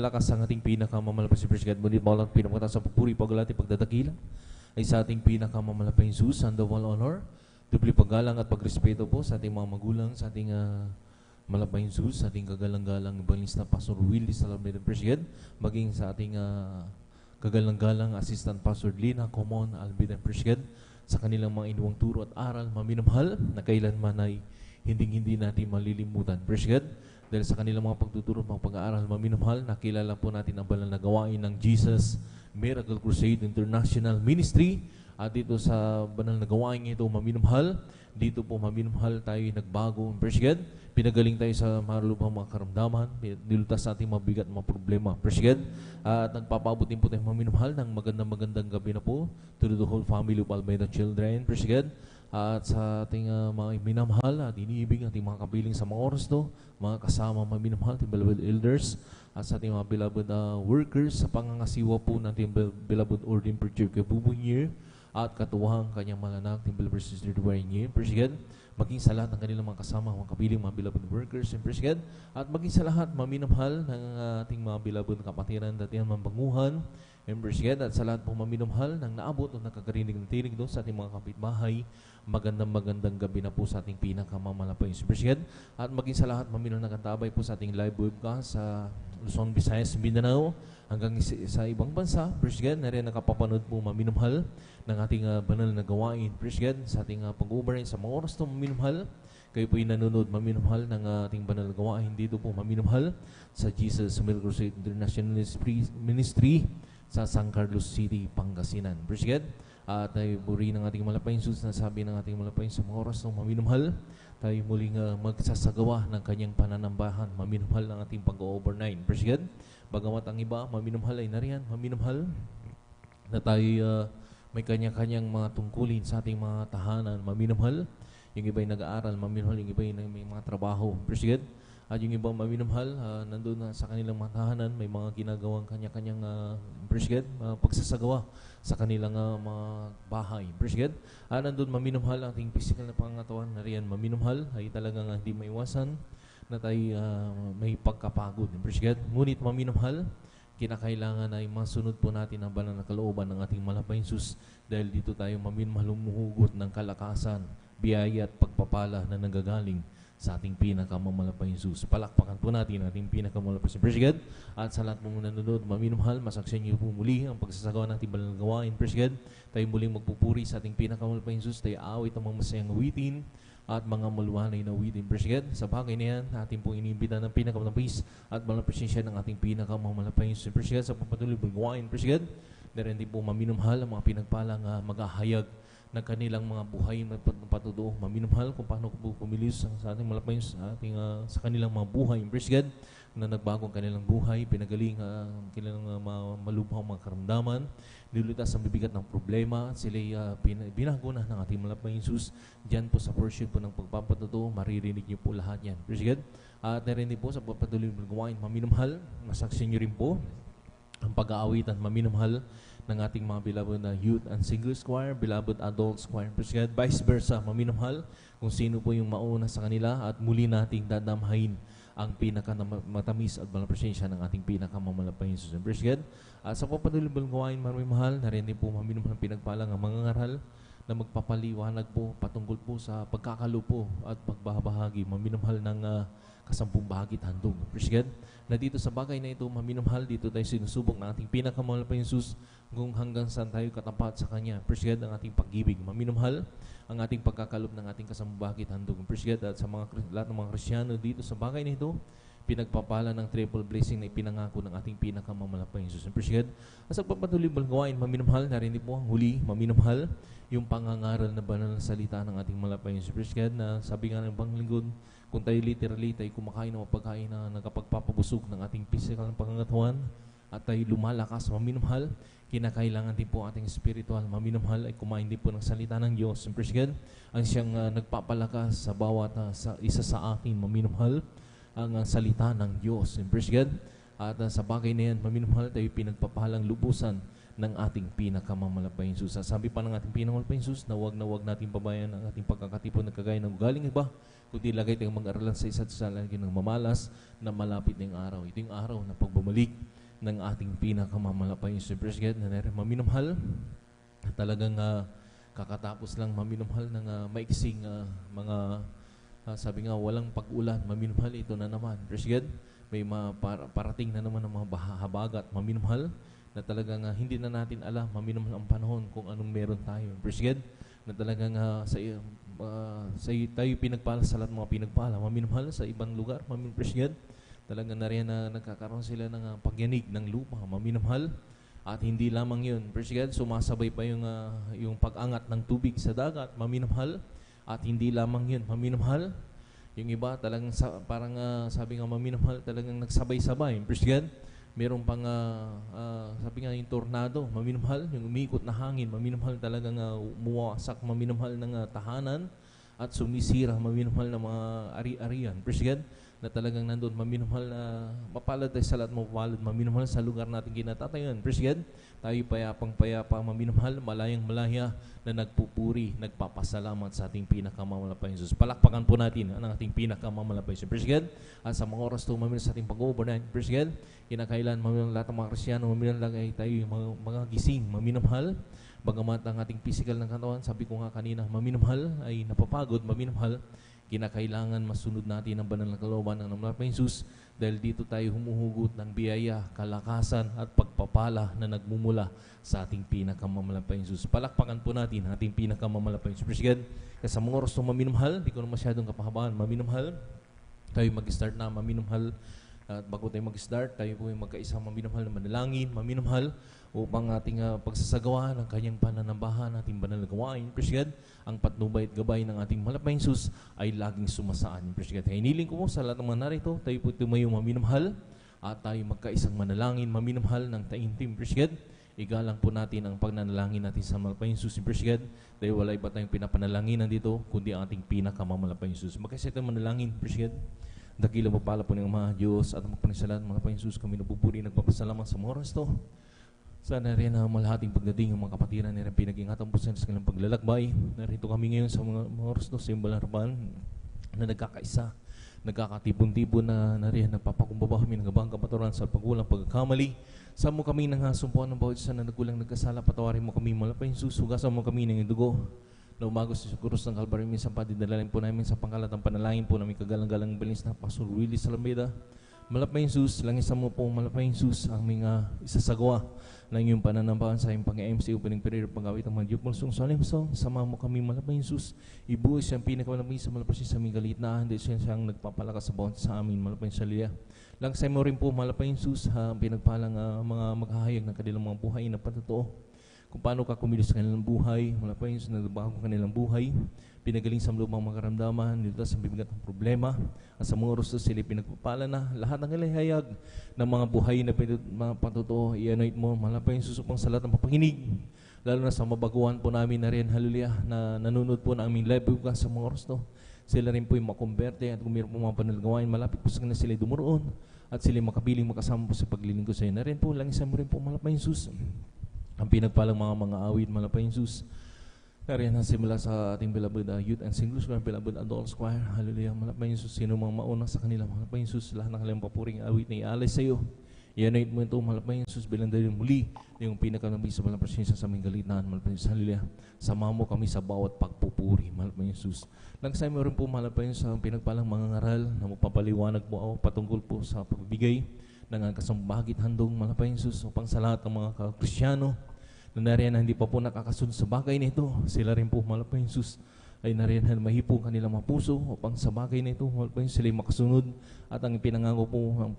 pinagpalakas ang ating pinakamamalakas si Praise God. Ngunit maulang pinapagkataas sa pagpuri, pagalati, pagdadakila ay sa ating pinakamamalakas Jesus, and the all honor, dubli paggalang at pagrespeto po sa ating mga magulang, sa ating malapay Jesus, sa ating kagalang-galang Evangelista Pastor Willie Salameda Praise God, maging sa ating kagalang-galang Assistant Pastor Lina Comon Albida Praise God, sa kanilang mga inuwang turo at aral, maminamahal na kailanman ay hindi natin malilimutan. Praise God. Dahil sa kanilang mga pagtuturo at mga pag-aaral, maminamahal, nakilala po natin ang banal na gawain ng Jesus Miracle Crusade International Ministry. At dito sa banal na gawain ito, maminamahal, dito po maminamahal tayo nagbago. Praise God. Pinagaling tayo sa marulupang mga karamdaman, nilutas sa ating mabigat mga problema. Praise God. At nagpapabutin po tayo maminamahal ng magandang gabi na po to the whole family of Almeida Children. Praise God. At sa ating mga minamahal at iniibig ating mga kabiling sa mga oras to, mga kasama maminamahal, ating beloved elders, at sa ating mga beloved workers, sa pangangasiwa po ng ating beloved Ordin per Church Kabubunyer, at katuwang kanyang malanak, ating beloved Sister Duwarinye, praise God, maging sa lahat ng kanilang mga kasama, mga kabiling mga beloved workers, and praise God, at maging sa lahat maminamahal ng ating mga beloved kapatiran, datihan mambanguhan, and praise God, at sa lahat po maminamahal ng naabot o nakakarinig ng tinig doon sa ating mga kapitbahay, magandang gabi na po sa ating pinakamamalapay praise God, at maging sa lahat maminamahal na katabay po sa ating live webcast sa Luzon, Visayas, Mindanao, hanggang sa ibang bansa, praise God, na rin nakapapanood po maminamahal ng ating banal na gawain, praise God, sa ating pag-ubarin sa mga oras to maminamahal. Kayo po yung nanonood maminamahal ng ating banal na gawain dito po maminamahal sa Jesus Miracle Crusade International Ministry sa San Carlos City, Pangasinan. Praise God. At tayo buri ng ating malapay Jesus na sabi ng ating malapay sa mga oras ng maminamahal, tayo muling magsasagawa ng kanyang pananambahan, maminamahal ng ating pag-overnight. Praise God. Bagamat ang iba, maminamahal ay nariyan, maminamahal na tayo may kanya-kanyang mga tungkulin sa ating mga tahanan, maminamahal. Yung iba ay nag-aaral, maminamahal. Yung iba ay may mga trabaho. Praise God. At yung ibang maminamahal, nandun na sa kanilang mga tahanan, may mga ginagawang kanya-kanyang praise God, pagsasagawa sa kanilang mga bahay. Praise God. Nandun maminamahal ang ating physical na pangatawan na riyan maminamahal, ay talagang hindi maiwasan na tayo may pagkapagod. Praise God. Ngunit maminamahal, kinakailangan ay masunod po natin ang banal na kalooban ng ating malapay Jesus, dahil dito tayo maminamahal umuhugot ng kalakasan, biyaya at pagpapala na nanggagaling sa ating pinakamamalapay Jesus. Palakpakan po natin ang ating pinakamalapay Jesus. Praise God. At sa lahat po nanonood, maminamahal, masaksiyan niyo po muli ang pagsasagawa ng ating banal na gawain. Praise God. Tayo muling magpupuri sa ating pinakamalapay Jesus. Tayo awit ang mga masayang awitin at mga maluwanay na awitin. Praise God. Sa bagay na yan, ating pong iniimbita ng pinakamalapay at banal na presensya ng ating pinakamalapay Jesus. Praise God. Sa papatuloy ng gawain. Praise God. Dahil din po maminamahal ang mga pinagpalang mag-ahayag na kanilang mga buhay na patutuo, maminamahal kung paano po pumilis sa ating malapay sa ating sa kanilang mga buhay. Praise God, na nagbago ang kanilang buhay, pinagaling ang kanilang malubhang mga karamdaman, nilutas ang bibigat ng problema, sila binago na ng ating malapay Jesus. Diyan po sa portion po ng pagpapatutuo, maririnig niyo po lahat yan. Praise God. At narinig po sa pagpatuloy ng gawain, maminamahal, masaksiyan niyo rin po ang pag-aawitan, maminamahal ng ating mga beloved na youth and singles choir, beloved adults choir, praise God, vice versa, maminamahal kung sino po yung mauna sa kanila, at muli nating dadamhain ang pinakamatamis at banal presensya ng ating pinakamamalapay Jesus. Praise God. At sa papatuloy ng gawain, maraming narinig po maminamahal pinagpalang ang mga ngaral na magpapaliwanag po patungkol po sa pagkakalupo at pagbabahagi, maminamahal ng kasampung bahagi at handog. Praise God. Na dito sa bagay na ito, maminamahal, dito tayo sinusubok ng ating pinakamahal pa Jesus kung hanggang saan tayo katapat sa Kanya. Praise God, ang ating pag-ibig. Maminamahal, ang ating pagkakaloob ng ating kasampung bahagi at handog. Praise God. At sa lahat ng mga Kristyano dito sa bagay na ito, pinagpapala ng triple blessing na ipinangako ng ating pinakamamalapay Jesus. Praise God. At sa pagpatuloy ng gawain, maminamahal, narinig po ang huli, maminamahal, yung pangangaral na banal na salita ng ating malapay Jesus. Praise God, na sabi nga ng Banglinggon, kung tayo literally tayo kumakain ng pagkain na nagkapagpapabusog ng ating physical na pangangatawan at tayo lumalakas, maminamahal, kinakailangan din po ating spiritual, maminamahal, ay kumain din po ng salita ng Diyos. Praise God, ang siyang nagpapalakas sa bawat isa sa atin, maminamahal, ang salita ng Diyos. Praise God. At sa bagay na yan, maminamahal, tayo pinagpapahalang lubusan ng ating pinakamamalapay Jesus. Sabi pa ng ating pinakamalapay Jesus na wag natin pabayan ang ating pagkakatipon na kagaya ng galing iba, kundi lagay tayong mag-aralan sa isa't isa lagi ng mamalas na malapit na yung araw. Ito yung araw na pagbumalik ng ating pinakamamalapay si Praise God na maminamhal. Talagang kakatapos lang maminamhal ng maiksing mga sabi nga walang pag-ulan, maminamhal ito na naman. Praise God, may parating na naman ng mga habagat, maminamhal na talagang hindi na natin alam, maminamhal ang panahon kung anong meron tayo. Praise God, na talagang sa tayo pinagpala sa lahat ng mga pinagpala, maminamhal sa ibang lugar, praise God. Talagang na rin na nagkakaroon sila ng pagyanig ng lupa, maminamhal. At hindi lamang yun, praise God, sumasabay pa yung pag-angat ng tubig sa dagat, maminamhal. At hindi lamang yun, maminamhal. Yung iba talagang parang sabi nga maminamhal, talagang nagsabay-sabay, praise God. Meron pang sabi nga yung tornado, maminamhal. Yung umiikot na hangin, maminamhal, talagang umuwasak, maminamhal ng tahanan. At sumisira, maminamhal ng mga ari-arian, praise God, na talagang nandun, maminamhal na mapalad tayo sa lahat, mapalad, maminamhal sa lugar natin kinatatayan. Praise God, tayo payapang-payapa, maminamhal, malayang-malaya na nagpupuri, nagpapasalamat sa ating pinakamamalapay Jesus. Palakpakan po natin ang ating pinakamamalapay Jesus. Praise God, at sa mga oras ito, maminamhal sa ating pag-overnight. Praise God, kinakailan, maminamhal lahat ng mga Kristyano, maminamhal ay tayo mga gising, maminamhal. Bagamat ang ating physical ng katawan, sabi ko nga kanina, maminamhal ay napapagod, maminamhal. Kinakailangan masunod natin ang banal na kalooban ng namalapay Jesus dahil dito tayo humuhugot ng biyaya, kalakasan at pagpapala na nagmumula sa ating pinakamamalapay Jesus. Palakpakan po natin ang ating pinakamamalapay Jesus. Praise God. Kasi sa mga oras na maminamhal, di ko na masyadong kapahabaan, maminamhal, tayo mag-start na maminamhal. At bago tayo mag-start, tayo po yung magkaisang maminamhal na manalangin, maminamhal upang ating pagsasagawa ng kanyang pananambahan, ating banal na gawain. Praise God, ang patnubay at gabay ng ating malapay Jesus ay laging sumasaan. Praise God. Kaya hiniling ko po sa lahat ng mga narito, tayo po tumayo maminamhal at tayo magkaisang manalangin, maminamhal ng taimtim. Praise God. Igalang po natin ang pagnanalangin natin sa malapay Jesus. Praise God. Dahil wala iba tayong pinapanalanginan dito, kundi ang ating pinakamamalapay Jesus. Magkaisa tayong manalangin. Praise God. Dakila mapala po ng mga Diyos at magpanisalan mga Panginoon Jesus, kami napupuri, nagpapasalamat sa mga oras to. Sana rin na malahating pagdating ng mga kapatiran na rin pinag-ingatan po sa kanilang paglalakbay. Narito kami ngayon sa mga oras to, sa iyong balarban na nagkakaisa, nagkakatipon-tipon na rin nagpapakumbaba kami ng gabang kapaturan sa pagkulang pagkakamali. Sa mo kami nang sumpuan ng bawat isa na nagkulang nagkasala, patawarin mo kami malapay Jesus, hugasan mo kami ng dugo na umagos sa krus ng Kalbaryo. Minsan pa dinalangin po namin sa pangkalatang panalangin po namin kagalang-galang balis na Pastor Willie Salameda. Malapay Jesus, langisan mo po malapay Jesus ang mga isasagawa ng iyong pananambahan sa iyong pang-MC opening prayer pag-awit ang mga Diyos Solemn Song. Sama mo kami malapay Jesus, ibuhay siyang pinakamalapay sa malapay sa aming galitnaan, dahil siyang nagpapalakas sa bawat sa amin malapay sa liya. Langsay mo rin po malapay Jesus pinagpalang mga maghahayag ng kanilang mga buhay na patotoo. Kung paano ka kumilos sa kanilang buhay, malapay yung nagbago kanilang buhay, pinagaling sa loob ng mga karamdaman, nito sa bibigat ng problema, at sa mga oras sila pinagpapala na lahat ng kanilang hayag ng mga buhay na mga patotoo, i-anoint mo, malapay yung susupang sa lahat ng mapakinig, lalo na sa mabaguhan po namin na rin, hallelujah, na nanonood po ng aming live bukas sa mga oras to. Sila rin po yung makumberte at kung mayroon po mga panalgawain, malapit po sa kanila sila dumuroon at sila makabiling makasama po sa paglilingkod sa iyo. Na rin po, langisan mo rin po malapay yung sus. Ang pinagpalang mga awit, malapay Jesus. Kaya simula sa ating beloved youth and singles choir, beloved adults choir, hallelujah, malapay Jesus. Sino mga mauna sa kanila, malapay Jesus, lahat ng kanilang papuring awit na ialay sa iyo. I-anoint mo ito, malapay Jesus, bilang dahil muli, yung pinakalabi sa malang presensya sa aming galitan, malapay Jesus, hallelujah. Sama mo kami sa bawat pagpupuri, malapay Jesus. Langsay mo rin po, malapay sa pinagpalang mga ngaral na magpapaliwanag po ako patungkol po sa pagbibigay ng kasambagit handong malapay Jesus upang sa lahat ng mga Kristyano na nariyan na hindi pa po nakakasunod sa bagay nito, sila rin po malapay Jesus ay nariyan na mahipong kanilang mga puso upang sa bagay nito malapay sila ay makasunod at ang pinangako po ang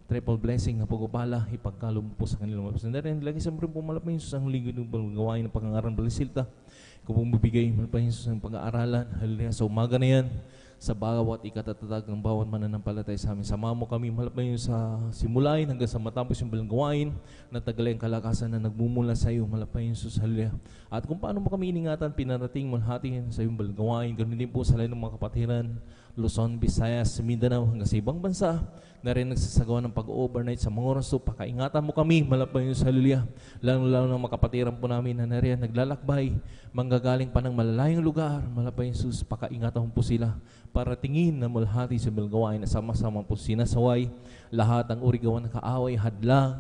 triple blessing na pagpapala ipagkaloob po sa kanilang mga puso. Nariyan lagi sa rin po malapay Jesus ang lingkod ng paggawain ng pangangaral balisilta kung pong bibigay malapay Jesus ang pag-aaralan, hallelujah, sa umaga na yan, sa bawat ikatatag ng bawat mananampalataya sa amin. Sama mo kami malapay sa simulain hanggang sa matapos yung balang gawain na tagalay ang kalakasan na nagmumula sa iyo, malapay Jesus, hallelujah. At kung paano mo kami iningatan, pinarating mo hatin sa iyong balang gawain, ganoon din po sa lain ng mga kapatiran, Luzon, Visayas, Mindanao, hanggang sa ibang bansa na rin nagsasagawa ng pag-overnight sa mga oras. So, pakaingatan mo kami, malapay Jesus, hallelujah. Lalo ng mga kapatiran po namin na nariyan naglalakbay, manggagaling pa ng malalayang lugar, malapay Jesus, pakaingatan mo po sila para tingin na mulhati sa balgawain na sama-sama po sinasaway lahat ang uri gawa ng kaaway, hadlang,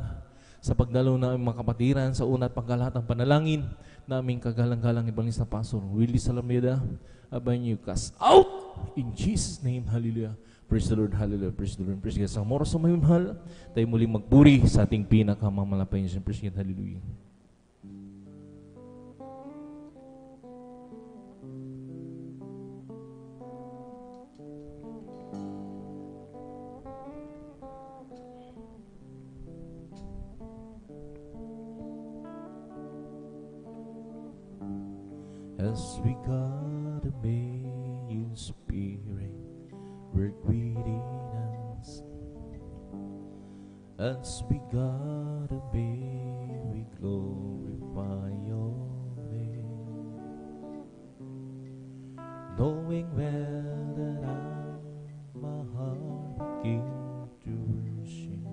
sa pagdalo na aming mga kapatiran sa una at pagkalatang panalangin na aming kagalang-galang ibalis na Pastor Willie Salameda. Abay niyo cast out in Jesus name. Hallelujah. Praise the Lord. Hallelujah. Praise the Lord. Praise God. Sa oras sa may mahal, tayo muling magpuri sa ating pinakamamalapay niya. Praise God. Hallelujah. As we gotta be you, Spirit, work within us. As we gotta be, we glorify your name. Knowing well that my heart begin to worship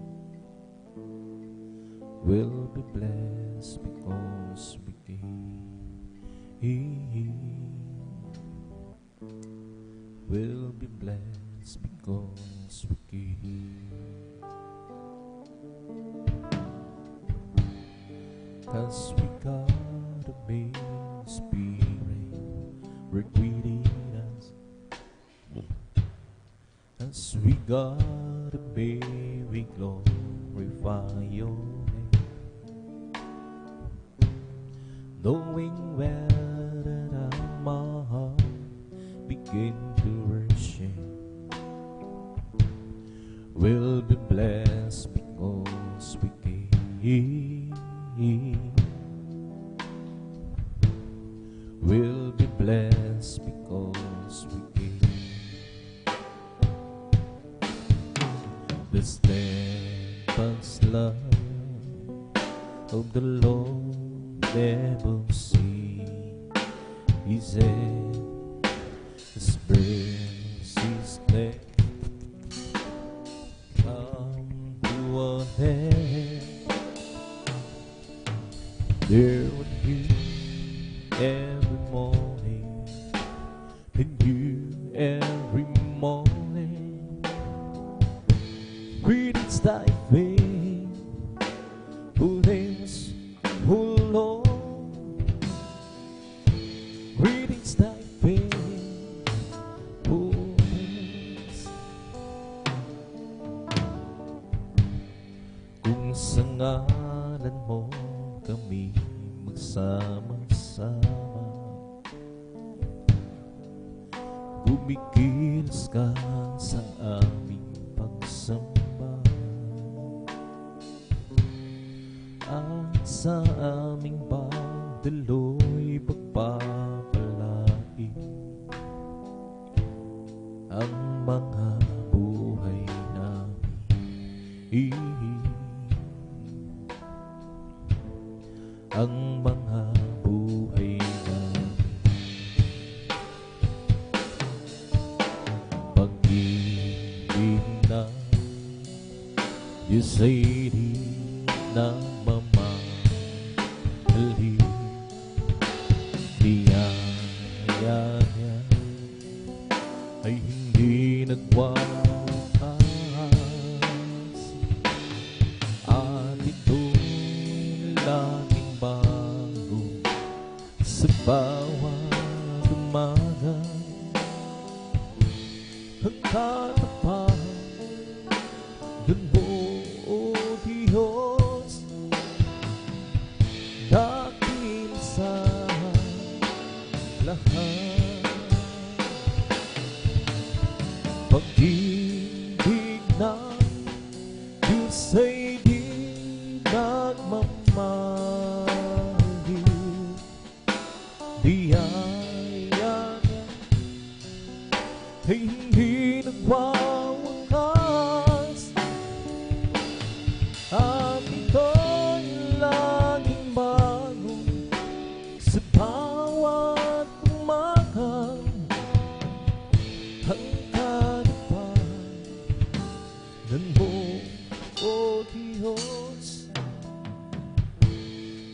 will be blessed because we came. Will be blessed because we give. As we gotta be Spirit, work within us. As we gotta be, we glorify your name. Knowing well my heart begin to worship will be blessed because we gave. Will be blessed because we gave. The steadfast love of the Lord never cease. He said, His mercies never come to an end. There would be every morning, and you every morning. Greetings thy faith, who thanks, who Lord. Greetings thy faith, who thanks. Kung sa ngalan mo kami magsama-sama, gumigilos ka sa aming pagsamba, at sa aming pagdalo'y pagpapalain ang mga buhay namin. Ang mga buhay namin. Pag-ibig na Diyos ay di na mamahali. Biyaya niya ay hindi nagwawakas, at ito'y laging bago sa bawat umaga. Ang katapangan mo, O Diyos, dakil sa lahat. Pag-ibig ng Diyos ay di nagmamahal. Biyaya niya ay hindi nagwawakas, at ito'y laging bago sa bawat umaga. Ang katapangan mo, O Diyos,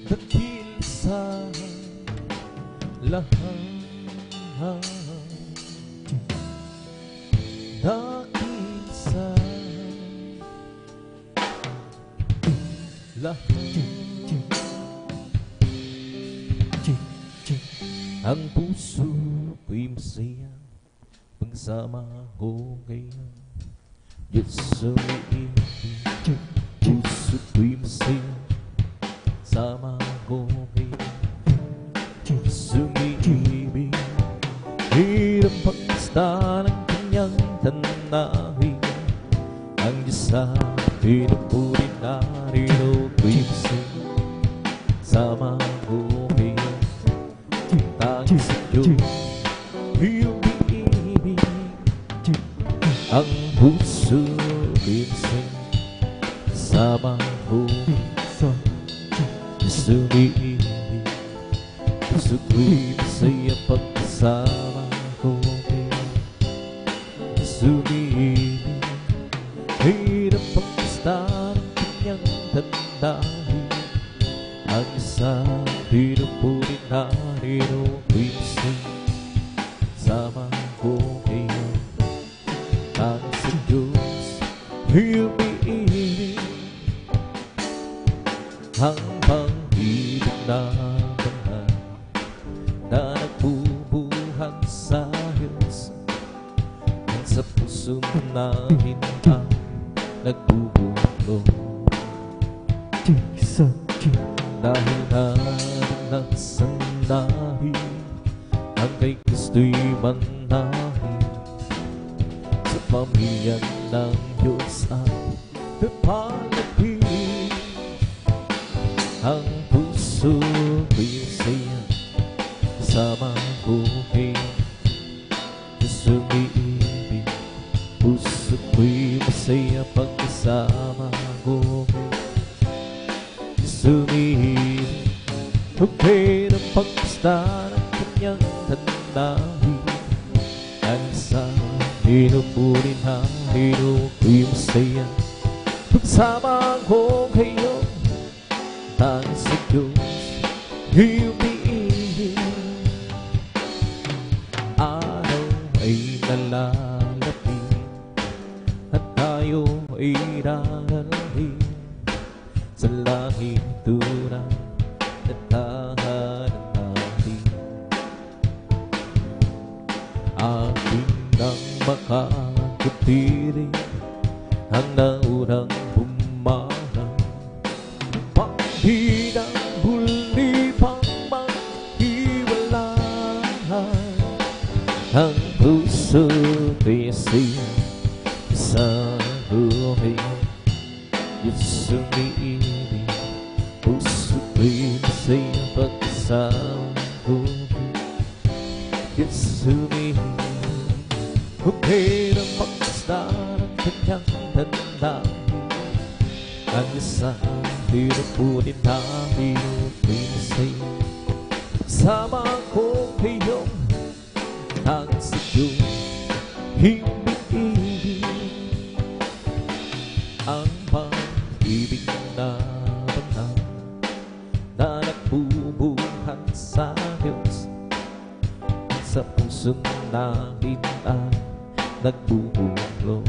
dakil sa lahat. Dakil sa lahat. Ang puso ko'y masaya pagsama ko ngayon. Diyos umiibig, puso ko'y masaya sama ko ngayon. Diyos umiibig, hirap pagkasta ng kanyang tanahin. Ang Diyos sa pinupuri narito ko'y masaya sama ko ngayon. Tanging sa Diyos umiibig, ang puso ko'y masaya sama ko. Diyos umiibig, puso ko'y masaya pagkasama ko. Diyos umiibig, hirap pagkasta ng kanyang tanahin. Ang isa pinupuri narito ko'y masaya sama ko ngayon. Tanging sa Diyos umiibig, ang pag-ibig na banal na nagbubuhat sa Diyos, ang sa puso namin ang nagbubulong. Dahil naranag sa lahi, ang kay Kristo'y manahin. Sa pamilya ng Diyos ay napalapit, ang puso ko'y masaya sama ko ngayon. Diyos umiibig, puso ko'y masaya pagkasama ko ngayon. Diyos umiibig, okay ng pagkasta ng kanyang tanahin. Ang sa pinupuri narito ko'y masaya pagsama ko ngayon. Tanging sa Diyos umiibig, araw ay nalalapit at tayo ay darating sa langit tunay na tahanan natin. Aking nang makakatirin ang naunang bumarang, di na huli pang maghiwalayan. Ang puso ko'y masaya sa buhay. Diyos umiibig, puso ko'y masaya pagkasama ko. Diyos umiibig, okay ng pagkasta ng kanyang tanahin. Ang isa pinupunin narito ko'y masaya sama ko ngayong. Tanging sa Diyos umiibig, ang pag-ibig na banal na nagbubuhat sa Diyos, sa puso namin ay nagbubulong.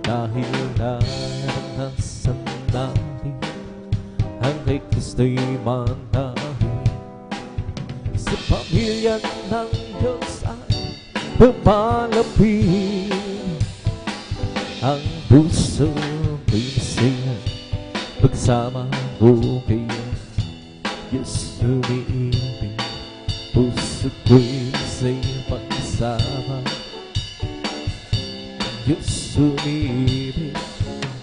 Dahil naranasan namin ang kay Kristo'y manahin. Sa pamilya ng Diyos ay papalapit, ang puso ko'y masaya pagsama ko kayo. Diyos umiibig, puso ko'y masaya pagsama. Diyos umiibig,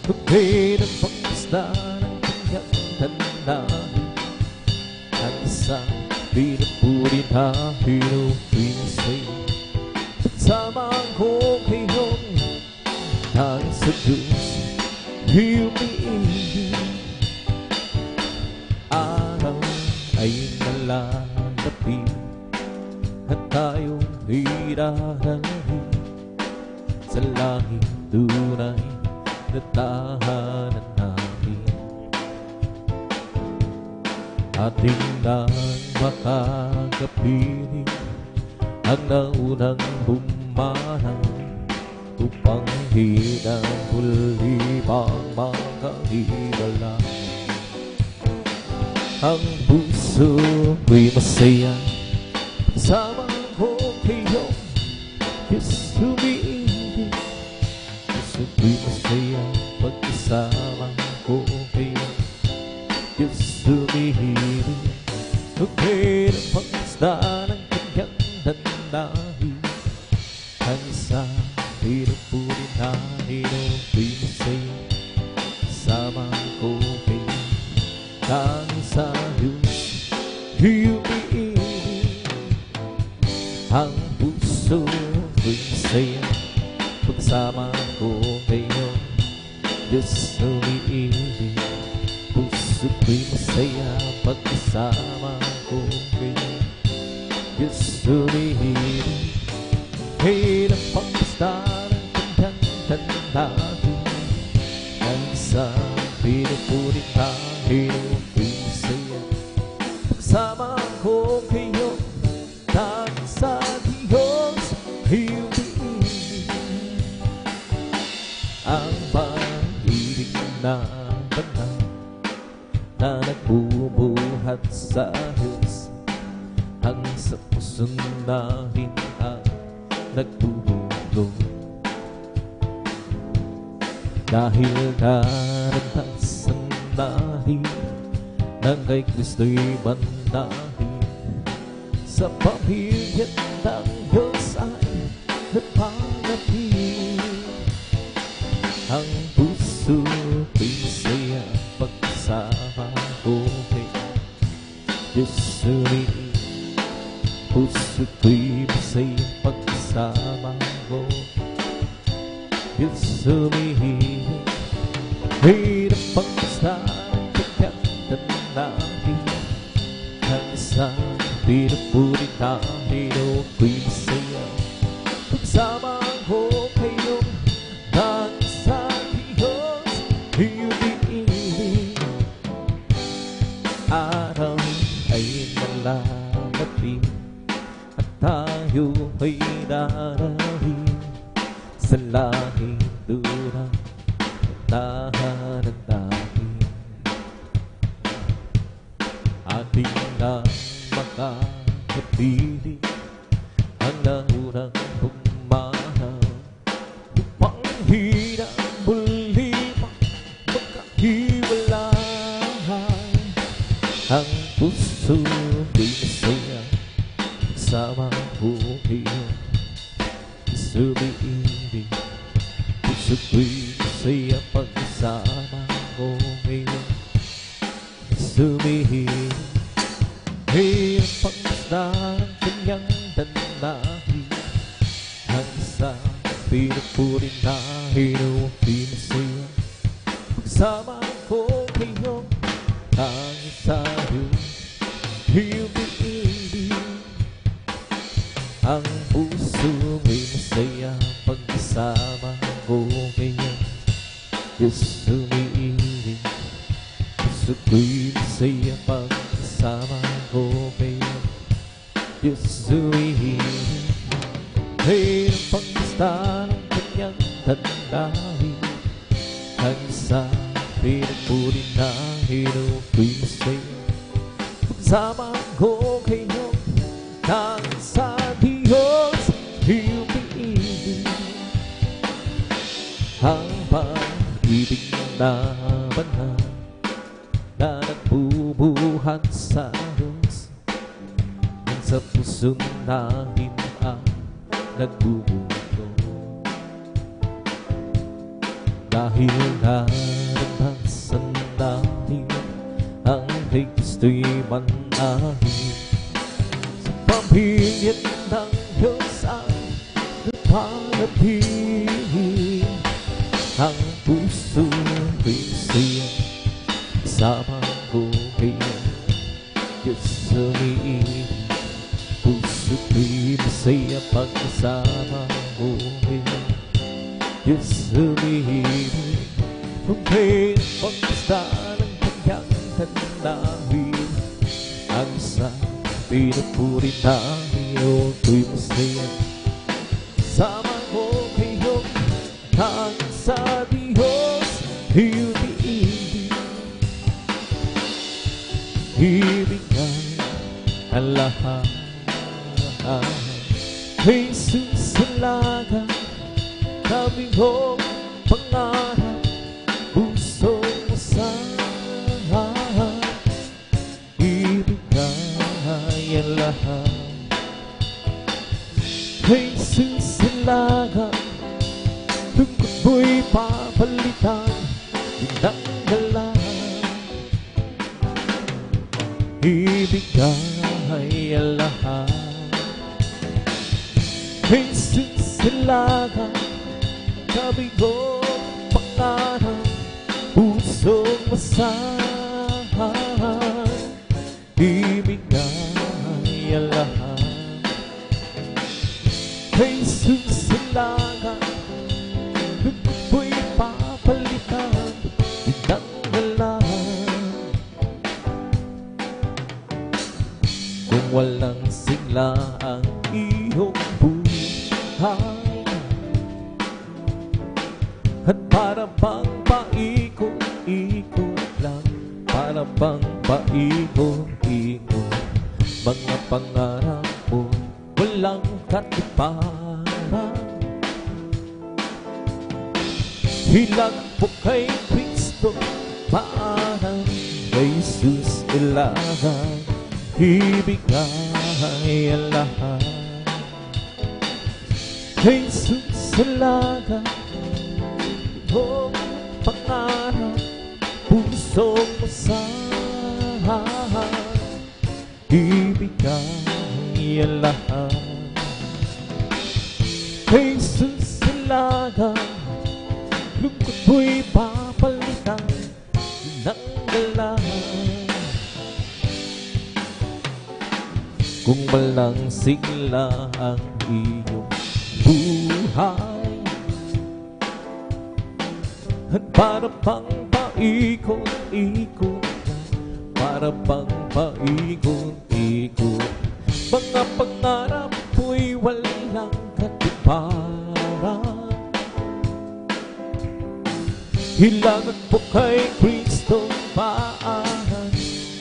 okay ng pagkasta ng kanyang tanahin. Ang isang pinupuri narito ko'y masaya pagsama ko ngayong. Tanging sa Diyos umiibig, araw ay nalalapit at tayo'y darating sa langit tunay na tahanan natin. Ating nang makakapiling ang naunang bumarang, upang hinahuli pang makahiwala. Ang puso ko'y masaya kasama ko kayo, Diyos umiibig. Puso ko'y masaya pagkasama ko kayo, Diyos umiibig. Okay ng pangasta ng kanyang dandahin, ang sa pinupunin na inuwi masaya kasama ko kayo. Ang sa Diyos umiibig, ang puso ko'y masaya pagkasama ko kayo, Diyos umiibig. Puso ko'y masaya pagkasama ko kayo, Diyos umiibig. Hirap pangkasta ng kanyang dandahin, ang sa pinupunin na inuwi masaya pagkasama ko kayo. Ang sa Diyos umiibig, ang pag-ibig na banal na nagbubuhat sa Diyos, ang sa pusong nahin ang nagbubulo. Dahil narantasan nahin ng kay Kristo'y bandahin, sa pamilya ng Diyos ay napanapin. Ang puso ko'y masaya pagkasama ko kayo, Diyos umiibig. Puso ko'y masaya pagkasama ko, Diyos umiibig. Hirap pangkasta ng kanyang dandahin, ang sa pinupunin na inuwi masaya pagkasama ko kayo. Ang sa Diyos umiibig, araw ay malalating at tayo ay darating sa lahing durang nahanapin. Ating na makakapili ang naunang pumanaw upang hirang muli magkahiwalay. Ang puso ko'y masaya kasama ko kayo, Diyos umiibig. Puso ko'y masaya pagkasama ko kayo, Diyos umiibig. Hirap pangkasta ng kanyang dandahin, ang sa pinupunin na inuwi masaya pagkasama ko kayo. Ang sa Diyos umiibig, ang puso ko'y masaya pagkasama ko kayo, Diyos umiibig. Puso ko'y masaya pagkasama ko kayo, Diyos umiibig. Hirap pangkasta ng kanyang dandahin, ang sa pinupunin na inuwi masaya pagkasama ko kayo. Ang sa Diyos umiibig, ang pag-ibig na banal na nagbubuhat sa Diyos, ang sa pusong nahin ang nagbubulo. Dahil narantasan natin ang kay Kristo'y manahin, sa pamilya ng Diyos ay napanapin. Ang puso ko'y masaya kasama ko kayo, Diyos umiibig. Puso ko'y masaya pagkasama ko kayo, Diyos umiibig. Kung may pagkasta ng kanyang dandahin, ang sa pinupunin na iyo ko'y masaya kasama ko kayo. ibigay ang lahat. Jesus alaga, kami kong pangarap, puso mo sa ibigay ang lahat. Jesus alaga, lungkot mo'y papalitan, tinanggalan. Ibigay ang lahat. Jesus alaga, kami kong pangarap, pusong masahan. Ibigay ang lahat. Jesus alaga, lungkot mo'y papalitan, tinanggalan. Kung walang sigla ang iyong buhay, at para bang paikot-ikot lang, para bang paikot-ikot, mga pangarap mo walang katiparan. Hilang po kay Kristo, parang kay Jesus ilaga, ibigay ang lahat. Jesus alaga, kung pangarap, pusong masahan. Ibigay ang lahat. Jesus alaga, lungkot mo'y papalitan ng galahan. Kung walang sigla ang iyong buhay, at para bang paikot-ikot, para bang paikot-ikot, mga pangarap mo'y walang katiparan. Hilangan po kay Kristo, paanan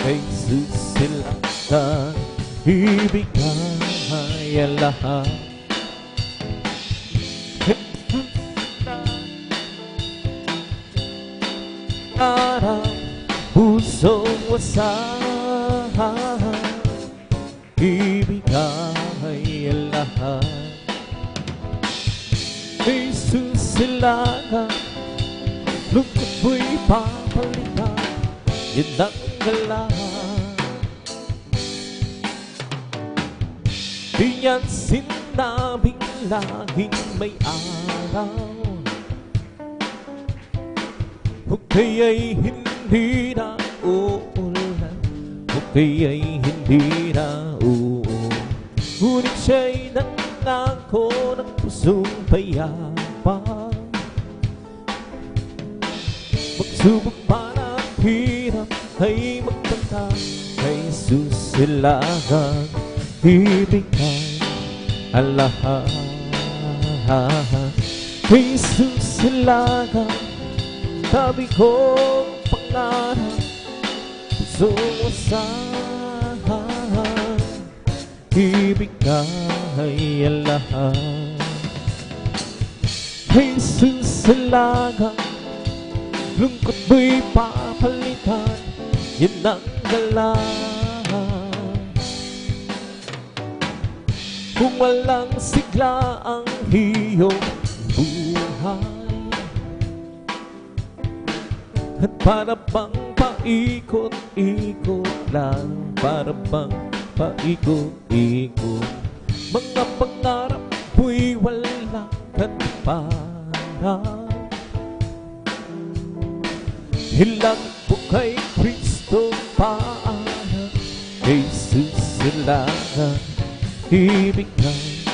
kay Jesus silakan, ibigay ang lahat. Pangarap, pusong wasahan, ibigay ang lahat. Jesus silakan, lungkot mo'y papalitan, yun ang galahan. Di niyan sinabing laging may araw, o kaya'y hindi na uulan, o kaya'y hindi na uulan. Ngunit siya'y nangako ng pusong payapa, magsubok pa ng hirap ay magkanta, kay Jesus ilagang, ibigay ang lahat. Kay Jesus ilagang, sabi kong pangarap, pusong wasahan, ibigay ang lahat. Jesus alaga, lungkot mo'y papalitan, yun ang galahan. Kung walang sigla ang iyong buhay, at para bang paikot-ikot lang, para bang paikot-ikot, mga pangarap mo'y walang katiparan. Hilang po kay Kristo, paanan kay Jesus ilaga, ibigay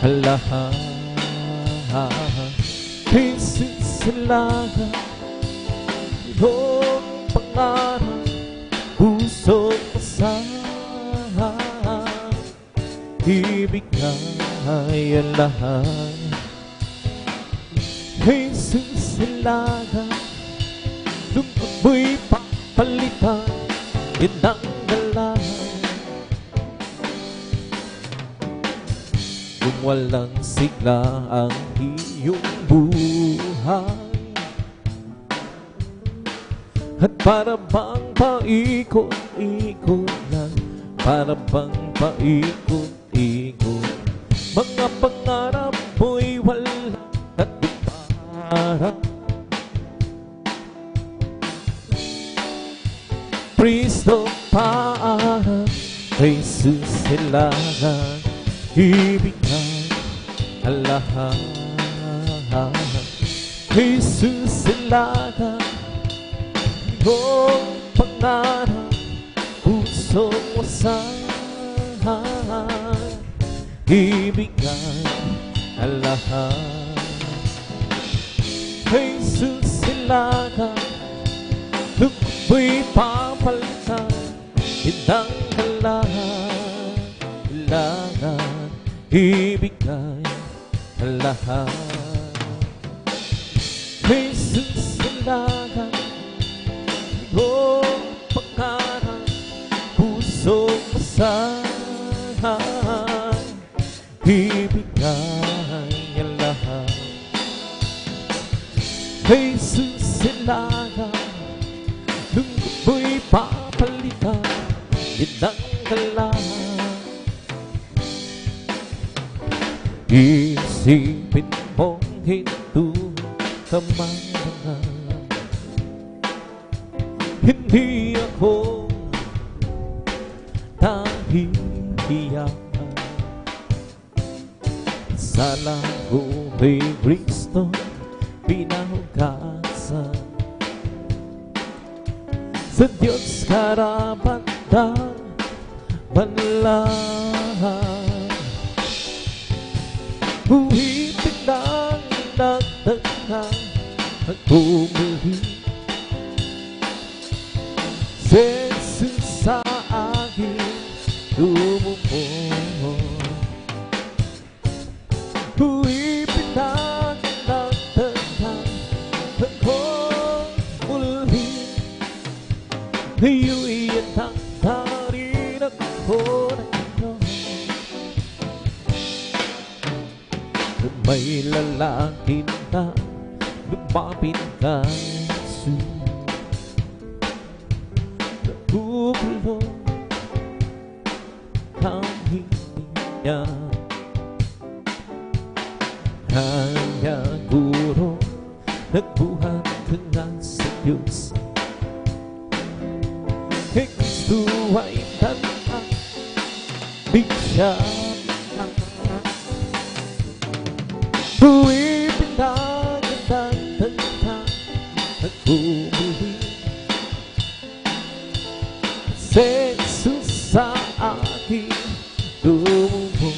ang lahat. Kay Jesus ilaga, kung pangarap, pusong masahan, ibigay ang lahat. Jesus ilaga, lungkot mo'y papalitan, yun ang walang sigla ang iyong buhay. At para bang paikot-ikot lang, para bang paikot-ikot, mga pangarap mo'y walang katuparan. Kristo parang kay susilangan, ibigay ang lahat. Kay susilangan iyong pangarap, pusong wasahan, ibigay ang lahat. Kay susilangan mo'y papalitan, itang kailangan, ibigay ang lahat. Kay susilangan iyong pangarap, pusong masahan, ibigay ang lahat. Kay susilangan mo'y papalitan, itang kailangan. Isipin mong hinto ka man mga, hindi ako nahihiyan. Sa lago kay Kristo pinahugasan, sa Diyos karapatan manlang. Huwipin ng nagtangang at bumili, Jesus sa akin tumumo. Huwipin ng nagtangang at bumili, ngayon ang tarin ako ng Diyos. May lalaki na lumapit kay Jesus, nagugulo ang hindi niya, kanya guro nagbuhat ka nga sa Diyos. Kay Kristo ay tanang di siya. Huwipin ang tantang at bumili, sa Jesus sa akin tumumo.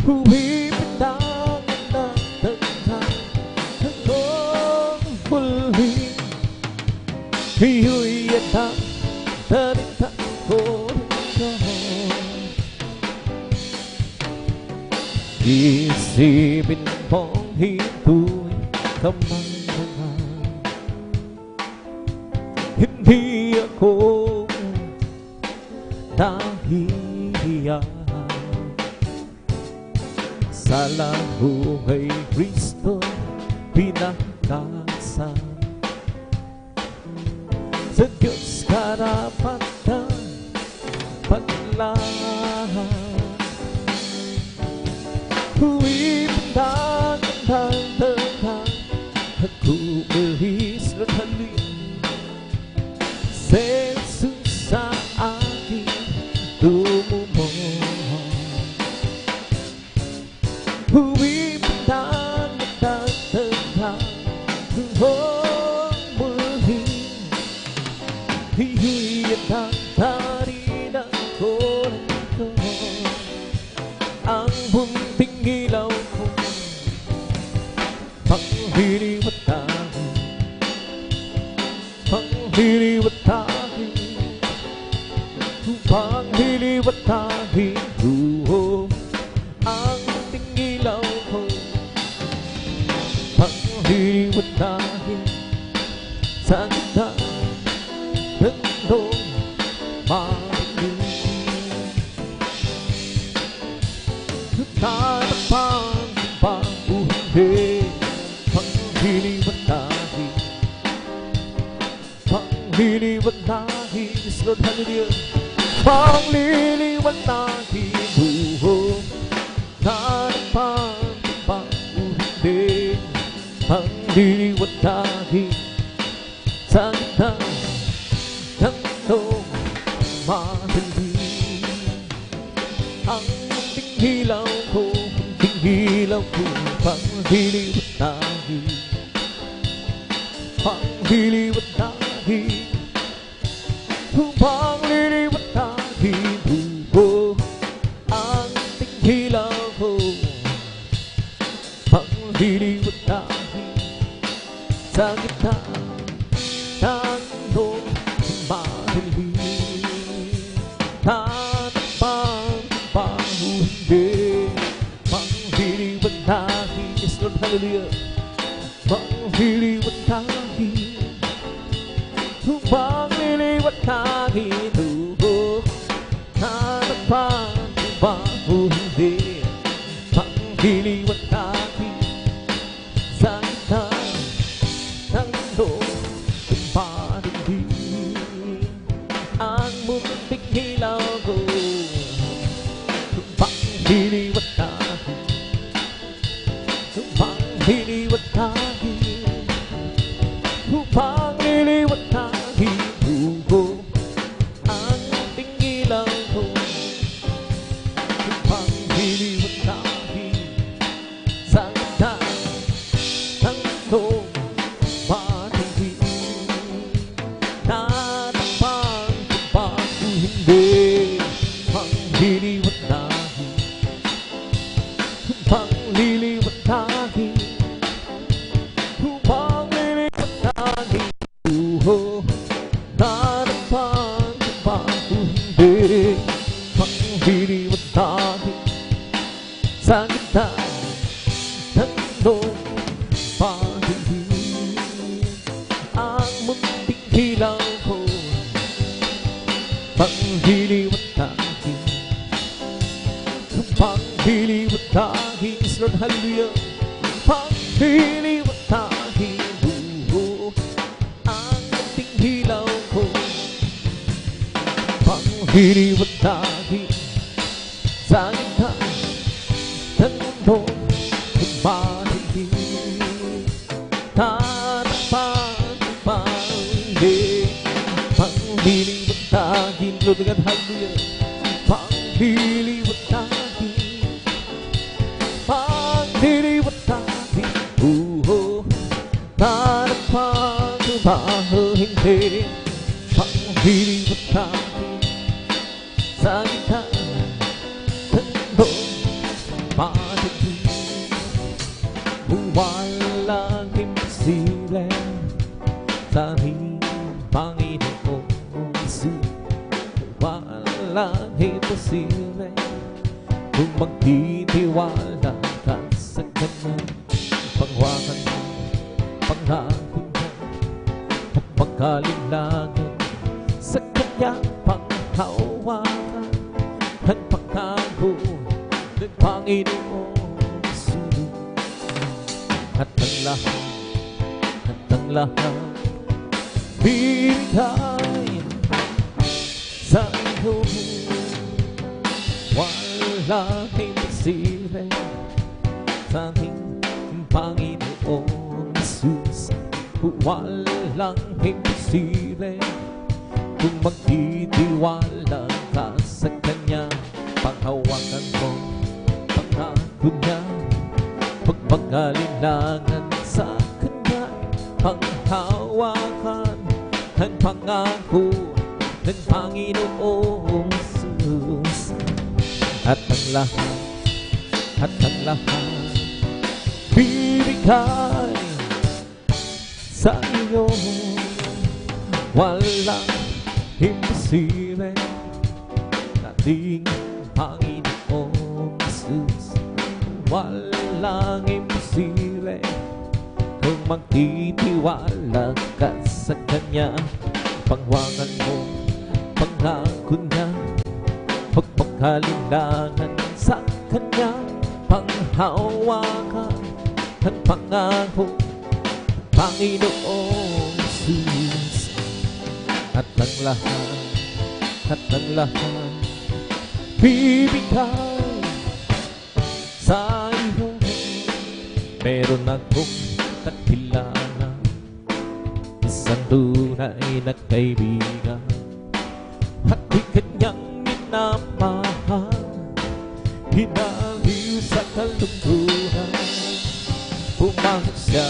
Huwipin ang tantang at bumili, iyo'y atang tarita ko rin. Isipin mong hito'y kamanangan, hindi ako nahihiyan. Sa laho kay Kristo pinakasan, sa Diyos karapatan paglahan. Huwipin ang tantang at kumihis ng halin, sa Jesus sa akin tumumo. Huwipin ang tantang at muli, iyo'y ang tarin ako ng Diyos. Ang bunting ilaw ko panghiliwatahin, panghiliwatahin, panghiliwatahin. Ang bunting ilaw ko panghiliwatahin, sa ganda ng dong maraming. Pangliliwanahin, Lord, hallelujah. Pangliliwanahin, buho na nagpapauhindi. Pangliliwanahin sa gitna ng itong madilim. Ang munting hilaw ko, pangliliwanahin. Pangliliwanahin, pangliliwanahin, buo ang ating hilaw ko. Pangliliwanahin sa gitna ng iyong madilim. Tatapang-pahundi, pangliliwanahin, yes Lord, hallelujah. Pangliliwanahin, pangliliwanahin, tatapang-pahundi, pangliliwanahin sa gitna ng iyong madilim. Ang munting hilaw ko, pangliliwanahin, pangliliwanahin, pangliliwanahin, buo ang ating ilaw ko. Pangliliwanahin sa gitna ng iyong madilim. Tatapang-pahundi, pangliliwanahin, pangliliwanahin, pangliliwanahin, buho na nagpapauhindi. Pangliliwanahin sa gitna ng iyong madilim. Ang munting hilaw ko, pangliliwanahin, pangliliwanahin, Lord, hallelujah. Pangliliwanahin, buo ang ating hilaw ko. Pangliliwanahin sa gitna ng iyong madilim. Tatapang-pahundi, pangliliwanahin, Lord, hallelujah. Pangliliwanahin, pangliliwanahin, buho na nagpapauhindi. Pangliliwanahin sa gitna ng iyong madilim. Walang imposible sa aming Panginoong Jesus. Walang imposible kung magtitiwala ka sa Kanya. Pangwakan mo, pangako niya, at pagkalinlangan sa Kanya. Panghawakan ang pangako ng Panginoong Jesus. At ang lahat bigay sa iyo. Walang imposible sa ating Panginoong Jesus. Walang imposible kung magtitiwala ka sa Kanya. Panghawakan mo, pangako niya, pagpagalinlangan sa Kanya. Panghawakan ang pangako ng Panginoong Jesus. At ang lahat bibigay sa iyo. Walang imposible sa ating Panginoong Jesus. Walang imposible kung magtitiwala ka sa Kanya. Pangwakan mo, pangako niya, pagpagkalinlangan sa Kanya. Panghawakan ang pangako Panginoong Jesus. At ng lahat bibigay sa iyo. Meron akong kakilala, isang tunay na kaibigan, at di kanyang minamahal, hinaliw sa kalungkutan. Pumasok siya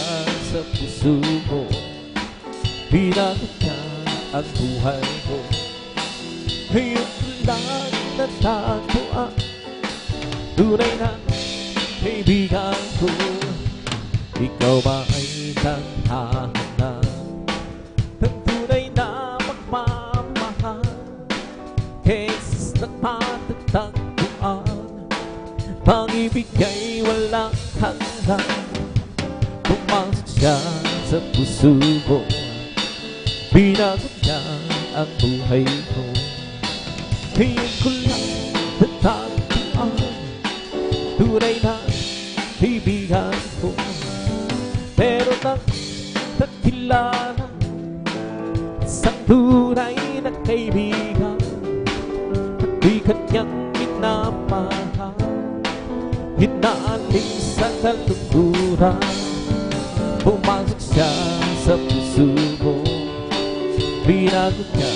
sa puso mo, binago niya ang buhay ko. Ngayon ko lang natagpuan, tunay na kaibigan ko. Ikaw ba ay nanghahanap ng tunay na pagmamahal? Kay Jesus nagpatagpuan, pag-ibig ay walang hanggan. Pumasok siya sa puso ko, binago niya ang buhay ko. Ngayon ko lang natagpuan, tunay na kaibigan ko. Meron akong nakilala, isang tunay na kaibigan, at di kanyang minamahal, hinaalis sa kalungkutan. Pumasok siya sa puso ko, binago niya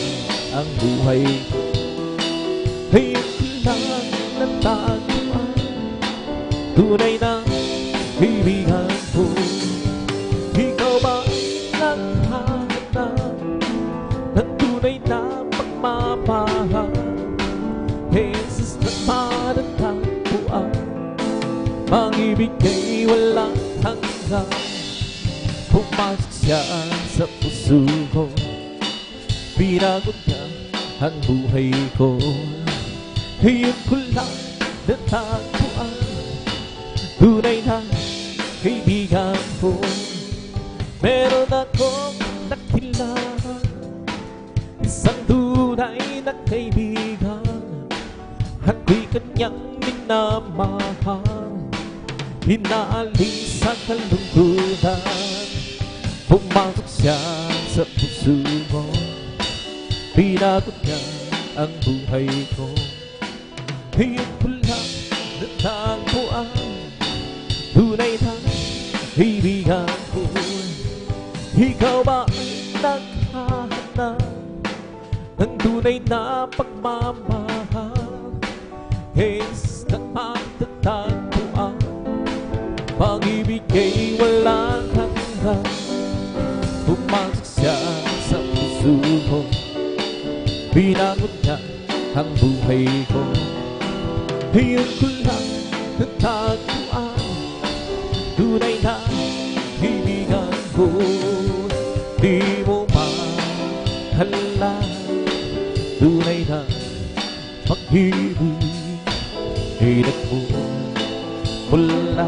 ang buhay ko. Ngayon ko lang natagpuan, tunay na kaibigan ko. Ikaw ba ay naghahanap ng tunay na pagmamahal? Kay Jesus nagpatagpuan, pag-ibig ay walang hanggan. Pumasok siya sa puso ko, binago niya ang buhay ko. Ngayon ko lang natagpuan, tunay na kaibigan ko. Meron akong nakilala, isang tunay na kaibigan, at di kanyang minamahal, hinaalis sa kalungkutan. Pumasok siya sa puso mo, binago niya ang buhay ko. Ngayon ko lang natagpuan, tunay na kaibigan ko. Ikaw ba ay naghahanap ng tunay na pagmamahal? Kay Jesus nagpatagpuan, pag-ibig ay walang hanggan. Pumasok siya sa puso ko, binago niya ang buhay ko. Ngayon ko lang natagpuan, tunay na kaibigan ko. Di mo mahala, tunay na pag-ibig ay nagmumula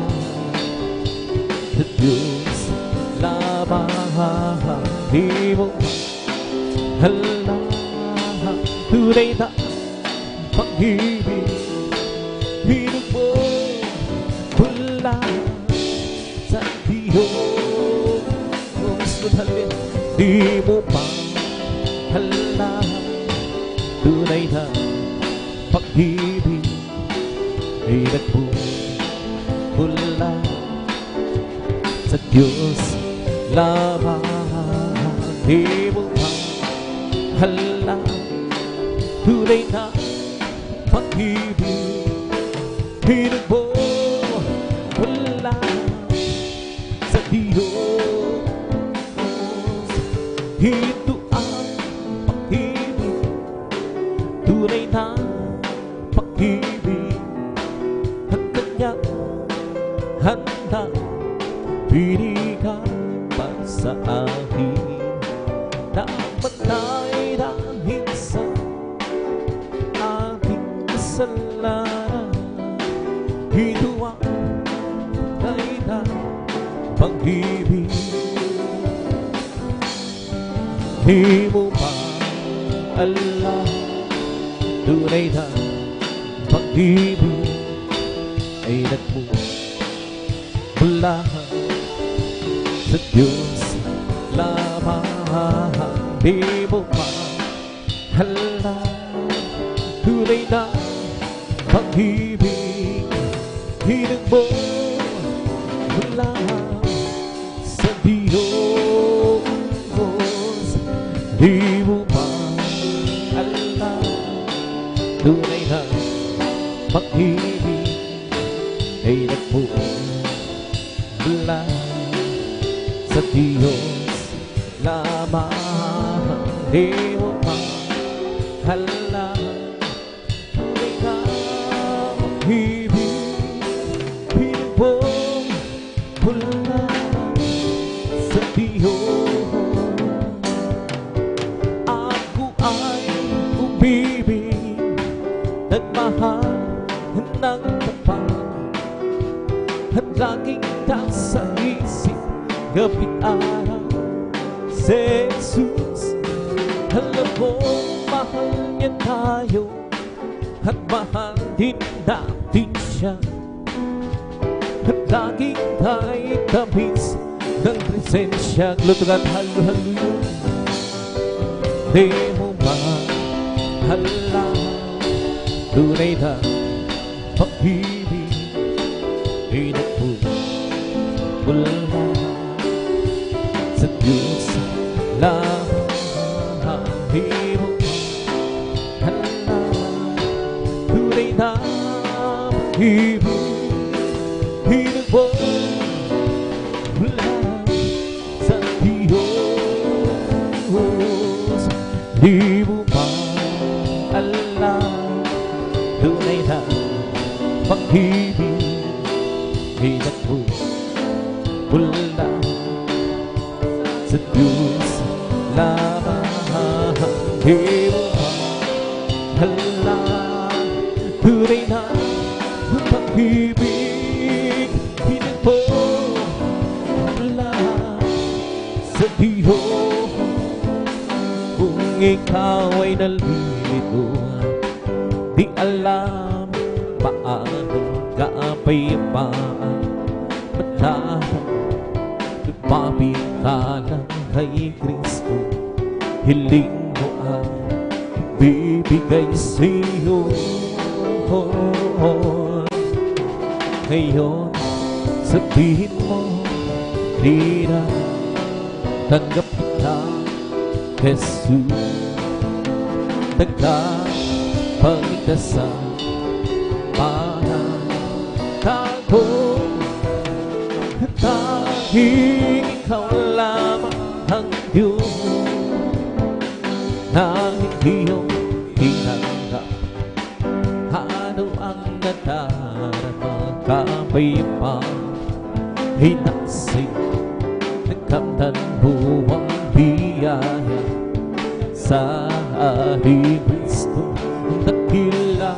sa Diyos lamang. Di mo mahala, tunay na pag-ibig ay nagmumula sa Diyos. Di mo mahala, tunay na pag-ibig ay nagmumula sa Diyos lamang. Di mo mahala, tunay na pag-ibig ay nagmumula sa Diyos. Ito ang pag-ibig, tunay na pag-ibig, at kanyang handa binigay para sa akin. Namatay dahil sa ating kasalanan. Ito ang tunay na pag-ibig. Di mo pa alam, tunay na pag-ibig ay nagmumula sa Diyos lamang. Di mo pa hala, tunay na pag-ibig, hinang mo mula sa Diyos. Di mo ba alam, tunay na pag-ibig ay nagmumula sa Diyos lamang. Di mo ba alam, tunay na pag-ibig pinagmumula sa Diyos. Ako ay umibig, nagmahal ng tapat, at laging nasa isip, gabi't araw, si Jesus. Alam mo, mahal niya tayo, at mahal din natin siya, at laging tayo tamis ng presensya. Lutugat, halo-halo. Di mo mahala, tunay na pag-ibig ay nagmumula sa Diyos lamang. Di mo mahala, tunay na pag-ibig ay nagmumula sa Diyos. Di mo maalam, tunay na pag-ibig ay nagmumula sa Diyos lamang. Di mo maalam, tunay na pag-ibig ay nagmumula sa Diyos. Kung ikaw ay nalilito, di alam paano kapayapaan, madalang lumapit ka lang kay Kristo. Hiling mo ay bibigay sa'yo. Ngayon sabihin mo, di na tanggap kita, Jesus. Tagapagligtasan para tago, tanging ikaw lamang ang Diyos na hindi iyong tinanggap. Ano ang nadarama, kapayapaan ay nasa'yo, nagkamtan buwang biyaya sa ating Kristo dakila.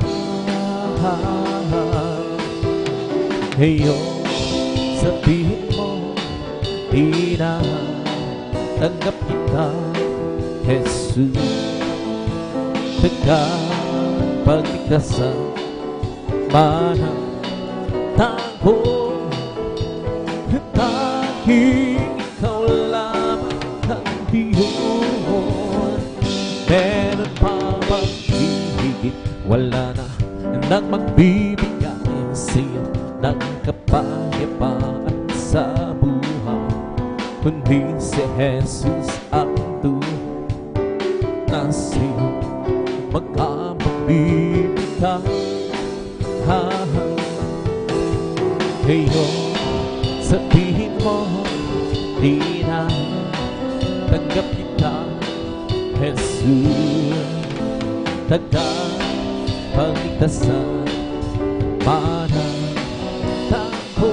Ngayon sabihin mo, di na tanggap kita, Jesus. Tagapagligtasan, manatago, tanging ikaw lamang ang Diyos. Meron pa bang higit? Wala na nang magbibigay sa'yo ng kapayapaan sa buhay, kundi si Jesus ang tunay na sa'yo magkamagbibigay. Ngayon sabihin mo, di na tanggap kita, Jesus. Tagapagligtasan, manatago,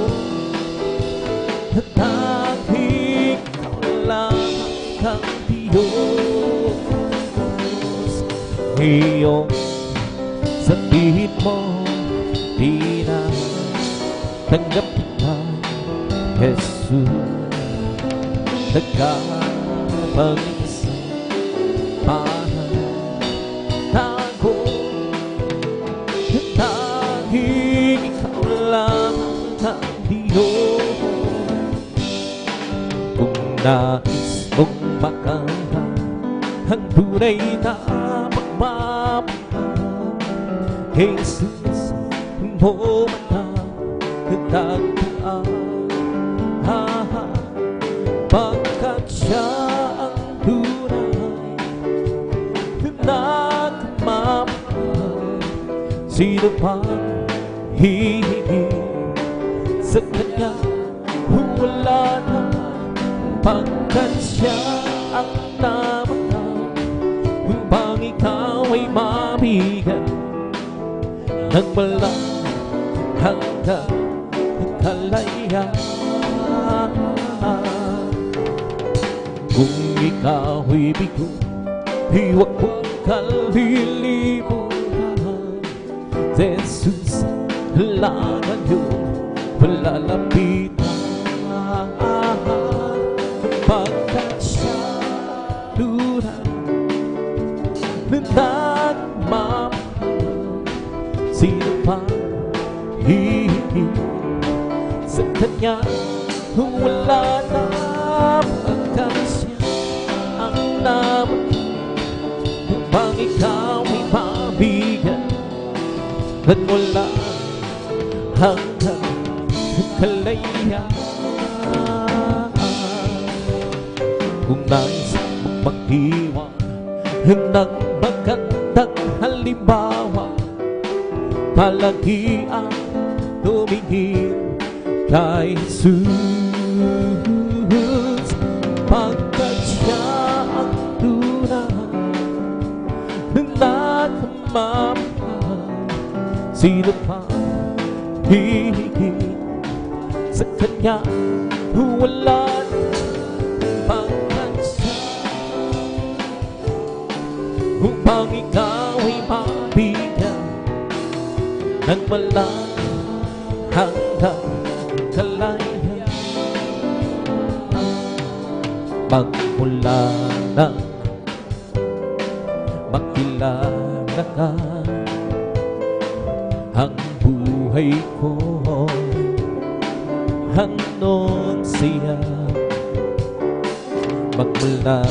tanging ikaw lamang ang Diyos. Ngayon sabihin mo, di na tanggap kita, Jesus. Tagapagligtasan, manatago, tanging ikaw lamang ang Diyos. Kung nais mong makamtan ang tunay na nagmamahal, Jesus, mo man nagtagpuan, pagkat siya ang tunay na nagmamahal. Sino pang hihigit sa kanya? Wala na, pagkat siya ang namahal. Upang ikaw ay mabigat ng walang hanggang kalayaan. Kung ikaw ay bigo, huwag mong kalilimutan, Jesus lang ang iyong palalapitan. Pagkat siya tunay na nagmamahal, sino pa hihigit sa kanya? Wala na, pagkat siya ang naman. Upang ikaw ay mabigyan at wala hanggang kalayaan. Kung nais mong maghiwa ng magandang halimbawa, palagi ang tumingin kay Jesus, pagkat siya ang tunay na nagmamahal. Sino pa hihigit sa kanya? Wala na, pagkat siya upang ikaw ay mabigyan ng walang hanggang kalayaan. Magmula na makilala ka, ang buhay ko hanggang siya. Magmula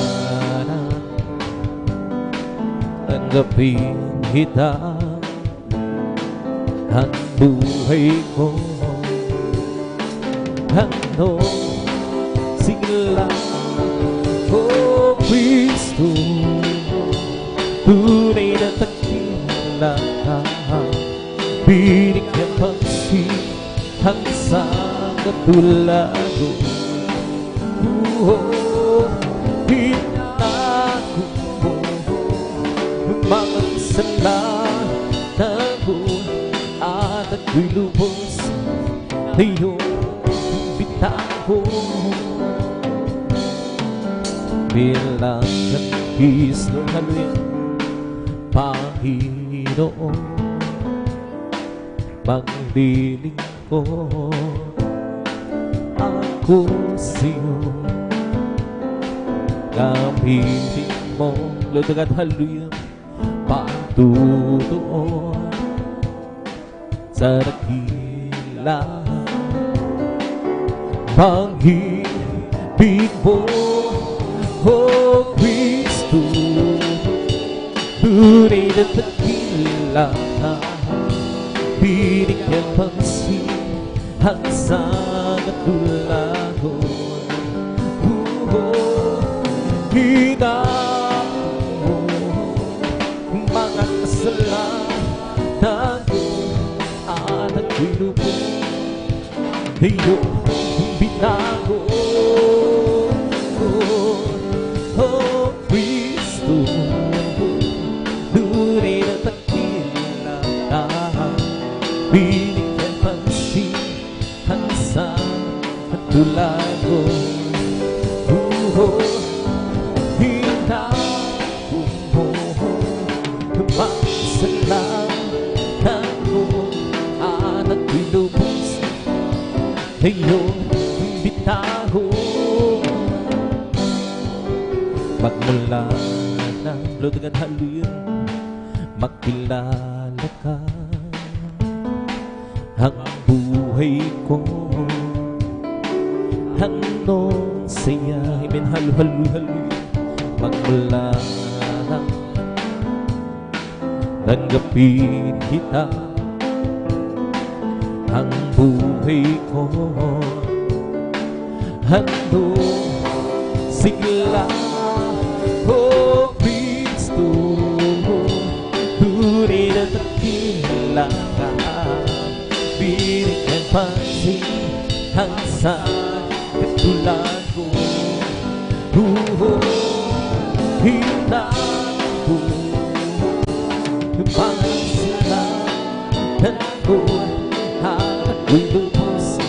na tanggapin kita, ang buhay ko hanggang sila. Oh Kristo, tunay na takila ka, binigyan pansin hanggang katulad ko. Hinago mo mga kasalanan ko, at ako'y lubos na iyong bitago. Bilang kantis ng halin, Panginoon, maglilingkod ako sa'yo. Gamitin mo, Lord, at hallelujah, patutuon sa dakila pag-ibig mo. Oh Kristo, tunay na takila ka, binigyan pansin hanggang katulad ko. Hinago mo mga kasalanan ko, at ako'y lubos na iyong binago. Oh Kristo, tunay na takila ka, binigyan pansin hanggang katulad ko. Hinago mo mga kasalanan ko, at ako'y lubos na iyong bitago. Magmula na, Lord, at hallelujah, makilala ka, ang buhay ko hanggang saya. Amen, hallelujah, hallelujah. Magmula na tanggapin kita. Ang buhay ko handog sigla, oh Kristo, tunay na dakila ka. Binigyan pansin ang sa katulad ko. Hinako pangasalan ko, ako'y lubos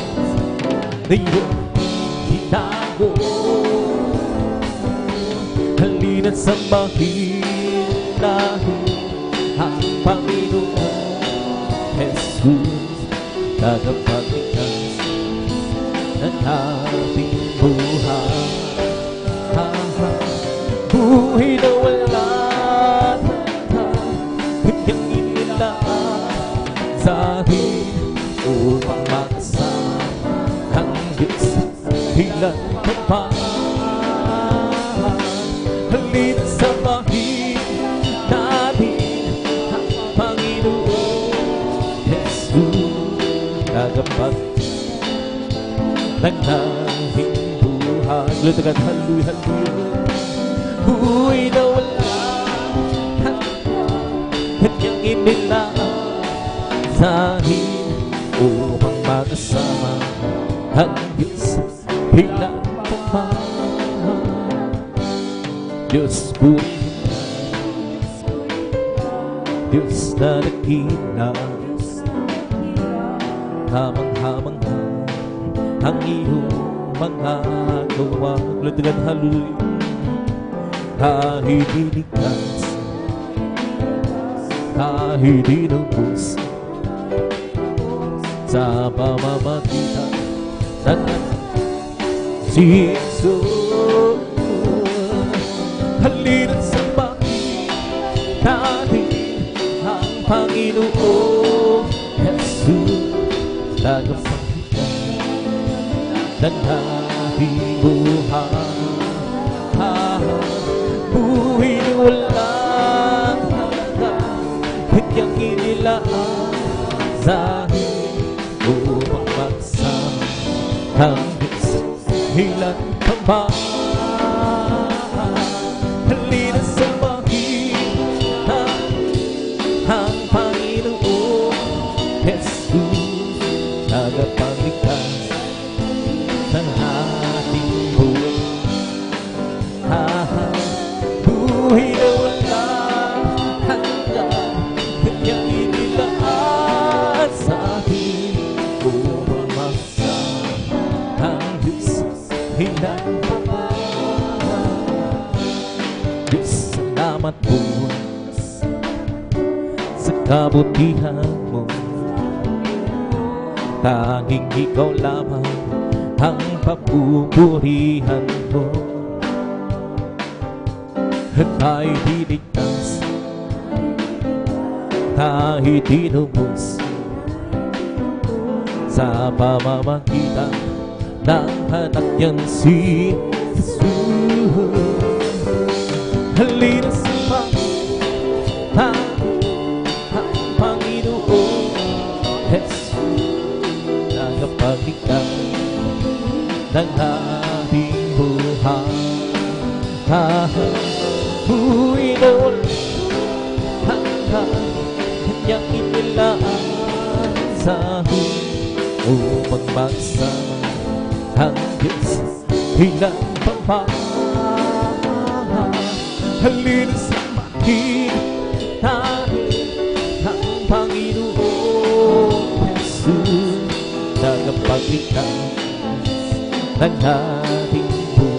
na iyong hinago. Halina't sambahin natin ang Panginoon Jesus, tagapagligtas ng ating buhay. Buhay na wala kanyang inilaan sa atin upang makasama ang Diyos ilan pa pa. Halina't samahin natin ang Panginoon Jesus, tagapagligtas ng ating buhay. Lutagan, hallelujah, hallelujah. Buhay na wala kanyang inilaan sa atin upang makasama ang Diyos ilan pa pa. Diyos purihin, Diyos na dakila, hamang-hamang ang iyong mga gawa. Lutagan, hallelujah. Kahit inigas, kahit inubos sa pamamagitan ng si Jesus. Halina't sambahin natin ang Panginoon Jesus, tagapagligtas ng ating buhay. Buhay na walang hanggan, kanyang inilaan sa atin upang magsama ang Diyos ilan pa ba. Halina't sambahin ang Panginoon Jesus, tagapagligtas ng ating buhay. Buhay na walang hanggan, kanyang inilaan sa atin upang magsama ang Diyos ilan pa ba. Diyos, salamat po sa kabutihan mo. Tanging ikaw lamang ang papupurihan mo. Kahit iligtas, kahit inubos sa pamamagitan ng anak niyang si Jesus. Halina't sambahin ang Panginoon Jesus, tagapagligtas ng ating buhay. Buhay na walang hanggan, kanyang inilaan sa atin upang magsama ang Diyos ilan pa ba. Halina't sambahin natin ang Panginoon Jesus, tagapagligtas ng ating buhay.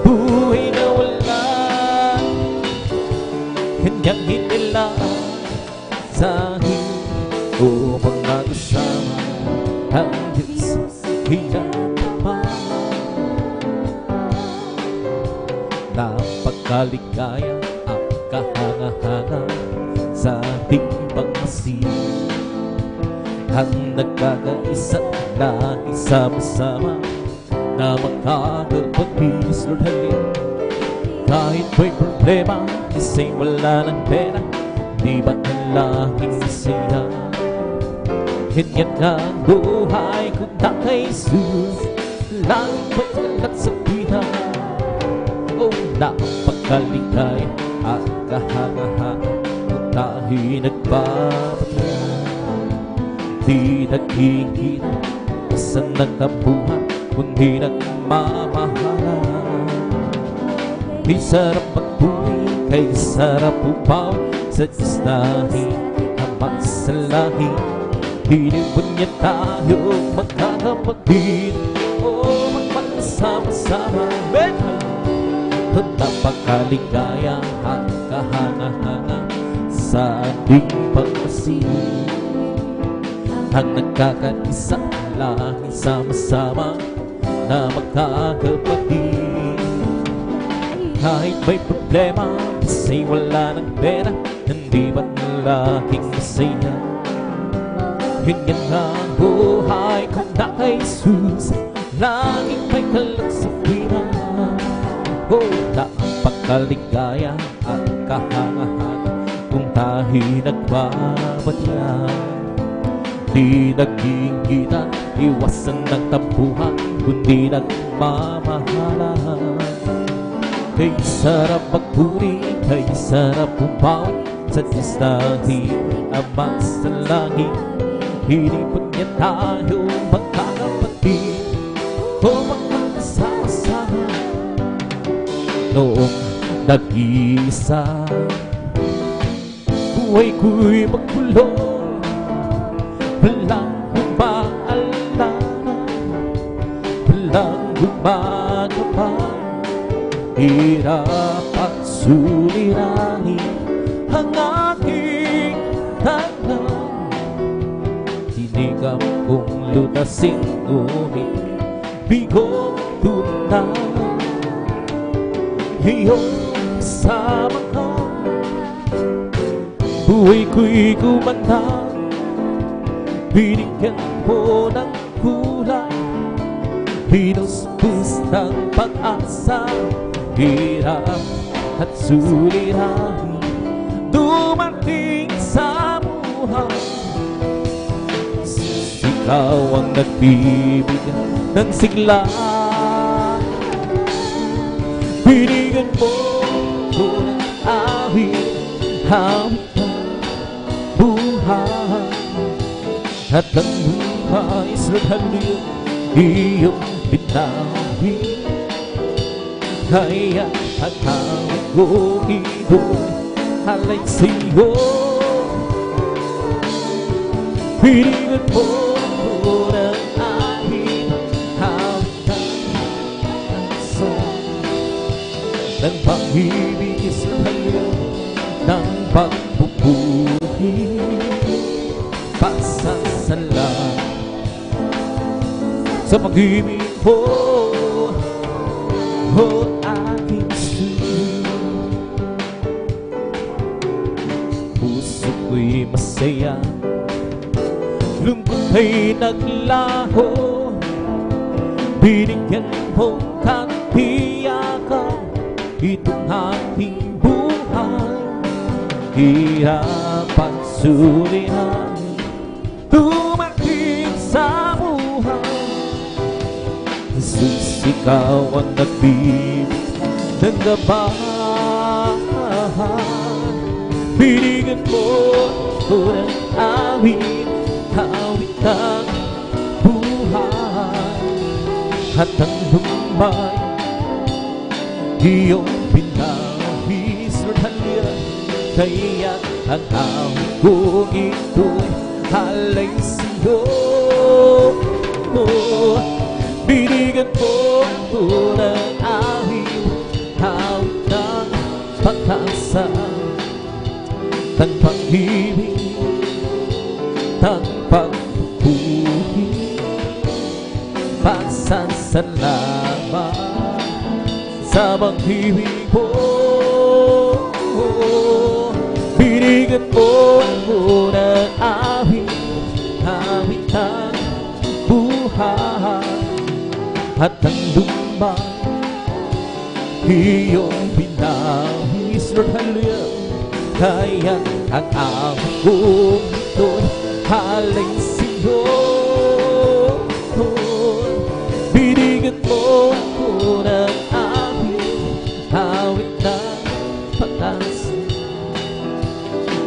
Buhay na walang kanyang inilaan sa atin upang magsama ang Diyos ilan pa. Napakaligaya at kahanga-hanga sa ating pagmasihan, ang nagkakaisa na isama-sama na makakapagpis, Lord, halin kahit may problema isa'y wala ng pera, di ba ang laking saya? Ganyan ang buhay ko na kay Jesus, laging pagkalat sa pina. Oh, napakaligaya at kahanga-hanga kung tayo'y nagpapataya. Di nagkikita saan nagtabuhan, kundi nagmamahalan. Di sarap magbuhay, kay sarap upaw, sa Diyos nahin ama sa lahi. Hinipon niya tayo magkakapatid, o magpasama-sama. Napakaligaya at kahanga-hanga sa ating pagmasihan. Ang nagkakaisa, lahing sama-sama na magkakapatid. Kahit may problema, isa'y wala ng pera, hindi ba't laking masaya? Ganyan ang buhay ko na kay Jesus, laging may kalagsapihan. Oh, napakaligaya at kahanga-hanga kung tayo'y nagbabatyan. Di nagkikita, iwasan ng tampuhan, kundi nagmamahalan. Kay sarap magpuri, kay sarap upaw, sa Diyos natin ama sa langit. Hinipon niya tayo magkakapatid, o magkakasama-sama. Noong nag-iisa, buhay ko'y magkulo, walang umaalala, walang gumagawa. Hirap at suliranin ang aking tanang, hinigam kong lutasin, umibigo tunay. Iyong kasama ka, buhay ko'y gumanda, binigyan mo ng kulay, pinuspos ng pag-asa. Hirap at suliranin dumating sa buhay, ikaw ang nagbibigay ng sigla. Binigyan mo ko ng awit, hawit ng buhay, at ang buhay sa halil iyong binawi. Kaya at hawit ko ito'y halay sa'yo. Binigyan mo ko ng awit, hawit ng aso, ng pag-ibig sa halil ng pagpupuhi. Pasasalamat sa pag-ibig mo, o aking Jesus. Puso ko'y masaya, lungkot ay naglaho, binigyan mong katiyakan itong aking buhay. Hirap at suliranin dumating sa buhay, Jesus, ikaw ang nagbibigay ng gabay. Binigyan mo ko ng awit, hawit ng buhay, at ang lumay iyong pinawis. Lord, halira, kaya't ang awit ko ito'y halay sa'yo. Binigyan mo ko ng awit, hawit ng pag-asa, ng pag-ibig, ng pagpupuhi. Pasasalamat sa pag-ibig mo. Binigyan mo ng awit, hawit ng buhay, at ang lumang iyong binawis. Yes, Lord, hallelujah. Kaya't ang akong ito'y haling sa'yo. Binigyan mo ako ng awit na pag-asa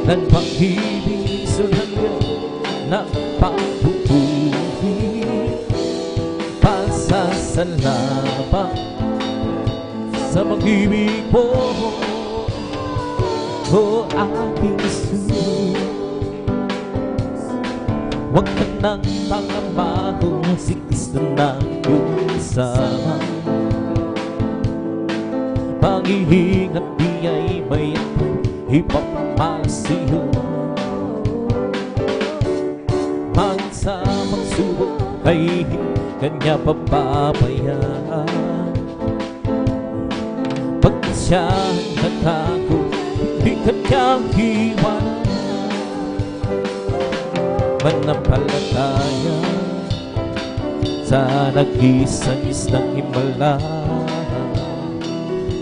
ng pag-ibig sulhanggan ng pagpupuri. Pasasalamat sa pag-ibig mo, o aking Jesus. Huwag ka nang pangamahong si Kristo na iyong kasama. Pag-ibig at biyay may ipapamasiyo. Sa pagsubok ay kanya papabayaan. Pag siya natakot, di kanyang iwanan. Manampalataya sa nag-isang himala.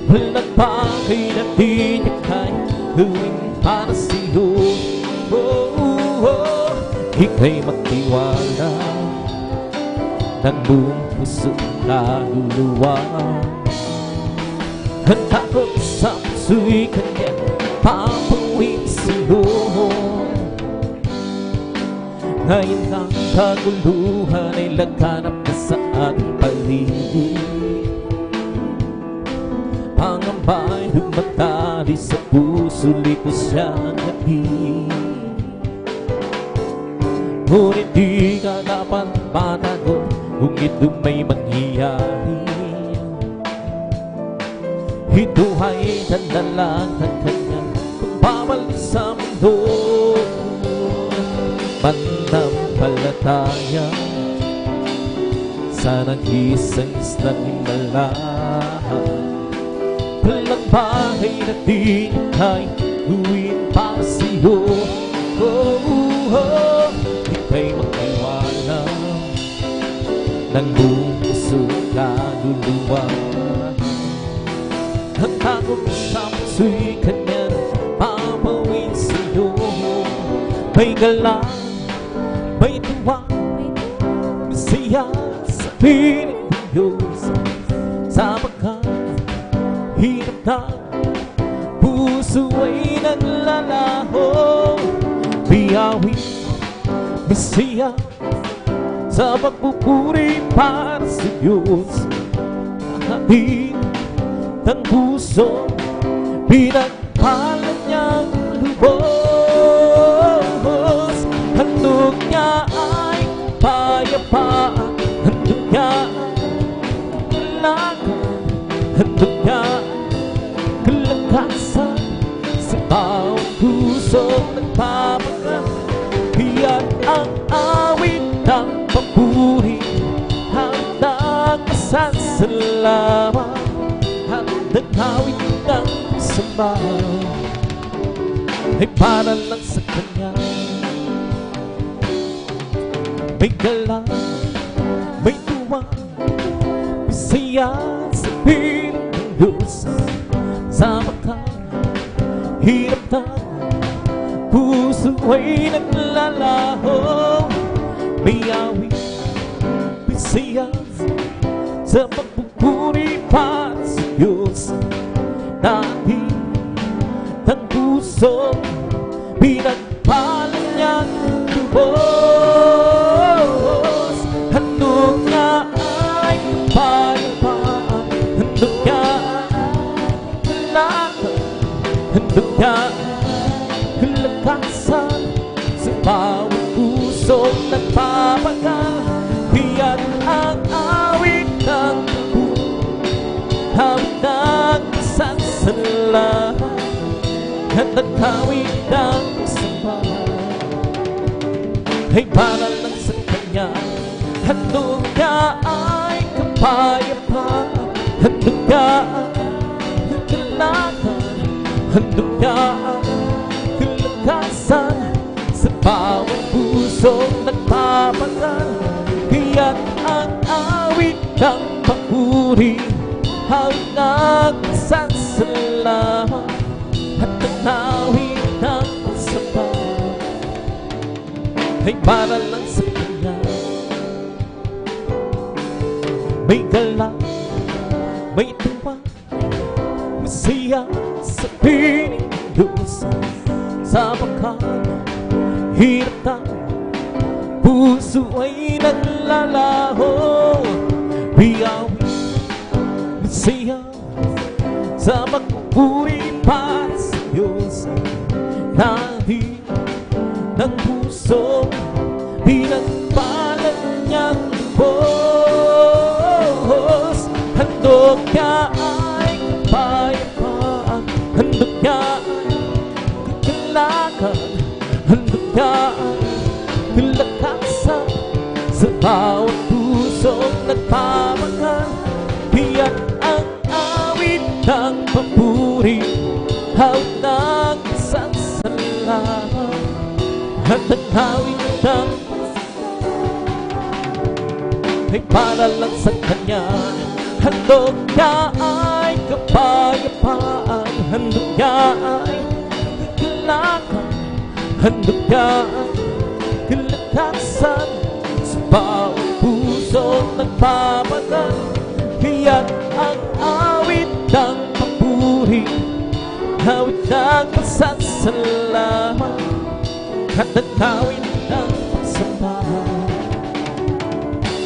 Walang bagay na di niya kaya gawin para sa'yo. Ika'y magtiwala ng buong puso na luluwa. Handa ko sa puso'y kanya papawin sa'yo. Ngayon ang kaguluhan ay laganap na sa ating paligid. Pangamba'y dumatali sa puso, liko siyang hatid. Ngunit di ka dapat matago kung ito may mangyayari. Ito ay dandalang ng kanyang pagbabalik sa mundo. Manampalataya sa nag-isang himala. Walang bagay na di kay gawin para sa'yo. Ika'y magtiwala ng buong puso kaluluwa. Ang takot sa puso'y kanyang papawin sa'yo. May galang, may tuwa, may saya sa piling ng Diyos. Sa pagkahirap na puso ay naglalaho. Biyawin, Mesiya, sa pagpupuri para sa Diyos. Nakatid ng puso, pinagpalan niyang lubos. Handog niya ay payapaan, handog niya kalakan, handog niya kalakasan sa bawat pusong nagpapagal. Iyan ang awit ng papuri, handang masasalamat, handang awit ng samba ay para lang sa Kanya. May galang, may tuwa, may saya sa piling ng Diyos. Sa makahirap na puso ay naglalaho. May awit, may saya sa pagpupuri para sa Diyos. Dahil ng puso pinagpalan niyang lubos. Handog niya ay kapayapaan, handog niya kalakan, handog niya kalakasan sa bawat pusong nagpapagal. Iyan ang awit ng awit ng masasalamat, at nag-awit ng samba ay para lang sa Kanya. Handog niya ay kapayapaan, handog niya kalakan, handog niya kalakasan sa bawat pusong nagpapagal. Iyan ang awit ng papuri, awit ng masasalamat, ay para lang sa kanya. May galak, may tuwa, masaya sa piling Diyos. Sa pagkahirap ng puso ay naglalaho, biyawi, masaya sa pagpupuri para sa Diyos. Nahin ng puso pinagpalan niyang lubos. Handog niya ay kapayapaan, handog niya ay kagalakan, handog niya ay kalakasan sa bawat pusong nagpapaghan. Iyan ang awit ng papuri, hawit ng pagsasalamat, at ang awit ng ay para lang sa kanya. Handog niya ay kapayapaan, handog niya ay kagalakan, handog niya ay kalakasan sa bawat pusong nagpapaghan. Iyan ang awit ng papuri, awit ng pasasalamat, at ang awit ng pagsamba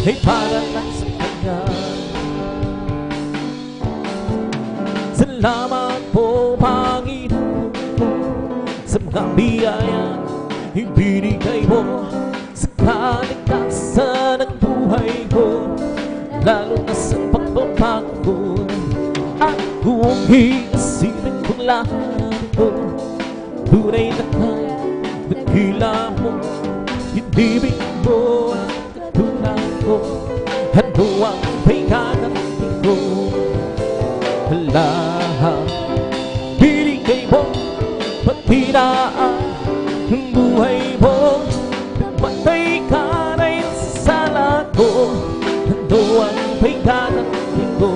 ay para lang sa kanya. Salamat po, Panginoon, sa mga biyaya ibinigay mo sa kaligtasan ng buhay ko, lalo na sa pagbabago. At kung iisipin kong lahat ito, tunay na kaya nagkila mo, inibig mo ang katulad ko. Ano ang pagkakataon ko? Lahat binigay mo, pati na ang buhay mo. Namatay ka na sa sala ko. Ano ang pagkakataon ko?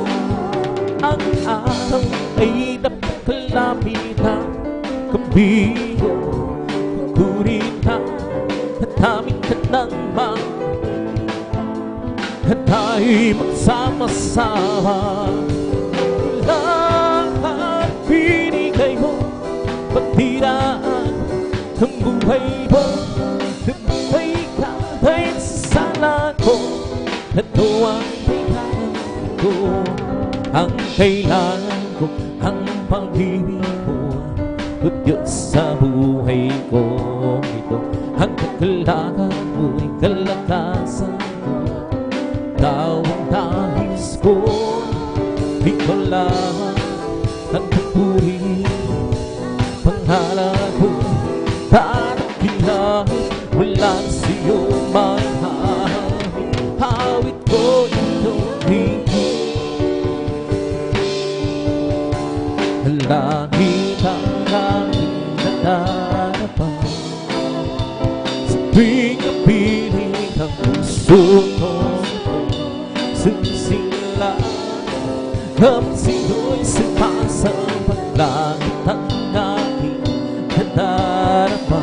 Ang araw ay napakalapit na, kami kukunin na at amin ka ng mga, at tayo magsama-sama. Lahat binigay mo, pati na ang buhay mo. Namatay ka dahil sa sala ko. Ano ang kailangan ko? Ang kailangan ko, ang pag-ibig mo, o Diyos sa buhay ko. Ito ang kailangan mo'y kalakasan ko. Ikaw ang nais ko, ikaw lang ang papuri. Pangalan ko, tatakilan, walang sa'yo may hawit. Hawit ko itong hingin, langit ang aking nadarapa. Sa tuwing kapiling ang puso ko, sumisila ang sino'y sumasabang. Langit ang aking nadarapa.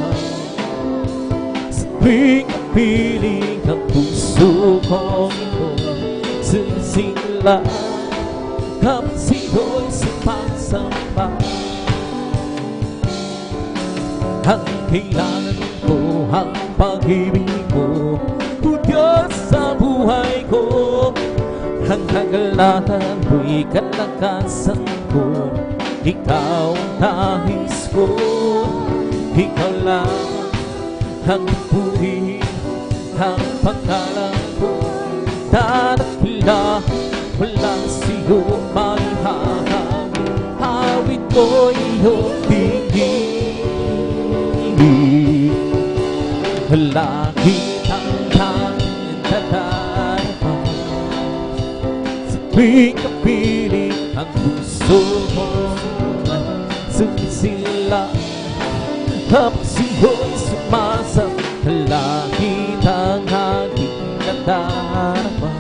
Sa tuwing kapiling ang puso ko, sumisila ang sino'y sumasamba. Ang kailangan ko, ang pag-ibig mo, o Diyos sa buhay ko. Ang kagalakan mo'y kalakasan ko. Ikaw ang nais ko, ikaw lang ang puri. Ang pangalan ko, dadakila, walang siyo may hahawit. Hawit ko iyong tingin, langit ang aking nadarapa. Sa tuwing kapiling ang puso mo, sumisila ang siyo'y sumasang. Langit ang aking nadarapa.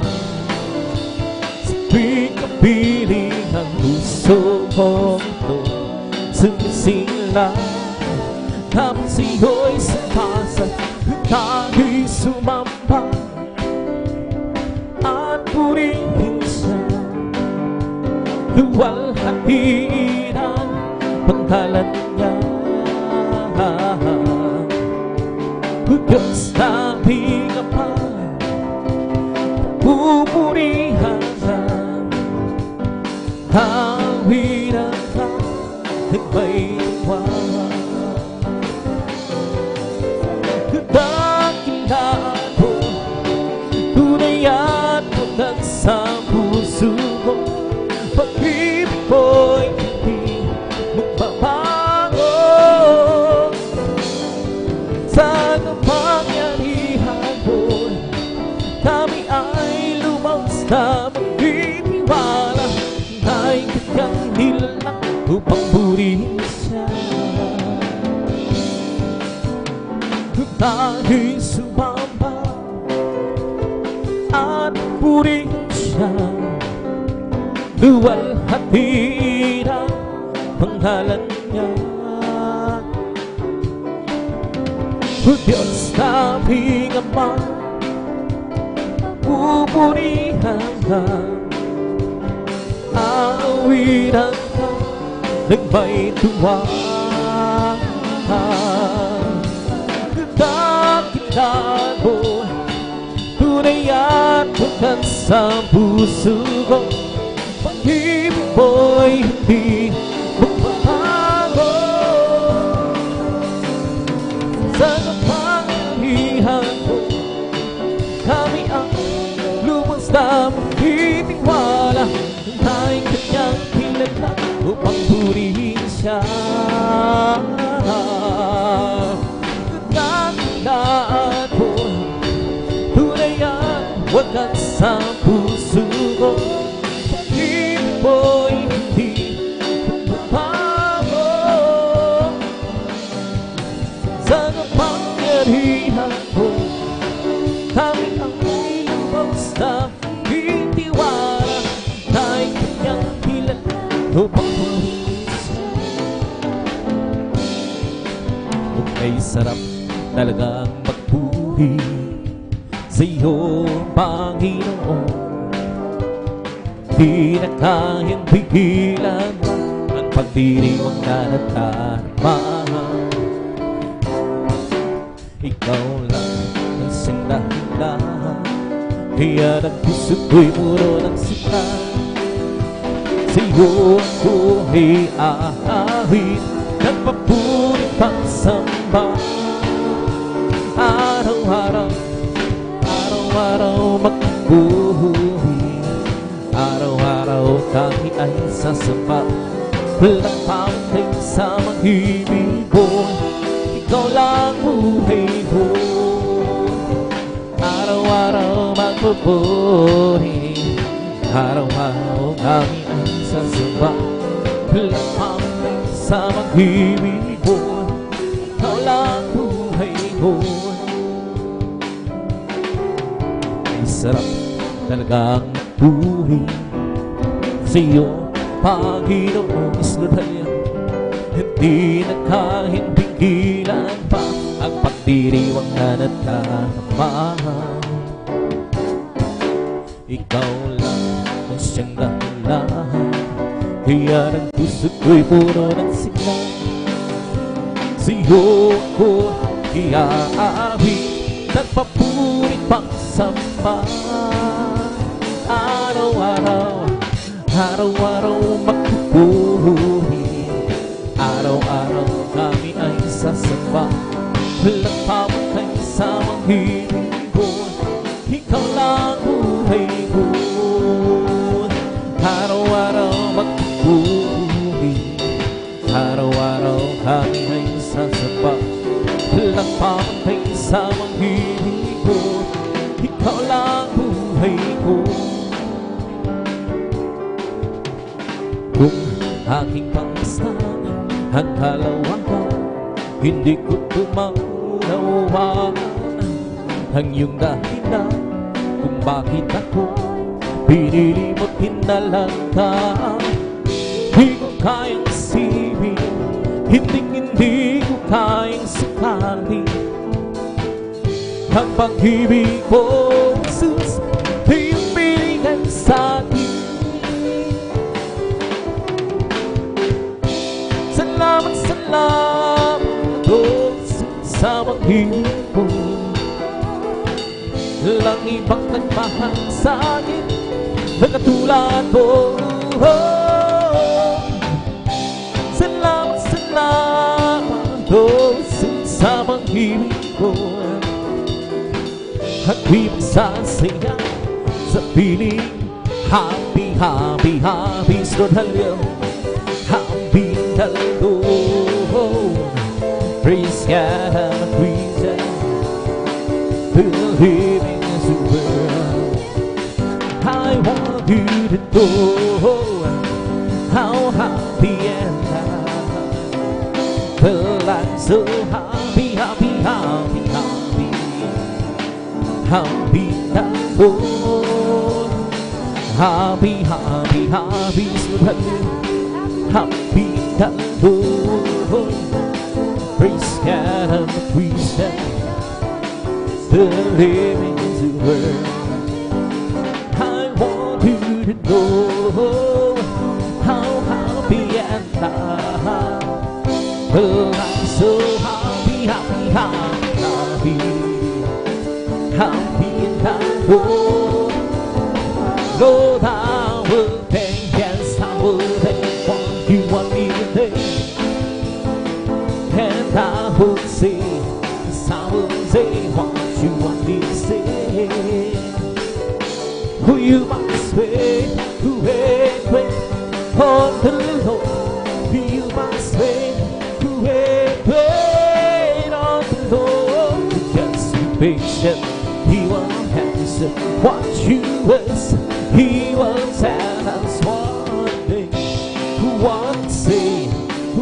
Sa tuwing kapiling ang puso mo, sumisila ang siyo'y sumasang. Kahit luwalhati ng pangalan niya. O Diyos naming Ama, pupurihan ka, tawiran ka ng may tuwa. Dakilaan mo, tunay at bulag sa puso mo, pag-ibig mo'y hindi magbabago. Sa kapangyarihan mo, kami ay lumos na magtitiwala, ay kanyang nilalang upang purihin siya. Tayo'y sumamba at purihin siya, luwalhati ng pangalan niya. O Diyos naming Ama, pupurihan ka, aawiran ka ng may tuwa. Dakilaan mo, tunay at bukas sa puso ko, pag-ibig mo'y hindi magbabago. Sa kapangyarihan mo, kami ang lumos na magtitiwala, ay kanyang nilalang upang purihin siya. Dakilaan mo, tunay at wagas sa puso ko, pag-ibig mo'y hindi magbabago. Sa kapangyarihan mo, kami ang lumos na magtitiwala, ay kanyang nilalang upang purihin siya. Ay sarap talagang magpuri sa iyo, Panginoon. Di na kayang pigilan ang pagdiriwang naratarama. Ikaw lang ang siyang dahilan, kaya ang puso ko'y puro ng sika. Sa iyo ako ay aawit, nagpapuri pagsamba. Araw-araw, araw-araw magpupuhi, araw-araw kami ay sasamba. Walang pangkay sa mag-ibig ko, ikaw lang buhay ko. Araw-araw magpupuhi, araw-araw kami ay sasamba. Walang pangkay sa mag-ibig ko, ikaw lang buhay ko. Sarap talagang puri sa iyo, Panginoong Israel. Hindi na kayang pigilan pa ang pagdiriwang na natarama. Ikaw lang ang siyang dahilan, kaya ng puso ko'y puro ng sigla. Sa iyo ako iaawit, nagpapurit pagsamba. Araw-araw, araw-araw magpupuhi, araw-araw kami ay sasamba. Walang pamatay sa mag-ibig ko, ikaw lang buhay ko. Araw-araw magpupuhi, araw-araw kami ay sasamba. Walang pamatay sa mag-ibig ko, ikaw lang buhay ko. Kung aking pangsabi ang kalawakan, hindi ko tumaunawakan ang iyong dahilan kung bakit ako pinili mo't hinalang ka. Hindi ko kayang isipin, hindi ko kayang sakali ang pag-ibig mo, Jesus, iyong binigay sa akin. samang hiling ko. Walang ibang nagmahal sa akin na katulad mo. Salamat, salamat, oh, sa samang hiling ko. Ako'y magsasaya sa piling. Happy, happy, happy, sunod haliw. Happy talo. Praise God, I'm a Christian, believing as you will. I want you to know how happy am I. Well, I'm so happy, happy, happy, happy. Happy talo. Happy, happy, happy, sunod happy talo. Praise God, I'm a Christian, believing is the word. I want you to know how happy and I. Well, I'm so happy, happy, happy, happy, happy and I know. Lord, I will thank, yes, I will thank what you want me to thank. And I will say, yes, I will say what you want me to say. Oh, you must wait, wait, on the Lord. You must wait, wait on the Lord. Just be patient, He will answer what you ask. He will tell us one thing, what to say,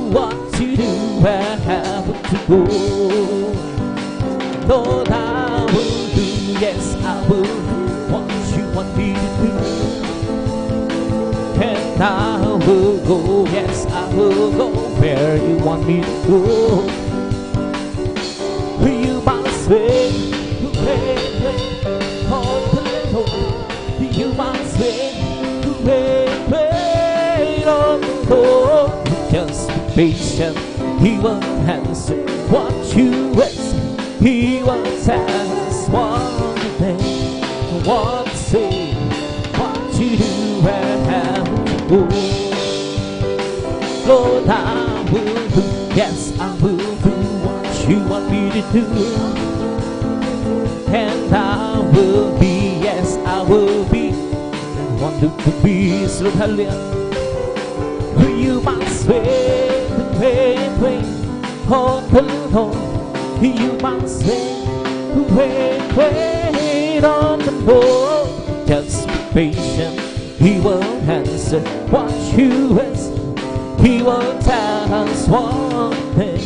what to do, where have to go. Lord, I will do, yes, I will do what you want me to do. And I will go, yes, I will go where you want me to go. You must wait, on the Lord. You must wait, on the Lord. Just be patient, He will answer what you ask. He will tell us one thing, what to say, what to do, where have to go. Lord, I will do, yes, I will do what you want me to do. And I will be, yes, I will be, and want to be, so hallelujah. You must wait, on the Lord. You must wait on the Lord. Just be patient, He will answer what you ask. He will tell us one thing,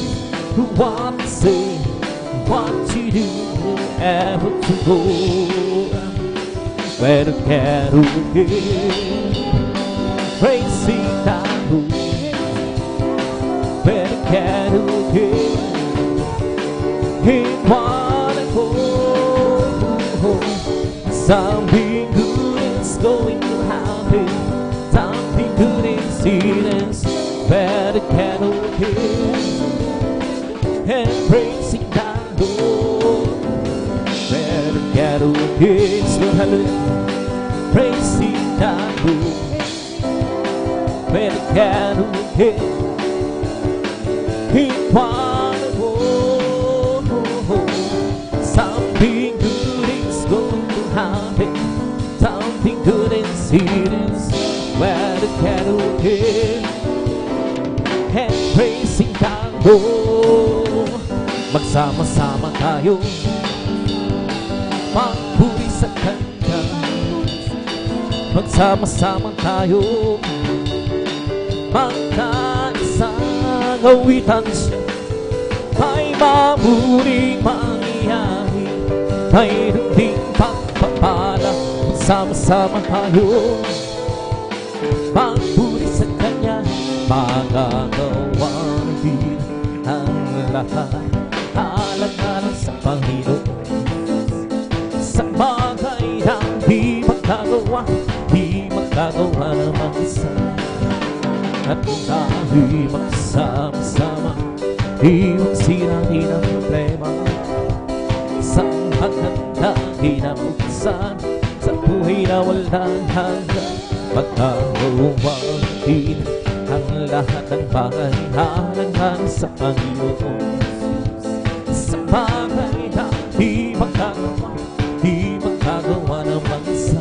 what to say, what to do, ever to go, where to get away. Praising that Lord, where to get away. In one and home, something good is going to happen. Something good is serious, where to get away. And praising that Lord, where to get away. So hallelujah, praising that Lord, where to get away. In one and home, something good is going to happen. Something good and serious, where to get away. And praising God, Lord. Magsama-sama tayo, magpuri sa Kanya. Magsama-sama tayo, magkaisang awitan siya. May mamuning mangyayari, mayroon ding pagpapala. Magsama-sama tayo, magpuri sa Kanya. Magagawa din ang lahat, alang-alang sa Panginoon. Sa bagay na di magagawa, di magagawa na mag-isa. At tayo'y magsama-sama, iwang sirain ang problema. magandang kinabukasan sa buhay na walang hanggan. Magkagawa din ang lahat ng bagay halangan sa Panginoon. Sa bagay na di magkagawa ng mag-isa.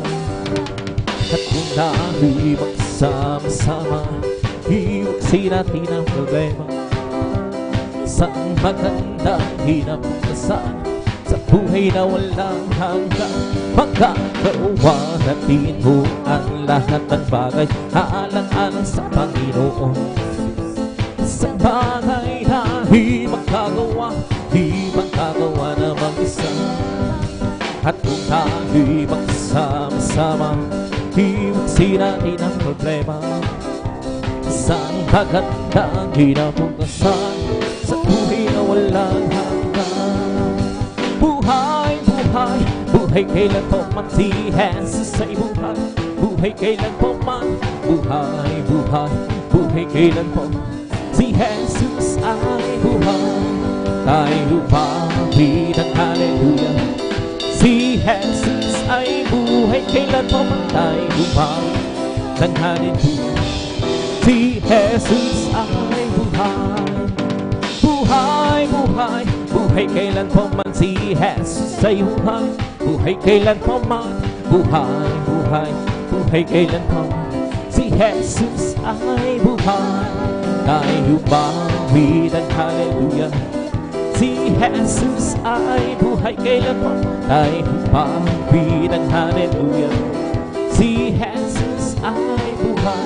At kung dahil magsama-sama, iwagsin natin ang problema. Sa magandang kinabukasan sa buhay na walang hanggan. Magkagawa natin ho ang lahat ng bagay alang-alang sa Panginoon. Sa bagay na di magkagawa na mag-isa. At kung tayo'y magsama-sama, iwagsin natin ang problema. Sa magandang kinabukasan sa buhay na walang hanggan. Buhay, buhay, buhay kailan po man si Jesus ay buhay. Buhay kailan po man, buhay, buhay, buhay kailan po si Jesus ay buhay. Tayo bawid ang hallelujah. Si Jesus ay buhay kailan po man tayo bawid ang hallelujah. Si Jesus ay buhay. Buhay, buhay, buhay kailan po man si Jesus ay buhay. Buhay kailan po man, buhay, buhay, buhay kailan po si Jesus ay buhay. Tayo bawid ang hallelujah. Si Jesus ay buhay kailan po tayo bawid ang hallelujah. Si Jesus ay buhay.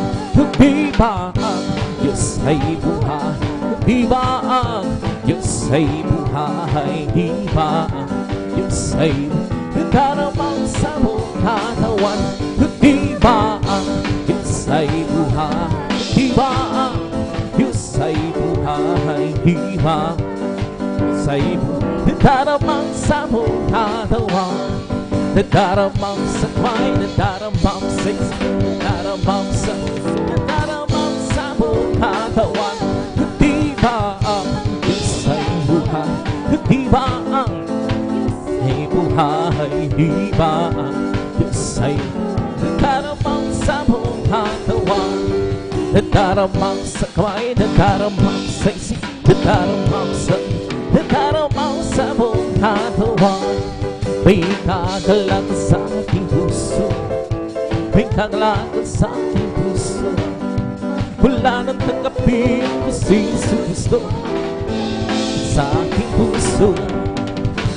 Viva ang Diyos ay buhay. Viva ang Diyos ay buhay. Viva ang Diyos ay nagkaramang sa mong katawan. Viva ang Diyos ay buhay. Viva ang Diyos ay buhay. Viva sa ibo, nadaramang sa mong katawan. Nadaramang sa kway, nadaramang sa isip, nadaramang sa mong katawan. Di ba ang Diyos ay buhay? Di ba ang ay buhay? Di ba ang Diyos ay nadaramang sa mong katawan? Nadaramang sa kway, nadaramang sa isip, nadaramang sa mong katawan. May kagalakan sa aking puso, may kagalakan sa aking puso. Wala nang tanggapin ko si Kristo sa aking puso.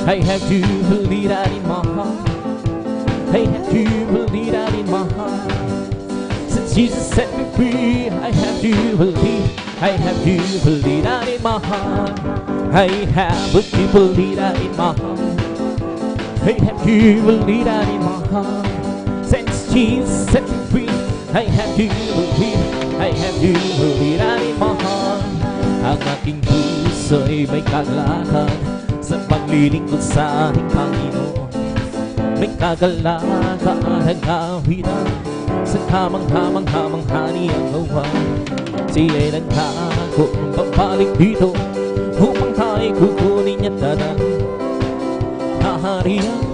I have to believe that in my heart. I have to believe that in my heart. Since Jesus set me free, I have to believe. I have to believe that in my heart. I have to believe that in my heart. I have to believe that in my heart. Since Jesus set me free, I have to believe. I have to believe that in my heart. Ang aking puso'y may kagalakan sa paglilingkod sa ating Panginoon. May kagalakan ang awitan sa kamang-hamang-hamang-hani ang gawa. Siya'y nagkakong babalik dito upang tayo kukunin niya dadan. Nahariyan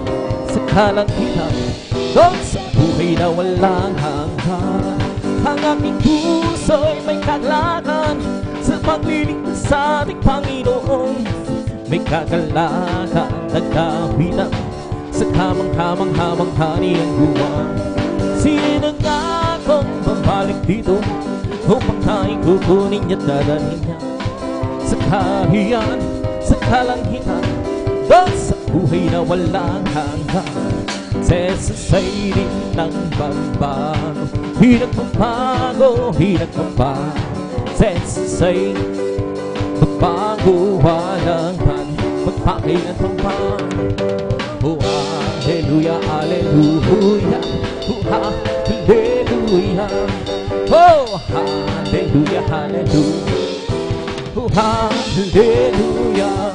sa kalangitan doon sa buhay na walang hanggan. Ang aking puso'y may kagalakan sa paglilingkod sa ating Panginoon. May kagalakan nagkawitan sa kamang-hamang-hamang-hani ang buwan. Sino nga akong babalik dito upang tayo kukunin niya dadalhin niya sa kaharian, sa kalangitan doon sa buhay na walang hanggan. Si Jesus ay di nang babago, di nagbabago, di nagbabago. Si Jesus ay magbago, walang magpakailan pang oh, hallelujah, hallelujah, oh, hallelujah, oh, hallelujah, hallelujah, oh, hallelujah.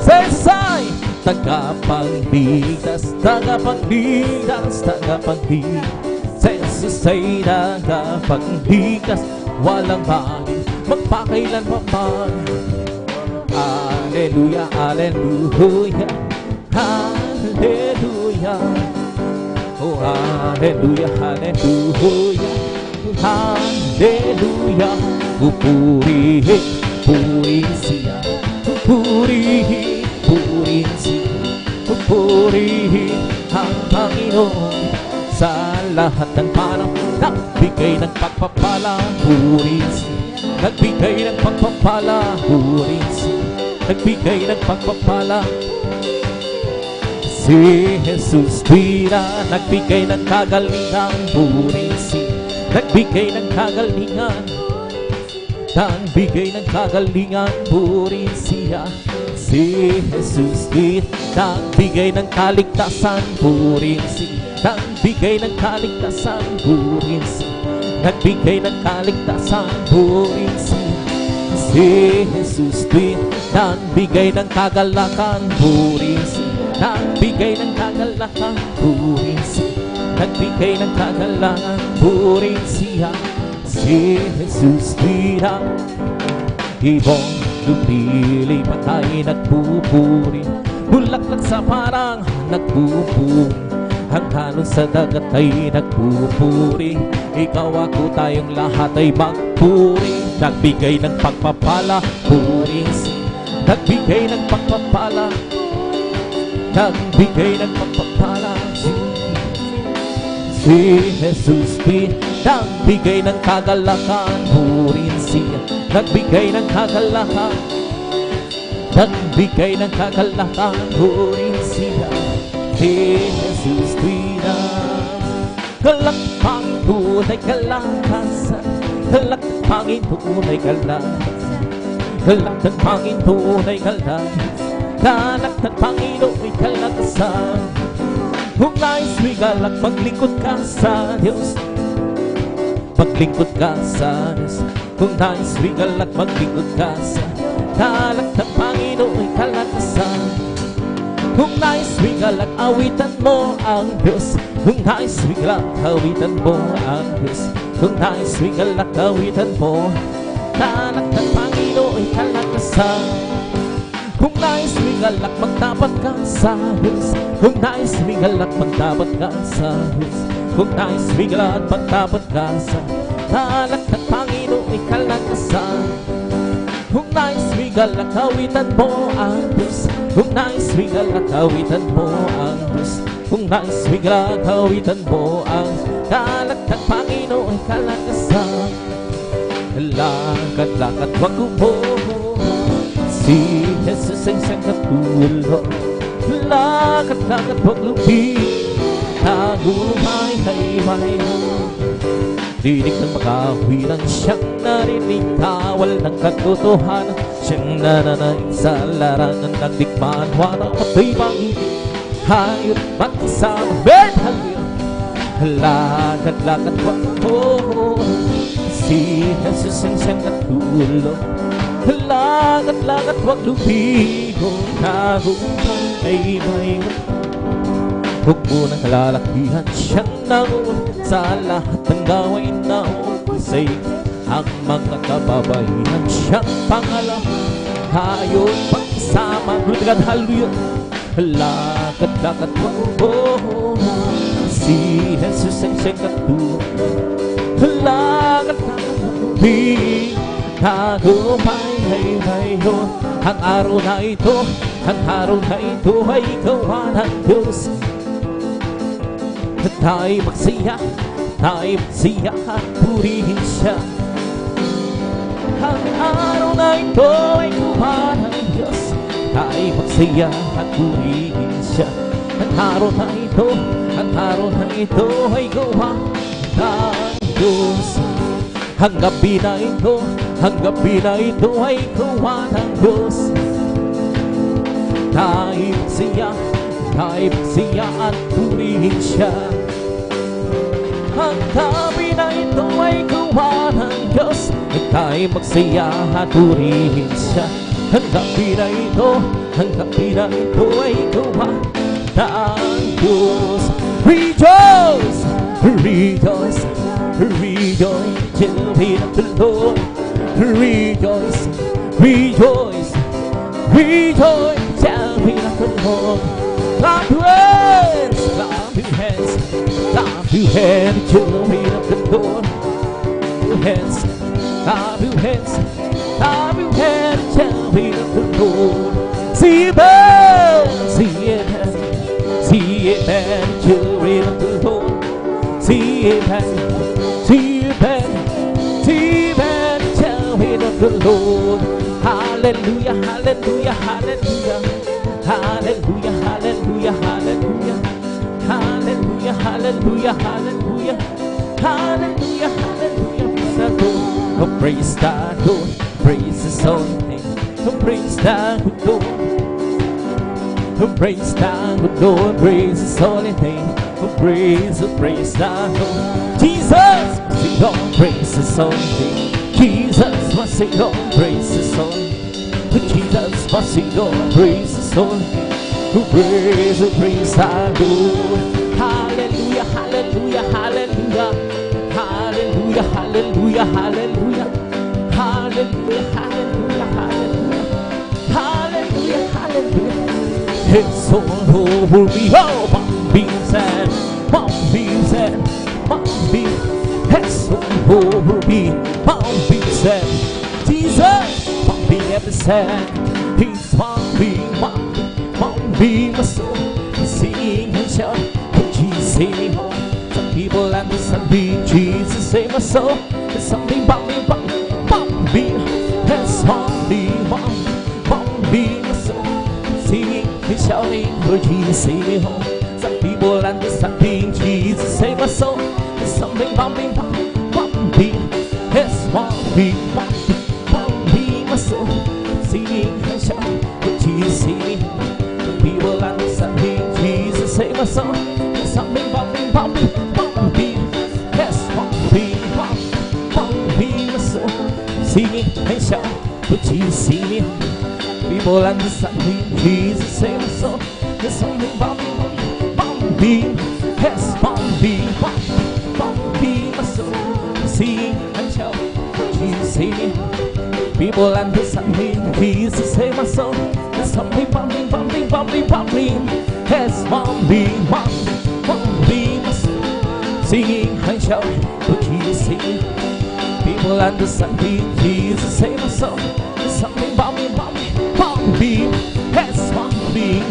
Si Jesus ay tagapagligtas, tagapagligtas, tagapagligtas. Si Jesus ay tagapagligtas, walang bagay, magpakailan pa man. Hallelujah, hallelujah, hallelujah. hallelujah. Oh, hallelujah, hallelujah, hallelujah. Pupurihin, purihin siya. Pupurihin, purihin siya. Pupurihin ang Panginoon sa lahat ng panahon. Nagbigay ng pagpapala, purihin siya. Nagbigay ng pagpapala, purihin siya. Nagbigay ng pagpapala. Si Jesus tira, nagbigay ng kagalingan, purihin siya. Nagbigay ng kagalingan, nagbigay ng kagalingan, purihin siya. Si Jesus tira, nagbigay ng kaligtasan, purihin siya. Nagbigay ng kaligtasan, purihin siya. Nagbigay ng kaligtasan, purihin siya. Si Jesus tira, nagbigay ng kagalakan, purihin siya. Nagbigay ng kagalakan, purihin siya. Nagbigay ng kagalakan, purihin siya. Si Jesus tira, ibong lumili patay nagpupuri. Bulaklak sa parang nagpupuri, ang halon sa dagat ay nagpupuri. Ikaw ako tayong lahat ay magpuri. Nagbigay ng pagpapala, purihin siya. Nagbigay ng pagpapala, nagbigay ng pagpapala. Si Jesus nagbigay ng kagalakan, purihin siya. Nagbigay ng kagalakan, nagbigay ng kagalakan, purihin siya. Si Jesus galak Panginoon ay kalakasan, galak Panginoon ay kalakasan, galak ng Panginoon ay kalakasan, galak ng Panginoon ay kalakasan. Kung nais mo'y galak, maglingkod ka sa Diyos. Maglingkod ka sa Diyos. Kung nais mo'y galak, maglingkod ka sa galak ng Panginoon ay kalakasan. Kung nais mo'y galak, awitan mo ang Diyos. Kung nais mo'y galak, awitan mo ang Diyos. Kung nais mo'y galak, awitan mo galak ng Panginoon ay kalakasan. Kung nais mo'y galak, magtapat ka sa Diyos. Kung nais mo'y galak, magtapat ka sa Diyos. Kung nais mo'y galak, magtapat ka sa galak ng Panginoon ay kalakasan. Kung nais mo'y galak, awitan mo ang Diyos. Kung nais mo'y galak, awitan mo ang Diyos. Kung nais mo'y galak, awitan mo ang galak ng Panginoon ay kalakasan. Lakad-lakad, wag umuho, si Jesus ay siyang katulong. Lakad-lakad, wag lupi, nagumay-hay-hay. Dinig ng makahwiran, siyang narinig, tawal ng katotohanan. Siyang nananaig sa larangan ng digmaan, warang patay mangibig, hayot mag-isama, hallelujah. Lakad-lakad, wag umuho, si Jesus ay siyang katulong. Lakad-lakad, wag lumigo, nagumay-hay-hay. Huwag mo nang kalalakihan, siyang naroon sa lahat ng gawain na umusay. Ang mga kababaihan, siyang pangalan, hayot pag-isama, hallelujah. Lakad-lakad, wag mo, si Jesus ay siyang katulong. Lakad-lakad, wag lumigo, nagumay-hay-hay. Ang araw na ito, ang araw na ito ay gawa ng Diyos. Tayo magsiya, purihin siya. Ang araw na ito ay gawa ng Diyos. Tayo magsiya at purihin siya. Ang araw na ito, ang araw na ito ay gawa ng Diyos. Ang gabi na ito, ang gabi na ito ay gawa ng Diyos. Tayo magsiya at purihin siya. Ang gabi na ito ay gawa ng Diyos. Tayo magsiya at purihin siya. Ang gabi na ito, ang gabi na ito ay gawa ng Diyos. Rejoice, rejoice, rejoice till the Lord. Rejoice, rejoice, rejoice till the Lord. Clap your hands, clap your hands, clap your hands, children of the Lord. Your hands, clap your hands, clap your hands, children of the Lord. See it burn, see it burn, see it burn, children of the Lord. See it burn, see it burn, see it burn, children of the Lord. Hallelujah, hallelujah, hallelujah. Hallelujah, hallelujah, hallelujah. Hallelujah, hallelujah, hallelujah. Hallelujah, hallelujah. Oh, praise the Lord, praise His holy name. Oh, praise the Lord. Oh, praise the Lord, praise His holy name. Oh, praise the Lord. Jesus, sing on, praise His holy name. Jesus, must sing on, praise His holy name. Jesus, must sing on, praise His holy name. Oh, praise the Lord. Hallelujah, hallelujah, hallelujah. Hallelujah, hallelujah, hallelujah. Hallelujah, hallelujah, hallelujah. Hallelujah, hallelujah. It's all over me. Oh, mountains and mountains and mountains. It's all over me. Mountains and Jesus, mountains every sand. He's mountain, my soul. Sing and shout, Jesus, save me home. Some people understand me, Jesus, save my soul. There's something about me, about me. That's me, my soul. Singing and shouting, oh Jesus, save me home. Some people understand me, Jesus, save my soul. There's something about me, that's me, my soul. Singing and shouting, oh Jesus, save me home. People understand me, Jesus, save my soul. There's something about me, yes, me, my soul. Singing and shouting, but Jesus, save me. People understand me, Jesus, save my soul. There's something about me, yes, me, my soul. Singing and shouting, but Jesus, save me. People understand me, Jesus, save my soul. There's something bumping, yes, me, my soul. Singing and shouting, but Jesus, save me. People understand me, Jesus, save my soul. There's something bumping, yes, me,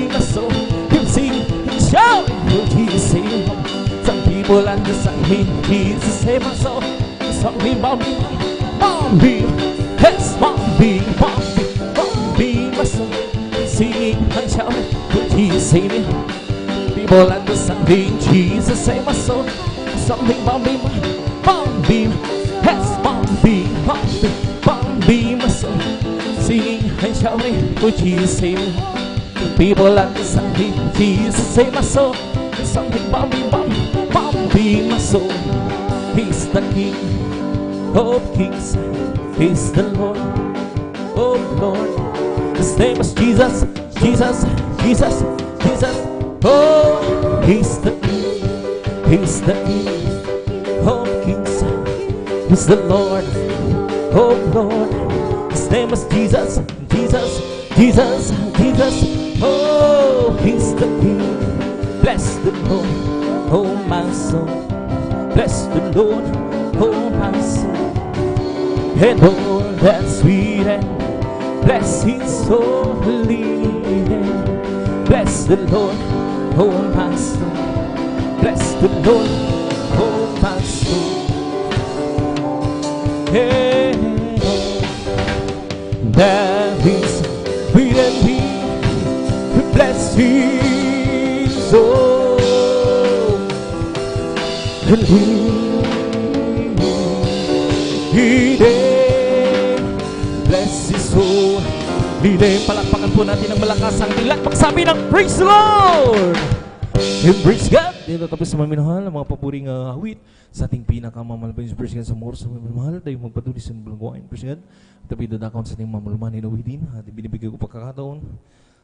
my soul. You sing and shout, but Jesus, save me. Some people understand me, Jesus, save my soul. There's something bumping, yes, me, my soul. Singing and shouting, but Jesus, save me. People understand me, Jesus, save my soul. Something bumping, yes, my soul. Singing and shouting, but Jesus, save me. People understand me, Jesus, save my soul. Something bumping, my soul. He's the King of kings. He's the Lord of lords. His name is Jesus, Jesus, Jesus, Jesus. Oh, He's the King. He's the King of kings. He's the Lord of lords. His name is Jesus, Jesus, Jesus, Jesus. Oh, He's the King. Bless the Lord, oh my soul. Bless the Lord, oh my soul. And all that's sweet and bless His holy name. Bless the Lord, oh my soul. Bless the Lord, oh my soul. Hey, that is sweet and me. Bless His soul. Bless His soul. Palakpakan po natin ng malakas ang dilat. Pagsabi ng praise the Lord and praise God. Dito tapos sa maminahal ang mga papuring awit sa ating pinakamamalabang praise God sa more sa maminahal dahil magpatuloy sa balangguain praise God. Tapi dadakon sa ating mamulumanin awitin at binibigay ko pagkakataon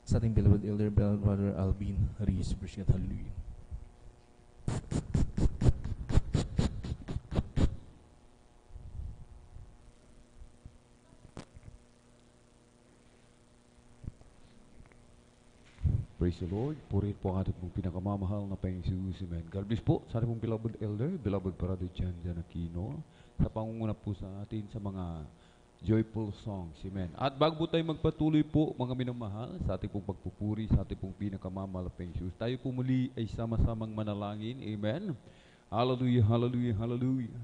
sa ating beloved elder brother Alvin Reyes praise God. Hallelujah. Praise the Lord. Purihin po ang ating pong pinakamamahal na Panginoong Jesus. Amen. God bless po sa ating pong beloved elder, beloved brother Jan Aquino, sa pangunguna po sa atin sa mga joyful songs. Amen. At bago po tayo magpatuloy po, mga minamahal, sa ating pong pagpupuri, sa ating pong pinakamamahal na Panginoong Jesus, tayo po muli ay sama-samang manalangin. Amen. Hallelujah, hallelujah, hallelujah.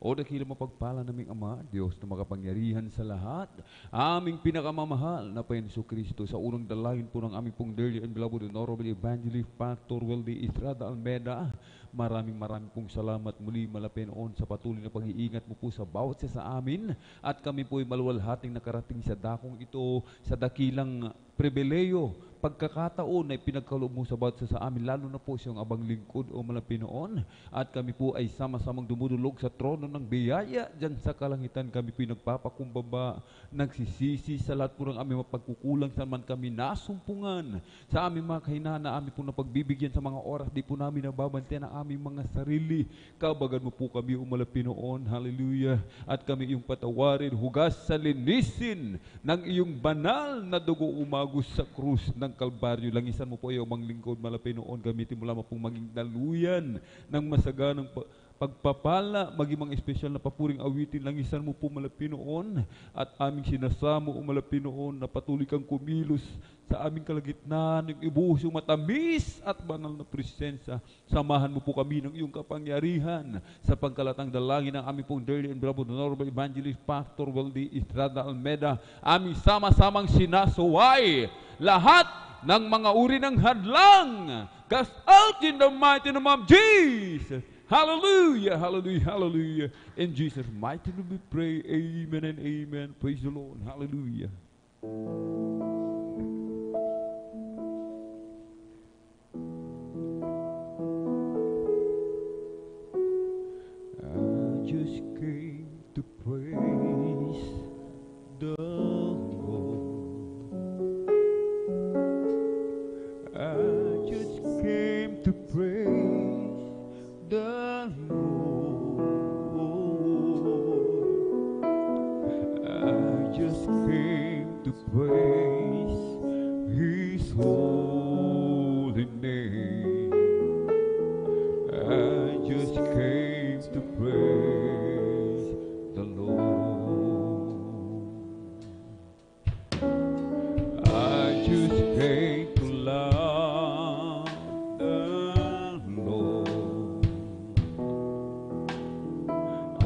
O dakilang mapagpala naming Ama, Diyos na makapangyarihan sa lahat, aming pinakamamahal na Panginoon Kristo, sa unang dalangin po ng aming pong dearly and beloved honorable evangelist Pastor Weldy Estrada Almeda, maraming pong salamat muli Malapenoon sa patuloy na pag-iingat mo po sa bawat isa sa amin, at kami po ay maluwalhating nakarating sa dakong ito, sa dakilang pribileyo, pagkakataon na pinagkaloob mo sa bawat isa sa amin, lalo na po siyang abang lingkod o Malapenoon, at kami po ay sama-samang dumudulog sa trono ng biyaya dyan sa kalangitan. Kami po nagpapakumbaba, nagsisisi sa lahat po ng aming mapagkukulang saan man kami nasumpungan, sa aming mga kahinaan na aming po napagbibigyan sa mga oras di po namin nababantayan ang aming mga sarili. Kabagan mo po kami Malapenoon, hallelujah, at kami iyong patawarin, hugas sa linisin ng iyong banal na dugo umagos sa krus ng Kalbaryo. Langisan mo po iyong mga lingkod Malapenoon, gamitin mo lamang pong maging daluyan ng masaganang pagpapala, maging mga espesyal na papuring awitin. Langisan mo po Malapenoon, at aming sinasamo Malapenoon na patuloy kang kumilos sa aming kalagitnaan, yung ibuhos yung matamis at banal na presensya. Samahan mo po kami ng iyong kapangyarihan sa pagkalatang dalangin ng aming pong dearly and beloved honorable evangelist Pastor Weldy Estrada Almeda. Aming sama-samang sinasuway lahat ng mga uri ng hadlang. Cast out in the mighty name of Jesus. Hallelujah, hallelujah, hallelujah. In Jesus' mighty name we pray. Amen and amen. Praise the Lord. Hallelujah. I just came to praise the Lord. I just came to praise the Lord. I just came to praise His holy name. I just came to praise the Lord. I just came to love the Lord.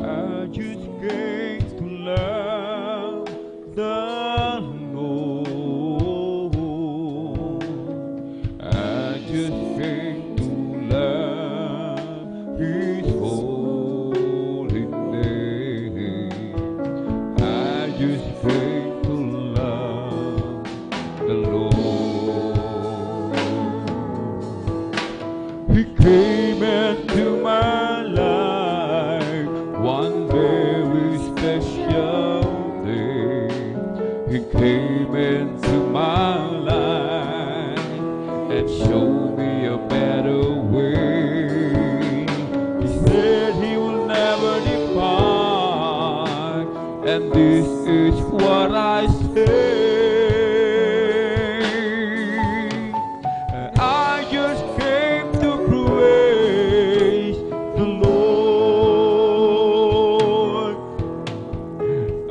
I just came to love the Lord. I just came to love His holy name. I just came to love the Lord. He came into my life one very special day. He came into my life and showed me a better way. He said He will never depart, and this is what I say. I just came to praise the Lord.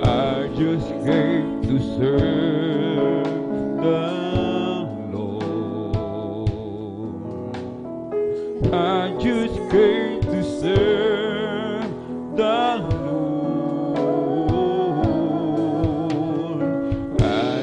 I just came to serve the Lord. I just came to serve the Lord. I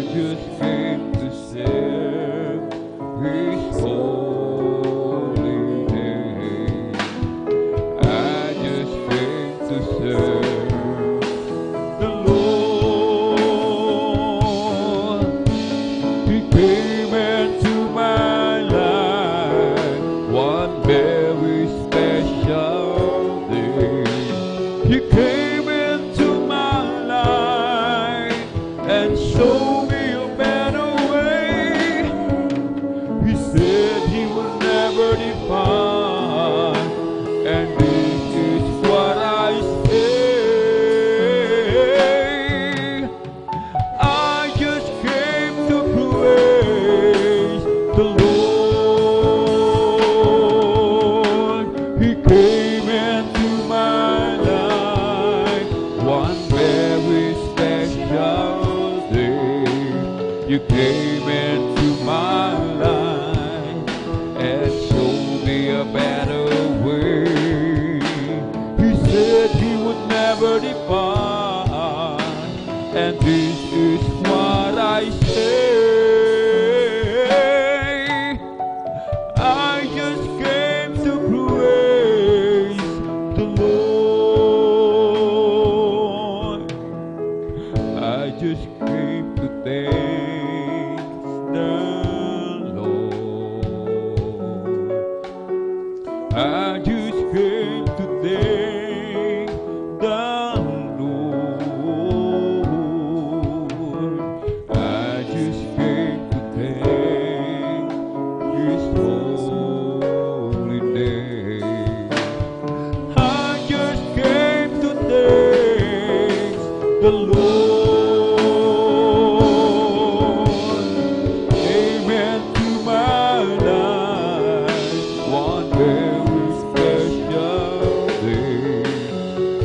You came into my life and showed me a better way. He said he would never depart, and this is what I say. I just came to praise the Lord. I just came to thank the Lord. I just came to thank the Lord. I just came to thank His holy name. I just came to thank the Lord. Amen to my life, one very special day.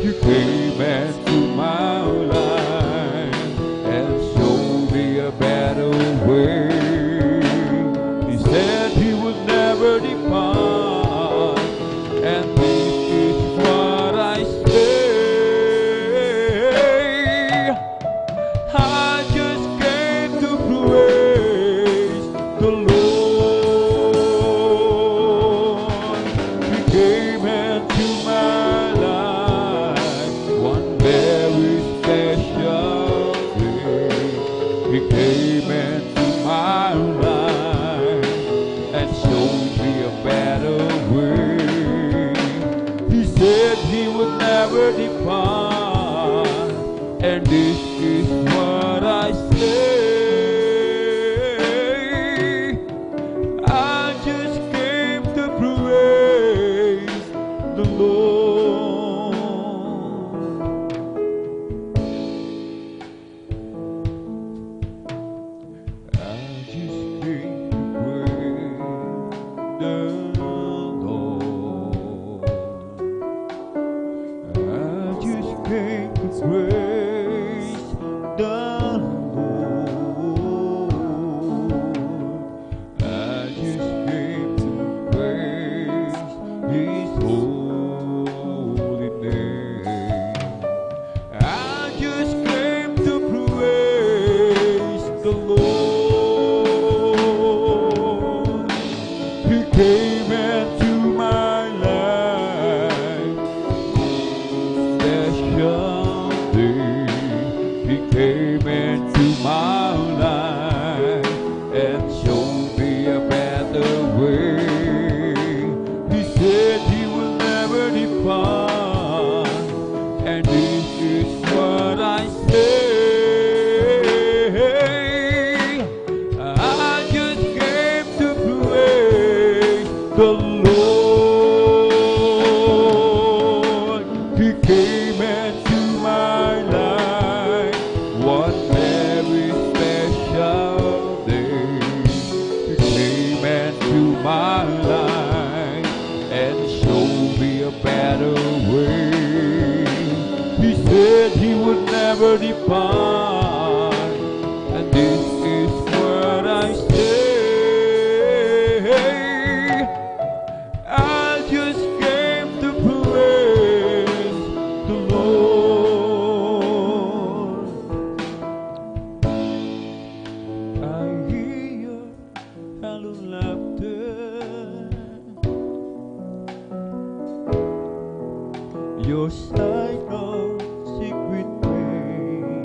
You came into my life and showed me a better way. He said he would never depart, and this is what I say. I just came to praise the Lord. He came into my life one very special day. He came into my life and showed me a better way. He said he would never depart, and this is what I say. I just came to praise the Lord. I just came to praise the Lord. I just came to praise the Lord. I just came to praise His holy name. I just came to praise the Lord. He came into my life special day. He came into my life and showed me a better way. He said he will never depart, and this is what I say. I just came to praise the Lord. He came into my life one very special day. He came into my life and showed me a better way. He said he would never depart, and this is what I say. I just came to praise the Lord. I hear your hello laughter, your sign of secret pain,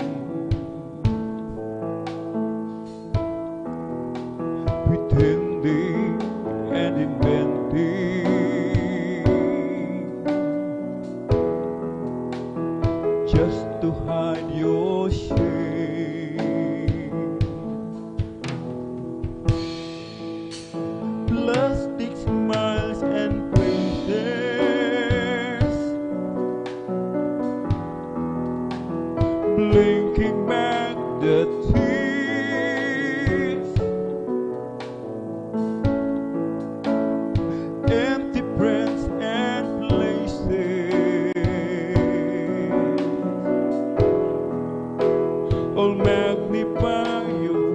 pretending and inventing just to hide your shame. Plastic smiles and praises, blinking back the tears, empty prints and places, all magnify your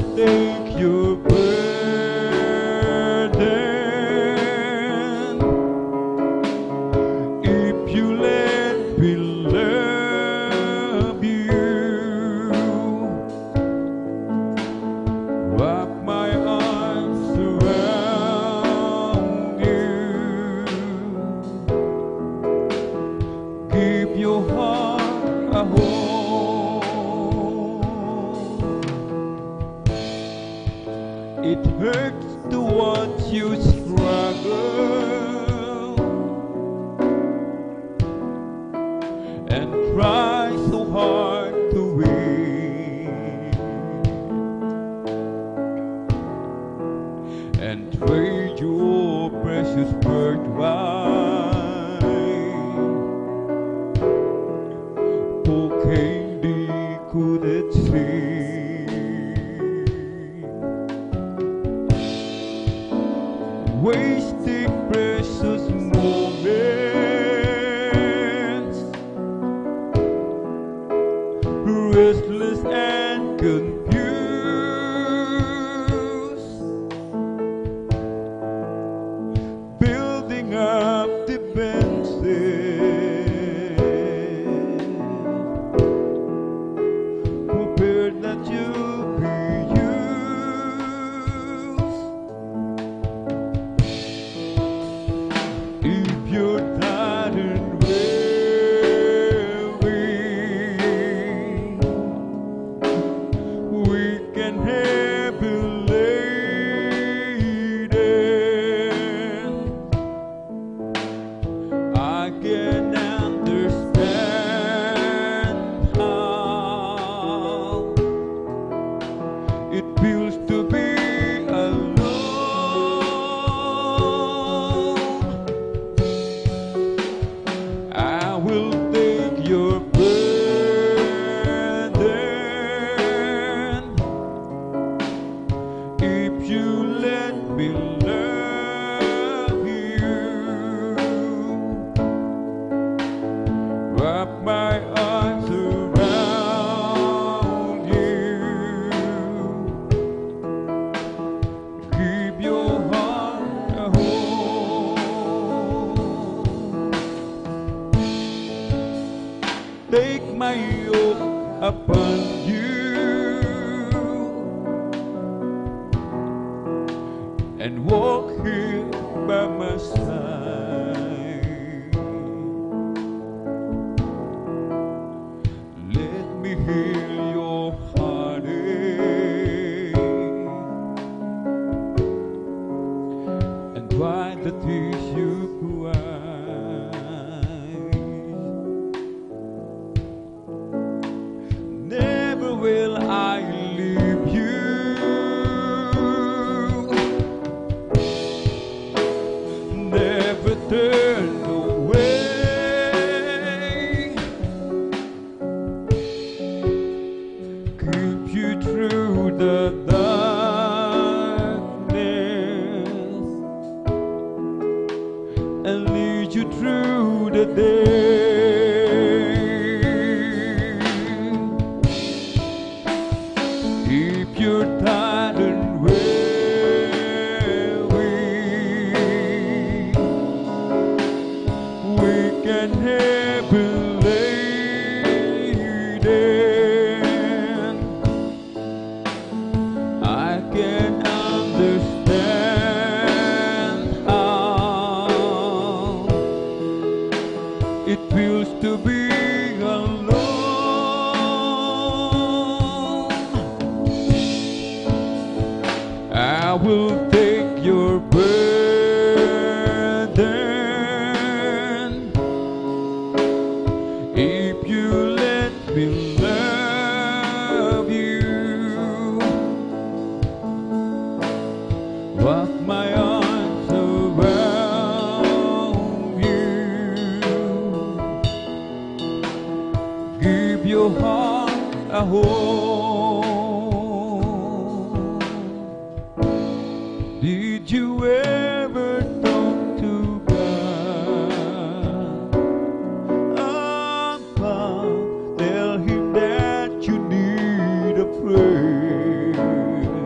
will take your burden if you let me love you. Wrap my arms around you. Give your heart a home. It hurts to watch you struggle and try so hard to win and trade your precious birthright for candy couldn't see. Wasting precious moments, restless and confused, building up defenses, prepared that you'll be used. If you're tired and weary, we can help you, lady. I can understand how it feels to be alone. I will take your burden if you let me love you. Wrap my arms around you. Give your heart a home. Take my yoke upon you and walk here by my side. Let me heal your heartache and dry the tears you cry. Never will I leave you. Never turn away. Keep you through the darkness and lead you through the day. If you're tired and weary, we can help you, lady. I can understand how it feels to be alone. I will take your burden if you let me love you. Wrap my arms around you. Give your heart a home. Did you ever talk to God about? Tell him that you need a prayer.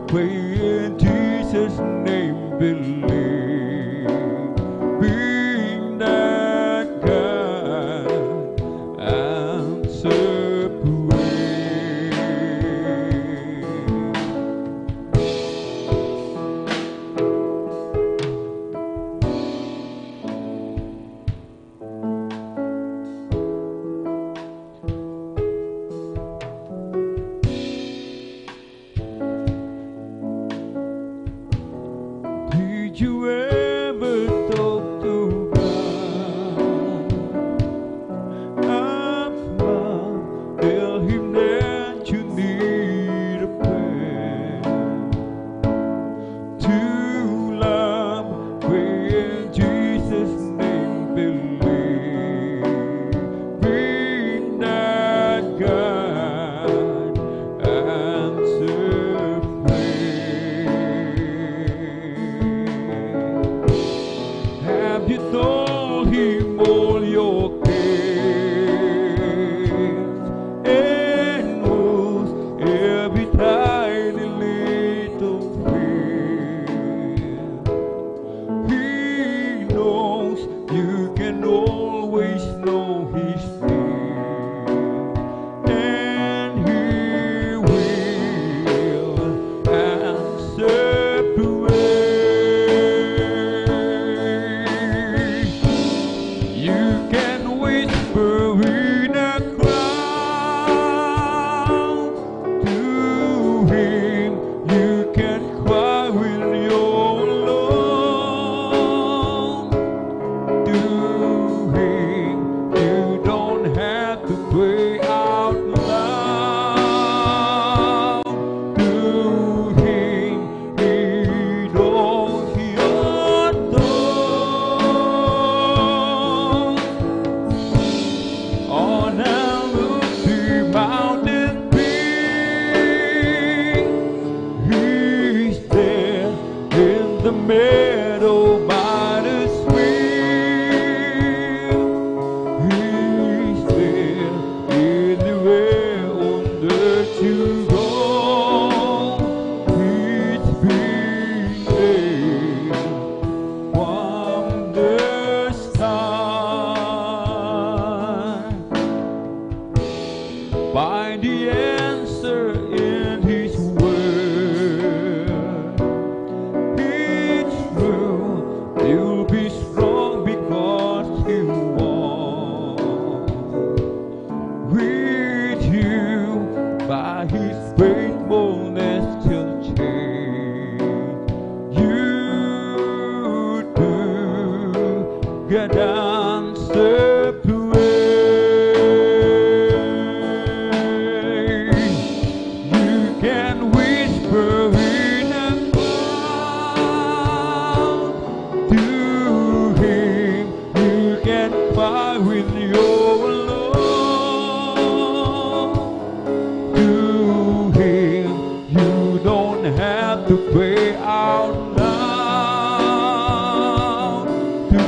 pray in Jesus' name, believe. Being that God answer prayer. Did you ever talk to God? Tell Him that you need a prayer. To love, pray in Jesus' name, believe. Bring that God answer prayer. Have you told Him all your cares and woes, every tiny little fear? He knows you can always know His name, and He will answer prayer. You can whisper in a crowd to Him. You can cry when you're alone to Him. You don't have to pray out loud to Him. He knows your thoughts. On a lofty mountain peak, He's there in the meadow by the stream. He's there anywhere on earth you go. He's been there from the start. Find the answer in His word. It's true, you'll be strong because He walks with you. By His faithfulness till change you do get answer prayer. You can whisper in a crowd to Him. You can cry when you're alone to Him. You don't have to pray out loud to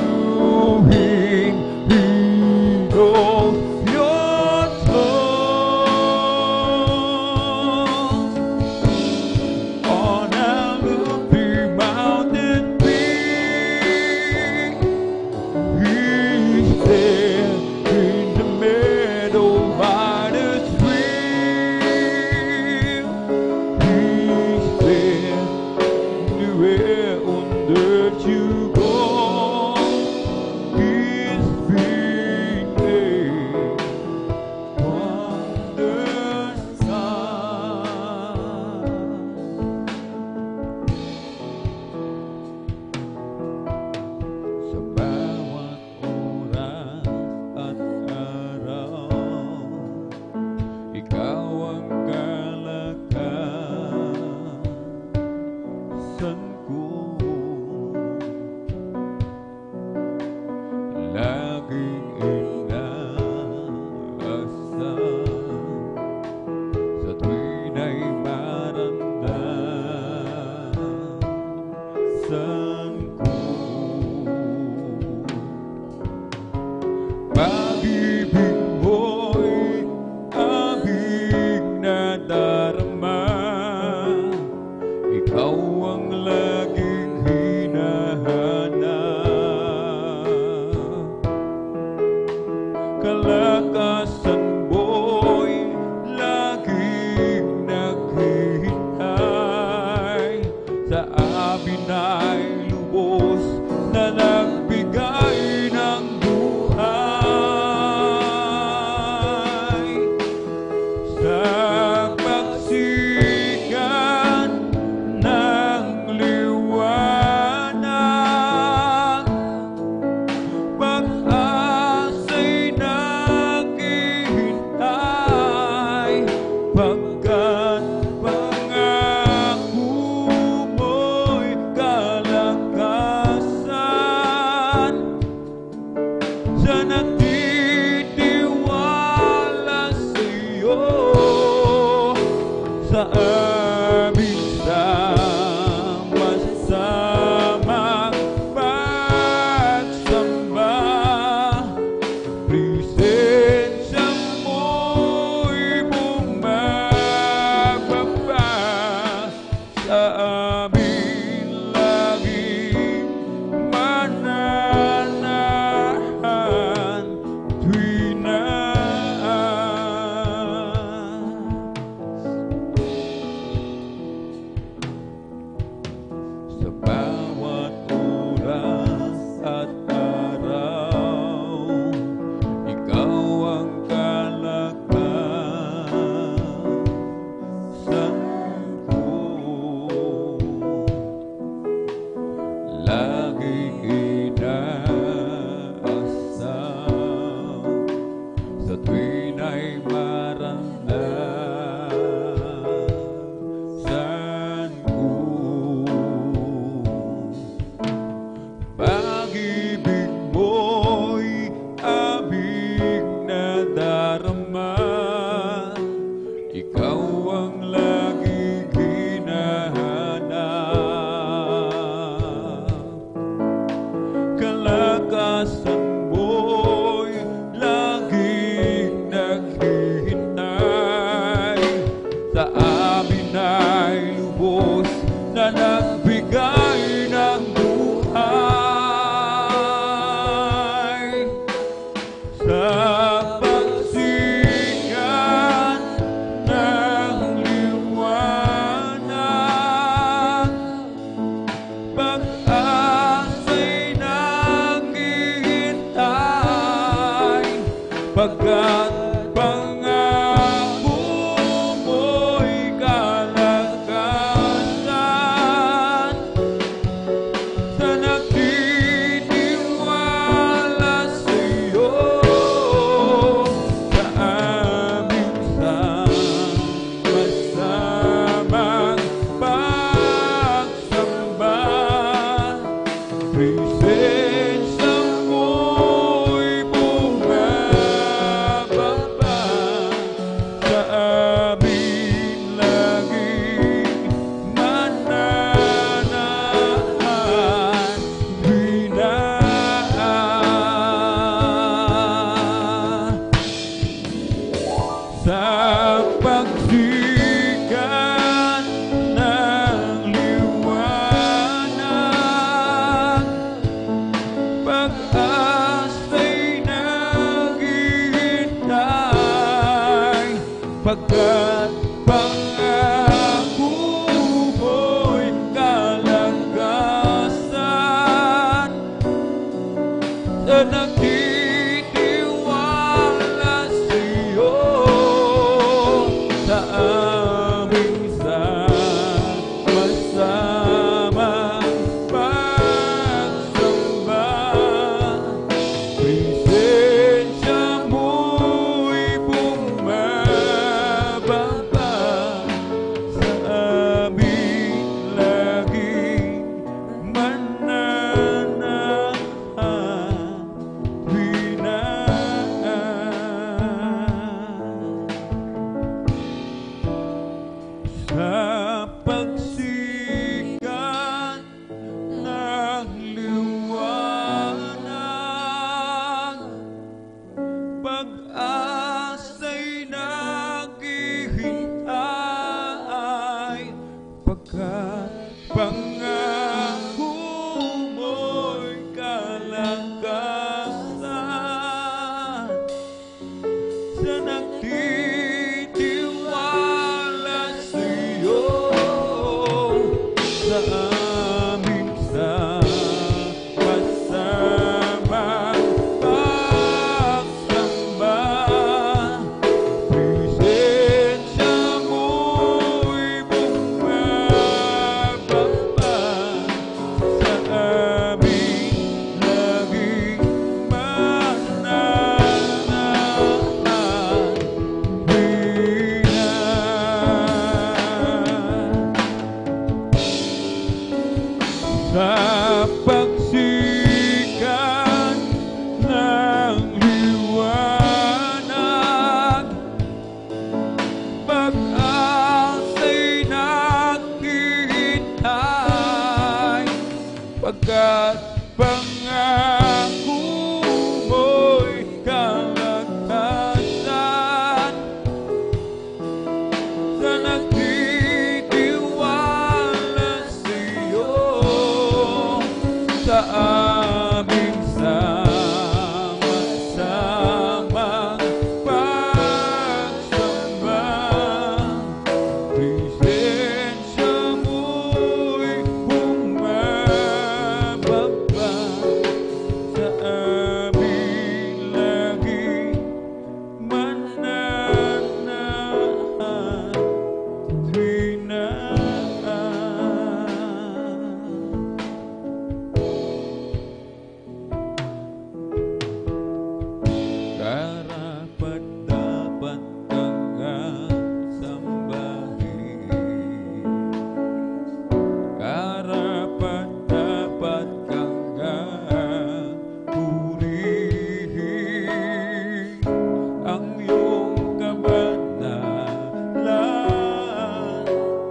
Him. He knows your thoughts. On a lofty mountain peak, He's there in the meadow by the stream. He's there sa aming sama-samang pagsamba. Presensya mo'y bumababa sa amin laging mananahan tuwi na sa bawat oras at araw. Ikaw ang kalakasan ko, laging inaasam sa tuwin ay maranasan ko. Pag-ibig mo'y aming nadarama, ikaw ang laging hinahanap. Kalakasan mo'y laging naghihintay, sa amin ay lubos na nagbigay ng buhay. Sa pagsikat ng liwanag, pag-asa'y naghihintay, pagkat pangako mo'y kalakasan, sa nagtitiwala sa'yo, sa aming sama-samang pagsamba. Presensya mo'y bumababa sa amin laging mananahan tuwi na sa pagsikat ng liwanag, pag-asa'y naghihintay, pagkat pangako mo'y kalakasan, sa nagtitiwala sa'yo, sa aming sama-samang pagsamba. Presensya mo'y bumababa sa amin laging mananahan tuwi na. Sa pagsikat ng liwanag, pag-asa'y naghihintay, pagkat pangako mo'y kalakasan, sa nagtitiwala sa'yo, sa aming sama-samang pagsamba. Presensya mo'y bumababa sa amin laging mananahan tuwi na. Sa pagsikat ng liwanag, pag-asa'y Pagkat pangako mo'y kalagtasan sa nagtitiwala sa'yo, sa aming sama-samang pagsamba. Presensya mo'y bumababa sa aming lagi mananahan karapat dapat kang sambahin, karapat dapat kang purihin ang iyong kabanalan,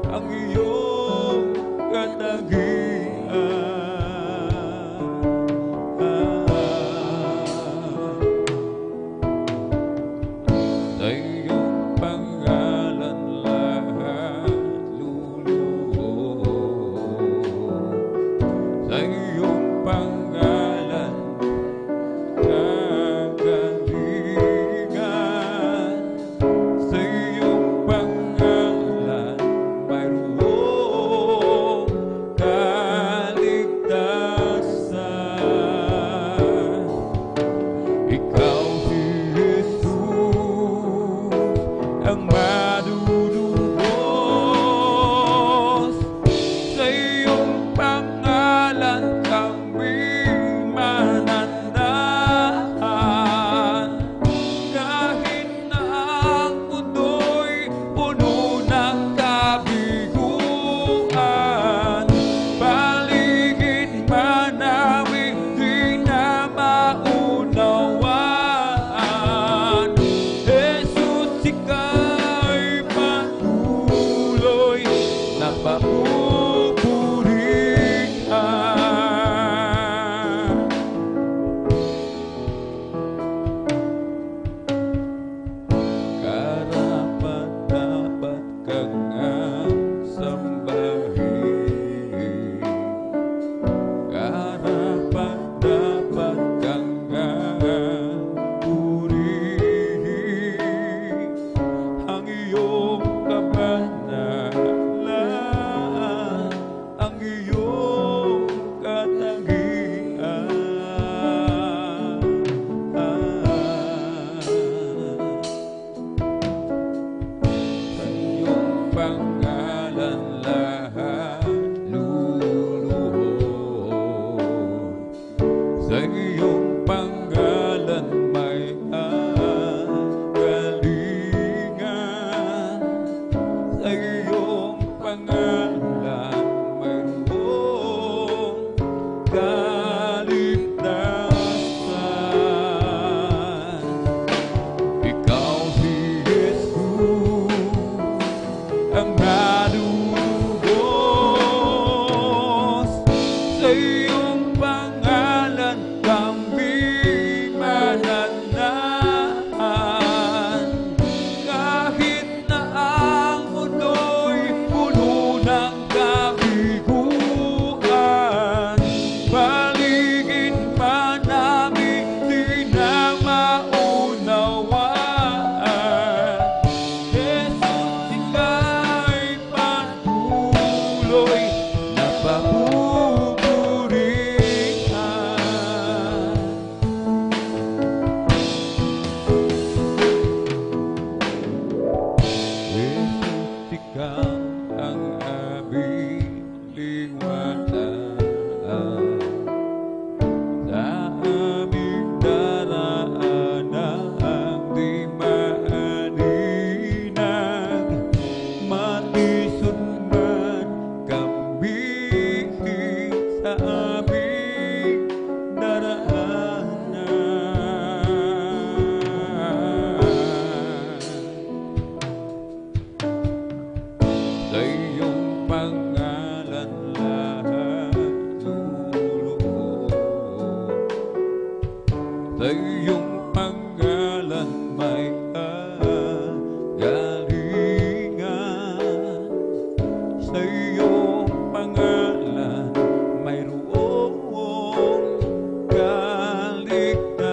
ang iyong katagian. Sa iyong pangalan lahat luluhod, sa iyong pangalan kagalingan, sa iyong pangalan mayroong kaligtasan. Ikaw si Jesus ang madudubos, sa iyong pangalan kami mananahan. Kahit na ang mundo'y puno ng kabiguan, paligid man namin di na maunawaan. Jesus, ika'y patuloy na papupurihan. Karapat dapat kang sambahin, karapat dapat kang purihin ang iyong kabanalan, ang iyong katagian. Sa iyong pangalan lahat luluhod, sa iyong pangalan may kagalingan, sa iyong pangalan mayroong kaligtasan. Ikaw si Jesus ang madudubos, sa iyong pangalan kami mananahan. Kahit na ang mundo'y puno ng kabiguan, paligid man namin di na maunawaan. Jesus, ika'y patuloy na papupurihan. Jesus, ikaw ang aming liwanag sa aming daraanang di maaninag. Matisod man kami sa aming daraanan. Sa iyong pangalan lahat luluhod, sa iyong pangalan mayroong kaligtasan.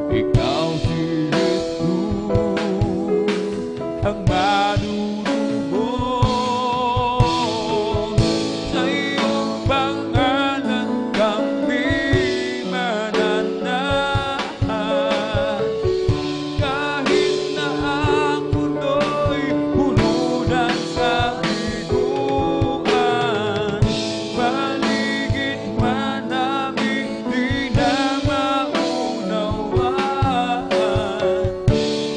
Ikaw si Jesus, ang madudugong. Sa iyong pangalan kami mananahan. Kahit na ang mundo'y puno ng kabiguan, paligid man namin di na maunawaan.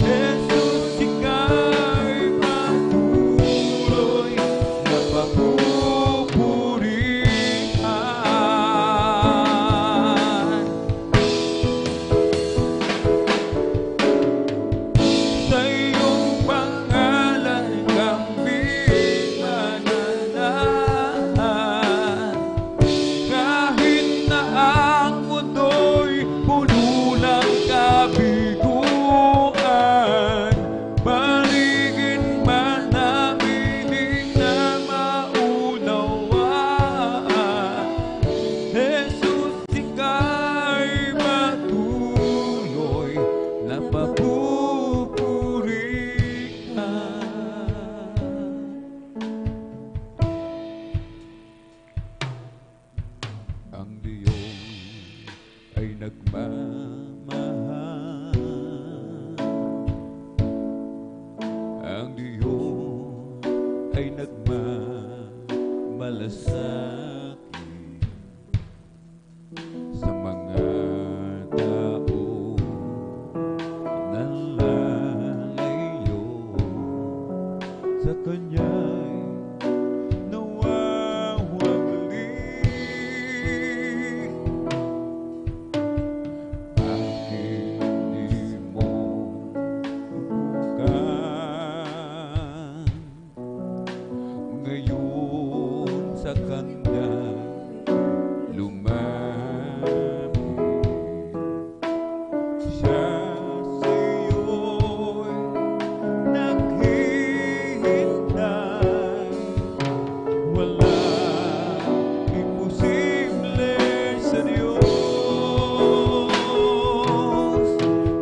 Jesus, ika'y patuloy na papupurihan. Sa iyong pangalan kami mananahan. Kahit na ang mundo'y puno ng kabiguan, paligid man namin di na maunawaan. Jesus, ika'y patuloy na papupurihan. Ang Diyos ay nagmamahal. Ang Diyos ay nagmamalasakit sa mga tao nalalayo sa Kanya'y nawawagli. Bakit di mo subukan ngayon sa Kanya lumapit? Siya sa'yo'y naghihintay. Walang imposible sa Diyos.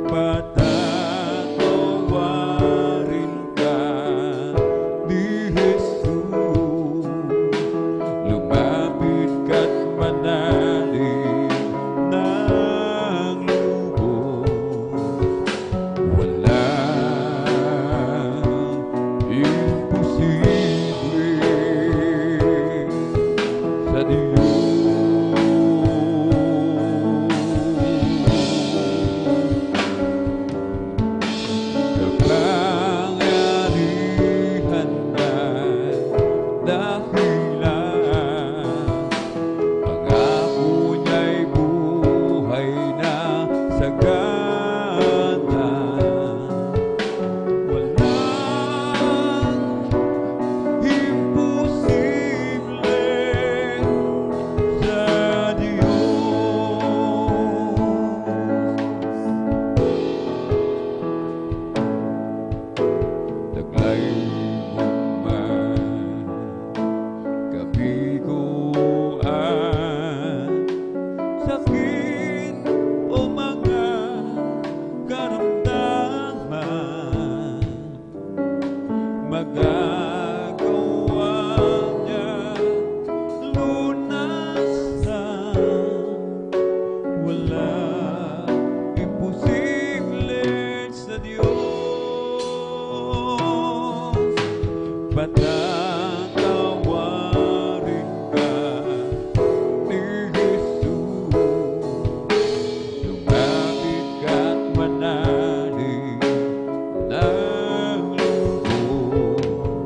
Patatawarin ka ni Jesus. Lumapit ka't manalig ng lubos. Walang imposible sa Diyos. Kapangyarihan na dahilan, pangako niya'y buhay na sagana. Walang imposible sa Diyos. Taglay mo man kabiguan, sakit o mga karamdaman, magagawa niya lunasan. Walang imposible sa Diyos. Patatawarin ka ni Jesus. Lumapit ka't manalig ng lubos.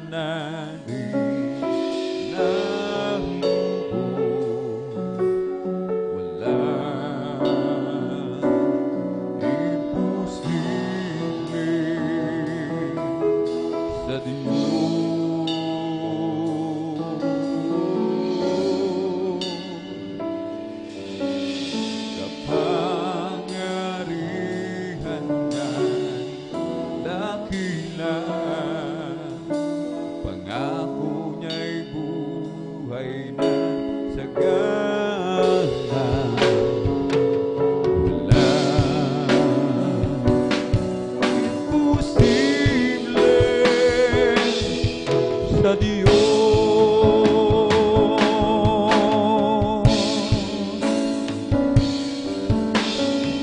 manalig ng lubos. Walang imposible sa Diyos. Kapangyarihan niya'y dakila, pangako niya'y buhay na sagana. Walang imposible sa Diyos.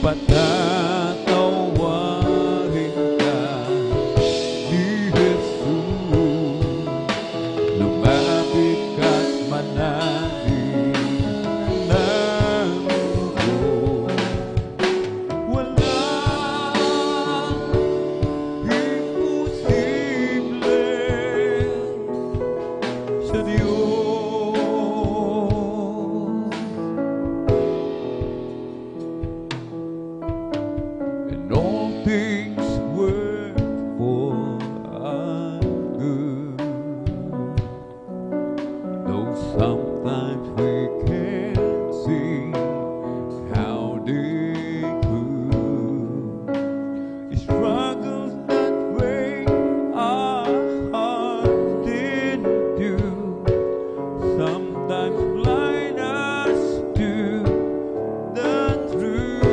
Patatawarin ka ni Jesus, lumapit ka't manalig ng lubos. Walang imposible sa Diyos. And all things work for our good, though sometimes we can't see how they could. Struggles that break our hearts into, sometimes blind us to the truth.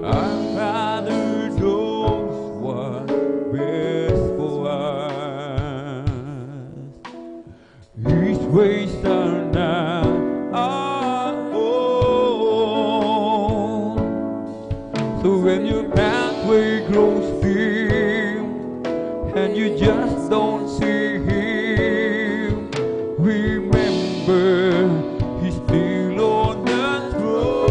Our Father knows what's best for us. His ways are not our own. So when your pathway grows dim and you just don't see Him, remember He's still on the throne.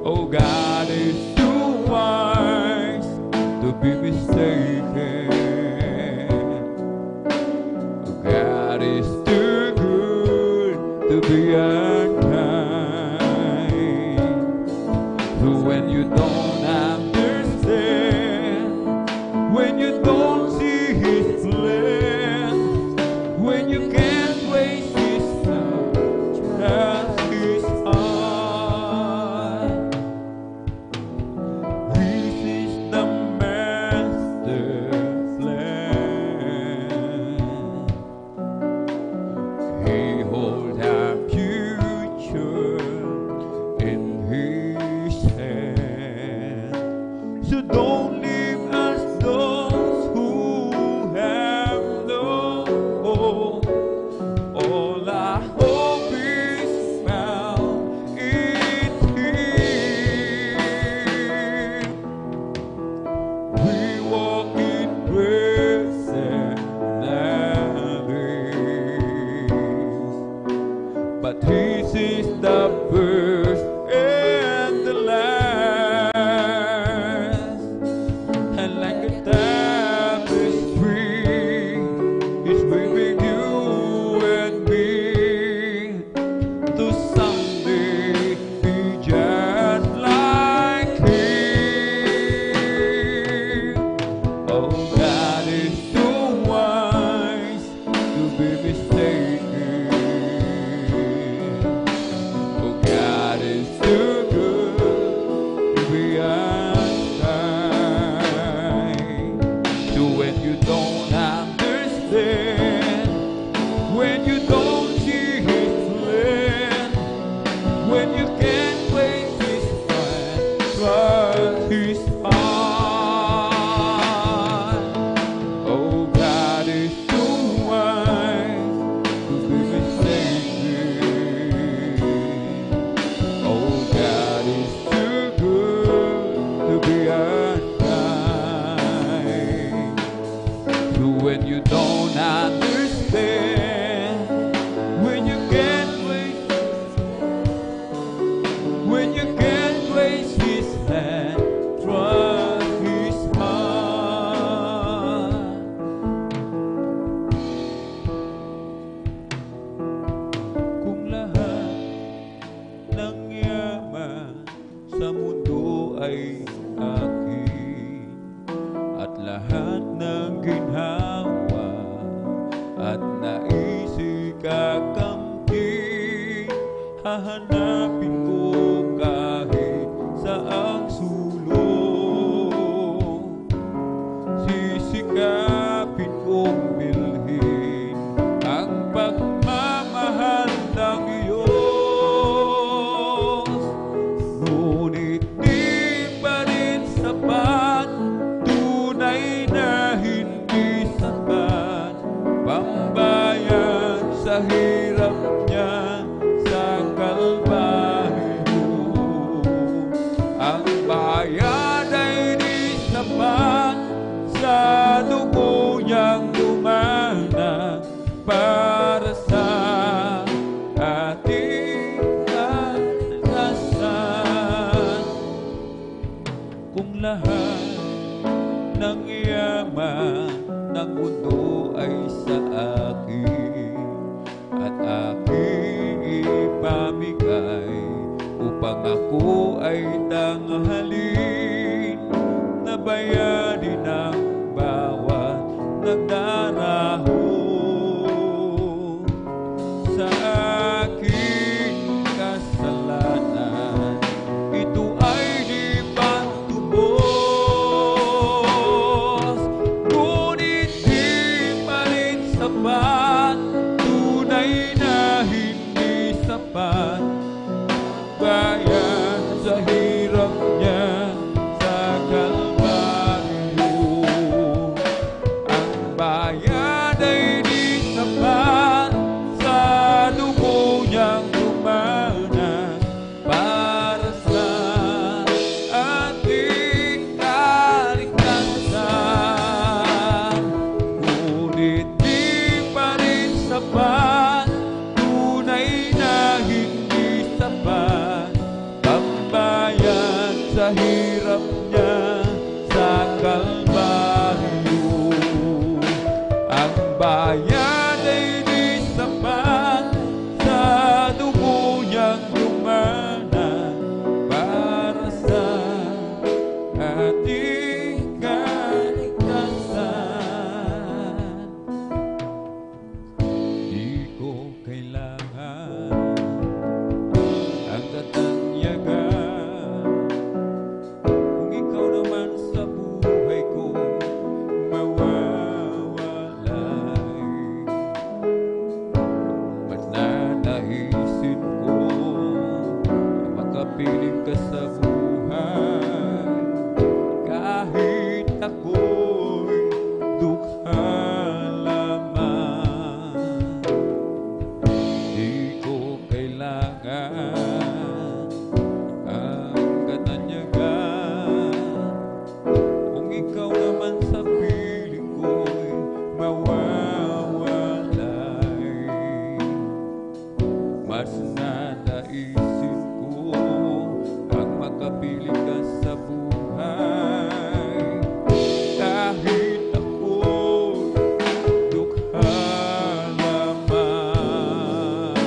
Oh, God is too wise to be mistaken. Oh, God is too good to be unkind. So when you don't understand, when you don't see His plan, when you can't trace His love, trust His heart. This is the master plan. He holds our future in His hand. So don't leave us those who have no hope. All our hope is found in Him. We walk in grace and peace, but His is the first and the last. And like a tapestry, it's bringing you and me to someday be just like Him. Oh, God is too wise to be mistaken. Oh, God is too good to be unkind. So when you don't understand, when you don't see His plan, when you can't trace His plan, trust His heart. Oh, God is too wise to be mistaken. Oh, God is too good to be unkind. So when you don't understand, when you can't trace His hand, trust akin at lahat ng ginhawa at naisip kakampi, hahanapin ko kahit saang sulok. Sisikapin kong bilhin ang pagmamahal ng Diyos. Ngunit di pa rin sapat, tunay na hindi sapat, pambayad sa hirap niya sa Kalbaryo. Ang bayad ay di sapat, sa dugo niyang dumanak para sa ating kalikasan. Kung lahat ng yaman ng mundo ay sa akin at aking ipamigay upang ako ay tanghalin, nabayarin ang bawat nagdaraho sa aking kasalanan. Ito ay di pantubos, ngunit di pa rin sapat, tunay na hindi sapat, bayan sa hirap niya sa Kalbaryo. Ang bayad ay di sapat, sa dugo niyang dumanak para sa ating kaligtasan. Ngunit di pa rin sapat, tunay na hindi sapat, pambayad sa hirap niya sa Kalbaryo. Ang bayad ay di sapat, sa dugo niyang dumanak para sa ating kaligtasan. Di ko kailangan ang katanyagan, kung ikaw naman sa buhay ko mawawalay. Ba't nanaisin ko na makapiling ka sa buhay, kahit ako'y dukha lamang. Di ko kailangan ang katanyagan, kung ikaw naman sa piling ko'y mawawalay. Mas nanaisin ko ang makapiling ka sa buhay, kahit ako'y dukha lamang.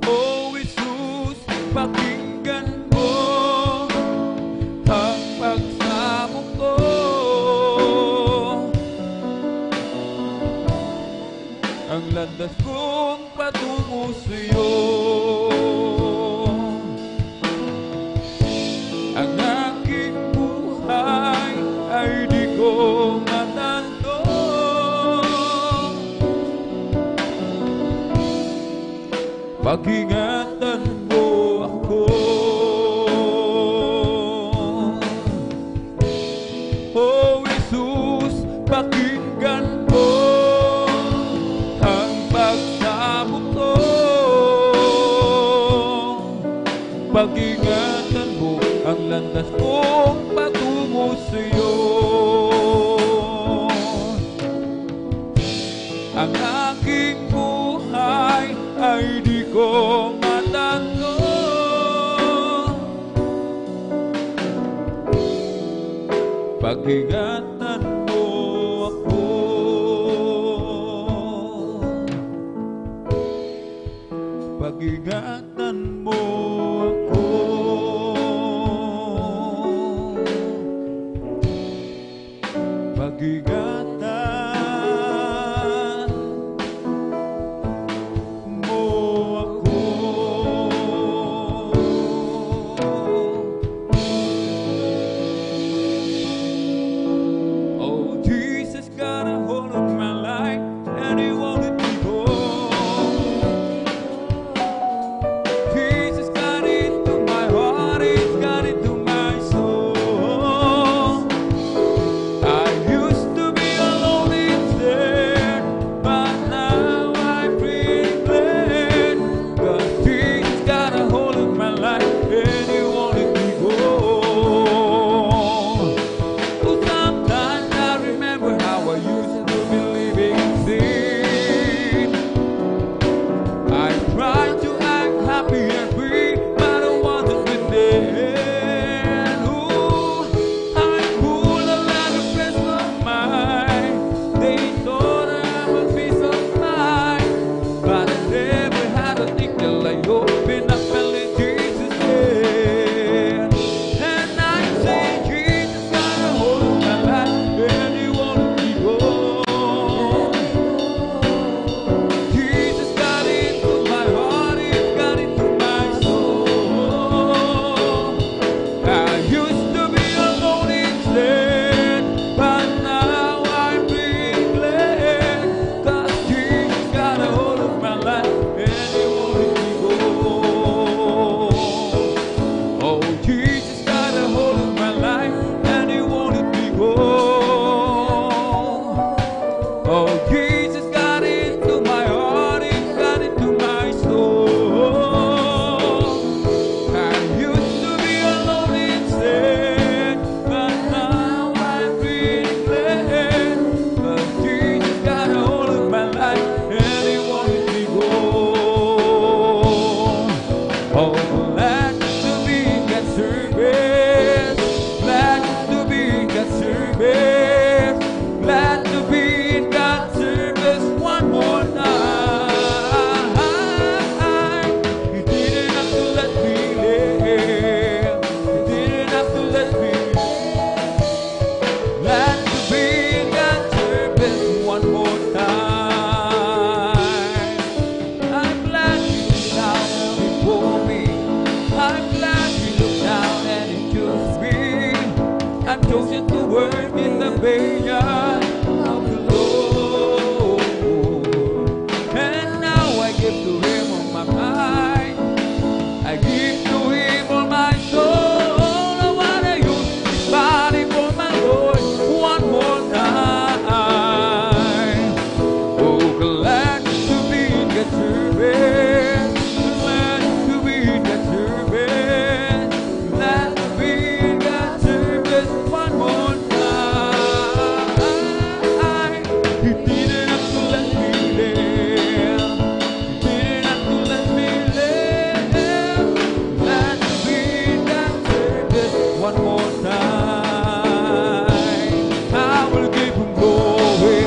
O Jesus, pakinggan mo ang pagsamo ko. Ang landas kong patungo sa'yo, ang aking buhay ay di ko matanto. Pag-ingatan mo ako. O Jesus, pakinggan mo ang pagsamo ko. Pag-ingatan mo ang landas kong patungo sa'yo. Ang aking buhay ay di ko matanto. Pag-ingatan mo ako. Pag-ingatan mo ako. chosen to work in the vineyard of the Lord. And now I give to Him all my mind. I give to Him all my soul. I wanna use His body for my Lord one more time. Oh, glad to be in God's service. Glad to be in God's service. Glad to be in God's service one more time. He didn't have to let me live. He didn't have to let me live. Glad to be in God's service one more time. I will give Him glory.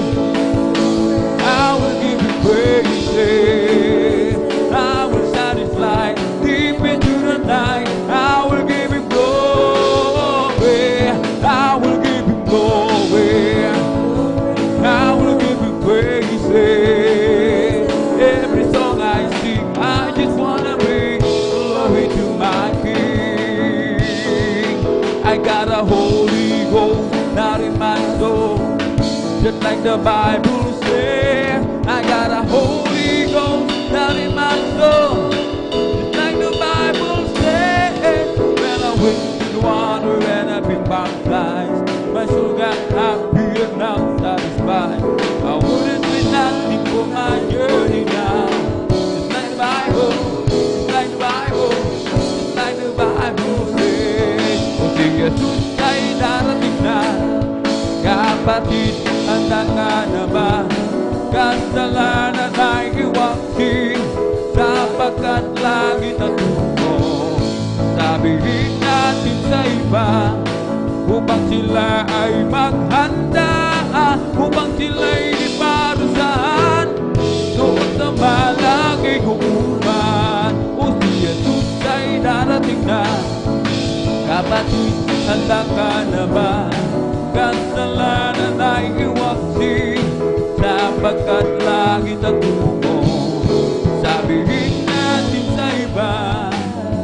I will give Him praise. I will satisfy deep into the night. I will give Him glory. I will give Him glory. I will give Him praise. Every song I sing, I just wanna bring glory to my King. I got a Holy Ghost down in my soul, just like the Bible says. I got a Holy Ghost down in my soul, just like the Bible says. When I went in the water and I've been baptized, my soul got happy and now satisfied. I wouldn't be nothing for my journey now. Just like the Bible, just like the Bible, just like the Bible says. Kung si Jesus ay darating na, kapatid, handa ka na ba? Kasalanan ay iwasin, sapagkat langit at lupa. Sabihin natin sa iba, upang sila ay maghanda, upang sila'y iparusahan doon sa malaging hukuman. O si Jesus ay darating na, kapatid, handa ka na ba? Kasalanan ay iwasin, sapagkat langit at lupa. Sabihin natin sa iba,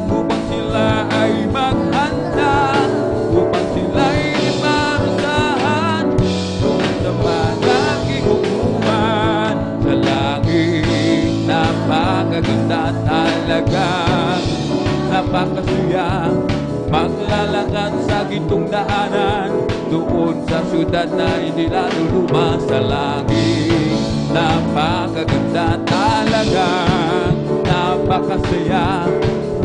upang sila ay maghanda, upang sila'y iparusahan doon sa malaging hukuman. Sa langit, napakaganda talaga, napakasaya, maglalakad sa gintong daanan, doon sa syudad na hindi naluluma. Sa langit, napakaganda talaga, napakasaya,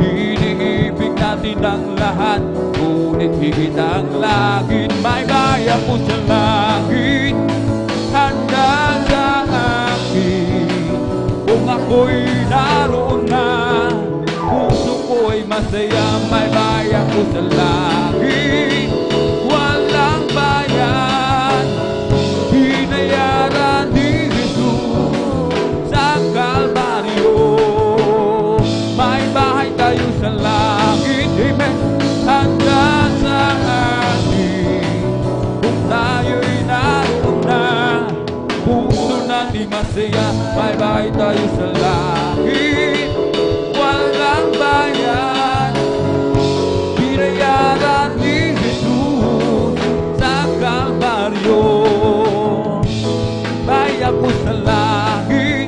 iniibig natin ang lahat, ngunit higit ang langit. May bayan po sa langit, handa sa akin. Kung ako'y naroon na, puso ko'y masaya. May bayan po sa langit, walang bayan, binayaran ni Jesus sa Kalbaryo. May bahay tayo sa langit, amen, handa sa atin. Kung tayo'y naroon na, puso natin masaya. May bahay tayo sa langit, walang bayan, binayaran ni Jesus sa Kalbaryo. Bayan ko sa langit,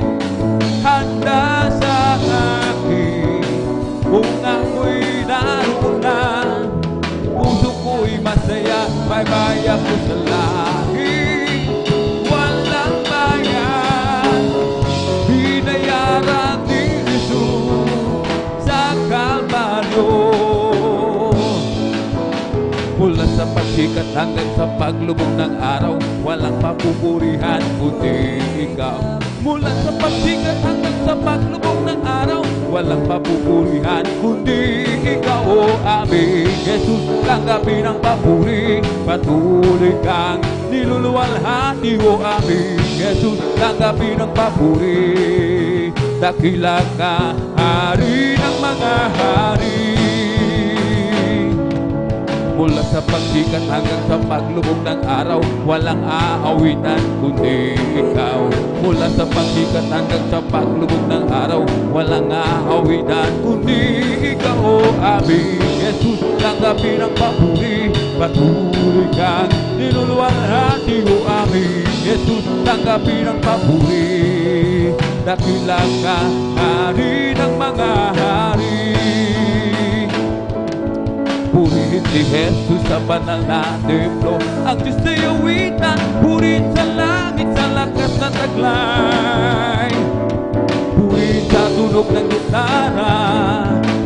handa sa akin. Kung ako'y naroon na, puso ko'y masaya. May bayan ko sa langit, walang bayan, binayaran ni Jesus sa Kalbaryo. Mula sa pagsikat hanggang sa paglubog ng araw, walang papupurihan kundi ikaw. Mula sa pagsikat hanggang sa paglubog ng araw, walang papupurihan kundi ikaw. O aming Jesus, tanggapin ang papuri, patuloy kang niluluwalhati. O aming Jesus, tanggapin ang papuri, dakila ka, hari ng mga hari. Mula sa pagsikat hanggang sa paglubog ng araw, walang aawitan kundi ikaw. Mula sa pagsikat hanggang sa paglubog ng araw, walang aawitan kundi ikaw. O aming Jesus, tanggapin ang papuri, patuloy kang niluluwalhati o aming Jesus, tanggapin ang papuri. Dakila ka, hari ng mga hari. Purihin si Jesus sa banal na templo, ang Diyos na yawitan. Purihin sa langit, sa lakas na taglay. Purihin sa tunog ng gitara,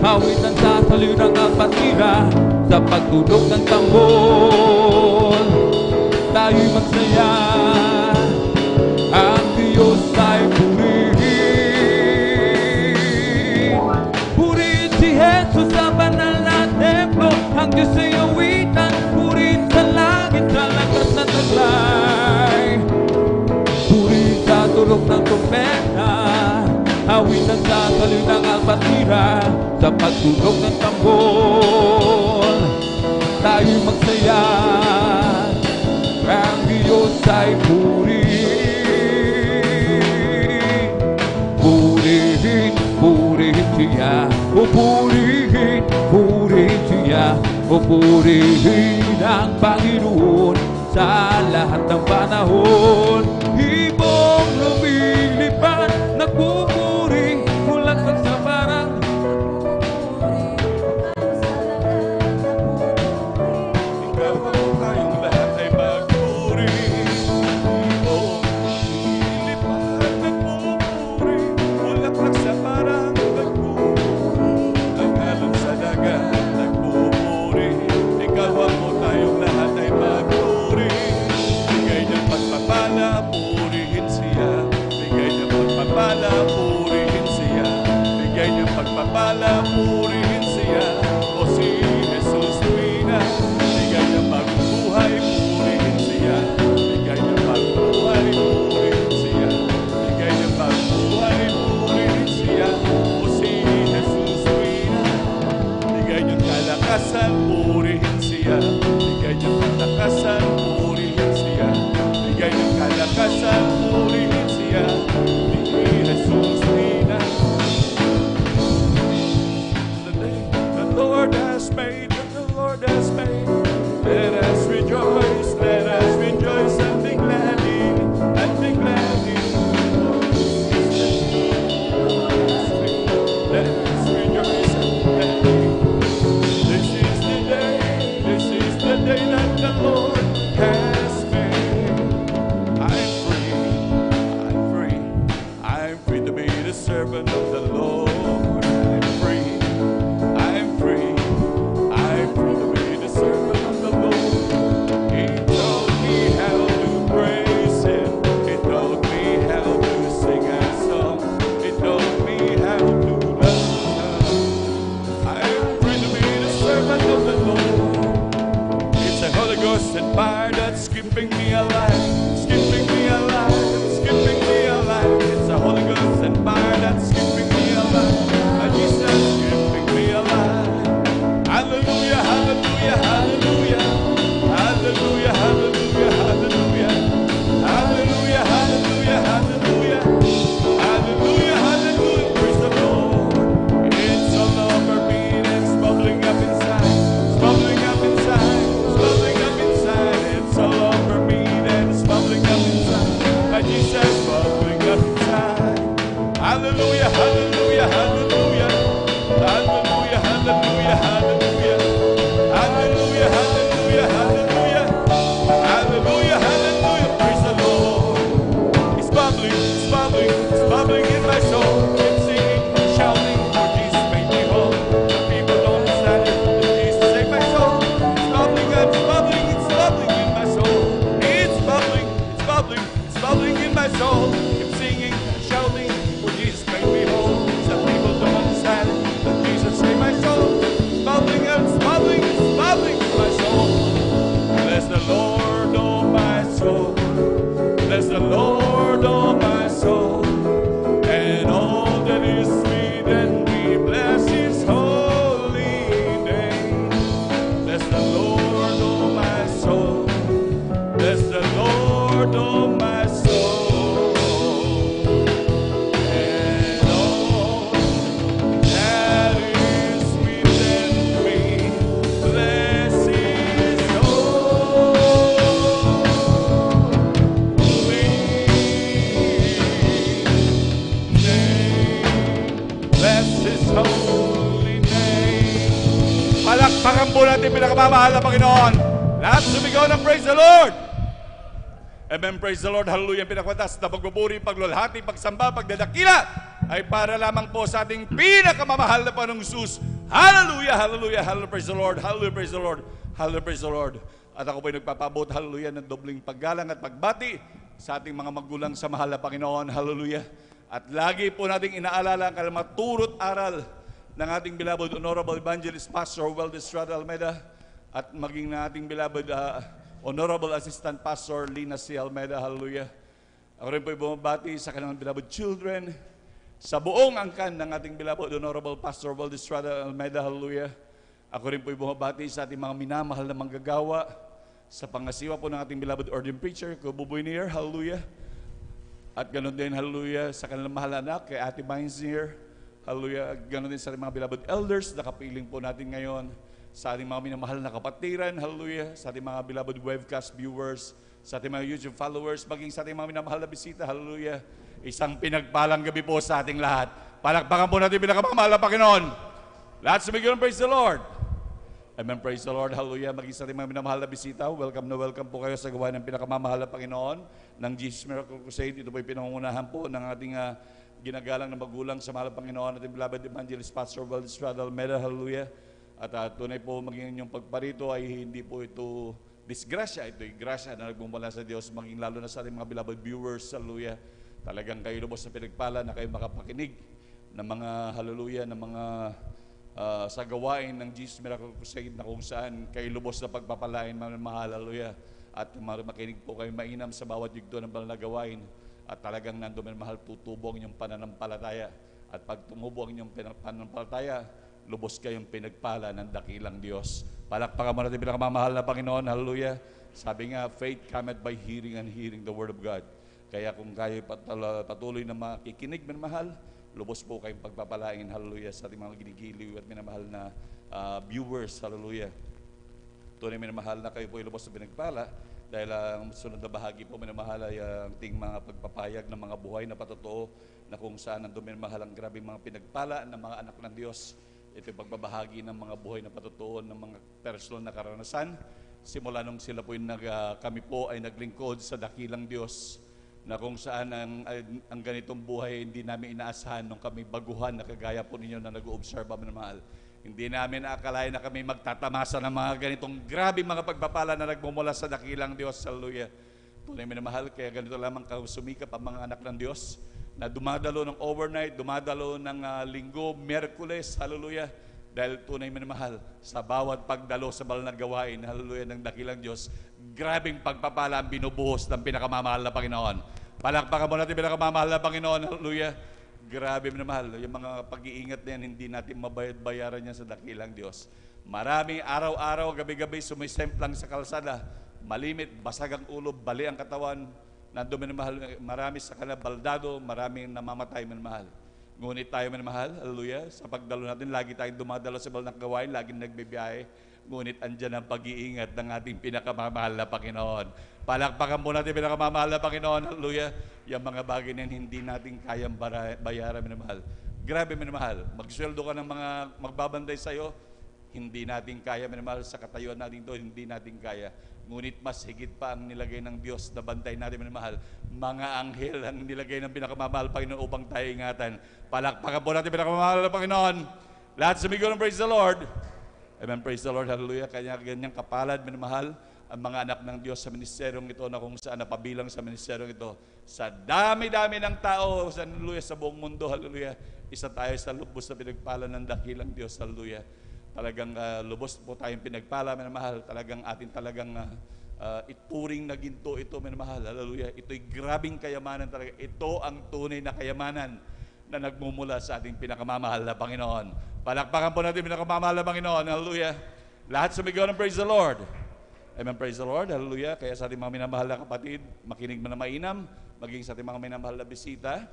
hawitan sa salirang at patira, sa pagtunog ng tambol. Tayo'y magsaya, ang Diyos ay purihin. Purihin si Jesus sa banal na templo, ang Diyos ay awitan. Purihin sa langit, sa lakas na taglay. Purihin sa tunog ng trumpeta, hawitan sa salirang at patira, sa pagtunog ng tambol. Tayo'y magsaya, ang Diyos ay purihin. Purihin, purihin siya, o purihin, purihin siya, o purihin ang Panginoon sa lahat ng panahon. Ibong lumilipad, nagpupuri, mulat sa parang ikaw ako, tayong lahat ay magpuri. Ibong lumilipad, nagpupuri, mulat sa parang nagpupuri. Ang alon sa dagat, nagpupuri. Ikaw ako, tayong lahat ay magpuri. Bigay ng pagpapala, purihin siya. Bigay ng pagpapala, purihin siya. Bigay ng pagpapala, purihin siya. O si Jesus Pina. Bigay ng pagbuhay, purihin siya. Bigay ng pagbuhay, purihin siya. Bigay ng pagbuhay, purihin siya. O si Jesus Pina. Bigay ng kalakasan, purihin siya. Bigay ng kalakasan, purihin siya. Bigay ng kalakasan, purihin siya. Ni Jesus Pina. The day the Lord has made, the Lord has made. Let us rejoice and be glad in it, and be glad in it. Let us rejoice and be glad in it. This is the day that the Lord has made. I'm free, I'm free to be the servant of the Lord. I'm free to be the servant of the Lord. He told me how to praise Him. He told me how to sing a song. He told me how to love. I'm free to be the servant of the Lord. It's the Holy Ghost and fire that's keeping me alive, keeping me alive, keeping me alive. It's the Holy Ghost and fire that's keeping me alive. And Jesus keeping me alive. Hallelujah, hallelujah, hallelujah. Hallelujah, hallelujah, hallelujah. Hallelujah, hallelujah, hallelujah. Hallelujah, hallelujah. Praise the Lord. It's all over me and it's bubbling up inside. It's bubbling up inside. It's bubbling up inside. It's all over me and it's bubbling up inside. And Jesus bubbling up inside. Hallelujah, hallelujah, hallelujah. Hallelujah, hallelujah, hallelujah. Hallelujah, hallelujah, hallelujah. Hallelujah, hallelujah. Praise the Lord. It's bubbling, it's bubbling, it's bubbling in my soul. I'm singing, shouting, for Jesus made me whole. People don't understand it, but Jesus saved my soul. It's bubbling, it's bubbling, it's bubbling in my soul. It's bubbling, it's bubbling, it's bubbling in my soul. I'm singing, shouting, for Jesus made me whole. Some people don't understand it, but Jesus saved my soul. It's bubbling, it's bubbling, it's bubbling in my soul. Bless the Lord, oh my soul. Bless the Lord, oh my soul. And all that is sweet, and we bless His holy name. Bless the Lord, oh my soul. Bless the Lord, oh my soul. And all that is within me, bless His holy Palakpakan po natin pinakamamahal na Panginoon. Lahat sumigaw ng praise the Lord. Amen, praise the Lord, hallelujah. Pinakwatas na pagbuburi, paglulhati, pagsamba, pagdadakila ay para lamang po sa ating pinakamamahal na Panginoong Jesus. Hallelujah, hallelujah, hallelujah, praise the Lord, hallelujah, praise the Lord, hallelujah, praise the Lord. At ako po'y nagpapabot, hallelujah, ng dobling paggalang at pagbati sa ating mga magulang sa mahal na Panginoon, hallelujah. At lagi po nating inaalala ang kalamaturot aral ng ating beloved Honorable Evangelist Pastor Weldes Estrada Almeida at maging na ating beloved Honorable Assistant Pastor Lina C. Almeida, hallelujah. Ako rin po'y bumabati sa kanilang beloved children, sa buong angkan ng ating beloved Honorable Pastor Weldes Estrada Almeida, hallelujah. Ako rin po'y bumabati sa ating mga minamahal na manggagawa, sa pangasiwa po ng ating beloved ordained preacher, Kubo Buinier, hallelujah. At ganoon din, hallelujah, sa kanilang mahal na anak, kay Ate Mainzier, hallelujah. Ganoon din sa ating mga beloved elders na kapiling po natin ngayon, sa ating mga minamahal na kapatiran, hallelujah, sa ating mga beloved webcast viewers, sa ating mga YouTube followers, maging sa ating mga minamahal na bisita, hallelujah. Isang pinagpalang gabi po sa ating lahat. Palakpakan po natin pinakamamahal na Panginoon. Lahat sumigaw ng praise the Lord. Amen, praise the Lord, hallelujah. Maging sa ating mga minamahal na bisita, welcome na welcome po kayo sa gawain ng pinakamamahal na Panginoon ng Jesus Miracle Crusade. Ito po yung pinangungunahan po ng ating ginagalang na magulang sa mahal na Panginoon, ating beloved Evangelist Pastor Weldes Estrada Almeida, hallelujah. At tunay po maging inyong pagparito ay hindi po ito disgrasya, ito ay grasya na nagmumula sa Diyos, maging lalo na sa ating mga beloved viewers, hallelujah. Talagang kayo lubos na pinagpala na kayo makapakinig ng mga hallelujah, ng mga sa gawain ng Jesus Miracle Crusade na kung saan kayo lubos na pagpapalain, mahal, hallelujah. At makinig po kayo mainam sa bawat yugto ng banal na gawain at talagang nandoon mahal tutubo ang inyong pananampalataya. At pag tumubo ang inyong pananampalataya, lubos kayong pinagpala ng dakilang Diyos. Palakpakan mo natin pinakamamahal na Panginoon, hallelujah. Sabi nga, faith cometh by hearing and hearing the word of God. Kaya kung kayo patuloy na makikinig, minamahal, lubos po kayong pagpapalain, hallelujah, sa ating mga ginigiliw at minamahal na viewers, hallelujah. Tunay minamahal na kayo po lubos na pinagpala dahil ang sunod na bahagi po minamahal ay ang ating mga pagpapayag ng mga buhay na patotoo na kung saan nandun minamahal ang grabe mga pinagpala ng mga anak ng Diyos. Ito yung pagbabahagi ng mga buhay na patotoo ng mga personal na karanasan. Simula nung sila po kami po ay naglingkod sa dakilang Diyos na kung saan ang ganitong buhay hindi namin inaasahan nung kami baguhan na kagaya po ninyo na nag-oobserba minamahal. Hindi namin akalain na kami magtatamasa ng mga ganitong grabe mga pagpapala na nagmumula sa dakilang Diyos, hallelujah. Tunay minamahal, kaya ganito lamang sumikap ang mga anak ng Diyos na dumadalo ng overnight, dumadalo ng linggo, Miyerkules, hallelujah, dahil tunay minamahal sa bawat pagdalo sa banal na gawain, hallelujah, ng dakilang Diyos, grabing pagpapala ang binubuhos ng pinakamamahal na Panginoon. Palakpakan mo natin pinakamamahal na Panginoon, hallelujah. Grabe minamahal, yung mga pag-iingat na yan, hindi natin mabayad-bayaran yan sa dakilang Diyos. Maraming araw-araw, gabi-gabi, sumisemplang sa kalsada, malimit, basag ang ulo, bali ang katawan, nandun minamahal, marami sa kanila baldado, maraming namamatay minamahal. Ngunit tayo minamahal, hallelujah, sa pagdalo natin, lagi tayong dumadalo sa banal na gawain, laging nagbibiyahe, ngunit andyan ang pag-iingat ng ating pinakamamahal na Panginoon. Palakpakan po natin pinakamamahal na Panginoon, hallelujah, yung mga bagay na hindi natin kayang bayaran minamahal. Grabe minamahal, magsweldo ka ng mga magbabantay sa'yo, hindi natin kaya minamahal sa katayuan natin to, hindi natin kaya. Ngunit mas higit pa ang nilagay ng Diyos na bantay natin minamahal. Mga anghel ang nilagay ng pinakamamahal Panginoon upang tayo ingatan. Palakpakan po natin pinakamamahal na Panginoon. Lahat sumigaw ng praise the Lord. Amen, praise the Lord, hallelujah. Kanya ganyang kapalad minamahal ang mga anak ng Diyos sa ministeryong ito na kung saan napabilang sa ministeryong ito. Sa dami-dami ng tao, hallelujah, sa buong mundo, hallelujah. Isa tayo sa lubos na pinagpala ng dakilang Diyos, hallelujah. Talagang lubos po tayong pinagpala, minamahal. Talagang atin talagang ituring na ginto ito, minamahal. Hallelujah. Ito'y grabing kayamanan talaga. Ito ang tunay na kayamanan na nagmumula sa ating pinakamamahal na Panginoon. Palakpakan po natin pinakamamahal na Panginoon. Hallelujah. Lahat sumigaw ng praise the Lord. Amen, praise the Lord. Hallelujah. Kaya sa ating mga minamahal na kapatid, makinig mo na mainam, maging sa ating mga minamahal na bisita.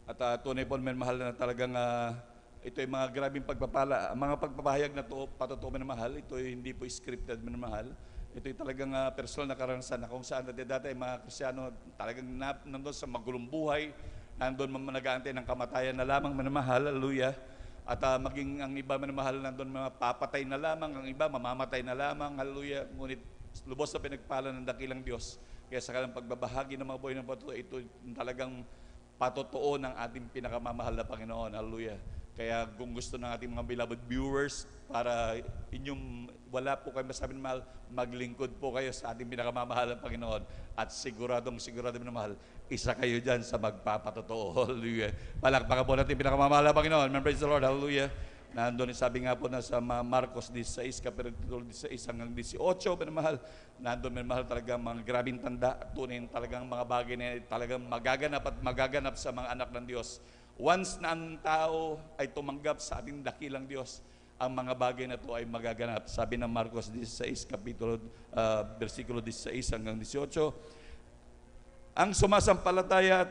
At tunay po minamahal na talagang ito ay mga grabing pagpapala. Ang mga pagpapahayag na to, patotoo minamahal, ito ay hindi po scripted minamahal. Ito ay talagang personal na karanasan na kung saan dati ay mga Kristiyano talagang nandun sa magulong buhay, nandun nag-aantay ng kamatayan na lamang minamahal, hallelujah. At maging ang iba minamahal nandun mga papatay na lamang, ang iba mamamatay na lamang, hallelujah. Ngunit lubos na pinagpala ng dakilang Diyos. Kaya sa kanilang pagbabahagi ng mga buhay ng patuto, ito talagang patotoo ng ating pinakamamahal na Panginoon, hallelujah. Kaya kung gusto ng ating mga beloved viewers, para inyong wala po kayo masabi na mahal, maglingkod po kayo sa ating pinakamamahal na Panginoon. At siguradong na mahal, isa kayo dyan sa magpapatotoo. Hallelujah. Palakpakan po natin pinakamamahal na Panginoon. Praise the Lord. Hallelujah. Nandun, sabi nga po na sa Marcos 16, kapitulo 16 hanggang 18, pinamahal. Nandun, minamahal talagang mga grabing tanda. Tunay talagang mga bagay na talagang magaganap sa mga anak ng Diyos. Once na ang tao ay tumanggap sa ating dakilang Diyos, ang mga bagay na ito ay magaganap. Sabi ng Marcos 16, versikulo 16 hanggang 18, ang sumasampalataya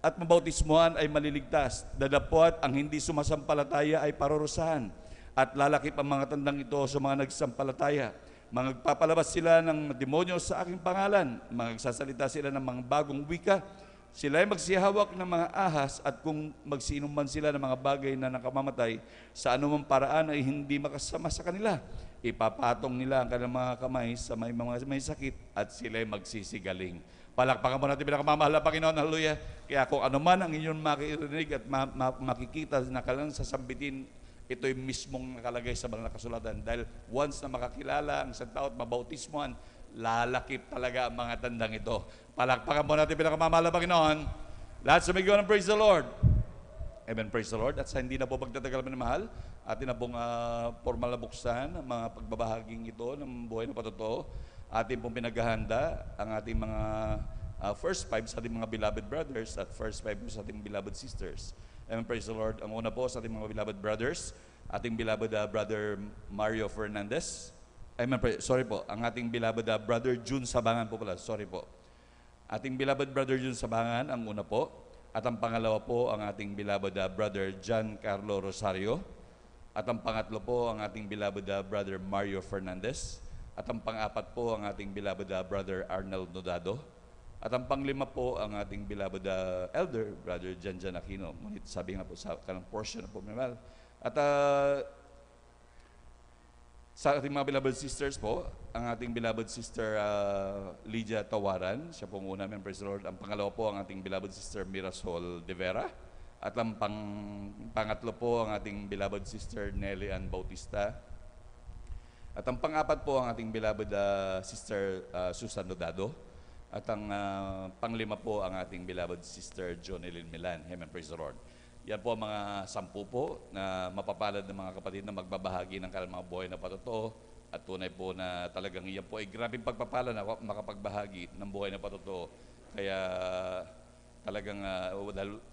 at mabautismuhan ay maliligtas. Dadapot ang hindi sumasampalataya ay parurusahan. At lalakip ang mga tandang ito sa mga nagsampalataya. Magpapalabas sila ng demonyo sa aking pangalan. Magsasalita sila ng mga bagong wika. Sila ay magsihawak ng mga ahas at kung magsiinuman sila ng mga bagay na nakamamatay, sa anumang paraan ay hindi makasama sa kanila. Ipapatong nila ang kanilang mga kamay sa mga may sakit at sila ay magsisigaling. Palakpakan po natin pinakamamahal na Panginoon, hallelujah. Kaya kung ano man ang inyong makirinig at makikita na kailangan sasambitin, ito'y mismong nakalagay sa mga nakasulatan. Dahil once na makakilala ang isang tao at mabautismuhan, lalakip talaga ang mga tandang ito. Palakpakan po natin pinakamamahal na Panginoon. Lahat sumigaw ng praise the Lord. Amen, praise the Lord. At sa hindi na po pagtatagal minamahal, atin na pong formal na buksan ang mga pagbabahaging ito ng buhay na patotoo. Atin pong pinaghahanda ang ating mga first five sa ating mga beloved brothers at first five sa ating beloved sisters. Amen, praise the Lord. Ang una po sa ating mga beloved brothers, ating beloved brother Mario Fernandez. Amen, sorry po, ang ating beloved brother June Sabangan po pala, sorry po. Ating beloved brother June Sabangan, ang una po. At ang pangalawa po, ang ating beloved brother John Carlo Rosario. At ang pangatlo po, ang ating beloved brother Mario Fernandez. At ang pang-apat po, ang ating beloved brother Arnold Nodado. At ang panglima po, ang ating beloved elder, brother Janjan Aquino. Ngunit sabi nga po sa kanang portion na po, minamahal. At sa ating mga beloved sisters po, ang ating beloved sister Lydia Tawaran, siya pong una, praise the Lord. Ang pangalawa po, ang ating beloved sister Mirasol De Vera. At ang pangatlo po, ang ating beloved sister Nelly Ann Bautista. At ang pang-apat po, ang ating beloved sister Susan Nodado. At ang panglima po, ang ating beloved sister Jonelyn Milan. Amen, praise the Lord. Yan po ang mga 10 po na mapapalad ng mga kapatid na magbabahagi ng kanilang mga buhay na patotoo. At tunay po na talagang yan po ay grabing pagpapala na makapagbahagi ng buhay na patotoo. Kaya talagang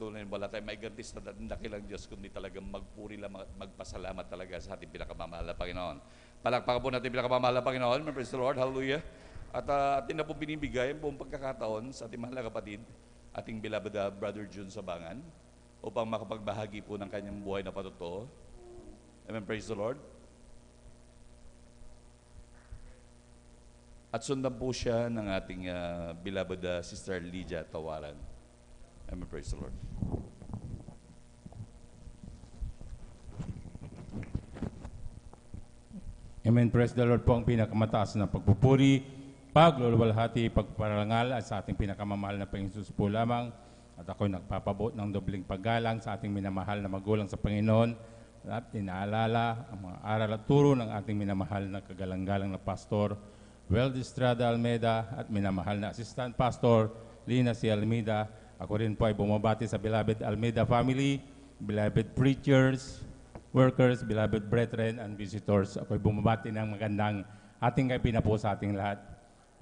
tunay wala tayong maigantis na dakilang Diyos kundi talagang magpuri lang, magpasalamat talaga sa ating pinakamamahal na Panginoon. Palakpakan po natin pinakamamahal na Panginoon. Praise the Lord. Hallelujah. At atin na po binibigay ang buong pagkakataon sa ating mahal na kapatid, ating beloved brother June Sabangan, upang makapagbahagi po ng kanyang buhay na patotoo. Amen, praise the Lord. At sundan po siya ng ating beloved sister Lydia Tawaran. Amen, praise the Lord. Amen, praise the Lord po ang pinakamataas na pagpupuri, pagluluwalhati, pagparangal at sa ating pinakamamahal na Panginoon po lamang. At ako'y nagpapabot ng dobling paggalang sa ating minamahal na magulang sa Panginoon at inaalala ang mga aral at turo ng ating minamahal na kagalang-galang na Pastor Weldy Estrada Almeida at minamahal na Assistant Pastor Lina C. Almeida. Ako rin po ay bumabati sa beloved Almeida family, beloved preachers, workers, beloved brethren, and visitors. Ako'y bumabati ng magandang ating kaipina po sa ating lahat.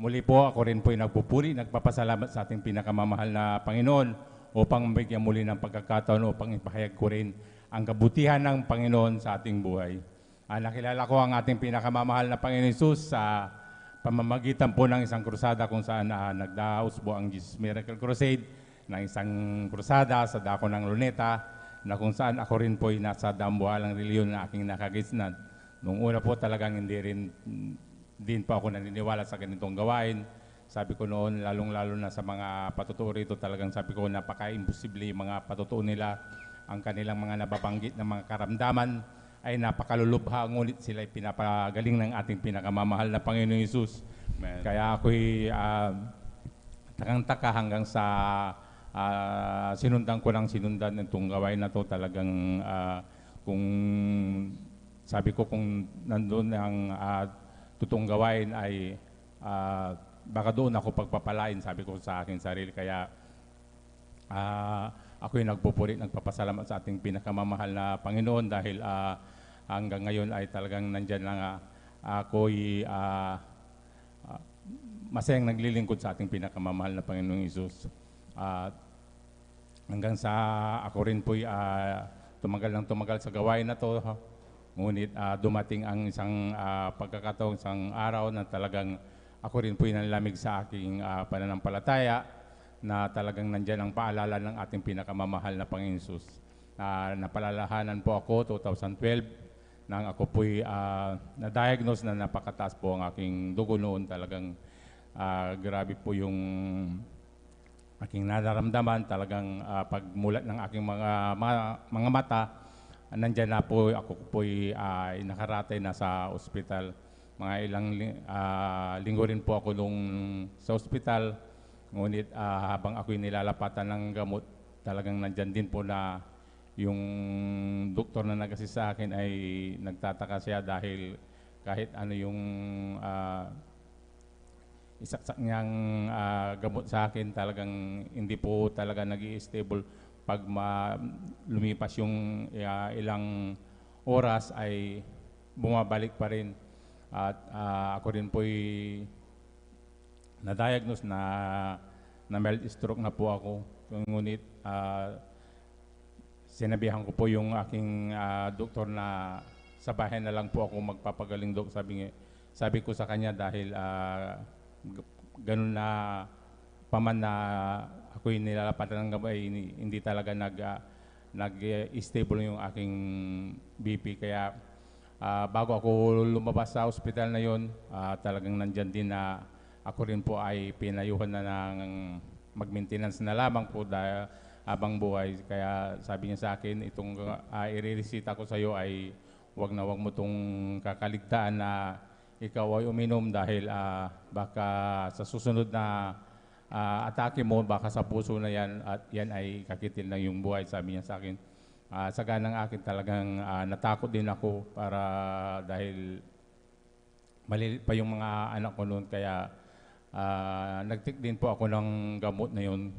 Muli po, ako rin po ay nagpupuri, nagpapasalamat sa ating pinakamamahal na Panginoon upang mabigyan muli ng pagkakataon upang ipahayag ko rin ang kabutihan ng Panginoon sa ating buhay. Nakilala ko ang ating pinakamamahal na Panginoon Jesus sa pamamagitan po ng isang krusada kung saan nagdaos po ang Jesus Miracle Crusade ng isang krusada sa dako ng Luneta na kung saan ako rin po ay nasa dambuhalang reliyon na aking nakagisnan. Noong una po talagang din pa ako naniniwala sa ganitong gawain. Sabi ko noon, lalong-lalo na sa mga patotoo rito, talagang sabi ko napaka-imposible yung mga patotoo nila. ang kanilang mga nababanggit na mga karamdaman ay napakalulubha, ngunit sila ay pinapagaling ng ating pinakamamahal na Panginoong Hesus. Kaya ako'y takang-taka hanggang sa sinundan ko ng sinundan itong gawain na to. Talagang kung sabi ko kung nandun ang totoong gawain ay baka doon ako pagpapalain, sabi ko sa aking sarili. Kaya ako'y nagpupuri, nagpapasalamat sa ating pinakamamahal na Panginoon dahil hanggang ngayon ay talagang nandyan lang ako'y masayang naglilingkod sa ating pinakamamahal na Panginoong Hesus. Hanggang sa ako rin po'y tumagal sa gawain na to. Ngunit dumating ang isang pagkakataon, isang araw na talagang ako rin po'y nanlamig sa aking pananampalataya, na talagang nandyan ang paalala ng ating pinakamamahal na Panginoong Hesus. Napalalahanan po ako 2012 nang ako po'y na-diagnose na napakataas po ang aking dugo noon. Talagang grabe po yung aking nararamdaman. Talagang pagmulat ng aking mga mata, nandyan na po ako po'y nakaratay na sa ospital. Mga ilang linggo rin po ako nung sa ospital. Ngunit habang ako'y nilalapatan ng gamot, talagang nandyan din po na yung doktor na nag-assist sa akin ay nagtataka siya dahil kahit ano yung isaksak niyang gamot sa akin, talagang hindi po talaga nag-i-stable. Pag lumipas yung ilang oras ay bumabalik pa rin. At ako rin po'y na-diagnose na mild stroke na po ako. Ngunit sinabihan ko po yung aking doktor na sa bahay na lang po ako magpapagaling, Dok. Sabi ko sa kanya dahil ganun na paman na ako'y nilalapatan ng gamay, hindi talaga nag-stable yung aking BP. Kaya bago ako lumabas sa ospital na yon, talagang nandyan din na ako rin po ay pinayuhan na ng mag-maintenance na lamang po dahil habang buhay. Kaya sabi niya sa akin, itong i-resita ko sa iyo ay wag na wag mo itong kakaligtaan na ikaw ay uminom dahil baka sa susunod na atake mo, baka sa puso na yan at yan ay kakitil na yung buhay, sabi niya sa akin. Sa ganang akin talagang natakot din ako dahil malilit pa yung mga anak ko noon. Kaya nagtik din po ako ng gamot na yun.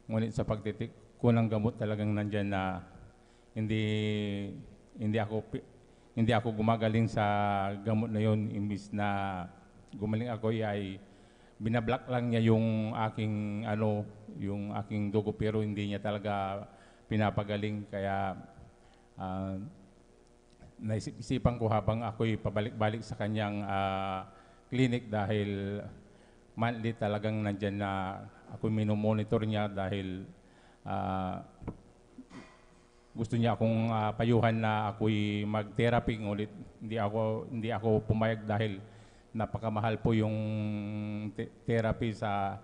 Ngunit sa pagtitik ko ng gamot, talagang nandyan na hindi ako gumagaling sa gamot na yun. Imbis na gumaling ako, ay binablock lang niya yung aking dugo, pero hindi niya talaga pinapagaling. Kaya naisip-isipan ko habang ako'y pabalik-balik sa kanyang clinic dahil monthly talagang nandyan na ako minomonitor niya dahil gusto niya akong payuhan na ako'y mag-therapy. Ngunit hindi ako pumayag dahil napakamahal po yung therapy sa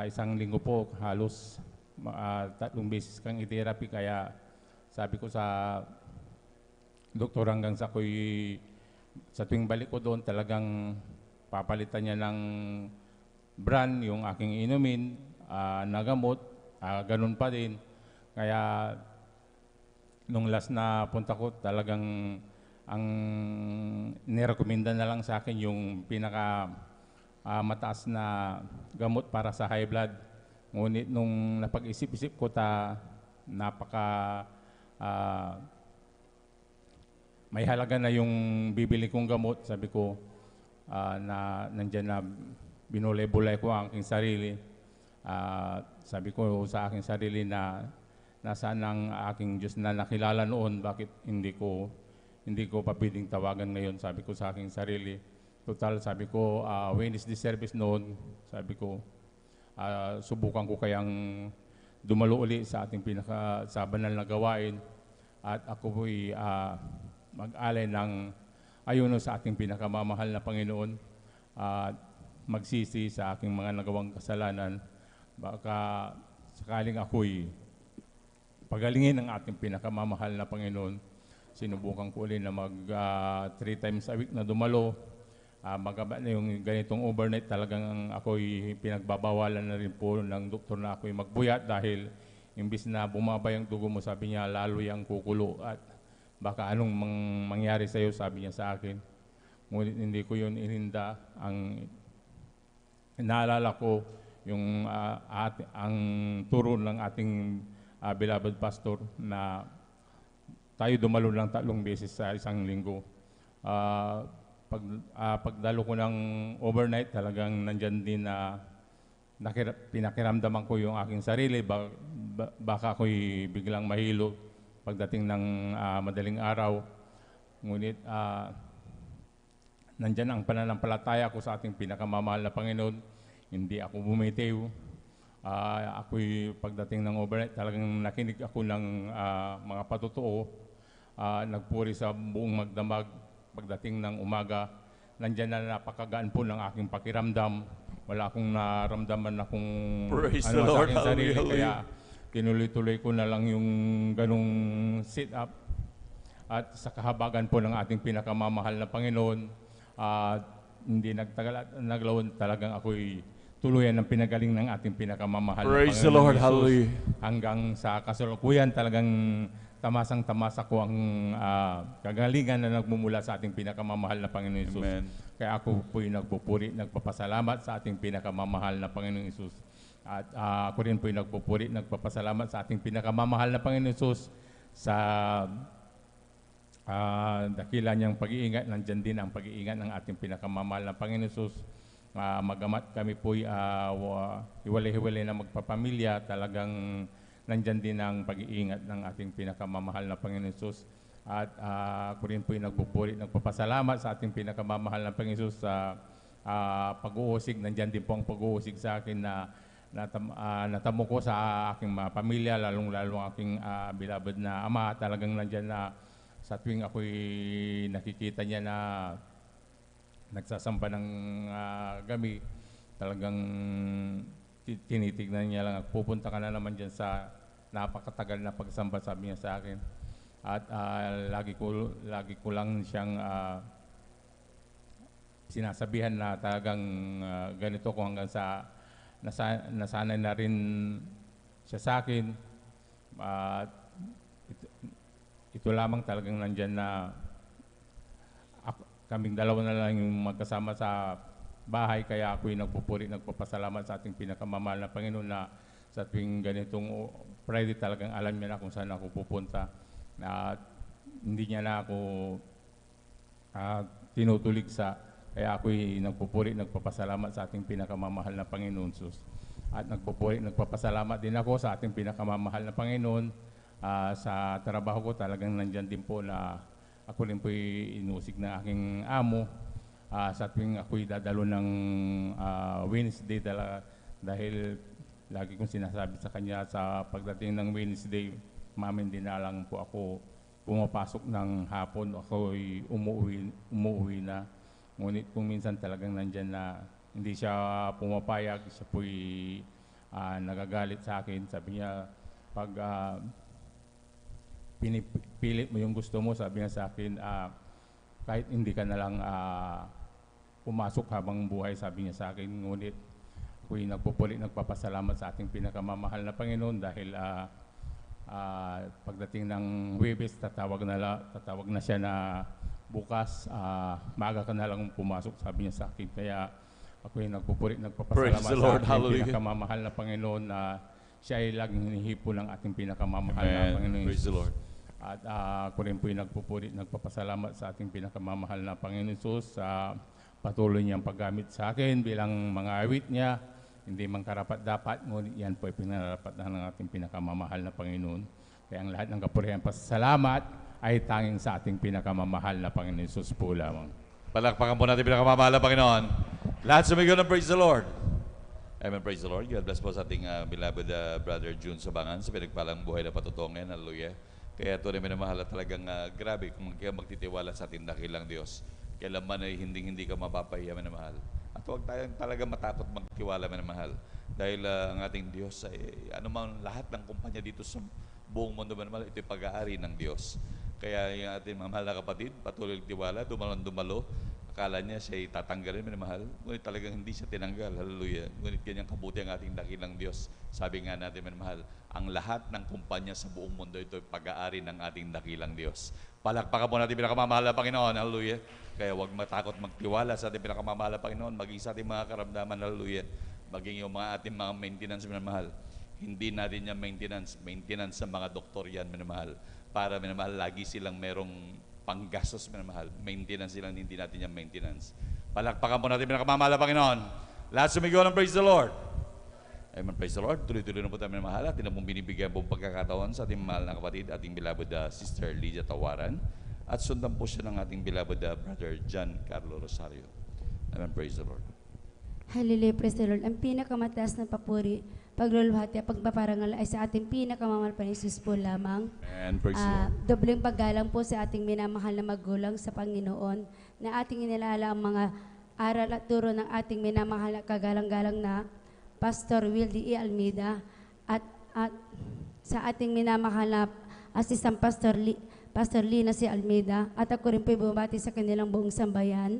isang linggo po. Halos 3 beses kang i-therapy. Kaya sabi ko sa doktor hanggang sa tuwing balik ko doon, talagang papalitan niya ng brand yung aking inumin na gamot. Ganun pa din. Kaya nung last na punta ko, talagang ang nirekomenda na lang sa akin yung pinaka mataas na gamot para sa high blood. Ngunit nung napag-isip-isip ko, may halaga na yung bibili kong gamot. Sabi ko, na nandyan na binulay-bulay ko ang aking sarili. Sabi ko sa aking sarili na nasaan ang aking Diyos na nakilala noon, bakit hindi ko pa pwedeng tawagan ngayon, sabi ko sa aking sarili. Total, sabi ko, Wednesday service noon, sabi ko, subukan ko kayang dumalo uli sa ating sa banal na gawain at ako po'y mag-alay ng ayuno sa ating pinakamamahal na Panginoon at magsisi sa aking mga nagawang kasalanan. Baka sakaling ako'y pagalingin ng ating pinakamamahal na Panginoon. Sinubukan ko ulit na mag 3 times a week na dumalo. Magaba na yung ganitong overnight, talagang ako'y pinagbabawalan na rin po ng doktor na ako'y magbuyat dahil imbis na bumaba yung dugo mo, sabi niya, lalo yung kukulo at baka anong mangyari sa'yo, sabi niya sa akin. Ngunit hindi ko yun ininda. Ang naalala ko yung ang turo ng ating beloved pastor na tayo dumalo lang 3 beses sa isang linggo. Pagdalo ko ng overnight, talagang nandyan din na pinakiramdaman ko yung aking sarili. Baka ako'y biglang mahilo pagdating ng madaling araw. Ngunit nandyan ang pananampalataya ko sa ating pinakamamahal na Panginoon. Hindi ako bumitiw. Ako'y pagdating ng overnight, talagang nakinig ako ng mga patotoo. Nagpuri sa buong magdamag. Pagdating ng umaga, nandyan na napakagaan po ng aking pakiramdam. Wala akong naramdaman na kung Praise ano the sa Lord. aking sarili. Hallelujah. Kaya tinuloy-tuloy ko na lang yung ganong sit-up. At sa kahabagan po ng ating pinakamamahal na Panginoon, hindi nagtagal at naglaon, talagang ako'y tuluyan ng pinagaling ng ating pinakamamahal Praise na the Panginoon Lord. Jesus. Hallelujah. Hanggang sa kasalukuyan, talagang tamasang-tamasa ko ang kagalingan na nagmumula sa ating pinakamamahal na Panginoon Jesus. Amen. Kaya ako po'y nagpupuri, nagpapasalamat sa ating pinakamamahal na Panginoon Jesus. At ako rin po'y nagpupuri, nagpapasalamat sa ating pinakamamahal na Panginoon Jesus sa dakila niyang pag-iingat. Nandyan din ang pag-iingat ng ating pinakamamahal na Panginoon Jesus. Magamat kami po'y hiwalay-hiwalay na magpapamilya, talagang nandyan din ang pag-iingat ng ating pinakamamahal na Panginoon Jesus. At ako rin po'y nagpupuri, nagpapasalamat sa ating pinakamamahal na Panginoon Jesus sa pag-uusig. Nandyan din po ang pag-uusig sa akin na natamo ko sa aking mga pamilya, lalong-lalo ang aking beloved na ama. Talagang nandyan na sa tuwing ako'y nakikita niya na nagsasamba ng gabi, talagang tinitignan niya lang, pupunta ka na naman dyan sa napakatagal na pagsamba, sabi niya sa akin. At lagi ko lang siyang sinasabihan na talagang ganito ko hanggang sa nasanay na rin siya sa akin. Ito lamang, talagang nandyan na kaming dalawa na lang yung magkasama sa bahay, kaya ako'y nagpupuri, nagpapasalamat sa ating pinakamamahal na Panginoon na sa tuwing ganitong Friday talagang alam niya na kung saan ako pupunta. Hindi niya na ako tinutuligsa, kaya ako'y nagpupuri, nagpapasalamat sa ating pinakamamahal na Panginoon Jesus. At nagpupuri, nagpapasalamat din ako sa ating pinakamamahal na Panginoon sa trabaho ko. Talagang nandyan din po na ako rin po'y inusig na aking amo sa tuwing ako'y dadalo ng Wednesday, dahil lagi kong sinasabi sa kanya sa pagdating ng Wednesday, mamin din na lang po ako pumapasok ng hapon, ako'y umuwi na. Ngunit kung minsan talagang nandyan na hindi siya pumapayag, siya po'y nagagalit sa akin. Sabi niya, pag pinipilit mo yung gusto mo, sabi niya sa akin, kahit hindi ka na lang pumasok habang buhay, sabi niya sa akin. Ngunit ako'y nagpupuli, nagpapasalamat sa ating pinakamamahal na Panginoon dahil pagdating ng Huwebes, tatawag na siya na bukas, maaga ka na lang pumasok, sabi niya sa akin. Kaya ako'y nagpupuli, nagpapasalamat sa ating pinakamamahal na Panginoon na siya ay laging hinihipo ng ating pinakamamahal na Panginoon. Praise the Lord. At ako rin po'y nagpupuri, nagpapasalamat sa ating pinakamamahal na Panginoon Jesus sa patuloy niyang paggamit sa akin bilang mga awit niya. Hindi man karapat-dapat, ngunit yan po ay pinarapat ng ating pinakamamahal na Panginoon. Kaya ang lahat ng kapurihan, pasasalamat ay tanging sa ating pinakamamahal na Panginoon Jesus po lamang. Palakpakan po natin pinakamamahal na Panginoon. Lahat sumigaw ng praise the Lord. Amen, praise the Lord. God bless po sa ating beloved brother June Sabangan sa pinagpalang buhay na patutungin. Hallelujah. Kaya ito rin minamahal at talagang grabe kung magtitiwala sa ating dakilang Diyos. Kailanman ay hindi ka mapapahiya, minamahal. At huwag tayong talaga matakot magtiwala, minamahal. Dahil ang ating Diyos ay anumang lahat ng kumpanya dito sa buong mundo minamahal, ito'y pag-aari ng Diyos. Kaya yung ating mga mahal na kapatid, patuloy tiwala, dumalo, akala niya siya'y tatanggalin, minamahal. Ngunit talagang hindi siya tinanggal, hallelujah. Ngunit ganyang kabuti ang ating dakilang Diyos. Sabi nga natin, minamahal, ang lahat ng kumpanya sa buong mundo, ito'y pag-aari ng ating dakilang Diyos. Palakpakan po natin pinakamamahal na Panginoon, hallelujah. Kaya huwag matakot magtiwala sa ating pinakamamahal na Panginoon, maging sa ating mga karamdaman, hallelujah. Maging yung mga ating mga maintenance, minamahal. Hindi natin yung maintenance sa mga doktor yan, minamahal. Para minamahal, lagi silang merong panggastos, minamahal. Maintenance silang, hindi natin yung maintenance. Palakpakan po natin pinakamamahal na Panginoon. Lahat sumigaw ng praise the Lord. Amen, praise the Lord. Tuloy-tuloy na po tayo minamahal. At na pong binibigyan pong pagkakataon sa ating mahal na kapatid, ating beloved Sister Lydia Tawaran. At sundan po siya ng ating beloved Brother John Carlo Rosario. Amen, praise the Lord. Hallelujah, praise the Lord. Ang pinakamataas na papuri, pagluluhati at pagpaparangal ay sa ating pinakamamahal pa ni Jesus po lamang. And praise the Lord. Dobleng paggalang po sa ating minamahal na magulang sa Panginoon na ating inilala ang mga aral at turo ng ating minamahal at kagalang-galang na Pastor Wildy E. Almeida at sa ating minamahal na Assistant Pastor Lina C. Almeida at ako rin po bumati sa kanilang buong sambahan.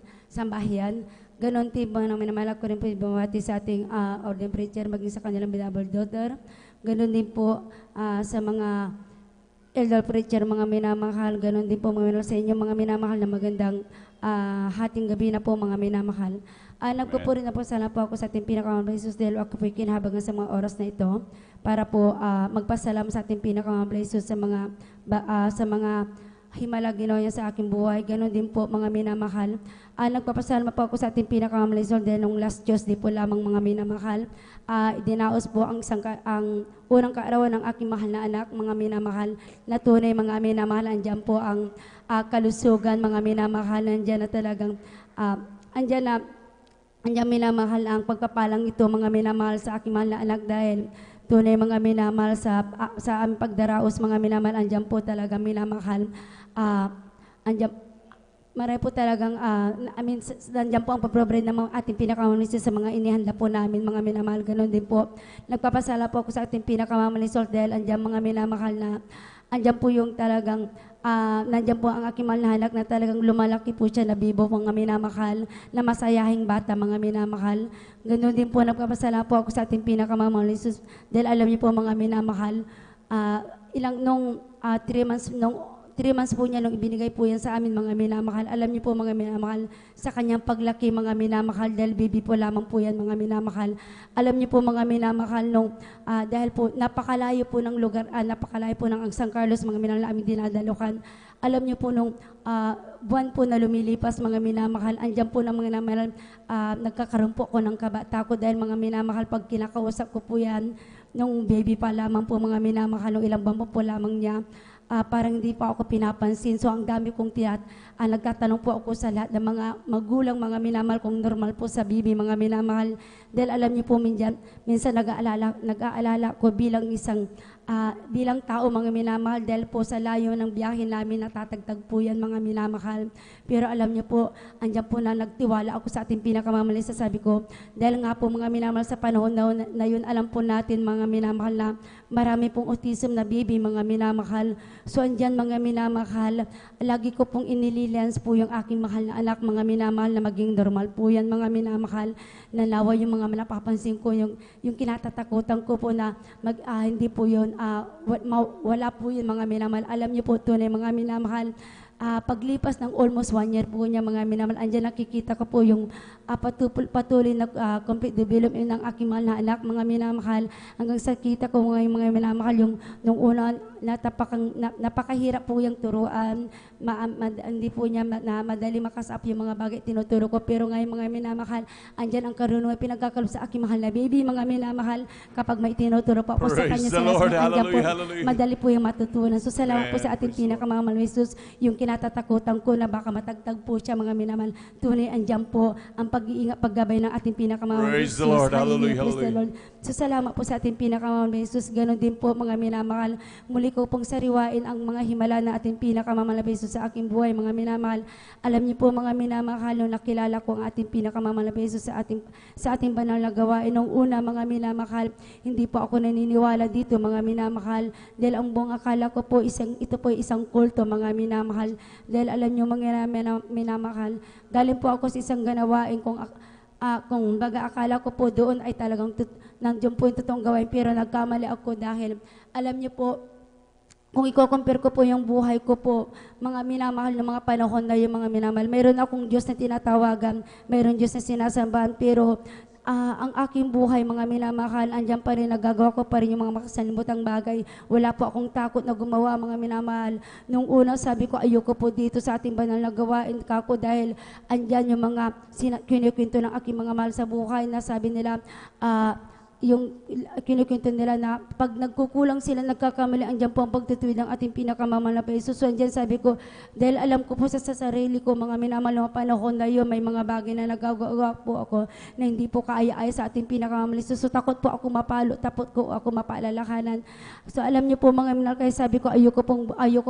Ganon din po ng minamahal ko rin po bumati sa ating ordained preacher maging sa kanilang beloved daughter. Ganon din po sa mga elder preacher, mga minamahal. Ganon din po mga minamahal sa inyo, mga minamahal na magandang hating gabi na po mga minamahal. Nagpupuri na po sana po ako sa ating pinakamamahal na Jesus dahil ako po kinahabagan sa mga oras na ito para po magpasalam sa ating pinakamamahal na Jesus sa mga himala ginawa niya sa aking buhay. Ganon din po mga minamahal. Nagpapasalamat po ako sa ating pinakamamahal na Jesus dahil nung last Tuesday po lamang mga minamahal. Dinaos po ang unang kaarawan ng aking mahal na anak, mga minamahal na tunay mga minamahal. Andyan po ang kalusugan, mga minamahal. Andyan na talagang, andyan minamahal ang pagpapalang ito, mga minamahal sa aking mahal na anak dahil tunay mga minamahal sa aming pagdaraos, mga minamahal. Andyan po talaga minamahal. Andyan, marami po talagang, nandiyan po ang pag-provide ng mga ating pinakamamalis sa mga inihanda po namin, mga minamahal. Ganon din po. Nagpapasala po ako sa ating pinakamamalis dahil andyan mga minamahal na, andyan po yung talagang, nandiyan po ang aking mahal na anak na talagang lumalaki po siya na bibo, mga minamahal, na masayahing bata, mga minamahal. Ganon din po, nagpapasala po ako sa ating pinakamamalis dahil alam niyo po mga minamahal, nung 3 months po niya nung ibinigay po yan sa amin, mga minamahal. Alam niyo po mga minamahal, sa kanyang paglaki, mga minamahal, dahil baby po lamang po yan, mga minamahal. Alam niyo po mga minamahal, dahil po napakalayo po ng lugar, napakalayo po ng San Carlos, mga minamahal na aming dinadalukan. Alam niyo po nung buwan po na lumilipas, mga minamahal, andyan po ng mga minamahal, nagkakaroon po ako ng kabata ko dahil mga minamahal, pag kinakausap ko po yan, nung baby pa lamang po, mga minamahal, nung ilang buwan po lamang niya, parang hindi pa ako pinapansin. So ang dami kong nagtatanong po ako sa lahat ng mga magulang, mga minamahal, kung normal po sa bibi, mga minamahal. Dahil alam niyo po minsan nag-aalala ko bilang tao, mga minamahal, dahil po sa layo ng biyahe namin natatagtag po yan, mga minamahal. Pero alam niyo po, andyan po na nagtiwala ako sa ating pinakamamahal. Sabi ko, dahil nga po mga minamahal sa panahon na yun, alam po natin mga minamahal na marami pong autism na baby, mga minamahal. So andyan mga minamahal, lagi ko pong inililens po yung aking mahal na anak, mga minamahal, na maging normal po yan, mga minamahal. Nalawa yung mga napapansin ko, yung kinatatakutan ko po na hindi po yun, wala po yun, mga minamahal. Alam niyo po tunay, mga minamahal, paglipas ng almost 1 year po niya, mga minamahal, andyan nakikita ko po yung patuloy na complete development ng aking mahal na anak, mga minamahal, hanggang sa kita ko mga minamahal, yung nung una, napakahirap po yung turuan, hindi po niya madali makasap yung mga bagay tinuturo ko, pero ngayon mga minamahal, andyan ang karunungan pinagkakalob sa aking mahal na baby, mga minamahal, kapag may tinuturo po ako sa kanya, madali po yung matutunan. So salamat po sa ating pinakamamahal na Jesus, yung kinatatakutan ko na baka matagtag po siya, mga minamahal. Tunay andyan po ang pag-iingat, paggabay ng ating pinakamamahal na Jesus. Praise the Lord, hallelujah, Praise the Lord. So salamat po sa ating pinakamamahal na Jesus. Ganon din po mga minamahal. Muli ko pong sariwain ang mga himala na ating pinakamamahal na Hesus sa aking buhay, mga minamahal. Alam niyo po mga minamahal, nung nakilala ko ang ating pinakamamahal na Hesus sa ating banal na gawain. Nung una mga minamahal, hindi po ako naniniwala dito mga minamahal, dahil ang buong akala ko po ito po isang kulto mga minamahal. Dahil alam niyo mga minamahal, galing po ako sa isang ganawain kung baga akala ko po doon ay talagang nandiyan po yung totoong gawain, pero nagkamali ako dahil alam niyo po, kung i-compare ko po yung buhay ko po, mga minamahal na mga panahon na yung mga minamahal, mayroon akong Diyos na tinatawagan, mayroon Diyos na sinasambahan, pero ang aking buhay, mga minamahal, andyan pa rin, nagagawa ko pa rin yung mga makasalimutang bagay. Wala po akong takot na gumawa, mga minamahal. Nung una, sabi ko, ayoko po dito sa ating banal na gawain kako dahil andyan yung mga kinikwento ng aking mga mahal sa buhay na sabi nila, yung kinikwento nila na pag nagkukulang sila, nagkakamali, andyan po ang pagtutuwid ng ating pinakamamahal na Hesus. So andyan sabi ko, dahil alam ko po sa sarili ko, mga minamahal na panahon na yun, may mga bagay na nagagawa po ako na hindi po kaaya-aya sa ating pinakamamahal na Hesus. So takot po ako mapalo, takot ko ako mapaalalahanan. So alam niyo po mga minamahal, kaya sabi ko, ayoko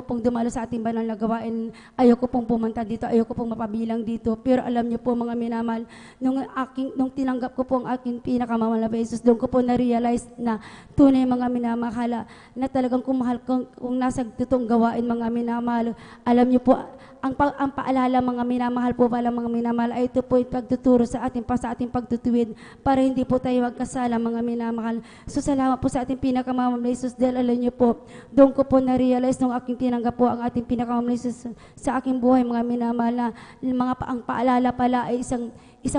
pong dumalo sa ating banal na gawain, ayoko pong pumunta dito, ayoko pong mapabilang dito. Pero alam niyo po mga minamahal, nung tinanggap ko po ang aking pinakamamahal na Hesus, doon ko po na-realize na tunay mga minamahal na talagang kumahal kung nasa totoong gawain mga minamahal. Alam niyo po, ang paalala mga minamahal po pala mga minamahal ay ito po yung pagtuturo sa ating pagtutuwid para hindi po tayo magkasala mga minamahal. So salamat po sa ating pinakamamahal na Hesus dahil alam niyo po, doon ko po na-realize nung aking tinanggap po ang ating pinakamamahal na Hesus sa aking buhay mga minamahal na ang paalala pala ay isang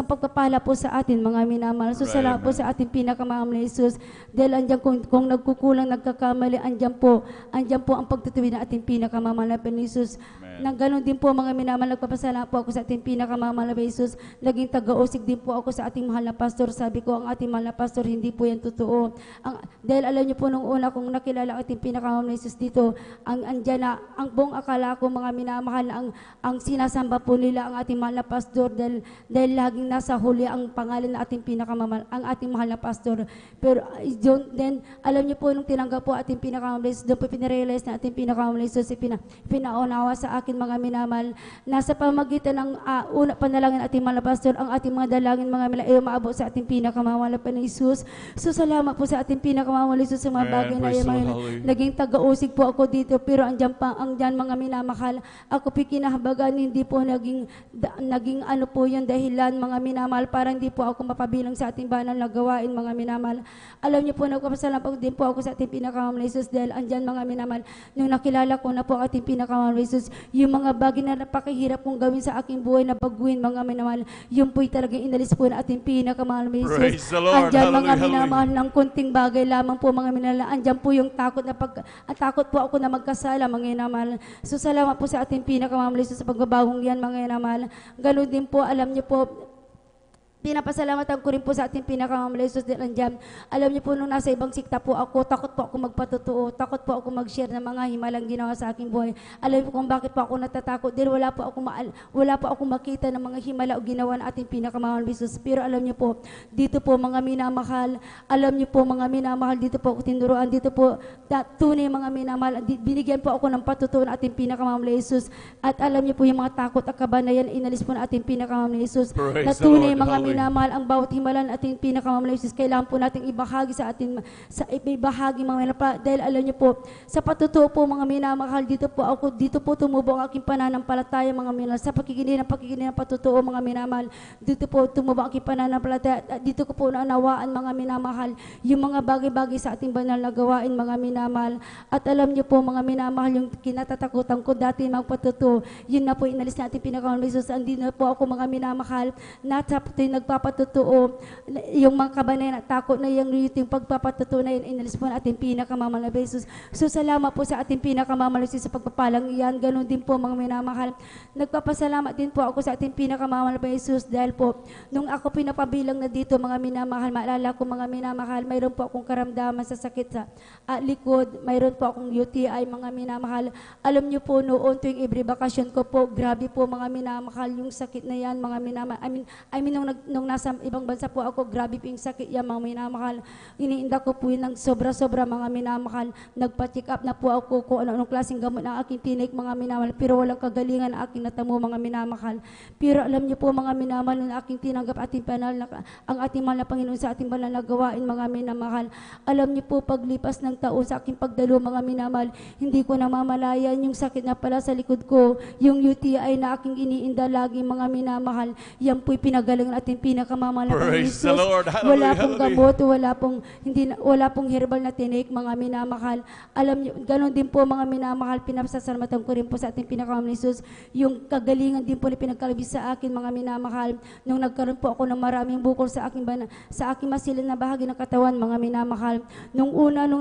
pagpapala po sa atin mga minamahal. So salamat po sa ating pinakamamahal na Hesus dahil andyan kung nagkukulang, nagkakamali, andyan po ang pagtutuwid ng ating pinakamamahal na Hesus. Nang ganoon din po mga minamahal, nagpapasalamat po ako sa ating pinakamamahal na Hesus. Naging taga-usig din po ako sa ating mahal na pastor. Sabi ko, ang ating mahal na pastor, hindi po yan totoo. Dahil alam niyo po nung una kung nakilala ang ating pinakamamahal na Hesus dito, andyan na, ang buong akala ko mga minamahal, ang sinasamba po nila ang ating mahal na pastor dahil laging nasa huli ang pangalan ng ating pinakamamahal, ang ating mahal na pastor. Pero then, alam niyo po nung tinanggap po ating pinakamamahal na Hesus, doon po pinarealize na ating pinakamamahal na Hesus, pinaunawa sa akin mga minamahal, nasa pamagitan ng una panalangin ating mga pastor, ang ating mga dalangin mga minamahal ay umaabot sa ating pinakamamahal na Hesus. So salamat po sa ating pinakamamahal na Hesus sa mga bagay na yan. Naging taga-usig po ako dito, pero andyan mga minamahal, ako pikinahabagan, hindi po naging ano po yung dahilan mga minamahal para hindi po ako mapabilang sa ating banal na gawain mga minamahal. Alam niyo po, nagpapasalamat din po ako sa ating pinakamamahal na Hesus dahil andyan mga minamahal, nung nakilala ko na po ang ating pinakamamahal na Hesus, yung mga bagay na napakahirap kong gawin sa aking buhay na baguhin mga minamahal, yun po'y talagang inalis po na ating pinakamahal na Hesus. Praise the Lord. Andyan mga Hallelujah, minamahal ng kunting bagay lamang po mga minamahal, andyan po yung takot takot po ako na magkasala mga minamahal. So salamat po sa ating pinakamamahal na Hesus sa pagbabagong yan mga minamahal. Ganun din po, alam niyo po, pinapasalamatan ko rin po sa ating pinakamamahal na Hesus din andyan. Alam niyo po, nung nasa ibang sikta po ako, takot po ako magpatotoo, takot po ako mag-share ng mga himalang ginawa sa aking buhay. Alam niyo po kung bakit po ako natatakot, dahil wala po ako makita ng mga himala o ginawa ng ating pinakamamahal na Hesus. Pero alam niyo po, dito po mga minamahal, alam niyo po mga minamahal, dito po ako tinuruan, dito po tunay mga minamahal, binigyan po ako ng patutuo ng ating pinakamamahal na Hesus. At alam niyo po yung mga takot at kaba na yan, inalis po ng ating pinakamamahal na Hesus. Na tunay mga minamahal, ang bawat himala ng ating pinakamamahal na Hesus, kailangan po nating ibahagi sa atin, ibahagi mga minamahal. Dahil alam niyo po, sa patutuo po mga minamahal, dito po tumubo ang aking pananampalataya mga minamahal. Sa pakikinig ng patutuo mga minamahal, dito po tumubo ang aking pananampalataya. Dito ko po naunawaan mga minamahal, yung mga bagay-bagay sa ating banal na gawain mga minamahal. At alam niyo po mga minamahal, yung kinatatakutan ko dati magpatutuo, yun na po inalis na ating pinakamamahal na Hesus. Andin na po ako mga minamahal, nagpapatutuo, yung mga kabanayan at takot na yung pagpapatutuo na yun, inalis po na ating pinakamamahal na Hesus. So salamat po sa ating pinakamamahal na Hesus sa pagpapalang iyan. Ganon din po mga minamahal. Nagpapasalamat din po ako sa ating pinakamamahal na Hesus dahil po, nung ako pinapabilang na dito mga minamahal, maalala ko mga minamahal, mayroon po akong karamdaman sa sakit sa likod, mayroon po akong UTI mga minamahal. Alam niyo po noon tuwing every bakasyon ko po, grabe po mga minamahal yung sakit na yan mga minamahal. I mean nung nung nasa ibang bansa po ako, grabe po yung sakit yan, mga minamahal. Iniinda ko po yun ng sobra-sobra, mga minamahal. Nagpa-check up na po ako kung ano-anong klaseng gamot na aking tinik, mga minamahal. Pero walang kagalingan na aking natamo, mga minamahal. Pero alam niyo po, mga minamahal, nung aking tinanggap ating panal, ang ating mahal na Panginoon sa ating banal na gawain, mga minamahal. Alam niyo po, paglipas ng taon sa aking pagdalo, mga minamahal, hindi ko namamalayan yung sakit na pala sa likod ko, yung UTI na aking iniinda lagi, mga minamahal. Yan po'y pinagaling natin pinakamamahal na Panginoon Praise the Jesus. Lord. Wala Hallelujah, pong gamot, wala pong herbal na tinik, mga minamahal. Alam niyo, ganoon din po, mga minamahal, pinasasalamatan ko rin po sa ating pinakamamahal na Jesus, yung kagalingan din po na pinagkalabis sa akin, mga minamahal, nung nagkaroon po ako ng maraming bukol sa aking masilin na bahagi ng katawan, mga minamahal. Nung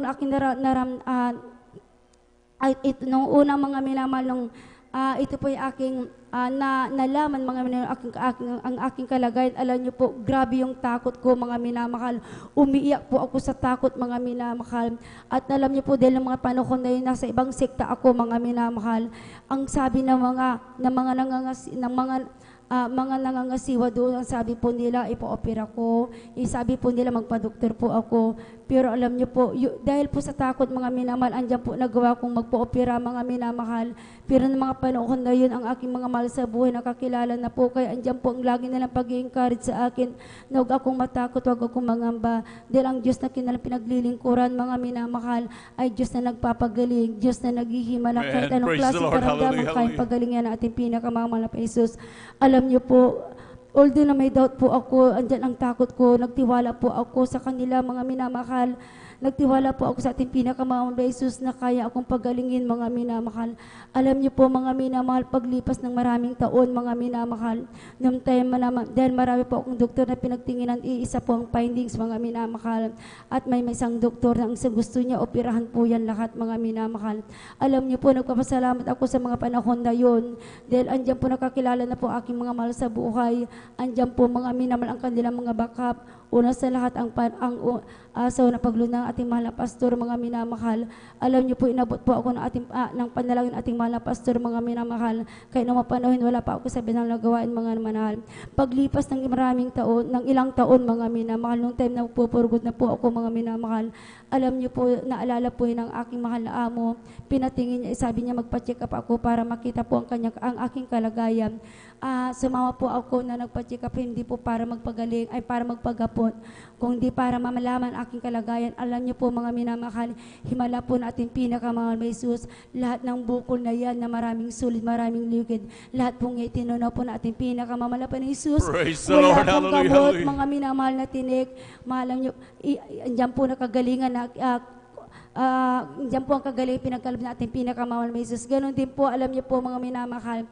aking nung una, mga minamahal, nung ito po yung aking nalaman, mga minamahal, ang aking kalagayan. Alam niyo po, grabe yung takot ko, mga minamahal. Umiiyak po ako sa takot, mga minamahal. At alam niyo po, dahil ng mga panahon na yun, nasa ibang sekta ako, mga minamahal. Ang sabi ng mga nangangasiwa doon, ang sabi po nila, ipa-opera ko. Sabi po nila, magpa-doktor po ako. Pero alam niyo po, dahil po sa takot, mga minamahal, andyan po nagawa kong magpa-opera, mga minamahal. Pero ng mga panahon na yun, ang aking mga mahal sa buhay, nakakilala na po. Kaya andyan po ang lagi nilang pag-i-encourage sa akin na huwag akong matakot, huwag akong mangamba. Dahil ang Diyos na kinalang pinaglilingkuran, mga minamahal, ay Diyos na nagpapagaling, Diyos na naghihimala. Amen. Kahit anong Praise klase the Lord. karamdaman, Hallelujah, kayang pagalingyan na ating pinakamamahal na Jesus. Alam niyo po, although na may doubt po ako, andyan ang takot ko, nagtiwala po ako sa kanila, mga minamahal. Nagtiwala po ako sa ating pinakamamahal na Jesus na kaya akong pagalingin, mga minamahal. Alam niyo po, mga minamahal, paglipas ng maraming taon, mga minamahal, noong time dahil marami po akong doktor na pinagtinginan, iisa po ang findings, mga minamahal. At may isang doktor na ang gusto niya, operahan po yan lahat, mga minamahal. Alam niyo po, nagpapasalamat ako sa mga panahon na yun. Dahil andyan po nakakilala na po aking mga mahal sa buhay. Andyan po, mga minamahal, ang kanilang mga backup. Una sa lahat, ang asaw na paglunang ating mahal na pastor, mga minamahal. Alam niyo po, inabot po ako ng panalangin ating mahal na pastor, mga minamahal. Kaya nung mapanohin, wala pa ako sa binang nagawain, mga manahal. Paglipas ng ilang taon, mga minamahal, nung time na pupurgod na po ako, mga minamahal, alam niyo po, naalala po yun ng aking mahal na amo. Pinatingin niya, sabi niya, magpa-check up ako para makita po ang aking kalagayan. Sumama po ako na nagpa-check up, hindi po para magpagaling, ay para magpagapot, kundi para mamalaman aking kalagayan. Alam niyo po, mga minamahal, himala po natin pinakamahal na Jesus, lahat ng bukol na yan na maraming sulit, maraming liquid, lahat po nga itinunaw po natin pinakamahal na Jesus. Praise the Wala Lord. pong Hallelujah, gamot, hallelujah. mga minamahal na tinik. Alam niyo, andyan po nakagalingan na diyan po ang kagaling pinagkalab natin pinakamahal na Jesus. Ganon din po, alam niyo po, mga minamahal,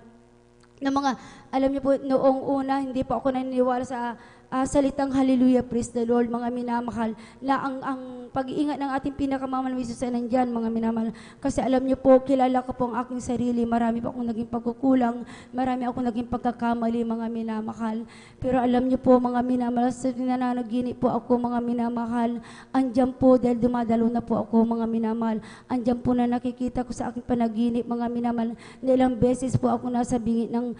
alam niyo po, noong una, hindi po ako naniniwala sa salitang hallelujah, praise the Lord, mga minamahal, na ang pag-iingat ng ating pinakamamahal na Jesus ay nandyan, mga minamahal. Kasi alam niyo po, kilala ko po ang aking sarili, marami po akong naging pagkukulang, marami akong naging pagkakamali, mga minamahal. Pero alam niyo po, mga minamahal, sa nananaginip po ako, mga minamahal, andyan po, dahil dumadalo na po ako, mga minamahal, andyan po na nakikita ko sa aking panaginip, mga minamahal, na ilang beses po ako nasa bingit ng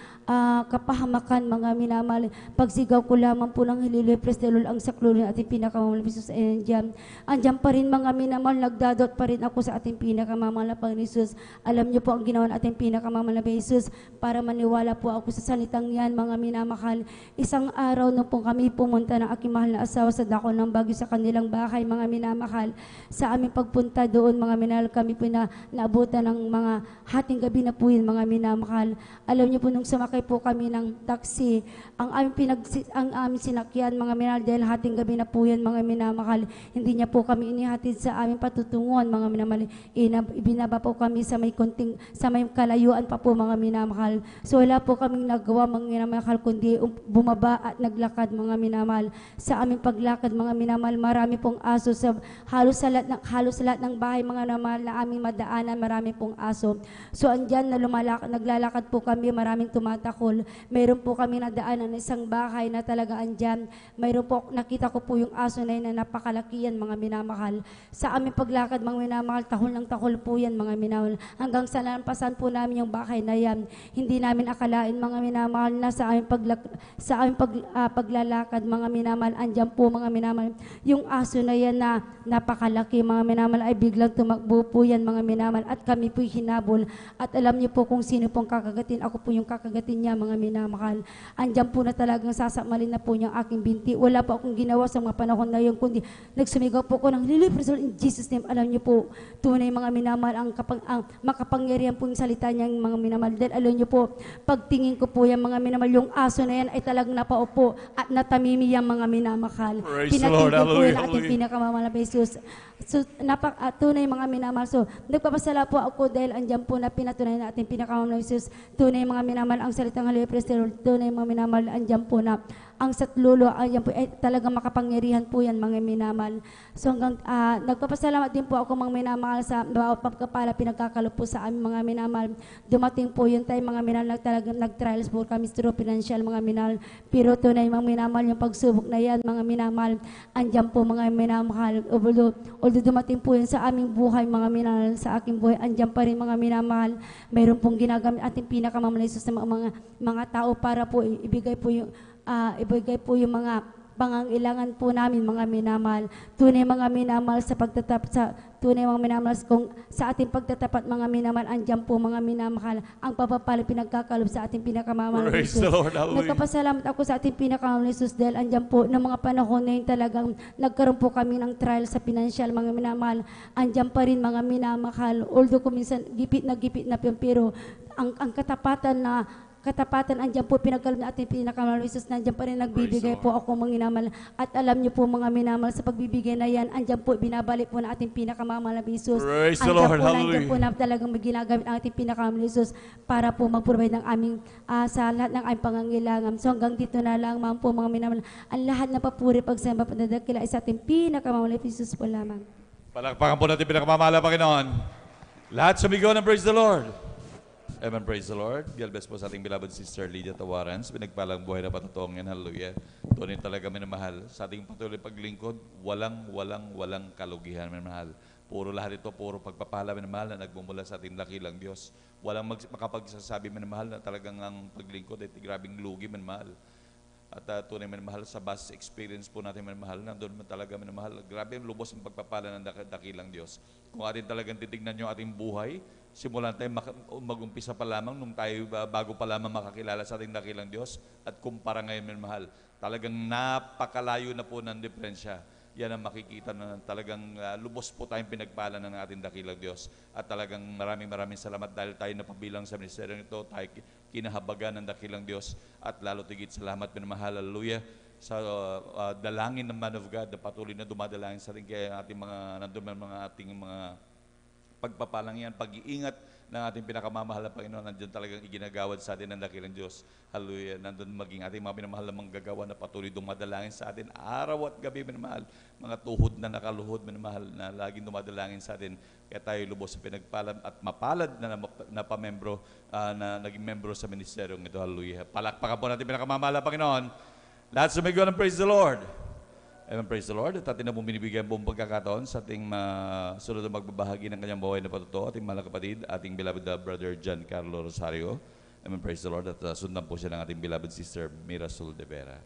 kapahamakan, mga minamahal. Pagsigaw ko lamang po ng hallelujah, praise the Lord, ang saklolo ng ating pinakamamahal na Jesus ay andyan pa rin, mga minamahal, nagdadot pa rin ako sa ating pinakamamahal na Panginoon Jesus. Alam niyo po ang ginawa ng ating pinakamamahal na Jesus para maniwala po ako sa salitang yan, mga minamahal. Isang araw nung po kami pumunta ng aking mahal na asawa sa dako ng Baguio sa kanilang bahay, mga minamahal, sa aming pagpunta doon, mga minamahal, kami po na naabutan ng mga hating gabi na po yun, mga minamahal. Alam niyo po, nung sumakay po kami ng taxi, ang aming sinakyan, mga minamahal, dahil hating gabi na po yan, mga minamahal, hindi niya po kami inihatid sa aming patutunguhan, mga minamahal. Ibinaba po kami sa may kalayuan pa po, mga minamahal. So wala po kaming nagawa, mga minamahal, kundi bumaba at naglakad, mga minamahal. Sa aming paglakad, mga minamahal, marami pong aso sa halos sa lahat ng bahay, mga minamahal, na aming madaanan, marami pong aso. So andyan na naglalakad po kami, maraming tumatakol. Mayroon po kami nadaanan ng isang bahay na talaga andyan. Mayroon po, nakita ko po yung aso na yun na napakalaki yan, mga minamahal. minamahal. Sa aming paglakad, mga minamahal, tahol ng tahol po yan, mga minamahal. Hanggang sa nalampasan po namin yung bahay na yan. Hindi namin akalain, mga minamahal, na sa aming, paglalakad, mga minamahal, andyan po, mga minamahal, yung aso na yan na napakalaki, mga minamahal, ay biglang tumakbo po yan, mga minamahal, at kami po'y hinabol. At alam niyo po kung sino pong kakagatin. Ako po yung kakagatin niya, mga minamahal. Andyan po na talagang sasakmalin na po niyang aking binti. Wala po akong ginawa sa mga panahon na yun, kundi nagsumigaw po ko ng Hallelujah, praise the Lord, in Jesus' name. Alam niyo po, tunay, mga minamahal, ang makapangyarihan po yung salita niyang, mga minamahal. Dahil alam niyo po, pagtingin ko po yung mga minamahal, yung aso na yan ay talagang napaupo at natamimi yung mga minamahal. Praise the Lord. Pinatigil po Hallelujah, yung ating hallelujah. pinakamamahal na Jesus. So, tunay, mga minamahal. So, nagpapasala po ako dahil andyan po na pinatunay na ating pinakamamahal na Jesus. Tunay, mga minamahal, ang salitang Hallelujah, praise the Lord. Tunay, mga minamahal, andyan po na ang satlulo, andyan po, ay talagang makapangyarihan po yan, mga minamahal. So, hanggang, nagpapasalamat din po ako, mga minamahal, sa bawat pagkapala pinagkakalo po sa aming mga minamahal. Dumating po yung time, mga minamahal, talagang nag-trials po kami through financial, mga minamahal. Pero tunay, mga minamahal, yung pagsubok na yan, mga minamahal, andyan po, mga minamahal. Although dumating po yun sa aming buhay, mga minamahal, sa aking buhay, andyan pa rin, mga minamahal. Mayroon pong ginagamit ating pinakamamahal na Jesus sa mga tao para po ibigay po yung mga pangangailangan po namin, mga minamahal. Tunay, mga minamahal, tunay, mga minamahal, kung sa ating pagtatapat, mga minamahal, andyan po, mga minamahal, ang papapala pinagkakalob sa ating pinakamamahal na Praise Jesus. the Lord. Hallelujah. Nagkapasalamat ako sa ating pinakamamahal na Jesus dahil andyan po, ng mga panahon na yun talagang nagkaroon po kami ng trial sa financial, mga minamahal. Andyan pa rin, mga minamahal. Although kuminsan gipit na pero ang katapatan, andyan po pinagkaloob na ating pinakamamahal na Jesus, na andyan pa rin nagbibigay po ako, mga minamahal. At alam niyo po, mga minamahal, sa pagbibigay na yan, andyan po, binabalik po na ating pinakamamahal na Jesus. Praise the Andyan Lord. po, andyan po Hallelujah. na talagang ginagamit ang ating pinakamamahal na Jesus para po mag-provide ng aming, sa lahat ng aming pangangailangan. So hanggang dito na lang, mga po, mga minamahal, ang lahat na papuri, pagsamba, pandadakila ay sa ating pinakamamahal na Jesus po lamang. Palakpakan po natin pinakamamahal na Panginoon. Lahat sumigaw ng praise the Lord. Amen, praise the Lord. God bless po sa ating beloved sister Lydia Tawarans. Pinagpalang buhay na patotoo yan. Hallelujah. Tunay talaga minamahal. Sa ating patuloy paglingkod, walang kalugihan minamahal. Puro lahat ito, puro pagpapala minamahal na nagmumula sa ating dakilang Diyos. Walang makapagsasabi minamahal na talagang ang paglingkod ay grabing lugi minamahal. At tunay minamahal, sa bus experience po natin minamahal, nandun man talaga minamahal. Grabe ang lubos ng pagpapala ng dakilang Diyos. Kung atin talagang titignan yung ating buhay, simulan tayo mag-umpisa pa lamang nung tayo bago pa lamang makakilala sa ating dakilang Diyos at kumpara ngayon minamahal. Talagang napakalayo na po ng diferensya. Yan ang makikita na talagang lubos po tayong pinagpala ng ating dakilang Diyos. At talagang maraming salamat dahil tayo napabilang sa ministeryo nito, tayo kinahabagan ng dakilang Diyos at lalo tigit salamat minamahal. Hallelujah. Sa dalangin ng man of God na patuloy na dumadalangin sa ating ating mga pagpapalang yan, pag-iingat ng ating pinakamamahal na Panginoon, nandiyan talagang iginagawad sa atin ng dakilang Diyos. Hallelujah. Nandun maging ating mga pinamahal na manggagawa na patuloy dumadalangin sa atin araw at gabi, minamahal. Mga tuhod na nakaluhod, minamahal, na laging dumadalangin sa atin. Kaya tayo lubos sa pinagpalad at mapalad na pamembro, na naging membro sa ministeryong ito. Hallelujah. Palakpakan po natin pinakamamahal na Panginoon. Lahat sumigaw ng praise the Lord. Amen, praise the Lord. At atin na po binibigyan buong pagkakataon sa ating sunod na magbabahagi ng kanyang buhay na patotoo, ating mahal na kapatid, ating beloved brother John Carlo Rosario. Amen, praise the Lord. At sundan po siya ng ating beloved sister Mirasol de Vera.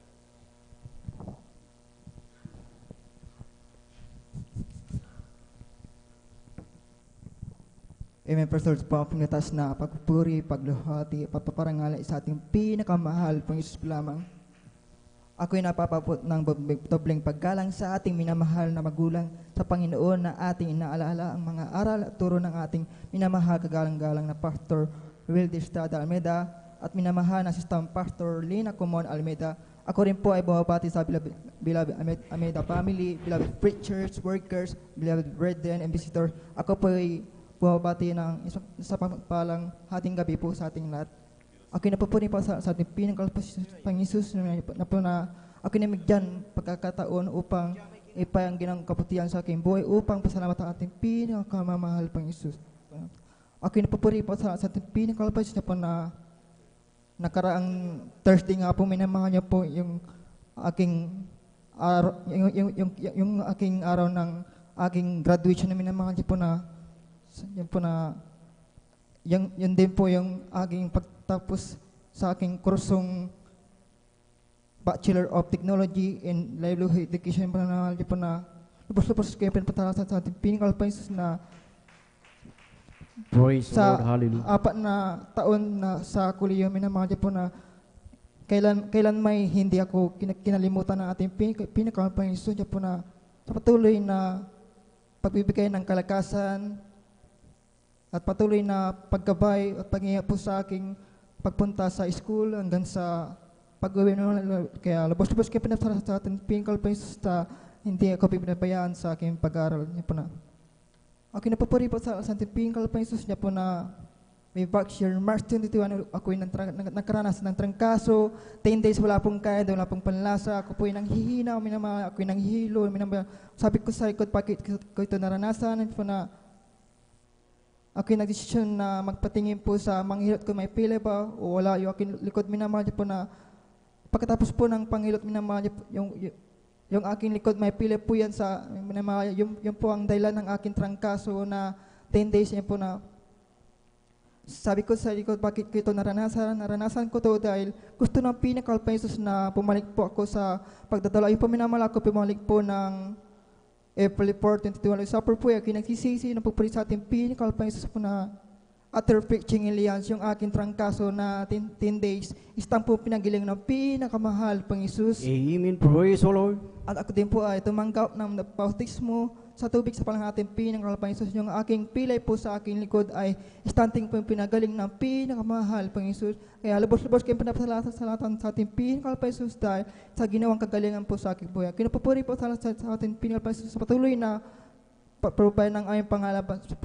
Amen, praise the Lord. Pangpungatas na pagpupuri, pagluhati, pagpaparangalay sa ating pinakamahal, Panginoon Isus lamang. Ako'y napapapot ng dobleng paggalang sa ating minamahal na magulang sa Panginoon na ating inaalaala ang mga aral at turo ng ating minamahal kagalang-galang na Pastor Wildy Estrada Almeida at minamahal na Assistant Pastor Lina Comon Almeida. Ako rin po ay bumabati sa beloved Almeida family, beloved preachers, workers, beloved brethren and visitors. Ako po ay bumabati ng sa pagpalang hating gabi po sa ating lahat. Ako'y napupuri po sa ating pinagkalpas Panginoon Jesus na po na ako'y namigyan pagkakataon upang ipayang ginang kaputihan sa aking buhay upang pasalamat ang ating pinakamamahal Panginoon Jesus. Ako'y napupuri po sa ating pinagkalpas na po na nakaraang Thursday nga po minamahal niya po yung aking araw, yung aking araw ng aking graduation na minamahal niyo po na yun po na yun din po yung aking pagtapos sa aking kursong Bachelor of Technology in Livelihood Education po na di po na lubos-lubos kayo pinapatalasan sa ating pinnacle points na Praise the sa Lord. Hallelujah. 4 na taon na sa kolehiyo minamahal di po na kailan may hindi ako kinalimutan ng ating pinnacle points di po na sa patuloy na pagbibigay ng kalakasan at patuloy na paggabay at paghinga po sa aking pagpunta sa school hanggang sa pag-uwi naman. Kaya labos-labos kayo pinapasalamat sa ating pinnacle points na hindi ako pinabayaan sa aking pag-aaral niya po na. Okay na po po sa ating pinnacle points niya po na may vaccine March 22 ako'y nagkaranas ng trangkaso, 10 days wala pong kaya, wala pong panlasa, ako po'y nanghihina, ako'y nanghihilo, sabi ko sa likod, bakit ko ito naranasan, po na ako'y nagdesisyon na magpatingin po sa manghilot ko may pila ba o wala, yung aking likod minamahal po na pagkatapos po ng panghilot minamahal yung aking likod may pila po yan sa minamahal, yung po ang dahilan ng aking trangkaso na 10 days niya po na sabi ko sa likod, bakit ko ito naranasan ko to dahil gusto ng pinnacle points na pumalik po ako sa pagdadala. Yung po minamahal ako, pumalik po ng April 4, 2021. Sa po ay nagsisisi na pupuli sa ating pinnacle points po na after preaching Elias, yung aking trangkaso na 10 days, istang po pinagiling ng pinakamahal pang Isus. Amen. Praise the Lord. At ako din po ay tumanggap ng bautismo sa tubig sa palangating pinnacle pang Isus. Yung aking pilay po sa aking likod ay istanting po yung pinagaling ng pinakamahal pang Isus. Kaya lubos-lubos kayong pinapasalatan sa ating pinnacle pang Isus dahil sa ginawang kagalingan po sa aking buhay. Kinapupuri po sa ating pinnacle pang Isus sa patuloy na pag-provide ng aming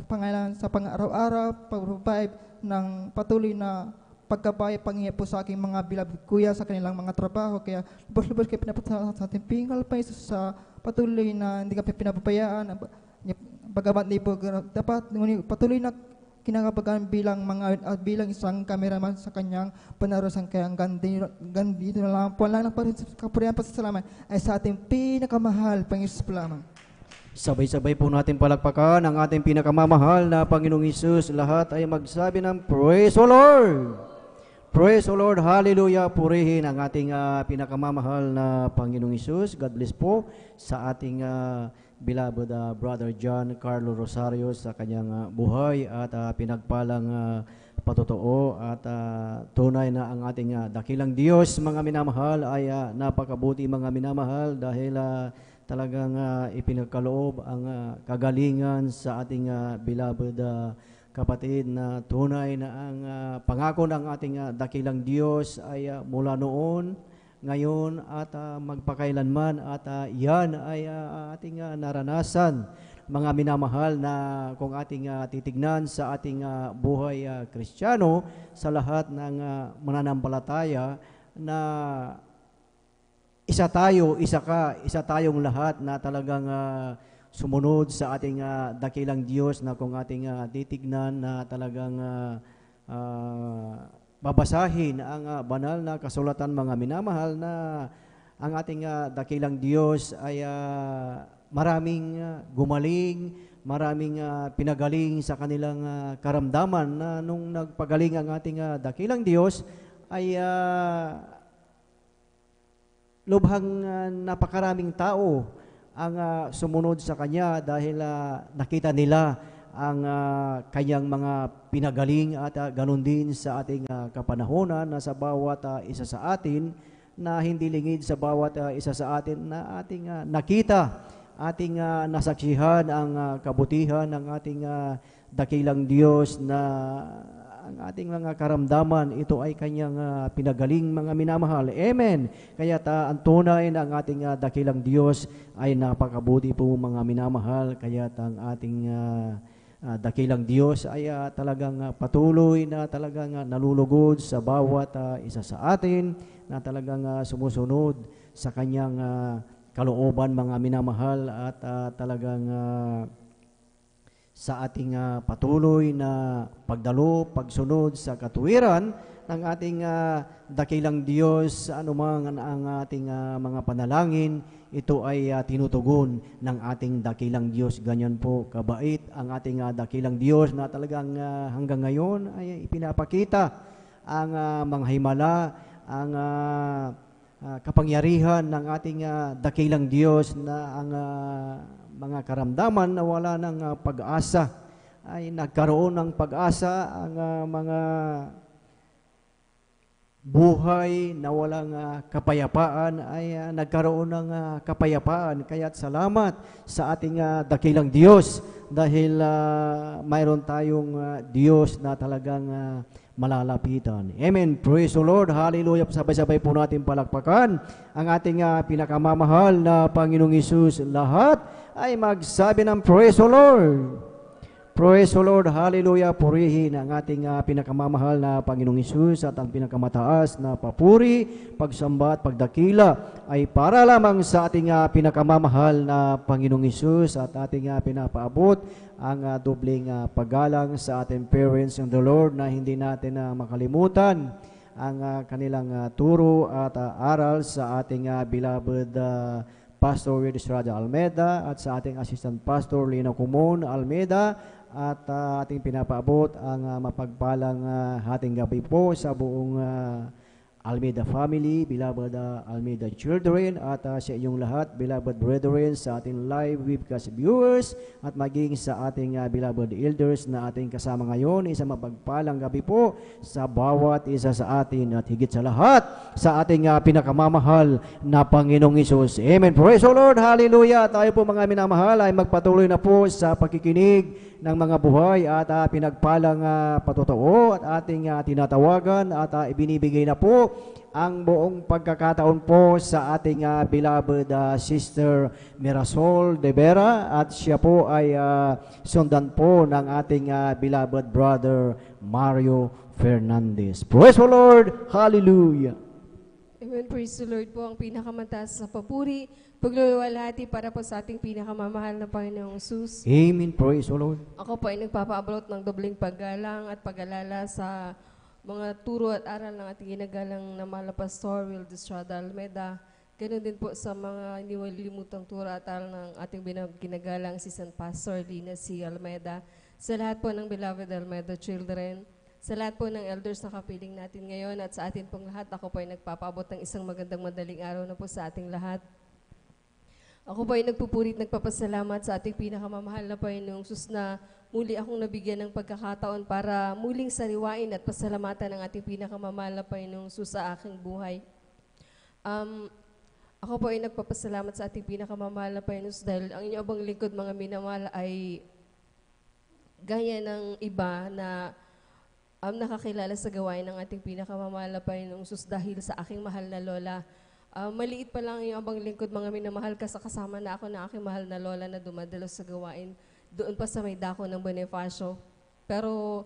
pangalan sa pang-araw-araw, pag-provide ng patuloy na pagkabay, panghiya po sa aking mga beloved kuya sa kanilang mga trabaho. Kaya lubos-lubos kayo pinapasalatan sa ating pinnacle pang Isus sa patuloy na hindi kami pinapabayaan, bagamat di po dapat patuloy na kinakabagan bilang isang cameraman sa kanyang panarosan. Kaya ang gandi na lang po lang pa rin sa kapurihan pasasalamat ay sa ating pinakamahal pang Isus po lamang. Sabay-sabay po natin palakpakan ang ating pinakamamahal na Panginoong Hesus. Lahat ay magsabi ng Praise the Lord! Praise the Lord! Hallelujah! Purihin ang ating pinakamamahal na Panginoong Hesus. God bless po sa ating beloved Brother John Carlo Rosario sa kanyang buhay at pinagpalang patotoo at tunay na ang ating dakilang Diyos, mga minamahal, ay napakabuti mga minamahal dahil talagang ipinagkaloob ang kagalingan sa ating beloved kapatid na tunay na ang pangako ng ating dakilang Diyos ay mula noon, ngayon at magpakailanman at yan ay ating naranasan mga minamahal na kung ating titignan sa ating buhay Kristiyano sa lahat ng mananampalataya na isa tayong lahat na talagang sumunod sa ating dakilang Diyos na kung ating titignan na talagang babasahin ang banal na kasulatan mga minamahal na ang ating dakilang Diyos ay maraming gumaling, maraming pinagaling sa kanilang karamdaman na nung nagpagaling ang ating dakilang Diyos ay lubhang napakaraming tao ang sumunod sa Kanya dahil nakita nila ang kanyang mga pinagaling at ganun din sa ating kapanahonan na sa bawat isa sa atin na hindi lingid sa bawat isa sa atin na ating nakita, ating nasaksihan ang kabutihan ng ating dakilang Diyos na ang ating mga karamdaman, ito ay kanyang pinagaling mga minamahal. Amen. Kaya ang tunay na ang ating dakilang Diyos ay napakabuti po mga minamahal. Kaya ang ating dakilang Diyos ay talagang patuloy na talagang nalulugod sa bawat isa sa atin na talagang sumusunod sa kanyang kalooban mga minamahal at talagang sa ating patuloy na pagdalo, pagsunod sa katuwiran ng ating dakilang Diyos, anumang ang ating mga panalangin, ito ay tinutugon ng ating dakilang Diyos. Ganyan po kabait ang ating dakilang Diyos na talagang hanggang ngayon ay ipinapakita ang mga himala, ang kapangyarihan ng ating dakilang Diyos na ang mga karamdaman na wala ng pag-asa ay nagkaroon ng pag-asa, ang mga buhay na walang kapayapaan ay nagkaroon ng kapayapaan. Kaya't salamat sa ating dakilang Diyos dahil mayroon tayong Diyos na talagang malalapitan. Amen. Praise the Lord. Hallelujah. Sabay-sabay po natin palakpakan ang ating pinakamamahal na Panginoong Hesus. Lahat ay magsabi ng Praise the Lord. Praise the Lord, hallelujah, purihin ang ating pinakamamahal na Panginoong Hesus at ang pinakamataas na papuri, pagsamba at pagdakila ay para lamang sa ating pinakamamahal na Panginoong Hesus at ating pinapaabot ang dobling paggalang sa ating parents in the Lord na hindi natin makalimutan ang kanilang turo at aral sa ating beloved Pastor Willie Estrada Almeida at sa ating Assistant Pastor Lina Kumon Almeida at ating pinapaabot ang mapagpalang hating gabi po sa buong Almeida family, beloved Almeida children at sa inyong lahat, beloved brethren, sa ating live webcast viewers at maging sa ating beloved elders na ating kasama ngayon. Isang mapagpalang gabi po sa bawat isa sa atin at higit sa lahat sa ating pinakamamahal na Panginoong Hesus. Amen. Praise the Lord. Hallelujah. Tayo po mga minamahal ay magpatuloy na po sa pakikinig ng mga buhay at pinagpalang patotoo at ating tinatawagan at ibinibigay na po ang buong pagkakataon po sa ating beloved Sister Mirasol de Vera at siya po ay sundan po ng ating beloved brother Mario Fernandez. Praise the Lord! Hallelujah! Amen. Praise the Lord po ang pinakamataas na papuri, pagluluwalhati para po sa ating pinakamamahal na Panginoong Hesus. Amen. Praise the Lord. Ako po ay nagpapaabot ng dobling paggalang at pag-alala sa mga turo at aral ng ating ginagalang na mahal na Pastor Will Estrada Almeida. Ganun din po sa mga iniwalimutang turo at aral ng ating ginagalang si San Pastor Lina C. Almeida. Sa lahat po ng beloved Almeida children, sa lahat po ng elders na kapiling natin ngayon at sa atin pong lahat, ako po ay nagpapaabot ng isang magandang madaling araw na po sa ating lahat. Ako po ay nagpupurit, nagpapasalamat sa ating pinakamamahal na Panginoong Hesus na muli akong nabigyan ng pagkakataon para muling sariwain at pasalamatan ang ating pinakamamahal na Panginoong Hesus sa aking buhay. Ako po ay nagpapasalamat sa ating pinakamamahal na Panginoong Hesus dahil ang inyong abang lingkod mga minamahal ay gaya ng iba na nakakilala sa gawain ng ating pinakamamahal na Panginoong Hesus dahil sa aking mahal na lola. Maliit pa lang yung abang lingkod mga minamahal kasama na ako ng aking mahal na lola na dumadalos sa gawain doon pa sa may dako ng Bonifacio. Pero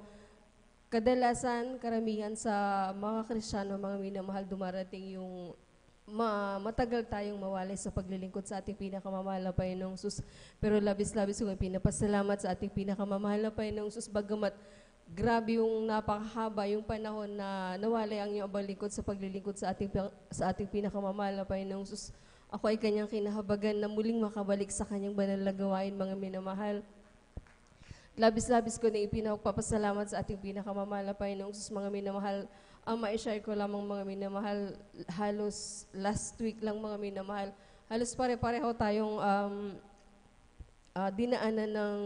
kadalasan, karamihan sa mga Kristiyano, mga minamahal, dumarating yung matagal tayong mawalay sa paglilingkod sa ating pinakamamahal na Panginoong Hesus. Pero labis-labis ko pinapasalamat sa ating pinakamamahal na Panginoong Hesus bagamat grabe yung napakahaba yung panahon na nawalay ang iyong abang lingkod sa paglilingkod sa ating pinakamamahal na Panginoong Hesus. Ako ay kanyang kinahabagan na muling makabalik sa kanyang banal na gawain, mga minamahal. Labis-labis ko na ipinapapasalamat sa ating pinakamamahal na Panginoong Hesus, mga minamahal. Ang ma-share ko lamang mga minamahal, halos last week lang mga minamahal, halos pare-pareho tayong dinaanan ng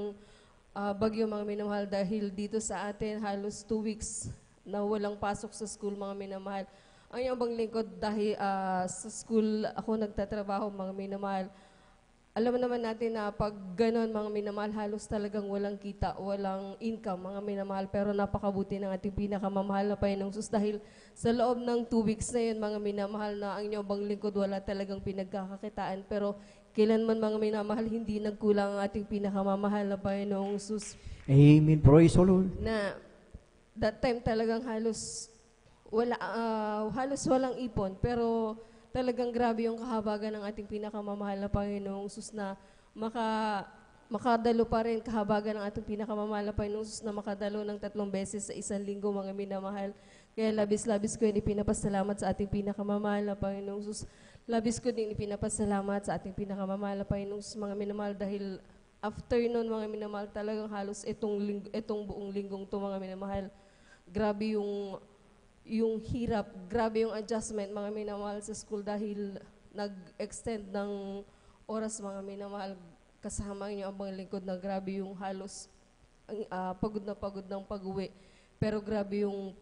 bagyo mga minamahal dahil dito sa atin halos 2 weeks na walang pasok sa school mga minamahal. Ang iyong bang lingkod dahil sa school ako nagtatrabaho mga minamahal. Alam naman natin na pag ganon mga minamahal halos talagang walang kita, walang income mga minamahal, pero napakabuti ng ating pinakamamahal na Panginoong Hesus dahil sa loob ng 2 weeks na yun mga minamahal na ang inyong bang lingkod wala talagang pinagkakakitaan, pero kailanman mga minamahal, hindi nagkulang ang ating pinakamamahal na Panginoong Hesus. Amen. Praise the Lord. Na that time talagang halos walang ipon, pero talagang grabe yung kahabagan ng ating pinakamamahal na Panginoong Hesus na makadalo pa rin kahabagan ng ating pinakamamahal na Panginoong Hesus na makadalo ng 3 beses sa isang linggo mga minamahal. Kaya labis-labis ko din ipinapasalamat sa ating pinakamamahal na Panginoong Sus. Labis ko din ipinapasalamat sa ating pinakamamahal na Panginoong Sus, mga minamahal, dahil after nun, mga minamahal, talagang halos itong buong linggong to, mga minamahal, grabe yung hirap, grabe yung adjustment, mga minamahal, sa school, dahil nag-extend ng oras, mga minamahal, kasama niyo ang mga lingkod, na grabe yung halos pagod ng pag-uwi. Pero grabe yung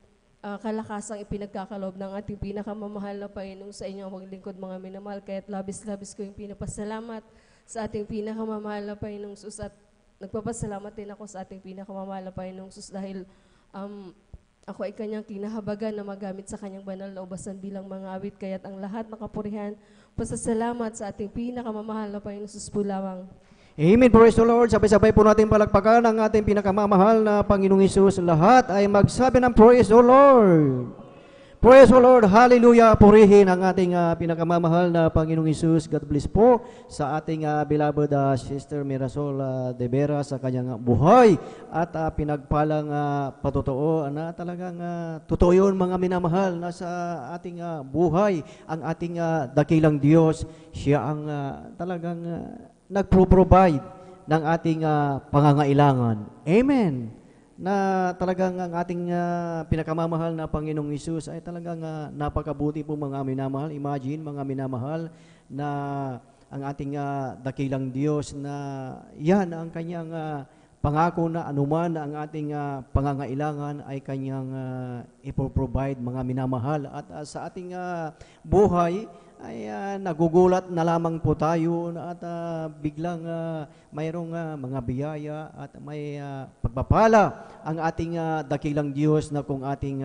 kalakasang ipinagkakaloob ng ating pinakamamahal na Panginoon sa inyo, ang lingkod, mga minamahal. Kaya't labis-labis ko yung pinapasalamat sa ating pinakamamahal na Panginoong Sus, at nagpapasalamat din ako sa ating pinakamamahal na Panginoong Sus, dahil ako ay kanyang kinahabagan na magamit sa kanyang banal na ubasan bilang mga awit. Kaya't ang lahat ng kapurihan, pasasalamat sa ating pinakamamahal na Panginoong Sus po lamang. Amen. Praise the Lord. Sabay-sabay po natin palakpakan ang ating pinakamamahal na Panginoong Hesus. Lahat ay magsabi ng Praise the Lord. Praise the Lord. Hallelujah. Purihin ang ating pinakamamahal na Panginoong Hesus. God bless po sa ating beloved Sister Mirasol de Vera sa kanyang buhay at pinagpalang patotoo na talagang totoo yun, mga minamahal, na sa ating buhay ang ating dakilang Diyos. Siya ang talagang nagpro-provide ng ating pangangailangan. Amen. Na talagang ang ating pinakamamahal na Panginoong Hesus ay talagang napakabuti po, mga minamahal. Imagine, mga minamahal, na ang ating dakilang Diyos, na yan ang kanyang pangako, na anuman ang ating pangangailangan ay kanyang ipoprovide, mga minamahal. At sa ating buhay ay nagugulat na lamang po tayo at biglang mayroong mga biyaya at may pagpapala ang ating dakilang Diyos, na kung ating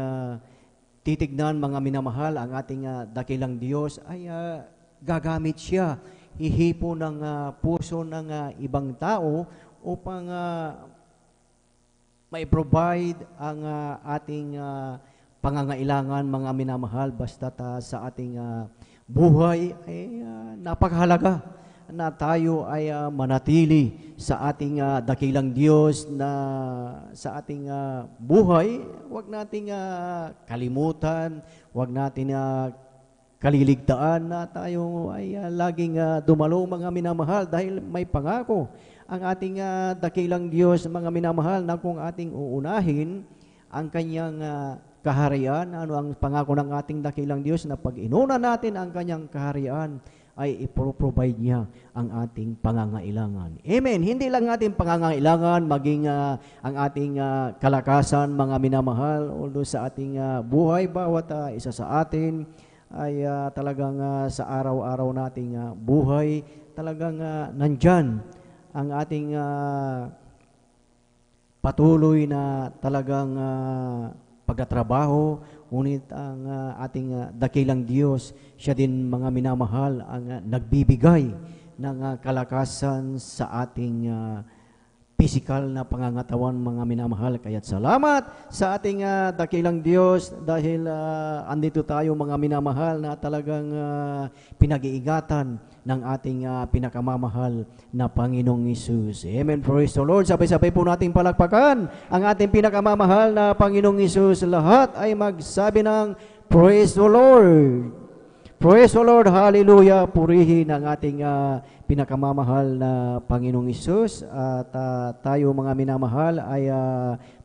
titignan, mga minamahal, ang ating dakilang Diyos ay gagamit siya, hihipo ng puso ng ibang tao upang may provide ang ating pangangailangan, mga minamahal. Basta't sa ating buhay ay napakahalaga na tayo ay manatili sa ating dakilang Diyos, na sa ating buhay, huwag nating kalimutan, huwag natin kaliligtaan na tayo ay laging dumalo, mga minamahal, dahil may pangako ang ating dakilang Diyos, mga minamahal, na kung ating uunahin ang kanyang kaharian, ano ang pangako ng ating dakilang Diyos, na pag inuna natin ang kanyang kaharian, ay ipro-provide niya ang ating pangangailangan. Amen. Hindi lang ating pangangailangan, maging ang ating kalakasan, mga minamahal, although sa ating buhay, bawat isa sa atin ay talagang sa araw-araw nating buhay, talagang nandyan ang ating patuloy na talagang pagkatrabaho, ngunit ang ating dakilang Diyos, siya din, mga minamahal, ang nagbibigay ng kalakasan sa ating physical na pangangatawan, mga minamahal. Kaya't salamat sa ating dakilang Diyos, dahil andito tayo, mga minamahal, na talagang pinag-iingatan ng ating pinakamamahal na Panginoong Hesus. Amen. Praise the Lord. Sabay-sabay po natin palakpakan ang ating pinakamamahal na Panginoong Hesus. Lahat ay magsabi ng Praise the Lord. Praise the Lord. Hallelujah. Purihin ang ating pinakamamahal na Panginoong Hesus. At tayo, mga minamahal, ay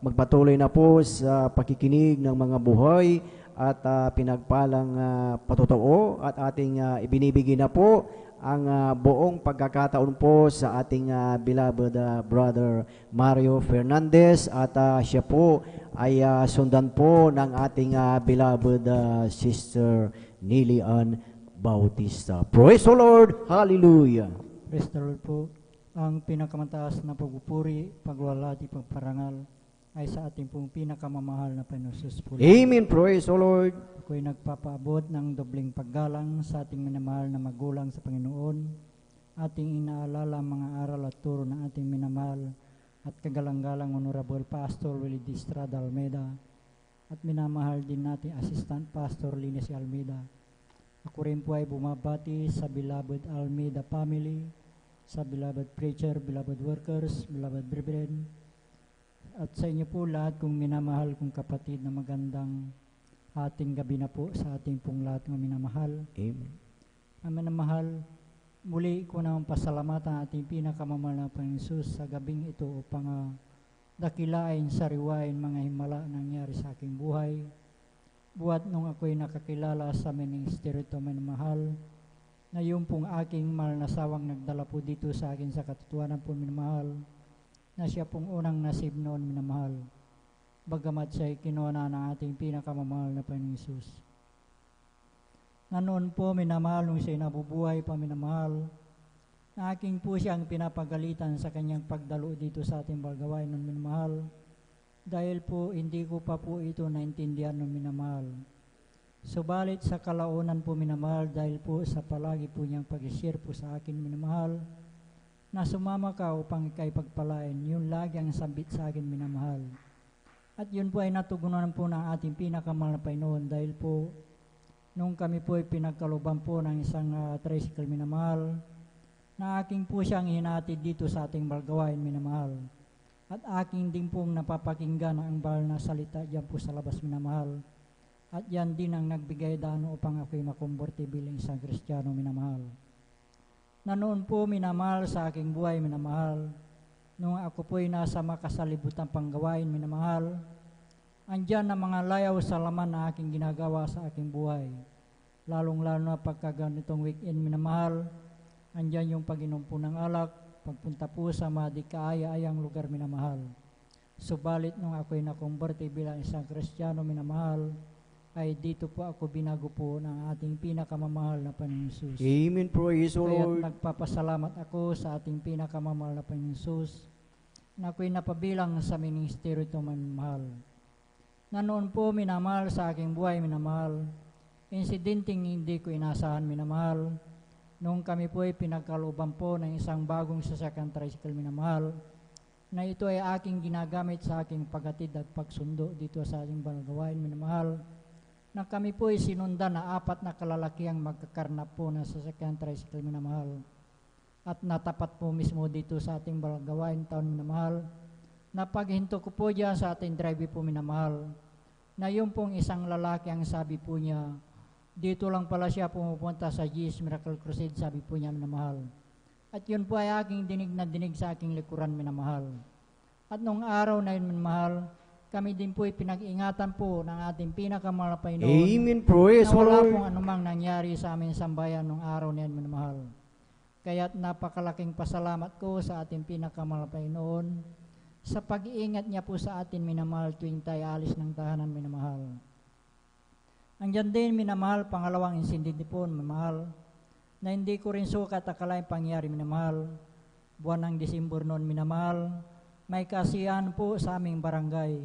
magpatuloy na po sa pakikinig ng mga buhay at pinagpalang patotoo, at ating ibinibigay na po ang buong pagkakataon po sa ating beloved brother Mario Fernandez, at siya po ay sundan po ng ating beloved sister Nili Ann Bautista. Praise the Lord! Hallelujah! Praise the Lord po. Ang pinakamataas na pagpupuri, pagwalhati, pagparangal ay sa ating pong pinakamamahal na Panginoon Hesus po. Amen. Praise the Lord. Ako'y nagpapaabot ng dobling paggalang sa ating minamahal na magulang sa Panginoon. Ating inaalala ang mga aral at turo ng ating minamahal at kagalang-galang Honorable Pastor Willie D. Estrada Almeida, at minamahal din natin Assistant Pastor Linus Almeida. Ako rin po ay bumabati sa beloved Almeida family, sa beloved preacher, beloved workers, beloved brethren, at sa inyo po lahat kong minamahal kong kapatid na magandang ating gabi na po sa ating pong lahat ng minamahal. Amen. Ang minamahal, muli ko na pasalamatan ang ating pinakamamahal na Panginoon Jesus sa gabing ito upang dakilain, sariwain mga himala nangyari sa aking buhay. Buhat nung ako'y nakakilala sa ministeryo ito minamahal, na yung pong aking mahal na sawang nagdala po dito sa akin sa katotohanan po minamahal, na siya pong unang nasib noon minamahal, bagamat siya'y kinuha na ng ating pinakamamahal na Panginoon Jesus. Na noon po minamahal, nung siya'y nabubuhay pa minamahal, na aking po siyang pinapagalitan sa kanyang pagdalo dito sa ating balgawain noon minamahal, dahil po hindi ko pa po ito naintindihan noon minamahal. Subalit sa kalaunan po minamahal, dahil po sa palagi po niyang pag-share po sa akin minamahal, na sumama ka upang ikay pagpalain, yun lagi ang sambit sa akin minamahal. At yun po ay natugunan po ng ating pinakamahal na Panginoon, dahil po nung kami po ay pinagkaluban po ng isang tricycle minamahal, na aking po siyang hinatid dito sa ating balgawain minamahal. At aking din pong napapakinggan ang bahal na salita diyan po sa labas minamahal. At yan din ang nagbigay daan upang ako'y makumberte bilang isang Kristiyano minamahal. Na noon po minamahal sa aking buhay minamahal, nung ako po'y nasa makasalibutang panggawain minamahal, andyan ang mga layaw sa laman na aking ginagawa sa aking buhay. Lalong-lalo na pagka ganitong weekend minamahal, andyan yung pag-inom po ng alak, pagpunta po sa mga di kaaya-ayang lugar minamahal. Subalit nung ako'y nakumberte bilang isang Kristiyano minamahal, ay dito po ako binago po ng ating pinakamamahal na Panginoon Jesus. Amen. Praise the Kaya't Lord. nagpapasalamat ako sa ating pinakamamahal na Panginoon Jesus, na ako'y napabilang sa ministeryo ito minamahal. Na noon po minamahal sa aking buhay minamahal, insidenteng hindi ko inasahan minamahal, nung kami po ay pinagkaluban po ng isang bagong sasakyan tricycle minamahal, na ito ay aking ginagamit sa aking paghatid at pagsundo dito sa ating balgawain minamahal, na kami po ay sinundan na 4 na kalalakiang magkakarnap po na sasakyan tricycle minamahal, at natapat po mismo dito sa ating balgawain taon minamahal, na paghinto ko po dyan sa ating driver po minamahal, na yung pong isang lalaki ang sabi po niya, dito lang pala siya pumupunta sa Jesus Miracle Crusade, sabi po niya minamahal. At yun po ay aking dinig na dinig sa aking likuran minamahal. At nung araw na yun minamahal, kami din po ay pinag-ingatan po ng ating pinakamahal na Panginoon. Amen. Praise Na the wala Lord. pong anumang nangyari sa aming sambayan nung araw na yan minamahal. Kaya't napakalaking pasalamat ko sa ating pinakamahal na Panginoon sa pag-iingat niya po sa atin minamahal tuwing tayo alis ng tahanan minamahal. Andyan din minamahal, pangalawang insindi po minamahal, na hindi ko rin sukat akalain pangyari minamahal. Buwan ng Disyembre noon minamahal, may kasiyahan po sa aming barangay.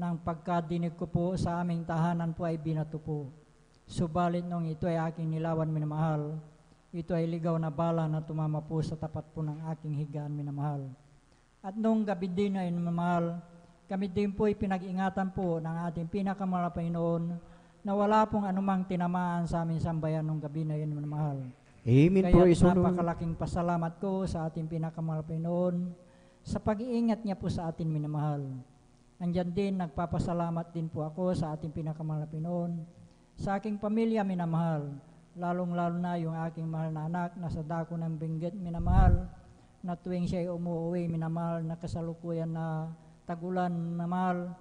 Nang pagkadinig ko po sa aming tahanan po ay binato po. Subalit nung ito ay aking nilawan minamahal, ito ay ligaw na bala na tumama po sa tapat po ng aking higaan minamahal. At nung gabi din ay minamahal, kami din po ay pinag-ingatan po ng ating pinakamahal na Panginoon, na wala pong anumang tinamaan sa aming sambayan nung gabi na yun minamahal. Amen. Kaya Praise the Lord. napakalaking pasalamat ko sa ating pinakamahal na Panginoon sa pag-iingat niya po sa atin minamahal. Andyan din, nagpapasalamat din po ako sa ating pinakamahal na Panginoon, sa aking pamilya minamahal, lalong-lalo na yung aking mahal na anak na sa dako ng Benguet minamahal, na tuwing siya ay umuwi minamahal, na kasalukuyan na tagulan minamahal,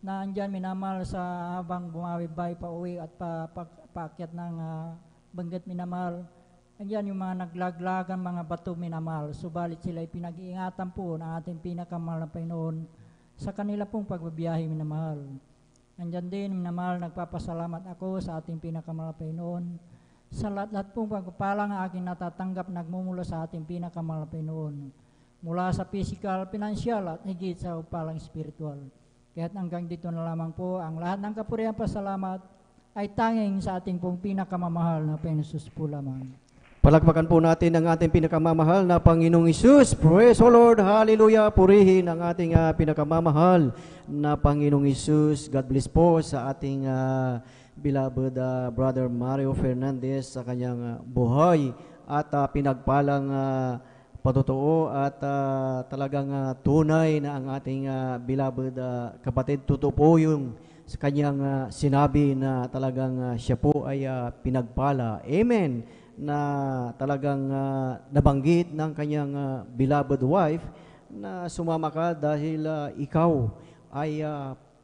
na andyan minamahal sa habang bumabay pa uwi at paakyat ng Benguet minamahal, andyan yung mga naglaglagan mga bato minamahal, subalit sila ay pinag-iingatan po ng ating pinakamahal na Panginoon sa kanila pong pagbabiyahe minamahal. Andyan din minamahal, nagpapasalamat ako sa ating pinakamahal na Panginoon sa lahat pong pagpapalang aking natatanggap nagmumula sa ating pinakamahal na Panginoon, mula sa physical, financial at higit sa palang spiritual. Kaya't hanggang dito na lamang po, ang lahat ng kapurihan pasalamat ay tanging sa ating pong pinakamamahal na Panginoon Jesus po lamang. Palakpakan po natin ang ating pinakamamahal na Panginoong Hesus. Praise the Lord. Hallelujah. Purihin ang ating pinakamamahal na Panginoong Hesus. God bless po sa ating beloved Brother Mario Fernandez sa kanyang buhay at pinagpalang patotoo at talagang tunay na ang ating beloved kapatid. Totoo po yung sa kanyang sinabi na talagang siya po ay pinagpala. Amen. Na talagang nabanggit ng kanyang beloved wife na sumama ka dahil ikaw ay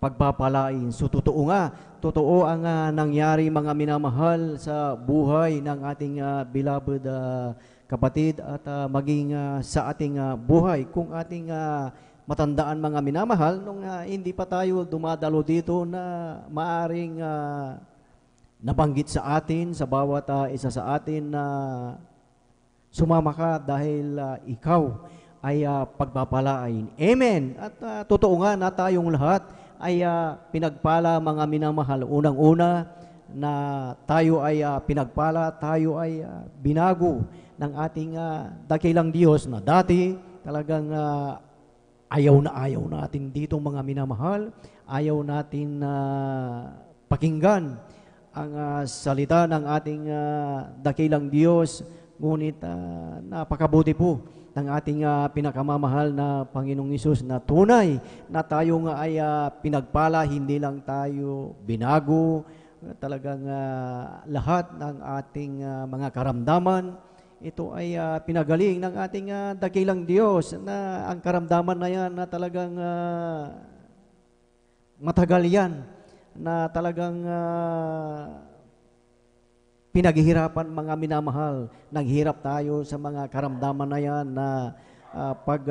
pagpapalain. So totoo nga, totoo ang nangyari mga minamahal sa buhay ng ating beloved kapatid at maging sa ating buhay. Kung ating matandaan mga minamahal, nung hindi pa tayo dumadalo dito na maaring nabanggit sa atin, sa bawat isa sa atin na sumama ka dahil ikaw ay pagpapalain. Amen. At totoo nga na tayong lahat ay pinagpala mga minamahal. Unang-una na tayo ay pinagpala, tayo ay binago ng ating dakilang Diyos na dati talagang ayaw natin dito mga minamahal, ayaw natin pakinggan ang salita ng ating dakilang Diyos, ngunit napakabuti po ng ating pinakamamahal na Panginoong Hesus na tunay na tayo nga ay pinagpala, hindi lang tayo binago, talagang lahat ng ating mga karamdaman, ito ay pinagaling ng ating dakilang Diyos na ang karamdaman na yan na talagang matagal yan, na talagang pinaghihirapan mga minamahal. Naghirap tayo sa mga karamdaman na yan na pag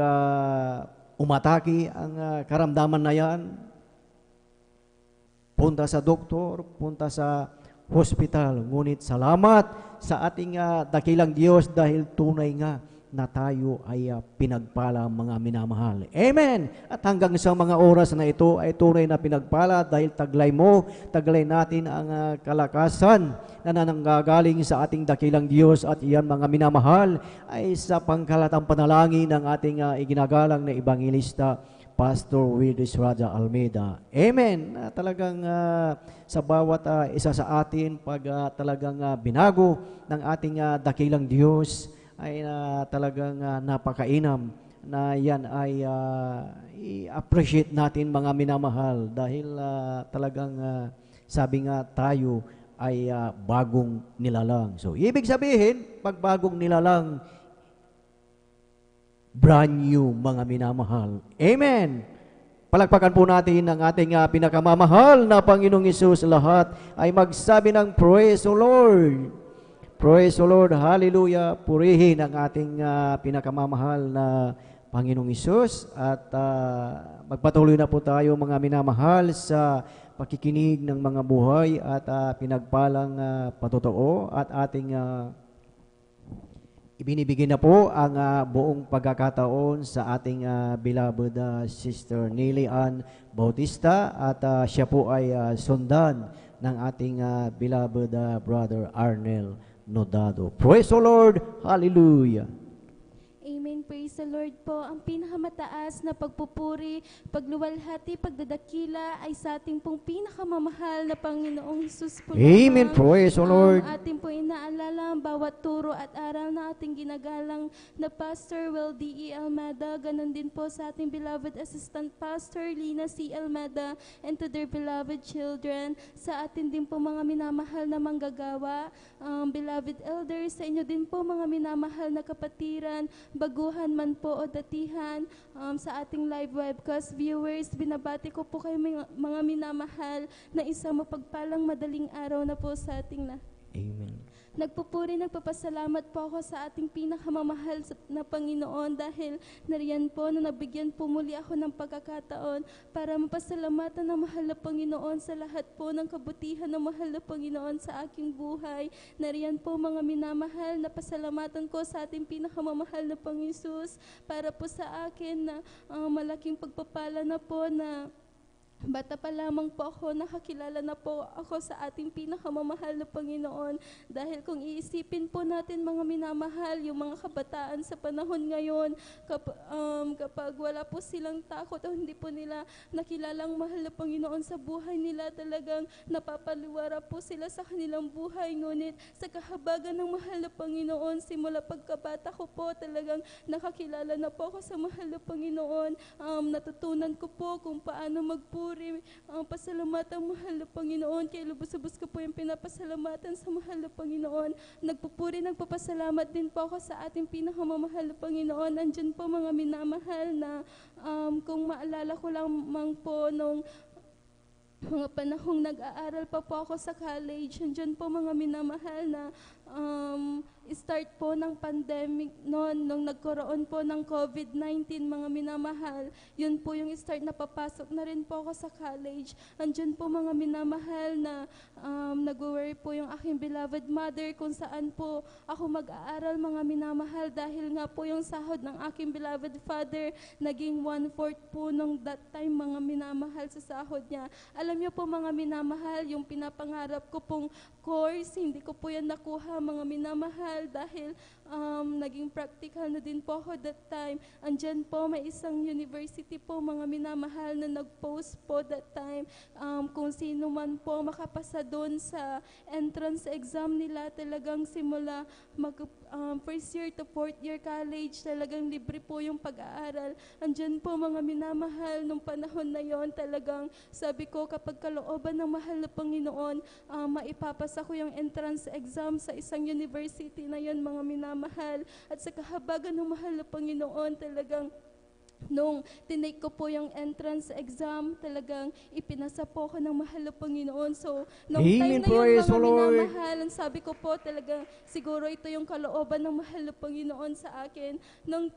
umatake ang karamdaman na yan, punta sa doktor, punta sa hospital. Ngunit salamat sa ating dakilang Diyos dahil tunay nga na tayo ay pinagpala mga minamahal. Amen! At hanggang sa mga oras na ito ay tunay na pinagpala dahil taglay mo, taglay natin ang kalakasan na nananggagaling sa ating dakilang Diyos at iyan mga minamahal ay sa pangkalatang panalangin ng ating iginagalang na Ebanghelista Pastor Willis Raja Almeida. Amen. Talagang sa bawat isa sa atin pag talagang binago ng ating dakilang Diyos ay talagang napakainam na yan ay i-appreciate natin mga minamahal dahil talagang sabi nga tayo ay bagong nilalang. So ibig sabihin, pag bagong nilalang, brand new mga minamahal. Amen! Palakpakan po natin ang ating pinakamamahal na Panginoong Hesus. Lahat ay magsabi ng Praise the Lord! Praise the Lord! Hallelujah! Purihin ang ating pinakamamahal na Panginoong Hesus. At magpatuloy na po tayo mga minamahal sa pakikinig ng mga buhay at pinagpalang patotoo at ating ibinibigay na po ang buong pagkakataon sa ating beloved Sister Nelly Ann Bautista at siya po ay sundan ng ating beloved Brother Arnel Nodado. Praise the Lord! Hallelujah! Amen. Praise the Lord po. Ang pinakamataas na pagpupuri, pagluwalhati, pagdadakila ay sa ating pong pinakamamahal na Panginoong Hesus po. Amen. Praise the Lord. Ating po inaalala ang bawat turo at aral na ating ginagalang na Pastor Will D.E. Almeida. Ganon din po sa ating beloved Assistant Pastor Lina C. Almeida and to their beloved children. Sa atin din po mga minamahal na manggagawa, beloved elders, sa inyo din po mga minamahal na kapatiran, baguhan man po o datihan, sa ating live webcast viewers, binabati ko po kayo mga minamahal na isang mapagpalang madaling araw na po sa ating lahat. Amen. Nagpupuri, nagpapasalamat po ako sa ating pinakamamahal na Panginoon dahil nariyan po na nabigyan po muli ako ng pagkakataon para mapasalamatan ng mahal na Panginoon sa lahat po ng kabutihan ng mahal na Panginoon sa aking buhay. Nariyan po mga minamahal na pasalamatan ko sa ating pinakamamahal na Panginoon para po sa akin na malaking pagpapala na po na bata pa lamang po ako, nakakilala na po ako sa ating pinakamamahal na Panginoon. Dahil kung iisipin po natin mga minamahal, yung mga kabataan sa panahon ngayon, kapag wala po silang takot o hindi po nila nakilalang mahal na Panginoon sa buhay nila, talagang napapaliwara po sila sa kanilang buhay. Ngunit sa kahabagan ng mahal na Panginoon, simula pagkabata ko po, talagang nakakilala na po ako sa mahal na Panginoon. Natutunan ko po kung paano magpuri, papuri, pasalamatan mahal na Panginoon. Kaya lubos-lubos ko po yung pinapasalamatan sa mahal na Panginoon. Nagpupuri, nagpapasalamat din po ako sa ating pinakamamahal na Panginoon. Andyan po mga minamahal na kung maalala ko lamang po nung mga panahong nag-aaral pa po ako sa college, andyan po mga minamahal na start po ng pandemic noon, nung nagkaroon po ng COVID-19, mga minamahal, yun po yung start na papasok na rin po ako sa college. Andyan po mga minamahal na nag-worry po yung aking beloved mother kung saan po ako mag-aaral, mga minamahal, dahil nga po yung sahod ng aking beloved father naging 1/4 po nung that time, mga minamahal, sa sahod niya. Alam niyo po mga minamahal, yung pinapangarap ko pong course, hindi ko po yan nakuha, mga minamahal, dahil naging practical na din po ako that time. Andyan po, may isang university po, mga minamahal, na nag-post po that time. Kung sino man po makapasa doon sa entrance exam nila, talagang simula first year to fourth year college, talagang libre po yung pag-aaral. Andyan po mga minamahal, nung panahon na yon, talagang sabi ko, kapag kalooban ng mahal na Panginoon, maipapasa ko yung entrance exam sa isang university na yon, mga minamahal. At sa kahabagan ng mahal na Panginoon, talagang nung tinake ko po yung entrance exam, talagang ipinasa po ako ng mahal na Panginoon. So, nung time na yun, mga minamahal, ang sabi ko po, talagang siguro ito yung kalooban ng mahal na Panginoon sa akin. Nung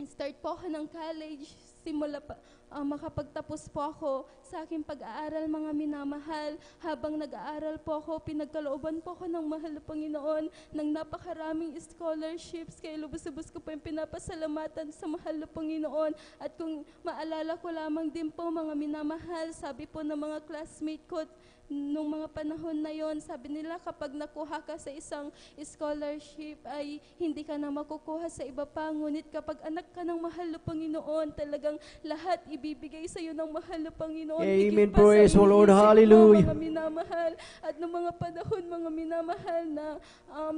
start po ako ng college, simula pa, makapagtapos po ako sa aking pag-aaral, mga minamahal. Habang nag-aaral po ako, pinagkalooban po ako ng mahal na Panginoon ng napakaraming scholarships. Kaya lubos-lubos ko po yung pinapasalamatan sa mahal na Panginoon. At kung maalala ko lamang din po, mga minamahal, sabi po ng mga classmate ko, nung mga panahon na yon, sabi nila, kapag nakuha ka sa isang scholarship ay hindi ka na makukuha sa iba pa. Ngunit kapag anak ka ng mahal na Panginoon, talagang lahat ibibigay sa iyo ng mahal na Panginoon. Amen. Praise the Lord. Hallelujah. Mga minamahal, at ng mga panahon, mga minamahal, na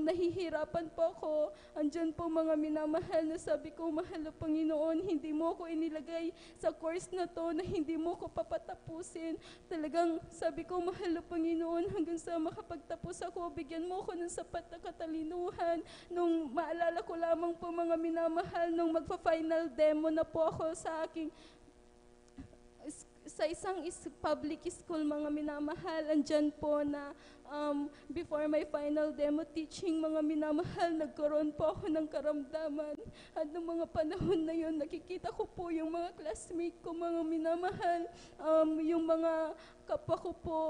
nahihirapan po ako, andyan po mga minamahal na sabi ko, mahal na Panginoon, hindi mo ako inilagay sa course na to na hindi mo ko papatapusin. Talagang sabi ko, mahal na Panginoon, hanggang sa makapagtapos ako, bigyan mo ko ng sapat na katalinuhan. Nung maalala ko lamang po, mga minamahal, nung magpa-final demo na po ako sa aking sa isang public school, mga minamahal, andyan po na before my final demo teaching, mga minamahal, nagkaroon po ako ng karamdaman. At noong mga panahon na yun, nakikita ko po yung mga classmate ko, mga minamahal, yung mga kapwa ko po,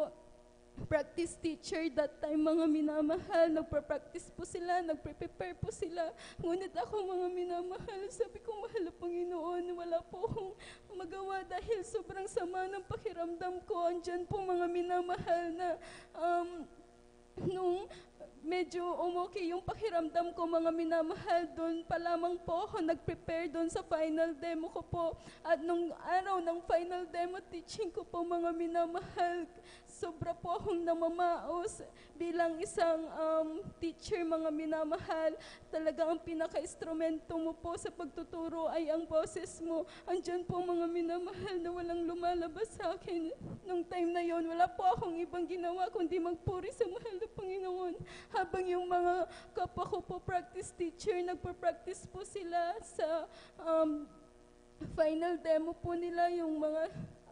practice teacher that time, mga minamahal, nagpa-practice po sila, nagpe-prepare po sila. Ngunit ako, mga minamahal, sabi ko, mahal na Panginoon, wala po akong magawa dahil sobrang sama ng pakiramdam ko. Andyan po, mga minamahal, na nung medyo umokay yung pakiramdam ko, mga minamahal, doon pa lamang po ako nag-prepare doon sa final demo ko po. At nung araw ng final demo teaching ko po, mga minamahal, sobra po akong namamaos bilang isang teacher, mga minamahal. Talaga ang pinaka-instrumento mo po sa pagtuturo ay ang boses mo. Andyan po, mga minamahal, na walang lumalabas sa akin. Nung time na yon, wala po akong ibang ginawa kundi magpuri sa mahal na Panginoon. Habang yung mga kapwa ko po practice teacher, nagpa-practice po sila sa final demo po nila, yung mga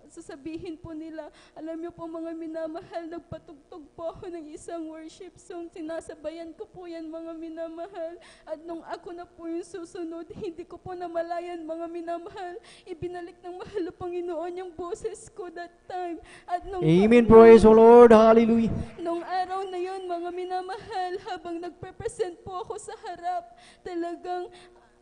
sasabihin po nila. Alam niyo po, mga minamahal, nagpatugtog po ako ng isang worship song. Sinasabayan ko po yan, mga minamahal. At nung ako na po yung susunod, hindi ko po namalayan, mga minamahal, ibinalik ng mahal na Panginoon yung boses ko that time. At nung Amen. Praise the Lord. Hallelujah. nung araw na yon, mga minamahal, habang nagpe-present po ako sa harap, talagang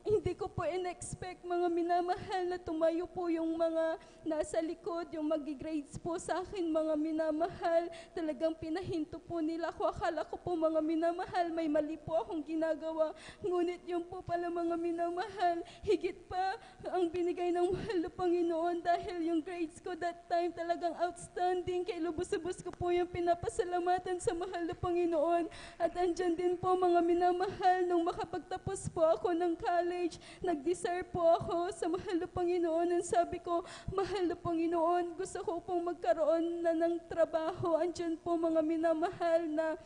hindi ko po in-expect, mga minamahal, na tumayo po yung mga nasa likod, yung mag-grades po sa akin, mga minamahal. Talagang pinahinto po nila ako. Akala ko po, mga minamahal, may mali po akong ginagawa. Ngunit yung po pala, mga minamahal, higit pa ang binigay ng mahal na Panginoon, dahil yung grades ko that time talagang outstanding. Kay lubos-lubos ko po yung pinapasalamatan sa mahal na Panginoon. At andyan din po, mga minamahal, nung makapagtapos po ako ng college, college, nag-desire po ako sa mahal na Panginoon. And sabi ko, mahal na Panginoon, gusto ko pong magkaroon na ng trabaho. Andyan po mga minamahal na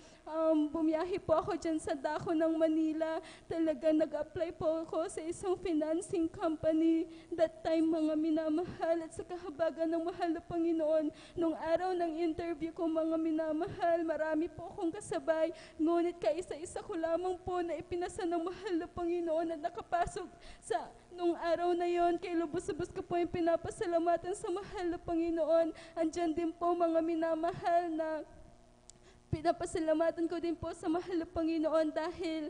bumiyahe po ako dyan sa dako ng Manila. Talaga nag-apply po ako sa isang financing company. That time, mga minamahal, at sa kahabagan ng mahal na Panginoon, nung araw ng interview ko, mga minamahal, marami po akong kasabay. Ngunit kaisa-isa ko lamang po na ipinasa ng mahal na Panginoon at nakapasok sa nung araw na yon. Kay lubos-lubos ko po yung pinapasalamatan sa mahal na Panginoon. Andyan din po mga minamahal na pinapasalamatan ko din po sa mahal na Panginoon dahil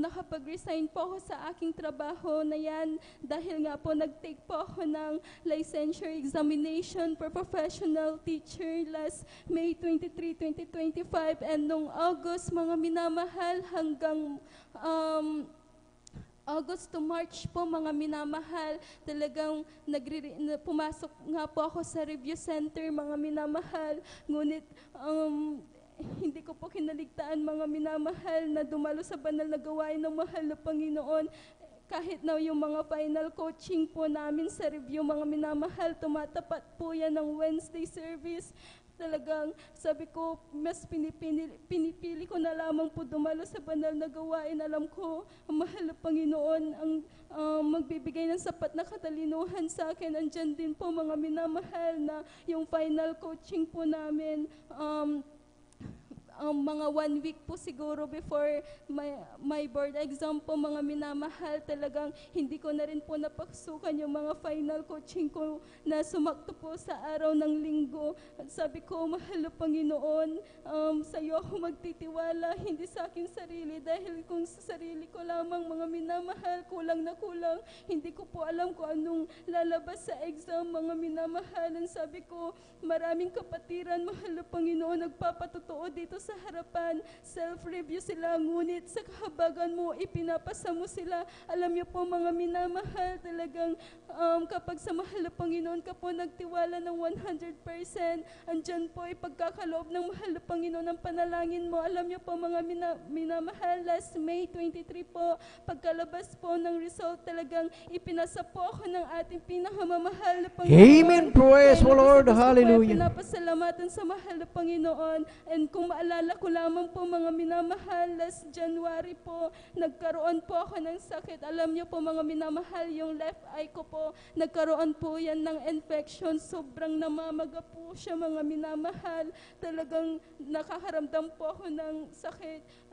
nakapag-resign po ako sa aking trabaho na yan dahil nga po nag-take po ako ng licensure examination for professional teacher last May 23, 2025, and nung August, mga minamahal, hanggang August to March po, mga minamahal, talagang pumasok nga po ako sa review center, mga minamahal. Ngunit hindi ko po kinaligtaan, mga minamahal, na dumalo sa banal na gawain ng mahal na Panginoon. Kahit na yung mga final coaching po namin sa review, mga minamahal, tumatapat po yan ng Wednesday service. Talagang sabi ko, mas pinipili ko na lamang po dumalo sa banal na gawain. Alam ko, ang mahal na Panginoon ang magbibigay ng sapat na katalinuhan sa akin. Andyan din po, mga minamahal, na yung final coaching po namin, mga 1 week po siguro before my board exam po, mga minamahal, talagang hindi ko na rin po napaksukan yung mga final coaching ko na sumakto po sa araw ng linggo. At sabi ko, mahal na Panginoon, sa iyo ako magtitiwala, hindi sa aking sarili, dahil kung sa sarili ko lamang, mga minamahal, kulang na kulang, hindi ko po alam kung anong lalabas sa exam, mga minamahal. And sabi ko, maraming kapatiran, mahal na Panginoon, nagpapatotoo dito sa harapan, self-review sila, ngunit sa kahabagan mo, ipinapasa mo sila. Alam niyo po, mga minamahal, talagang kapag sa mahal na Panginoon ka po nagtiwala ng 100%, andyan po ipagkakaloob ng mahal na Panginoon ang panalangin mo. Alam niyo po, mga minamahal, last May 23 po, pagkalabas po ng result, talagang ipinasa po ako ng ating pinakamamahal na Panginoon. Amen. Praise the Lord. Hallelujah. Pinapasalamatan sa mahal na Panginoon. And kung maalala ko lamang po, mga minamahal, last January po, nagkaroon po ako ng sakit. Alam niyo po, mga minamahal, yung left eye ko po, nagkaroon po yan ng infection. Sobrang namamaga po siya, mga minamahal. Talagang nakakaramdam po ako ng sakit.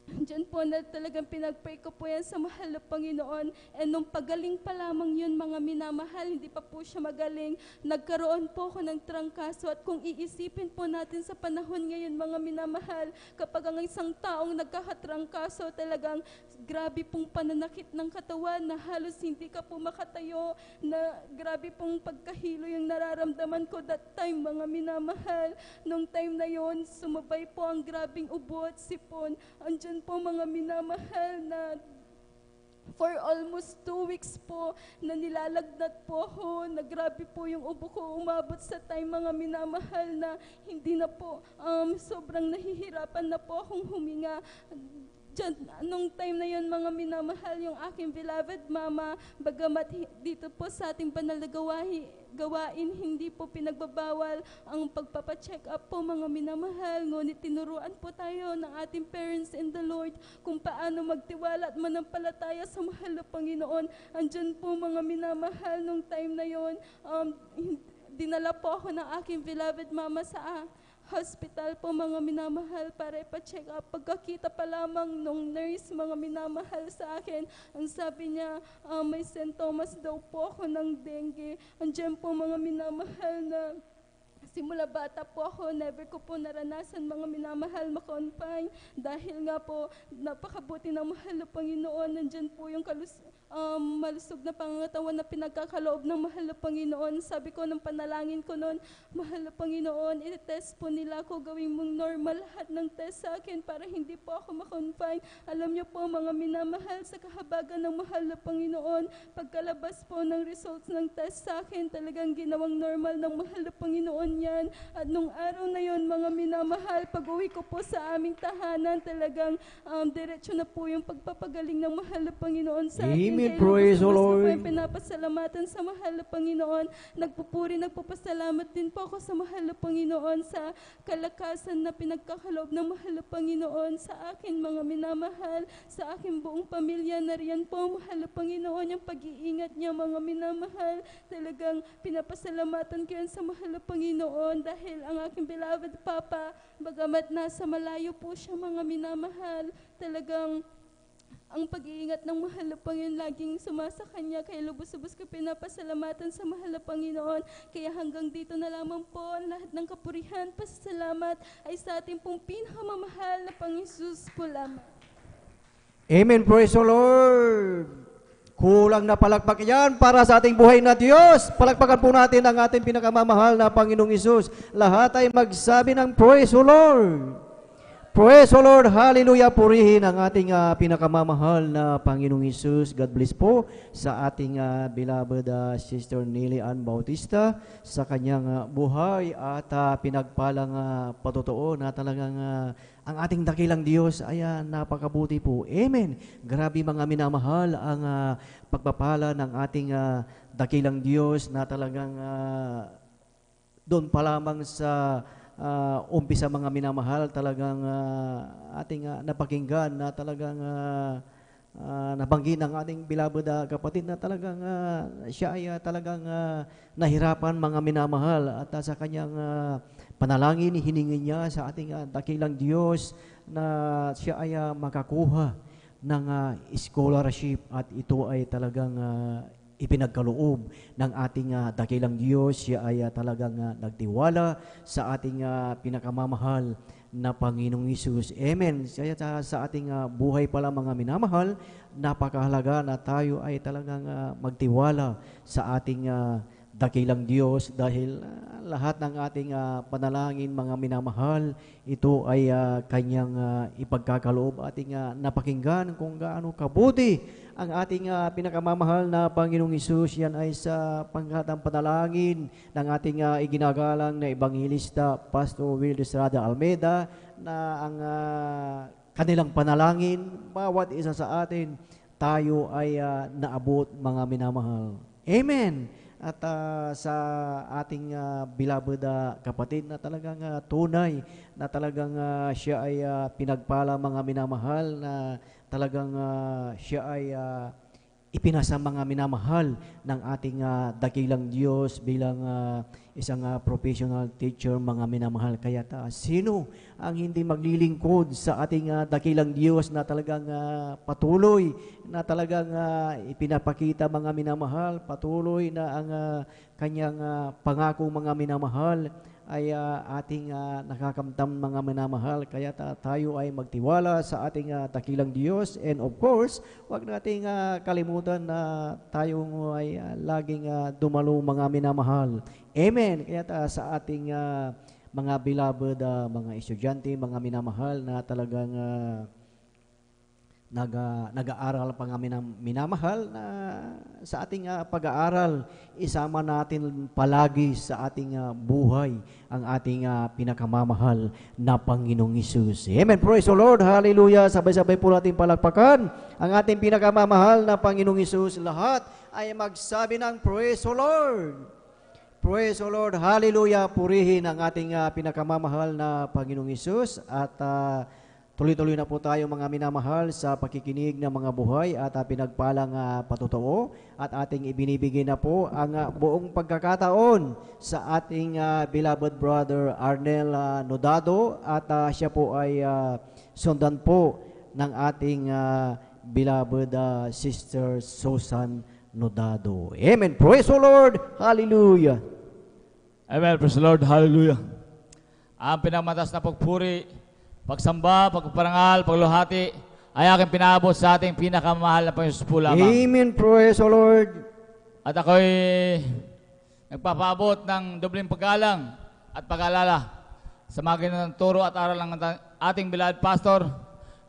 Diyan po na talagang pinag-pray ko po yan sa mahal na Panginoon. And nung pagaling pa lamang yun, mga minamahal, hindi pa po siya magaling, nagkaroon po ako ng trangkaso. At kung iisipin po natin sa panahon ngayon, mga minamahal, kapag ang isang taong nagkakatrangkaso, talagang grabe pong pananakit ng katawan na halos hindi ka po makatayo, na grabe pong pagkahilo yung nararamdaman ko that time, mga minamahal. Nung time na yon, sumabay po ang grabing ubo at sipon. Andyan po, mga minamahal, na for almost 2 weeks po na nilalagnat po ako, na grabe po yung ubo ko, umabot sa time, mga minamahal, na hindi na po, sobrang nahihirapan na po akong huminga. Nung time na yun, mga minamahal, yung aking beloved mama, bagamat dito po sa ating banal na gawain, hindi po pinagbabawal ang pagpapacheck up po, mga minamahal. Ngunit tinuruan po tayo ng ating parents in the Lord kung paano magtiwala at manampalataya sa mahal na Panginoon. Andyan po, mga minamahal, nung time na yun, dinala po ako ng aking beloved mama sa hospital po, mga minamahal, para ipa-check up. Pagkakita pa lamang nung nurse, mga minamahal, sa akin, ang sabi niya, may sintomas daw po ako ng dengue. Andiyan po, mga minamahal, na simula bata po ako, never ko po naranasan, mga minamahal, ma-confine. Dahil nga po, napakabuti ng mahal na Panginoon. Nandyan po yung malusog na pangangatawan na pinagkakaloob ng mahal na Panginoon. Sabi ko ng panalangin ko noon, mahal na Panginoon, i-test po nila ako, gawin mong normal lahat ng test sa akin para hindi po ako ma-confine. Alam niyo po, mga minamahal, sa kahabagan ng mahal na Panginoon, pagkalabas po ng results ng test sa akin, talagang ginawang normal ng mahal na Panginoon yan. At nung araw na yon, mga minamahal, pag uwi ko po sa aming tahanan, talagang diretso na po yung pagpapagaling ng mahal na Panginoon sa akin. Amen. Kaya Praise the lubos-lubos na po Lord. yung pinapasalamatan sa mahal na Panginoon. Nagpapasalamat din po ako sa mahal na Panginoon sa kalakasan na pinagkakaloob ng mahal na Panginoon sa akin, mga minamahal, sa aking buong pamilya. Nariyan po ang mahal na Panginoon, yung pag-iingat niya, mga minamahal. Talagang pinapasalamatan ko yan sa mahal na Panginoon dahil ang aking beloved Papa, bagamat nasa malayo po siya, mga minamahal, talagang ang pag-iingat ng mahal na Panginoon laging sumasa kanya, kaya lubos-lubos ko pinapasalamatan sa mahal na Panginoon. Kaya hanggang dito na lamang po, ang lahat ng kapurihan, pasasalamat ay sa ating pong pinakamamahal na Pang-Jesus po lamang. Amen. Praise the Lord. Kulang na palakpak yan para sa ating buhay na Diyos. Palakpakan po natin ang ating pinakamamahal na Panginoong Isus. Lahat ay magsabi ng praise the Lord. Praise the Lord. Hallelujah. Purihin ang ating pinakamamahal na Panginoong Isus. God bless po sa ating beloved Sister Nelly Ann Bautista sa kanyang buhay at pinagpalang patotoo na talagang ang ating dakilang Diyos ay napakabuti po. Amen. Grabe mga minamahal ang pagpapala ng ating dakilang Diyos na talagang doon pa lamang sa umpisa mga minamahal, talagang ating napakinggan na talagang nabanggit ng ating beloved kapatid na talagang siya ay talagang nahirapan mga minamahal at sa kanyang panalangin hiningi niya sa ating dakilang Diyos na siya ay makakuha ng scholarship at ito ay talagang ipinagkaloob ng ating dakilang Diyos. Siya ay talagang nagtiwala sa ating pinakamamahal na Panginoong Hesus. Amen. Kaya sa ating buhay pala mga minamahal, napakahalaga na tayo ay talagang magtiwala sa ating dakilang Diyos dahil lahat ng ating panalangin mga minamahal, ito ay kanyang ipagkakaloob, ating napakinggan kung gaano kabuti ang ating pinakamamahal na Panginoong Hesus. Yan ay sa pangkatang panalangin ng ating iginagalang na Ebanghilista Pastor Will Estrada Almeida na ang kanilang panalangin, bawat isa sa atin, tayo ay naabot mga minamahal. Amen. At sa ating beloved kapatid na talagang tunay, na talagang siya ay pinagpala mga minamahal, na talagang siya ay ipinasa mga minamahal ng ating dakilang Diyos bilang isang professional teacher mga minamahal. Kaya sino ang hindi maglilingkod sa ating dakilang Diyos na talagang patuloy na talagang ipinapakita mga minamahal, patuloy na ang kanyang pangako mga minamahal ay ating nakakamtam mga minamahal. Kaya tayo ay magtiwala sa ating dakilang Diyos, and of course, huwag nating kalimutan na tayo ay laging dumalo mga minamahal. Amen. Kaya sa ating mga beloved mga estudyante, mga minamahal na talagang nag-aaral pa nga minamahal, na sa ating pag-aaral, isama natin palagi sa ating buhay ang ating pinakamamahal na Panginoong Hesus. Amen. Praise the Lord. Hallelujah. Sabay-sabay po natin palakpakan ang ating pinakamamahal na Panginoong Hesus. Lahat ay magsabi ng praise the Lord. Praise the Lord. Hallelujah. Purihin ang ating pinakamamahal na Panginoong Hesus. At tuloy-tuloy na po tayo mga minamahal sa pakikinig ng mga buhay at pinagpalang patotoo, at ating ibinibigay na po ang buong pagkakataon sa ating beloved brother Arnel Nodado, at siya po ay sundan po ng ating beloved sister Susan Nodado. Amen. Praise the Lord. Hallelujah. Amen. Praise the Lord. Hallelujah. Ang pinamatas na pagpuri, pagsamba, pagparangal, pagluhati ay aking pinaabot sa ating pinakamahal na Panginoon po lamang. Amen. Praise the Lord. At ako'y nagpapaabot ng dobleng paggalang at pag-alala sa mga ginawang turo at aral ng ating beloved Pastor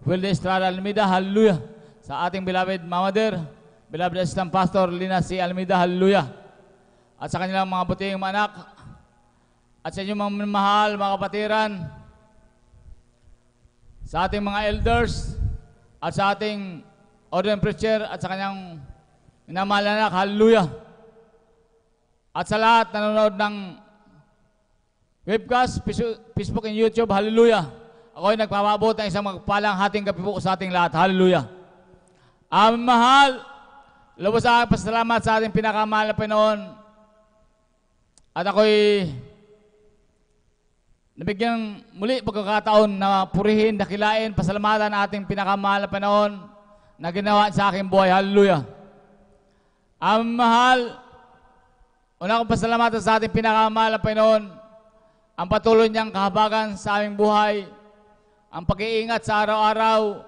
Wilde Estrada Almeida. Hallelujah. Sa ating beloved Mamader, beloved Assistant Pastor Lina C. Almeida. Hallelujah. At sa kanilang mga buting mga anak at sa inyong mga mahal, mga kapatiran, sa ating mga elders, at sa ating ordained preacher, at sa kanyang minamahal na anak, hallelujah. At sa lahat na nanonood ng webcast, Facebook and YouTube, hallelujah. Ako ay nagpapabot ng isang magpalang hating gabi po sa ating lahat, hallelujah. Aming mahal, lubos sa aking pasalamat sa ating pinakamahal na Panginoon. At ako'y nabigyan muli pagkakataon na purihin, dakilain, pasalamatan ang ating pinakamahal na Panginoon na ginawa sa aking buhay. Hallelujah. Aming mahal, una kong pasalamatan sa ating pinakamahal na Panginoon, ang patuloy niyang kahabagan sa aming buhay, ang pag-iingat sa araw-araw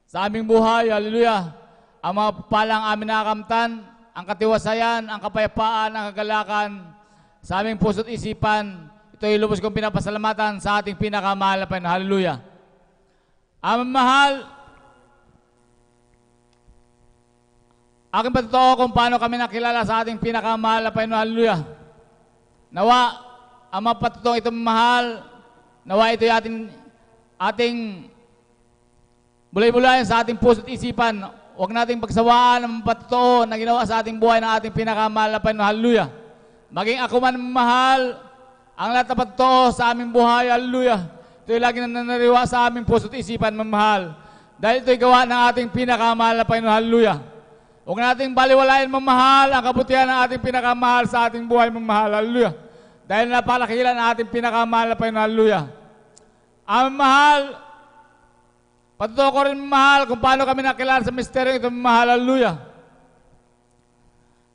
sa aming buhay. Hallelujah. Ang mga palang amin nakakamtan, ang katiwasayan, ang kapayapaan, ang kagalakan sa aming puso't isipan. Ito ay lubos kong pinapasalamatan sa ating pinakamahal na Panginoon. Hallelujah. Aming mahal, aking patotoo kung paano kami nakilala sa ating pinakamahal na Panginoon. Hallelujah. Nawa, ang mga patotoo itong mahal, nawa ito ay ating bulay-bulayan sa ating puso't isipan. Huwag nating pagsawaan ang patotoo na ginawa sa ating buhay ng ating pinakamahal na Panginoon. Hallelujah. Maging ako man mahal, ang lahat na patotoo sa aming buhay. Hallelujah. Ito ay lagi nananariwa sa aming puso't isipan, mamahal. Dahil ito ay gawa ng ating pinakamahal na Panginoon. Hallelujah. Huwag nating baliwalain, mamahal, ang kabutihan ng ating pinakamahal sa ating buhay, mamahal. Hallelujah. Dahil napalakilan ang ating pinakamahal na Panginoon. Hallelujah. Aming mahal, patotoo ko rin, mahal, kung paano kami nakilala sa misteryo ito, mahal. Hallelujah.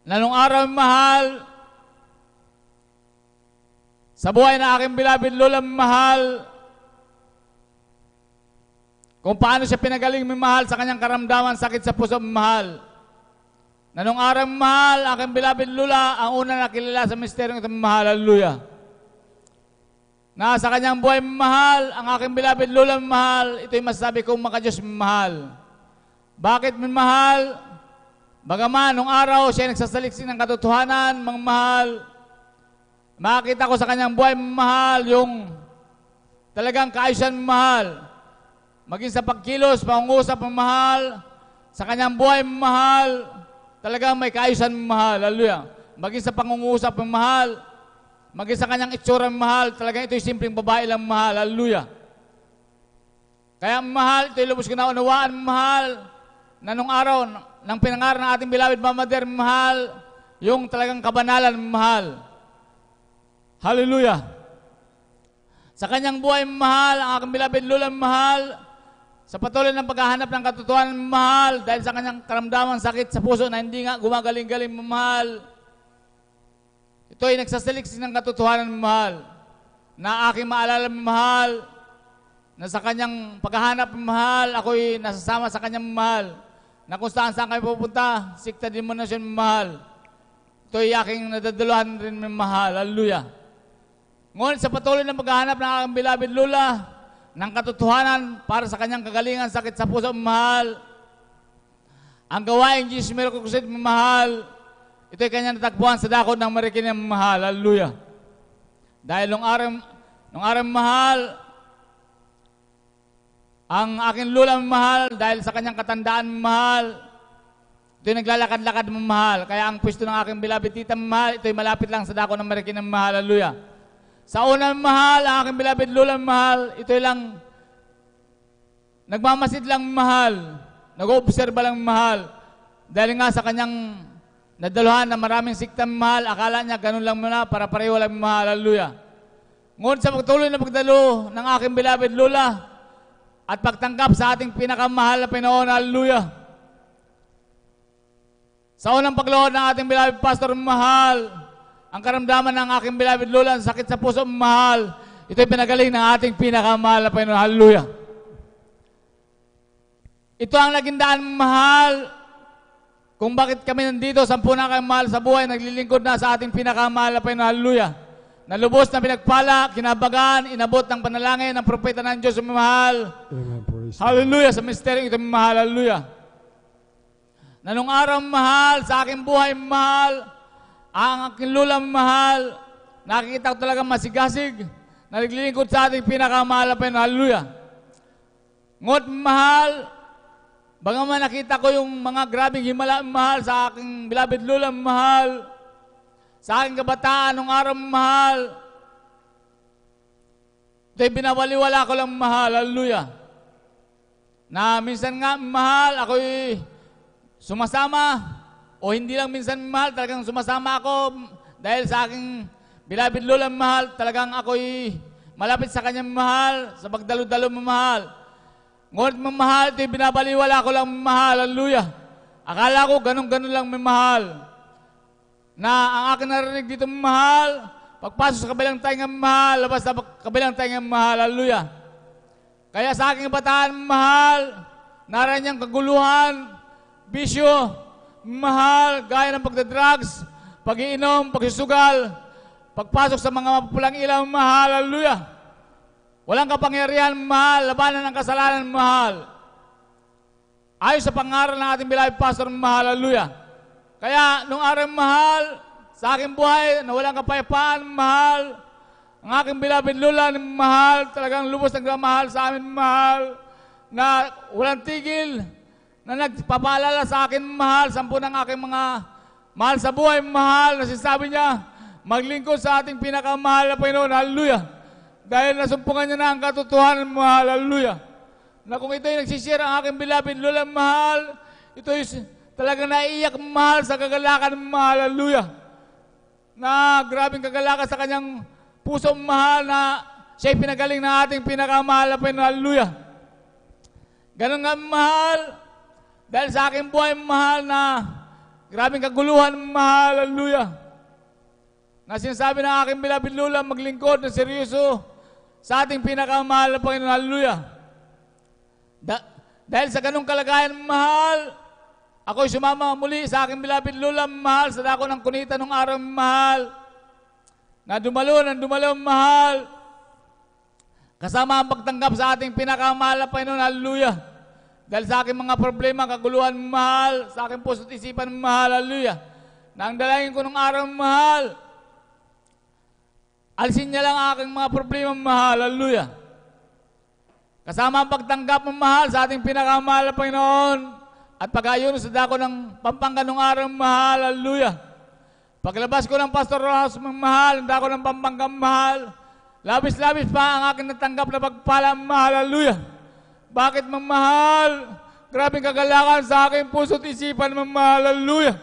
Na nung araw, mahal, sa buhay na aking beloved Lola, mahal, kung paano siya pinagaling, mahal, sa kanyang karamdaman, sakit sa puso, mahal. Na nung araw, mahal, aking beloved Lola, ang una nakilala sa misteryo ito, mahal. Hallelujah. Na sa kanyang buhay, mahal, ang aking beloved Lola, mahal, ito'y masasabi kong maka-Diyos, mahal. Bakit, mahal? Bagaman, nung araw, siya nagsasaliksik ng katotohanan, mahal, makita ko sa kanyang buhay, mahal, yung talagang kaayusan, mahal. Maging sa pagkilos, pangungusap, mahal, sa kanyang buhay, mahal, talagang may kaayusan, mahal. Hallelujah. Maging sa pangungusap, mahal, maging sa kanyang itsura, mahal, talagang ito'y simpleng babae lang, mahal. Hallelujah. Kaya, mahal, ito'y lubos ko na unawaan, mahal, na nung araw, ng pinangaral ng ating beloved Mama Dear, mahal, yung talagang kabanalan, mahal. Hallelujah. Sa kanyang buhay, mahal, ang aking beloved Lola, mahal, sa patuloy ng paghahanap ng katotohanan, mahal, dahil sa kanyang karamdaman, sakit sa puso na hindi nga gumagaling-galing, mahal, ito ay nagsasaliksik ng katotohanan, mahal, na aking maalala, mahal, na sa kanyang paghahanap, mahal, ako'y nasasama sa kanyang, mahal, na kung saan kami pupunta, sikta din mo na siya, mahal. Ito ay aking nadadaluhan rin, mahal. Hallelujah. Ngunit sa patuloy ng paghahanap ng aking beloved Lola, ng katotohanan para sa kanyang kagalingan, sakit sa puso, mahal, ang gawaing Jesus Miracle Crusade, mahal, ito ay kanyang natagpuan sa dakod ng Marikina, mahal. Hallelujah. Dahil nung araw, mahal, ang aking Lola, mahal, dahil sa kanyang katandaan, mahal, ito ay naglalakad-lakad, mahal. Kaya ang pwesto ng aking beloved tita, mahal, ito ay malapit lang sa dakod ng Marikina, mahal. Hallelujah. Sa unang, mahal, ang aking beloved Lola, mahal, ito ay lang nagmamasid lang, mahal, nag-oobserba lang, mahal. Dahil nga sa kanyang nadaluhan na maraming sikta, mahal, akala niya ganun lang muna para pareho lang, mahal. Hallelujah. Ngunit sa pagtuloy na pagdalo ng aking beloved Lola at pagtanggap sa ating pinakamahal na Panginoon, hallelujah. Sa unang pagluhod ng ating beloved pastor, mahal, ang karamdaman ng aking beloved Lola, sakit sa puso, mahal, ito'y pinagaling ng ating pinakamahal na Panginoon, hallelujah. Ito ang naging daan, mahal, kung bakit kami nandito, 10 na kayong mahal sa buhay, naglilingkod na sa ating pinakamahal na Panginoon, hallelujah. Na lubos na pinagpala, kinabagan, inabot ng panalangin ng propeta ng Diyos, mahal. Hallelujah, sa misteryo ito, mahal, hallelujah. Na nung araw, mahal, sa aking buhay, mahal, ang aking lulang mahal, nakikita ko talaga masigasig, na naglilingkod sa ating pinakamahal na Panginoon. Hallelujah. Ngunit mahal, bagaman nakita ko yung mga grabing himala mahal sa aking beloved lulang mahal, sa aking kabataan nung araw mahal, ito'y binawaliwala ko lang mahal. Hallelujah. Na minsan nga mahal, ako'y sumasama, o hindi lang minsan mahal, talagang sumasama ako dahil sa aking beloved lulang mahal, talagang ako'y malapit sa kanyang mahal, sa pagdalo-dalo mahal. Ngunit mamahal, ito'y binabaliwala ko lang mahal. Hallelujah. Akala ko ganun-ganun lang mahal. Na ang aking narinig dito mahal, pagpasok sa kabilang tainga mahal, labas sa kabilang tainga mahal. Hallelujah. Kaya sa aking bataan mahal, naran niyang kaguluhan, bisyo, mahal, gaya ng pagdadrugs, pag-iinom, pagsusugal, pagpasok sa mga mapupulang ilaw, mahal. Hallelujah. Walang kapangyarihan, mahal, labanan ng kasalanan, mahal. Ayon sa pangaral ng ating beloved pastor, mahal. Hallelujah. Kaya, nung araw, mahal, sa aking buhay, na walang kapayapaan, mahal, ang aking beloved lula, mahal, talagang lubos nagmamahal sa amin, mahal, na walang tigil, na nagpapaalala sa akin, mahal, 10 ng aking mga mahal sa buhay, mahal, na sinasabi niya, maglingkod sa ating pinakamahal na Panginoon. Hallelujah. Dahil nasumpungan niya na ang katotohanan, mahal. Hallelujah. Na kung ito'y nagsishare ang aking beloved lula, mahal, ito'y talagang naiiyak, mahal, sa kagalakan, mahal. Hallelujah. Na grabing kagalakan sa kanyang puso, mahal, na siya'y pinagaling na ating pinakamahal na Panginoon. Hallelujah. Ganun nga, mahal, dahil sa aking buhay, mahal, na grabing kaguluhan, mahal. Hallelujah. Na sinasabi ng aking beloved lula, maglingkod na seryoso sa ating pinakamahal na Panginoon. Hallelujah. Dahil sa ganung kalagayan, mahal, ako'y sumama muli sa aking beloved lula, mahal, sa dako ng kunita nung araw, mahal, na dumalo, mahal, kasama ang pagtanggap sa ating pinakamahal na Panginoon. Hallelujah. Dahil sa aking mga problema, kaguluhan, mahal, sa aking puso't isipan, mahal. Hallelujah. Na ang dalangin ko nung araw, mahal, alisin niya lang ang aking mga problema, mahal. Hallelujah. Kasama ang pagtanggap, mahal, sa ating pinakamahal na Panginoon, at pag-ayun sa dako ng Pampanga nung araw, mahal. Hallelujah. Paglabas ko ng pastoral house, mahal, ang dako ng Pampanga, mahal, labis-labis pa ang aking natanggap na pagpala, mahal. Hallelujah. Bakit, mamahal? Grabing kagalakan sa aking puso't isipan, mamahal. Hallelujah.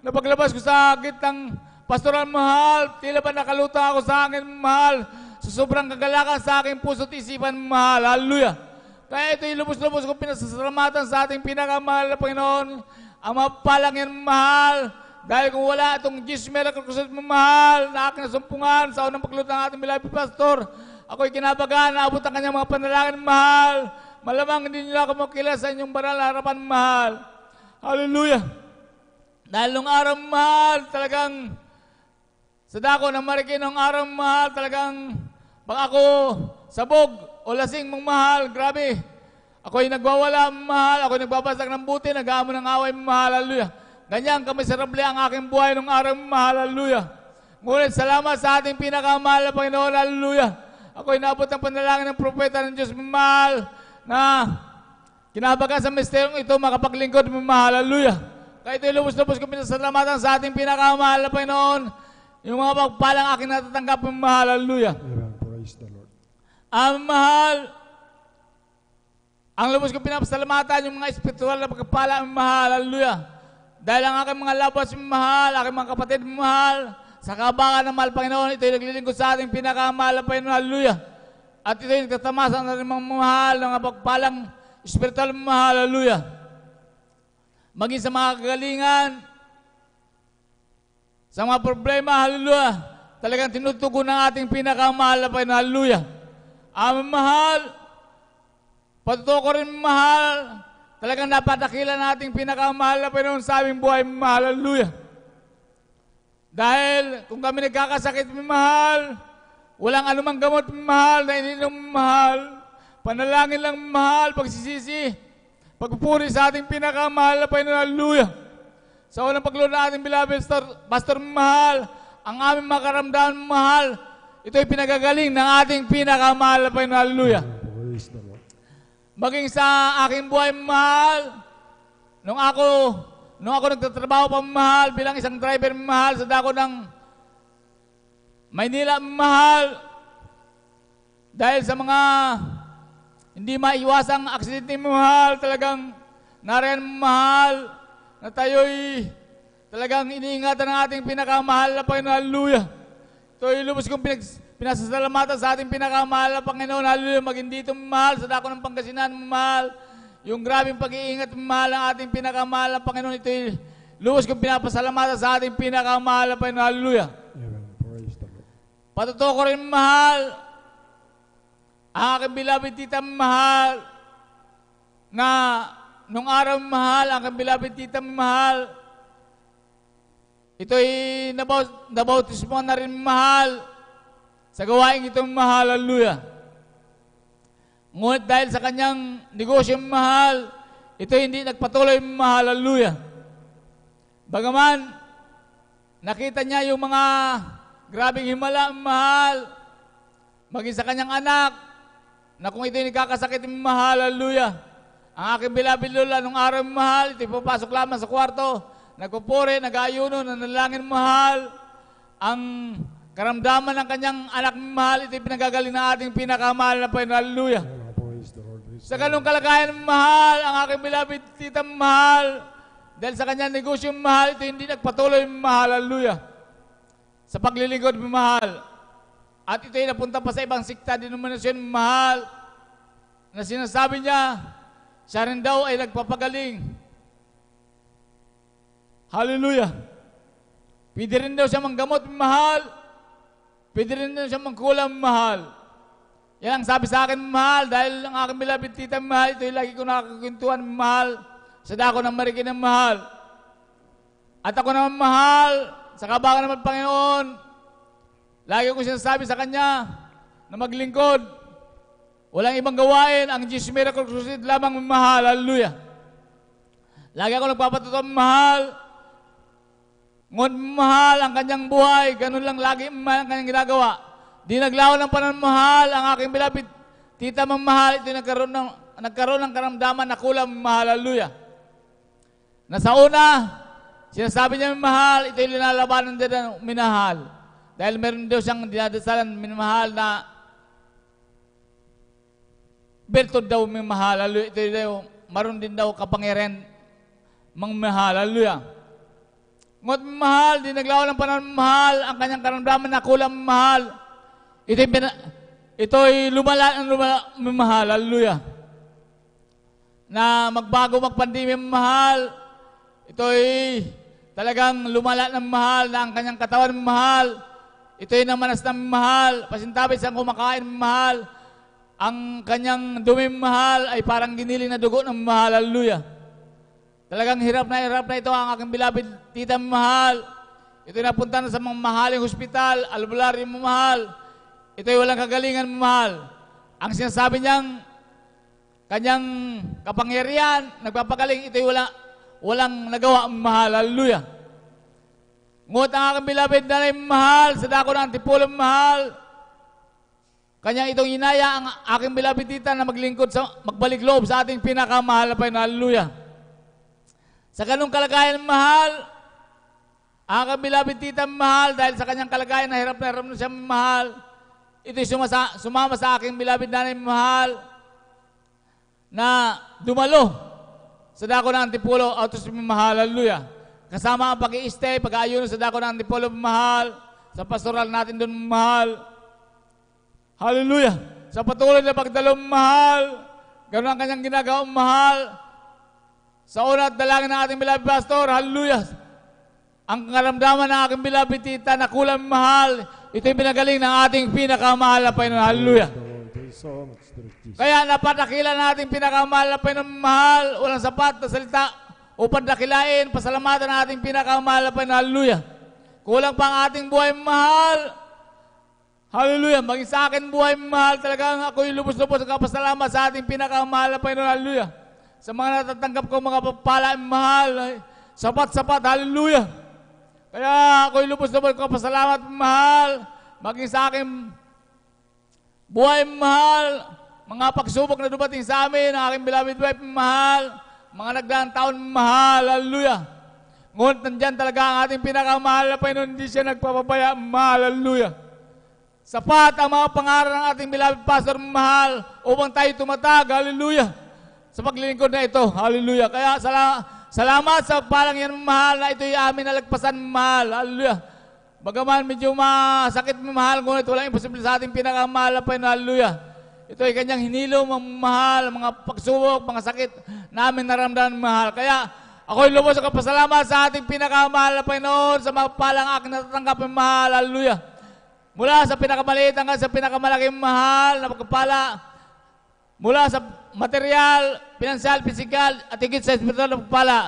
Na paglabas ko sa gitnang pastoral, mahal, tila ba nakalutang ako sa akin, mahal, sa sobrang kagalakan sa aking puso't isipan, mahal. Hallelujah. Kaya ito'y lubos-lubos ko pinasasalamatan sa ating pinakamahal na Panginoon. Ang mapalang yan, mahal, dahil kung wala itong Jesus Miracle Crusade, mahal, na aking nasumpungan sa unang paglutang ng ating beloved pastor, ako'y kinabagaan, naabot ang kanyang mga panalangin, mahal. Malamang hindi nila ako makilala sa inyong banal na harapan, mahal. Hallelujah. Dahil nung araw, mahal, talagang sa dako ng Marikina nung araw, mahal, talagang pag ako sabog o lasing, mong mahal, grabe. Ako'y nagwawala, mahal. Ako'y nagbabasag ng buti, nag-aamo ng away, mahal. Hallelujah. Ganyan kamiserable ang aking buhay nung araw, mahal. Hallelujah. Ngunit salamat sa ating pinakamahal na Panginoon. Hallelujah. Ako'y naabot ng panalangin ng propeta ng Diyos, mahal, na kinabagan sa misteryong ito, makapaglingkod, mahal. Hallelujah. Kaya ito'y lubos-lubos ko pinasalamatan sa ating pinakamahal na Panginoon. Yung mga pagpalang aking natatanggap, mahal. Hallelujah. Amen. Praise the Lord. Mahal, ang lubos ko pinasalamatan yung mga espiritual na pagpala, mahal. Hallelujah. Dahil ang aking mga labas, mahal, aking mga kapatid, mahal, sa kabakan ng mahal, Panginoon, ito'y naglilingkod sa ating pinakamahal na Panginoon. Hallelujah. At ito'y nagtatamasan na rin mga mahal, ng pagpalang espiritual, mahal. Hallelujah. Maging sa mga kagalingan, sa mga problema, hallelujah, talagang tinutugon ng ating pinakamahal na Panginoon. Hallelujah. Mahal, patuto ko rin, mahal, talagang napatakila nating pinakamahal na Panginoon sa aming buhay, mahal. Hallelujah. Dahil kung kami nagkakasakit, mahal, walang anumang gamot, mahal, na ininom, mahal, panalangin lang, mahal, pagsisisi, pagpupuri sa ating pinakamahal na Panginoon. Hallelujah. Sa unang paglulod ng ating beloved Pastor mahal, ang aming makaramdaman mahal, ito'y pinagagaling ng ating pinakamahal na Panginoon. Hallelujah. Maging sa aking buhay mahal, nung ako nagtatrabaho pa mahal, bilang isang driver mahal, sa dako ng Maynila mahal, dahil sa mga hindi maiwasang aksidente mahal, talagang nariyan mahal, na tayo'y talagang iniingatan ng ating pinakamahal na Panginoon. Hallelujah. Ito'y lubos kong pinasasalamatan sa ating pinakamahal na Panginoon. Hallelujah. Maging dito mahal, sa dako ng Pangasinan mahal, yung grabing pag-iingat mahal ng ating pinakamahal na Panginoon. Ito'y lubos kong pinapasalamatan sa ating pinakamahal na Panginoon. Hallelujah. Patutuo ko rin mahal, ang aking beloved tita mahal, na nung araw mahal, ang aking beloved tita mahal, ito'y nabautismo na rin mahal sa gawain itong mahal. Hallelujah. Ngunit dahil sa kanyang negosyo mahal, ito'y hindi nagpatuloy mahal. Hallelujah. Bagaman, nakita niya yung mga grabing himala mahal, maging sa kanyang anak, na kung ito'y nagkakasakit mahal. Hallelujah. Ang aking beloved lola, nung araw mahal, ito'y papasok lamang sa kwarto, nagpupuri, nag-aayuno, nanalangin mahal. Ang karamdaman ng kanyang anak mahal, ito'y pinagagaling ng ating pinakamahal na Panginoon. Hallelujah. Sa ganung kalagayan mahal, ang aking beloved tita mahal, dahil sa kanyang negosyo mahal, ito'y hindi nagpatuloy mahal. Hallelujah. Sa paglilingkod mahal. At ito'y napunta pa sa ibang sikta, denominasyon mahal, na sinasabi niya, siya rin daw ay nagpapagaling. Hallelujah. Pwede rin daw siya manggamot mahal. Pwede rin daw siya mangkulam mahal. Yan ang sabi sa akin mahal, dahil ang aking beloved tita mahal, ito'y lagi ko nakakakwentuhan mahal, sa dako ng Marikina ng mahal. At ako naman mahal, sa kabangan naman Panginoon, lagi ko sinasabi sa Kanya na maglingkod. Walang ibang gawain, ang Jesus Miracle Crusade lamang mahal. Hallelujah. Lagi ako nagpapatuto mahal. Ngunit mahal ang kanyang buhay, ganun lang lagi mahal ang kanyang ginagawa. Di naglawan ng panahon mahal, ang aking beloved tita mamahal, ito nagkaroon ng karamdaman na kulang mahal. Hallelujah. Na sa una, sinasabi niya mahal, ito'y linalabanan din ng minahal. Dahil meron daw siyang dinadasalan minahal na bertod daw may mahal. Hallelujah. Ito daw, maroon din daw kapangyarihan mang mahal. Hallelujah. Ngunit mahal, di naglawan ng panahon mahal, ang kanyang karamdaman na kulang mahal. Ito'y lumala ng mahal. Hallelujah. Na magbago magpandemya mahal, ito'y talagang lumala ng mahal, na ang kanyang katawan mahal, ito'y namanas ng mahal, pasintabi siyang kumakain mahal, ang kanyang dumi mahal ay parang giniling na dugo ng mahal. Hallelujah. Talagang hirap na ito ang aking beloved tita mahal. Ito'y napunta na sa mga mahaling hospital, albularyo mahal. Ito'y walang kagalingan mahal. Ang sinasabi niyang kanyang kapangyarihan, nagpapagaling, ito'y walang nagawa mahal. Hallelujah. Ngunit ang aking beloved nanay mahal, sa dako ng Antipolo mahal, kanyang itong inaya ang aking beloved tita na maglingkod magbalik loob sa ating pinakamahal na Panginoon. Hallelujah. Sa ganung kalagayan mahal, ang aking beloved tita mahal, dahil sa kanyang kalagayan na hirap na siya mahal, ito'y sumama sa aking beloved nanay mahal na dumalo sa dako ng Antipolo Autos mahal. Hallelujah. Kasama ang pag-i-stay, pag-aayuno sa dako ng Antipolo mahal, sa pastoral natin doon mahal. Hallelujah. Sa patuloy na pagdalo mahal, ganoon ang kanyang ginagawa mahal. Sa una at dalangin ng ating beloved pastor, hallelujah. Ang karamdaman ng aking beloved tita na kulang mahal, ito'y pinagaling ng ating pinakamahal na Panginoon. Hallelujah. Kaya napatakila ng ating pinakamahal na Panginoon mahal, walang sapat na salita upang dakilain, pasalamatan ng ating pinakamahal na Panginoon. Hallelujah. Kulang pa ang ating buhay mahal. Hallelujah. Maging sa akin buhay mahal, talagang ako'y lubos-lubos ang kapasalamat sa ating pinakamahal na Panginoon. Hallelujah. Sa mga natatanggap ko mga papala mahal, sapat-sapat, hallelujah. Kaya ako'y lubos na pasalamat, mahal, maging sa aking buhay, mahal, mga pagsubok na dumating sa amin, ang aking beloved wife, mahal, mga nagdaang taon, mahal, hallelujah. Ngunit nandyan talaga ang ating pinakamahal na Panginoon, hindi siya nagpapabaya, mahal, hallelujah. Sapat ang mga pangaral ng ating beloved pastor, mahal, upang tayo tumatag, hallelujah, sa paglilingkod na ito, hallelujah. Kaya salamat sa palang yan, mahal, na ito'y amin nalagpasan, mahal, hallelujah. Bagaman medyo masakit, mahal, ngunit walang imposible sa ating pinakamahal na Panginoon, hallelujah. Ito ay kanyang hinilom, mahal, mga pagsubok, mga sakit namin naramdaman, mahal. Kaya ako'y lubos sa kapasalamat sa ating pinakamahal na Panginoon, sa mga palang aking natatanggap, mahal, hallelujah. Mula sa pinakamaliit hanggang sa pinakamalaking, mahal na pagkapala, mula sa material, pinansyal, pisikal, at higit sa espiritual na pagpala.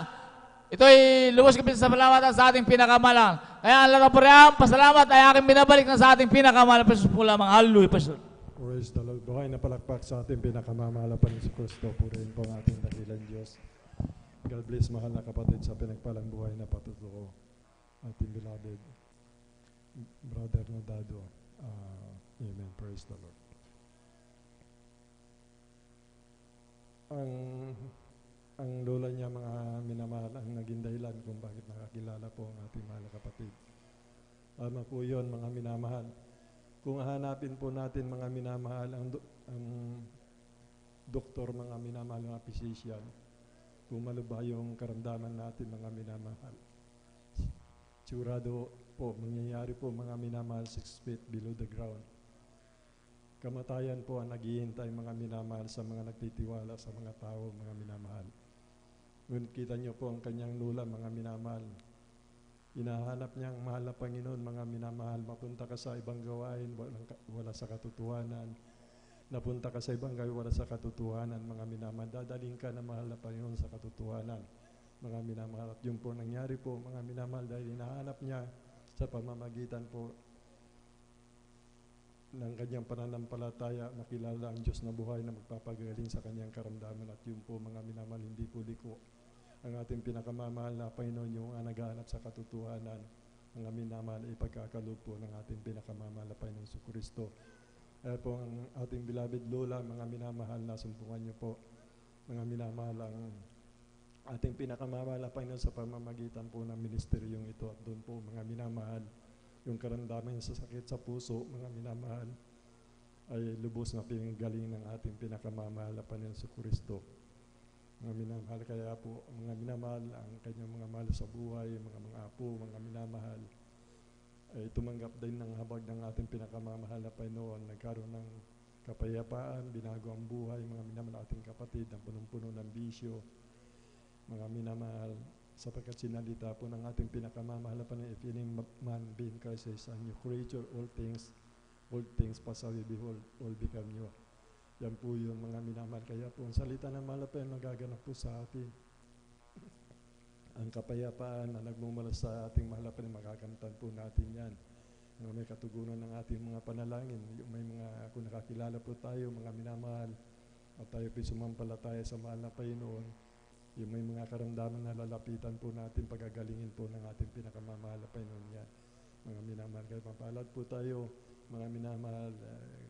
Ito'y lubos kami sa pasalawatan sa ating pinakamalang. Kaya ang laraparehan, pasalamat ay aking binabalik na sa ating pinakamalang. Pasus po lamang. Hallelujah. Pasus. Praise the Lord. Buhay na palakpak sa ating pinakamamahal pa ni Kristo. Purihin po ang ating dakilang Diyos. God bless, mahal na kapatid, sa pinagpalang buhay na patutuo. Ating beloved brother na Dado. Amen. Praise the Lord. Ang lola niya, mga minamahal, ang naging dahilan kung bakit nakakilala po ang ating mahal na kapatid. Tama po yun, mga minamahal. Kung hahanapin po natin, mga minamahal, ang doktor, mga minamahal, mga physician, kung malubha yung karamdaman natin, mga minamahal, sigurado po, mangyayari po, mga minamahal, 6 feet below the ground. Kamatayan po ang naghihintay, mga minamahal, sa mga nagtitiwala sa mga tao, mga minamahal. Ngunit kita niyo po ang kanyang lula, mga minamahal. Hinahanap niya ang mahal na Panginoon, mga minamahal. Mapunta ka sa ibang gawain, wala sa katotohanan. Napunta ka sa ibang gawain, wala sa katotohanan, mga minamahal. Dadaling ka na mahal na Panginoon sa katotohanan, mga minamahal. At yun po nangyari po, mga minamahal, dahil hinahanap niya sa pamamagitan po ng kanyang pananampalataya, makilala ang Diyos na buhay na magpapagaling sa kanyang karamdaman. At yun po, mga minamahal, hindi po liko ang ating pinakamamahal na Panginoon, yung naghahanap sa katotohanan, mga minamahal, ipagkakaloob po ng ating pinakamamahal na Panginoon sa Kristo. Kaya po ang ating beloved lola, mga minamahal, nasumpungan niyo po, mga minamahal, ang ating pinakamamahal na Panginoon sa pamamagitan po ng ministeryong ito. At doon po, mga minamahal, yung karamdaman sa sakit sa puso, mga minamahal, ay lubos na pinagaling ng ating pinakamamahal na Panginoon sa Kristo. Mga minamahal, kaya po, mga minamahal, ang kanyang mga mahal sa buhay, mga apo, mga minamahal, ay tumanggap din ng habag ng ating pinakamamahal na Panginoon. Nagkaroon ng kapayapaan, binago ang buhay, mga minamahal ating kapatid, ang punong-puno ng bisyo, mga minamahal, sapagkat sinalita po ng ating pinakamamahal na Panginoon, if any man be in Christ is a new creature, all things pass away, behold, all become new. Yan po yung mga minamahal. Kaya po, ang salita ng mahal na Panginoon nagaganap po sa atin. Ang kapayapaan na nagmumula sa ating mahal na Panginoon, makakamtan po natin yan. May katugunan ng ating mga panalangin. May mga, kung nakakilala po tayo, mga minamahal, at tayo po sumampalataya sa mahal na Panginoon, yung may mga karamdaman na lalapitan po natin, pagagalingin po ng ating pinakamamahal na Panginoon yan. Mga minamahal, kaya mapalad po tayo, mga minamahal,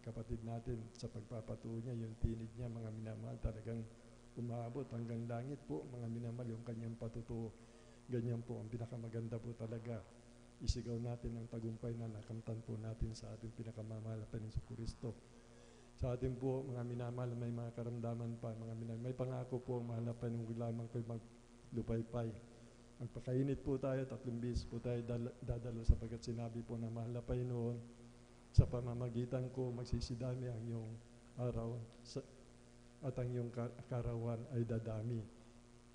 kapatid natin, sa pagpapatuo niya, yung tinig niya, mga minamahal, talagang umabot hanggang langit po, mga minamahal, yung kanyang patutuo. Ganyan po, ang pinakamaganda po talaga. Isigaw natin ang tagumpay na nakamtan po natin sa ating pinakamamahal na Panginoon sa Kristo. Sa atin po, mga minamahal, may mga karamdaman pa, mga minamahal. May pangako po, mahal na Panginoon, lamang ko'y maglupaypay. Magpakainit po tayo, 3 beses po tayo dadalo, sapagkat sinabi po na mahal na Panginoon, sa pamamagitan ko magsisidami ang iyong araw at ang iyong karawan ay dadami.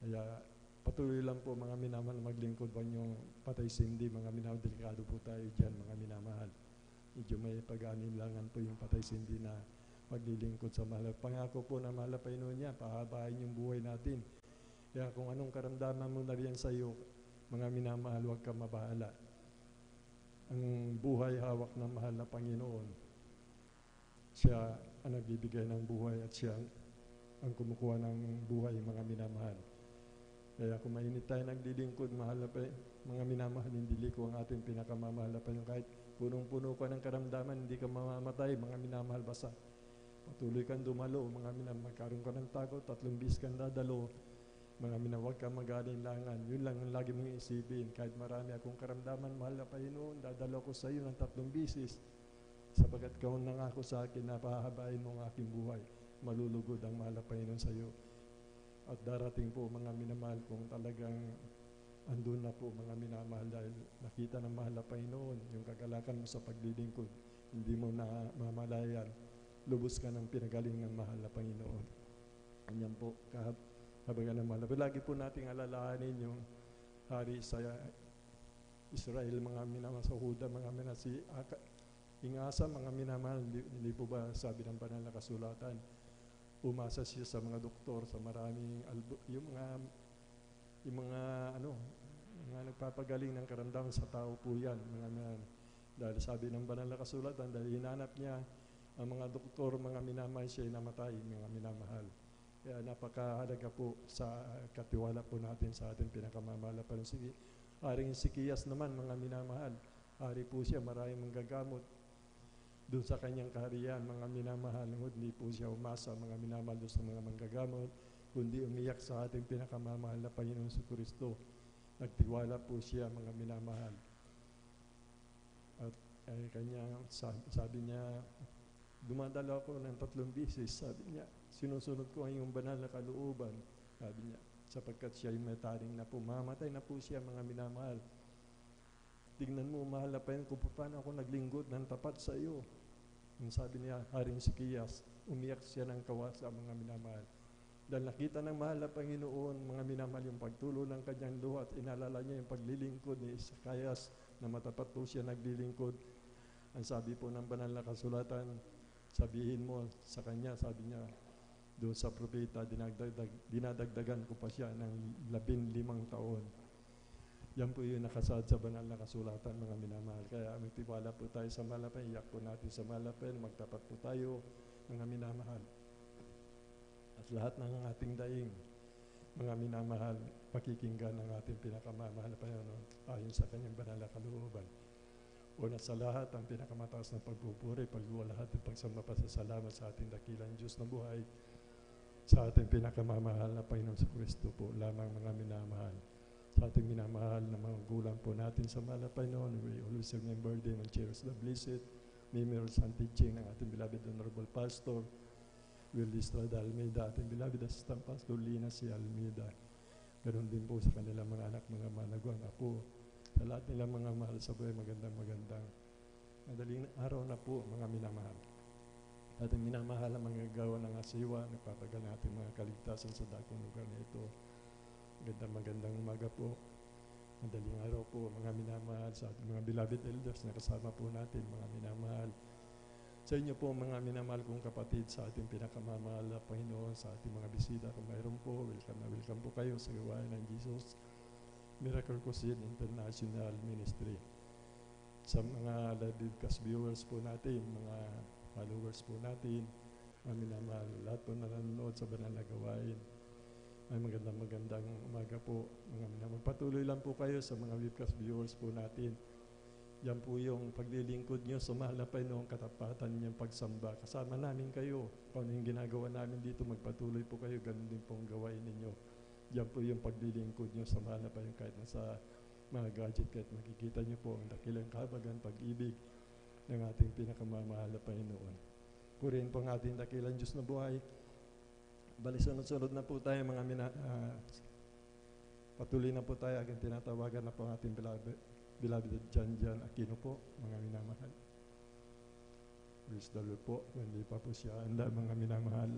Kaya patuloy lang po, mga minamahal, maglingkod ba niyong patay sindi, mga minamahal, delikado po tayo dyan, mga minamahal. Medyo may pag-anilangan po yung patay sindi na paglilingkod sa mahal. Pangako po na mahal na Panginoon niya, pahabain yung buhay natin. Kaya kung anong karamdaman mo na riyan sa iyo, mga minamahal, huwag ka mabahala. Ang buhay hawak ng mahal na Panginoon. Siya ang nagbibigay ng buhay at siya ang kumukuha ng buhay, mga minamahal. Kaya kung mainit tayo naglilingkod, mahal na mga minamahal, hindi liko ang ating pinakamamahal na Panginoon. Kahit punong-puno ka ng karamdaman, hindi ka mamamatay, mga minamahal, basta patuloy kang dumalo, mga minamahal, magkaroon ka ng takot, 3 bis kang dadalo, mga minamahal, huwag kang mag-alinlangan. Yun lang ang lagi mong isipin. Kahit marami akong karamdaman, mahal na Panginoon, dadalo ko sa iyo ng 3 bisis, sapagat ikaw nangako sa akin na pahahabain mo ang aking buhay, malulugod ang mahal na Panginoon sa iyo. At darating po mga minamahal kung talagang andun na po mga minamahal dahil nakita ng mahal na Panginoon yung kagalakan mo sa paglilingkod, hindi mo na mamalayan, lubos ka ng pinagaling ng mahal na Panginoon. Anyan po, kahabagan ng mahal na Panginoon. Lagi po nating alalahanin yung hari sa Israel, mga minamahal sa Huda, mga minamahal si Ingasa, mga minamahal, hindi po ba sabi ng banal na kasulatan, umasa siya sa mga doktor, sa maraming yung mga nagpapagaling ng karamdaman sa tao po yan, dahil sabi ng banal na kasulatan, dahil hinanap niya ang mga doktor, mga minamahal, siya ay namatay, mga minamahal. Kaya napakahalaga po sa katiwala po natin sa ating pinakamamahal na Panginoon. Haring Sikiyas naman, mga minamahal, hari po siya, maraming manggagamot doon sa kanyang kaharian, mga minamahal, hindi po siya umasa, mga minamahal, doon sa mga manggagamot, kundi umiyak sa ating pinakamamahal na Panginoon sa Kristo. Nagtiwala po siya, mga minamahal. At sabi niya, dumadalo ako ng 3 bisis, sabi niya, sinusunod ko ang iyong banal na kalooban, sabi niya, sapagkat siya ay mataring na po, mamatay na po siya, mga minamahal. Tignan mo, mahal na Panginoon, kung paano ako naglingkod ng tapat sa iyo. Yung sabi niya, Haring Sikiyas, umiyak siya ng kawa sa mga minamahal. Dahil nakita ng mahal na Panginoon, mga minamahal, yung pagtulo ng kanyang luha at inalala niya yung paglilingkod ni Isaias na matapat po siya naglilingkod. Ang sabi po ng banal na kasulatan, sabihin mo sa kanya, sabi niya, doon sa propeta, dinadagdagan ko pa siya ng 15 taon. Yan po yung nakasaad sa banal na kasulatan, mga minamahal. Kaya magtiwala po tayo sa mahal na Panginoon, iyak po natin sa mahal na Panginoon, magtapat po tayo, mga minamahal. At lahat ng ating daing, mga minamahal, pakikinggan ng ating pinakamamahal na Panginoon ayon sa kanyang banal na kalooban. Una sa lahat, ang pinakamataas na pagpupuri, pagluwalhati at pagsamapasasalamat sa ating dakilang Diyos na buhay, sa ating pinakamamahal na Panginoon sa Kristo po, lamang mga minamahal. Sa ating minamahal na mga gulang po natin sa mahal na Panginoon, we always remember them and cherish the blessed memories and teaching ng ating beloved Honorable Pastor Willie Estrada Almeida, ating beloved Assistant Pastor Lina C. Almeida. Ganon din po sa kanilang mga anak, mga managwang apo, sa lahat nilang mga mahal sa buhay, magandang madaling araw na po, mga minamahal. Ating minamahal ang mga gawa ng asiwa, nagpapagal ng ating mga kaligtasan sa dakong lugar na ito. Magandang umaga po. Madaling araw po, mga minamahal, sa ating mga beloved elders na kasama po natin, mga minamahal. Sa inyo po, mga minamahal kong kapatid, sa ating pinakamamahal na Panginoon, sa ating mga bisita, kung mayroon po, welcome po kayo sa gawain ng Jesus Miracle Crusade International Ministry. Sa mga live broadcast viewers po natin, mga followers po natin, mga minamahal, lahat po na nanonood sa banal na gawain, ay magandang umaga po, mga minamahal. Patuloy lang po kayo sa mga webcast viewers po natin. Yan po yung paglilingkod nyo sa mahal na Panginoon, katapatan ninyong pagsamba. Kasama namin kayo. Kung ano yung ginagawa namin dito, magpatuloy po kayo. Ganun din po ang gawain ninyo. Yan po yung paglilingkod nyo sa mahal na Panginoon, kahit nasa mga gadget, kahit makikita nyo po ang dakilang kahabagan, pag-ibig ng ating pinakamamahal na Panginoon. Purihin po ang ating dakilang Diyos na buhay. Bali, sunod-sunod na po tayo, mga patuloy na po tayo. Aking tinatawagan na po ang ating beloved Jan Aquino po, mga minamahal. Praise the Lord po, hindi pa po siya handa, mga minamahal.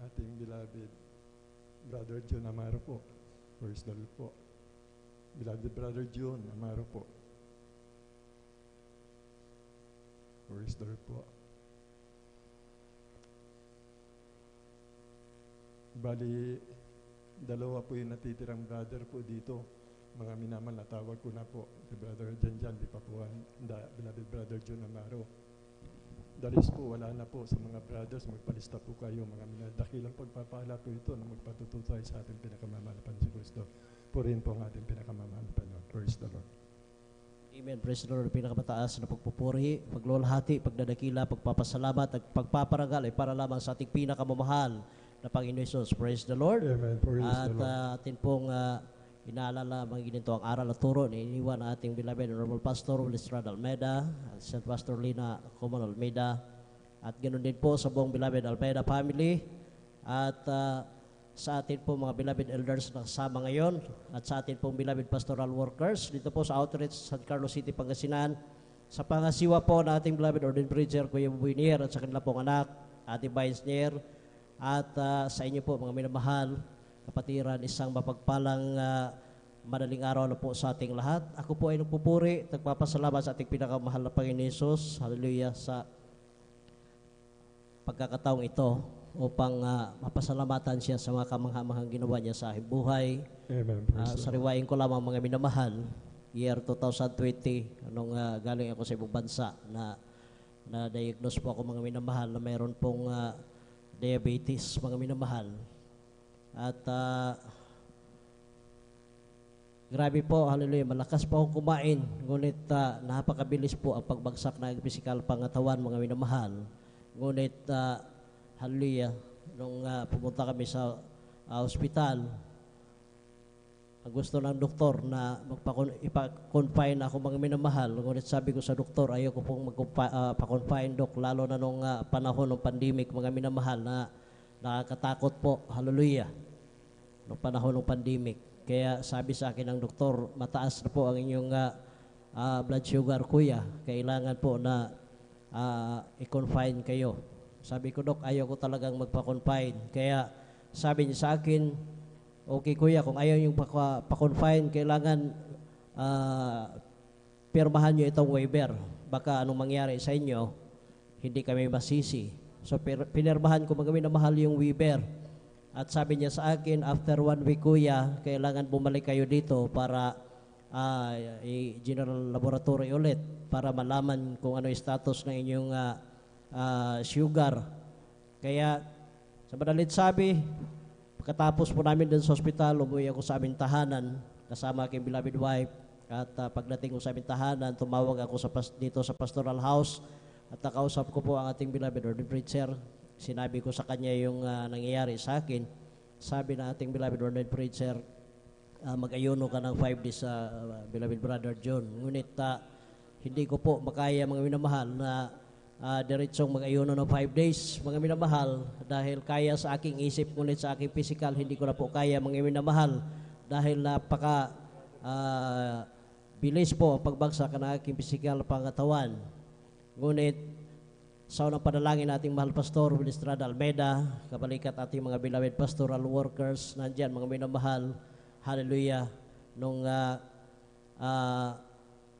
Ating beloved Brother John Amaro po. Praise the Lord po. Beloved Brother John Amaro po. Praise the Lord po. Bali, dalawa po yung natitirang brother po dito. Mga minamahal, natawag ko na po. Si Brother Jan, di pa po handa. Beloved Brother John Amaro. the rest po, wala na po sa mga brothers. Magpalista po kayo, mga dakilang pagpapala po ito na magpatuto tayo sa ating pinakamamahal na Panginoon Kristo. Purihin po ang ating pinakamamahal na Panginoon. Praise the Lord. Amen. Praise the Lord. Pinakamataas na pagpupuri, paglulhati, pagdadakila, pagpapasalamat at pagpaparangal ay para lamang sa ating pinakamamahal na Panginoon Jesus. Praise the Lord. Amen. Praise At the Lord. atin pong inaalala mga ginito ang aral at turo na iniwan ng ating beloved Honorable Pastor Willistrad Almeida at St. Pastor Lina Coman Almeida at ganoon din po sa buong beloved Almeida family at sa atin po mga beloved elders na kasama ngayon at sa atin pong beloved pastoral workers dito po sa Outreach San Carlos City, Pangasinan, sa pangasiwa po na ating beloved ordained preacher Kuya Buinier at sa kanila pong anak, Ate Vice-Nier, at sa inyo po mga minamahal kapatiran, isang mapagpalang madaling araw na po sa ating lahat. Ako po ay nagpupuri, nagpapasalamat sa ating pinakamahal na Panginoon Hesus, hallelujah, sa pagkakataong ito upang mapasalamatan siya sa mga kamangha-manghang ginawa niya sa aking buhay. Amen. Sariwain ko lamang mga minamahal, year 2020, nung galing ako sa ibang bansa na diagnose po ako mga minamahal na mayroon pong diabetes, mga minamahal. At grabe po, hallelujah, malakas po akong kumain, ngunit napakabilis po ang pagbagsak ng physical pangatawan, mga minamahal. Ngunit hallelujah, nung pumunta kami sa ospital, ang gusto ng doktor na ipa-confine ako, mga minamahal. Ngunit sabi ko sa doktor, ayoko pong magpa-confine, dok, lalo na nung panahon ng pandemic, mga minamahal, na nakakatakot po, hallelujah, nung panahon ng pandemic. Kaya sabi sa akin ng doktor, mataas na po ang inyong blood sugar, kuya. Kailangan po na i-confine kayo. Sabi ko, dok, ayaw ko talagang magpa-confine. Kaya sabi niya sa akin, okay kuya, kung ayaw yung pa-confine, kailangan pirmahan nyo itong waiver. Baka anong mangyari sa inyo, hindi kami masisi. So pinirmahan ko, mga minamahal, yung waiver. At sabi niya sa akin, after 1 week kuya, kailangan bumalik kayo dito para general laboratory ulit para malaman kung ano yung status ng inyong sugar. Kaya sa madalit sabi, pagkatapos po namin din sa hospital, umuwi ako sa aming tahanan kasama aking beloved wife. At pagdating ko sa aming tahanan, tumawag ako dito sa pastoral house at nakausap ko po ang ating beloved ordained preacher. Sinabi ko sa kanya yung nangyayari sa akin. Sabi na ating beloved ordained preacher, mag-ayuno ka ng 5 days sa beloved brother John. Ngunit hindi ko po makaya, mga minamahal, na diretsong mag-ayuno ng 5 days, mga minamahal, dahil kaya sa aking isip, ngunit sa aking physical, hindi ko na po kaya, mga minamahal, dahil napaka bilis po ang pagbagsak ng aking physical pangatawan. Ngunit sa unang panalangin nating mahal Pastor Willistrad Almeida, kabalikat ating mga beloved pastoral workers, nandyan mga minamahal, hallelujah, nung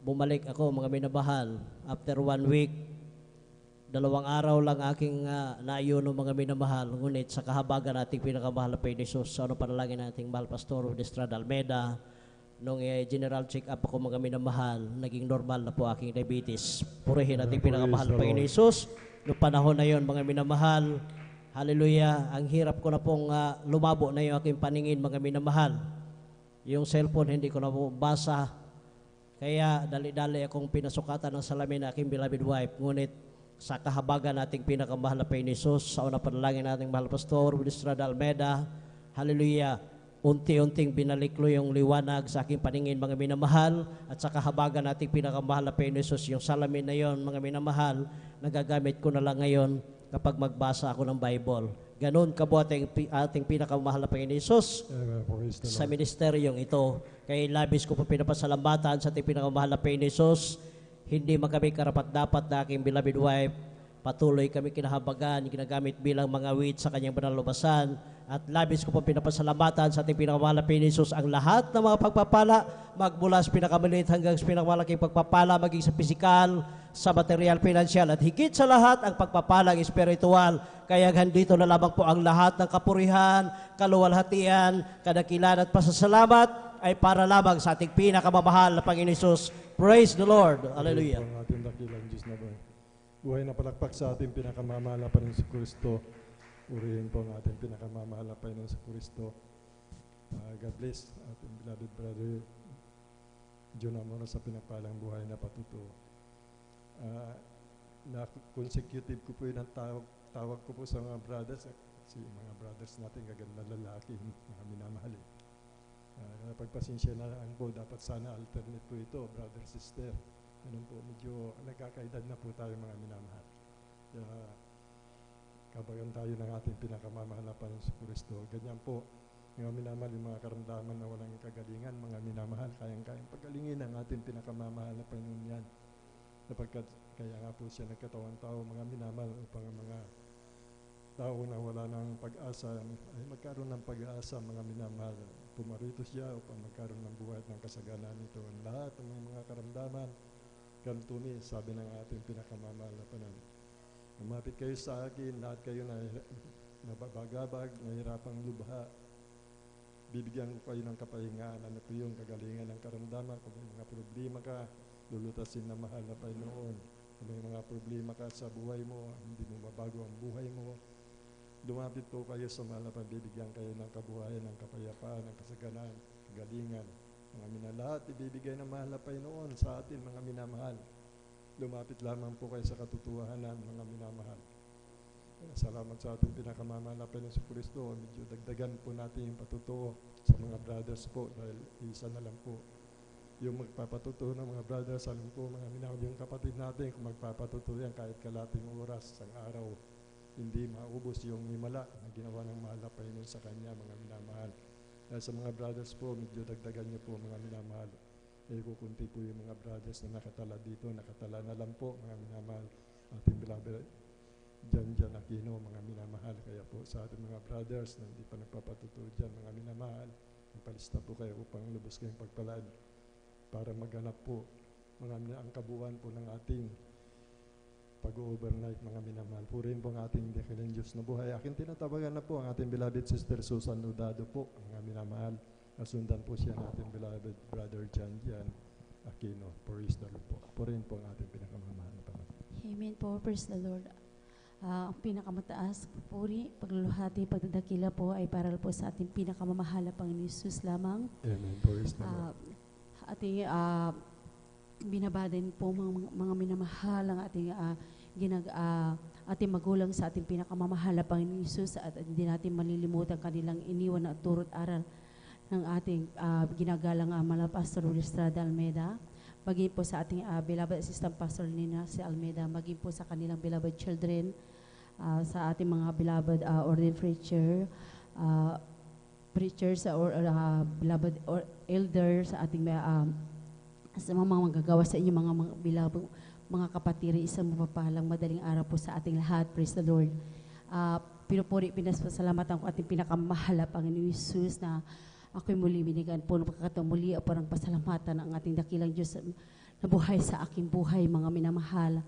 bumalik ako, mga minamahal, after 1 week, 2 araw lang aking naayuno, mga minamahal, ngunit sa kahabagan nating pinakamahal na Panginoon Hesus, sa unang panalangin nating mahal Pastor Willistrad Almeida, nung general check-up ako, mga minamahal, naging normal na po aking diabetes. Purihin natin pinakamahal na Panginoon Hesus. Noong panahon na yon, mga minamahal, hallelujah, ang hirap ko na pong lumabo na yung aking paningin, mga minamahal. Yung cellphone, hindi ko na po basa. Kaya dali-dali akong pinasukatan ng salamin na aking beloved wife. Ngunit sa kahabagan nating pinakamahal na Panginoon Hesus, sa unang panalangin nating mahal Pastor Willistrad Almeida, hallelujah, unti-unting binaliklo yung liwanag sa aking paningin, mga minamahal, at sa kahabagan nating pinakamahal na Panginoon Hesus, yung salamin na yon, mga minamahal, nagagamit ko na lang ngayon kapag magbasa ako ng Bible. Ganon kabuhat ating pinakamahal na Panginoon Hesus sa ministeryong ito. Kaya labis ko po pinapasalamatan sa ating pinakamahal na Panginoon Hesus. Hindi kami karapat-dapat na aking beloved wife. Patuloy kami kinahabagan, ginagamit bilang mga wit sa kanyang banal na lubasan. At labis ko po pinapasalamatan sa ating pinakamahal na Panginoon Hesus ang lahat ng mga pagpapala, magmula sa pinakamaliit hanggang sa pinakamalaking pagpapala, maging sa pisikal, sa material, pinansyal, at higit sa lahat ang pagpapalang espiritual. Kaya handito na lamang po ang lahat ng kapurihan, kaluwalhatian, kadakilan at pasasalamat ay para lamang sa ating pinakamamahal na Panginoon Hesus. Praise the Lord. Hallelujah. Buhay na palakpak sa ating pinakamamahal na Panginoon sa Kristo. Purihin po ang ating pinakamamahal na Panginoon sa Kristo. God bless ating beloved brother John Amora sa pinagpalang buhay na patutuo. Na consecutive ko po yun ang tawag ko po sa mga brothers. Kasi mga brothers natin gaganda lalaki, mga minamahal. Pagpasensya na lang po, dapat sana alternate po ito, brother, sister. Ganun po, medyo nagkakaedad na po tayo mga minamahal. Kaya kabagan tayo ng ating pinakamamahal na Panginoon sa Kristo. Ganyan po, mga minamahal, yung mga karamdaman na walang kagalingan, mga minamahal, kayang-kayang pagalingin ang ating pinakamamahal na Panginoon yan. Sapagkat kaya nga po siya nagkatawang tao, mga minamahal, upang mga tao na wala ng pag-asa ay magkaroon ng pag-asa, mga minamahal. Pumarito siya upang magkaroon ng buhay at ng kasaganan nito. Lahat ng mga karamdaman, kantuni, sabi ng ating pinakamamahal na Panginoon. Lumapit kayo sa akin, lahat kayo na nababagabag, nahirapang lubha. Bibigyan ko kayo ng kapahingaan. Ano po yung kagalingan ng karamdaman? Kung may mga problema ka, lulutasin na mahal na Panginoon. Kung may mga problema ka sa buhay mo, hindi mo mabago ang buhay mo, lumapit po kayo sa mahal na Panginoon. Bibigyan kayo ng kabuhayan, ng kapayapaan, ng kasaganan, kagalingan. Mga minalahat, ibibigay ng mahal na Panginoon sa atin, mga minamahal. Lumapit lamang po kayo sa katotohanan, mga minamahal. Salamat sa ating pinakamamahal na Panginoon sa Kristo. Medyo dagdagan po natin yung patutuo sa mga brothers po dahil isa na lang po. Yung magpapatutuo ng mga brothers, alam po mga minamahal, yung kapatid natin, kung magpapatutuo yan kahit kalating oras, isang araw, hindi maubos yung himala na ginawa ng mahal na Panginoon sa kanya, mga minamahal. Sa mga brothers po, medyo dagdagan niyo po mga minamahal. Kukunti po yung mga brothers na nakatala dito, nakatala na lang po mga minamahal. Ating beloved Jan Aquino, mga minamahal. Kaya po sa ating mga brothers na hindi pa nagpapatutuo dyan, mga minamahal, magpalista po kayo upang lubos kayong pagpalaan para maghanap po ang kabuuan po ng ating pag-overnight, mga minamahal. Purihin po ang ating dakilang Diyos na buhay. Aking tinatawagan na po ang ating beloved sister Susan Udado po, mga minamahal. Nasundan po siya ng ating beloved brother Jan Aquino. Praise the Lord po. Purihin po ang ating pinakamamahal na Panginoon. Amen po. Praise the Lord. Ang pinakamataas, puri, pagluluhati, pagdadakila po ay para po sa ating pinakamamahal na Panginoon Jesus lamang. Amen. Praise the Lord. Ating binabaden po mga minamahal ang ating ating magulang sa ating pinakamamahal na Panginoon Jesus at hindi natin malilimutan kanilang iniwan at turot aral ng ating ginagalang mala Pastor Will Estrada Almeida, maging po sa ating beloved assistant pastor Nina si Almeida, maging po sa kanilang beloved children, sa ating mga beloved ordained preachers or beloved or elders, sa ating sa mga magagawa sa inyo mga beloved mga kapatiri, isang mapapalang madaling araw po sa ating lahat. Praise the Lord. Pinupuri, pinasalamatan ko ating pinakamahal na Panginoon Jesus na ako'y muli binigyan po ng pagkakataon muli o parang pasalamatan ang ating dakilang Diyos na buhay sa aking buhay, mga minamahal.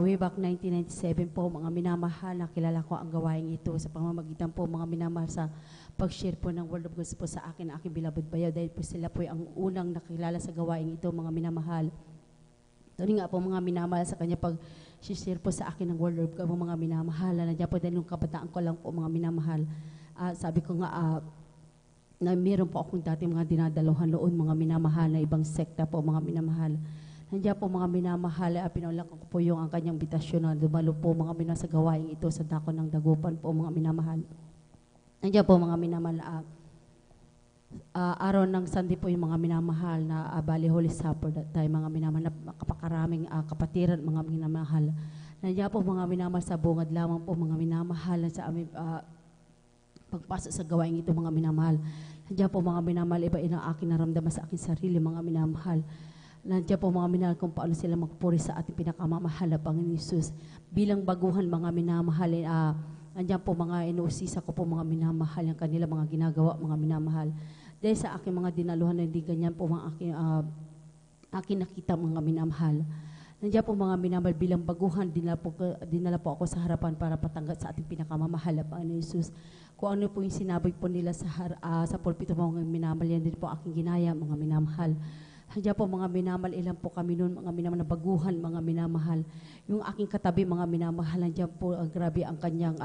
Way back 1997 po, mga minamahal, nakilala ko ang gawain ito sa pamamagitan po, mga minamahal, sa pag-share po ng Word of God po sa akin, aking beloved bayaw, dahil po sila po ang unang nakilala sa gawain ito, mga minamahal. Ito nga po, mga minamahal, sa kanya pag-share po sa akin ng Word of God, mga minamahal, nandiyan po dahil nung kabataan ko lang po, mga minamahal. Sabi ko nga, na meron po akong dati mga dinadaluhan noon, mga minamahal na ibang sekta po, mga minamahal. Nandiyan po mga minamahal, pinaulang ko po yung ang kanyang bitasyon na dumalo po mga minamahal sa gawain ito sa dako ng dagupan po, mga minamahal. Nandiyan po mga minamahal, araw ng Sunday po yung mga minamahal na bali Holy Supper tayo, mga minamahal na kapakaraming kapatiran, mga minamahal. Nandiyan po mga minamahal sa bungad lamang po, mga minamahal sa aming pagpasok sa gawain ito, mga minamahal. Nandiyan po mga minamahal, iba ang aking naramdaman sa aking sarili, mga minamahal. Nandiyan po mga minamahal kung paano sila magpuri sa ating pinakamamahal na Panginoon Jesus. Bilang baguhan, mga minamahal, nandiyan po mga inuusisa ko po, mga minamahal, ang kanila mga ginagawa, mga minamahal. Dahil sa aking mga dinaluhan na hindi ganyan po mga aking nakita, mga minamahal. Nandiyan po mga minamahal, bilang baguhan, dinala po ako sa harapan para patanggat sa ating pinakamamahal na Panginoon Jesus. Kung ano po yung sinabi po nila sa pulpito, mga minamahal, yan din po aking ginaya, mga minamahal. Hanya po mga minamahal, ilan po kami noon, mga minamahal na baguhan, mga minamahal. Yung aking katabi, mga minamahal, nandiyan po, grabe ang kanyang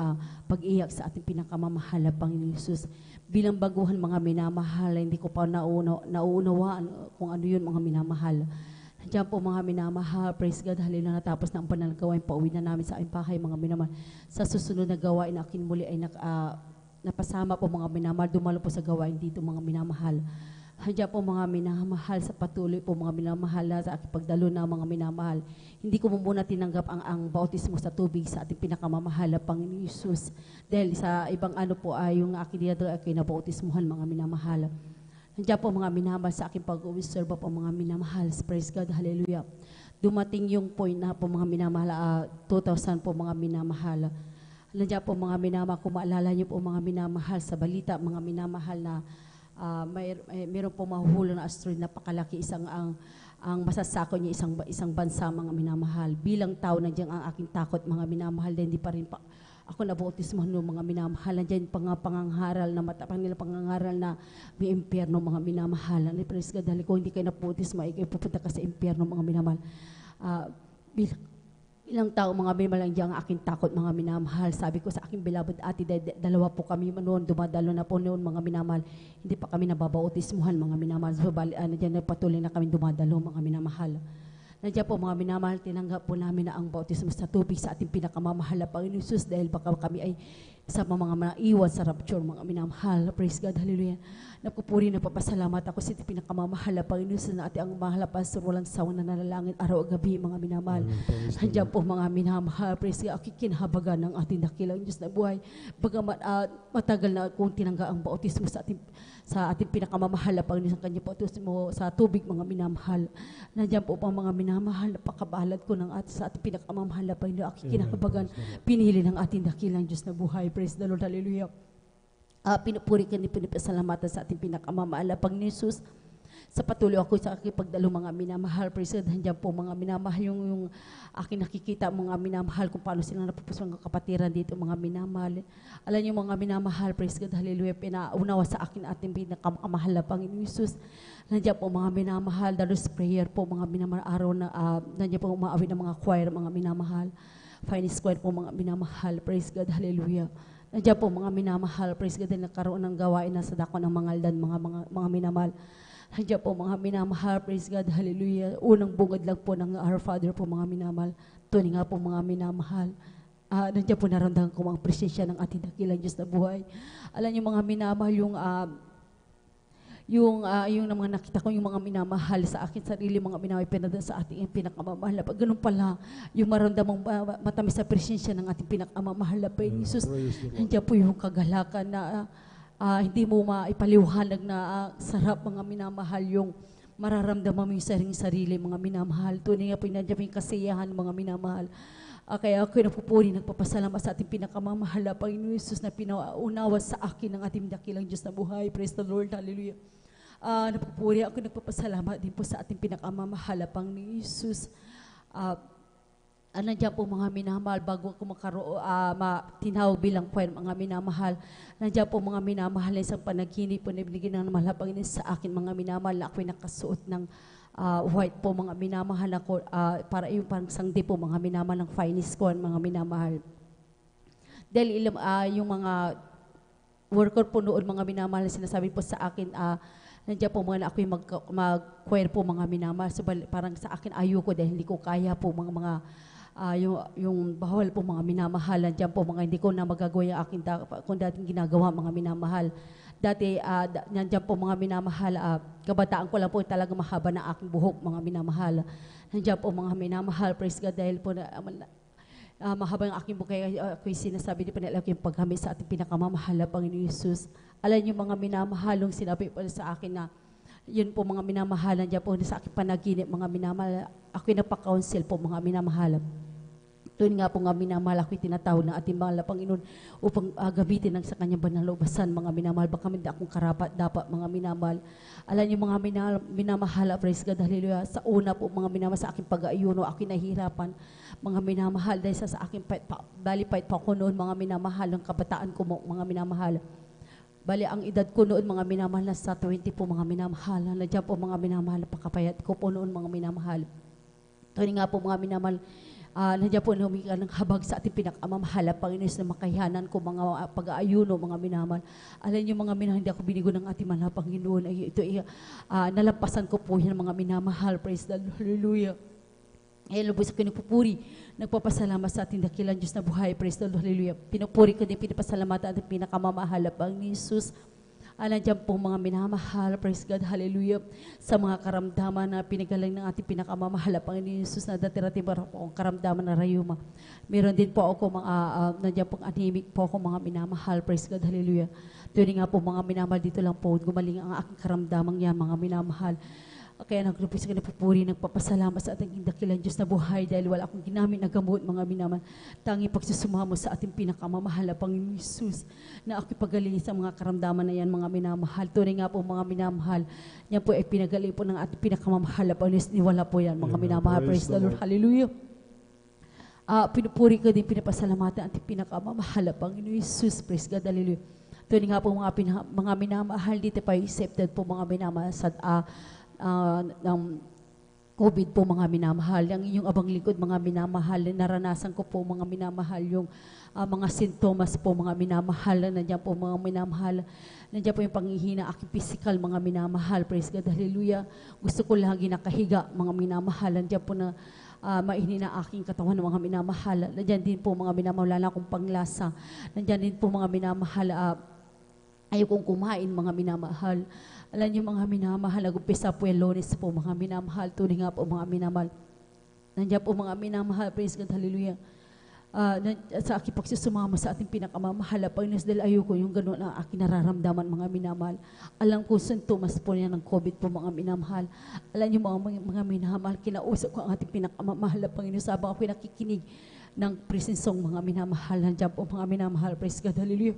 pag-iyak sa ating pinakamamahal na Panginoon Hesus. Bilang baguhan, mga minamahal, hindi ko pa nauunawaan kung ano yun, mga minamahal. Nandiyan po mga minamahal, praise God, hallelujah, natapos na ang banal na gawain, pauwi na namin sa aming bahay, mga minamahal. Sa susunod na gawain, akin muli ay napasama po mga minamahal, dumalo po sa gawain dito, mga minamahal. Hanya po mga minamahal, sa patuloy po mga minamahal na sa aking pagdalo na mga minamahal. Hindi ko muna tinanggap ang bautismo sa tubig sa ating pinakamamahal na Panginoon Hesus. Dahil sa ibang ano po ay yung aking dinadala ay kinabautismuhan mga minamahal. Hanya po mga minamahal sa aking pag-observe po mga minamahal. Praise God, hallelujah. Dumating yung point na po mga minamahal, 2,000 po mga minamahal. Nandiyan po mga minamahal, kung maalala niyo po mga minamahal sa balita, mga minamahal na mayroon po mahuhulog na asteroid na pakalaki, ang masasako niya isang bansa, mga minamahal. Bilang tao, nandiyan ang aking takot, mga minamahal, dahil hindi pa rin ako nabautismo noong mga minamahal. Nandiyan pangangaral na pangangaral na may impyerno, mga minamahal. Praise God, dahil kung hindi kayo nabautismo, ay kayo pupunta ka sa impyerno, mga minamahal. Ilang tao, mga minamahal, ang aking takot, mga minamahal. Sabi ko sa aking beloved ate, dalawa po kami noon, dumadalo na po noon, mga minamahal. Hindi pa kami nababautismuhan, mga minamahal. So, nandiyan na patuloy na kami dumadalo, mga minamahal. Nandiyan po, mga minamahal, tinanggap po namin na ang bautismo sa tubig sa ating pinakamamahal na Panginoon Hesus, dahil baka kami ay sa mga iwan sa rapture, mga minamahal. Praise God, hallelujah. Napupuri, nagpapasalamat ako sa pinakamamahal na Panginoon Hesus na ating ang mahal na pastor, walang sawang nananalangin araw at gabi, mga minamahal. Nandiyan po mga minamahal, praise God, kinahabagan ng ating dakilang Diyos na buhay. Bagamat matagal na kung tinangga ang bautismo sa ating pinakamamahal na Panginoon, sa kanya bautismo sa tubig, mga minamahal. Nandiyan po pa mga minamahal, napakabalad ko sa ating pinakamamahal na Panginoon, kinahabagan, pinili ng ating dakilang Diyos na buhay. Praise the Lord, hallelujah. Pinupuri ka ni pinapasalamatan sa ating pinakamamahal na Panginoon Hesus. Sa patuloy ako sa aking pagdalo, mga minamahal, praise God, handyan po mga minamahal, yung aking nakikita, mga minamahal, kung paano sila napupusong ang kapatiran dito, mga minamahal. Alam niyo mga minamahal, praise God, hallelujah, pinaunawa sa akin ating pinakamahal na Panginoon Hesus. Nandiyan po mga minamahal, dalos prayer po, mga minamahal, araw na, nandiyan po umaawit ng mga choir, mga minamahal. Finest choir po, mga minamahal, praise God, hallelujah. Nandiyan po mga minamahal, praise God, na nagkaroon ng gawain na sa dako ng Mangaldan, mga minamahal. Nandiyan po mga minamahal, praise God, hallelujah. Unang bungad lang po ng Our Father po, mga minamahal. Tunay nga po mga minamahal. Nandiyan po naramdaman ko ang presensya ng ating dakilang Diyos na buhay. Alam niyo mga minamahal, yung mga nakita ko, yung mga minamahal sa akin sarili, mga minamahal pinadala sa ating pinakamamahal na pag ganun pala, yung maramdamang matamis sa presensya ng ating pinakamamahal na Panginoon Hesus. Nandiyan po yung kagalakan na hindi mo maipaliwanag na sarap, mga minamahal, yung mararamdaman mo yung sarili, mga minamahal. Tunay nga po nandiyan yung kasiyahan, mga minamahal. Kaya ako napupuri, nagpapasalamat sa ating pinakamamahal na Panginoon Hesus na pinaunawa sa akin ng ating dakilang Diyos na buhay. Praise the Lord, hallelujah. Napupuri ako, nagpapasalamat din po sa ating pinakamamahal na Panginoon Hesus. Nandiyan po mga minamahal, bago ako tinawag bilang choir, mga minamahal. Nandiyan po mga minamahal na isang panaginip po na binigyan ng mahal na Panginoon sa akin, mga minamahal, na ako'y nakasuot ng white po, mga minamahal ako, para yung parang sangdi po, mga minamahal ng finest choir, mga minamahal. Dahil yung mga worker po noon, mga minamahal, sinasabi po sa akin, nandiyan po mga na ako'y mag-choir po, mga minamahal. So, parang sa akin ayoko dahil hindi ko kaya po yung bawal po, mga minamahal. Nandiyan po mga hindi ko na magagawa yung aking kung dating ginagawa, mga minamahal. Dati, nandiyan po mga minamahal, kabataan ko lang po talaga mahaba na aking buhok, mga minamahal. Nandiyan po mga minamahal, praise God, dahil po mahaba ang aking buhok, kaya ako'y sinasabi, di pa nila yung paggamit sa ating pinakamamahal na Panginoon Hesus. Alam niyo mga minamahalong sinabi po sa akin na yun po mga minamahalan dyan po sa aking panaginip, mga minamahal. Ako'y napaka-counsel po, mga minamahal. Doon nga po nga minamahal, ako'y tinatawag ng ating mahal na Panginoon upang gamitin ng sa kanyang banal na ubasan, mga minamahal. Baka hindi akong karapat dapat, mga minamahal. Alam niyo mga minamahal, praise God, hallelujah. Sa una po mga minamahal, sa aking pag-aayuno, ako'y nahihirapan, mga minamahal, dahil sa aking fight pa ako noon, mga minamahal, ang kabataan ko, mga minamahal. Bali, ang edad ko noon, mga minamahal, na sa 20 po, mga minamahal. Nandiyan po mga minamahal, pakapayat ko po noon, mga minamahal. Tuwing nga po, mga minamahal, nandiyan po humingi ka ng habag sa ating pinakamamahal, Panginoon, na makayanan ko mga pag-aayuno, mga minamahal. Alam niyo, mga minamahal, hindi ako binigo ng ating mahal, Panginoon. Nalampasan ko po yan, mga minamahal. Praise the Lord. Hallelujah. Lubos ko pinupuri, nagpapasalamat sa ating dakilang Diyos na buhay. Praise the Lord, hallelujah. Pinupuri ko din, pinapasalamatan at pinakamamahal ang Jesus. Nandiyan po mga minamahal, praise God, hallelujah. Sa mga karamdaman na pinagaling ng ating pinakamamahal ang Jesus na dati-rati po ang karamdaman na rayuma. Meron din po ako nandiyan pong anemic po ako, mga minamahal, praise God, hallelujah. Tuwing nga po mga minamahal, dito lang po gumaling ang aking karamdaman yan, mga minamahal. Kaya naglupis ko napupuri, nagpapasalamat sa ating dakilang Diyos na buhay dahil wala akong ginamit na gamot, mga minamahal. Tangi pagsusumamo sa ating pinakamamahal, Panginoon Jesus, na ako'y pagaling sa mga karamdaman na yan, mga minamahal. Tunay nga po, mga minamahal, yan po ay pinagaling po ng ating pinakamamahal, Panginoon. Niwala po yan, mga minamahal. Praise the Lord. Hallelujah. Pinupuri ko din, pinapasalamatan ating pinakamamahal, Panginoon Jesus. Praise God. Hallelujah. Tunay nga po, mga minamahal, dito pa accepted po, mga minamahal, sa ng COVID po, mga minamahal. Ang inyong abang lingkod, mga minamahal, naranasan ko po, mga minamahal, yung mga sintomas po, mga minamahal. Nandiyan po, mga minamahal. Nandiyan po yung panghihina, aking physical, mga minamahal. Praise God, hallelujah. Gusto ko lagi nakahiga, mga minamahal. Nandiyan po na maihina na aking katawan, mga minamahal. Nandiyan din po, mga minamahal, wala na akong panglasa. Nandiyan din po, mga minamahal, ayaw kong kumain, mga minamahal. Alam niyo, mga minamahal, nag-umpisa po yung Lunes po, mga minamahal. Tuloy nga po, mga minamahal. Nandiyan po, mga minamahal, praise God, hallelujah. Sa aking pagsusumama sa ating pinakamamahal, Panginoon, dahil ayoko yung gano'n ang aking nararamdaman, mga minamahal. Alam ko, sintomas po niya ng COVID po, mga minamahal. Alam niyo, mga minamahal, kinausap ko ang ating pinakamamahal, Panginoon, sabang ako'y nakikinig ng presensong mga minamahal. Nandiyan po, mga minamahal, praise God, hallelujah.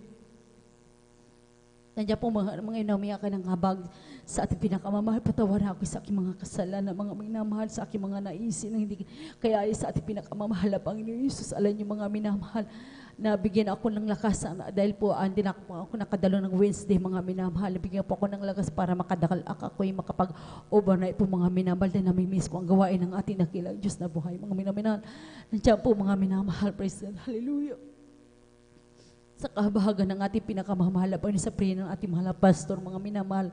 Nandiyan po mga inamiya ka ng habag sa ating pinakamamahal. Patawaran ako sa aking mga kasalanan, mga minamahal, sa aking mga naisin na hindi kaya ay sa ating pinakamamahal, Panginoon Jesus. Alam niyo, mga minamahal, na bigyan ako ng lakas dahil po hindi na ako nakadalo ng Wednesday, mga minamahal. Bigyan po ako ng lakas para makadakal ako'y makapag-overnight po, mga minamahal, dahil namimiss ko ang gawain ng ating dakilang Diyos na buhay, mga minamahal. Nandiyan po, mga minamahal, praise God, hallelujah. Sa kahabagan ng ating pinakamamahal, Panginoon, sa prayer ng ating mahal pastor, mga minamahal,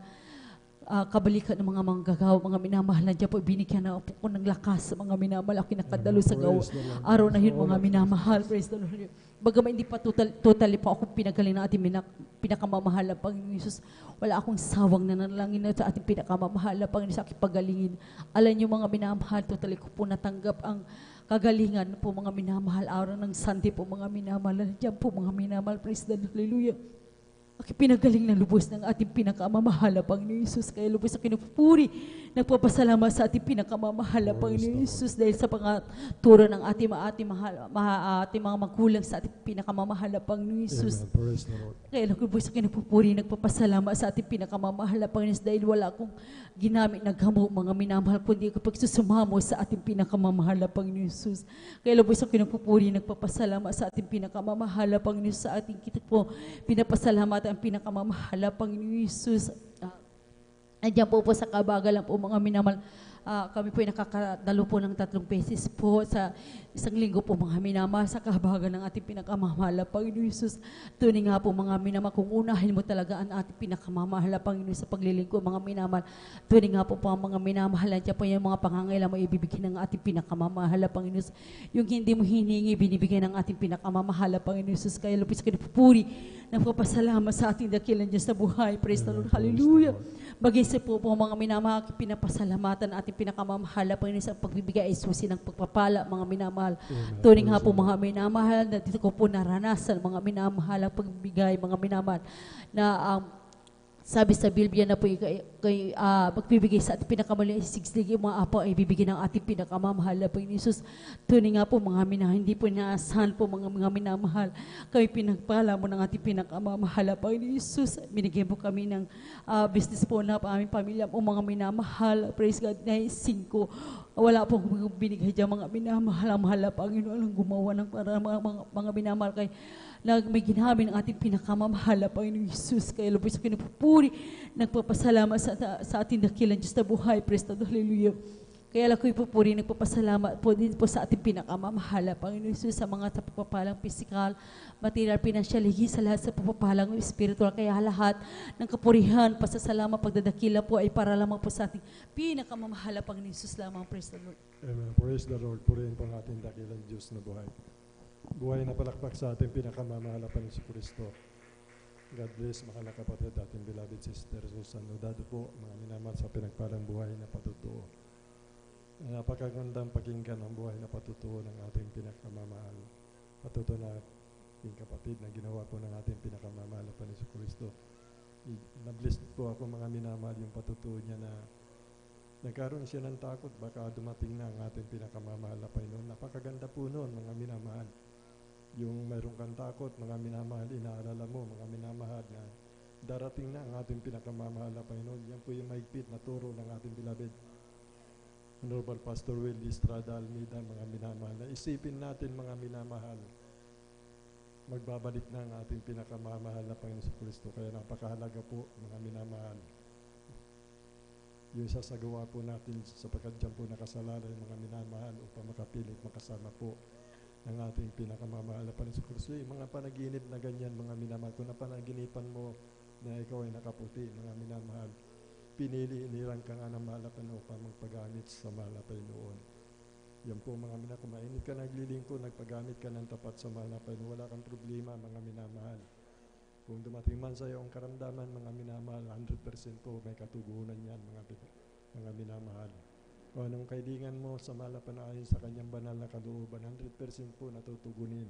kabalikan ng mga manggagawa, mga minamahal, nandiyan po, binigyan na po ng lakas, mga minamahal, ako nakadalo sa gawa. Araw na yun, mga minamahal, praise the Lord. Bagaman hindi pa totally po ako pinagaling ng ating pinakamamahal, Panginoon Jesus. Wala akong sawang nanalangin na sa ating pinakamamahal, Panginoon, sa aking pagalingin. Alam niyo, mga minamahal, totally ko po natanggap ang kagalingan po, mga minamahal, araw ng Sunday po, mga minamahal. Diyan po, mga minamahal, praise the Lord, hallelujah. Aking pinagaling ng lubos ng ating pinakamamahal, Panginoon Jesus. Kaya lubos na kinupuri, nagpapasalamat sa ating pinakamamahal, Panginoon Jesus, dahil sa pangturo ng ating mga magulang sa ating pinakamamahal, Panginoon Jesus. Kaya lubos na kinupuri, nagpapasalamat sa ating pinakamamahal, Panginoon Jesus, dahil wala akong ginamit na gamot, mga minamahal, kundi kapag susumamo sa ating pinakamamahal, Panginoon Jesus. Kaya lubos na kinupuri, nagpapasalamat sa ating pinakamamahal, Panginoon Jesus, sa ating kita po, pinapasalamat ang pinakamamahal, Panginoon Jesus. Nandiyan po sa kabagalan po, mga minamahal. Kami po ay nakakadalo po ng 3 beses po sa isang linggo po, mga minamahal, sa kahabagan ng ating pinakamamahal, Panginoon Jesus. Tunay nga po, mga minamahal, kung unahin mo talaga ang ating pinakamamahal, Panginoon, sa paglilingkod, mga minamahal. Tunay nga po, mga minamahal, nandiyan po yung mga pangangailangan mo ibibigay ng ating pinakamamahal, Panginoon. Yung hindi mo hiningi, binibigay ng ating pinakamamahal, Panginoon Jesus. Kaya lupis ka na pupuri, nagpapasalamat sa ating dakilang Diyos na buhay. Praise the Lord, hallelujah. Mag-isip po mga minamahal, pinapasalamatan ating pinakamamahal, Panginoon, sa pagbibigay ay susi ng pagpapala, mga minamahal. Turing nga po, mga minamahal, na dito ko po naranasan, mga minamahal, ang pagbibigay, mga minamahal, na sabi sa Biblia na po magbibigay sa ating pinakamaliit 6 mga apo ay bibigyan ng ating pinakamamahal na Panginoon Jesus. Tunay nga po, mga minamahal, hindi po inaasahan po, mga minamahal, kami pinagpala mo ng ating pinakamamahal na Panginoon Jesus. Binigyan po kami ng business po na aming pamilya po, mga minamahal. Praise God, na 5. Wala po binigay dyan, mga minamahal, ang mahal na Panginoon, ang gumawa ng para mga minamahal kay na may ginhabi ng ating pinakamamahal na Panginoong Jesus. Kaya lubos ako pinupuri, nagpapasalamat sa ating dakilang Diyos na buhay. Praise the Lord. Hallelujah. Kaya lang ko ipupuri, nagpapasalamat po din po sa ating pinakamamahal na Panginoon Jesus sa mga pagpapalang physical, material, financial, higit sa lahat sa pagpapalang spiritual. Kaya lahat ng kapurihan, pasasalamat, pagdadakila po ay para lamang po sa ating pinakamamahal na Panginoon Jesus lamang. Praise the Lord. Amen. Praise the Lord. Purihin po ang ating dakilang Diyos na buhay. Buhay na palakpak sa ating pinakamamahal na Panginoon Kristo. God bless, mga kapatid, ating beloved sister Susan Nodado po, mga minamahal sa pinagpalang buhay na patutuo. Napakagandang pakinggan ang buhay na patutuo ng ating pinakamamahal. Patutuo na ating kapatid na ginawa po ng ating pinakamamahal na Panginoon Kristo. Na-bless po ako, mga minamahal, yung patutuo niya na nagkaroon siya ng takot, baka dumating na ang ating pinakamamahal na Panginoon. Napakaganda po noon, mga minamahal. Yung mayroong kang takot, mga minamahal, inaalala mo, mga minamahal, na darating na ang ating pinakamamahal na Panginoon. Yan po yung mahigpit na turo ng ating beloved Honorable Pastor Will Estrada Almeida, mga minamahal. Na isipin natin, mga minamahal, magbabalik na ang ating pinakamamahal na Panginoon sa Kristo. Kaya napakahalaga po, mga minamahal, yung sasagawa po natin sapagkat dyan po nakasalalay, mga minamahal, upang makapilit makasama po ng ating pinakamamahal na Panginoon sa Kristo. Yung mga panaginip na ganyan, mga minamahal, kung napanaginipan mo na ikaw ay nakaputi, mga minamahal, pinili, inirang ka nga ng mahal na Panginoon upang magpagamit sa mahal na Panginoon. Yan po, mga minamahal, kung mainit ka naglilingkod, nagpagamit ka ng tapat sa mahal na Panginoon, wala kang problema, mga minamahal. Kung dumating man sa iyo ang karamdaman, mga minamahal, 100% po may katugunan yan, mga minamahal. O anong kailangan mo sa mahal na Panginoon ayon sa kanyang banal na kalooban, 100% po natutugunin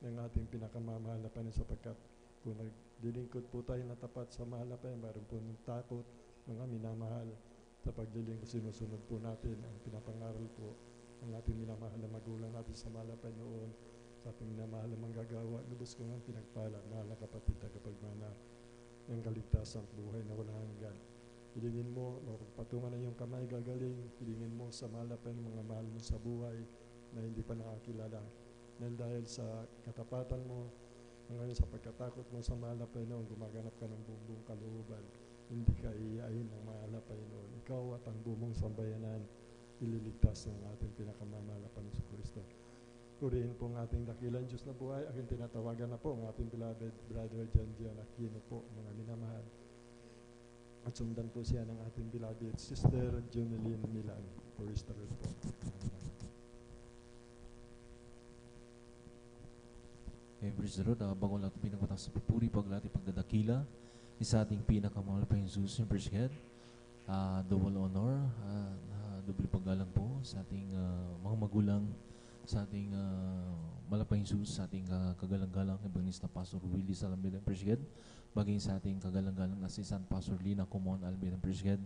ng ating pinakamamahal na Panginoon, sapagkat kung naglilingkod po tayo na tapat sa mahal na Panginoon, mayroon po ng takot, mga minamahal, sa paglilingkod sinusunod po natin ang pinapangaral po ng ating minamahal na magulang natin sa mahal na Panginoon, sa ating minamahal na manggagawa. Lubos ko nga pinagpala, mahal na kapatid na kapagmana ng kaligtasang buhay na walang hanggan. Hilingin mo, patungan na yung kamay gagaling, hilingin mo sa mahal na Panginoon, mga mahal mo sa buhay na hindi pa nakakilala. Dahil sa katapatan mo, ngayon sa pagkatakot mo sa mahal na Panginoon, gumaganap ka ng buong kalooban. Hindi ka iiyain ng mahal na Panginoon. Ikaw at ang buong sambayanan ililigtas ng ating pinakamamahal na Panginoon sa Kristo. Purihin po ang ating dakilang Diyos na buhay. Aking tinatawagan na po ang ating beloved brother Jan Aquino po, mga minamahal. At sundan po siya ng ating beloved sister Jonelyn Milan. Praise the Lord po. Praise the Lord. Bago lang ito pinagpatas sa pupuri, paglati, pagdadakila, isa ating pinakamahal pa Jesus, yung first head, double honor, double paggalang po sa ating mga magulang, sa ating malapay Jesus, sa ating kagalang-galang Evangelista Pastor Willie Salameda, first head, baging sa ating kagalang-galang Assistant Pastor Lina Comon Almeida, first head,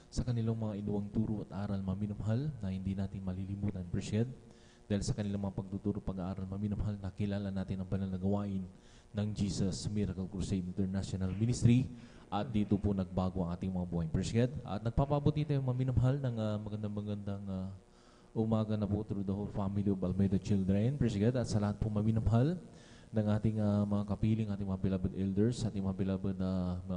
sa kanilang mga inuwang turo at aral maminamahal na hindi natin malilimutan, first head, dahil sa kanilang mga pagtuturo, pag-aaral maminamahal, nakilala natin ang banal na gawain ng Jesus Miracle Crusade International Ministry, at dito po nagbago ang ating mga buhay. Appreciate. At nagpapabuti tayo maminamahal ng magandang umaga na po through the whole family of Almeida Children. Appreciate. At sa lahat po maminamahal ng ating mga kapiling, ating mga beloved elders, ating mga beloved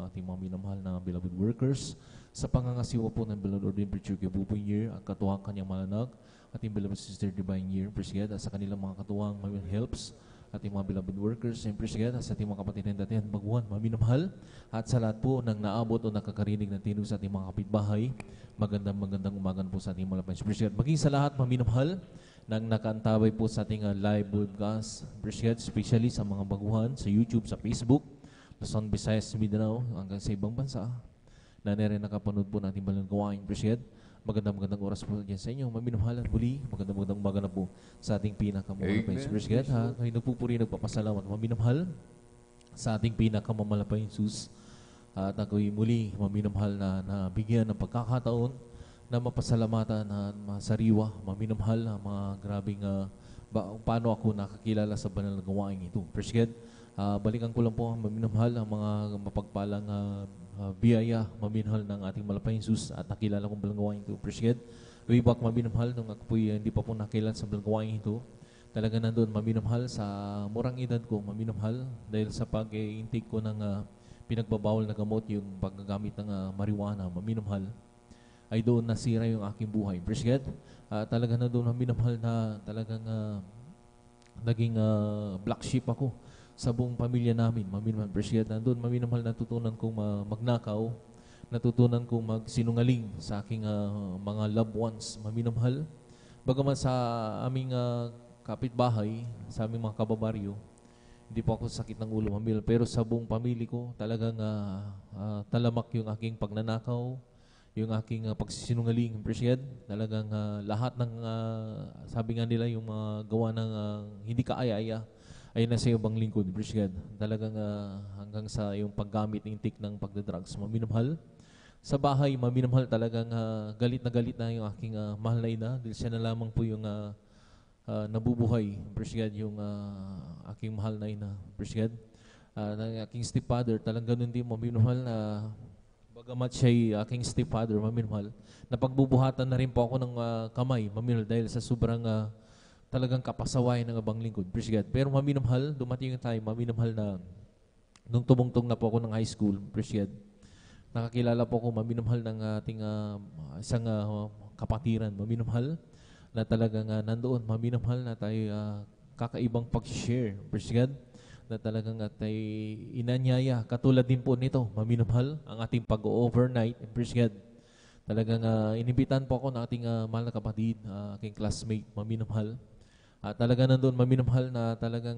ating mga minamahal na beloved workers, sa pangangasiwa po ng beloved ordained preacher kay Buboy Year, ang katuwang kanyang malanak, ating beloved sister Divine Year. Appreciate. At sa kanilang mga katuwang helps, ating mga beloved workers, siyempre sige, sa ating mga kapatid na datihan baguhan, maminamahal, at sa lahat po ng naabot o nakakarinig ng tinog sa ating mga kapitbahay, magandang umagan po sa ating mga lapay. Maging sa lahat, maminamahal, nang nakaantabay po sa ating live broadcast, especially sa mga baguhan, sa YouTube, sa Facebook, Luzon, Visayas, Mindanao, hanggang sa ibang bansa, na rin nakapanood po natin balang gawain. Magandang oras po dyan sa inyo. Maminamahal at muli, magandang umaga na po sa ating pinakamamahal pa Jesus. Kayo nagpupuri, nagpapasalamat, maminamahal sa ating pinakamamahal pa Jesus. At ako'y muli, maminamahal na bigyan ng pagkakataon na mapasalamatan na masariwa, maminamahal na mga grabing paano ako nakakilala sa banal na gawain ito. Appreciate. Balikan ko lang po ang maminamahal ang mga mapagpalang biyaya, maminamahal ng ating malapay Jesus at nakilala kong balang gawain ito. Appreciate. Way back maminamahal nung ako po hindi pa po nakilala sa balang gawain ito. Talaga nandun, maminamahal sa murang edad ko, maminamahal dahil sa pag-intake ko ng pinagbabawal na gamot, yung paggagamit ng marijuana, maminamahal, ay doon nasira yung aking buhay. Praise God. Talaga na doon maminamahal na talagang naging black sheep ako sa buong pamilya namin. Maminamahal. Praise God. Nandun, maminamahal, natutunan kong magnakaw, natutunan kong magsinungaling sa aking mga loved ones. Maminamahal. Bagaman sa aming kapitbahay, sa aming mga kababaryo, hindi po ako sakit ng ulo, mamil. Pero sa buong pamilya ko, talagang talamak yung aking pagnanakaw, yung aking pagsisinungaling. Praise God. Talagang lahat ng, sabi nga nila, yung mga gawa ng hindi kaaya-aya, ay nasa ibang lingkod. Praise God. Talagang hanggang sa yung paggamit ng tik ng pagdadrugs. Maminamahal. Sa bahay, maminamahal, talagang galit na yung aking mahal na ina. Dahil siya na lamang po yung nabubuhay. Praise God, yung aking mahal na ina. Praise God. Ng aking stepfather, talagang ganun din, maminamahal na bagamat siya'y aking stepfather, maminamahal, napagbubuhatan na rin po ako ng kamay, maminamahal, dahil sa sobrang talagang kapasaway ng abang lingkod. Praise God. Pero maminamahal, dumating yung time, maminamahal na nung tumungtong na po ako ng high school, praise God, nakakilala po ako, maminamahal, ng ating isang kapatiran, maminamahal, na talagang nandoon, maminamahal na tayo kakaibang pag-share, praise God, na talagang tayo inanyaya. Katulad din po nito, maminamahal, ang ating pag-overnight, praise God. Talagang inimbitan po ako ng ating mahal na kapatid, aking classmate, maminamahal. Talaga nandoon, maminamahal, na talagang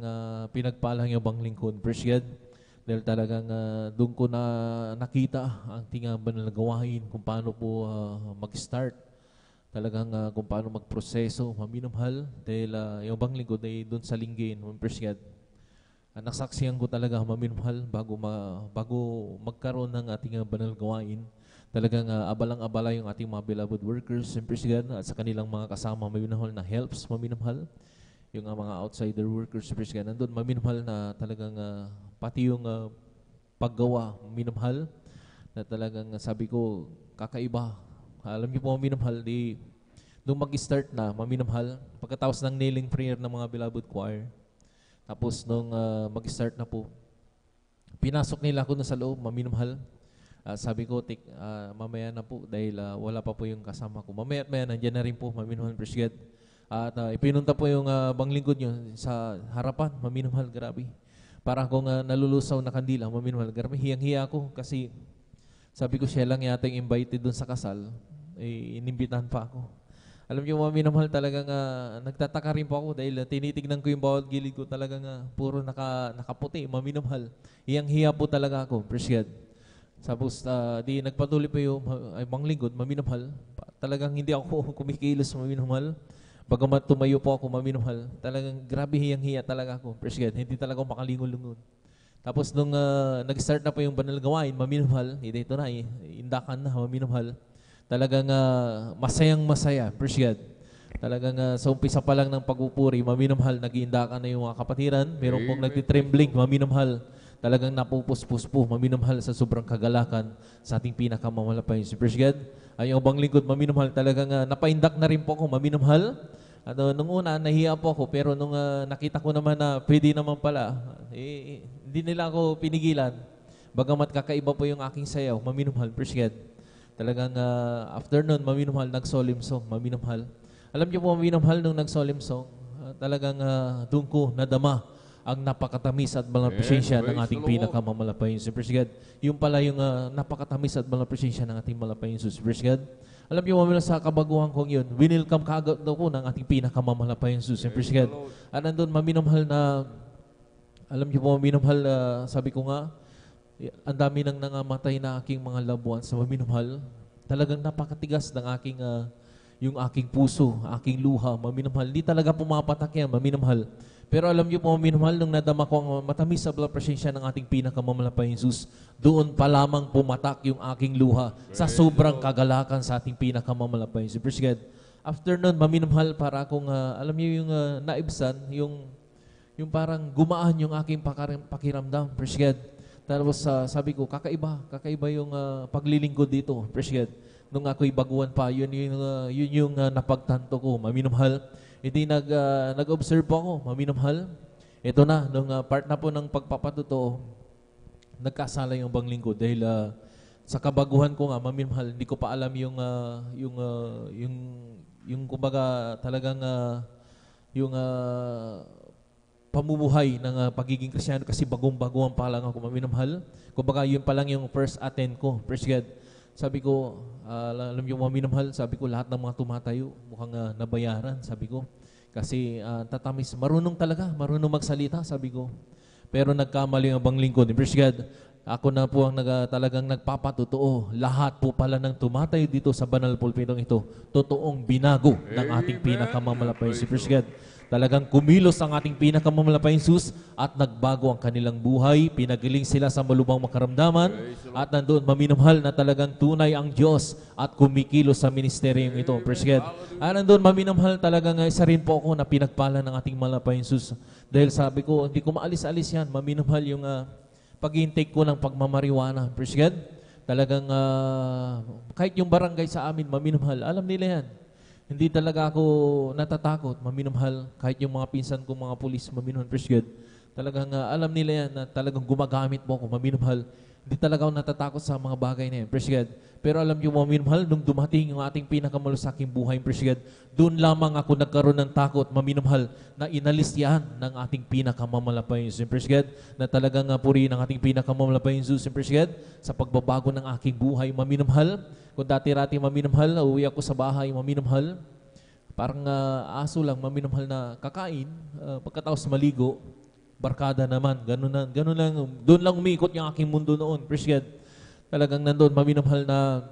pinagpalang yung bang lingkod, praise God. Dahil talagang doon ko na nakita ang ating banal na gawain, kung paano po mag-start. Talagang kung paano magproseso, maminamahal, dahil yung bang lingkod ay doon sa linggin, praise God. Nasaksihan ko talaga, maminamahal, bago magkaroon ng ating banal gawain. Talagang abalang-abala yung ating mga beloved workers, praise God, at sa kanilang mga kasama, maminamahal, na helps, maminamahal. Yung mga outsider workers, praise God, nandun, maminamahal, na talagang pati yung paggawa, maminamahal, na talagang sabi ko, kakaiba. Alam niyo po, maminamahal, nung mag-start na, maminamahal, pagkatapos ng kneeling prayer ng mga beloved choir, tapos nung mag-start na po, pinasok nila ako na sa loob, maminamahal. Sabi ko, mamaya na po, dahil wala pa po yung kasama ko. Mamaya nandiyan na rin po, maminamahal, praise God. At ipinunta po yung bang lingkod nyo sa harapan, maminamahal, grabe. Para akong nalulusaw na kandila, maminamahal, grabe. Hiyang-hiya ako kasi sabi ko, siya lang yata yung invited dun sa kasal, inimbitahan pa ako. Alam niyo, maminamahal, talagang nagtataka rin po ako dahil tinitignan ko yung bawat gilid ko, talagang puro nakaputi, maminamahal. Hiyang-hiya po talaga ako, praise God. Tapos di nagpatuloy pa yung bang lingkod, maminamahal. Talagang hindi ako kumikilos, maminamahal. Bagamat tumayo po ako, maminamahal, talagang grabe, hiyang-hiya talaga ako, praise God. Hindi talaga ako makalingon-lungon. Tapos nung nag-start na po yung banal gawain, maminamahal, ito na, indakan na, maminamahal. Talagang masayang-masaya, praise God. Talagang sa umpisa pa lang ng pagpupuri, maminamahal, nag-iindakan na yung mga kapatiran. Meron pong nagtitrembling, maminamahal. Talagang napupuspos po, maminamahal, sa sobrang kagalakan sa ating pinakamamalapayin. Si praise God. Ay yung bang lingkod, maminamahal, talagang napaindak na rin po ako, maminamahal. At nung una, nahiya po ako, pero nung nakita ko naman na pwede naman pala, hindi nila ako pinigilan. Bagamat kakaiba po yung aking sayaw, maminamahal, praise God. Talagang after nun, maminamahal, nag-solemn song, maminamahal. Alam niyo po, maminamahal, nung nag-solemn song, talagang doon ko nadama ang napakatamis at banal presensya ng ating pinakamamalapayin, si praise God. Yung pala yung napakatamis at banal presensya ng ating malapayin, si praise God. Alam niyo, mamila sa kabaguhan kong yun, winilcome kaagad daw ko ng ating pinakamamalapayin, si praise God. At nandun, maminamahal na, alam niyo po, maminamahal, sabi ko nga, ang dami nang nangamatay na aking mga loved ones, maminamahal. Talagang napakatigas ng aking, yung aking puso, aking luha, maminamahal. Hindi talaga pumapatak yan, maminamahal. Pero alam niyo po, maminamahal, nung nadama ko ang matamis sa blood presensya ng ating pinakamamalapayin Jesus, doon pa lamang pumatak yung aking luha sa sobrang kagalakan sa ating pinakamamalapayin Jesus. Praise God. After nun, maminamahal, para akong, alam niyo yung naibsan, yung parang gumaan yung aking pakiramdam. Praise God. Tapos sabi ko, kakaiba yung paglilingkod dito. Praise God. Nung ako'y baguhan pa, yun yung napagtanto ko, maminamahal. hindi nag-observe po ako, maminamahal. Ito na, nung part na po ng pagpapatotoo, nagkasala yung bang lingkod dahil sa kabaguhan ko nga, maminamahal, hindi ko pa alam yung kumbaga talagang yung pamumuhay ng pagiging Kristyano kasi bagong-baguhan pa lang ako, maminamahal. Kumbaga yun pa lang yung first attend ko, praise God. Sabi ko, alam niyo maminamahal, sabi ko lahat ng mga tumatayo mukhang nabayaran, sabi ko. Kasi tatamis, marunong marunong magsalita, sabi ko. Pero nagkamali ang bang lingkod, praise God. Ako na po ang talagang nagpapatotoo. Lahat po pala ng tumatayo dito sa banal pulpitong ito, totoong binago ng ating pinakamamalapay si praise God. Talagang kumilos ang ating pinakamamalapay Jesus at nagbago ang kanilang buhay. Pinagiling sila sa malubhang makaramdaman at nandoon maminamahal na talagang tunay ang Diyos at kumikilos sa ministeryong ito. Praise God. At nandoon maminamahal talagang isa rin po ako na pinagpala ng ating malapay Jesus. Dahil sabi ko, hindi ko maalis-alis yan. Maminamahal yung pag-intake ko ng pagmamariwana. Praise God. Talagang kahit yung barangay sa amin, maminamahal, alam nila yan. Hindi talaga ako natatakot, maminamahal. Kahit yung mga pinsan ko, mga pulis, maminamahal, praise God. Talagang alam nila yan na talagang gumagamit mo ako, maminamahal. Hindi talaga ako natatakot sa mga bagay na yan, praise God. Pero alam niyo, maminamahal, nung dumating yung ating pinakamalusaking buhay, praise God, doon lamang ako nagkaroon ng takot, maminamahal, na inalis yan ng ating pinakamamalapay Jesus, praise God, na talagang purihin ng ating pinakamamalapay Jesus, praise God, sa pagbabago ng aking buhay, maminamahal. Kung dati-rati maminamahal, uuwi ako sa bahay, maminamahal. Parang aso lang, maminamahal na kakain. Pagkatapos maligo, barkada naman. Ganun lang. Doon lang umiikot yung aking mundo noon. Praise God. Talagang nandoon, maminamahal na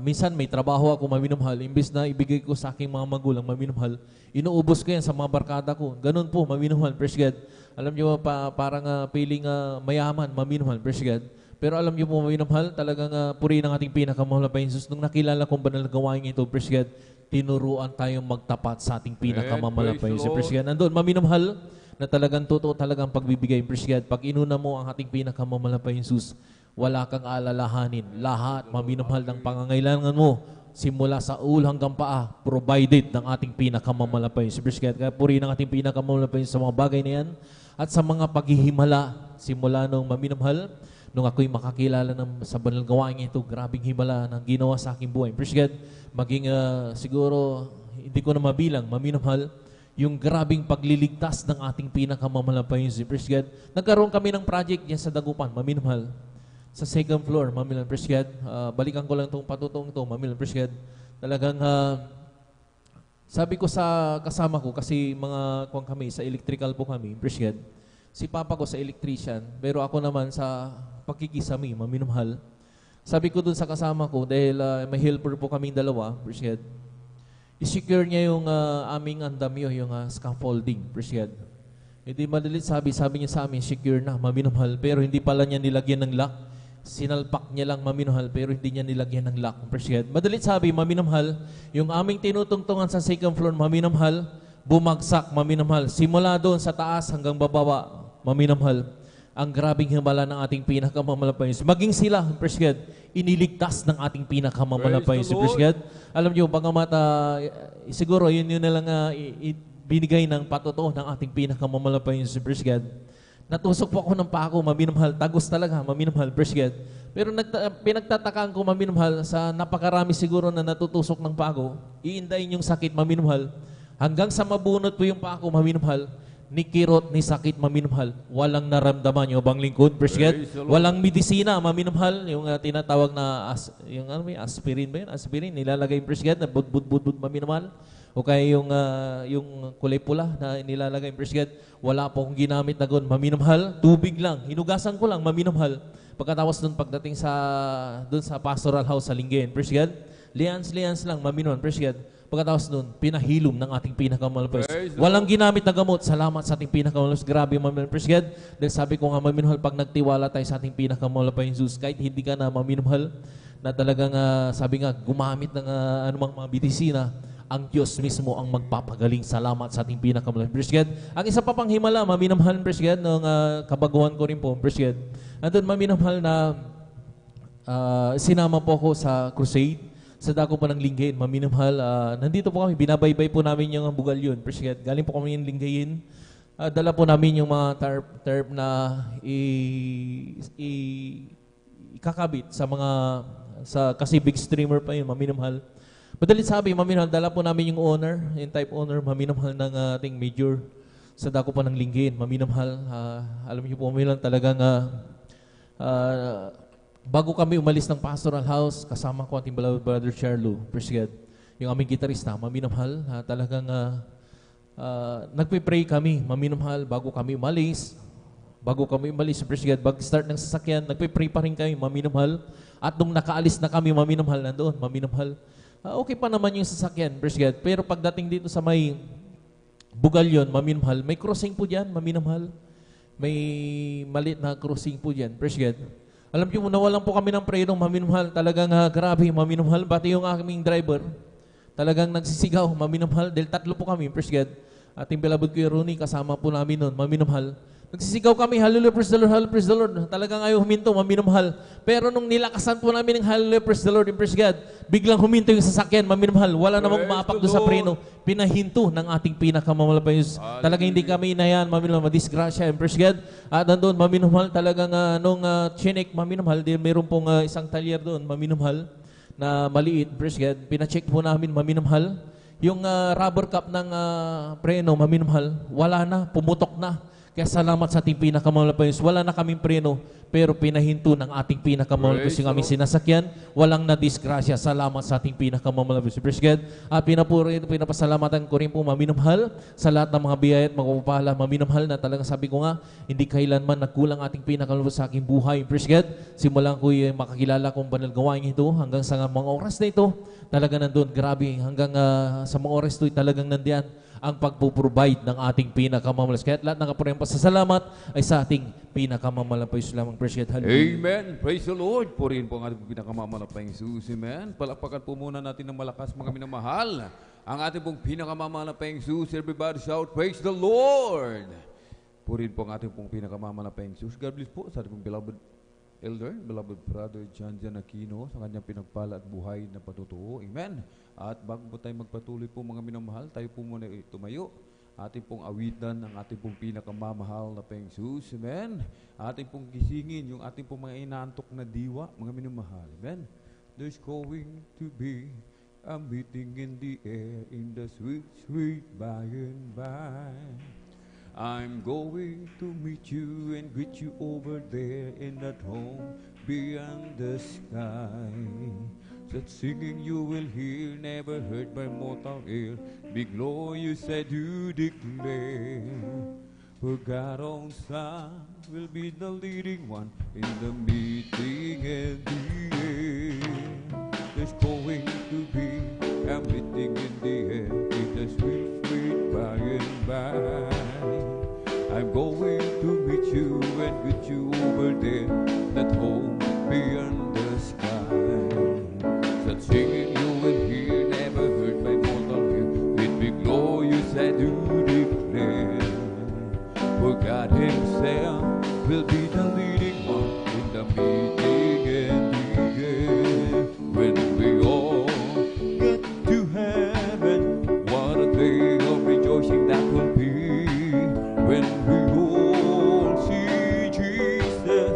minsan may trabaho ako, maminamahal. Imbis na ibigay ko sa aking mga magulang, maminamahal, inuubos ko yan sa mga barkada ko. Ganun po, maminamahal. Praise God. Alam nyo, parang feeling mayaman, maminamahal. Praise God. Pero alam niyo po, maminamahal, talagang purihin ang ating pinakamahal na Jesus. Nung nakilala kong banal na gawain ito, praise God, tinuruan tayong magtapat sa ating pinakamamahal na Jesus. Praise God. Nandun, maminamahal, na talagang totoo talagang pagbibigay. Praise God. Pag inuna mo ang ating pinakamamahal na Jesus, wala kang alalahanin. Lahat, maminamahal ng pangangailangan mo, simula sa ulo hanggang paa, provided ng ating pinakamamahal na Jesus. Praise God. Kaya purihin ang ating pinakamamahal na Jesus sa mga bagay na yan. At sa mga paghihimala, simula nung maminamahal, nung ako'y makakilala sa banal gawain ito, grabing himala ng ginawa sa aking buhay. Praise God, maging siguro, hindi ko na mabilang, maminamahal, yung grabing pagliligtas ng ating pinakamamalampay. Praise God. Nagkaroon kami ng project yan sa Dagupan, maminamahal. Sa second floor, maminamahal. Praise God. Balikan ko lang itong patutong ito, maminamahal. Praise God. Talagang, sabi ko sa kasama ko, kasi mga kuwang kami, sa electrical po kami, praise God. Si papa ko sa electrician, pero ako naman sa pagkikisami, maminamahal. Sabi ko dun sa kasama ko, dahil may helper po kaming dalawa, praise God, i-secure niya yung aming andamyo, yung scaffolding, praise God. Hindi madalit sabi niya sa amin, secure na, maminamahal, pero hindi pala niya nilagyan ng lock. Sinalpak niya lang, maminamahal, pero hindi niya nilagyan ng lock, praise God. Madalit sabi, maminamahal, yung aming tinutungtungan sa second floor, maminamahal, bumagsak, maminamahal. Simula doon sa taas hanggang bababa, maminamahal. Ang grabing himala ng ating pinakamamalampay. Maging sila, praise God, iniligtas ng ating pinakamamalampay. Praise God. Alam niyo, bagamat siguro yun na lang binigay ng patotoo ng ating pinakamamalampay. Praise God. Natusok po ako ng pako, maminamahal. Tagos talaga, maminamahal. Praise God. Pero pinagtatakaan ko, maminamahal, sa napakarami siguro na natutusok ng pako, iindayin yung sakit, maminamahal. Hanggang sa mabunot po yung pako, maminamahal, ni kirot, ni sakit, maminamahal, walang naramdaman yung bang lingkod, praise God. Walang medisina, maminamahal, yung tinatawag na, yung aspirin ba yun? Aspirin, nilalagay yung praise God, na bud, maminamahal. O kaya yung kulay pula na nilalagay yung praise God, wala po akong ginamit na gun, maminamahal, tubig lang, hinugasan ko lang, maminamahal. Pagkatapos nun, pagdating dun sa pastoral house sa Lingayen, praise God, lians lang, maminamahal, praise God. Pagkatapos nun, pinahilom ng ating pinakamalapos. Walang ginamit na gamot. Salamat sa ating pinakamalapos. Grabe, maminamahal. God. Dahil sabi ko nga, maminamahal, pag nagtiwala tayo sa ating pinakamalapos Jesus, kahit hindi ka na maminamahal, na talagang, sabi nga, gumamit ng anumang mga medisina, ang Diyos mismo ang magpapagaling. Salamat sa ating pinakamalapos God. Ang isa pa pang himala, maminamahal, God, ng kabaguhan ko rin po, God. Andun, maminamahal na sinama po ako sa crusade. sa dako pa ng Lingayen. Maminamahal, nandito po kami, binabaybay po namin yung bugalyon. Praise God. Galing po kami yung Lingayen. Dala po namin yung mga tarp na ikakabit sa kasi big streamer pa yun, maminamahal. Madalit sabi, maminamahal, dala po namin yung owner, yung type owner, maminamahal ng ating major sa dako pa ng Lingayen. Maminamahal, alam niyo po, maminamahal talagang bago kami umalis ng pastoral house, kasama ko ating beloved brother Charlo, praise God, yung aming gitarista, maminamahal, talagang nagpe-pray kami, maminamahal, bago kami umalis, praise God, start ng sasakyan, nagpe-pray pa rin kami, maminamahal, at nung nakaalis na kami, maminamahal, nandoon, maminamahal, okay pa naman yung sasakyan, praise God, pero pagdating dito sa may Bugalyon, maminamahal, may crossing po dyan, maminamahal, may maliit na crossing po dyan, praise God. Alam niyo, nawalan po kami ng preno, maminamahal, talagang grabe, maminamahal, pati yung aming driver, talagang nagsisigaw, maminamahal, dahil 3 po kami, praise God. Ating beloved Kuya Rooney, kasama po namin nun, maminamahal. Nagsisigaw kami, hallelujah, praise the Lord, talagang ayaw huminto, maminamahal. Pero nung nilakasan po namin ng hallelujah, praise the Lord, and praise God, biglang huminto yung sasakyan, maminamahal, wala namang maapak doon sa preno, pinahinto ng ating pinakamamalapan. Talagang hindi kami inayan, maminamahal, madisgrasya, and praise God. At nandun, maminamahal, talagang nung chinek, maminamahal, din meron pong isang talyer doon, maminamahal, na maliit, praise God, pinacheck po namin, maminamahal, yung rubber cap ng preno, maminamahal, wala na, pumutok na. Kaya salamat sa ating pinakamamalapan. Wala na kaming preno, pero pinahinto ng ating pinakamamalapan yung aming sinasakyan. Walang nadisgrasya. Salamat sa ating pinakamamalapan. Praise God. At pinapasalamatan ko rin po, maminamahal, sa lahat ng mga biyaya at magpapala, maminamahal na talagang sabi ko nga, hindi kailanman nagkulang ating pinakamamalapan sa aking buhay. Praise God. Simulan ko yung makakilala kong banal gawain ito hanggang sa mga oras na ito. Talaga nandun, grabe. Hanggang sa mga oras ito, talagang nandiyan ang pagpuprovide ng ating pinakamamalas. Kaya lahat ng kapuriang pasasalamat ay sa ating pinakamamalampay lamang. Praise God. Hallelujah. Amen. Praise the Lord. Purihin po ang ating pinakamamalampay Jesus. Amen. Palakpakan po muna natin ng malakas mga minamahal. Ang ating pong pinakamamalampay Jesus. Everybody shout, praise the Lord. Purihin po ang ating pong pinakamamalampay Jesus. God bless po sa ating pong beloved Elder, beloved brother John Aquino, sa kanyang pinagpala at buhay na patutuo. Amen. At bago po tayo magpatuloy po mga minamahal, tayo po muna tumayo. Ating pong awitan ang ating pong pinakamamahal na Jesus. Amen. Ating pong gisingin yung ating pong mga inaantok na diwa, mga minamahal. Amen. There's going to be a meeting in the air in the sweet, sweet by and by. I'm going to meet you and greet you over there in that home beyond the sky. That singing you will hear, never heard by mortal ear. Be glorious I do declare. For God on Son will be the leading one in the meeting and the air. There's going to be a meeting in the air in the sweet, sweet by and by. I'm going to meet you and greet you over there, that home beyond the sky. That singing you will hear, never heard by mortal ear. It be glorious I do declare. For God Himself will be the leading one in the meeting and the air. When we all get to heaven, what a day of rejoicing that will be. When we all see Jesus,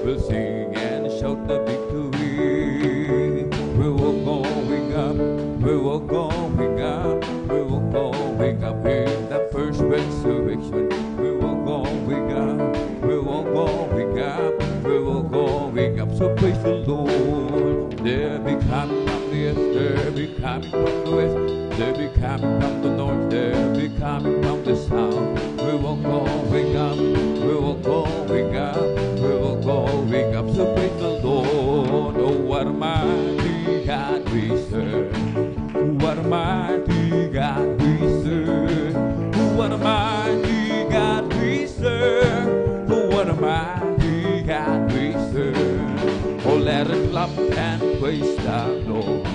we'll sing and shout the victory. We're all going up, we're all going up, we're all going up in the first resurrection. We're all going up, we're all going up, we're all going up. So praise the Lord. They're be coming from the east, they're be coming from the west, they're be coming from the north, they're be coming from the south. We're all going up, we're all going up, we're all going up. So praise the Lord. Oh, what a mighty God we serve. What a mighty God we serve. What a mighty God we serve. What a mighty God we serve. Oh, let us clap and praise the Lord.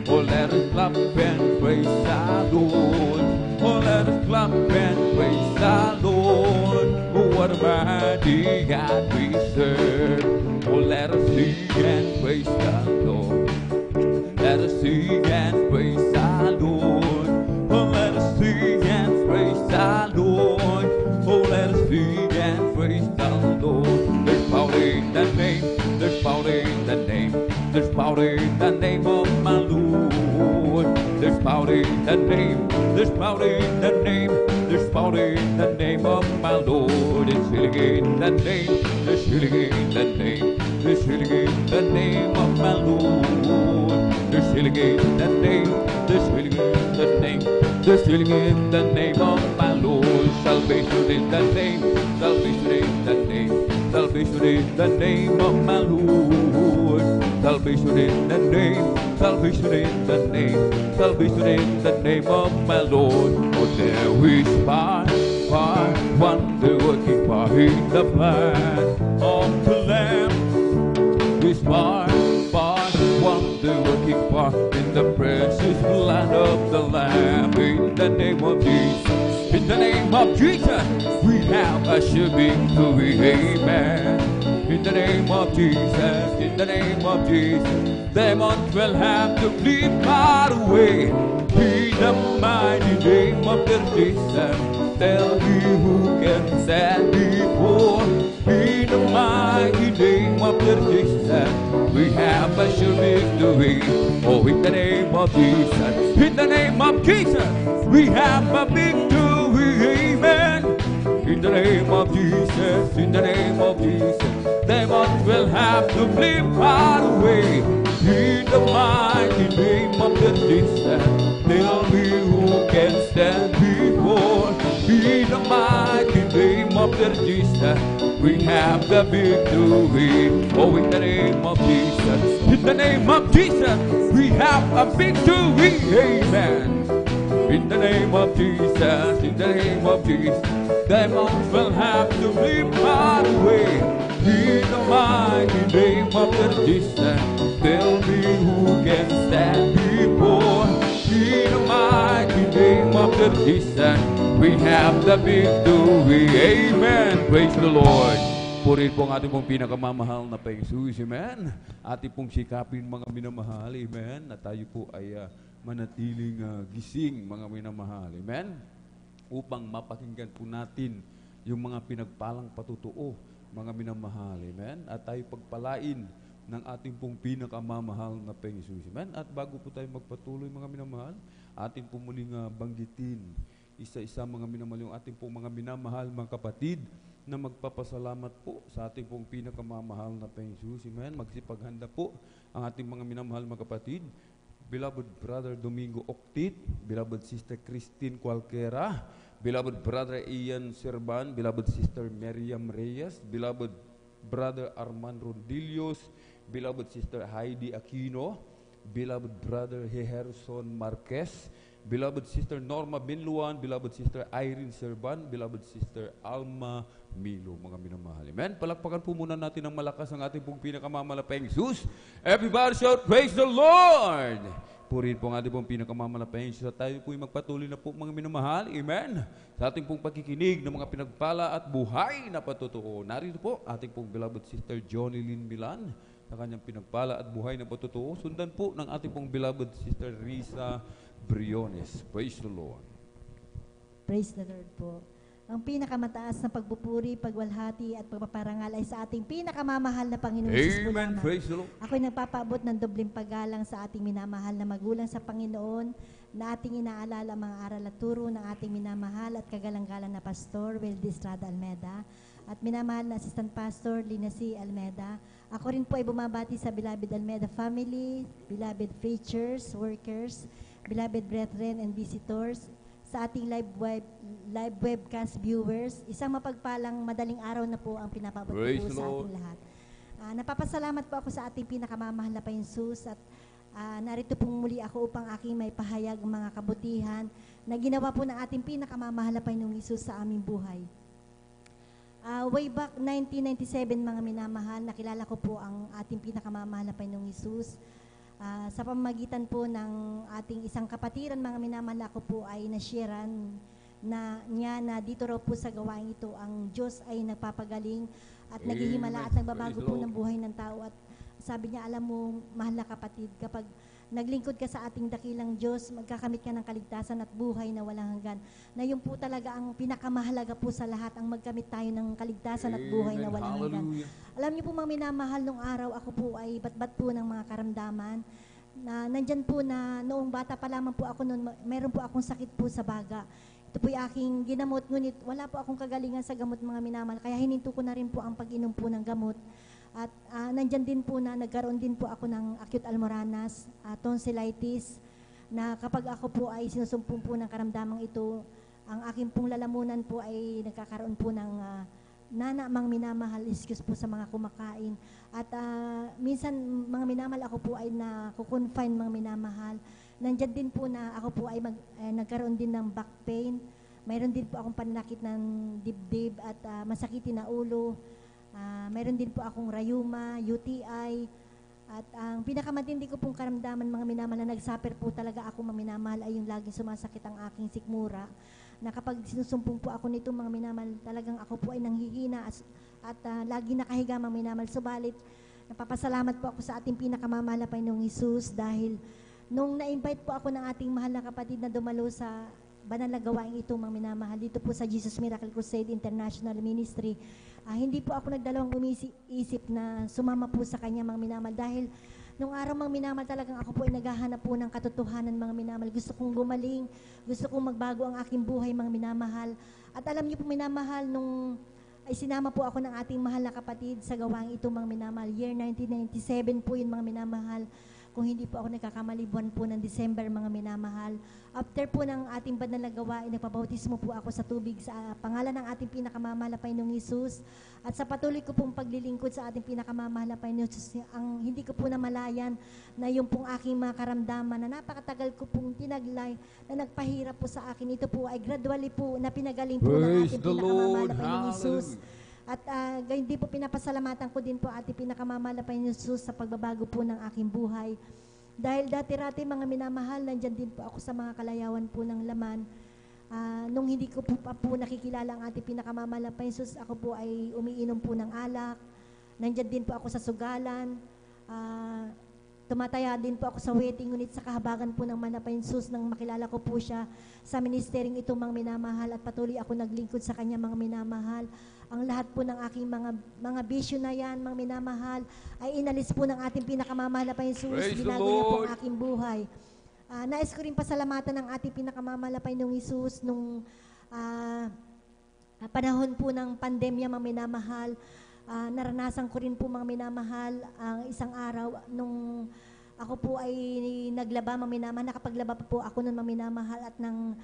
Oh, let us clap and praise the Lord. Oh, let us clap and praise the Lord. Oh, what a mighty God we serve. Oh, let us sing and praise the Lord. Let us power in the name of my Lord. There's power in the name, there's power in the name, there's power in the name of my Lord. It's healing in the name, there's healing in the name, there's healing in the name of my Lord. There's healing in the name, there's healing in the name, there's healing in the name of my Lord. Salvation in the name, salvation in the name, salvation in the name of my Lord. Salvation in the name, salvation in the name, salvation in the name of my Lord. For there is power, wonder working power in the blood of the Lamb. Is power, wonder working power in the precious blood of the Lamb. In the name of Jesus, in the name of Jesus, we have a sure victory. Amen. In the name of Jesus, in the name of Jesus, demons will have to flee far away. In the mighty name of the Jesus, tell me who can stand before. In the mighty name of the Jesus, we have a sure victory. Oh, in the name of Jesus, in the name of Jesus, we have a victory. Amen. In the name of Jesus, in the name of Jesus, demons will have to flee far away. In the mighty name of the Jesus, tell me who can stand before. In the mighty name of the Jesus, we have the victory. Oh, in the name of Jesus, in the name of Jesus, we have a victory. Amen. In the name of Jesus, in the name of Jesus, demons will have to flee far away. In the mighty name of the Jesus, tell me who can stand before. In the mighty name of the Jesus, we have the victory. Amen. Praise the Lord. Purihin po ang ating pong pinakamamahal na Jesus. Amen. Ating pong sikapin mga minamahal. Amen. Na tayo po ay manatiling gising mga minamahal. Amen. Upang mapakinggan po natin yung mga pinagpalang patutuo, mga minamahal. Amen. At tayo pagpalain ng ating pong pinakamamahal na Jesus. Amen. At bago po tayo magpatuloy mga minamahal, atin po muling banggitin isa-isa mga minamahal yung ating pong mga minamahal mga kapatid na magpapasalamat po sa ating pong pinakamamahal na Jesus. Amen. Magsipaghanda po ang ating mga minamahal mga kapatid. Beloved Brother Domingo Octit, Beloved Sister Christine Cualquera, Beloved Brother Ian Serban, Beloved Sister Miriam Reyes, Beloved Brother Arman Rondillos, Beloved Sister Heidi Aquino, Beloved Brother Heherson Marquez, Beloved Sister Norma Binluan, Beloved Sister Irene Serban, Beloved Sister Alma Milo, mga minamahal. Amen. Palakpakan po muna natin ng malakas ang ating pong pinakamamalapayang Jesus. Everybody shout, praise the Lord! Purihin po ang ating pong pinakamamalapayang Jesus. At tayo po magpatuloy na po mga minamahal. Amen. Sa ating pong pagkikinig ng mga pinagpala at buhay na patutuo. Narito po ating pong beloved Sister Johnny Lynn Milan sa kanyang pinagpala at buhay na patutuo. Sundan po ng ating pong beloved Sister Risa Briones. Praise the Lord. Praise the Lord po. Ang pinakamataas na pagpupuri, pagwalhati at pagpaparangal ay sa ating pinakamamahal na Panginoon Jesus po Amen. lamang. Praise the Lord. Ako'y nagpapaabot ng dobleng paggalang sa ating minamahal na magulang sa Panginoon na ating inaalala mga aral at turo ng ating minamahal at kagalang-galang na Pastor Wildy Estrada Almeda at minamahal na Assistant Pastor Lina C. Almeda. Ako rin po ay bumabati sa Beloved Almeda family, beloved preachers, workers, beloved brethren and visitors, sa ating live webcast viewers. Isang mapagpalang madaling araw na po ang pinapabot po sa ating lahat. Napapasalamat po ako sa ating pinakamamahal na Jesus at narito pong muli ako upang aking may pahayag mga kabutihan na ginawa po ng ating pinakamamahal na Panginoong Jesus sa aming buhay. Way back 1997 mga minamahal, nakilala ko po ang ating pinakamamahal na Panginoong Jesus. Sa pamamagitan po ng ating isang kapatiran, mga minamahal, ako po ay nasharean na dito raw po sa gawain ito, ang Diyos ay nagpapagaling at naghihimala at nagbabago po ng buhay ng tao. At sabi niya, alam mo, mahal na kapatid, kapag naglingkod ka sa ating dakilang Diyos, magkakamit ka ng kaligtasan at buhay na walang hanggan. Na yun po talaga ang pinakamahalaga po sa lahat, ang magkamit tayo ng kaligtasan at buhay na walang hanggan. Alam niyo po, mga minamahal, nung araw ako po ay batbat po ng mga karamdaman, na nandyan po na noong bata pa lamang po ako noon, meron po akong sakit po sa baga. Ito po yung aking ginamot, ngunit wala po akong kagalingan sa gamot, mga minamahal, kaya hininto ko na rin po ang pag-inom po ng gamot. At nandyan din po na nagkaroon din po ako ng acute almoranas, tonsillitis, na kapag ako po ay sinusumpong po ng karamdamang ito, ang aking pong lalamunan po ay nagkakaroon po ng mang minamahal, excuse po sa mga kumakain. At minsan, mga minamahal, ako po ay nakukonfine, mga minamahal. Nandyan din po na ako po ay nagkaroon din ng back pain. Mayroon din po akong pananakit ng dibdib at masakitin na ulo. Meron din po akong rayuma, UTI, at ang pinakamatindi ko pong karamdaman, mga minamahal, na nagsuffer po talaga ako, mga minamahal, ay yung laging sumasakit ang aking sikmura, na kapag sinusumpong po ako nito, mga minamahal, talagang ako po ay nanghihina at lagi nakahiga, mga minamahal. Subalit, napapasalamat po ako sa ating pinakamamahal na Panginoong Hesus dahil nung na-invite po ako ng ating mahal na kapatid na dumalo sa banal na gawain ito, mga minamahal, dito po sa Jesus Miracle Crusade International Ministry, hindi po ako nagdalawang isip na sumama po sa kanya, mga minamahal, dahil nung araw, mga minamahal, talagang ako po ay naghahanap po ng katotohanan, mga minamahal. Gusto kong gumaling, gusto kong magbago ang aking buhay, mga minamahal. At alam niyo po, minamahal, nung ay sinama po ako ng ating mahal na kapatid sa gawain ito, mga minamahal, year 1997 po yun, mga minamahal. Kung hindi po ako nagkakamali, buwan po ng December, mga minamahal. After po ng ating banal na gawain, nagpabautismo po ako sa tubig sa pangalan ng ating pinakamamahal na Panginoong Hesus. At sa patuloy ko pong paglilingkod sa ating pinakamamahal na Panginoong Hesus, ang hindi ko po namalayan na yung pong aking mga karamdaman na napakatagal ko pong tinaglay na nagpahirap po sa akin. Ito po ay gradually po na pinagaling po ng ating pinakamamahal na Panginoong Hesus. At gayon din po pinapasalamatan ko din po ating pinakamamahal na Panginoon Hesus sa pagbabago po ng aking buhay. Dahil dati-rati, mga minamahal, nandyan din po ako sa mga kalayawan po ng laman. Nung hindi ko po nakikilala ang ating pinakamamahal na Panginoon Hesus, ako po ay umiinom po ng alak. Nandyan din po ako sa sugalan. Tumataya din po ako sa wedding, ngunit sa kahabagan po ng Manapay Hesus nang makilala ko po siya sa ministeryong ito, mga minamahal, at patuloy ako naglingkod sa kanya, mga minamahal. Ang lahat po ng aking mga bisyo na yan, mga minamahal, ay inalis po ng ating pinakamamahal na Panginoong Hesus. Binago niya po ang aking buhay. Nais ko rin pasalamatan ng ating pinakamamahal na Panginoong Hesus nung panahon po ng pandemya, mga minamahal. Naranasan ko rin po, mga minamahal, ang isang araw nung ako po ay naglaba, mga minamahal, nakapaglaba po ako nun, mga minamahal, at nang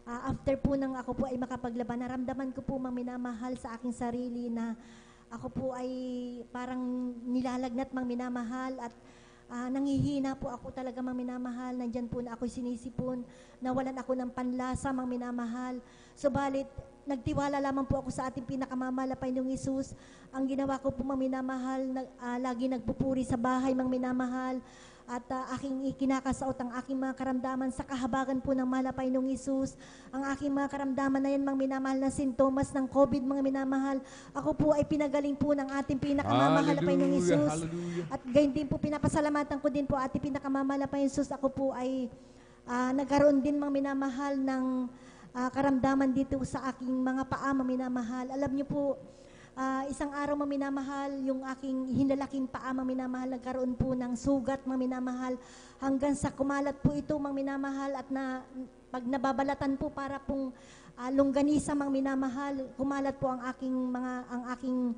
after po nang ako po ay makapaglaba, naramdaman ko po, mga minamahal, sa aking sarili na ako po ay parang nilalagnat, mga minamahal, at nanghihina po ako talaga, mga minamahal. Nandyan po na ako'y sinisipon, nawalan ako ng panlasa, mga minamahal. Subalit, nagtiwala lamang po ako sa ating pinakamamahal na Panginoong Hesus. Ang ginawa ko po, mga minamahal, lagi nagpupuri sa bahay, mga minamahal, at aking ikinakasaot ang aking mga karamdaman sa kahabagan po ng mahal na Panginoong Hesus. Ang aking mga karamdaman na yan, mga minamahal, na sintomas ng COVID, mga minamahal, ako po ay pinagaling po ng ating pinakamamahal na Panginoong Hesus. At gayon din po, pinapasalamatan ko din po ating pinakamamahal na Panginoong Hesus. Ako po ay nagkaroon din, mga minamahal, ng karamdaman dito sa aking mga paa, mga minamahal. Alam niyo po, isang araw, mga minamahal, yung aking hinalaking paa, mga minamahal, nagkaroon po ng sugat, mga minamahal, hanggang sa kumalat po ito, mga minamahal, at pag nababalatan po para pong longganisa, mga minamahal, kumalat po ang aking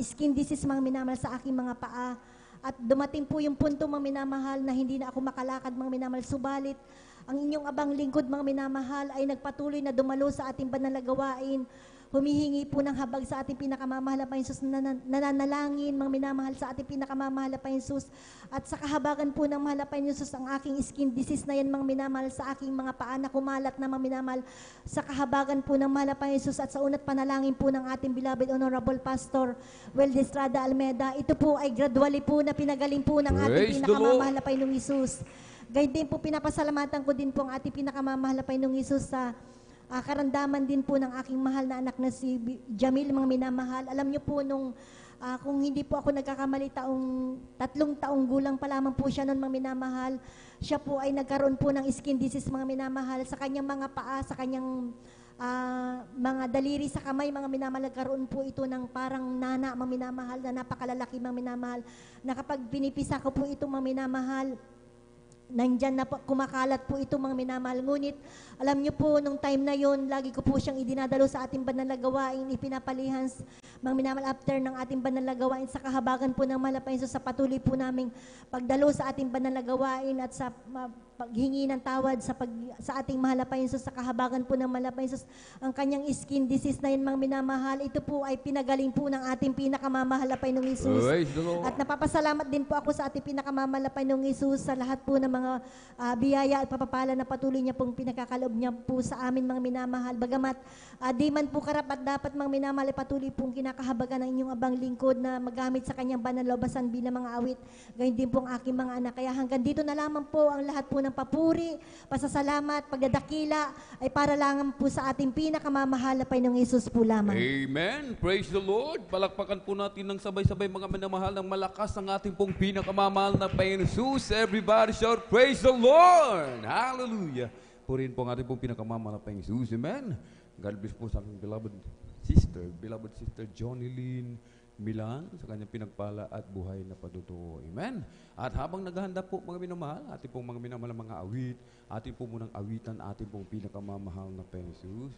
skin disease, mga minamahal, sa aking mga paa. At dumating po yung punto, mga minamahal, na hindi na ako makalakad, mga minamahal. Subalit, ang inyong abang lingkod, mga minamahal, ay nagpatuloy na dumalo sa ating banal na gawain. Humihingi po ng habag sa ating pinakamamahal na Panginoon Hesus, nananalangin, mga minamahal, sa ating pinakamamahal na Panginoon Hesus. At sa kahabagan po ng mahal na Panginoon Hesus, ang aking skin disease na yan, mga minamahal, sa aking mga paa na kumalat na, mga minamahal, sa kahabagan po ng mahal na Panginoon Hesus, at sa unat panalangin po ng ating beloved Honorable Pastor Weldy Estrada Almeda, ito po ay gradually po na pinagaling po ng ating pinakamamahal na Panginoong Hesus. Gayon din po, pinapasalamatan ko din po ang ating pinakamamahal na Panginoong Hesus sa karandaman din po ng aking mahal na anak na si Jamil, mga minamahal. Alam niyo po, nung Kung hindi po ako nagkakamali, 3 taong gulang pa lamang po siya noon, mga minamahal. Siya po ay nagkaroon po ng skin disease, mga minamahal, sa kanyang mga paa, sa kanyang mga daliri sa kamay, mga minamahal. Nagkaroon po ito ng parang nana, mga minamahal, na napakalalaki, mga minamahal, na kapag pinipisa ko po ito, mga minamahal, nandyan na po, kumakalat po ito, mga minamahal. Ngunit, alam niyo po, nung time na yon, lagi ko po siyang idinadalo sa ating banal na gawain, ipinapalihan, mga minamahal, after ng ating banal na gawain, sa kahabagan po ng mahal na Panginoon, sa patuloy po naming pagdalo sa ating banal na gawain at sa paghingi ng tawad sa ating mahal na Panginoon, sa kahabagan po ng mahal na Panginoon, ang kanyang skin disease na yun, mga minamahal, ito po ay pinagaling po ng ating pinakamamahal na Panginoong Hesus. At napapasalamat din po ako sa ating pinakamamahal na Panginoong Hesus sa lahat po ng mga biyaya at papapala na patuloy niya pong pinakakaloob niya po sa amin, mga minamahal. Bagamat di man po karapat dapat, mga minamahal, ay patuloy pong kinakahabagan ng inyong abang lingkod na magamit sa kanyang banal na lobasan bilang mga awit. Gayon din po ang aking mga anak. Kaya hanggang dito na lamang po ang lahat po ng papuri, pasasalamat, pagdadakila ay para lang po sa ating pinakamamahal na Panginoong Hesus po lamang. Amen. Praise the Lord. Palakpakan po natin ng sabay-sabay, mga minamahal, ng malakas ang ating pong pinakamamahal na Panginoong Hesus. Everybody shout, praise the Lord. Hallelujah. Purihin po ang ating pong pinakamamahal na Panginoong Hesus. Amen. God bless po sa aking beloved sister Johnny Lynn Milan, sa kanyang pinagpala at buhay na patutuo. Amen. At habang naghahanda po, mga minamahal, ating pong mga minamahal mga awit, ating po munang awitan, ating pong pinakamamahal na Panginoong Hesus.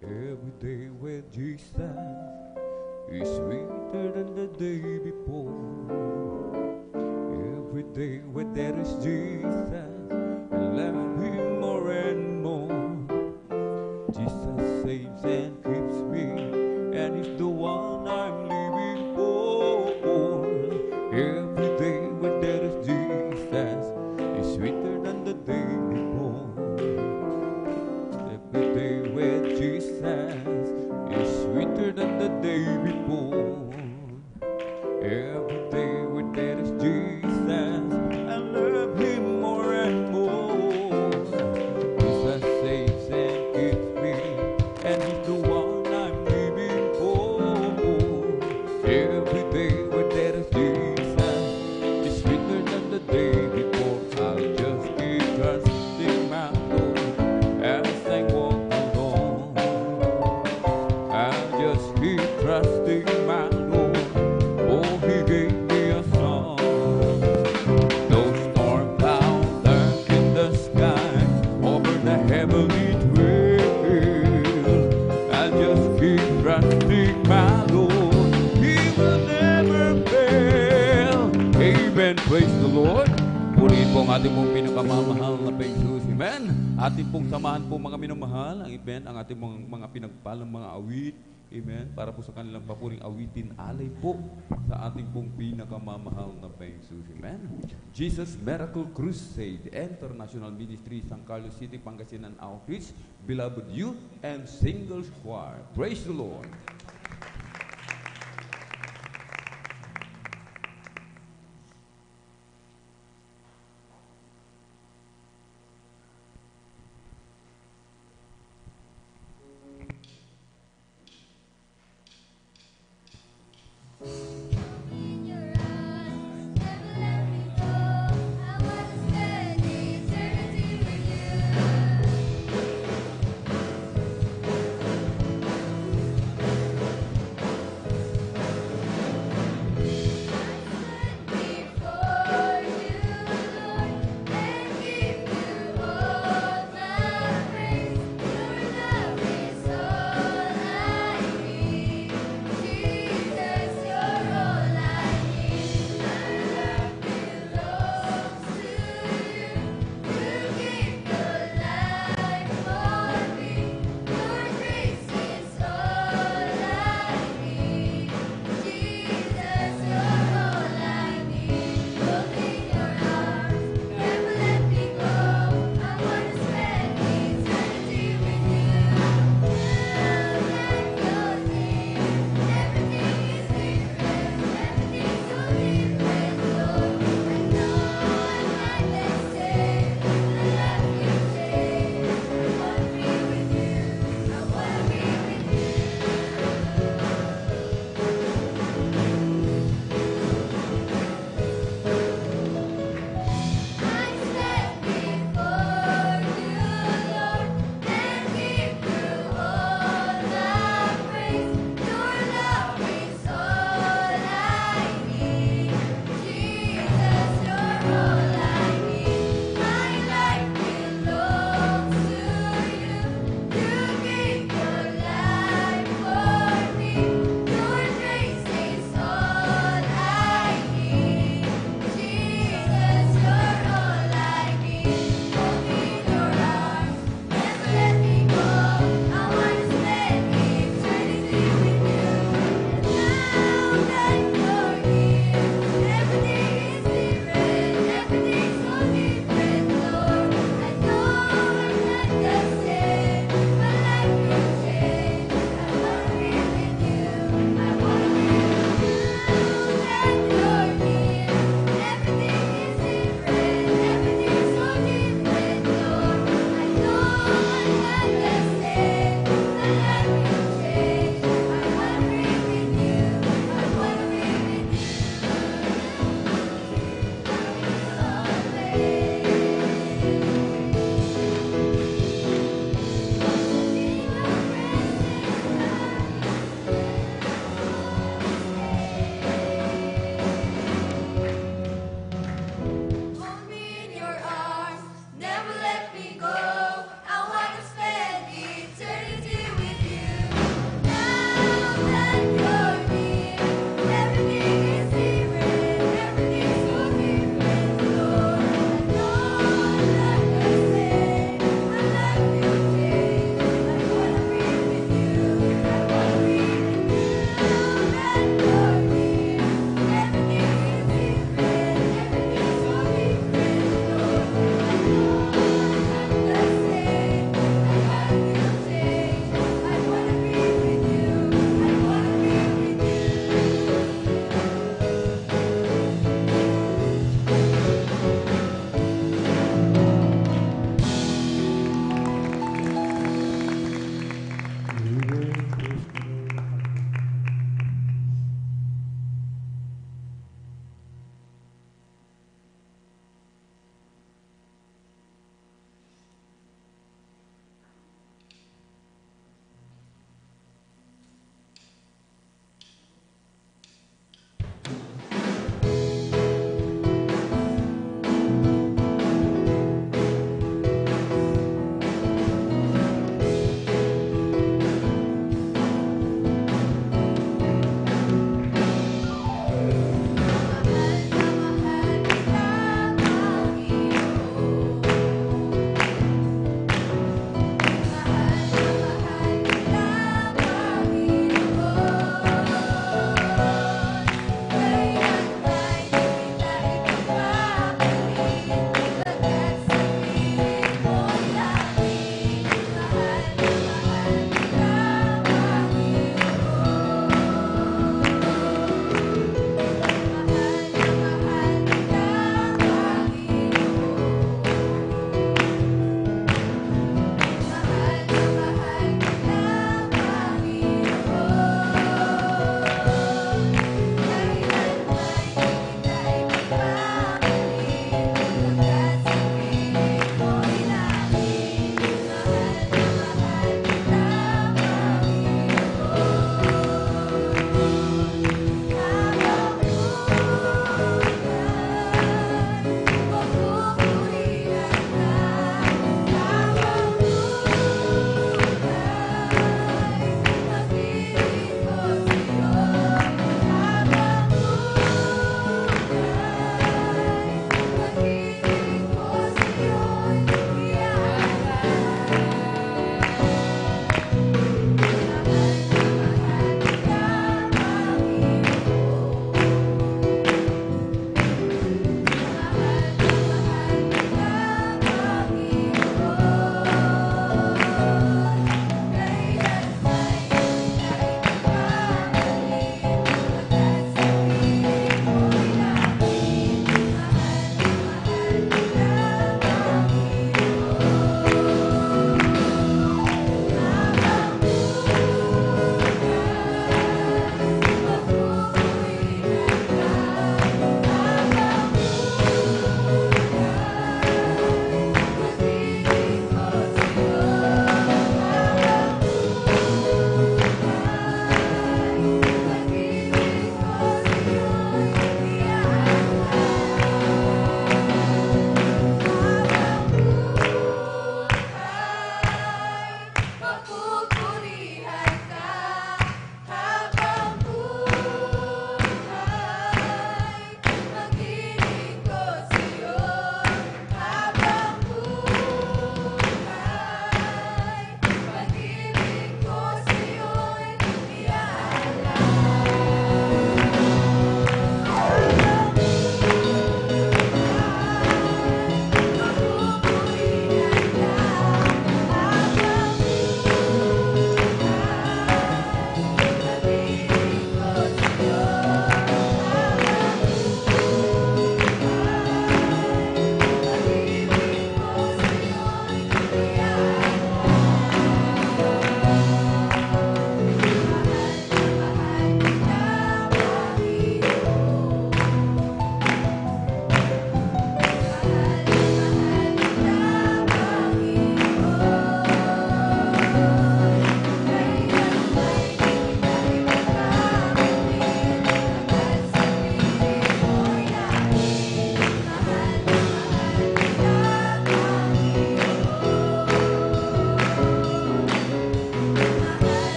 Every day with Jesus is sweeter than the day before. Every day when there is Jesus, I love Him more and more. Jesus saves and keeps me, and He's the one I'm living for. Every day when there is Jesus, is sweeter than the day before. Every day with Jesus is sweeter than the day before. Every day when there is Jesus, I love Him more and more. Jesus saves and keeps me, and He's the one I'm living for. Every day when there is Jesus, is sweeter than the day before. I'll just keep trusting my Lord as I walk along. I'll just keep trusting my Lord, for He gave me a song. No storm cloud dark in the sky over the heavenly trail. I'll just keep trusting my Lord, He will never fail. Amen. Praise the Lord. Purihin po ang ating pong pinakamamahal na Panginoon Hesus. Amen. Ating pong samahan po, mga minamahal, ang event, ang ating mga pinagpalang mga awit. Amen. Para po sa kanilang papuring awitin, alay po sa ating pong pinakamamahal na Panginoon Hesus. Amen. Jesus Miracle Crusade International Ministry, San Carlos City, Pangasinan Outreach, Beloved Youth and Singles Choir. Praise the Lord. Eternity with you.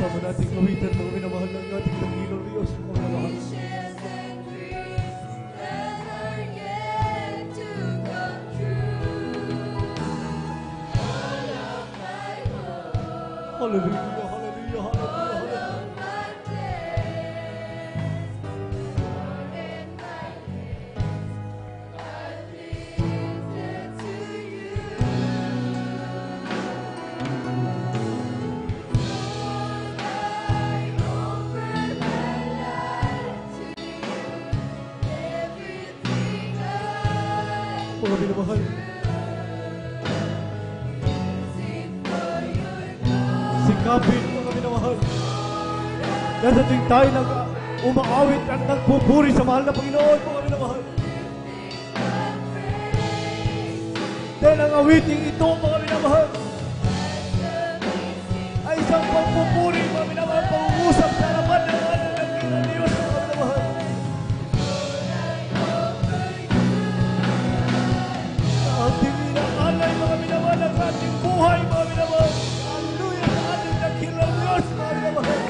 Sama nating awitan mga minamahal ng ating Panginoon Diyos, mga minamahal. Hallelujah, hallelujah, hallelujah, hallelujah. Mga minamahal, sikapin mga minamahal, dadating tayo umaawit at nagpupuri sa mahal na Panginoon, mga minamahal. Dahil ang awiting ito, mga minamahal, ay isang pagpupuri, mga minamahal, pag-uusap sa harapan ng ating dakilang Diyos, mga minamahal. Ating inaalay mga minamahal ang ating buhay mga minamahal. Hallelujah sa ating dakilang Diyos mga minamahal.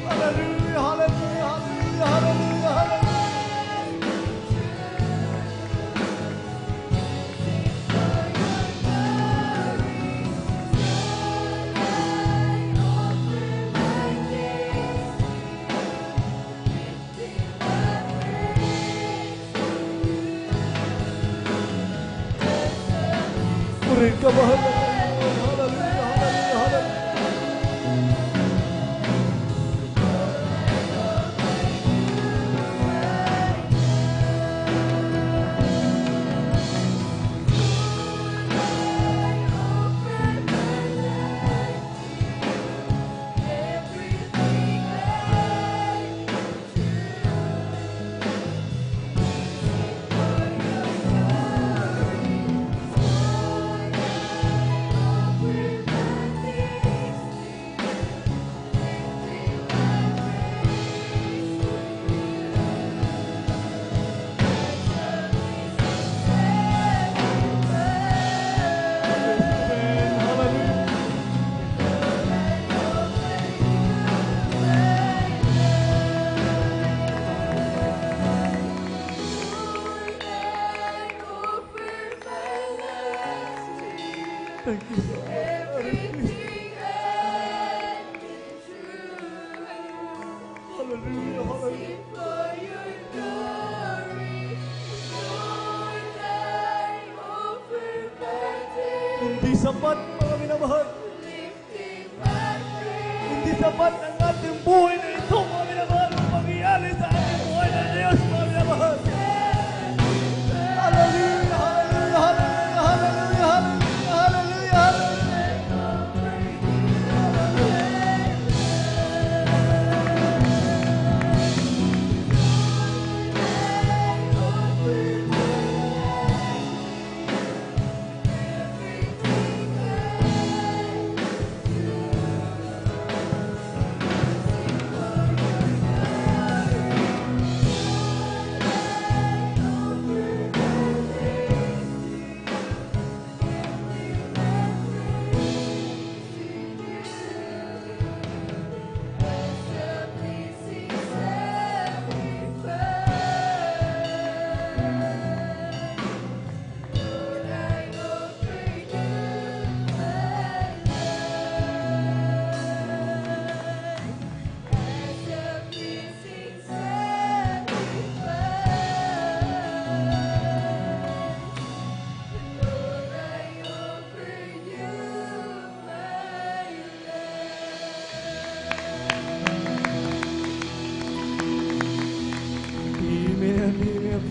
Hallelujah, hallelujah, hallelujah, hallelujah, hallelujah. Purihin ka mahal na Panginoon. Hallelujah, hallelujah, hallelujah. Thank you, Lord. Hallelujah, hallelujah. Hindi sapat, mga minamahal. Hindi sapat ang ating buhay na ito, mga minamahal, ang mangyayari sa ating buhay na Diyos, mga minamahal. Hallelujah, hallelujah, hallelujah, hallelujah, hallelujah, hallelujah.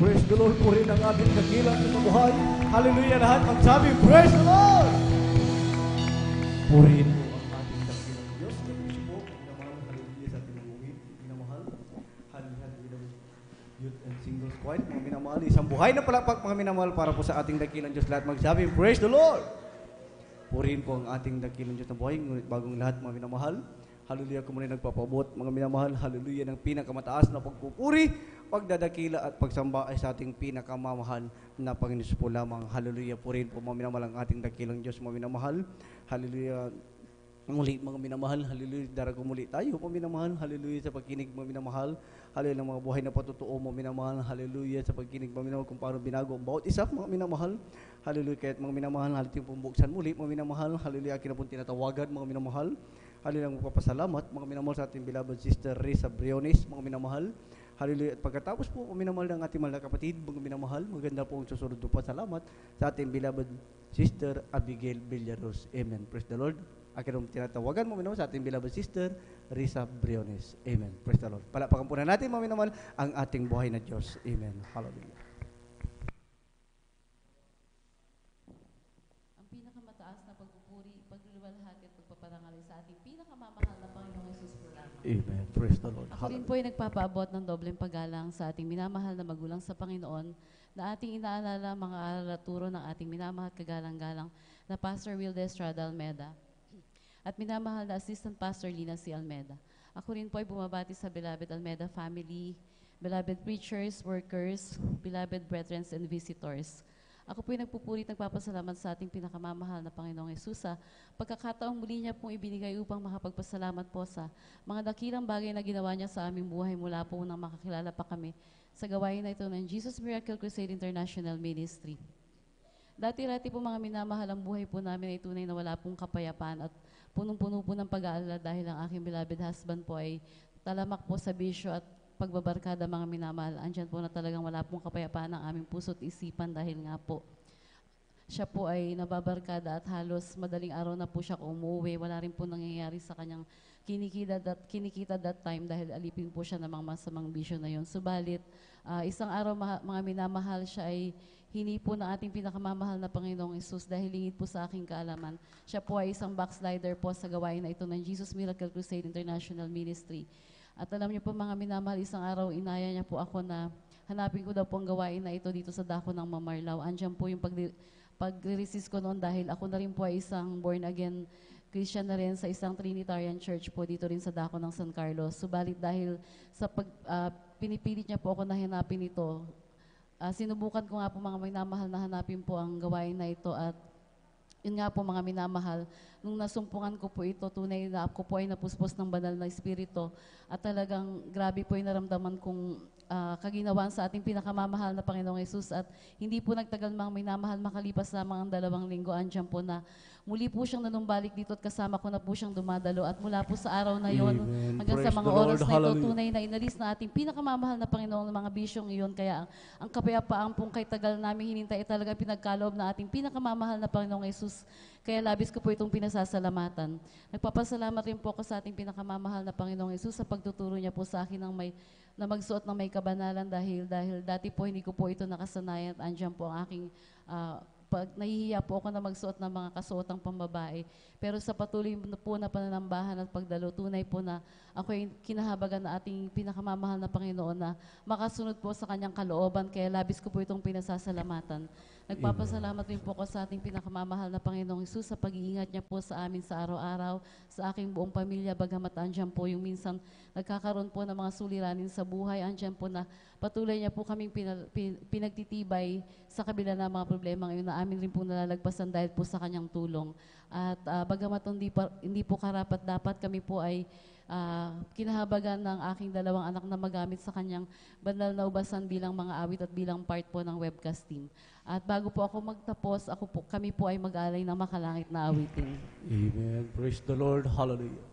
Praise the Lord, purihin ang ating dakilang buhay. Hallelujah, lahat magsabi, praise the Lord! Purihin po ang ating dakilang Diyos. Kasi po, minamahal, hallelujah sa ating buhay. Minamahal, hallelujah, youth and singles choir. Mga minamahal, isang buhay na palakpak mga minamahal para po sa ating dakilang Diyos. Lahat magsabi, praise the Lord! Purihin po ang ating dakilang Diyos na buhay. Ngunit bagong lahat mga minamahal, hallelujah, kung muna nagpapabot, mga minamahal, hallelujah, ng pinakamataas na pagpupuri, pagdadakila at pagsamba ay sa ating pinakamamahal na Panginoon po lamang. Hallelujah, purihin po mga minamahal ang ating dakilang Diyos, mga minamahal. Hallelujah, muli mga minamahal, hallelujah, darago muli tayo, mga minamahal, hallelujah, sa pagkinig mga minamahal, hallelujah, ng mga buhay na patutuo mga minamahal, hallelujah, sa pagkinig mga minamahal kung paano binago ang bawat isa mga minamahal, hallelujah, kahit mga minamahal, hallelujah, pumbuksan muli mga minamahal, hallelujah, akin na pong tinatawagan mga minamahal, hallelujah, magpapasalamat mga minamahal sa ating beloved sister Risa Briones, mga minamahal, hallelujah, at pagkatapos po mga minamahal ng ating mahal na kapatid, mga minamahal, maganda po ang susunod po salamat sa ating beloved sister Abigail Villaros, amen, praise the Lord. Akin ang tinatawagan mo minamahal sa ating beloved sister Risa Briones. Amen. Praise the Lord. Palapakan po na natin mga minamahal ang ating buhay na Diyos. Amen. Hallelujah. Ang pinakamataas na pagpupuri, pagluluwalhati at pagpaparangal sa ating pinakamamahal na Panginoong Hesus po lamang. Amen. Praise the Lord. Ako rin po ay nagpapaabot ng dobleng paggalang sa ating minamahal na magulang sa Panginoon na ating inaalala mga aral at turo ng ating minamahal kagalang-galang na Pastor Wilde Estrada Almeda at minamahal na Assistant Pastor Lina C. Almeda. Ako rin po ay bumabati sa beloved Almeda family, beloved preachers, workers, beloved brethren and visitors. Ako po ay nagpupurit nagpapasalamat sa ating pinakamamahal na Panginoong Hesus sa pagkakataong muli niya pong ibinigay upang makapagpasalamat po sa mga dakilang bagay na ginawa niya sa aming buhay mula po nang makakilala pa kami sa gawain na ito ng Jesus Miracle Crusade International Ministry. Dati-rati po mga minamahal ang buhay po namin ay tunay na wala pong kapayapaan at punong-puno po ng pag-aalala dahil ang aking beloved husband po ay talamak po sa bisyo at pagbabarkada mga minamahal. Andyan po na talagang wala pong kapayapaan ang aming puso't isipan dahil nga po siya po ay nababarkada at halos madaling araw na po siya umuwi. Wala rin po nangyayari sa kanyang kinikita that time dahil alipin po siya ng mga masamang bisyo na yun. Subalit, isang araw mga minamahal siya ay hini po ng ating pinakamamahal na Panginoong Hesus dahil lingid po sa aking kaalaman. Siya po ay isang backslider po sa gawain na ito ng Jesus Miracle Crusade International Ministry. At alam niyo po mga minamahal, isang araw inaya niya po ako na hanapin ko daw po ang gawain na ito dito sa dako ng Mamarlaw. Andiyan po yung pag-resist ko noon dahil ako na rin po ay isang born again Christian na rin sa isang Trinitarian Church po dito rin sa dako ng San Carlos. Subalit dahil sa pinipilit niya po ako na hanapin ito, sinubukan ko nga po mga minamahal na hanapin po ang gawain na ito at yun nga po mga minamahal, nung nasumpungan ko po ito, tunay na ako po ay napuspos ng banal na espiritu at talagang grabe po yung naramdaman kong kaginawaan sa ating pinakamamahal na Panginoong Hesus at hindi po nagtagal mga minamahal makalipas lamang ang 2 linggo, andyan po na muli po siyang nanumbalik dito at kasama ko na po siyang dumadalo at mula po sa araw na yon hanggang sa mga oras na ito, tunay na inalis na ating pinakamamahal na Panginoon ng mga bisyong iyon. Kaya ang kapayapaan pong kay tagal namin hinintay ay talaga pinagkaloob na ating pinakamamahal na Panginoong Hesus. Kaya labis ko po itong pinasasalamatan. Nagpapasalamat rin po ako sa ating pinakamamahal na Panginoong Hesus sa pagtuturo niya po sa akin na magsuot ng may kabanalan dahil dati po hindi ko po ito nakasanayan at andyan po ang aking nahihiya po ako na magsuot ng mga kasuotang pambabae. Pero sa patuloy po na pananambahan at pagdalo, tunay po na ako ay kinahabagan na ating pinakamamahal na Panginoon na makasunod po sa kanyang kalooban. Kaya labis ko po itong pinasasalamatan. Nagpapasalamat rin po ako sa ating pinakamamahal na Panginoong Hesus sa pag-iingat niya po sa amin sa araw-araw, sa aking buong pamilya, bagamat andyan po yung minsan nagkakaroon po ng mga suliranin sa buhay, andyan po na patuloy niya po kaming pinagtitibay sa kabila ng mga problema ngayon na amin rin po nalalagpasan dahil po sa kanyang tulong. At bagamat hindi po karapat dapat kami po ay kinahabagan ng aking 2 anak na magamit sa kanyang banal na ubasan bilang mga awit at bilang part po ng webcast team. At bago po ako magtapos, kami po ay mag-alay ng makalangit na awitin. Amen. Praise the Lord. Hallelujah.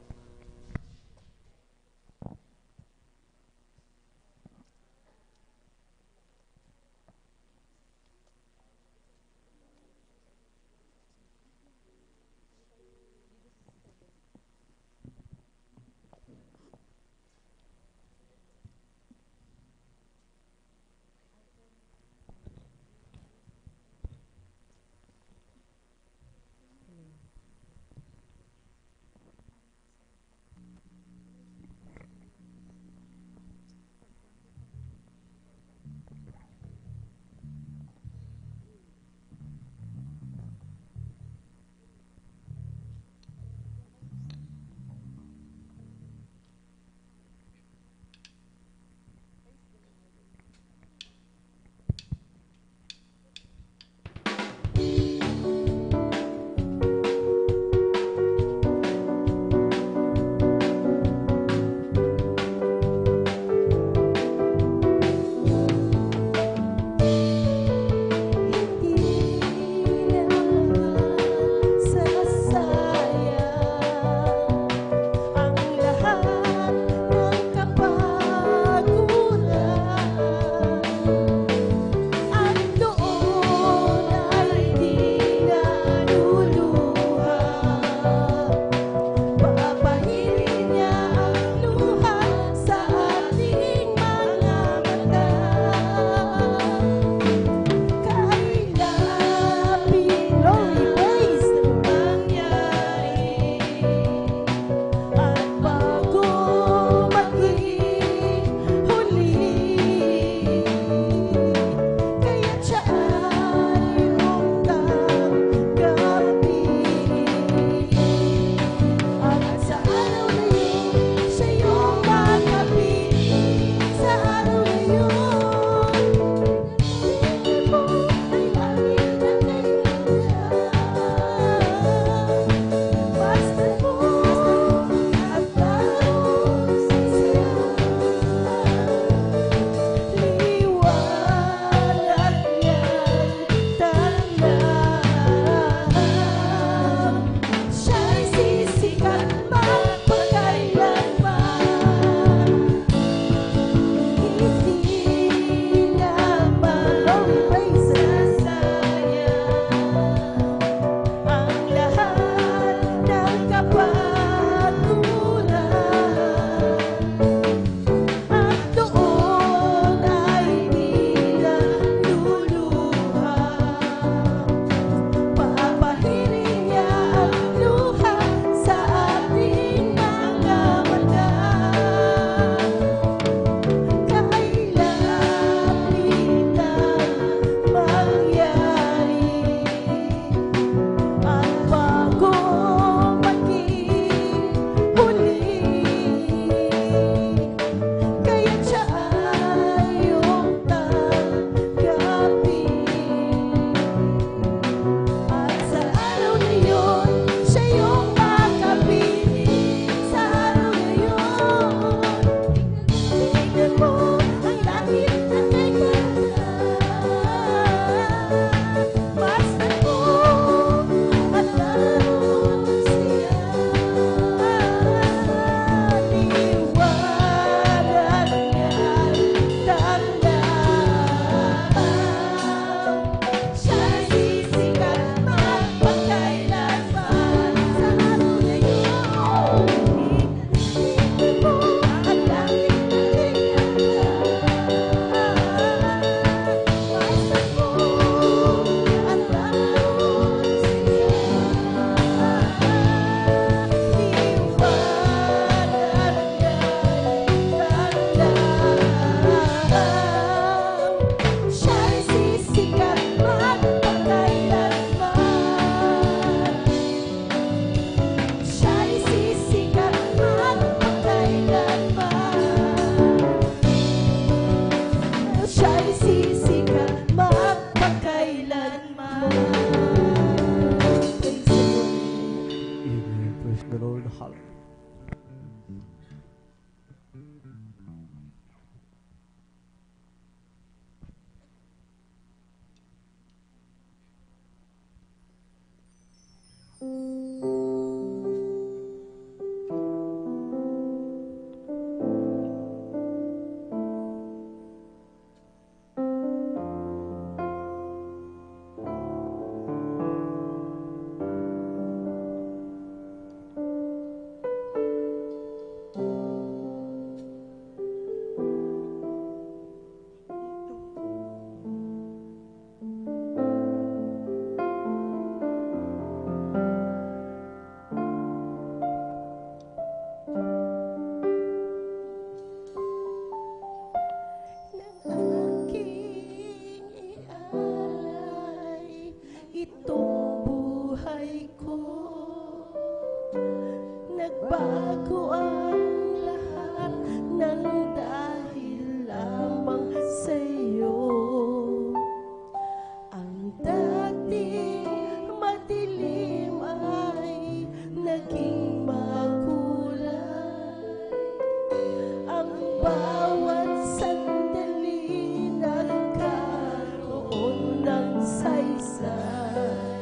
Panginoon ng saysay,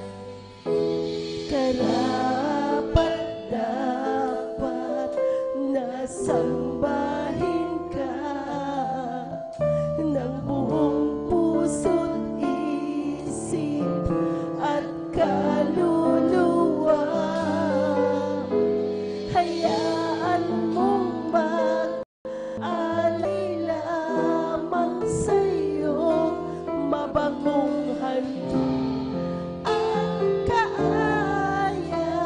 karapat-dapat na sambahin ka ng buong puso't isip at kaluluwa. Hayaan mong mag-alay lamang sa'yo, mabangong handog ang kaaya-aya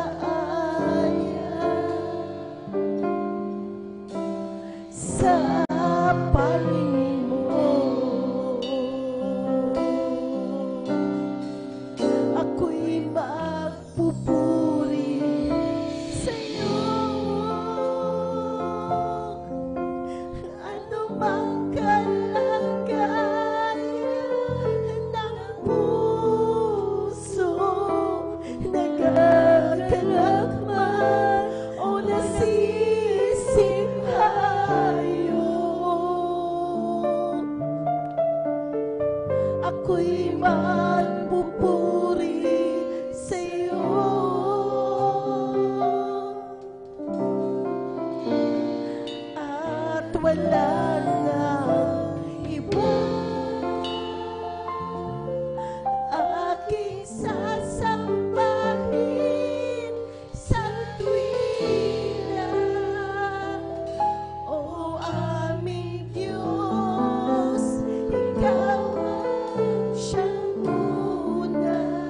sa paling mo. Ako'y magpupuri sa'yo. Ano mang kalagayan ng puso, nagagalak man o nasisipayo, ako'y magpupuri sa'yo. At wala nang iba aking sasambahin sa tuwina. O aming Diyos, Ikaw ang siyang una.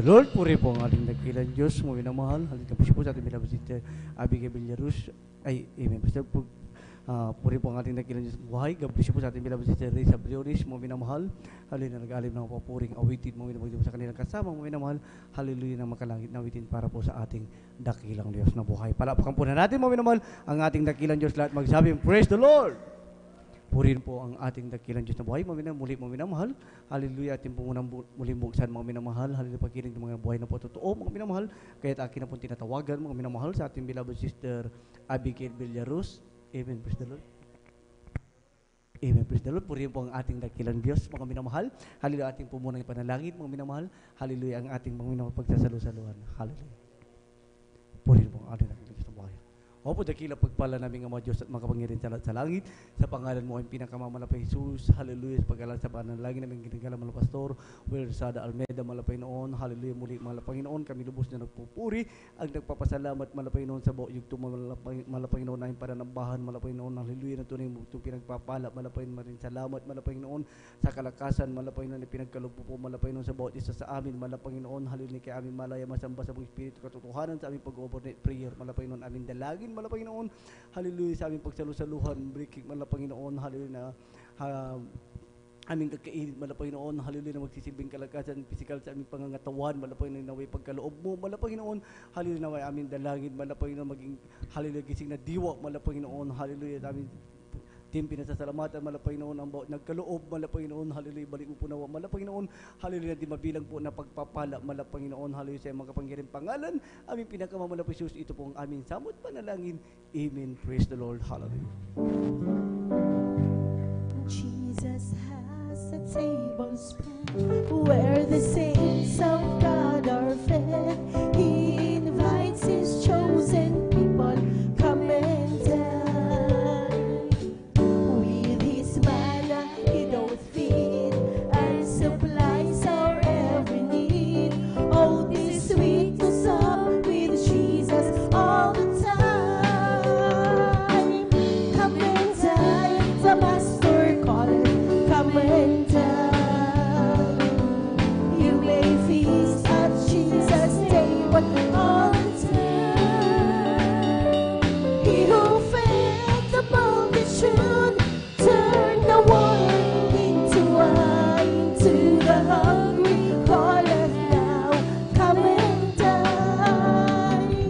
the Lord. Puri po ang ating dakilang Diyos, mo minamahal. Halika po sa ating beloved sister, Abigail Villarus. Amen. Pastor po, puri po ang ating dakilang Diyos buhay. God bless you po sa ating beloved sister, Reza Briones, mo minamahal. Halina nag-alim ng papuring awitin, mo minamahal sa kanilang kasama, mo minamahal. Hallelujah ng makalangit na awitin para po sa ating dakilang Diyos na buhay. Palapakan po na natin, mo minamahal, ang ating dakilang Diyos. Lahat magsabing, praise the Lord! Purihin po ang ating dakilang Diyos na buhay. Muli mo minamahal. Hallelujah. Ating po munang muli buksan mga minamahal. Hallelujah. Pagkinig ng mga buhay na po totoo mga minamahal. Kaya't akin na po tinatawagan mga minamahal sa ating beloved sister Abigail Villarus. Amen. Praise the Lord. Amen. Praise the Lord. Purihin po ang ating dakilang Diyos mga minamahal. Hallelujah. Ating po munang ipanalangin mga minamahal. Hallelujah. Ang ating mga minamahal pagsasalusaluhan. Hallelujah. Purihin po ang ating dakilang Diyos na buhay. Opo, dakila pagpala namin ang mga Diyos at makapangyarihan sa langit. Sa pangalan mo ang pinakamamalapay Jesus. Hallelujah. Sa pag-alang sa panalangin namin ginagala mga pastor. Will Sada Almeida, malapay noon. Hallelujah. Muli, malapay noon. Kami lubos na nagpupuri. Ang nagpapasalamat, malapay noon sa buong yugto, malapay noon na yung pananambahan, malapay noon. Hallelujah. Na tunay mo itong pinagpapala. Malapay naman salamat, malapay noon sa kalakasan. Malapay noon na pinagkalugpo po. Malapay noon sa bawat isa sa amin. Malapay noon. Hallelujah. Kaya amin malaya masamba sa mga Espiritu katotohanan sa aming pag-overnight prayer. Malapay noon amin dalagin. Malapay noon, hallelujah, sa aming pagsalusaluhan, breaking, malapay noon, hallelujah, na aming kakainit, malapay noon, hallelujah, na magsisilbing kalakasan, physical sa aming pangangatawan, malapay noon, naway pagkaloob mo, malapay noon, hallelujah, naway aming dalangin, malapay noon, maging, hallelujah, gising na diwa, malapay noon, hallelujah, aming team pinasasalamatan, malapay noon ang bawat nagkaloob, malapay noon, hallelujah, balik mo po nawa, malapay noon, hallelujah, di mabilang po na pagpapala, malapay noon, hallelujah, sa mga kapangyarihan pangalan, aming pinakamamalapay Jesus, ito po ang aming samot panalangin, amen, praise the Lord, hallelujah. Jesus has a table spread where the saints of God are fed. He invites his chosen people, come and dine. With his manna he doth feed and supplies our every need. Oh, this sweet to sup with Jesus all the time. Come and dine, the Master calleth, come and dine. You may feast at Jesus' table all the time. He who fed the multitude turned the water into wine. To the hungry calleth now, come and dine.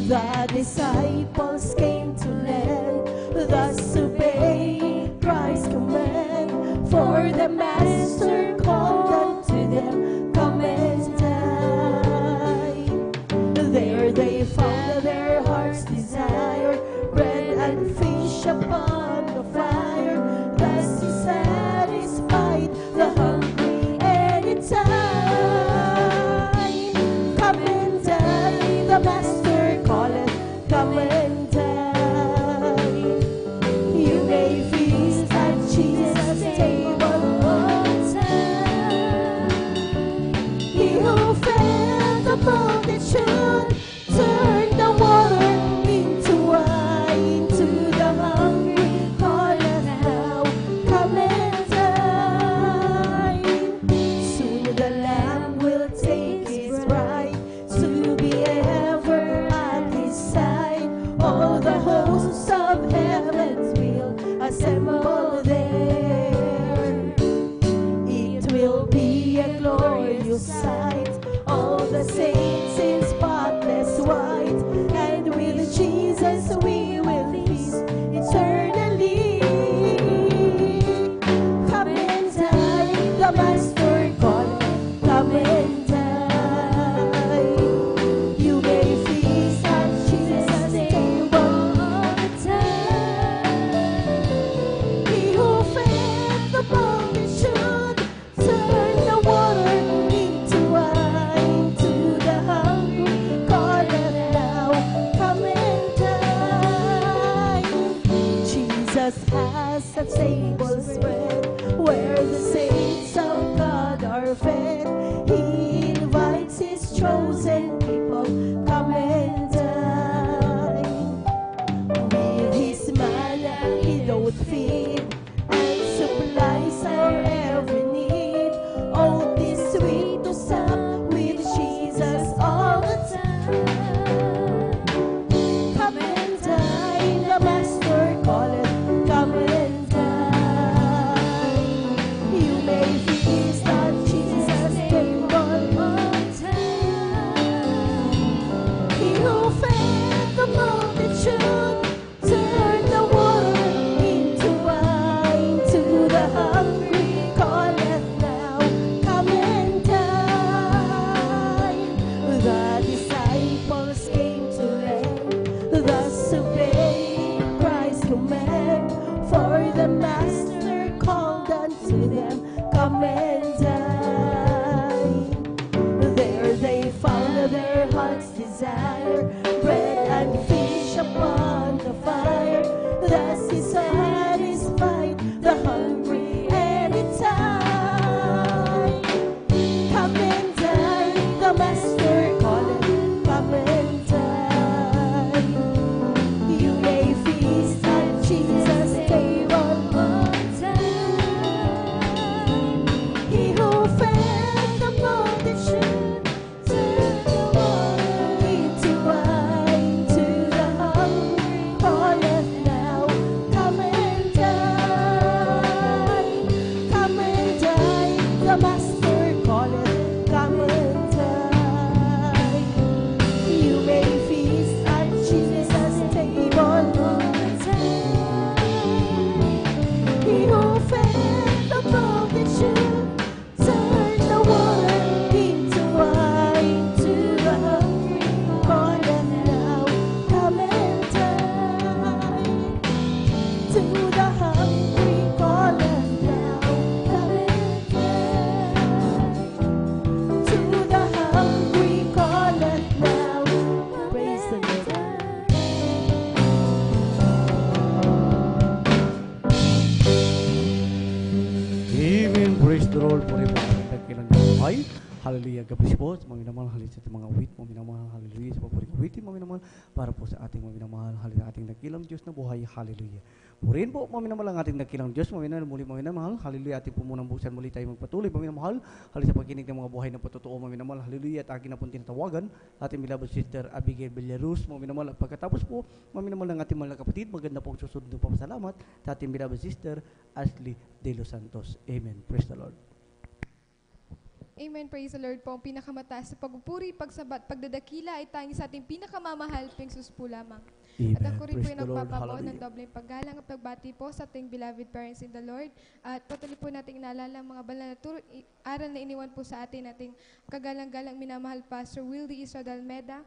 The disciples came to learn, thus obey Christ's command. For the Master called unto them, come and dine. There they found their heart's desire, bread and fish upon the fire. Thus he satisfied the hungry anytime. Come and dine, the Master calleth, come and dine. You may feast at Jesus' table all the time. He who fed the multitude turned the water into wine. To the hungry calleth now, come and dine. Soon the Lamb will take his bride to be ever at his side. All the hosts of heaven will assemble there. It will be a glorious sight, all the saints in spotless white, and with Jesus we will feast eternally. Come and dine, the Master calleth, come and dine. You may feast at Jesus' table all the time. He who fed the multitude turned the water into wine. To the hungry calleth now, come and dine. Jesus has a table spread where the saints of God are fed. He invites his chosen people, come and dine. With his manna he doth feed and supplies our every need. Oh, this sweet to sup with call it, come and dine. You may feast at Jesus' table all the time. He who fed the multitude, turn the water into wine. To the hungry, call them now, come and dine. To the hungry, call them now, come and dine. To the hungry, call them now. Praise the Lord. Amen. Praise the Lord for yung pagkakailan ng buhay. Hallelujah. Gabis po sa mga minamahal. Hallelujah sa mga wit. Mga minamahal. Hallelujah. Sa papuri kawitin. Mga minamahal. Para po sa ating mga minamahal. Hallelujah. Ating nakilang Diyos na buhay. Hallelujah. Purihin po mga minamahal ang ating nakilang Diyos. Mga minamahal. Muli mga minamahal. Hallelujah. Ating po munang buksan. Muli tayo magpatuloy. Mga minamahal. Hallelujah sa pagkinig ng mga buhay na patotoo. Mga minamahal. Hallelujah. At aking na po tinatawagan. Ating beloved sister Abigail Villaruz. Mga minamahal. At pagkatapos po, mga minamahal ng ating mga kapatid. Maganda po ang susunod ng papasalamat sa ating beloved sister Ashley De Los Santos. Amen. Praise the Lord. Amen. Praise the Lord po. Ang pinakamataas sa pagpupuri, pagsabat, pagdadakila ay tanging sa ating pinakamamahal, Pingsus po lamang. Amen. At ako rin po Praise yung the Lord. nagpapabaon ng Hallelujah. dobleng paggalang at pagbati po sa ating beloved parents in the Lord. At patuloy po nating inaalala ang mga banal na turo, aral na iniwan po sa atin ating kagalang-galang minamahal Pastor Wildy Israel Almeda.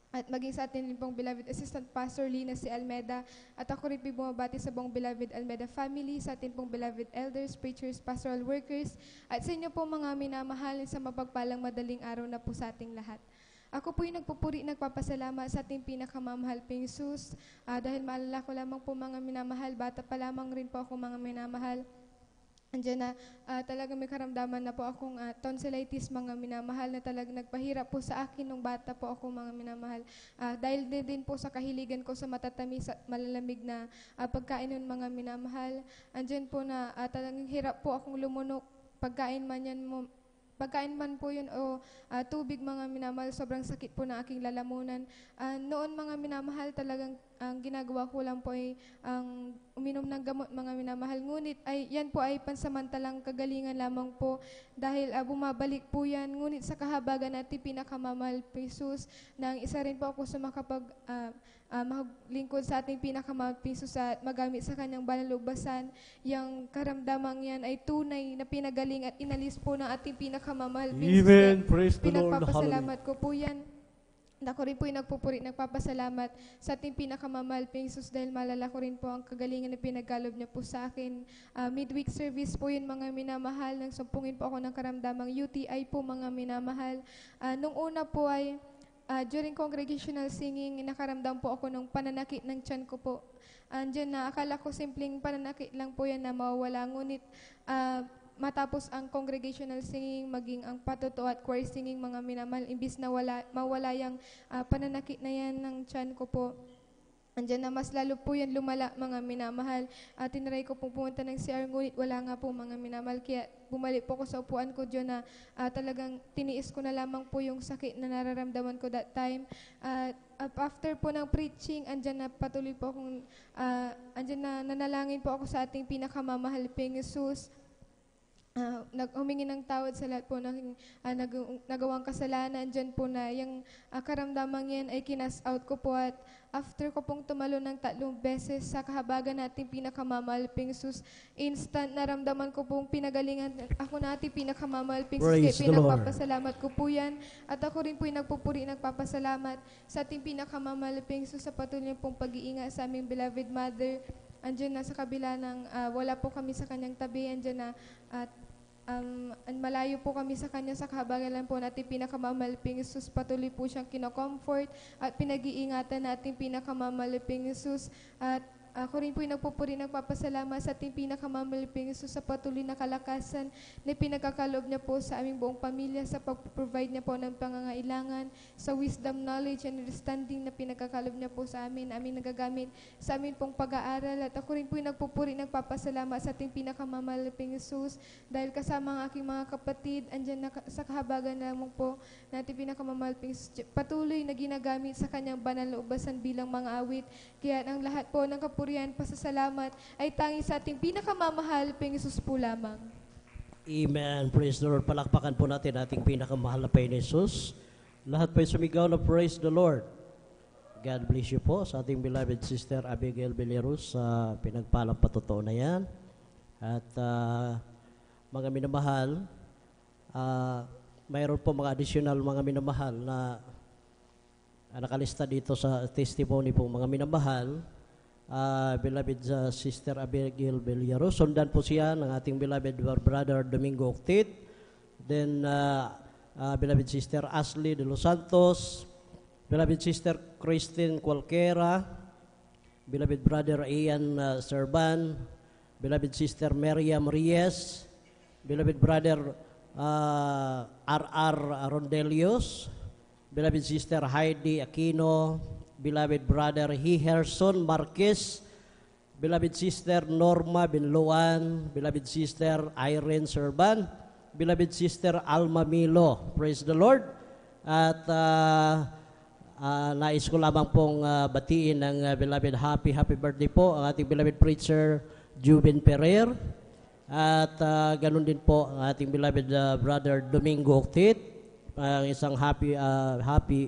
At maging sa atin din pong beloved Assistant Pastor Lina C. Almeda. At ako rin po bumabati sa buong beloved Almeda family, sa atin pong beloved elders, preachers, pastoral workers, at sa inyo po mga minamahal sa mapagpalang madaling araw na po sa ating lahat. Ako po yung nagpupuri, nagpapasalamat sa ating pinakamamahal pong Jesus. Dahil maalala ko lamang po mga minamahal, bata pa lamang rin po ako mga minamahal. Andiyan na talaga may karamdaman na po akong tonsillitis mga minamahal na talagang nagpahirap po sa akin nung bata po ako mga minamahal. Dahil din po sa kahiligan ko sa matatamis at malalamig na pagkain ng mga minamahal. Andiyan po na talagang hirap po akong lumunok pagkain man po yun o tubig mga minamahal, sobrang sakit po na aking lalamunan. Noon mga minamahal talagang ang ginagawa ko lang po ay ang uminom ng gamot mga minamahal. Ngunit yan po ay pansamantalang kagalingan lamang po dahil bumabalik po yan. Ngunit sa kahabagan natin pinakamamahal po Jesus na isa rin po ako sa maglingkod sa ating pinakamahal po Jesus at magamit sa kanyang banal ubasan. Yang karamdamang yan ay tunay na pinagaling at inalis po ng ating pinakamamahal po Jesus. Amen. Praise the Lord. Pinagpapasalamat ko po yan. Ako rin po yung nagpupuri, nagpapasalamat sa ating pinakamamahal po Jesus dahil malala ko rin po ang kagalingan na pinagkalob niya po sa akin. Midweek service po yun mga minamahal, nang sumpungin po ako ng karamdamang UTI po mga minamahal. Nung una po ay during congregational singing, nakaramdam po ako ng pananakit ng tiyan ko po. Andiyan na akala ko simpleng pananakit lang po yan na mawawala, ngunit matapos ang congregational singing, maging ang patuto at choir singing mga minamahal, imbis na mawala yung pananakit na yan ng tiyan ko po. Andiyan na mas lalo po yan lumala mga minamahal. Tinry ko pong pumunta ng CR, ngunit wala nga po mga minamahal. Kaya bumalik po ko sa upuan ko dyan na talagang tiniis ko na lamang po yung sakit na nararamdaman ko that time. After po ng preaching, andyan na patuloy po akong, andyan na nanalangin po ako sa ating pinakamamahal pong Jesus. Humingi ng tawad sa lahat po ng nagawang kasalanan. Diyan po na yung karamdamang yan ay kinas out ko po at after ko pong tumalo ng 3 beses sa kahabagan natin pinakamamahal pong Jesus, instant naramdaman ko pong pinagalingan ako natin pinakamamahal pong Jesus. Kaya pinagpapasalamat ko po yan. At ako rin po yung nagpupuri, nagpapasalamat sa ating pinakamamahal pong Jesus sa patuloy pong pag-iingat sa aming beloved mother. Andiyan na sa kabila ng wala po kami sa kanyang tabi. Andiyan na at malayo po kami sa kanya sa kahabagan lang po natin pinakamamahal pong Jesus. Patuloy po siyang kinocomfort at pinag-iingatan natin pinakamamahal pong Jesus. At ako rin po yung nagpupuri, nagpapasalamat sa ating pinakamamahal pong Jesus sa patuloy na kalakasan na pinagkakalob niya po sa aming buong pamilya, sa pag-provide niya po ng pangangailangan, sa wisdom, knowledge, and understanding na pinagkakalob niya po sa amin, aming nagagamit sa amin pong pag-aaral. At ako rin po yung nagpupuri, nagpapasalamat sa ating pinakamamahal pong Jesus dahil kasama ang aking mga kapatid, andyan na sa kahabagan lamang po natin pinakamamahal pong Jesus, patuloy na ginagamit sa kanyang banal na ubasan bilang mga awit. Kaya ang lahat po ng kapurihan, pasasalamat ay tangi sa ating pinakamamahal pong Jesus po lamang. Amen. Praise the Lord. Palakpakan po natin ating pinakamahal na Panginoon Jesus. Lahat po'y sumigaw na praise the Lord. God bless you po sa ating beloved sister Abigail Bellerus sa pinagpalang patotoo na yan. At mga minamahal, mayroon po mga additional mga minamahal na nakalista dito sa testimony po mga minamahal. Beloved Sister Abigail Bellerus. Sundan po siya ng ating beloved brother Domingo Octit. Then, beloved Sister Ashley de los Santos. Beloved Sister Christine Cualquera. Beloved brother Ian Serban. Beloved Sister Miriam Reyes. Beloved brother R.R. Rondelios. Beloved Sister Heidi Aquino. Beloved brother Hiherson Marquez, beloved sister Norma Binluan, beloved sister Irene Serban, beloved sister Alma Milo. Praise the Lord. At nais ko lamang pong batiin ng beloved happy birthday po ang ating beloved preacher Juben Ferrer. At ganun din po ang ating beloved brother Domingo Octit. Isang happy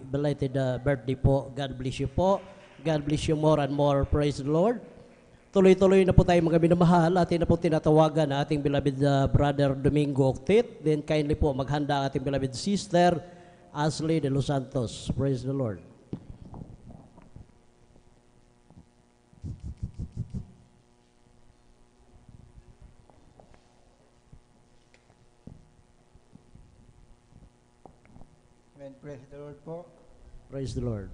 belated birthday po. God bless you po. God bless you more and more. Praise the Lord. Tuloy-tuloy na po tayo mga minamahal. Atin na po tinatawagan na ating beloved brother Domingo Octit. Then kindly po maghanda ang ating beloved sister Ashley de los Santos. Praise the Lord. Praise the Lord po. Praise the Lord.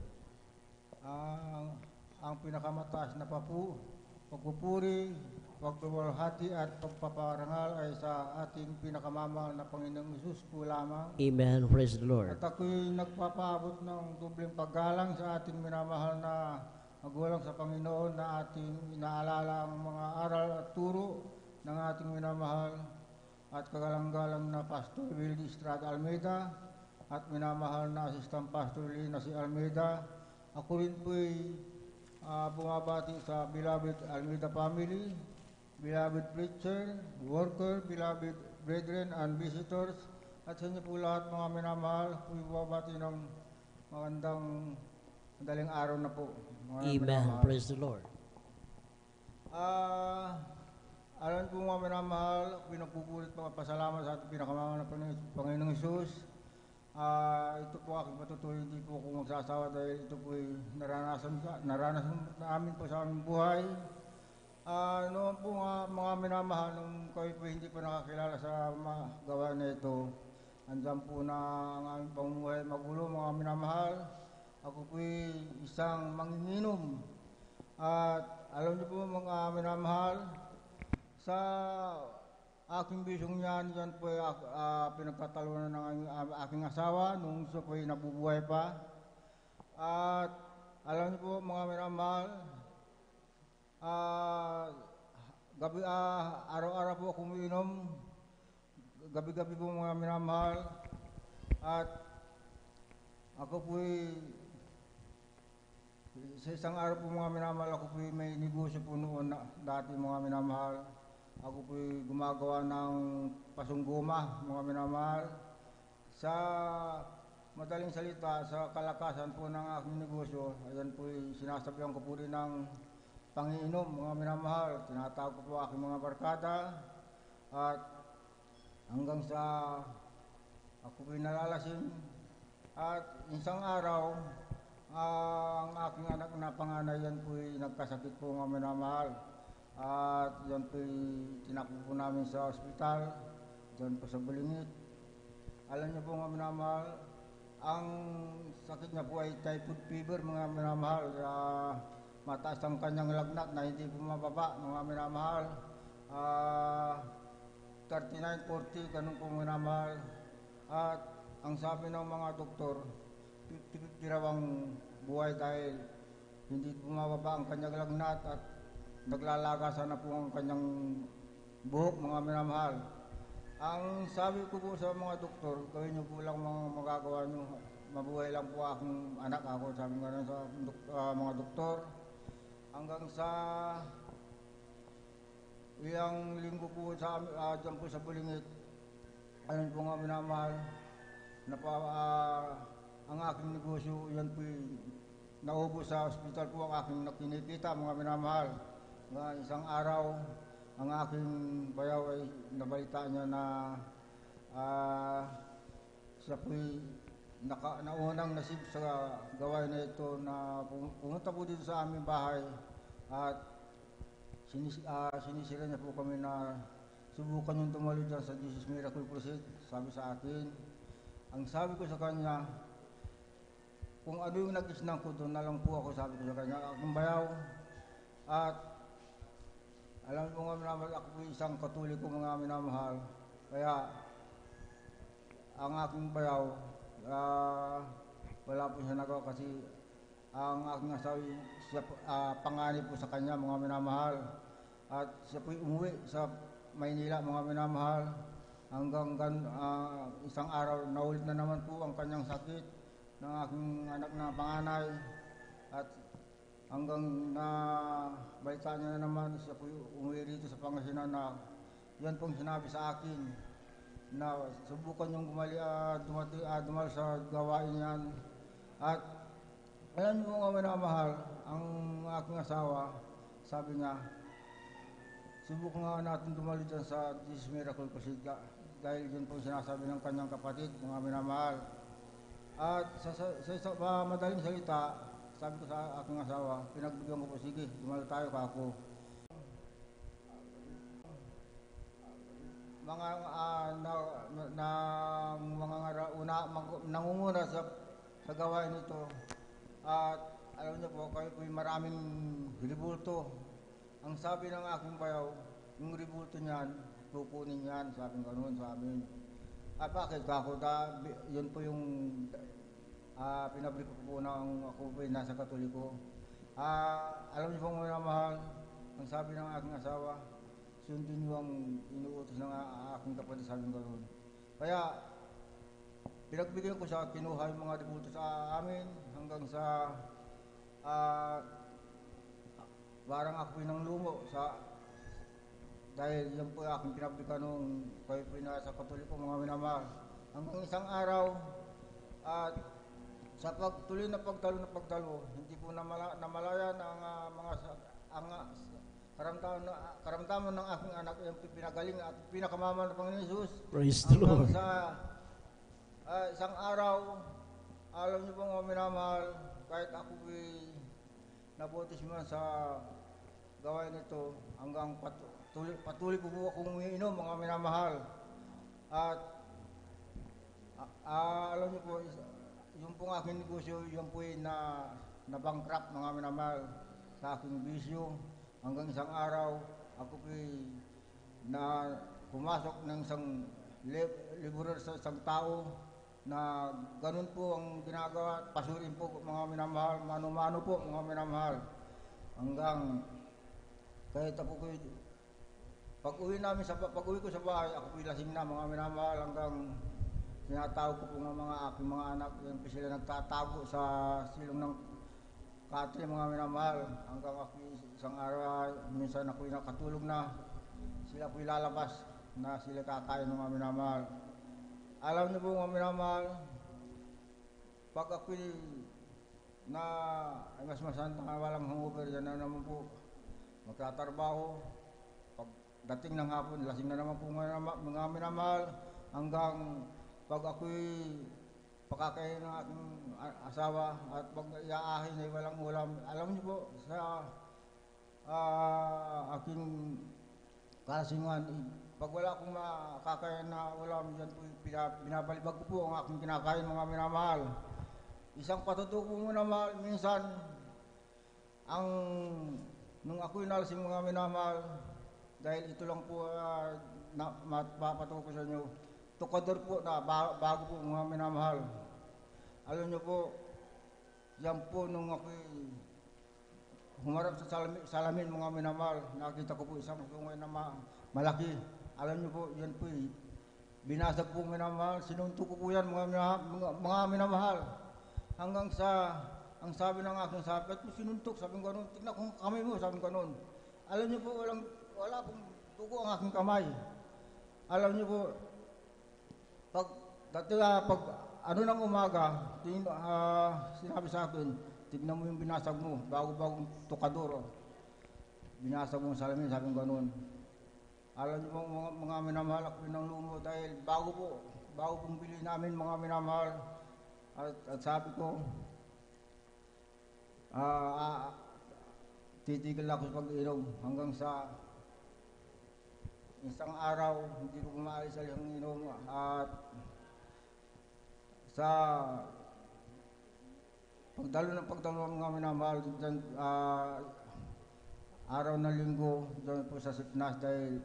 Ang pinakamataas na pagpupuri, pagluwalhati at pagpaparangal ay sa ating pinakamamahal na Panginoong Hesus po lamang. Amen. Praise the Lord. At ako'y nagpapaabot ng dobleng paggalang sa ating minamahal na magulang sa Panginoon na ating inaalala ang mga aral at turo ng ating minamahal at kagalang-galang na Pastor Wildy Estrada Almeida at minamahal na Assistant Pastor Lina si Almeida. Ako rin po'y bumabati sa beloved Almeida family, beloved preacher, worker, beloved brethren and visitors, at sa inyo po lahat mga minamahal, po'y bumabati ng madaling araw na po. Amen. Minamahal. Praise the Lord. Alam po mga minamahal, pinagpupulit mga pasalamat sa ating pinakamamahal na Panginoong Hesus. Ito po aking patutuloy, hindi po ako magsasawa dahil ito po ay naranasan namin po sa aming buhay. Noon po mga minamahal, nung kayo po hindi po nakakilala sa mga gawa na ito, andyan po na ang aming pamumuhay magulo mga minamahal. Ako po ay isang manginginom. At alam niyo po mga minamahal, sa aking bisyong yan po ay pinagtatalunan ng aking asawa nung siya po ay nabubuhay pa. At alam niyo po mga minamahal, araw-araw po ako umiinom, gabi-gabi po mga minamahal. At ako po ay sa isang araw po mga minamahal, ako po ay may negosyo po noon dati mga minamahal. Ako po'y gumagawa ng pasungguma, mga minamahal. Sa madaling salita, sa kalakasan po ng aking negosyo, ayan po'y sinasabihan ko po rin ng pangiinom, mga minamahal. Tinatawag ko po aking mga barkada. At hanggang sa ako po'y nalalasing. At isang araw, ang aking anak na panganay, yan po'y nagkasakit po, mga minamahal. At yan po'y tinakbo po namin sa ospital, dyan po sa Bulingit. Alam niyo po mga minamahal, ang sakit niya po ay typhoid fever mga minamahal. Mataas ang kanyang lagnat na hindi po mababa mga minamahal. 39-40, ganun po minamahal. At ang sabi ng mga doktor, 50-50 raw ang buhay dahil hindi po mababa ang kanyang lagnat at naglalagasan na po ang kanyang buhok, mga minamahal. Ang sabi ko po sa mga doktor, gawin niyo po lang mga magagawa niyo. Mabuhay lang po aking anak ako, sabi nga rin sa mga doktor. Hanggang sa ilang linggo po dyan po sa Bulingit, alam po nga minamahal, ang aking negosyo, yan po naubos sa ospital po ang aking nakinikita, mga minamahal. Isang araw, ang aking bayaw ay nabalita niya na siya po'y naunang nasib sa gawain na ito na pumunta po dito sa aming bahay at sinisira niya po kami na subukan yung tumalo dyan sa Jesus Miracle Crusade. Sabi sa akin, ang sabi ko sa kanya, kung ano yung nag-isnang ko doon na lang po ako, sabi ko sa kanya, aking bayaw. At alam mo nga minamahal, ako po isang Katoliko mga minamahal. Kaya ang aking bayaw, wala po siya nagawa kasi ang aking asawi, siya, panganib po sa kanya mga minamahal. At siya po umuwi sa Maynila mga minamahal. Hanggang isang araw, naulit na naman po ang kanyang sakit ng aking anak na panganay. At hanggang na balita niya na naman, siya po umuwi rito sa Pangasinan na yan pong sinabi sa akin na subukan yung dumal sa gawain yan. At alam niyo mga minamahal, ang aking asawa, sabi niya, subukan nga natin dumalo dyan sa Jesus Miracle Crusade dahil yun po sinasabi ng kanyang kapatid, mga minamahal. At sa madaling salita, sabi ko sa aking asawa, pinagbigyan ko po, sige, dumalo tayo kako. Mga nangunguna sa gawain nito. At alam niyo po, kayo po maraming ribulto. Ang sabi ng aking bayaw, yung ribulto niyan, kukunin niyan, sabi ganoon sa amin. At bakit kako? Yun po yung pinabrik ko po ng ako po nasa Katoliko. Alam niyo po mga mahal, ang sabi ng aking asawa, sundin niyo ang inuutos ng aking kapatid, sabi ganoon. Kaya pinagbigyan ko siya, kinuha yung mga ribulto sa amin hanggang sa parang ako ng lumo dahil yan po aking pinablikan nung kayo po nasa Katoliko mga minamahal. Hanggang isang araw at sa pagtuloy na pagdalo, hindi po namalayan ang karamdaman ng aking anak, yung pinagaling at pinakamamahal na Panginoon Jesus. Praise the Lord. Sa isang araw, alam niyo po mga minamahal, kahit ako nabutis man sa gawain nito, hanggang patuloy po akong umiinom mga minamahal. At alam niyo po, yung pong aking negosyo, yung po na-bankrupt mga minamahal sa aking bisyo. Hanggang isang araw, ako po na pumasok ng isang laborer sa isang tao na ganun po ang ginagawa, pasurin po mga minamahal, mano-mano po mga minamahal. Hanggang kahit ako po, pag-uwi ko sa bahay, ako po lasing na mga minamahal, hanggang tinatawag ko po mga aking mga anak, yan po sila nagtatago sa silong ng katre mga minamahal. Hanggang ako isang araw, minsan ako nakatulog na, sila po lalabas na sila kakain mga minamahal. Alam niyo po mga minamahal, pag ako ay mas-masan na walang hangover, yan na naman po magtatrabaho. Pag dating ng hapon, lasing na naman po mga minamahal, hanggang pag ako'y pakakain ng aking asawa at pag iaahin ay walang ulam. Alam niyo po, sa aking kalasingan, pag wala akong makakain na ulam, yan po, binabalibag ko po ang aking kinakain mga minamahal. Isang patutuko mo naman, minsan, nung ako'y nalasing mga minamahal, dahil ito lang po mapapatuko sa inyo, tukador po na bago po mga minamahal. Alam niyo po, yan po nung ako'y humarap sa salamin mga minamahal, nakita ko po isang sungay na malaki. Alam niyo po, yan po binasag po minamahal, sinuntok ko po yan mga minamahal. Hanggang sa, ang sabi ng aking sabi, at sinuntok, sabi ko gano'n, tignan kong kamay mo, sabi ko gano'n. Alam niyo po, wala pong tuko ang aking kamay. Alam niyo po, dati pag ano ng umaga, sinabi sa akin, tignan mo yung binasag mo, bago-bagong tukador. Binasag mo yung salamin, sabi ko ganun. Alam niyo mga minamahal ako ng lumo dahil bago pong bili namin mga minamahal. At sabi ko, titigil ako sa pag-inom hanggang sa isang araw, hindi ko maalis sa isang inom. At sa pagdalo ng mga minamahal, araw na linggo, doon po sa Sipnas dahil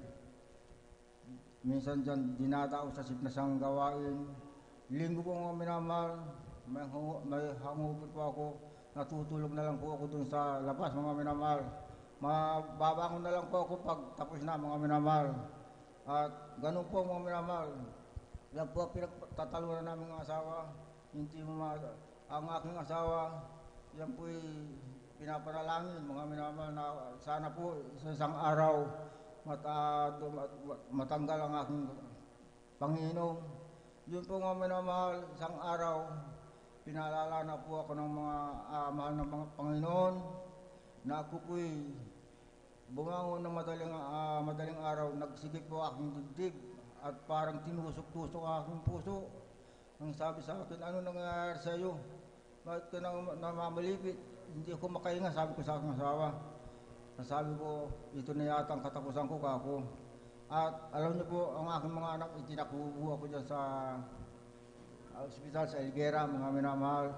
minsan dyan dinadao sa Sipnas ang gawain. Linggo po mga minamahal, may hangugot po ako, natutulog na lang po ako doon sa labas mga minamahal. Mababangon na lang po ako pag tapos na mga minamahal. At ganun po mga minamahal. Yan po pinagtatalunan namin ng asawa. Hindi ang aking asawa, yan po'y pinapanalangin mga minamahal na sana po sa isang araw matanggal ang aking Panginoon. Yun po mga minamahal, isang araw pinaalala na po ako ng mga mahal ng mga Panginoon na ako po'y bumangon ng madaling araw, nagsigip po aking dibdib at parang tinusok-tusok ang aking puso. Ang sabi sa akin, ano nangyayari sa iyo? Bakit ka namamalipit? Hindi ako makahinga, sabi ko sa aking asawa. Sabi ko, ito na yata ang katapusan ko kako. At alam niyo po, ang aking mga anak, itinakubo ako dyan sa ospital sa Elguera, mga minamahal.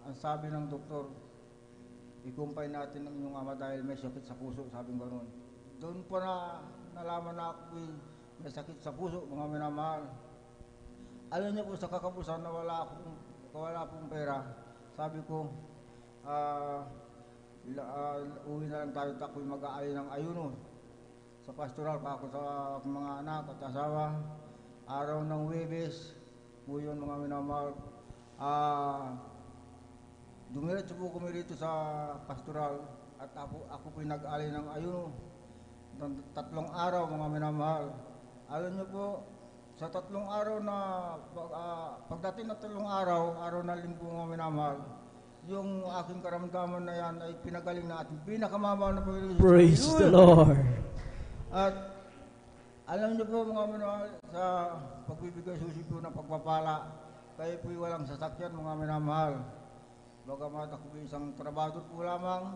Ang sabi ng doktor, ikumpay natin ang inyong ama dahil may sakit sa puso, sabi ko gano'n. Doon po nalaman na ako may sakit sa puso, mga minamahal. Alam niyo po sa kakapusan na wala pong pera, sabi ko, uwi na lang tayo at ako'y mag-aalay ng ayuno sa pastoral pa ako sa mga anak at asawa. Araw ng Huwebes, po yun mga minamahal. Dumiretso po kami rito sa pastoral at ako po'y nag-aalay ng ayuno. 3 araw mga minamahal. Alam niyo po, sa 3 araw na, pagdating na 3 araw na linggo mga minamahal, yung aking karamdaman na yan ay pinagaling na ating pinakamamahal na Panginoon. Praise the Lord. At alam niyo po mga minamahal, sa pagbibigay susi po ng pagpapala, kayo po'y walang sasakyan mga minamahal. Bagamat ako isang trabador po lamang,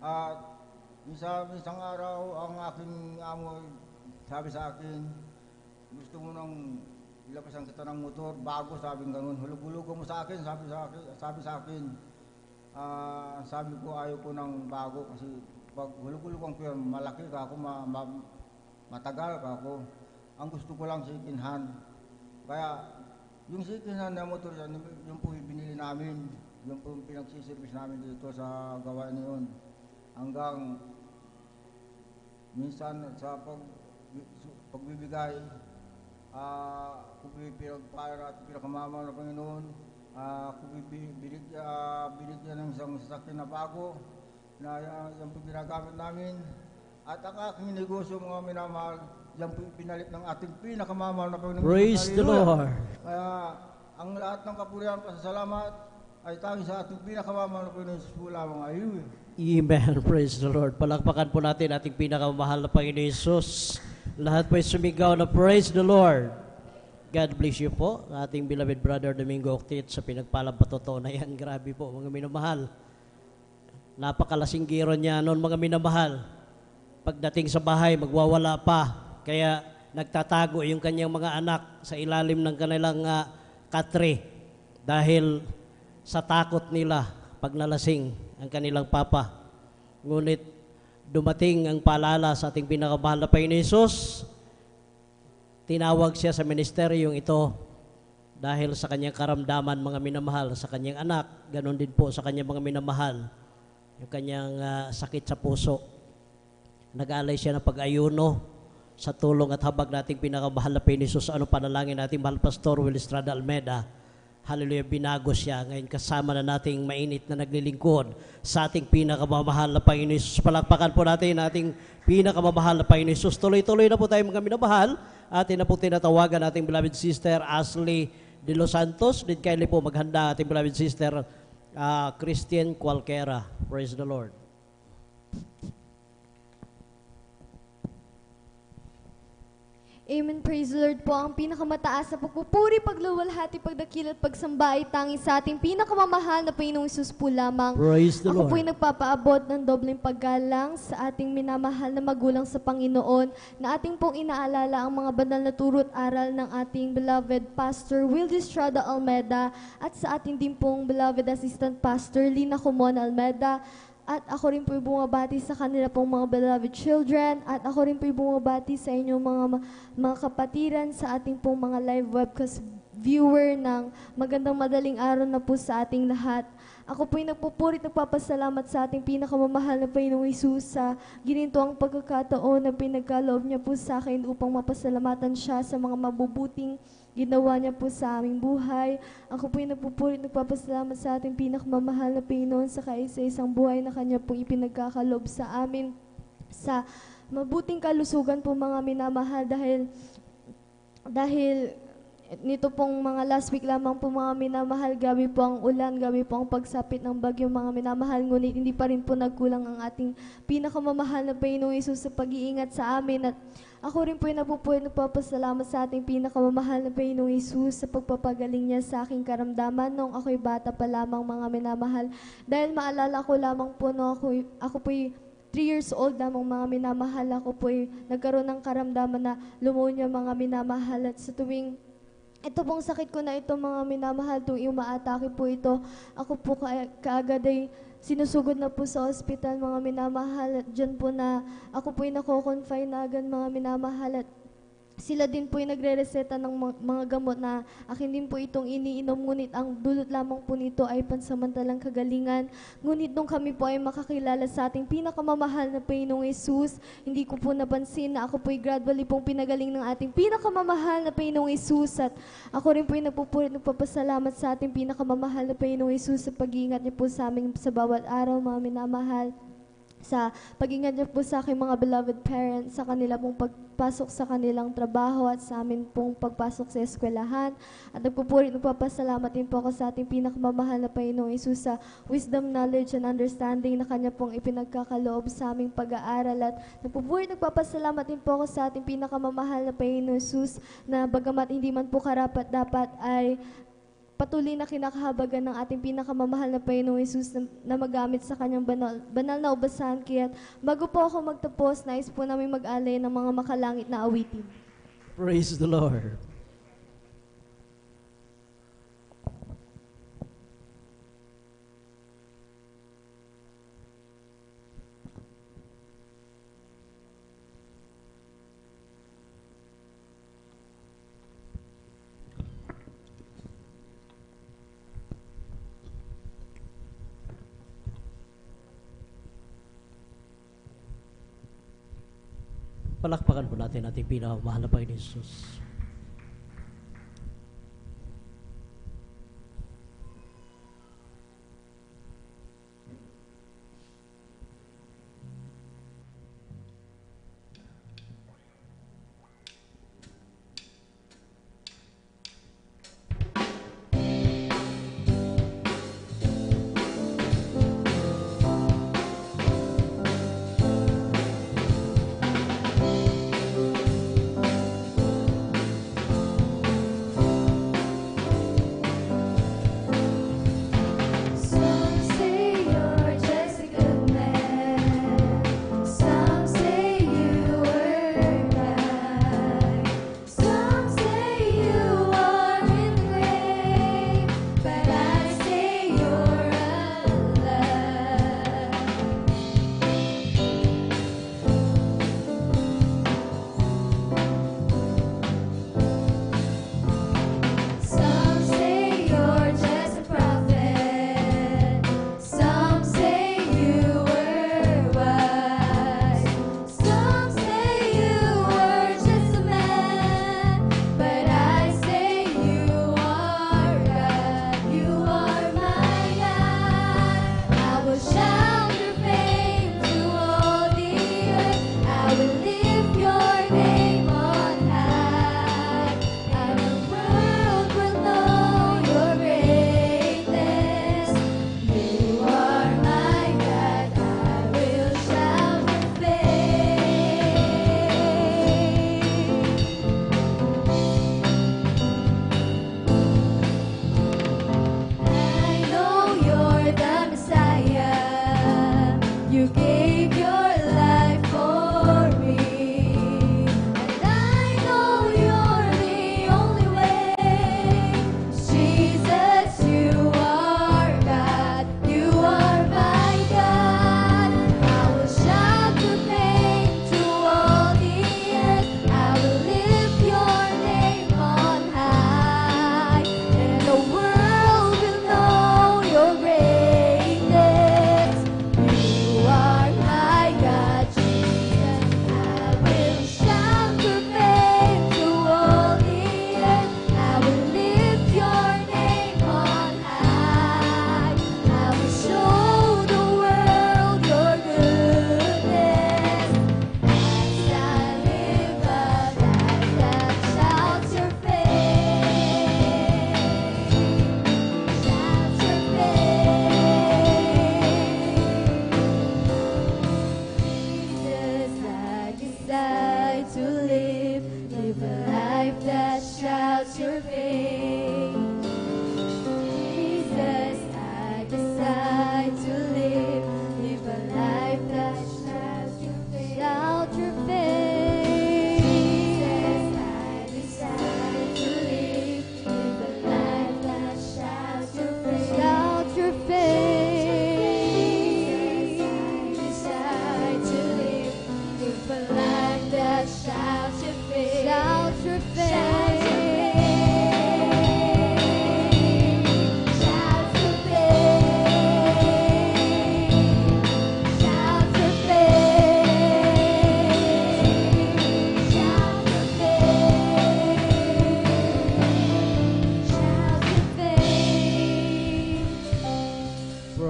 at isang araw ang aking amo sabi sa akin, gusto mo nang ilapasan kita ng motor bago, sabi ganun, hulug-hulugan mo sa akin, sabi sa akin. Sabi ko ayaw ko ng bago kasi pag hulug-hulugan ko yan, malaki ka ako, matagal ka ako. Ang gusto ko lang second hand. Kaya yung second hand na motor yan, yung po binili namin, yung po pinagsiservice namin dito sa gawain na yun. Hanggang minsan sa pagbibigay, kung pinagpara at pinakamamahal na Panginoon, kung binigyan ng isang sasakyan na bago, na yan po ginagamit namin. At ang aking negosyo mga minamahal, yan po pinalit ng ating pinakamamahal na Panginoon. Praise the Lord. Kaya ang lahat ng kapurihan pasasalamat ay tanging sa ating pinakamamahal na Panginoon po lamang. Amen. Praise the Lord. Palakpakan po natin ating pinakamahal na Panginoon Jesus. Lahat po ay sumigaw na praise the Lord. God bless you po, ating beloved brother Domingo Octit sa pinagpalang patotoo na yan. Grabe po mga minamahal. Napakalasinggiron niya noon mga minamahal. Pagdating sa bahay, magwawala pa. Kaya nagtatago yung kanyang mga anak sa ilalim ng kanilang katre dahil sa takot nila pag nalasing ang kanilang papa. Ngunit dumating ang paalala sa ating pinakamahal na Panginoon Jesus. Tinawag siya sa ministeryong ito dahil sa kanyang karamdaman mga minamahal sa kanyang anak. Ganon din po sa kanyang mga minamahal. Yung kanyang sakit sa puso. Nag-alay siya ng pag-ayuno sa tulong at habag nating pinakamahal na Panginoon Jesus. Ano panalangin nating mahal Pastor Will Estrada Almeda. Hallelujah, binago siya. Ngayon kasama na nating mainit na naglilingkod sa ating pinakamamahal na Panginoon Jesus. Palakpakan po natin ating pinakamamahal na Panginoon Jesus. Tuloy-tuloy na po tayo mga minamahal. Atin na po tinatawagan ating beloved sister Ashley de Los Santos. Did kindly po maghanda ating beloved sister Christian Cualquera. Praise the Lord. Amen. Praise the Lord po. Ang pinakamataas na pagpupuri, pagluwalhati, pagdakil at pagsamba ay tanging sa ating pinakamamahal na Panginoong Isus po lamang. Praise the Ako Lord. po'y nagpapaabot ng dobleng paggalang sa ating minamahal na magulang sa Panginoon na ating pong inaalala ang mga banal na turo't aral ng ating beloved Pastor Wildy Estrada Almeda at sa ating din pong beloved Assistant Pastor Lina Comon Almeda. At ako rin po'y bumabati sa kanila pong mga beloved children. At ako rin po'y bumabati sa inyong mga kapatiran sa ating pong mga live webcast viewer ng magandang madaling araw na po sa ating lahat. Ako po'y nagpupuri at nagpapasalamat sa ating pinakamamahal na Panginoong Hesus sa ginintuang pagkakataon na pinagkaloob niya po sa akin upang mapasalamatan siya sa mga mabubuting ginawa niya po sa aming buhay. Ako po'y nagpupuri at nagpapasalamat sa ating pinakamamahal na Panginoon sa kaisa-isang buhay na Kanya pong ipinagkakaloob sa amin sa mabuting kalusugan po mga minamahal dahil nito pong mga last week lamang po mga minamahal, gabi po ang ulan, gabi po ang pagsapit ng bagyo mga minamahal, ngunit hindi pa rin po nagkulang ang ating pinakamamahal na Panginoong Hesus sa pag-iingat sa amin. At ako rin po ay nagpapasalamat sa ating pinakamamahal na Panginoong Hesus sa pagpapagaling niya sa aking karamdaman nung ako'y bata pa lamang mga minamahal. Dahil maalala ko lamang po no ako po'y 3 years old lamang mga minamahal, ako po'y nagkaroon ng karamdaman na pneumonia mga minamahal. At sa tuwing ito pong sakit ko na ito mga minamahal, tuwing umaatake po ito, ako po kaagad ay sinusugod na po sa ospital mga minamahal. At dyan po na ako po ay nako-confine na agad mga minamahal. At sila din po ay nagre-reseta ng mga gamot na akin din po itong iniinom, ngunit ang dulot lamang po nito ay pansamantalang kagalingan. Ngunit nung kami po ay makakilala sa ating pinakamamahal na Panginoong Hesus, hindi ko po napansin na ako po ay gradually pong pinagaling ng ating pinakamamahal na Panginoong Hesus. At ako rin po ay nagpapasalamat sa ating pinakamamahal na Panginoong Hesus sa pag-iingat niya po sa amin sa bawat araw mga minamahal. Sa pag-ingat niya po sa aking mga beloved parents, sa kanila pong pagpasok sa kanilang trabaho at sa amin pong pagpasok sa eskwelahan. At nagpapasalamat din po ako sa ating pinakamamahal na Panginoong Hesus sa wisdom, knowledge, and understanding na Kanya pong ipinagkakaloob sa aming pag-aaral. At nagpapasalamat din po ako sa ating pinakamamahal na Panginoong Hesus na bagamat hindi man po karapat-dapat ay patuloy na kinakahabagan ng ating pinakamamahal na Panginoong Hesus na magamit sa kanyang banal na ubasan. Kaya bago po ako magtapos, nais po namin mag-alay ng mga makalangit na awitin. Praise the Lord. Palakpakan po natin ating pinakamahal na Panginoon Hesus.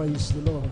Praise the Lord.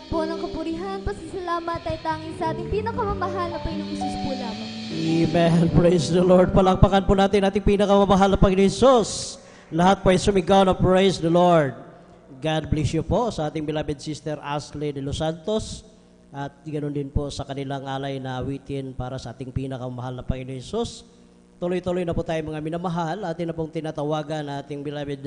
lahat po ng kapurihan, pasasalamat ay tanging sa ating pinakamamahal na Panginoong Isus po lamang. Amen. Praise the Lord. Palakpakan po natin ating pinakamamahal na Panginoon Isus. Lahat po ay sumigaw na praise the Lord. God bless you po sa ating beloved sister Ashley de Los Santos. At ganoon din po sa kanilang alay na awitin para sa ating pinakamamahal na Panginoon Isus. Tuloy-tuloy na po tayo mga minamahal. Atin na pong tinatawagan na ating beloved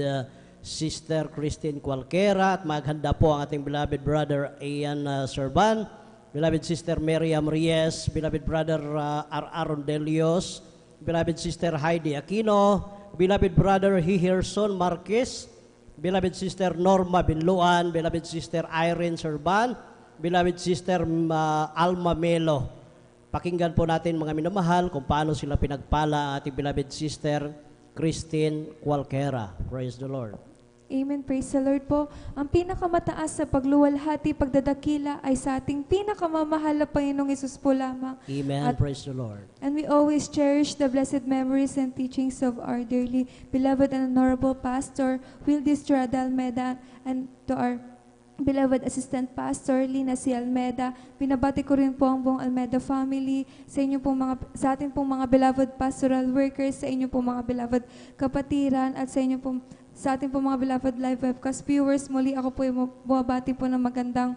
Sister Christine Cualquera at maghanda po ang ating beloved brother Ian Serban, beloved Sister Miriam Reyes, beloved brother R.R. Delios, beloved Sister Heidi Aquino, beloved brother Hihirson Marquez, beloved Sister Norma Binluan, beloved Sister Irene Serban, beloved Sister Alma Melo. Pakinggan po natin mga minamahal kung paano sila pinagpala ang ating beloved Sister Christine Cualquera. Praise the Lord. Amen. Praise the Lord po. Ang pinakamataas sa pagluwalhati, pagdadakila ay sa ating pinakamamahal na Panginoong Isus po lamang. Amen. Praise the Lord. And we always cherish the blessed memories and teachings of our dearly beloved and honorable Pastor Wildy Estrada Almeda, and to our beloved Assistant Pastor Lina C. Almeda. Binabati ko rin po ang buong Almeda family, sa ating pong mga beloved pastoral workers, sa inyo pong mga beloved kapatiran, at sa ating pong mga beloved live webcast viewers. Muli ako po ay bumabati po ng magandang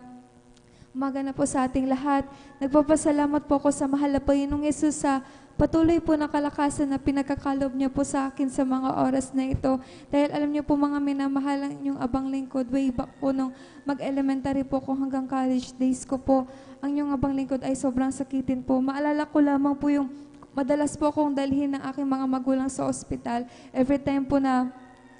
umaga na po sa ating lahat. Nagpapasalamat po ako sa mahal na Panginoong Yesus sa patuloy po na kalakasan na pinagkakalob niya po sa akin sa mga oras na ito. Dahil alam niyo po mga minamahal ang inyong abang lingkod, way back po nung mag-elementary po ko hanggang college days ko po, ang inyong abang lingkod ay sobrang sakitin po. Maalala ko lamang po yung madalas po akong dalhin ng aking mga magulang sa ospital every time po na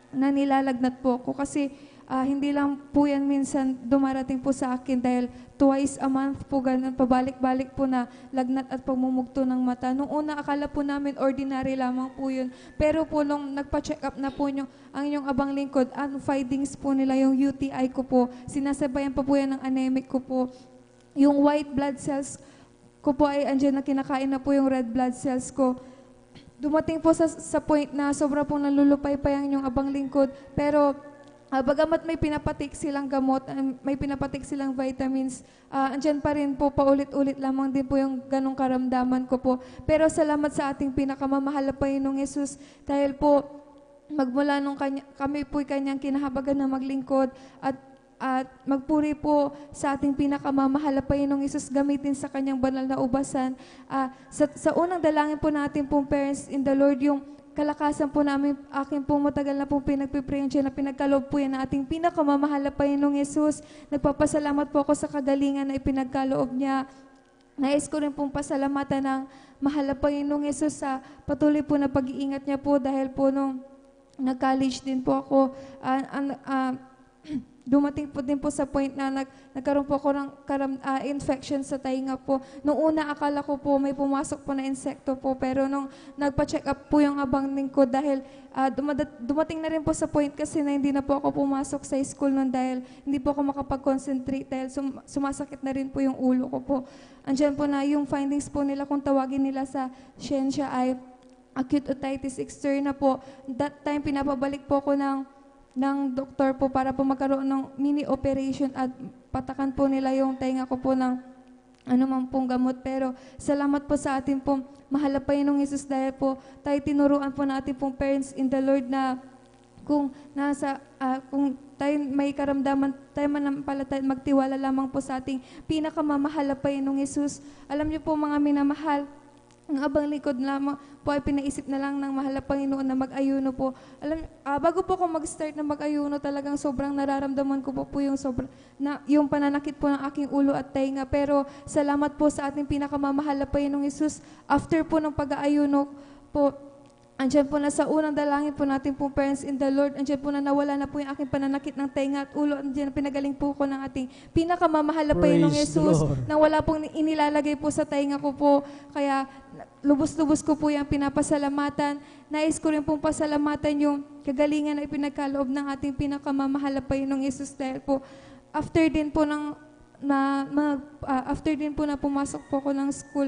nilalagnat po ako kasi hindi lang po yan minsan dumarating po sa akin dahil twice a month po ganun, pabalik-balik po na lagnat at pagmumugto ng mata. Nung una akala po namin ordinary lamang po yun, pero po nung nagpa-check up na po ang inyong abang lingkod, findings po nila yung UTI ko po, sinasabayan pa po yan ng anemic ko po, yung white blood cells ko po ay andyan na kinakain na po yung red blood cells ko. Dumating po sa point na sobra pong nalulupay-pay ang inyong abang lingkod. Pero bagamat may pinapatik silang gamot, may pinapatik silang vitamins, andyan pa rin po paulit-ulit lamang din po yung ganong karamdaman ko po. Pero salamat sa ating pinakamamahal na Panginoong Yesus dahil po magmula nung kami po'y kanyang kinahabagan na maglingkod at magpuri po sa ating pinakamamahal na Panginoong Isus gamitin sa kanyang banal na ubasan. Sa unang dalangin po natin pong parents in the Lord, yung kalakasan po namin, akin po matagal na pong pinagpiprayan siya na pinagkaloob po yan na ating pinakamamahal na Panginoong Isus. Nagpapasalamat po ako sa kagalingan na ipinagkaloob niya. Nais ko rin pong pasalamatan ng mahal na Panginoong Isus sa patuloy po na pag-iingat niya po dahil po nung nag-college din po ako, dumating po din po sa point na nagkaroon po ako ng infection sa tainga po. Nung una, akala ko po may pumasok po na insekto po, pero nung nagpa-check up po yung abang lingkod dahil dumating na rin po sa point kasi na hindi na po ako pumasok sa school noon dahil hindi po ako makapag-concentrate dahil sumasakit na rin po yung ulo ko po. Andyan po na yung findings po nila, kung tawagin nila sa siyensya ay acute otitis externa po. That time, pinapabalik po ako ng doktor po para po magkaroon ng mini operation at patakan po nila yung tainga ko po ng anumang pong gamot. Pero salamat po sa ating pong mahal na Panginoong Yesus dahil po tayo tinuruan po natin pong parents in the Lord na kung tayo may karamdaman, tayo manampalataya, magtiwala lamang po sa ating pinakamamahal na Panginoong Yesus. Alam niyo po mga minamahal, ang abang likod lamang po ay pinaisip na lang ng mahal na Panginoon na mag-ayuno po. Bago po ako mag-start na mag-ayuno, talagang sobrang nararamdaman ko po yung yung pananakit po ng aking ulo at tainga. Pero salamat po sa ating pinakamamahal na Panginoong Yesus. After po ng pag-aayuno po, andyan po na sa unang dalangin po natin po parents in the Lord, andyan po na nawala na po yung aking pananakit ng tainga at ulo. Andyan na pinagaling po ko ng ating pinakamamahal na Panginoong Yesus na wala pong inilalagay po sa tainga ko po. Kaya lubos-lubos ko po yung pinapasalamatan. Nais ko rin pong pasalamatan yung kagalingan na ipinagkaloob ng ating pinakamamahal na Panginoong Yesus dahil po after din po na pumasok po ako ng school,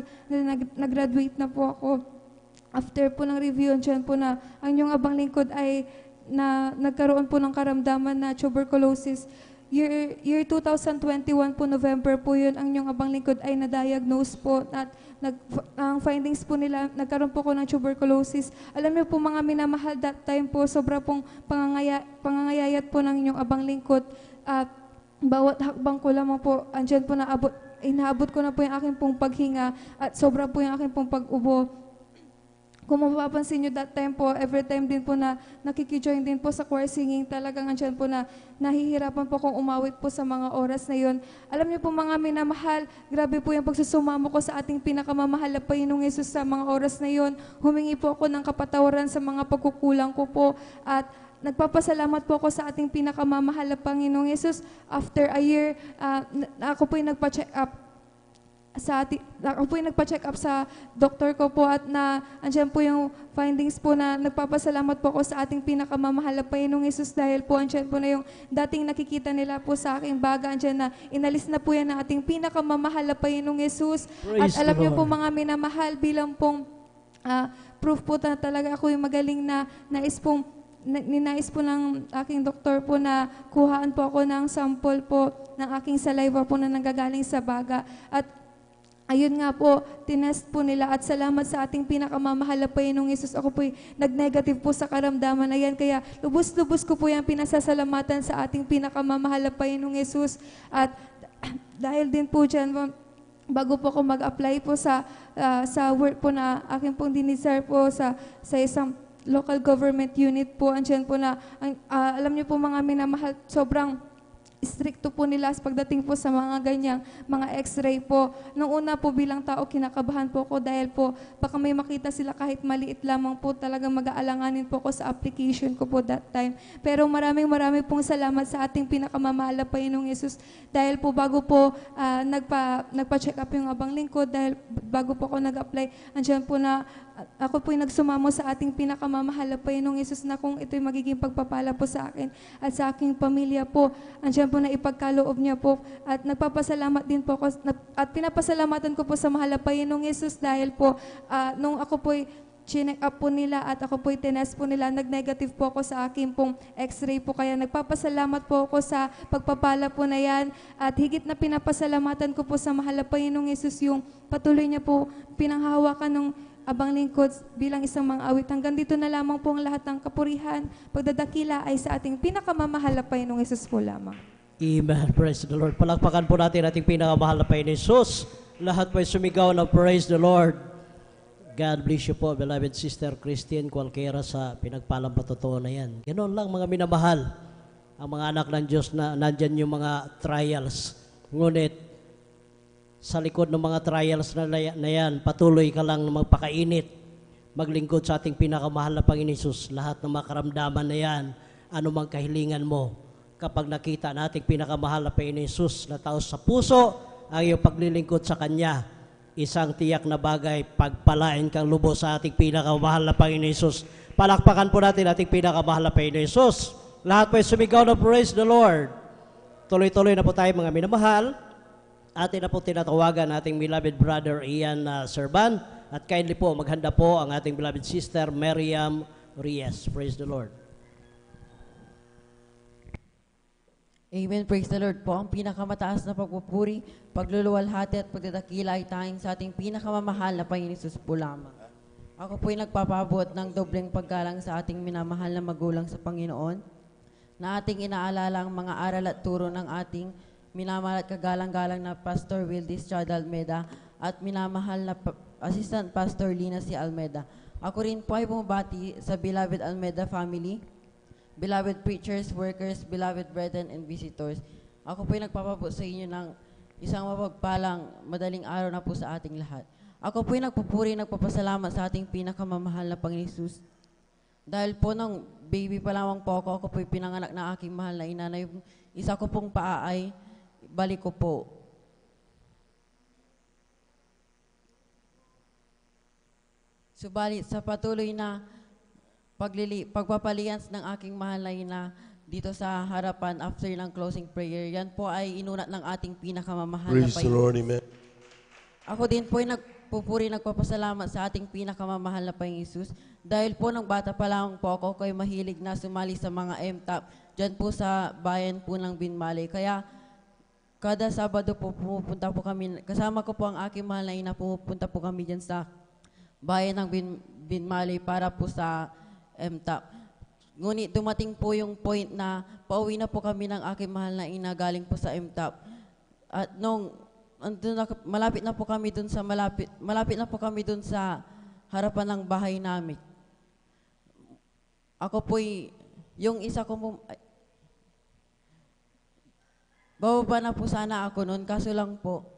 nag-graduate na po ako. After po ng review, dyan po na ang inyong abang lingkod ay nagkaroon po ng karamdaman na tuberculosis. year 2021 po, November po yun, ang inyong abang lingkod ay na-diagnose po at ang findings po nila, nagkaroon po ko ng tuberculosis. Alam niyo po mga minamahal, that time po, sobra pong pangangayayat po ng inyong abang lingkod. Bawat hakbang ko lamang po, andyan po inaabot ko na po yung aking pong paghinga at sobra po yung aking pong pag-ubo. Kung mapapansin nyo that time po, every time din po na nakikijoin din po sa choir singing, talagang andyan po na nahihirapan po kung umawit po sa mga oras na yon. Alam niyo po mga minamahal, grabe po yung pagsusumamo ko sa ating pinakamamahal na Panginoong Yesus sa mga oras na yon. Humingi po ako ng kapatawaran sa mga pagkukulang ko po at nagpapasalamat po ako sa ating pinakamamahal na Panginoong Yesus. After a year, ako po yung nagpa-check up ako po yung nagpa-check up sa doktor ko po at andyan po yung findings po na nagpapasalamat po ako sa ating pinakamamahal na Panginoong Yesus dahil po andyan po na yung dating nakikita nila po sa aking baga, andyan na inalis na po yan ng ating pinakamamahal na Panginoong Yesus. At alam niyo po mga minamahal, bilang pong proof po na talaga ako yung magaling na ninais po ng aking doktor po na kuhaan po ako ng sample po ng aking saliva po na nanggagaling sa baga. At ayun nga po, tinest po nila at salamat sa ating pinakamamahal na Panginoong Yesus. Ako po'y nag-negative po sa karamdaman na yan. Kaya lubos-lubos ko po yan pinasasalamatan sa ating pinakamamahal na Panginoong Yesus. At dahil din po dyan, bago po ako mag-apply po sa work po na aking pong dinisire po sa isang local government unit po, andyan po na, alam niyo po mga minamahal, sobrang stricto po nila pagdating po sa mga ganyang mga x-ray po. Nung una po bilang tao, kinakabahan po ako dahil po baka may makita sila kahit maliit lamang po, talagang mag-aalanganin po ako sa application ko po that time. Pero maraming pong salamat sa ating pinakamamahal na Panginoong Yesus dahil po bago po nagpa-check up yung abang lingkod, dahil bago po ako nag-apply, andyan po na ako po'y nagsumamo sa ating pinakamamahal na Panginoong Yesus na kung ito'y magiging pagpapala po sa akin at sa aking pamilya po. Andyan po na ipagkaloob niya po at nagpapasalamat din po ako at pinapasalamatan ko po sa mahal na Panginoong Yesus dahil po nung ako po'y chinek up po nila at ako po'y tinest po nila, nag-negative po ako sa aking pong x-ray po. Kaya nagpapasalamat po ako sa pagpapala po na yan at higit na pinapasalamatan ko po sa mahal na Panginoong Yesus yung patuloy niya po pinanghahawakan ng abang lingkod bilang isang mga awit. Hanggang dito na lamang po ang lahat ng kapurihan, pagdadakila ay sa ating pinakamamahal na Panginoong Yesus po lamang. Amen. Praise the Lord. Palakpakan po natin ating pinakamahal na Panginoong Yesus. Lahat po ay sumigaw na praise the Lord. God bless you po, beloved Sister Christine Cualquiera, sa pinagpalang patotoo na yan. Ganoon lang mga minamahal. Ang mga anak ng Diyos na nandyan yung mga trials. Ngunit sa likod ng mga trials na yan, patuloy ka lang na magpakainit, maglingkod sa ating pinakamahal na Panginoon Hesus. Lahat ng mga karamdaman na yan, anumang kahilingan mo, kapag nakita nating pinakamahal na Panginoon Hesus na taos sa puso, ang iyong paglilingkod sa Kanya, isang tiyak na bagay, pagpalain kang lubos sa ating pinakamahal na Panginoon Hesus. Palakpakan po natin ating pinakamahal na Panginoon Hesus. Lahat po ay sumigaw na praise the Lord. Tuloy-tuloy na po tayo mga minamahal. Atin na po tinatawagan ating beloved brother Ian Serban at kindly po maghanda po ang ating beloved sister Miriam Reyes. Praise the Lord. Amen. Praise the Lord po. Ang pinakamataas na pagpupuri, pagluluwalhati at pagdadakila ay tanging sa ating pinakamamahal na Panginoon Hesus po lamang. Ako po'y nagpapabot ng dobleng paggalang sa ating minamahal na magulang sa Panginoon na ating inaalala ang mga aral at turo ng ating minamahal at kagalang-galang na Pastor Wildy Estrada Almeda at minamahal na Assistant Pastor Lina C. Almeda. Ako rin po ay bumabati sa beloved Almeda family, beloved preachers, workers, beloved brethren, and visitors. Ako po ay nagpapabot sa inyo ng isang mapagpalang madaling araw na po sa ating lahat. Ako po ay nagpupuri, nagpapasalamat sa ating pinakamamahal na Panginoon Hesus. Dahil po nung baby pa lamang po ako po ay pinanganak na aking mahal na ina na yung isa ko pong paa ay balik ko po. Subalit sa patuloy na pagpapaliyans ng aking mahal na ina dito sa harapan after ng closing prayer, yan po ay inunat ng ating pinakamamahal na Panginoon. Praise the Lord, amen. Ako din po ay nagpupuri, nagpapasalamat sa ating pinakamamahal na Panginoong Hesus. Dahil po nang bata pa lang po ako, ko'y mahilig na sumali sa mga MTAP dyan po sa bayan po ng Binmalay. Kaya kada Sabado po pumupunta po kami, kasama ko po ang aking mahal na ina, pumupunta po kami dyan sa bayan ng Binmalay para po sa MTAP. Ngunit dumating po yung point na pauwi na po kami ng aking mahal na ina galing po sa MTAP. At nung malapit na po kami dun sa harapan ng bahay namin. Ako po'y, yung isa ko po, bababa na po sana ako noon, kaso lang po,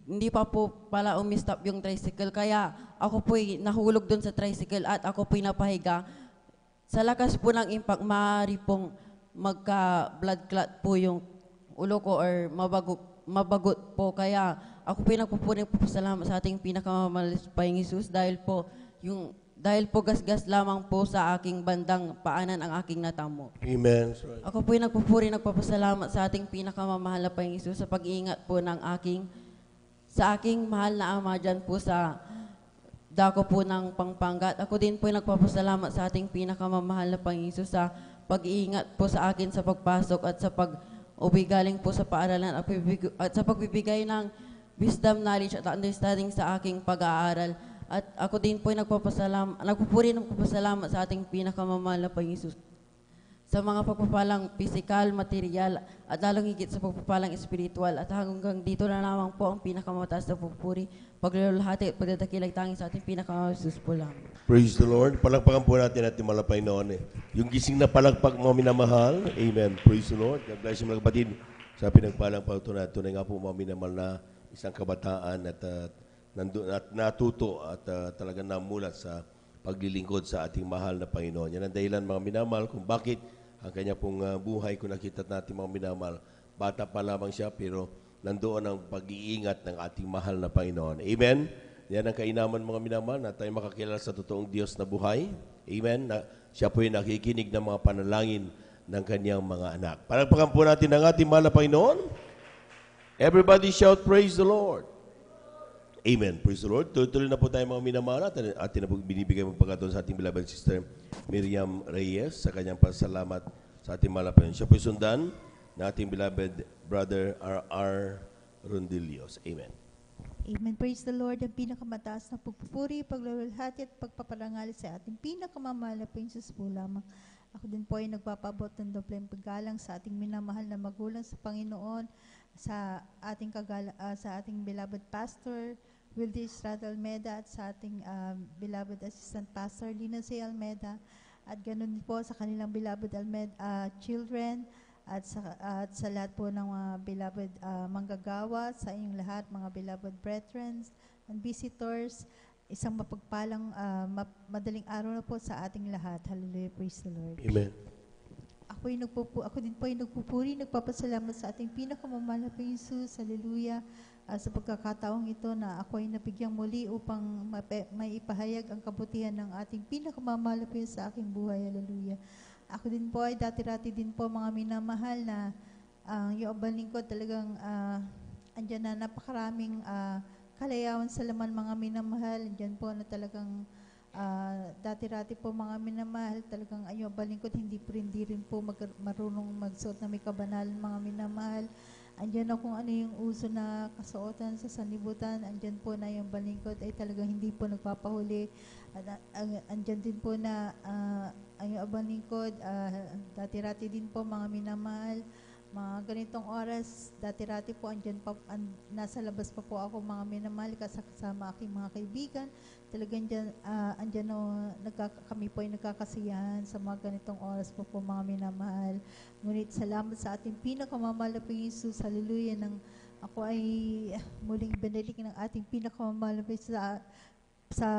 hindi pa po pala umistop yung tricycle. Kaya ako po'y nahulog doon sa tricycle at ako po'y napahiga. Sa lakas po ng impact, maaari pong magka-blood clot po yung ulo ko or mabagot po. Kaya ako po'y nagpupuri po salamat sa ating pinakamamahal na Panginoong Hesus dahil po gasgas lamang po sa aking bandang paanan ang aking natamo. Amen. Ako po'y nagpupuri, nagpapasalamat sa ating pinakamamahal na Panginoong Hesus sa pag-iingat po ng sa aking mahal na ama dyan po sa dako po ng Pampanga. At ako din po nagpapasalamat sa ating pinakamamahal na Panginoon Hesus sa pag-iingat po sa akin sa pagpasok at sa pag-ubigaling po sa paaralan at sa pagbibigay ng wisdom, knowledge at understanding sa aking pag-aaral. At ako din po nagpupuri ng nagpapasalamat sa ating pinakamamahal na Panginoon Hesus sa mga pagpapalang pisikal, material, at lalong higit sa pagpapalang espiritual. At hanggang dito na lamang po ang pinakamataas na pupuri, paglululhati at pagdadakilay tanging sa ating pinakamamahal po lang. Praise the Lord. Palagpakan po natin at malapay noon. Yung gising na palagpak mga minamahal. Amen. Praise the Lord. God bless you mga kapatid. Sa pinagpalang pagtunay, tunay nga po mga minamahal na isang kabataan at natuto at talagang namulat sa paglilingkod sa ating mahal na Panginoon. Yan ang dahilan mga minamahal kung bakit ang kanya pong buhay, kung nakita natin mga minamahal, bata pa lamang siya pero nandoon ang pag-iingat ng ating mahal na Panginoon. Amen? Yan ang kainaman mga minamahal na tayo makakilala sa totoong Diyos na buhay. Amen? Siya po yung nakikinig ng mga panalangin ng kanyang mga anak. Palagpakan po natin ang ating mahal na Panginoon. Everybody shout, praise the Lord. Amen. Praise the Lord. Tuloy na po tayo mga minamahal at atin na po binibigay mong pagkataon sa ating beloved sister Miriam Reyes sa kanyang pasalamat sa ating mahal na Panginoon. Siya po sundan na ating beloved brother R.R. Rondillos. Amen. Amen. Praise the Lord. Ang pinakamataas na pagpupuri, paglululhati at pagpaparangal sa ating pinakamamahal na Panginoon Hesus po lamang. Ako din po ay nagpapabot ng dobleng paggalang sa ating minamahal na magulang sa Panginoon, sa ating beloved pastor Wildy Estrada Almeda at sa ating beloved assistant pastor Lina C. Almeda at ganun po sa kanilang beloved children at sa lahat po ng mga beloved manggagawa, sa inyong lahat mga beloved brethren and visitors. Isang mapagpalang madaling araw na po sa ating lahat. Hallelujah. Praise the Lord. Amen. Ako din po ay nagpupuri, nagpapasalamat sa ating pinakamamahal na Panginoon Hesus. Hallelujah. Sa pagkakataong ito na ako ay nabigyang muli upang may ipahayag ang kabutihan ng ating pinakamamahal na Panginoon sa aking buhay. Hallelujah. Ako din po ay dati-rati din po mga minamahal na yung abalingkod talagang andyan na napakaraming kalayawan sa laman mga minamahal. Andyan po na talagang dati-rati po mga minamahal, talagang ayaw balingkod, hindi rin po marunong magsuot na may kabanalan mga minamahal. Andyan na kung ano yung uso na kasuotan sa sanlibutan, andyan po na yung balingkod ay talagang hindi po nagpapahuli. Andyan din po na ang balingkod, dati-rati din po mga minamahal, mga ganitong oras, dati-rati po nasa labas pa po ako mga minamahal kasama aking mga kaibigan. Talagang andyan kami po ay nagkakasiyahan sa mga ganitong oras po mga minamahal. Ngunit salamat sa ating pinakamamahal na Panginoon Hesus. Hallelujah. Nang ako ay muling binalik ng ating pinakamamahal na Panginoon sa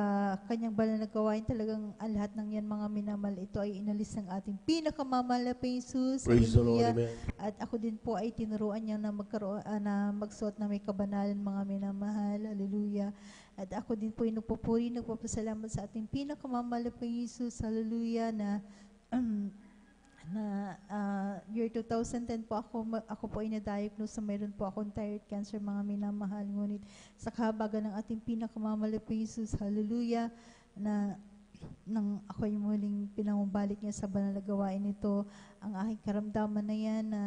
kanyang banal na gawain, talagang ang lahat ng yan mga minamahal, ito ay inalis ng ating pinakamamahal na Panginoon Hesus. Praise the Lord. Amen. At ako din po ay tinuruan niya na magsuot na may kabanalan mga minamahal. Hallelujah. At ako din po ay nagpupuri, nagpapasalamat sa ating pinakamamahal na Panginoon Hesus. Hallelujah. Na year 2010 po ako po ay na-diagnose na mayroon po akong thyroid cancer, mga minamahal. Ngunit sa kahabagan ng ating pinakamamahal po Jesus, hallelujah, na nang ako ay muling pinamabalik niya sa banal na gawain nito, ang aking karamdaman na yan na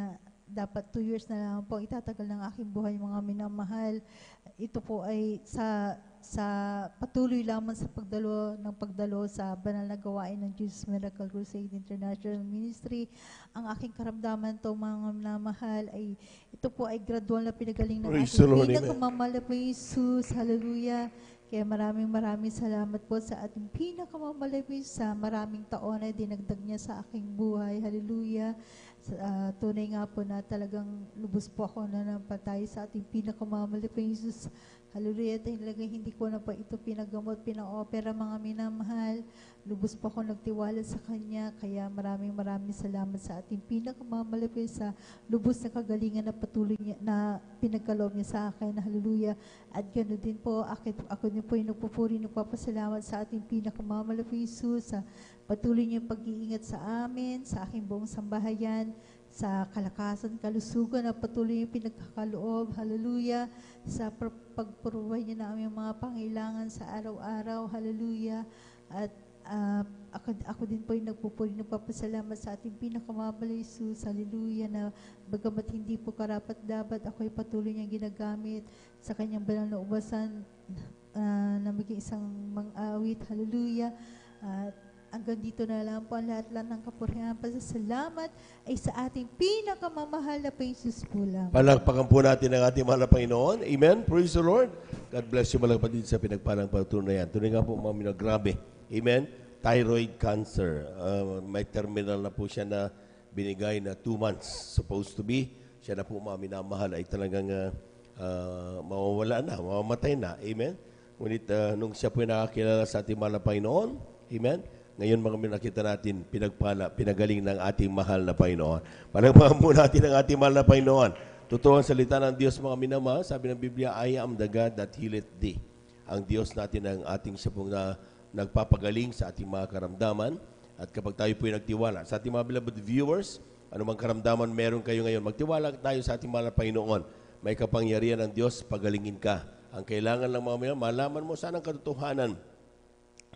dapat 2 years na lang po itatagal ng aking buhay, mga minamahal. Ito po ay sa patuloy lamang sa pagdalo sa banal na gawain ng Jesus Miracle Crusade International Ministry. Ang aking karamdaman to, mga minamahal, ay ito po ay gradual na pinagaling ng Praise the ating Lord, amen. pinakamamahal na po Jesus. Hallelujah. Kaya maraming salamat po sa ating pinakamamahal po sa maraming taon na dinagdag niya sa aking buhay. Hallelujah. Tunay nga po na talagang lubos po ako na napatay sa ating pinakamamahal po Jesus. Hallelujah. Talagang hindi ko na pa ito pinagamot, pina-opera, mga minamahal. Lubos po ako nagtiwala sa Kanya. Kaya maraming salamat sa ating pinakamamahal po sa lubos na kagalingan na patuloy niya, na pinagkaloob niya sa akin. Hallelujah. At ganoon din po, ako din po yung nagpupuri, nagpapasalamat sa ating pinakamamahal po Jesus, sa patuloy niyang pag-iingat sa amin, sa aking buong sambahayan, sa kalakasan, kalusugan na patuloy yung pinagkakaloob. Hallelujah. Sa pagprovide niya na aming mga pangailangan sa araw-araw. Hallelujah. At ako din po yung nagpupuri, nagpapasalamat sa ating pinakamamahal Jesus. Hallelujah. Na bagamat hindi po karapat-dapat, ako ay patuloy niyang ginagamit sa kanyang banal na ubasan na maging isang mang-awit. Hallelujah. At hanggang dito na lang po ang lahat ng kapurihan. Pasasalamat ay sa ating pinakamamahal na Jesus po lang. Palakpakan po natin ang ating mahal na Panginoon. Amen. Praise the Lord. God bless you, mga kapatid, sa pinagpalang pagturo na yan. Tunay nga po, mga minang grabe. Amen. Thyroid cancer. May terminal na po siya na binigay na 2 months supposed to be. Siya na po, mga minamahal, ay talagang mawawala na, mamamatay na. Amen. Ngunit nung siya po nakakilala sa ating mahal na Panginoon, amen, ngayon mga nakita natin, pinagaling ng ating mahal na Panginoon. Palakpakan po natin ang ating mahal na Panginoon. Totoo ang salita ng Diyos, mga minamahal. Sabi ng Biblia, I am the God that healeth thee. Ang Diyos natin ang ating siya pong nagpapagaling sa ating mga karamdaman. At kapag tayo po nagtiwala, sa ating mga beloved viewers, anumang karamdaman meron kayo ngayon, magtiwala tayo sa ating mahal na Panginoon. May kapangyarihan ng Diyos, pagalingin ka. Ang kailangan lang mga minamahal, malaman mo saan ang katotohanan.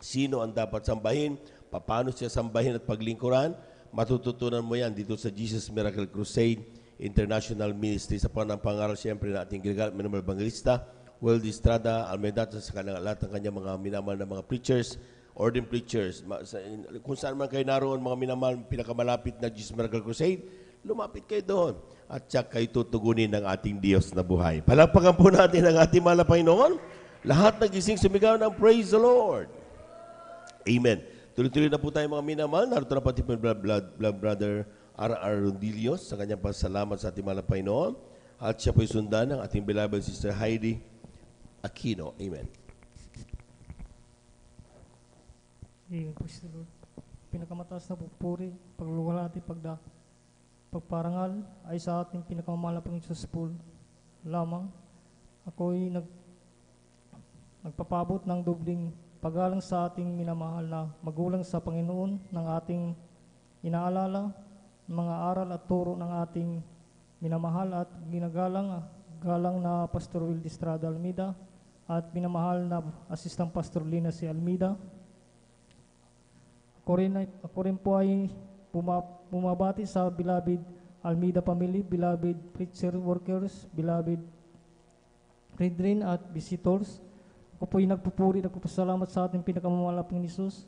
Sino ang dapat sambahin, paano siya sambahin at paglingkuran, matututunan mo yan dito sa Jesus Miracle Crusade International Ministry sa pangaral siyempre na ating Gilgal Manuel Bangalista, Weldy Estrada, Almeida, sa lahat ng kanyang mga minamahal na mga preachers, ordained preachers. Kung saan man kayo naroon, mga minamahal, pinakamalapit na Jesus Miracle Crusade, lumapit kayo doon at saka kayo tutugunin ng ating Diyos na buhay. Palakpakan po natin ang ating mahal na Panginoon. Lahat nagising sumigaw ng Praise the Lord. Amen. Tuloy-tuloy na po tayo, mga minamahal. Narito na pati po yung brother R.R. Rondilios sa kanyang pasalamat sa ating mahal na Panginoon. At siya po yung sundan ng ating beloved Sister Heidi Aquino. Amen. Praise the Lord. Pinakamataas na pupuri, pagluluwalhati, pagparangal ay sa ating pinakamamahal na Panginoon Jesus po lamang. Ako ay nagpapabot ng dobling paggalang sa ating minamahal na magulang sa Panginoon ng ating inaalala, mga aral at turo ng ating minamahal at galang na Pastor Wildy Estrada Almeida at minamahal na Assistant Pastor Lina C. Almeida. Ako rin po ay bumabati sa beloved Almeida family, beloved preacher workers, beloved brethren at visitors. Ako po ay nagpupuri, nagpapasalamat sa ating pinakamamahal na Panginoon Jesus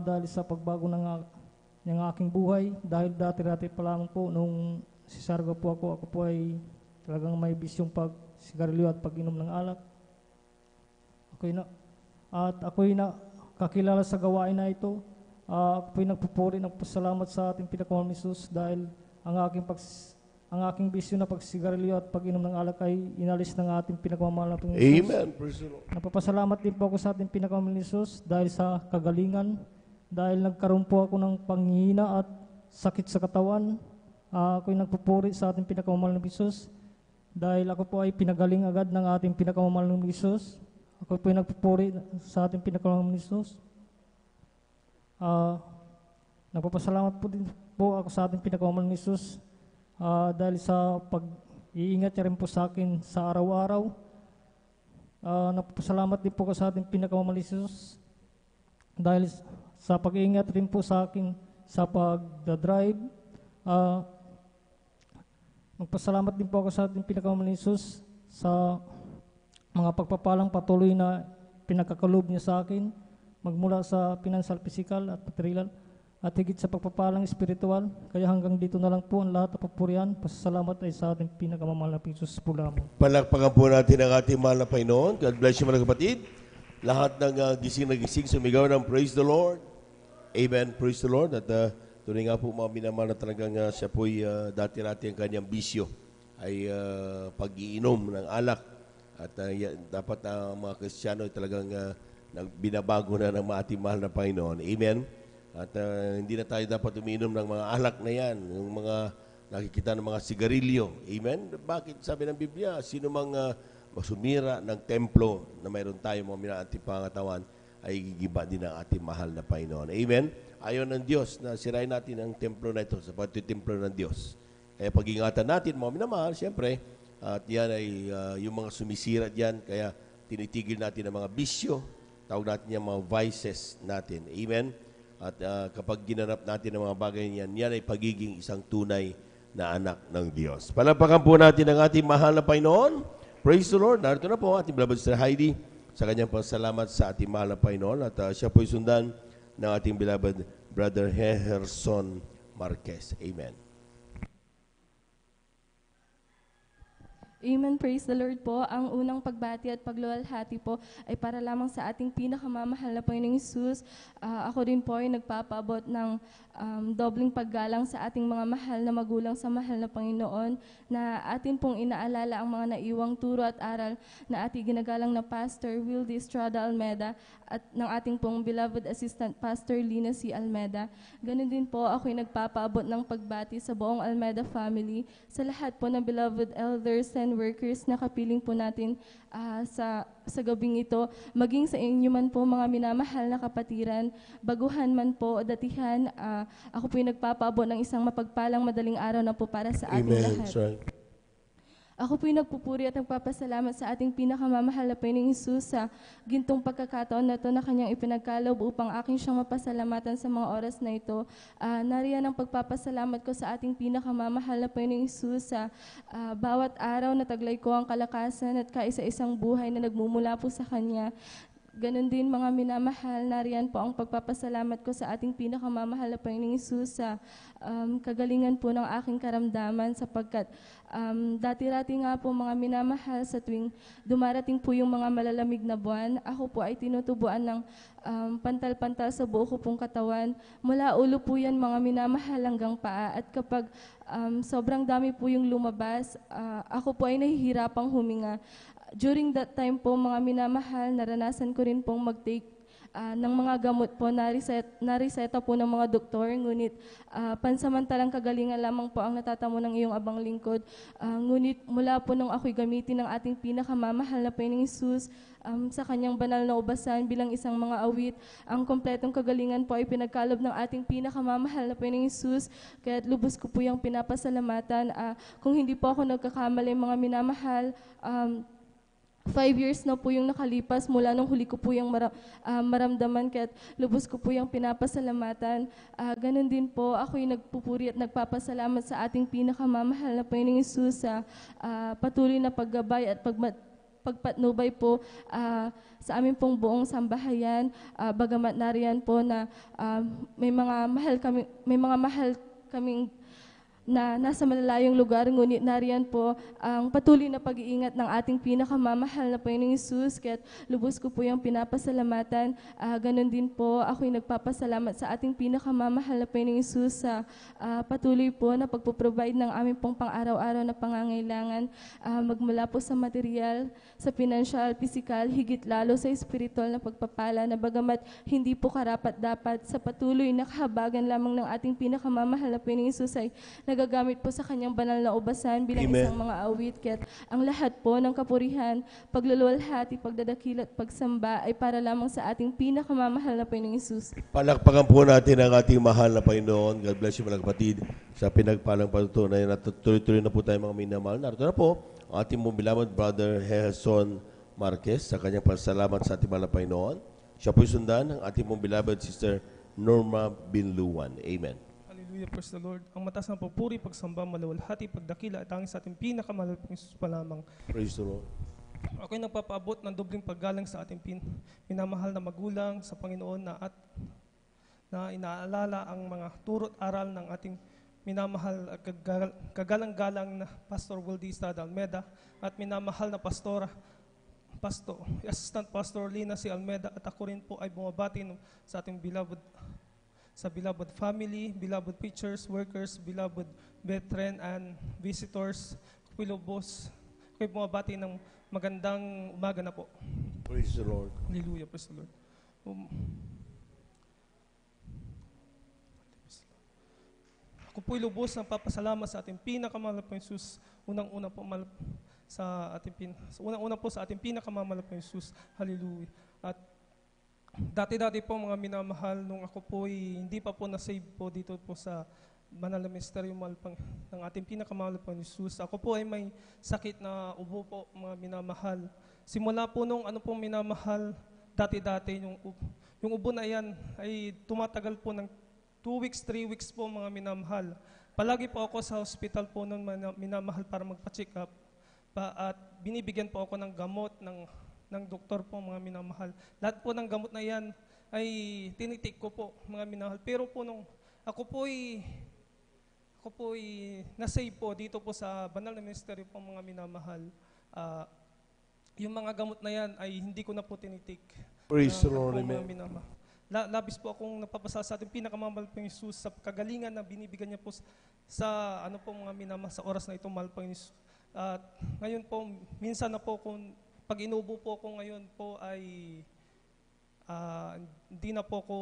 dahil sa pagbago ng aking buhay. Dahil dati-dati pa lamang po, nung sisarga po ako po ay talagang may bisyong pag-sigarilyo at pag-inom ng alak. Ako ay kakilala sa gawain na ito. Ako po ay nagpupuri, nagpapasalamat sa ating pinakamamahal na Jesus dahil ang aking bisyo na pagsigarilyo at pag-inom ng alak ay inalis ng ating pinakamamahal na Panginoon Jesus. Amen. Praise the Lord. Napapasalamat din po ako sa ating pinakamamahal na Jesus dahil sa kagalingan, dahil nagkaroon po ako ng panghihina at sakit sa katawan. Ako ay nagpupuri sa ating pinakamamahal na Jesus dahil ako po ay pinagaling agad ng ating pinakamamahal na Jesus. Ako po ay nagpupuri sa ating pinakamamahal na Jesus. Nagpapasalamat po din po ako sa ating pinakamamahal na Jesus dahil sa pag-iingat niya rin po sa akin sa araw-araw. Nagpapasalamat din po ako sa ating pinakamamahal na Jesus dahil sa pag-iingat rin po sa akin sa pag-drive. Magpasalamat din po ako sa ating pinakamamahal na Jesus sa mga pagpapalang patuloy na pinagkakalob niya sa akin, magmula sa financial, physical at material, at higit sa pagpapalang espiritual. Kaya hanggang dito na lang po ang lahat ng papurihan. Pasasalamat ay sa ating pinakamamahal na Jesus po lamang. Palakpakan po natin ang ating mahal na Panginoon. God bless you mga kapatid. Lahat ng gising na gising, sumigaw ng praise the Lord. Amen. Praise the Lord. At tunay nga po mga minamahal na talagang siya po'y dati-dati ang kanyang bisyo ay pag-iinom ng alak. At dapat ang mga Kristiyano ay talagang binabago na ng ating mahal na Panginoon. Amen. At hindi na tayo dapat umiinom ng mga alak na yan, yung mga nakikita ng mga sigarilyo. Amen? Bakit? Sabi ng Biblia, sino mang masumira ng templo na mayroon tayo mga minaanting pangatawan ay gigiba din ang ating mahal na Panginoon. Amen? Ayaw ng Diyos na sirain natin ang templo na ito sa pagtitemplo ng Diyos. Kaya pag-ingatan natin, mga minamahal, siyempre, at yan ay yung mga sumisira diyan, kaya tinitigil natin ang mga bisyo, tawag natin yung mga vices natin. Amen? At kapag ginanap natin ang mga bagay niyan, yan ay pagiging isang tunay na anak ng Diyos. Palapakan po natin ang ating mahal na Panginoon. Praise the Lord. Narito na po ating beloved Sister Heidi sa kanyang pasalamat sa ating mahal na Panginoon. At siya po'y sundan ng ating beloved Brother Heherson Marquez. Amen. Amen. Praise the Lord po. Ang unang pagbati at pagluwalhati po ay para lamang sa ating pinakamamahal na Panginoong Hesus. Ako rin po ay nagpapaabot ng dobling paggalang sa ating mga mahal na magulang sa mahal na Panginoon, na atin pong inaalala ang mga naiwang turo at aral na ating ginagalang na Pastor Wildy Estrada Almeda at ng ating pong beloved assistant Pastor Lina C. Almeda. Ganun din po ako'y nagpapaabot ng pagbati sa buong Almeda family, sa lahat po ng beloved elders and workers na kapiling po natin sa gabing ito, maging sa inyo man po mga minamahal na kapatiran, baguhan man po o datihan, ako po'y nagpapaabot ng isang mapagpalang madaling araw na po para sa ating lahat. Right. Ako po'y nagpupuri at nagpapasalamat sa ating pinakamamahal na Panginoong Hesus sa gintong pagkakataon na ito na kanyang ipinagkaloob upang aking siyang mapasalamatan sa mga oras na ito. Nariyan ang pagpapasalamat ko sa ating pinakamamahal na Panginoong Hesus sa bawat araw na taglay ko ang kalakasan at kaisa-isang buhay na nagmumula po sa Kanya. Ganon din mga minamahal, nariyan po ang pagpapasalamat ko sa ating pinakamamahal na Panginoong Hesus sa kagalingan po ng aking karamdaman, sapagkat dati-dati nga po mga minamahal, sa tuwing dumarating po yung mga malalamig na buwan, ako po ay tinutubuan ng pantal-pantal sa buo ko pong katawan. Mula ulo po yan mga minamahal hanggang paa, at kapag sobrang dami po yung lumabas, ako po ay nahihirapang huminga. During that time po, mga minamahal, naranasan ko rin pong mag-take ng mga gamot po na reseta po ng mga doktor, ngunit pansamantalang kagalingan lamang po ang natatamo ng iyong abang lingkod. Ngunit mula po nung ako'y gamitin ng ating pinakamamahal na Panginoong Hesus sa kanyang banal na ubasan bilang isang mga awit, ang kompletong kagalingan po ay pinagkalob ng ating pinakamamahal na Panginoong Hesus, kaya lubos ko po yung pinapasalamatan. Kung hindi po ako nagkakamali mga minamahal, 5 years na po yung nakalipas mula nung huli ko po yung maramdaman, kaya lubos ko po yung pinapasalamatan. Ganon din po, ako'y nagpupuri at nagpapasalamat sa ating pinakamamahal na Panginoong Hesus sa patuloy na paggabay at pagpatnubay po sa aming pong buong sambahayan. Bagamat nariyan po na may mga mahal kaming na nasa malalayong lugar, ngunit nariyan po ang patuloy na pag-iingat ng ating pinakamamahal na Panginoong Hesus, kaya lubos ko po yung pinapasalamatan. Ganon din po, ako'y nagpapasalamat sa ating pinakamamahal na Panginoong Hesus sa patuloy po na pagpuprovide ng aming pong pang-araw-araw na pangangailangan, magmula po sa material, sa financial, physical, higit lalo sa spiritual na pagpapala, na bagamat hindi po karapat-dapat, sa patuloy na kahabagan lamang ng ating pinakamamahal na Panginoong Hesus ay nagagamit po sa kanyang banal na ubasan bilang Amen. isang mga awit. Kaya't ang lahat po ng kapurihan, pagluluwalhati, pagdadakil at pagsamba ay para lamang sa ating pinakamamahal na Panginoong Hesus. Palakpakan po natin ang ating mahal na Panginoon. God bless you mga kapatid sa pinagpalang patutunay na tuloy-tuloy na po tayo mga minamahal. Narito na po ang ating mong beloved brother Gerson Marquez sa kanyang pasalamat sa ating mahal na Panginoon. Siya po'y sundan ng ating mong beloved sister Norma Binluan. Amen. Hallelujah, praise the Lord. Ang mataas na papuri, pagsamba, malawalhati, pagdakila at tanging sa ating pinakamahal na Hesus pa lamang. Praise the Lord. Ako'y nagpapaabot ng dobling paggalang sa ating minamahal na magulang sa Panginoon na inaalala ang mga turo't aral ng ating minamahal at kagalang-galang na Pastor Wildy Estrada Almeda at minamahal na Assistant Pastor Lina C. Almeda, at ako rin po ay bumabati sa ating beloved family, beloved preachers, workers, beloved veteran and visitors. Pilobos, ako'y bumabati ng magandang umaga na po. Praise the Lord. Hallelujah, praise the Lord. Ako po'y lubos ng papasalamat sa ating pinakamahal na Hesus. Unang-una po sa ating pinakamamahal na Hesus. Hallelujah. At dati-dati po mga minamahal, nung ako po'y hindi pa po na-save po dito po sa banal na misteryo ng ating pinakamahal na Hesus. Ako po ay may sakit na ubo po mga minamahal. Simula po nung minamahal, dati-dati yung ubo na yan ay tumatagal po ng 2 weeks, 3 weeks po mga minamahal. Palagi po ako sa hospital po ng minamahal para magpa-check up. At binibigyan po ako ng gamot ng doktor po mga minamahal. Lahat po ng gamot na yan ay tinitik ko po mga minamahal. Pero po nung ako po'y na-save po dito po sa banal na ministeryo po mga minamahal. Yung mga gamot na yan ay hindi ko na po tinitik. Praise the Lord, mga amen. minamahal. Labis po akong napapasalamat sa ating pinakamamahal pang Hesus sa kagalingan na binibigyan niya po sa mga minamahal sa oras na ito, mahal pang Hesus. At ngayon po, minsan na po kung pag inubo po ako ngayon po ay hindi na po ako,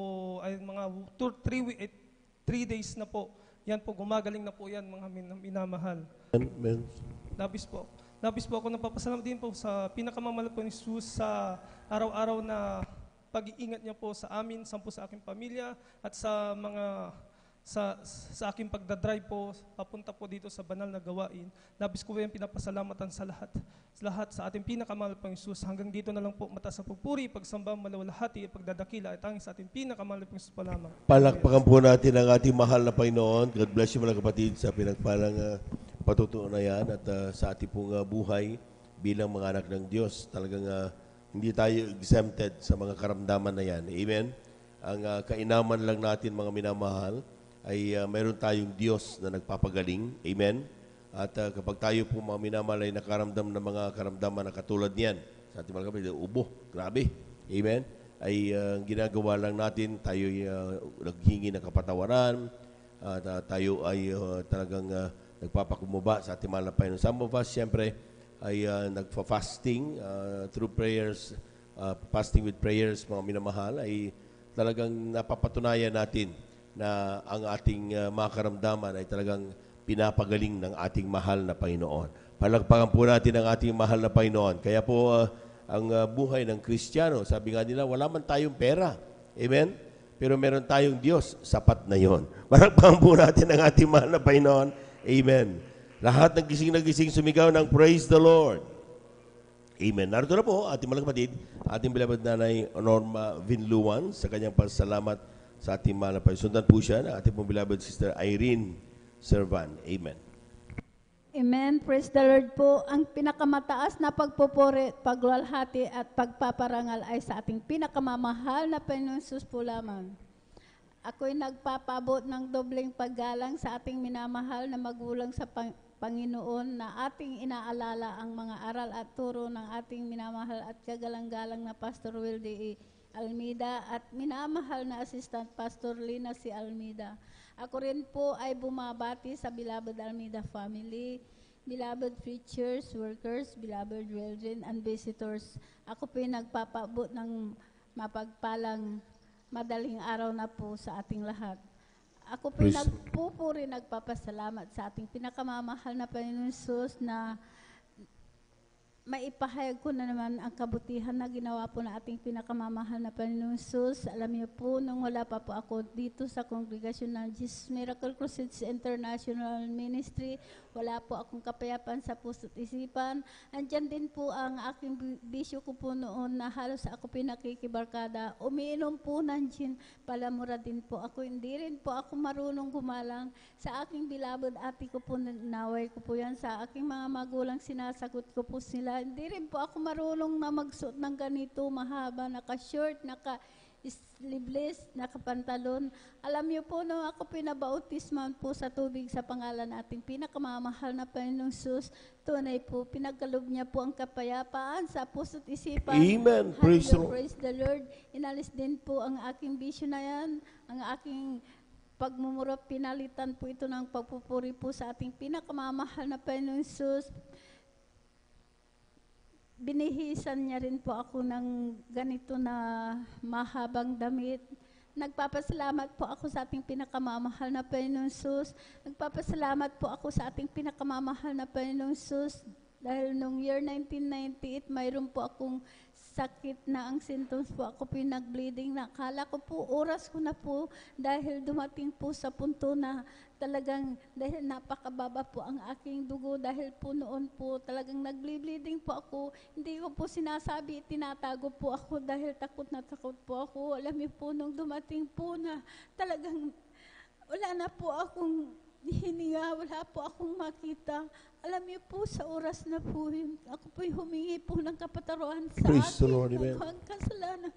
ay mga 3 days na po. Yan po, gumagaling na po yan mga minamahal. Amen. Labis po ako napapasalamat din po sa pinakamamahal pang Hesus sa araw-araw na pag-iingat niya po sa amin, sa aking pamilya, at sa sa aking pagdadrive po, papunta po dito sa banal na gawain. Labis ko po yung pinapasalamatan sa lahat sa ating pinakamahal pang Hesus. Hanggang dito na lang po, mataas na pagpuri, pagsamba, malawalhati, pagdadakila, at tanging sa ating pinakamahal pang Hesus pa lamang. Palakpakan po natin ang ating mahal na Panginoon. God bless you mga kapatid sa pinagpalang patutunayan at sa ating pong buhay bilang mga anak ng Diyos. Talagang hindi tayo exempted sa mga karamdaman na yan. Amen? Ang kainaman lang natin mga minamahal ay mayroon tayong Diyos na nagpapagaling. Amen? At kapag tayo po mga minamahal ay nakaramdam ng mga karamdaman na katulad niyan, sa ating mga kapatid, ubo, grabe. Amen? Ay ginagawa lang natin, tayo naghingi ng kapatawaran, at tayo ay talagang nagpapakumaba sa ating mahal na Panginoon. Some of us, siyempre, ay nagfa-fasting through prayers, fasting with prayers, mga minamahal, ay talagang napapatunayan natin na ang ating mga karamdaman ay talagang pinapagaling ng ating mahal na Panginoon. Palagpakan po natin ang ating mahal na Panginoon. Kaya po, ang buhay ng Kristiyano, sabi nga nila, wala man tayong pera. Amen? Pero meron tayong Diyos, sapat na yon. Palagpakan po natin ang ating mahal na Panginoon. Amen. Lahat ng gising sumigaw ng praise the Lord. Amen. Narito na po, ating mga kapatid, ating beloved nanay Norma Vinluan sa kanyang pasalamat sa ating mahal na Panginoon. Sundan po siya na ating pong beloved sister Irene Servan. Amen. Amen. Praise the Lord po. Ang pinakamataas na pagpupuri, paglalhati at pagpaparangal ay sa ating pinakamamahal na Panginoon Hesus po lamang. Ako'y nagpapabot ng dobleng paggalang sa ating minamahal na magulang sa Panginoon na ating inaalala ang mga aral at turo ng ating minamahal at kagalang-galang na Pastor Wildy Almeida at minamahal na Assistant Pastor Lina C. Almeida. Ako rin po ay bumabati sa beloved Almeida family, beloved preachers, workers, beloved brethren, and visitors. Ako po ay nagpapabot ng mapagpalang madaling araw na po sa ating lahat. Ako po Praise nagpupuri, nagpapasalamat sa ating pinakamamahal na Panginoon Jesus na maipahayag ko na naman ang kabutihan na ginawa po na ating pinakamamahal na Panginoon Jesus. Alam niyo po, nung wala pa po ako dito sa kongregasyon ng Jesus Miracle Crusades International Ministry, wala po akong kapayapaan sa puso't isipan. Andyan din po ang aking bisyo ko po noon na halos ako pinakikibarkada. Umiinom po ng gin, palamura din po ako. Hindi rin po ako marunong gumalang. Sa aking beloved ate ko po, naway ko po yan. Sa aking mga magulang, sinasagot ko po sila. Hindi rin po ako marunong na magsuot ng ganito, mahaba, naka-short, naka-sleeveless, naka-pantalon. Alam niyo po, nung ako pinabautisman po sa tubig sa pangalan nating pinakamamahal na Panginoong Jesus, tunay po, pinagkalob niya po ang kapayapaan sa puso't isipan. Amen. Praise the Lord. Praise the Lord. Inalis din po ang aking bisyo na yan, ang aking pagmumura, pinalitan po ito ng pagpupuri po sa ating pinakamamahal na Panginoong Jesus. Binihisan niya rin po ako ng ganito na mahabang damit. Nagpapasalamat po ako sa ating pinakamamahal na Panginoong Jesus. Nagpapasalamat po ako sa ating pinakamamahal na Panginoong Jesus. Dahil nung year 1998, mayroon po akong sakit na ang symptoms po. Ako po yung nag-bleeding na. Akala ko po, oras ko na po dahil dumating po sa punto na talagang dahil napakababa po ang aking dugo. Dahil po noon po talagang nag-bleeding po ako. Hindi ko po sinasabi, tinatago po ako dahil takot na takot po ako. Alam niyo po, nung dumating po na talagang wala na po akong hininga, wala po akong makita. Alam niyo po, sa oras na po yun, ako po'y humingi po ng kapataruan sa Praise the aking Lord, amen. nagawang kasalanan.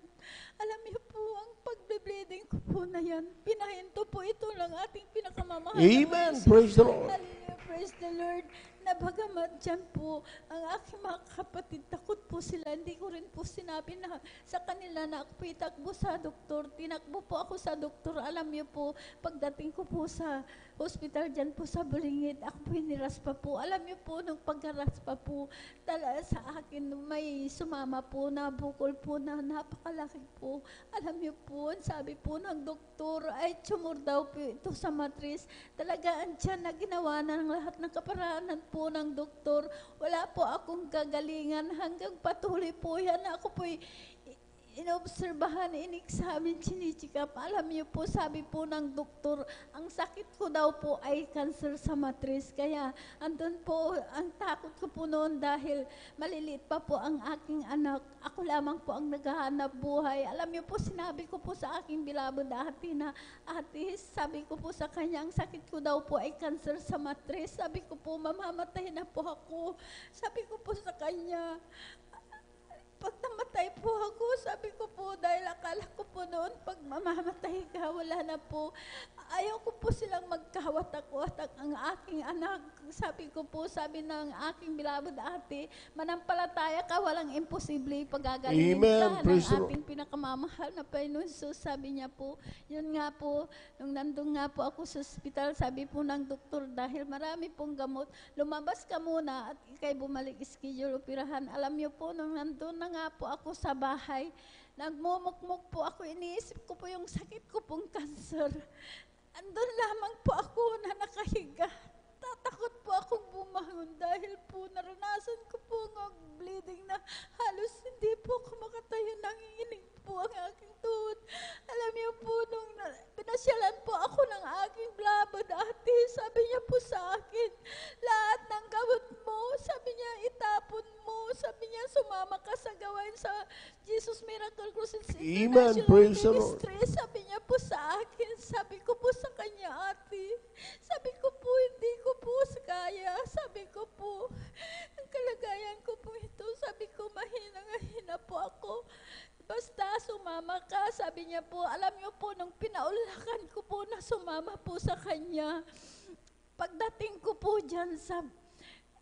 Alam niyo po, ang pag-bleeding ko po na yan, pinahinto po ito ng ating pinakamamahal. Amen. Praise the Lord. Hallelujah, praise the Lord. Nabagamat dyan po, ang aking mga kapatid, takot po sila. Hindi ko rin po sinabi na sa kanila na ako itakbo sa doktor. Tinakbo po ako sa doktor. Alam niyo po, pagdating ko po sa hospital dyan po sa Bulingit, ako po iniras pa po. Alam niyo po, nung pagkaras pa po, sa akin may sumama po na bukol po na napakalaki po. Alam niyo po, sabi po ng doktor, ay tumor daw po ito sa matris. Talaga andyan na ginawa na ng lahat ng kaparaanan po ng doktor. Wala po akong gagalingan hanggang patuloy po yan. Ako po'y inobserbahan, inexamine, chinichikap. Alam niyo po, sabi po ng doktor, ang sakit ko daw po ay cancer sa matris. Kaya andun po, ang takot ko po noon dahil maliliit pa po ang aking anak. Ako lamang po ang naghahanap buhay. Alam niyo po, sinabi ko po sa aking beloved ate na, ate, sabi ko po sa kanya, ang sakit ko daw po ay cancer sa matris. Sabi ko po, mamamatay na po ako. Sabi ko po sa kanya, pag namatay po ako, sabi ko po, dahil akala ko po noon, pag mamamatay ka, wala na po. Ayaw ko po silang magkawatak-watak ang aking anak. Sabi ko po, sabi ng aking beloved ate, manampalataya ka, walang imposible pagagalingin Amen. ka ng Praise the Lord. ating pinakamamahal na Panginoon. So sabi niya po, yun nga po, nung nandun nga po ako sa ospital, sabi po ng doktor, dahil marami pong gamot, lumabas ka muna at ikay bumalik schedule operahan. Alam niyo po, nung nandun na nga po ako sa bahay, nagmumukmuk po ako, iniisip ko po yung sakit ko pong cancer. Andun lamang po ako na nakahiga. Tatakot po akong bumangon dahil po naranasan ko po ng bleeding na halos hindi po ako makatayo, nanginginig po ang aking tuhod. Alam niyo po, nung pinasyalan po ako ng aking beloved ate, sabi niya po sa akin, lahat ng gamot mo, sabi niya, itapon mo, sabi niya, sumama ka sa gawain sa Jesus Miracle Crusades Amen. International Praise the Lord. Ministry. Sabi niya po sa akin, sabi ko po sa kanya, ate, sabi ko po, hindi ko po kaya, sabi ko po, ang kalagayan ko po ito, sabi ko, mahina po ako. Basta sumama ka, sabi niya po, alam niyo po, nung pinaulakan ko po na sumama po sa kanya, pagdating ko po dyan sa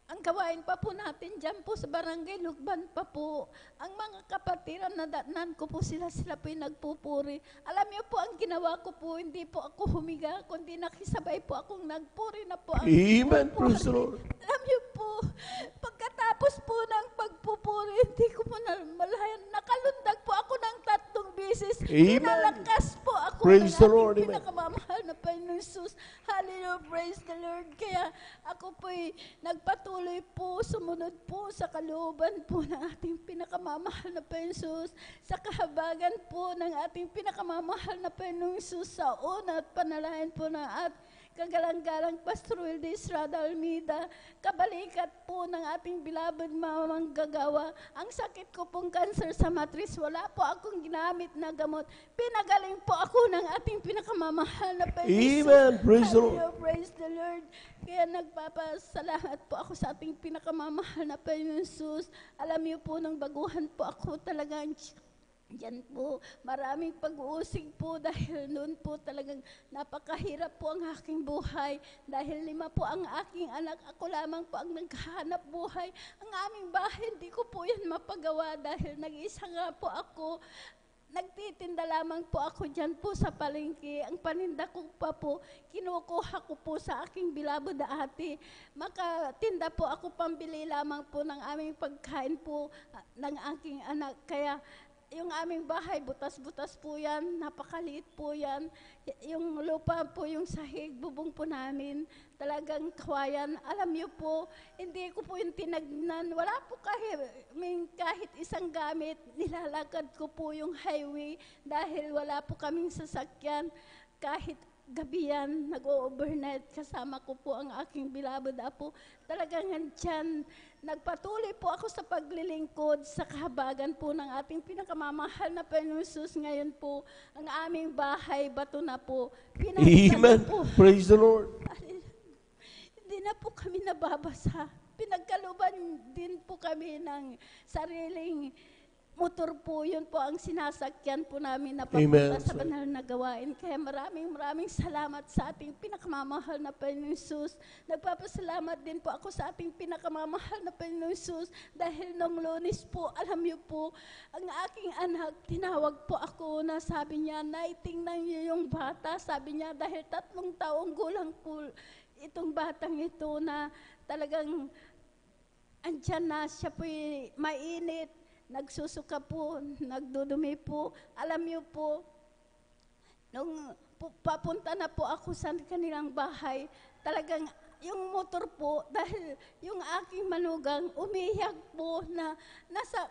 ang gawain pa po natin dyan po sa barangay Lugban pa po. Ang mga kapatiran na datnan ko po sila po yung nagpupuri. Alam niyo po, ang ginawa ko po, hindi po ako humiga, kundi nakisabay po akong nagpuri na po. Amen. Praise the Lord. Alam niyo po, pagkatapos po ng pagpupuri, hindi ko po malayan. Nakalundag po ako ng 3 beses. Amen. Pinalakas po ako Praise ng the ating Lord. Amen. pinakamamahal na Panginoon po'y nagpatuloy po, sumunod po sa kalooban po ng ating pinakamamahal na Panginoon, sa kahabagan po ng ating pinakamamahal na Panginoong Hesus, sa una at panalangin po ng kagalang-galang Pastor Wilde Estrada Almeida, kabalikat po ng ating beloved mamang gagawa. Ang sakit ko pong cancer sa matris, wala po akong ginamit na gamot. Pinagaling po ako ng ating pinakamamahal na Panginoon. Amen. Praise the Lord. Praise the Lord. Kaya nagpapasalamat po ako sa ating pinakamamahal na Panginoon Jesus. Alam niyo po, nung baguhan po ako talagang yan po, maraming pag-uusig po dahil noon po talagang napakahirap po ang aking buhay. Dahil 5 po ang aking anak, ako lamang po ang naghahanap buhay. Ang aming bahay, hindi ko po yan mapagawa dahil nag-isa nga po ako. Nagtitinda lamang po ako dyan po sa palengke. Ang paninda ko pa po, kinukuha ko po sa aking beloved ate. Makatinda po ako pambili lamang po ng aming pagkain po ng aking anak. Kaya yung aming bahay, butas-butas po yan, napakaliit po yan. Yung lupa po, yung sahig, bubong po namin, talagang kawayan. Alam niyo po, hindi ko po yung tinagnan. Wala po kahit isang gamit, nilalakad ko po yung highway dahil wala po kaming sasakyan. Kahit gabi yan, nag-overnight, kasama ko po ang aking beloved apo. Talagang nandyan, nagpatuloy po ako sa paglilingkod sa kahabagan po ng ating pinakamamahal na Panginoon Jesus. Ngayon po, ang aming bahay, bato na po. Amen. Praise the Lord. Hindi na po kami nababasa. Pinagkaluban din po kami ng sariling motor po, yun po ang sinasakyan po namin na papunta sa banal na gawain. Kaya maraming salamat sa ating pinakamamahal na Panginoon Jesus. Nagpapasalamat din po ako sa ating pinakamamahal na Panginoon Jesus dahil nung Lunes po, alam niyo po, ang aking anak, tinawag po ako na sabi niya, tingnan niyo yung bata. Sabi niya, dahil 3 taong gulang po itong batang ito na talagang andyan na siya po'y mainit, nagsusuka po, nagdudumi po. Alam niyo po, nung papunta na po ako sa kanilang bahay, talagang yung motor po, dahil yung aking manugang umiyak po na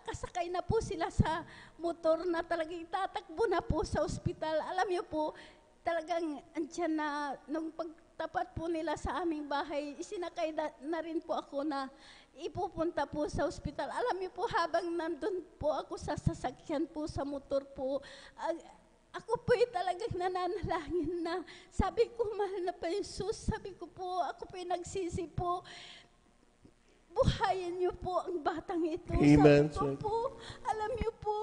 kasakay na po sila sa motor na talagang tatakbo na po sa ospital. Alam niyo po, talagang andyan na, nung pagtapat po nila sa aming bahay, isinakay na rin po ako na ipupunta po sa ospital. Alam niyo po, habang nandun po ako sa sasakyan po, sa motor po, ako po talagang nananalangin na, sabi ko, mahal na Jesus, sabi ko po, ako po nagsisi po, buhayin niyo po ang batang ito. Amen. Sabi ko po, alam niyo po,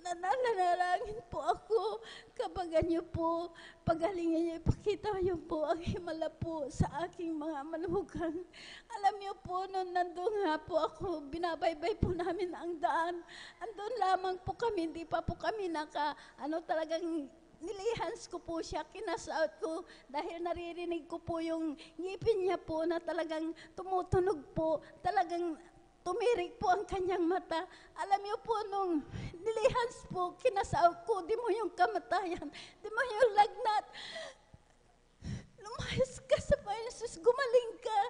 nananalangin po ako, kabagan niyo po, pagalingin niyo, ipakita niyo po ang himala po sa aking mga manugang. Alam niyo po, nung nandun nga po ako, binabaybay po namin ang daan. Andun lamang po kami, hindi pa po kami talagang nilihans ko po siya, kinasaut ko dahil naririnig ko po yung ngipin niya po na talagang tumutunog po, talagang tumirik po ang kanyang mata. Alam niyo po, nung nilihans po, kinasaw ko, di mo yung kamatayan, di mo yung lagnat. Lumayas ka sa Panginoon Jesus, gumaling ka.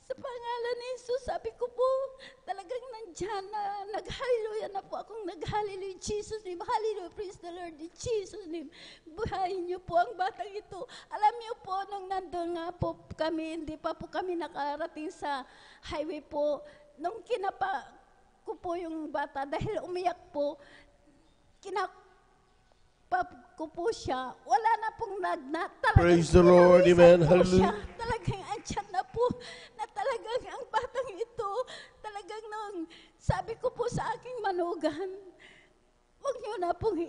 Sa pangalan ni Jesus, sabi ko po, talagang nandyan na, nag-hallelujah na po akong nag-hallelujah, Jesus name, hallelujah, praise the Lord, in Jesus name. Buhayin niyo po ang batang ito. Alam niyo po, nung nandun nga po kami, hindi pa po kami nakarating sa highway po, nung kinapa ko po yung bata, dahil umiyak po, ko po siya, wala na pong lagnat. Praise the Lord, amen, hallelujah. hallelujah. Talagang andyan na po, na talagang ang batang ito, talagang nung sabi ko po sa aking manugan, huwag niyo na pong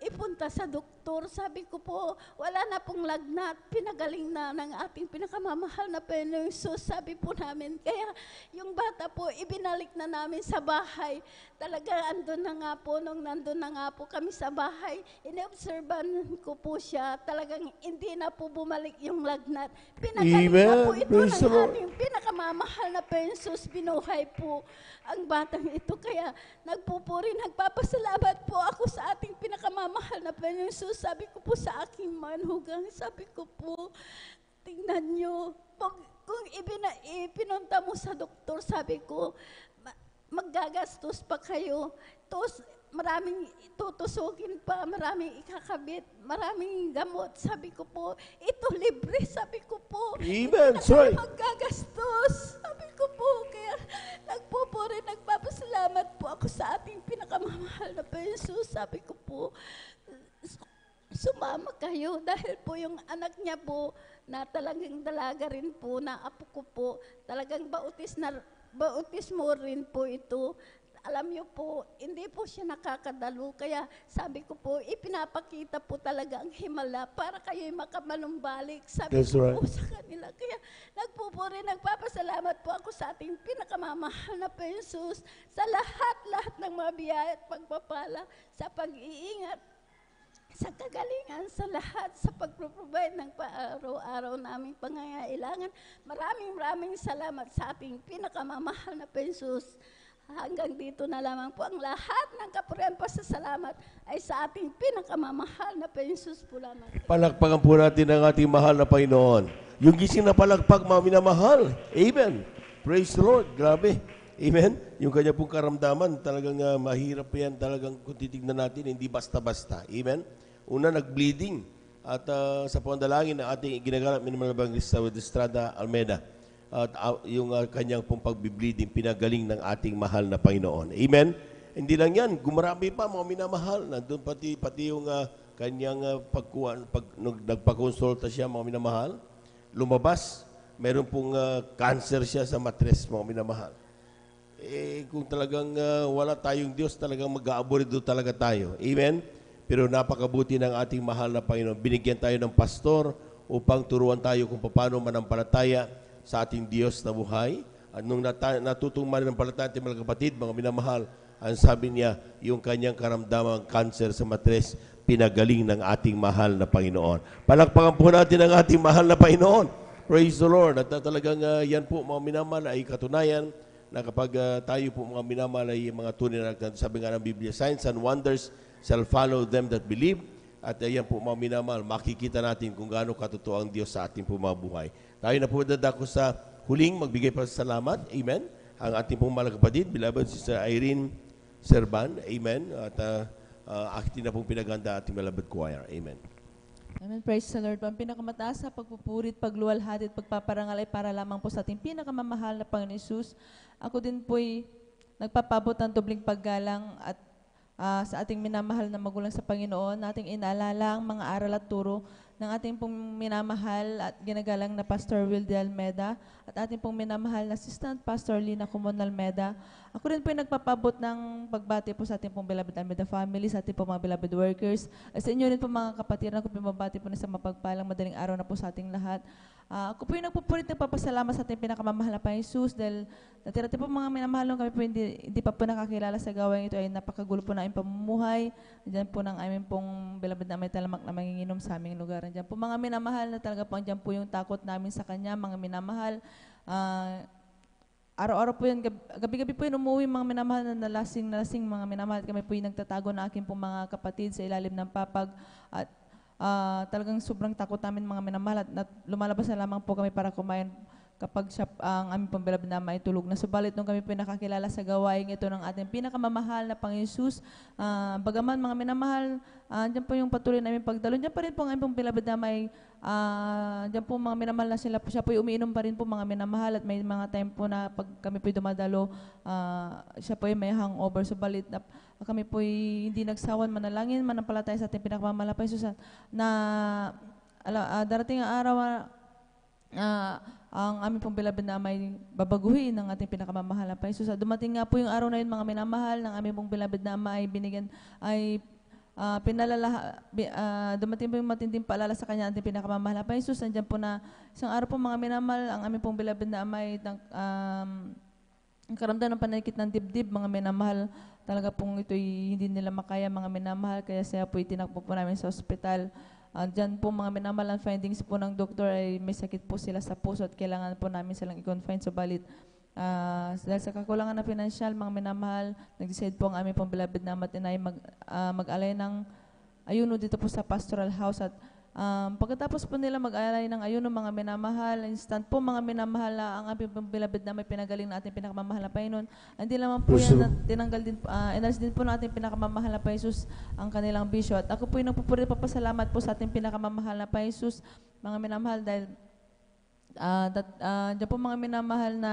ipunta sa doktor. Sabi ko po, wala na pong lagnat. Pinagaling na ng ating pinakamamahal na Panginoong Jesus. Sabi po namin. Kaya yung bata po, ibinalik na namin sa bahay. Talaga andun na nga po, nung nandun na nga po kami sa bahay, inobserban ko po siya. Talagang hindi na po bumalik yung lagnat. Pinagaling na po ito Praise the ng Lord. aming pinakamamahal na Panginoong Jesus. Binuhay po ang batang ito. Kaya nagpupuri, nagpapasalamat po ako sa ating pinakamamahal na Panginoon Jesus. Sabi ko po sa aking manugang, sabi ko po, tingnan nyo, kung ipinunta mo sa doktor, sabi ko, maggagastos pa kayo. Tapos maraming tutusukin pa, maraming ikakabit, maraming gamot. Sabi ko po, ito libre, sabi ko po. Amen. Hindi na Sorry. kayo maggagastos. Sabi ko po, kaya nagpupuri, nagpapasalamat po ako sa ating pinakamamahal na Jesus. Sabi ko po, sumama kayo dahil po yung anak niya po na talagang dalaga rin po, na apo ko po, talagang bautismo rin po ito. Alam niyo po, hindi po siya nakakadalo. Kaya sabi ko po, ipinapakita po talaga ang himala para kayo'y makabalumbalik. Sabi That's ko right. po sa kanila. Kaya nagpupuri, nagpapasalamat po ako sa ating pinakamamahal na Jesus sa lahat-lahat ng mga biyaya at pagpapala, sa pag-iingat, sa kagalingan, sa lahat, sa pag-provide ng araw-araw naming pangangailangan. Maraming salamat sa ating pinakamamahal na Jesus. Hanggang dito na lamang po ang lahat ng kapurihan pasasalamat ay sa ating pinakamamahal na Jesus po lamang. Palakpakan po natin ang ating mahal na Panginoon. Yung gising na palakpak, mga minamahal. Amen. Praise the Lord. Grabe. Amen. Yung kanya pong karamdaman, talagang mahirap po yan. Talagang kung titignan natin, hindi basta-basta. Amen. Una, nag-bleeding. At sa pandalangin na ating ginagalap, Minimal Evangelista with Estrada Almeida. At yung kanyang pong pagbibleeding, pinagaling ng ating mahal na Panginoon. Amen? Hindi lang yan, gumarami pa mga minamahal. Nandun pati yung kanyang nagpakonsulta siya, mga minamahal. Lumabas, meron pong cancer siya sa matres, mga minamahal. Kung talagang wala tayong Diyos, talagang mag-aaborido talaga tayo. Amen? Pero napakabuti ng ating mahal na Panginoon. Binigyan tayo ng pastor upang turuan tayo kung paano manampalataya sa ating Diyos na buhay. At nung natutong manampalataya ating mga kapatid, mga minamahal, ang sabi niya, yung kanyang karamdamang cancer sa matres, pinagaling ng ating mahal na Panginoon. Palakpakan po natin ang ating mahal na Panginoon. Praise the Lord. At talagang yan po, mga minamahal, ay katunayan na kapag tayo po, mga minamahal, ay mga tunay na, sabi nga ng Biblia, signs and wonders shall follow them that believe. At yan po, mga minamahal, makikita natin kung gaano katotoo ang Diyos sa ating bumabuhay. Tayo na po dadako sa huling magbigay pa sa salamat. Amen. Ang ating pong mga kapatid, beloved Sister Irene Serban. Amen. At akin na pong pinaganda ating beloved choir. Amen. Amen. Praise the Lord. Ang pinakamataas sa pagpupurit, pagluwalhati at pagpaparangal ay para lamang po sa ating pinakamamahal na Panginoon Hesus. Ako din po'y nagpapabot ng dobling paggalang at sa ating minamahal na magulang sa Panginoon, nating inaalala ang mga aral at turo ng ating pong minamahal at ginagalang na Pastor Will de Almeida at ating pong minamahal na Assistant Pastor Lina Kumon Almeida. Ako rin po yung nagpapabot ng pagbati po sa ating pong beloved Almeida family, sa ating pong mga beloved workers. At sa inyo rin po mga kapatid, ako pinabati po na sa mapagpalang madaling araw na po sa ating lahat. Ako po yung nagpupulit nagpapasalamat sa ating pinakamamahal na Panginoon Jesus dahil natira-tira po mga minamahal nung kami po hindi pa po nakakilala sa gawain ito ay napakagulo po na aming pamumuhay. Diyan po ng aming pong beloved na may talamak na manginginom sa aming lugar. Diyan po mga minamahal na talaga po, diyan po yung takot namin sa Kanya, mga minamahal. Araw-araw po yun, gabi-gabi po yun umuwi mga minamahal na lasing mga minamahal. Kami po yung nagtatago na aking pong mga kapatid sa ilalim ng papag at talagang sobrang takot namin mga minamahal at lumalabas na lamang po kami para kumain kapag siya, ang aming pong beloved na maitulog na. Subalit nung kami po nakakilala sa gawain ito ng ating pinakamamahal na Panginoon Jesus, bagaman mga minamahal, dyan po yung patuloy namin pagdalo. Dyan pa rin po ang aming pong beloved na may, dyan po mga minamahal na siya po umiinom pa rin po mga minamahal at may mga time po na pag kami po dumadalo, siya po may hangover. Subalit na kami po hindi nagsawan manalangin, manampalataya sa ating pinakamamahal na Panginoon Jesus na darating ang araw ang aming pong beloved na may babaguhin ng ating pinakamamahal na Panginoon Jesus. Dumating nga po yung araw na yun, mga minamahal, ng aming pong beloved na ay binigyan, ay dumating po yung matinding paalala sa Kanya ating pinakamamahal na Panginoon Jesus. Nandiyan po na isang araw po mga minamahal, ang aming pong beloved na ay ang karamdaman ng pananakit ng dibdib, mga minamahal, talaga pong ito'y hindi nila makaya, mga minamahal, kaya siya po itinakbo po namin sa ospital. Diyan po mga minamahal, ang findings po ng doktor ay may sakit po sila sa puso at kailangan po namin silang i-confine. Subalit, dahil sa kakulangan ng pinansyal, mga minamahal, nag-decide po ang aming pong beloved na matinay mag-alay ng ayuno dito po sa pastoral house at Pagkatapos po nila mag-alay ng ayuno, mga minamahal, instant po mga minamahal na ang aming bilabid na may pinagaling na ating pinakamamahal na Panginoon. Hindi naman po yan na tinanggal din, inalis din po na ating pinakamamahal na Panginoon ang kanilang bisyo. At ako po yung nagpupuri papasalamat po sa ating pinakamamahal na Panginoon, mga minamahal, dahil dyan po mga minamahal na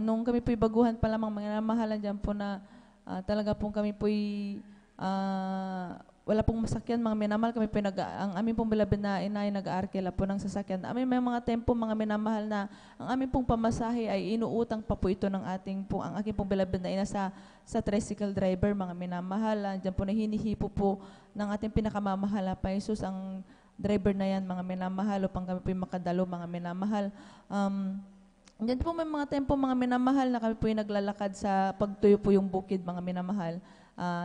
nung kami po'y baguhan pa lamang mga minamahal, dyan po na talaga pong kami po'y wala pong masakyan, mga minamahal, kami po ang aming pong bilabid na inay nag-aarkela po ng sasakyan. May mga tempo, mga minamahal, na ang aming pong pamasahe ay inuutang pa po ito ng ang aking pong bilabid na ina sa tricycle driver, mga minamahal. Diyan po na hinihipo po ng ating pinakamamahal na pa Jesus ang driver na yan, mga minamahal, upang kami po makadalo, mga minamahal. Diyan po may mga tempo, mga minamahal, na kami po yung naglalakad sa pagtuyo po yung bukid, mga minamahal.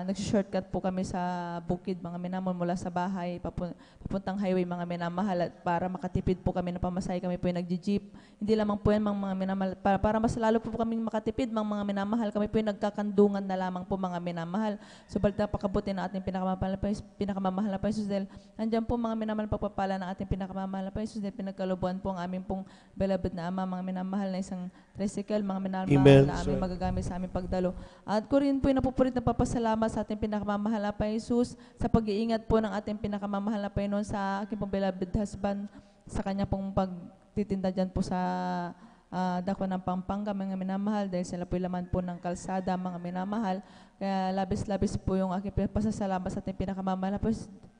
Nag-shortcut po kami sa bukid, mga minamahal, mula sa bahay papuntang highway, mga minamahal, at para makatipid po kami na pamasahe, kami po yung nag-jeep. Hindi lamang po yan, mga minamahal, para mas lalo po kami makatipid, mga minamahal, kami po yung nagkakandungan na lamang po, mga minamahal. Subalit napakabuti na ating pinakamamahal na pa Jesus, dahil andyan po, mga minamahal, pagpapala ng ating pinakamamahal na pa Jesus, dahil pinagkalubuan po ang aming pong beloved na Ama, mga minamahal, na isang tricycle, mga minamahal na aming magagamit sa aming pagdalo. At ko rin po yung napupurit na papasalamat sa ating pinakamamahal na pa Jesus, sa pag-iingat po ng ating pinakamamahal na Panginoon sa aking pong beloved husband, sa kanya pong pagtitinda dyan po sa dako ng Pampanga, mga minamahal, dahil sila po laman po ng kalsada, mga minamahal. Kaya labis-labis po yung aking pasasalamat sa ating pinakamamahal na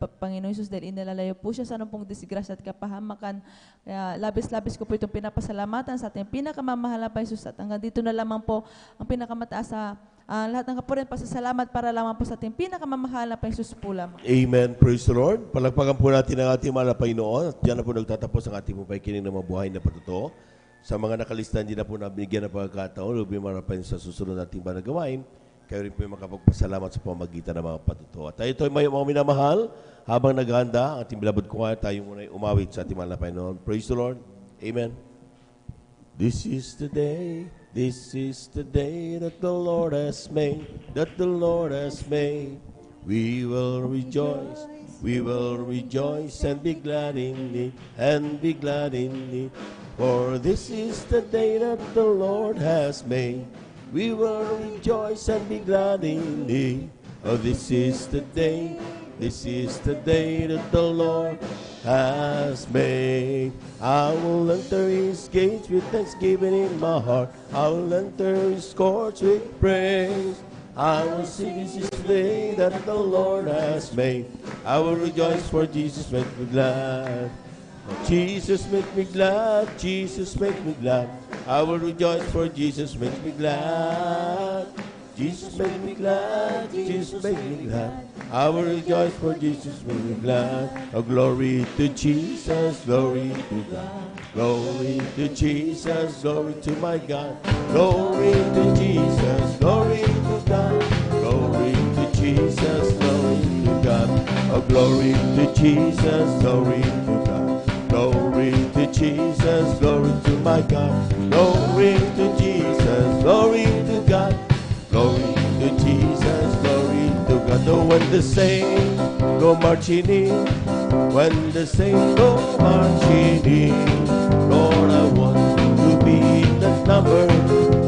Panginoon Jesus, dahil inilalayo po siya sa anong pong disgrasya at kapahamakan. Kaya labis-labis ko po itong pinapasalamatan sa ating pinakamamahal na Jesus, at hanggang dito na lamang po ang pinakamataas sa lahat ng kapurin, pasasalamat para lamang po sa ating pinakamamahal na Jesus po lamang. Amen. Praise the Lord. Palagpagan po natin ang ating mahal na Panginoon. At diyan na po nagtatapos ang ating pagkikinig ng mabuhay na patuto. Sa mga nakalista, hindi na po nabigyan ng pagkakataon, lubi marapin sa susunod nating banagawain. Kayo rin po yung makapagpasalamat sa pamagitan ng mga patuto. At tayo ito ay mga minamahal, habang naghahanda ang ating bilabod ko, tayo muna ay umawit sa ating mahal na Panginoon. Praise the Lord. Amen. This is the day that the Lord has made, that the Lord has made. We will rejoice and be glad in it, and be glad in it. For this is the day that the Lord has made. We will rejoice and be glad in it. Oh, this is the day that the Lord has made. I will enter his gates with thanksgiving in my heart. I will enter his courts with praise. I will sing, this is the day that the Lord has made. I will rejoice, for Jesus made me glad. Jesus make me glad, Jesus make me glad. I will rejoice, for Jesus makes me glad. Jesus make me glad, Jesus make me glad. I will rejoice, for Jesus make me glad. Oh, glory to Jesus, glory to God. Glory to Jesus, glory to my God. Glory to Jesus, glory to God. Glory to Jesus, glory to God. Oh, glory to Jesus, glory to God. Glory to Jesus, glory to my God. Glory to Jesus, glory to God. Glory to Jesus, glory to God. Oh, when the saints go marching in, when the saints go marching in, Lord, I want to be in that number.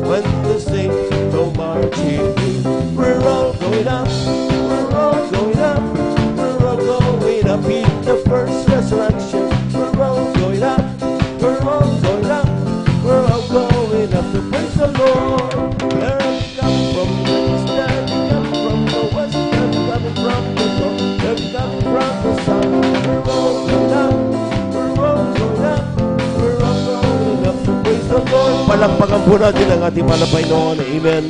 When the saints go marching in, we're all going up, we're all going up, we're all going up in the first resurrection. We're all going up, we're all going up, we're all going up to praise the Lord. Where have we come from? Where have we come from the west? Where have we come from the north? Where have we come from the south? We're all going up, we're all going up, we're all going up to praise the Lord. Palakpakan po natin ang ating mahal na Panginoon. Amen.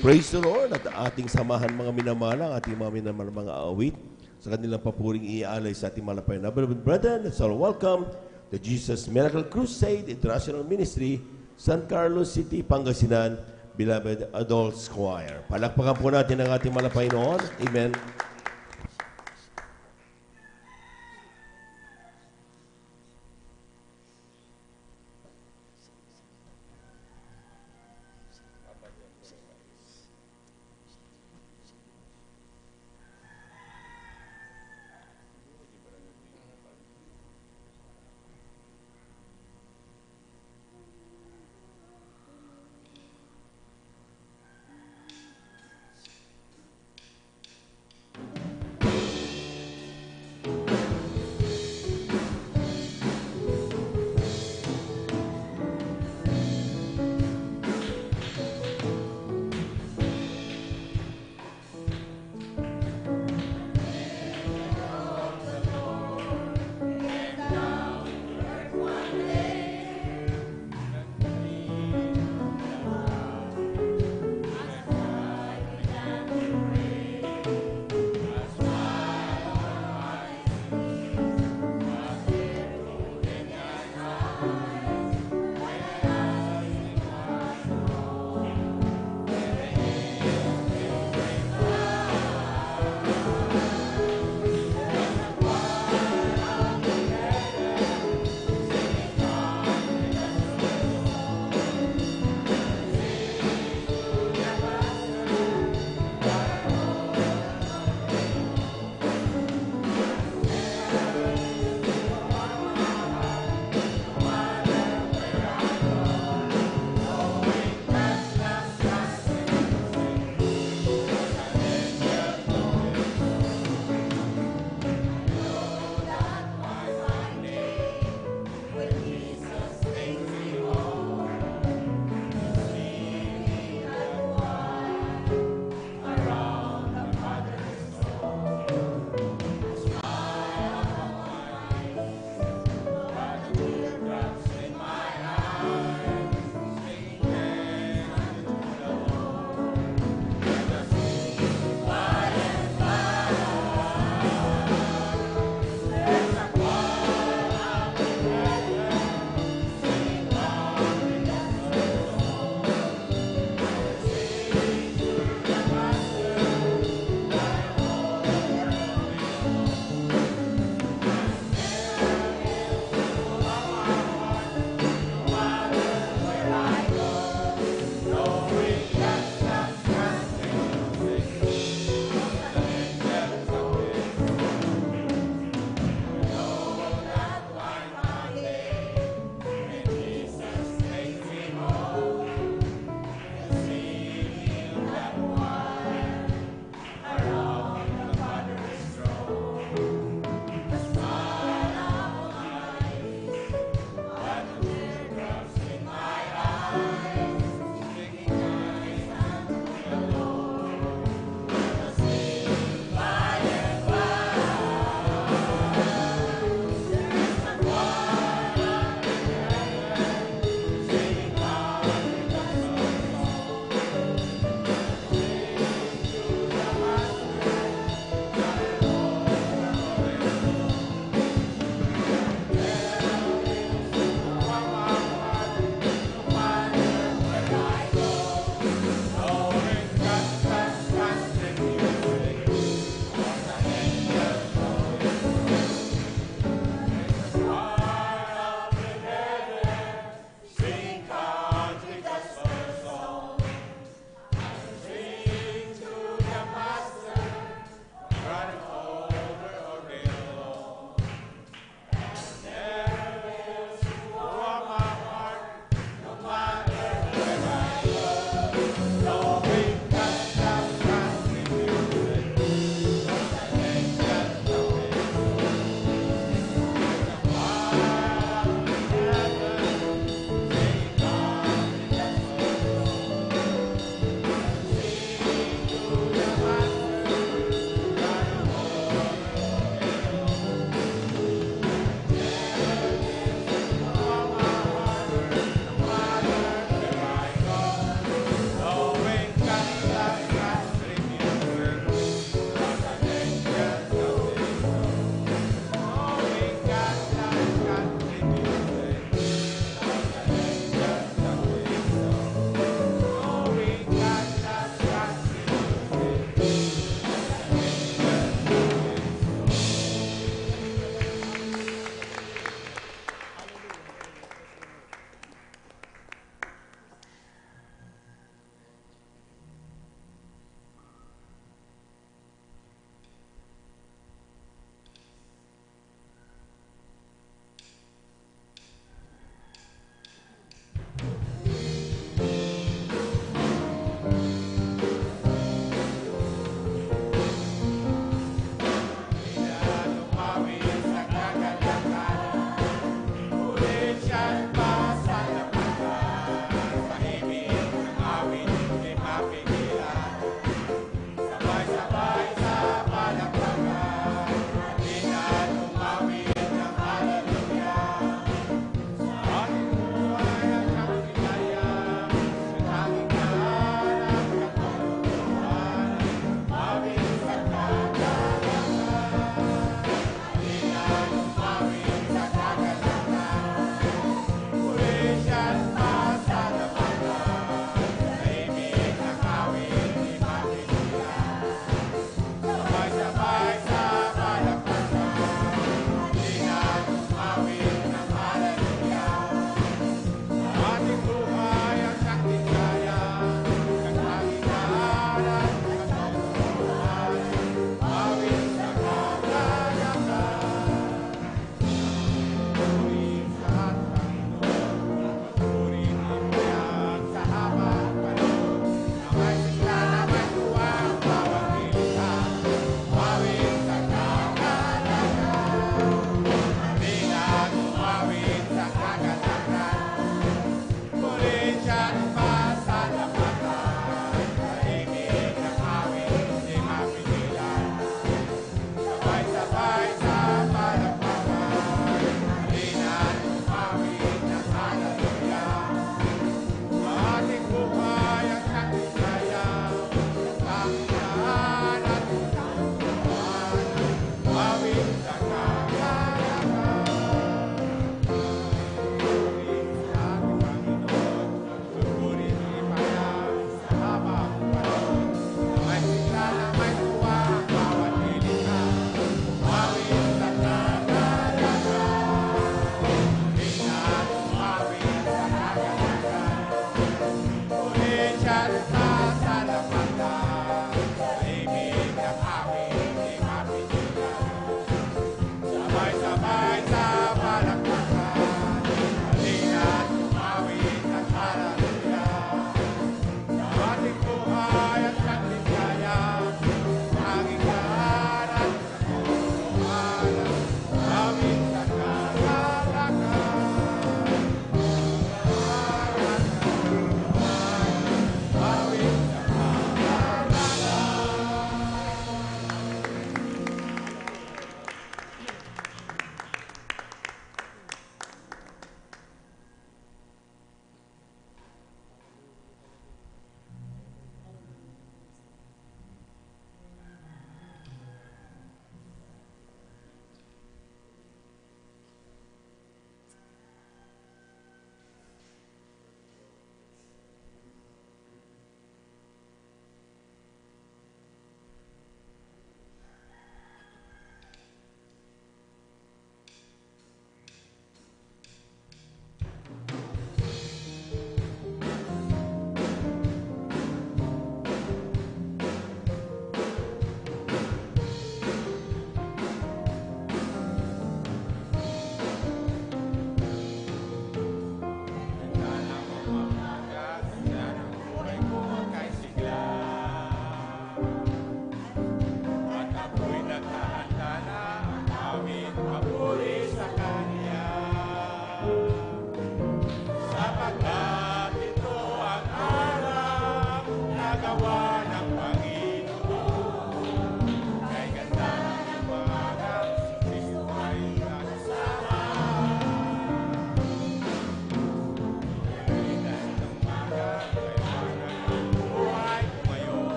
Praise the Lord. At ating samahan mga minamahal, ang ating mga minamahal mga awit sa kanilang papuring iaalay sa ating mahal na Panginoon. Beloved brethren, let's all welcome the Jesus Miracle Crusade International Ministry, San Carlos City, Pangasinan, Beloved Adults Choir. Palakpakan po natin ang ating mahal na Panginoon. Amen.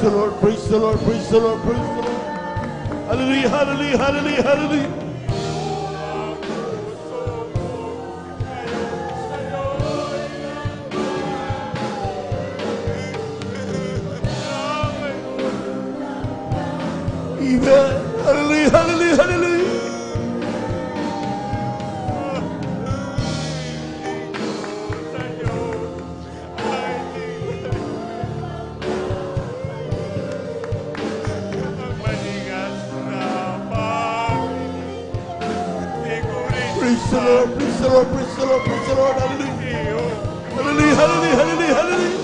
the Lord, praise the Lord, praise the Lord, praise the Lord. Hallelujah, hallelujah, hallelujah, hallelujah. Amen. Hallelujah, hallelujah, hallelujah. Praise the Lord, praise the Lord, praise the Lord, praise the Lord, hallelujah. Hallelujah, hallelujah, hallelujah, hallelujah.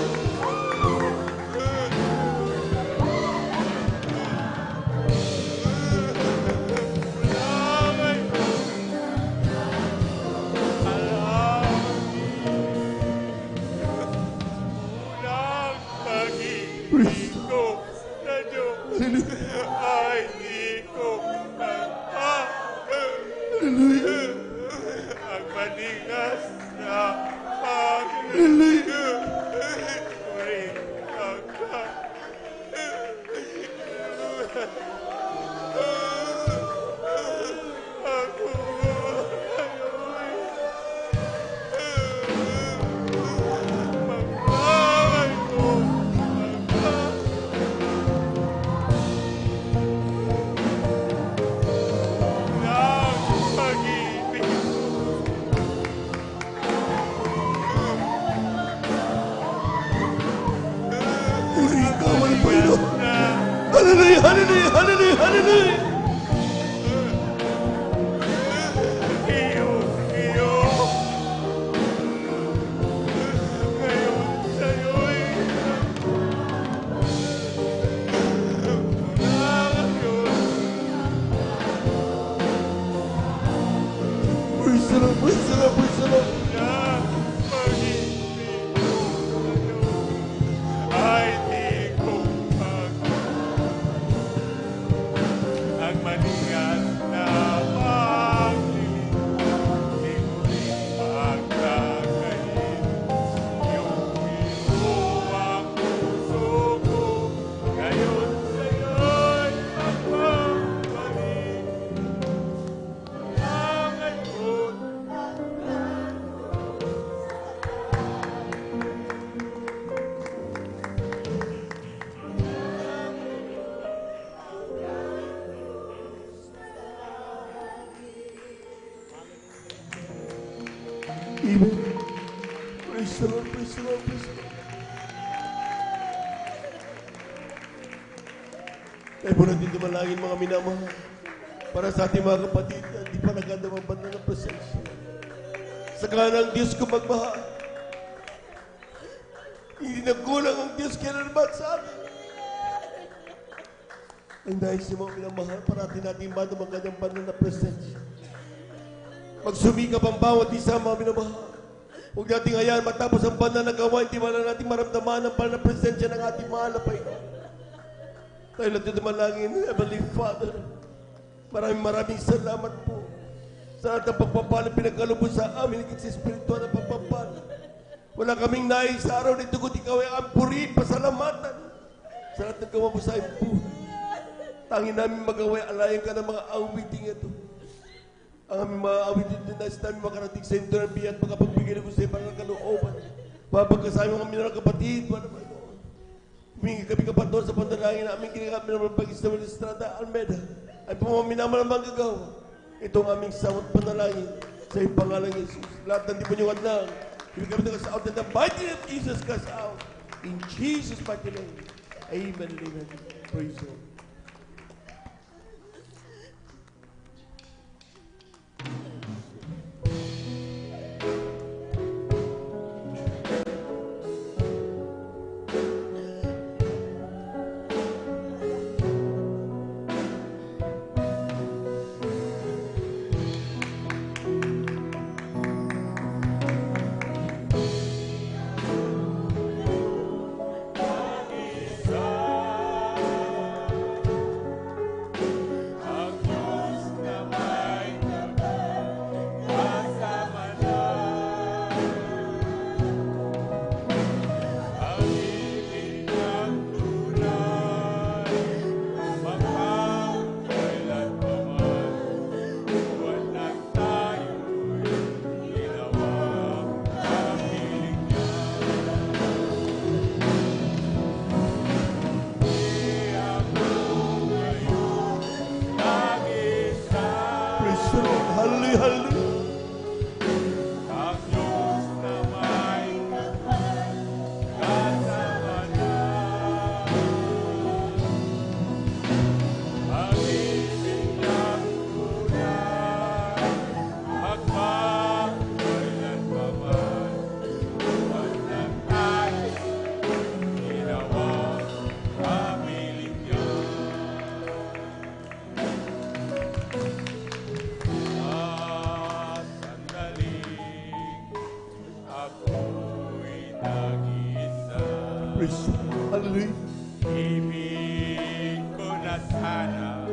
Hallelujah, hallelujah, hallelujah, hallelujah. Praise the Lord, praise the Lord, praise the Lord. Amen. Praise the Lord, praise the Lord, praise the Lord. Tayo po natin dumalangin mga minamahal para sa ating mga kapatid na hindi pa nagandang banda ng presensya. Sa kanang Diyos ko magmahal. Hindi nagkulang ang Diyos kailanman sa atin. Ang dahil sa mga minamahal, parating natin ba ng magandang banda ng presensya. Magsumikap ang bawat isa mga minamahal. Huwag nating hayaan matapos ang banda ng gawain, di man natin maramdaman ang banal na presensya ng ating mahal na Panginoon. Tayo natin dumalangin, Heavenly Father. Maraming salamat po sa lahat ng pagpapala pinagkalubos sa amin higit sa espiritual na pagpapala. Wala kaming nais sa araw nito kundi ikaw ay ang purihin, pasalamatan sa lahat ng gawa mo sa aming buhay. Tangin namin magaway, alayan ka ng mga awiting ito. Ang aming mga awiting ito nais namin makarating sa ito ng biyan pagkapagbigay ng gusto sa ibang kalooban. Mapagkasama ng aming mga kapatid, wala ba ito? Humingi kami kapatid sa pandalangin na aming kinakamit ng mga pag-isla ng Estrada Almeda ay pumaminaman ang manggagawa. Ito ang aming samot panalangin sa iyong pangalan ng Jesus. Lahat ng demonyo at lang, hindi kami nag-cast out in the mighty name of Jesus, cast out. In Jesus' mighty name. Amen and amen. Praise the Lord. Praise the Lord. Hallelujah, hallelujah. Ang Diyos na may kapal, kasama na. Ang ibig niyang tunay, magpapailan pa man. Huwag lang tayo ginawa kamiling niya. At sandaling ako'y nag-iisa. Praise the Lord. Hallelujah. Ibig ko na sana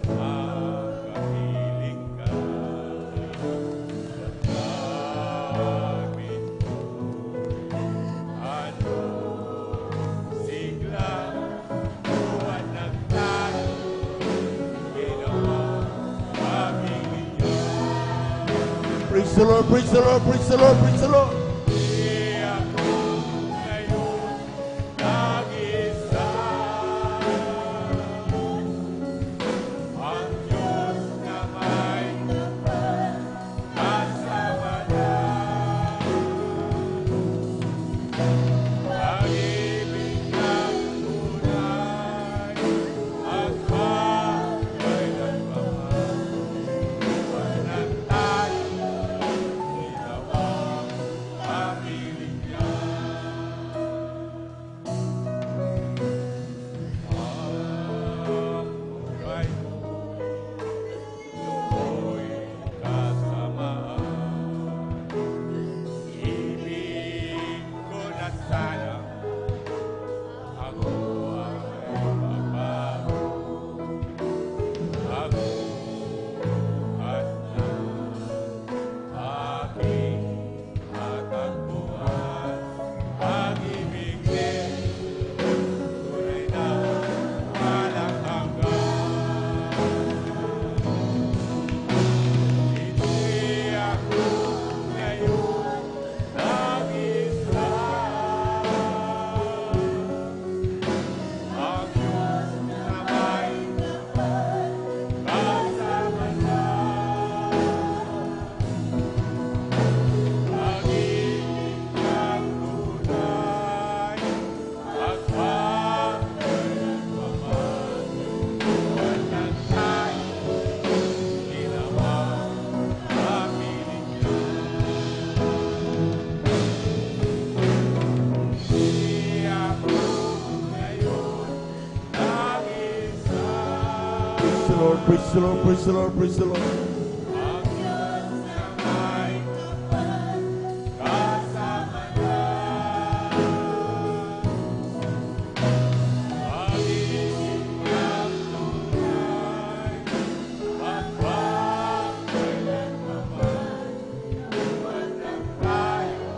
makapiling ka. Amin ano sigla buwan ng tayo ginawa aming iyo. Praise the Lord, praise the Lord, praise the Lord, praise the Lord. Di ako ngayon nag-isa. Ang Diyos na may kasama na. Pag-ibig ng tunay at magkailan pa man. Walang tayo ginawa kamiling niya. Ang buhay mo'y kasamaan. Ibig ko na sana ako ay magbago. Ako at aking matagpuan. Pag-ibig din tunay na walang hanggan. Hindi ako ngayon nag-isa. Ang Diyos na may kasama na. Pag-ibig ng tunay at magkailan pa man. Walang tayo ginawa kamiling niya. Di ako ngayon nag-isa. Praise the Lord, praise the Lord, praise the Lord, praise the Lord. Ang Diyos na may kapal, kasama na. Pag-ibig ng tunay, magpapailan pa man. Walang tayo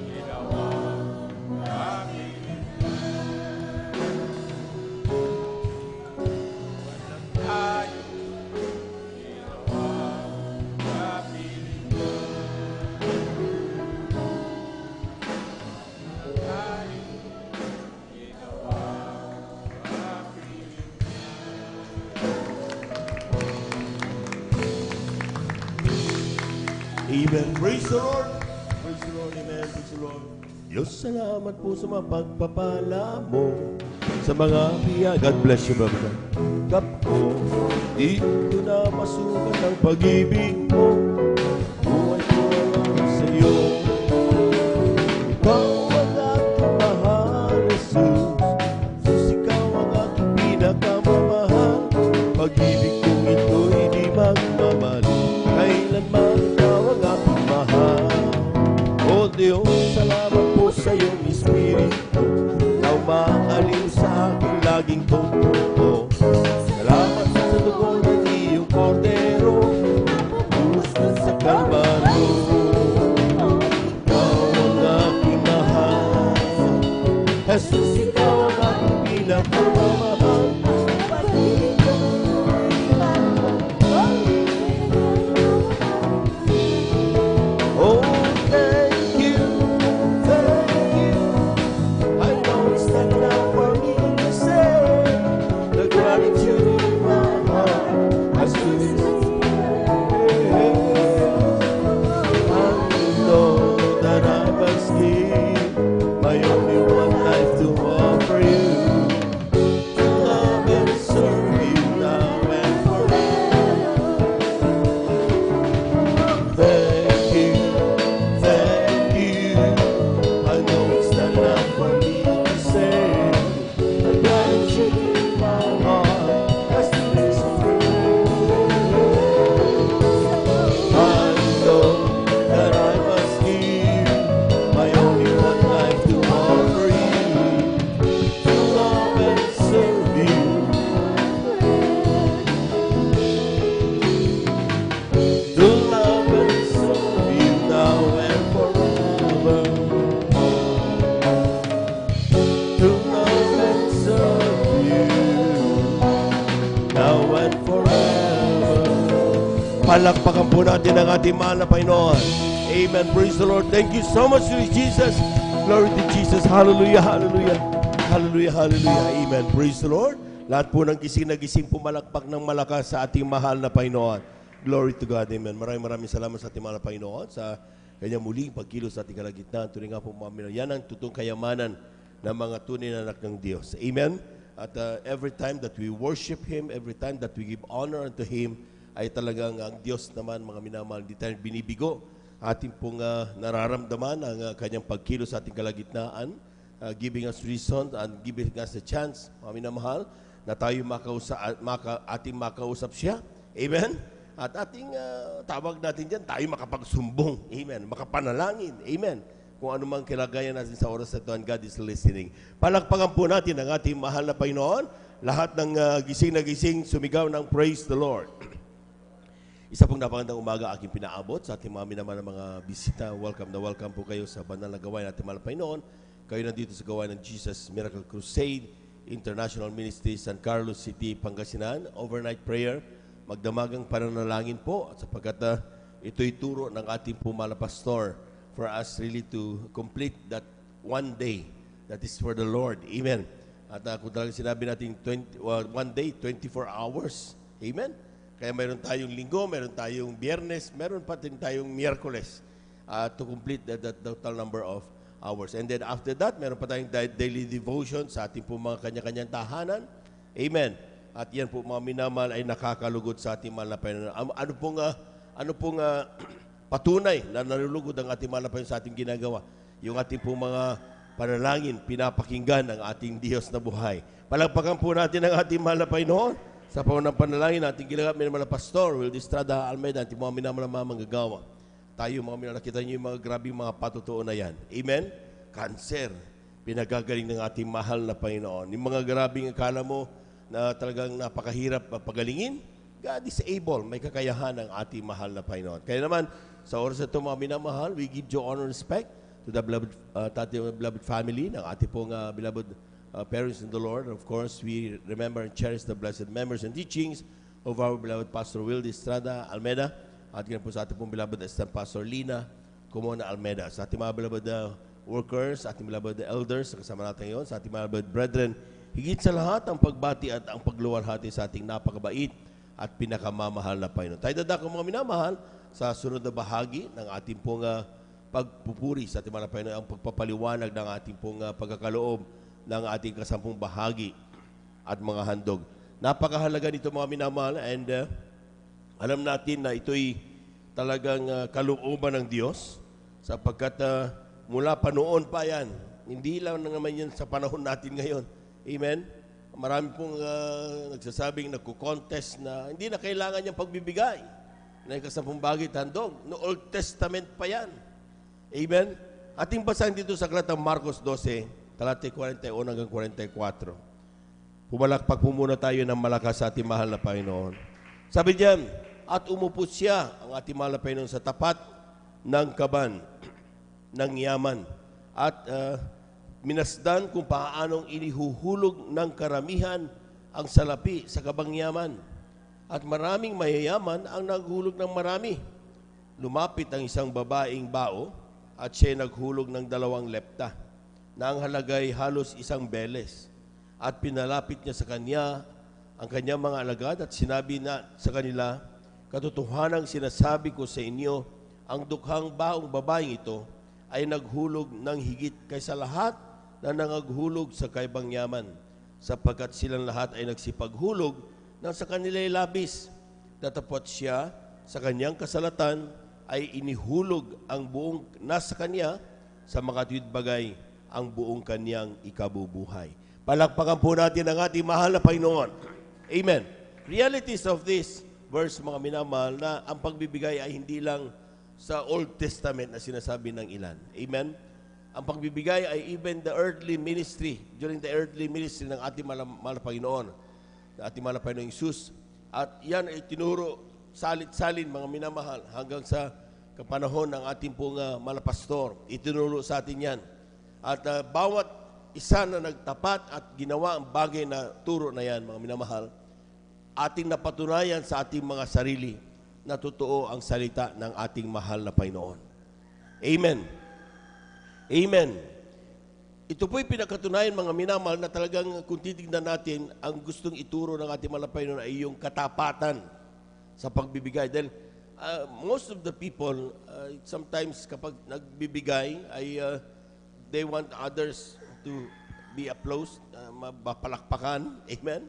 ginawa kamiling niya. Walang tayo ginawa kamiling niya. Tayo ginawa kamiling Amen. Praise the Lord. Praise the Lord. Amen. Praise the Lord. Diyos, salamat po sa mga pagpapala mo. Sa mga biya. God bless you, brother. Kap ko, di ko na masukat ang pag-ibig mo. Buhay ko lang sa iyo. Ikaw ang aking mahal, Jesus. Jesus, ikaw ang aking pinakamamahal. Pag-ibig kong ito'y di magmamali. Kailanman ikaw ang aking mahal. O Diyos, salamat po sa iyong Espiritu na umaaliw sa aking laging tungkol. Salamat sa dugo ng iyong kordero. Puso Palakpakan po natin ang ating mahal na Panginoon. Amen. Praise the Lord. Thank you so much, Jesus. Glory to Jesus. Hallelujah, hallelujah. Hallelujah, hallelujah. Amen. Praise the Lord. Lahat po ng gising na gising pumalakpak ng malakas sa ating mahal na Panginoon. Glory to God. Amen. Maraming salamat sa ating mahal na Panginoon sa kanyang muling pagkilos sa ating kalagitnaan. Tunay nga po mga yan ang tutong kayamanan ng mga tunay na anak ng Diyos. Amen. At every time that we worship Him, every time that we give honor unto Him, ay talagang ang Diyos naman, mga minamahal, hindi tayo binibigo. Ating pong nararamdaman ang kanyang pagkilos sa ating kalagitnaan, giving us reason and giving us a chance, mga minamahal, na tayo ating makausap siya. Amen? At ating tawag natin dyan, tayo makapagsumbong. Amen? Makapanalangin. Amen? Kung ano mang kilagayan natin sa oras na ito, and God is listening. Palakpakan po natin ang ating mahal na Panginoon. Lahat ng gising na gising, sumigaw ng praise the Lord. Isa pong napakandang umaga aking pinaabot sa ating mga minamahal na mga bisita. Welcome na welcome po kayo sa banal na gawain natin mahal na Panginoon. Kayo nandito sa gawain ng Jesus Miracle Crusade, International Ministry, San Carlos City, Pangasinan. Overnight prayer, magdamagang pananalangin po sapagkat ito'y turo ng ating pumala pastor for us really to complete that one day that is for the Lord. Amen. At kung talagang sinabi natin one day, 24 hours. Amen. Kaya mayroon tayong linggo, mayroon tayong biyernes, mayroon pa din tayong miyerkules to complete the total number of hours. And then after that, mayroon pa tayong daily devotion sa ating po mga kanya-kanyang tahanan. Amen. At yan po mga minamahal ay nakakalugod sa ating mahal na Panginoon. Ano pong patunay na nalulugod ang ating mahal na Panginoon sa ating ginagawa? Yung ating po mga panalangin, pinapakinggan ng ating Diyos na buhay. Palagpakan po natin ang ating mahal na Panginoon. Sa pangunang panalangin natin ginagap minamahal na Pastor Will Estrada Almeida, ating mga minamahal na mga manggagawa. Tayo mga minamahal, nakita niyo yung mga grabing mga patutuo na yan. Amen? Cancer, pinagagaling ng ating mahal na Panginoon. Yung mga grabing akala mo na talagang napakahirap pagalingin, God is able, may kakayahan ng ating mahal na Panginoon. Kaya naman, sa oras na ito mga minamahal, we give due honor and respect to the beloved family ng ating pong beloved parents in the Lord. Of course, we remember and cherish the blessed memories and teachings of our beloved Pastor Will Estrada Almeida at ganun po sa ating pong beloved Assistant Pastor Lina Comona Almeida. Sa ating mga beloved workers, ating beloved elders, kasama natin ngayon, sa ating mga beloved brethren, higit sa lahat ang pagbati at ang pagluwalhati sa ating napakabait at pinakamamahal na Panginoon. Tayo dadako mga minamahal sa sunod na bahagi ng ating pong pagpupuri sa ating mga Panginoon, ang pagpapaliwanag ng ating pong pagkakaloob ng ating kasampung bahagi at mga handog. Napakahalaga nito mga minamahal, and alam natin na ito'y talagang kalooban ng Diyos sapagkat mula pa noon pa yan. Hindi lang naman yan sa panahon natin ngayon. Amen? Marami pong nagsasabing nagko-contest na hindi na kailangan niyang pagbibigay na kasampung bahagi at handog. No Old Testament pa yan. Amen? Ating basahin dito sa aklat ng Marcos 12, talata 41 hanggang 44. Pumalakpak po muna tayo ng malakas sa ating mahal na Panginoon. Sabi diyan, at umupo siya, ang ating mahal na Panginoon, sa tapat ng kaban ng yaman at minasdan kung paanong inihuhulog ng karamihan ang salapi sa kabang yaman. At maraming mayayaman ang naghulog ng marami. Lumapit ang isang babaeng bao at siya naghulog ng 2 lepta na ang halagay halos 1 beles. At pinalapit niya sa kanya ang kanyang mga alagad at sinabi na sa kanila, katotohanang sinasabi ko sa inyo, ang dukhang baong babaeng ito ay naghulog ng higit kaysa lahat na nangaghulog sa kaibang yaman, sapagkat silang lahat ay nagsipaghulog nang sa kanila'y labis. Datapot siya sa kanyang kasalatan ay inihulog ang buong nasa kanya sa makatuwid bagay ang buong kanyang ikabubuhay. Palakpakan po natin ang ating mahal na Panginoon. Amen. Realities of this verse, mga minamahal, na ang pagbibigay ay hindi lang sa Old Testament na sinasabi ng ilan. Amen. Ang pagbibigay ay even the earthly ministry, during the earthly ministry ng ating mahal na Panginoon, ng ating mahal na Panginoong Isus. At yan ay tinuro salit-salin, mga minamahal, hanggang sa kapanahon ng ating pong mahal na pastor. Itinuro sa atin yan. At bawat isa na nagtapat at ginawa ang bagay na turo na yan, mga minamahal, ating napatunayan sa ating mga sarili na totoo ang salita ng ating mahal na Panginoon. Amen. Amen. Ito po'y pinakatunayan, mga minamahal, na talagang kung titignan natin, ang gustong ituro ng ating mahal na Panginoon ay yung katapatan sa pagbibigay. Dahil most of the people, sometimes kapag nagbibigay, they want others to be applauded, mapalakpakan. Amen?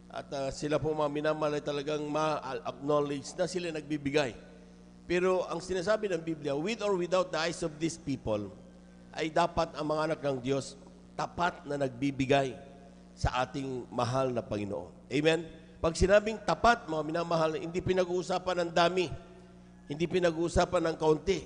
At sila po, mga minamahal, ay talagang ma-acknowledge na sila nagbibigay. Pero ang sinasabi ng Biblia, with or without the eyes of these people, ay dapat ang mga anak ng Diyos tapat na nagbibigay sa ating mahal na Panginoon. Amen? Pag sinabing tapat, mga minamahal, hindi pinag-uusapan ng dami, hindi pinag-uusapan ng kaunti.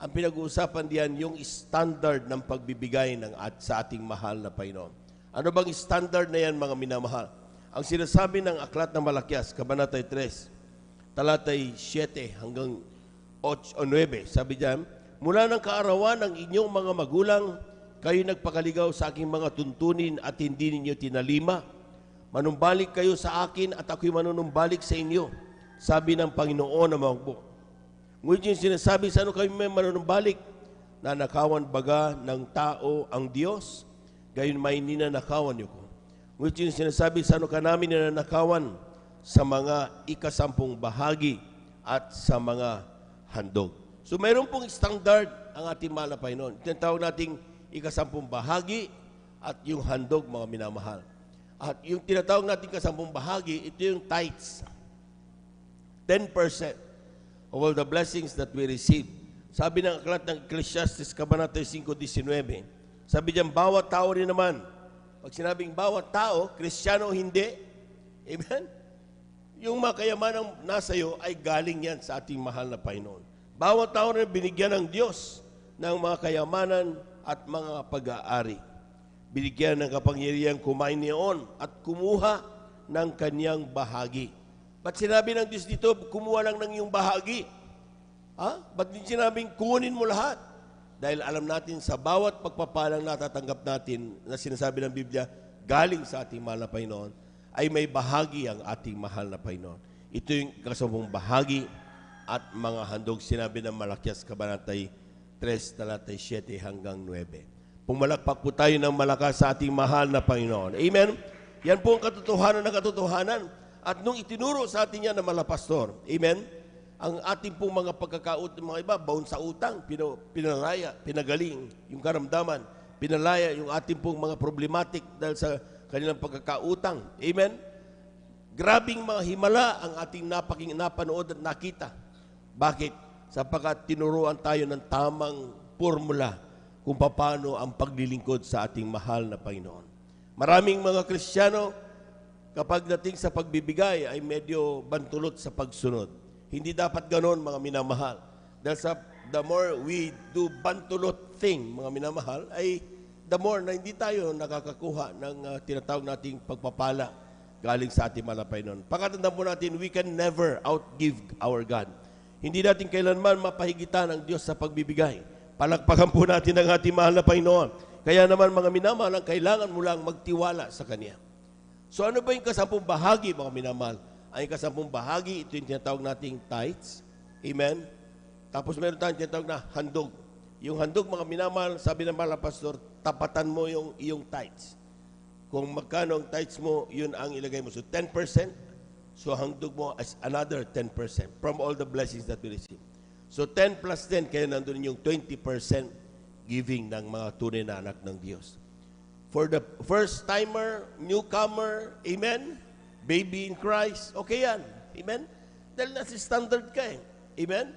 Ang pinag-uusapan diyan yung standard ng pagbibigay sa ating mahal na Panginoon. Ano bang standard na yan, mga minamahal? Ang sinasabi ng Aklat ng Malakias, Kabanatay 3, talatay 7 hanggang 8 o 9, sabi diyan, mula ng kaarawan ng inyong mga magulang, kayo nagpakaligaw sa aking mga tuntunin at hindi ninyo tinalima. Manumbalik kayo sa akin at ako'y manunumbalik sa inyo, sabi ng Panginoon na Mahugbo. Ngunit yung sinasabi, sa ano kayo may manunumbalik? Nanakawan baga ng tao ang Diyos? Gayon may ninanakawan niyo ko. Ngunit yung sinasabi, sa ano ka namin ninanakawan? Sa mga ikasampung bahagi at sa mga handog. So mayroon pong standard ang ating mahal na Panginoon. Tinatawag nating ikasampung bahagi at yung handog, mga minamahal. At yung tinatawag nating ikasampung bahagi, ito yung tithes. 10% of all the blessings that we receive. Sabi ng Aklat ng Ecclesiastes, Kabanatay 5:19, sabi diyan, bawat tao rin naman. Pag sinabing bawat tao, Kristiyano o hindi, amen? Yung mga kayamanang nasa iyo ay galing yan sa ating mahal na Panginoon. Bawat tao rin binigyan ng Diyos ng mga kayamanan at mga pag-aari. Binigyan ng kapangyarihang kumain niyon at kumuha ng kanyang bahagi. Ba't sinabi ng Diyos dito, kumuha lang ng iyong bahagi? Ba't din sinabing kunin mo lahat? Dahil alam natin sa bawat pagpapalang natatanggap natin na sinasabi ng Biblia, galing sa ating mahal na Panginoon, ay may bahagi ang ating mahal na Panginoon. Ito yung kasabong bahagi at mga handog, sinabi ng Malakias, Kabanatay 3, talatay 7 hanggang 9. Pumalakpak po tayo ng malakas sa ating mahal na Panginoon. Amen? Yan po ang katotohanan ng katotohanan. At nung itinuro sa atin yan ng mga pastor, amen? Ang ating pong mga pagkakautang, mga iba, baon sa utang, pinalaya, pinagaling yung karamdaman, pinalaya yung ating pong mga problematic dahil sa kanilang pagkakautang. Amen? Grabing mga himala ang ating napanood at nakita. Bakit? Sapagkat tinuruan tayo ng tamang formula kung paano ang paglilingkod sa ating mahal na Panginoon. Maraming mga Kristiyano, kapag dating sa pagbibigay, ay medyo bantulot sa pagsunod. Hindi dapat ganon, mga minamahal. Dahil the more we do bantulot thing, mga minamahal, ay the more na hindi tayo nakakakuha ng tinatawag nating pagpapala galing sa ating mahal na Panginoon. Pagkatandaan po natin, we can never outgive our God. Hindi natin kailanman mapahigitan ang Diyos sa pagbibigay. Palakpakan po natin ang ating mahal na Panginoon. Kaya naman, mga minamahal, ang kailangan mo lang magtiwala sa Kanya. So ano ba yung kasampung bahagi, mga minamahal? Ang kasampung bahagi, ito yung tinatawag nating tithes. Amen? Tapos meron tayong tinatawag na handog. Yung handog, mga minamahal, sabi ng mga pastor, tapatan mo yung iyong tithes. Kung magkano ang tithes mo, yun ang ilagay mo. So 10%, so handog mo as another 10% from all the blessings that we receive. So 10 plus 10, kaya nandun yung 20% giving ng mga tunay na anak ng Diyos. For the first timer, newcomer, amen? Baby in Christ, okay yan. Amen? Dahil nasa standard ka eh. Amen?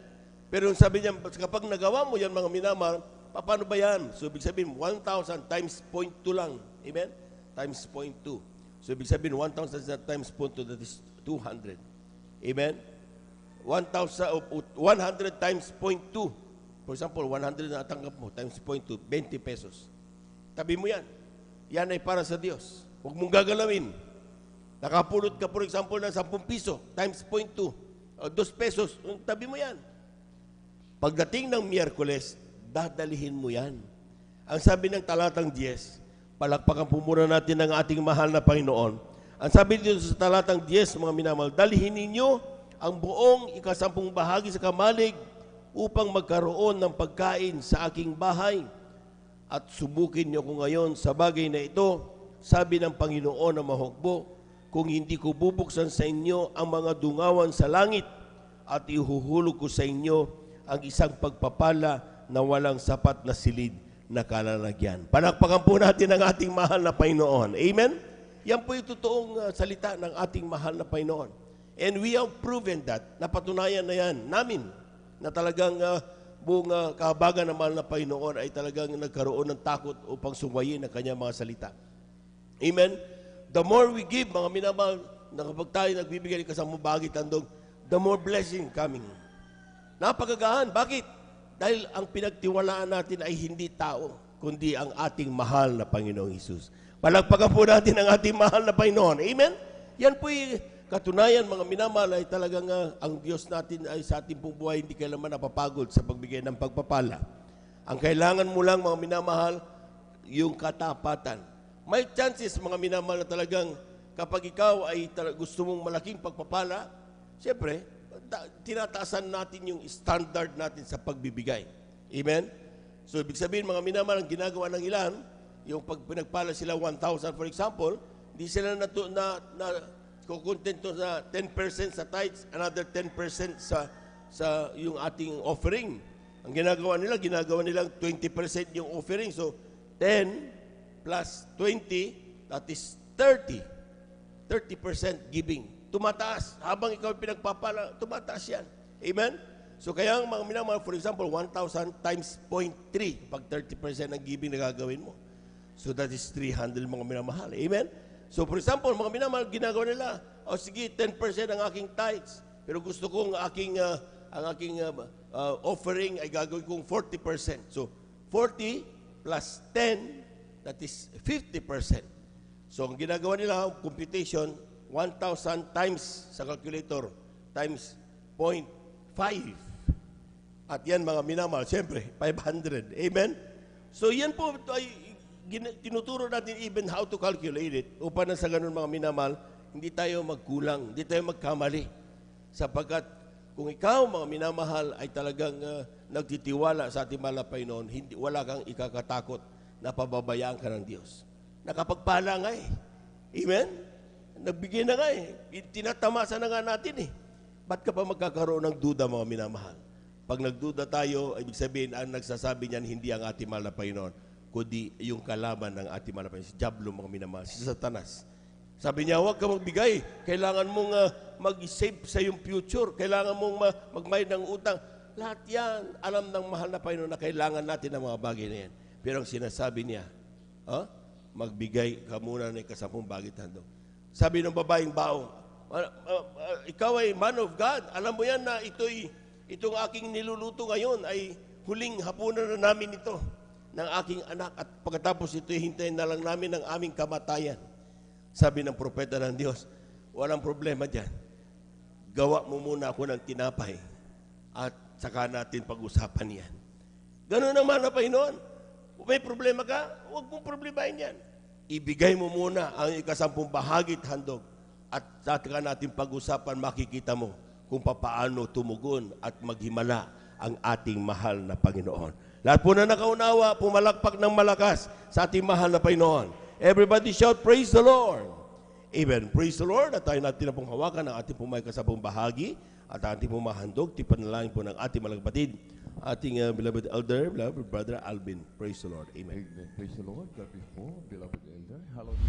Pero sabi niya, kapag nagawa mo yan, mga minamahal, paano ba yan? So, ibig sabihin, 1,000 times 0.2 lang. Amen? Times 0.2. So, ibig sabihin, 1,000 times 0.2, that is 200. Amen? 100 times 0.2. For example, 100 na natanggap mo, times 0.2, 20 pesos. Tabi mo yan. Yan ay para sa Diyos. Huwag mong gagalawin. Nakapulot ka, for example, ng 10 piso, times 0.2, 2 pesos, tabi mo yan. Pagdating ng Miyerkules, dadalihin mo yan. Ang sabi ng talatang 10, palakpakan po muna natin ang ating mahal na Panginoon. Ang sabi dito sa talatang 10, mga minamahal, dalihin ninyo ang buong ikasampung bahagi sa kamalig upang magkaroon ng pagkain sa aking bahay. At subukin niyo ko ngayon sa bagay na ito, sabi ng Panginoon na mahukbo, kung hindi ko bubuksan sa inyo ang mga dungawan sa langit at ihuhulog ko sa inyo ang isang pagpapala na walang sapat na silid na kalalagyan. Palakpakan po natin ang ating mahal na Panginoon. Amen? Yan po yung totoong salita ng ating mahal na Panginoon. And we have proven that, napatunayan na yan namin, na talagang buong kahabagan ng mahal na Panginoon ay talagang nagkaroon ng takot upang sumayin ang kanyang mga salita. Amen? The more we give, mga minamahal, na kapag tayo nagbibigay ng kasamang bahagi tandog, the more blessing coming. Napakagahan. Bakit? Dahil ang pinagtiwalaan natin ay hindi tao, kundi ang ating mahal na Panginoong Hesus. Palagpagan po natin ang ating mahal na Panginoon. Amen? Yan po'y katunayan, mga minamahal, ay talagang ang Diyos natin ay sa ating pong buhay hindi kailanman napapagod sa pagbigay ng pagpapala. Ang kailangan mo lang, mga minamahal, yung katapatan. May chances, mga minamahal, na talagang kapag ikaw ay gusto mong malaking pagpapala, siyempre, tinataasan natin yung standard natin sa pagbibigay. Amen? So, ibig sabihin, mga minamahal, ang ginagawa ng ilan, yung pag pinagpala sila 1,000, for example, hindi sila kukontento na 10% sa tithes, another 10% sa yung ating offering. Ang ginagawa nilang 20% yung offering. So, 10 plus 20, that is 30. 30% giving. Tumataas. Habang ikaw pinagpapala, tumataas yan. Amen? So, kaya mga minamahal, for example, 1,000 times 0.3, pag 30% ng giving na gagawin mo. So, that is 300 mga minamahal. Amen? So, for example, mga minamahal, ginagawa nila, sige, 10% ang aking tithes, pero gusto kong ang aking offering ay gagawin kong 40%. So, 40 plus 10, that is 50%. So, ang ginagawa nila, computation, 1,000 times sa calculator, times 0.5. At yan, mga minamahal, siyempre, 500. Amen? So, yan po ay tinuturo natin even how to calculate it upang sa ganun, mga minamahal, hindi tayo magkulang, hindi tayo magkamali. Sapagkat kung ikaw, mga minamahal, ay talagang nagtitiwala sa ating mahal na Panginoon, wala kang ikakatakot na pababayaan ka ng Diyos. Nakapagpala nga eh. Amen? Nagbigay na nga eh. Tinatamasa na nga natin eh. Ba't ka pa magkakaroon ng duda, mga minamahal? Pag nagduda tayo, ibig sabihin, ang nagsasabi niyan, hindi ang ating mahal na Panginoon, kundi yung kalaban ng ating mahal na Panginoon, si Diablo, mga minamahal, si Satanas. Sabi niya, huwag ka magbigay. Kailangan mong mag-save sa iyong future. Kailangan mong magmayad ng utang. Lahat yan, alam ng mahal na Panginoon na kailangan natin ng mga bagay na yan. Pero ang sinasabi niya, magbigay ka muna ng kasampung bagay tandog. Sabi ng babaeng bao, ikaw ay man of God. Alam mo yan na itong aking niluluto ngayon ay huling hapunan na namin ito ng aking anak at pagkatapos ito hintayin na lang namin ang aming kamatayan. Sabi ng propeta ng Diyos, walang problema dyan. Gawa mo muna ako ng tinapay at saka natin pag-usapan yan. Ganun naman na Panginoon. Kung may problema ka, huwag mong problemahin yan. Ibigay mo muna ang ikasampung bahagi at handog at saka natin pag-usapan, makikita mo kung papaano tumugon at maghimala ang ating mahal na Panginoon. Lahat po na nakaunawa, pumalakpak ng malakas sa ating mahal na Panginoon. Everybody shout, praise the Lord. Amen. Praise the Lord. At tayo natin na pong hawakan ang ating pong may kasabong bahagi at ating pong mahandog. Tipanalangin po ng ating mga kapatid, ating beloved elder, beloved brother Alvin. Praise the Lord. Amen. Amen. Praise the Lord. God be for beloved elder. Hallelujah.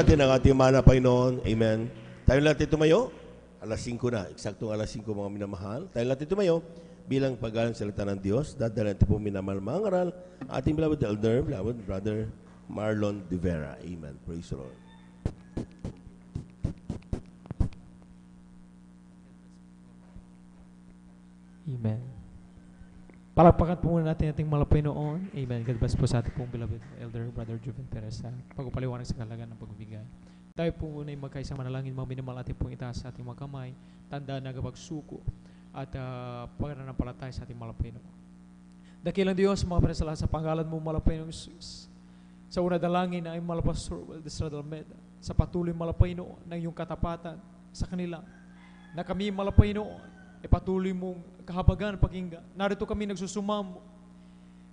natin ang ating mahal na Panginoon. Amen. Tayo natin tumayo. Alas 5 na. Eksaktong alas 5 mga minamahal. Tayo natin tumayo bilang paggalang salita ng Diyos. Dadala natin po minamahal mga ngaral. Ating beloved elder, beloved brother Marlon De Vera. Amen. Praise the Lord. Amen. Palakpakan po muna natin ating malapay noon. Amen. God bless po sa ating pong beloved Elder Brother Juven Perez sa pagpapaliwanag sa kalagan ng pagbibigay. Tayo po muna ay magkaisang manalangin, mga minamahal ating pong itaas sa ating mga kamay, tanda na pagsuko at pananampalataya sa ating malapay noon. Dakilang Diyos, mga presala sa pangalan mo malapay ng Jesus. Sa una dalangin ay Malapastor Wildesrad Almeda, sa patuloy malapay noon ng iyong katapatan sa kanila, na kami malapay noon patuloy mong kahabagan, pakinggan. Narito kami nagsusumamo.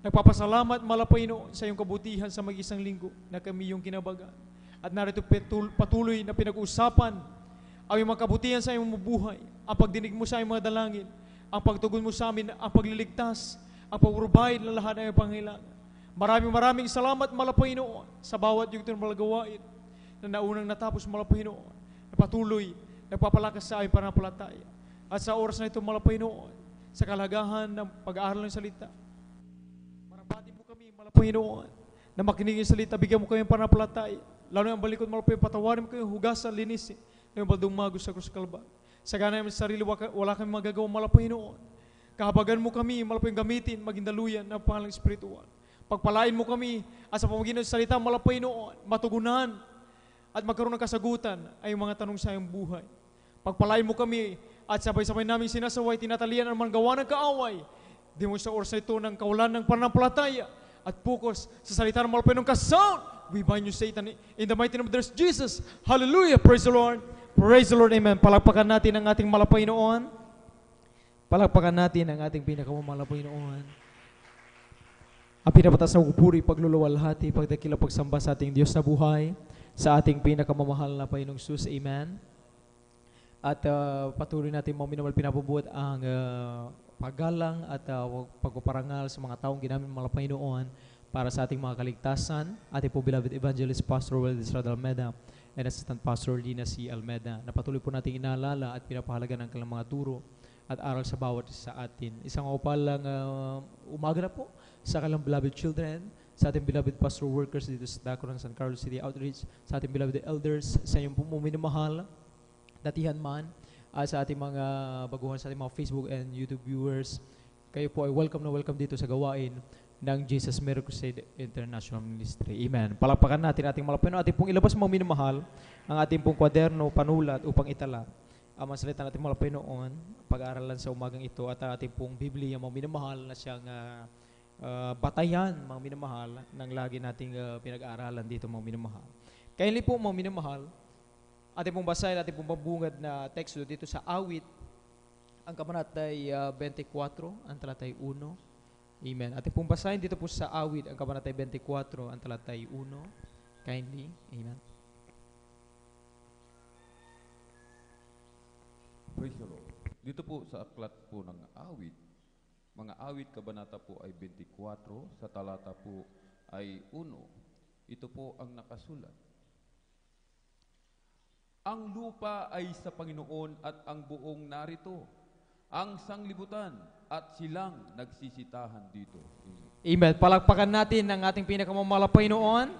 Nagpapasalamat malapay noon sa iyong kabutihan sa mag-isang linggo na kami yung kinabagan. At narito patuloy na pinag-uusapan ang iyong mga kabutihan sa iyong buhay, ang pagdinig mo sa iyong mga dalangin, ang pagtugon mo sa amin, ang pagliligtas, ang pag-provide ng lahat ng iyong pangailangan. Maraming salamat malapay noon sa bawat yung tinmalagawain na naunang natapos malapay noon, na patuloy nagpapalakas sa iyong pananampalataya. At sa oras na ito malapay noon, sa kalagahan ng pag-aaral ng salita, marabati mo kami malapay noon, na makinig yung salita, bigyan mo kami ng pananampalataya, lalo na ang balikod malapay, patawarin mo kami, hugasan, linisin, na yung baldong sa krus kalba. Sa gana namin sa sarili, wala kami magagawa malapay noon. Kahabagan mo kami, malapay gamitin, maging daluyan ng pangalang espiritual. Pagpalain mo kami, at sa pamagitan ng salita, malapay noon, matugunan, at magkaroon ng kasagutan ay mga tanong sa iyong buhay. Pagpalain mo kami, at sabay-sabay namin sinasaway, tinatalian ang mga gawa ng kaaway. Di mo sa oras na ito ng kawalan ng pananampalataya at focus sa salita ng malapay ng kasound. We bind you, Satan, in the mighty name of Jesus. Hallelujah! Praise the Lord! Praise the Lord! Amen. Palakpakan natin ang ating malapay noon. Palakpakan natin ang ating pinakamalapay noon. Ang pinapatas na pupuri, pagluluwalhati, pagdakila, pagsamba sa ating Diyos na buhay, sa ating pinakamamahal na Panginoong Jesus. Amen. At patuloy natin mga minamahal pinabubuhat ang paggalang at pagpaparangal sa mga taong ginamit malapay noon para sa ating mga kaligtasan. Ating po beloved Evangelist Pastor Wildesrad Almeda and Assistant Pastor Lina C. Almeda, na patuloy po natin inaalala at pinapahalaga ng kanilang mga turo at aral sa bawat sa atin. Isang opalang umaga na po sa kanilang beloved children, sa ating beloved pastor workers dito sa Dako ng San Carlos City Outreach, sa ating beloved elders, sa inyong po minamahal, datihan man, sa ating mga baguhan, sa ating mga Facebook and YouTube viewers. Kayo po ay welcome na welcome dito sa gawain ng Jesus Miracle Crusade International Ministry. Amen. Palakpakan natin ating malapay noon, ating pong ilabas mga minamahal, ang ating pong kwaderno, panulat upang itala ang mga salita natin malapay noon, pag-aaralan sa umagang ito, at ating pong Biblia, mga minamahal na siyang batayan, mga minamahal, ng lagi nating pinag-aaralan dito, mga minamahal. Kaya hindi po, mga minamahal, ating pong basahin, ating pong pambungad na teksto dito sa Awit, ang kabanatay 24, ang talatay 1. Amen. Ating pong basahin dito po sa Awit, ang kabanatay 24, ang talatay 1. Kindly. Amen. Praise the Lord. Dito po sa aklat po ng Awit, mga Awit kabanata po ay 24, sa talata po ay 1. Ito po ang nakasulat. Ang lupa ay sa Panginoon at ang buong narito, ang sanglibutan at silang nagsisitahan dito. Amen. Palakpakan natin ang ating pinakamalapay noon.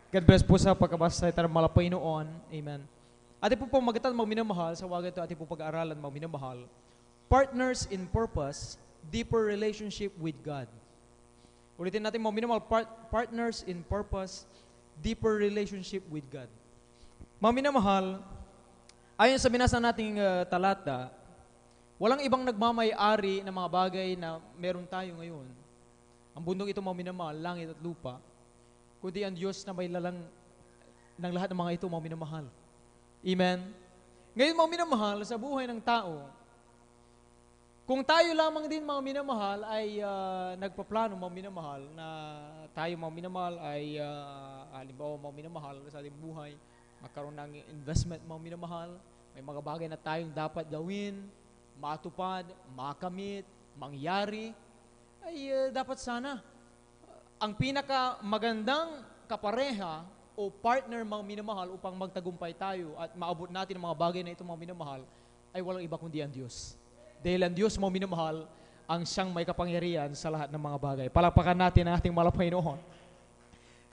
God bless po sa pagkabasa ng malapay noon. Amen. Ating po pamagatan, mga minamahal, sa waga ito ating po pag-aaralan, mga minamahal, partners in purpose, deeper relationship with God. Ulitin natin, mga minamahal, partners in purpose, deeper relationship with God. Mga minamahal, ayon sa binasa nating talata, walang ibang nagmamay-ari ng mga bagay na meron tayo ngayon. Ang bundok ito, mga minamahal, langit at lupa, kundi ang Diyos na may lalang ng lahat ng mga ito, mga minamahal. Amen? Ngayon, mga minamahal, sa buhay ng tao, kung tayo lamang din, mga minamahal, ay nagpaplano, mga minamahal, na tayo, mga minamahal, ay halimbawa, mga minamahal, sa ating buhay, magkaroon ng investment, mga minamahal, may mga bagay na tayong dapat gawin, matupad, makamit, mangyari, ay dapat sana ang pinaka magandang kapareha o partner, mga minamahal, upang magtagumpay tayo at maabot natin ang mga bagay na ito, mga minamahal, ay walang iba kundi ang Diyos. Dahil ang Diyos, mga minamahal, ang siyang may kapangyarihan sa lahat ng mga bagay. Palakpakan natin ang ating mahal na Panginoon.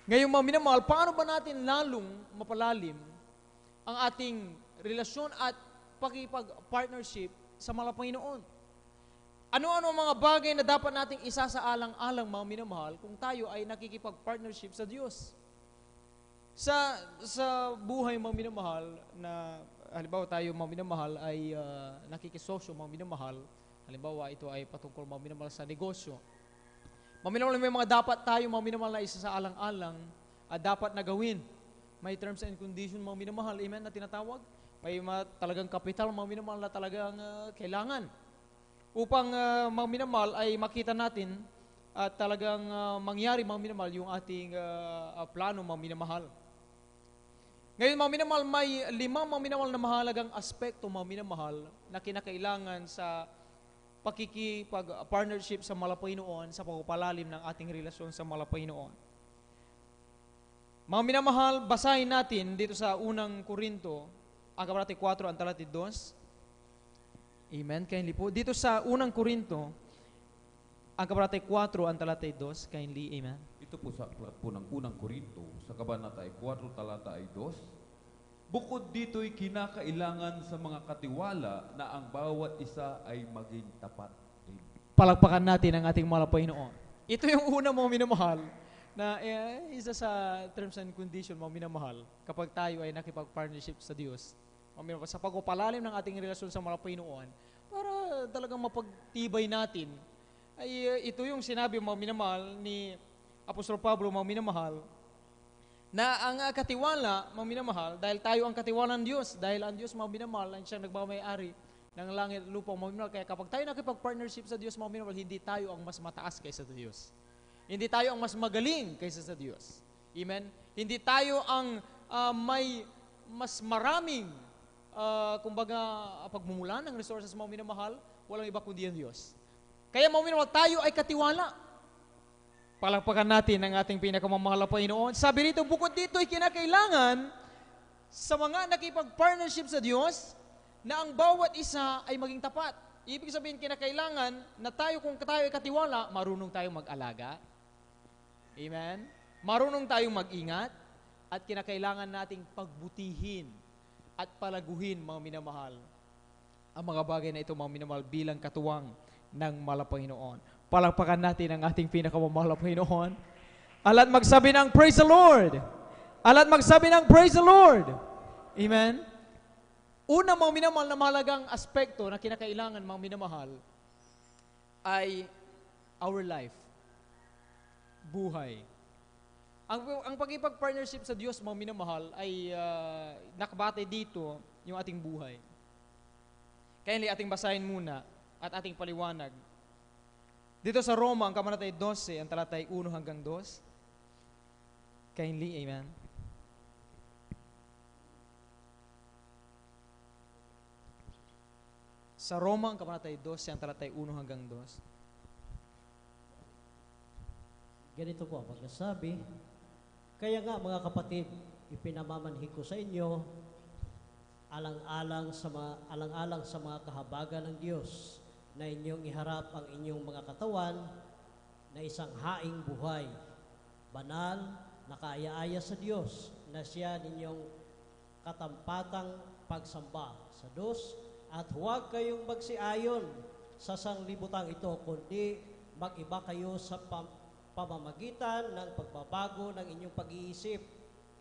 Ngayon, mga minamahal, paano ba natin lalong mapalalim ang ating relasyon at pakipag-partnership sa mahal na Panginoon? Ano-ano ang mga bagay na dapat nating isasaalang-alang, mga minamahal, kung tayo ay nakikipag-partnership sa Diyos? Sa buhay, mga minamahal, na halimbawa tayo, mga minamahal, ay nakikisosyo, mga minamahal, halimbawa ito ay patungkol, mga minamahal, sa negosyo. Mga minamahal, may mga dapat tayo, mga minamahal, na isasaalang-alang at dapat na gawin. May terms and conditions, mga minamahal, amen, na tinatawag. May talagang kapital, mga minamahal, na talagang kailangan. Upang mga minamahal ay makita natin at talagang mangyari, mga minamahal, yung ating plano, mga minamahal. Ngayon, mga minamahal, may 5 mga minamahal na mahalagang aspekto, mga minamahal, na kinakailangan sa pakikipag-partnership sa mahal na Panginoon, sa pagpapalalim ng ating relasyon sa mahal na Panginoon. Mga minamahal, basahin natin dito sa unang Korinto, ang kabanata 4, ang talata 2. Amen. Kindly po. Dito sa unang Korinto, ang kabanata 4, ang talata 2. Kindly, amen. Ito po sa aklat po ng unang Korinto, sa kabanata 4, talata 2. Bukod dito'y kinakailangan sa mga katiwala na ang bawat isa ay maging tapat. Palakpakan natin ang ating mahal na Panginoon. Ito yung una, mga minamahal, na isa sa terms and condition, mga minamahal, kapag tayo ay nakipag-partnership sa Diyos, sa pagpapalalim ng ating relasyon sa mahal na Panginoon, para talagang mapagtibay natin, ay ito yung sinabi, mga minamahal, ni Apostol Pablo, mga minamahal, na ang katiwala, mga minamahal, dahil tayo ang katiwala ng Diyos, dahil ang Diyos, mga minamahal, ang siyang nagmamayari ng langit at lupa, mga minamahal. Kaya kapag tayo nakipag-partnership sa Diyos, mga minamahal, hindi tayo ang mas mataas kaysa sa Diyos. Hindi tayo ang mas magaling kaysa sa Diyos. Amen? Hindi tayo ang may mas maraming, kumbaga, pagmumulan ng resources, mga minamahal, walang iba kundi ang Diyos. Kaya, mga minamahal, tayo ay katiwala. Palakpakan natin ang ating pinakamamahal na Panginoon. Sabi rito, bukod dito ay kinakailangan sa mga nakipag-partnership sa Diyos na ang bawat isa ay maging tapat. Ibig sabihin, kinakailangan na tayo, kung tayo ay katiwala, marunong tayong mag-alaga. Amen? Marunong tayong mag-ingat at kinakailangan nating pagbutihin at palaguhin, mga minamahal, ang mga bagay na ito, mga minamahal, bilang katuwang ng mahal na Panginoon. Palakpakan natin ang ating pinakamamahal na Panginoon. Alat magsabi ng praise the Lord. Alat magsabi ng praise the Lord. Amen? Una, mga minamahal, na mahalagang aspekto na kinakailangan, mga minamahal, ay our life. Buhay. Ang pagkipag-partnership sa Diyos, mga minamahal, ay nakabate dito yung ating buhay. Kaya ating basahin muna at ating paliwanag. Dito sa Roma, ang kabanata 12, ang talata 1 hanggang 2. Kindly, amen. Sa Roma, ang kabanata 12, ang talata 1 hanggang 2. Ganito po ang pagkasabi. Kaya nga, mga kapatid, ipinamamanhi ko sa inyo alang-alang sa mga kahabagan ng Diyos na inyong iharap ang inyong mga katawan na isang haing buhay, banal, nakaaya-aya sa Diyos, na siya ninyong katampatang pagsamba sa Diyos, at huwag kayong magsiayon sa sanglibutang ito, kundi mag-iba kayo sa pamamagitan ng pagbabago ng inyong pag-iisip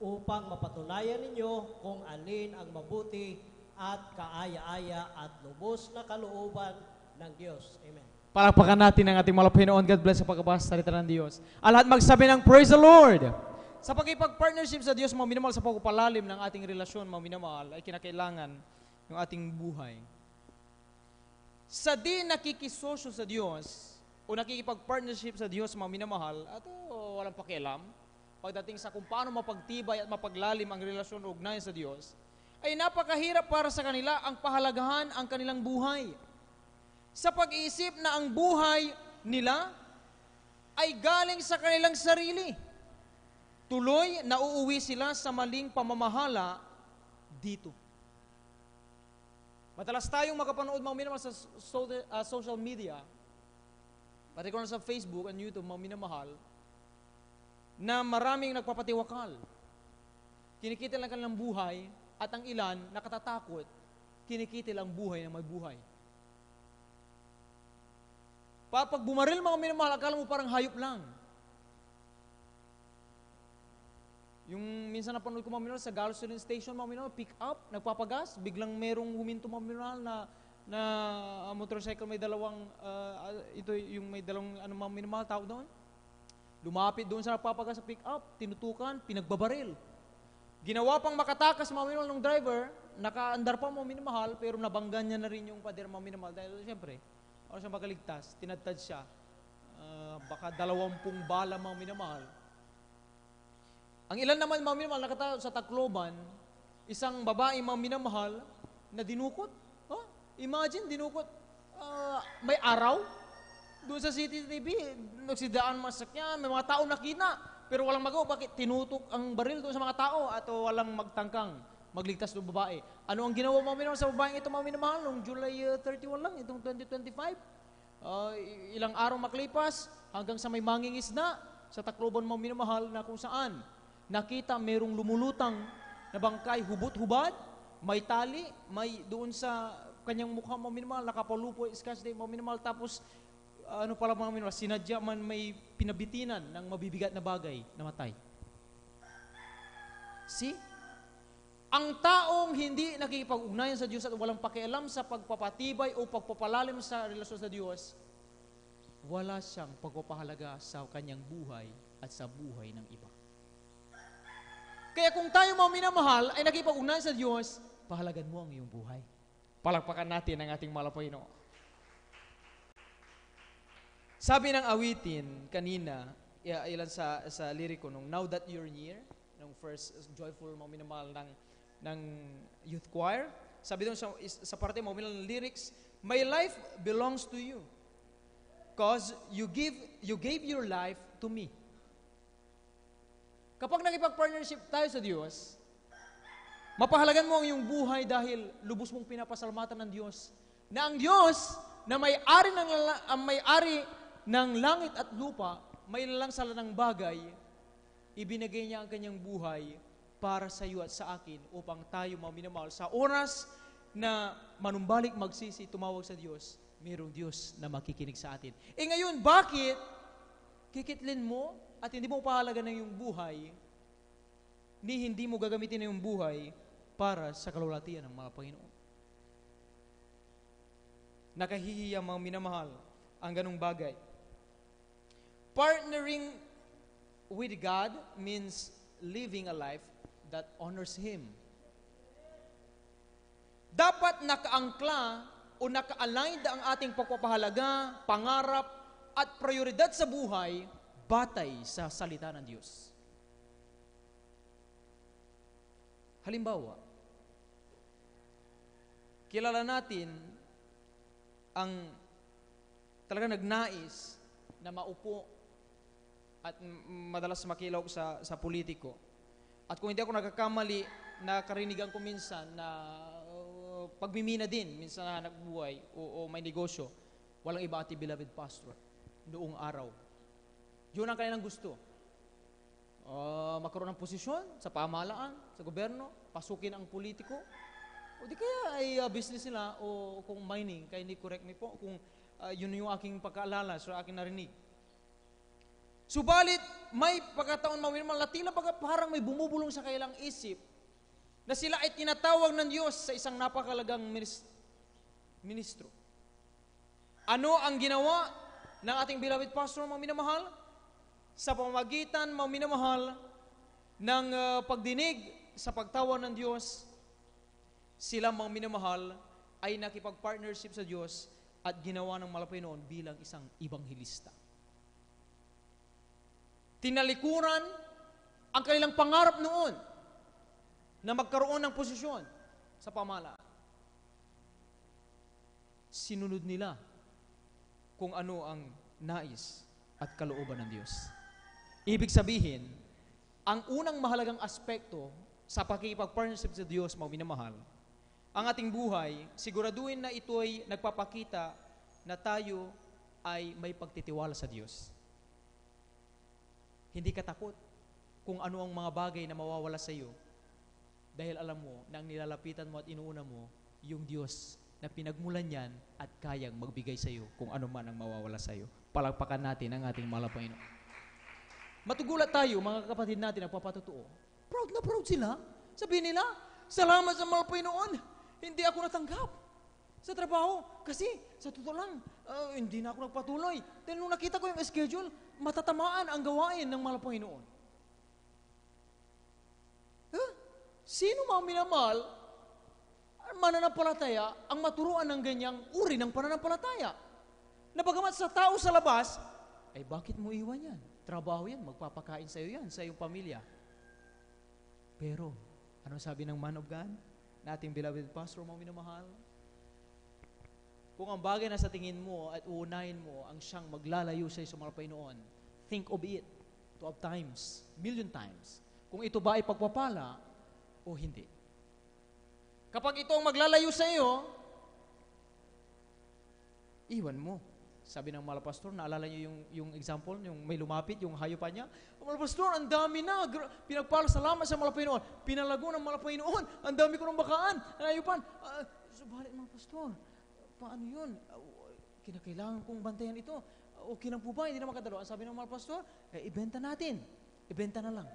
upang mapatunayan ninyo kung alin ang mabuti at kaaya-aya at lubos na kalooban ng Diyos. Amen. Palakpakan natin ang ating mahal na Panginoon. God bless sa pagbabasa sa salita ng Diyos. Lahat magsabi ng praise the Lord. Sa pagkipag-partnership sa Diyos, mga minamahal, sa pagpapalalim ng ating relasyon, mga minamahal, ay kinakailangan yung ating buhay. Sa di nakikisosyo sa Diyos o nakikipag-partnership sa Diyos, mga minamahal, at walang pakialam, pagdating sa kung paano mapagtibay at mapaglalim ang relasyon o ugnayan sa Diyos, ay napakahirap para sa kanila ang pahalagahan ang kanilang buhay. Sa pag-iisip na ang buhay nila ay galing sa kanilang sarili. tuloy nauuwi sila sa maling pamamahala dito. Madalas tayong makapanood mga minamahal sa social media, particular sa Facebook and YouTube, mga minamahal, na maraming nagpapatiwakal. Kinikita lang kanilang buhay at ang ilan nakatatakot, kinikita lang buhay na may buhay. Pag bumaril mga minamahal, akala mo parang hayop lang. Yung minsan napanood ko mga minamahal sa gasoline station, mga minamahal, pick up, nagpapagas, biglang merong huminto mga minamahal na motorcycle may dalawang, ito yung may dalawang mga minamahal tao doon. Lumapit doon sa nagpapagas sa pick up, tinutukan, pinagbabaril. Ginawa pang makatakas mga minamahal ng driver, nakaandar pa mga minamahal, pero nabanggan niya na rin yung pader mga minamahal. Dahil siyempre, para siya makaligtas, tinadtad siya. Baka 20 bala mga minamahal. Ang ilan naman mga minamahal, nakatayo sa Tacloban, isang babae mga minamahal na dinukot. Huh? Imagine, dinukot. May araw. Doon sa CCTV, nagsidaan masakyan, may mga tao nakita. Pero walang magawa, bakit tinutok ang baril doon sa mga tao at walang magtangkang magligtas ng babae. Ano ang ginawa mga minamahal sa babaeng ito mga minamahal noong July 31 lang, itong 2025? Ilang araw maklipas hanggang sa may mangingisda sa Tacloban mga minamahal na kung saan nakita merong lumulutang na bangkay, hubot-hubad, may tali, may doon sa kanyang mukha mga minamahal, nakapalupo, scotch tape mga minamahal, tapos ano pala mga minamahal, sinadya man may pinabitinan ng mabibigat na bagay na matay. See? Ang taong hindi nakikipag-ugnayan sa Diyos at walang pakialam sa pagpapatibay o pagpapalalim sa relasyon sa Diyos, wala siyang pagpapahalaga sa kanyang buhay at sa buhay ng iba. Kaya kung tayo mga minamahal ay nakipag-ugnayan sa Diyos, pahalagan mo ang iyong buhay. Palakpakan natin ang ating mahal na Panginoon. Sabi ng awitin kanina, ilan sa liriko nung Now That You're Near, nung first joyful mga minamahal ng youth choir, sabi doon sa parte mga minamahal ng lyrics, my life belongs to you because you gave your life to me. Kapag nakipag-partnership tayo sa Diyos, mapahalagan mo ang iyong buhay dahil lubos mong pinapasalamatan ng Diyos na ang Diyos na may-ari ng langit at lupa, may lalang sala ng bagay, ibinigay niya ang kanyang buhay para sa iyo at sa akin upang tayo mga minamahal sa oras na manumbalik magsisi, tumawag sa Diyos, mayroong Diyos na makikinig sa atin. Ngayon, bakit kikitlin mo at hindi mo pahalaga ng iyong buhay, hindi mo gagamitin ng iyong buhay para sa kalulatian ng mga Panginoon? Nakahihiya mga minamahal ang ganong bagay. Partnering with God means living a life that honors Him. Dapat nakaangkla o naka-aligned ang ating pagpapahalaga, pangarap, at prioridad sa buhay batay sa salita ng Diyos. Halimbawa, kilala natin ang talaga nagnais na maupo at madalas makilawak sa politiko. At kung hindi ako nagkakamali, nakarinigan ko minsan na pagmimina din, minsan na hanap buhay o may negosyo, walang iba ating beloved pastor noong araw. Yun ang kanilang gusto. Magkaroon ng posisyon sa pamahalaan, sa gobyerno, pasukin ang politiko, o di kaya ay business nila o kung mining, kaya hindi correct me po, kung yun yung aking pagkaalala sa aking narinig. Subalit, may pagkataon na tila parang may bumubulong sa kailang isip na sila ay tinatawag ng Diyos sa isang napakalagang ministro. Ano ang ginawa ng ating beloved pastor, mga minamahal? Sa pamamagitan, mga minamahal, ng pagdinig sa pagtawag ng Diyos, sila, mga minamahal, ay nakipag-partnership sa Diyos at ginawa ng Malapaynoon bilang isang ibanghilista. Tinalikuran ang kanilang pangarap noon na magkaroon ng posisyon sa pamahalaan. Sinunod nila kung ano ang nais at kalooban ng Diyos. Ibig sabihin, ang unang mahalagang aspekto sa pakikipag-partnership sa Diyos, mga minamahal, ang ating buhay, siguraduhin na ito ay nagpapakita na tayo ay may pagtitiwala sa Diyos. Hindi ka takot kung ano ang mga bagay na mawawala sa iyo dahil alam mo na ang nilalapitan mo at inuuna mo yung Diyos na pinagmulan yan at kayang magbigay sa iyo kung ano man ang mawawala sa iyo. Palakpakan natin ang ating mahal na Panginoon. Matugulat tayo, mga kapatid natin, nagpapatotoo. Proud na proud sila. Sabihin nila, salamat sa mahal na Panginoon. Hindi ako natanggap sa trabaho. Kasi, sa totoo lang, hindi na ako nagpatuloy. Dahil nung nakita ko yung schedule, matatamaan ang gawain ng mahal na Panginoon. Sino mga minamahal, mananampalataya, ang maturuan ng ganyang uri ng pananampalataya? Na bagamat sa tao sa labas, ay bakit mo iwan yan? Trabaho yan, magpapakain sa iyo yan, sa iyong pamilya. Pero, ano sabi ng man of God? Na ating beloved pastor, mga minamahal? Kung ang bagay na sa tingin mo at uunahin mo ang siyang maglalayo sa iyo sa mga Panginoon, think of it 12 times, million times. Kung ito ba ay pagpapala o hindi. Kapag ito ang maglalayo sa iyo, iwan mo. Sabi ng mga pastor, naalala niyo yung example, yung may lumapit, yung hayupan niya. Mga pastor, ang dami na. Pinagpala, salamat sa mga Panginoon. Pinalago ng mga Panginoon. Ang dami ko ng bakaan. Ang hayupan. Subalit mga pastor, paano yun? Kinakailangan kong bantayan ito. Okay lang po ba? Hindi na makadalo. Ang sabi ng mga pastor, ibenta natin. Ibenta na lang.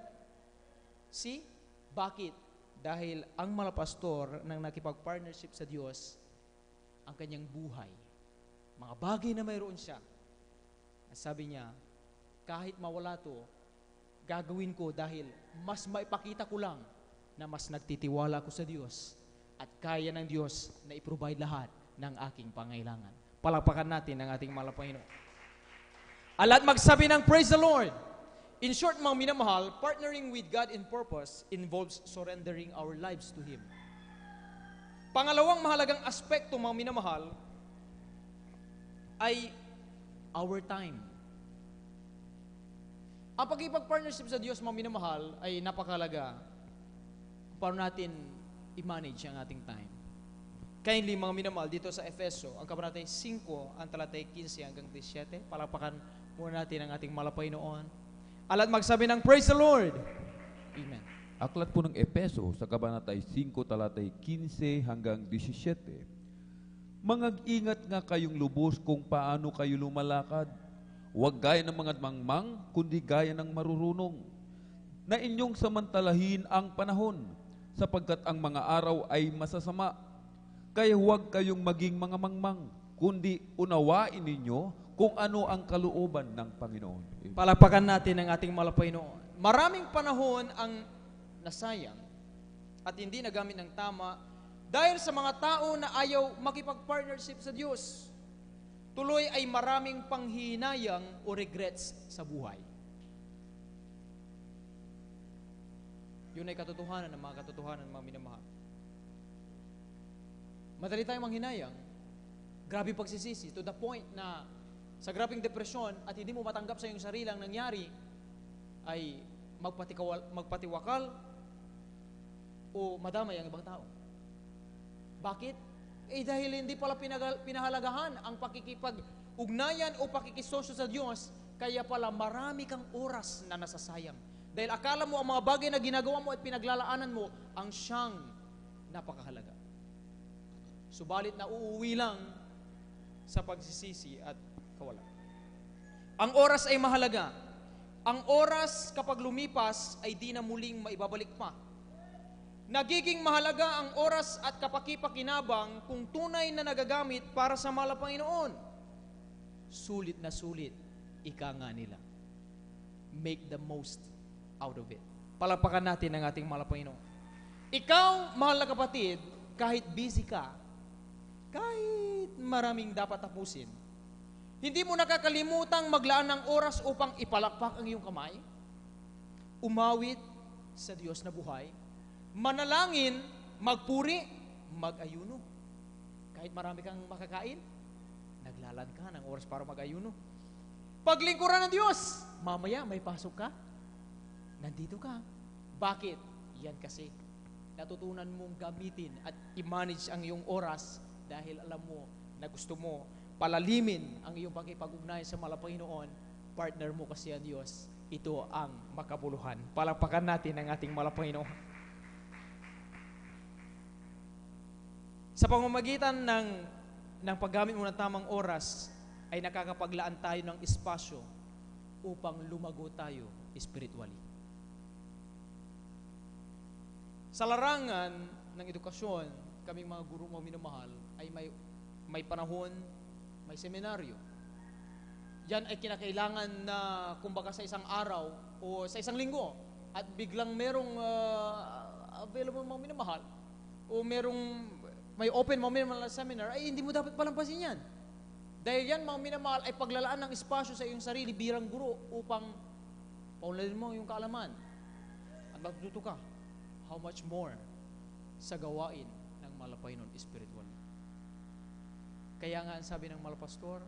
See? Bakit? Dahil ang mga pastor nang nakipag-partnership sa Diyos, ang kanyang buhay, mga bagay na mayroon siya, sabi niya, kahit mawala to, gagawin ko dahil mas maipakita ko lang na mas nagtitiwala ko sa Diyos at kaya ng Diyos na i-provide lahat ng aking pangailangan. Palakpakan natin ang ating mahal na Panginoon. At magsabi ng praise the Lord. In short, mga minamahal, partnering with God in purpose involves surrendering our lives to Him. Pangalawang mahalagang aspekto, mga minamahal, ay our time. Ang pagkipag-partnership sa Diyos, mga minamahal, ay napakalaga kung paano natin i-manage ang ating time. Kindly, mga minamahal, dito sa Efeso, ang kabanatay 5, ang talatay 15 hanggang 17, palapakan muna natin ang ating mahal na Panginoon. At magsabi ng praise the Lord. Amen. Aklat po ng Efeso sa kabanatay 5, talatay 15 hanggang 17. Mangag-ingat nga kayong lubos kung paano kayo lumalakad. Huwag gaya ng mga mangmang, kundi gaya ng marurunong. Na inyong samantalahin ang panahon, sapagkat ang mga araw ay masasama. Kaya huwag kayong maging mga mangmang, kundi unawain ninyo kung ano ang kalooban ng Panginoon. Palakpakan natin ang ating mahal na Panginoon. Maraming panahon ang nasayang at hindi nagamit ng tama dahil sa mga tao na ayaw makipag-partnership sa Diyos. Tuloy ay maraming panghihinayang o regrets sa buhay. Yun ay katotohanan ng mga katotohanan, mga minamahal. Madali tayong manghinayang, grabe pagsisisi, to the point na sa grabing depresyon at hindi mo matanggap sa iyong sarili ang nangyari, ay magpatiwakal o madamay ang ibang tao. Bakit? Dahil hindi pala pinahalagahan ang pakikipag-ugnayan o pakikisosyo sa Diyos, kaya pala marami kang oras na nasasayang. Dahil akala mo ang mga bagay na ginagawa mo at pinaglalaanan mo ang siyang napakahalaga. Subalit na uuwi lang sa pagsisisi at kawalan. Ang oras ay mahalaga. Ang oras kapag lumipas ay di na muling maibabalik pa. Nagiging mahalaga ang oras at kapakipakinabang kung tunay na nagagamit para sa mahal na Panginoon. Sulit na sulit, ika nga nila. Make the most out of it. Palakpakan natin ang ating mahal na Panginoon. Ikaw, mahal na kapatid, kahit busy ka, kahit maraming dapat tapusin, hindi mo nakakalimutang maglaan ng oras upang ipalakpak ang iyong kamay, umawit sa Diyos na buhay, manalangin, magpuri, mag-ayuno. Kahit marami kang makakain, naglalaan ka ng oras para mag-ayuno. Paglingkuran ng Diyos, mamaya may pasok ka. nandito ka. Bakit? Yan kasi. Natutunan mong gamitin at i-manage ang iyong oras dahil alam mo na gusto mo palalimin ang iyong pakipag-ugnayan sa Malapanginoon. Partner mo kasi ang Diyos. Ito ang makabuluhan. Palakpakan natin ang ating Malapanginoon. Sa pamamagitan ng paggamit mo ng tamang oras, ay nakakapaglaan tayo ng espasyo upang lumago tayo spiritually. Sa larangan ng edukasyon, kaming mga guro mo minamahal, ay may panahon, may seminaryo. Yan ay kinakailangan na kumbaga sa isang araw o sa isang linggo at biglang merong available mga minamahal o may open mga minamahal na seminar, ay hindi mo dapat palampasin yan. Dahil yan, mga minamahal, ay paglalaan ng espasyo sa iyong sarili bilang guro upang paunlarin mo yung kaalaman at matututo ka. How much more sa gawain ng Malapanginoon spiritual. Kaya nga, sabi ng Malapastor,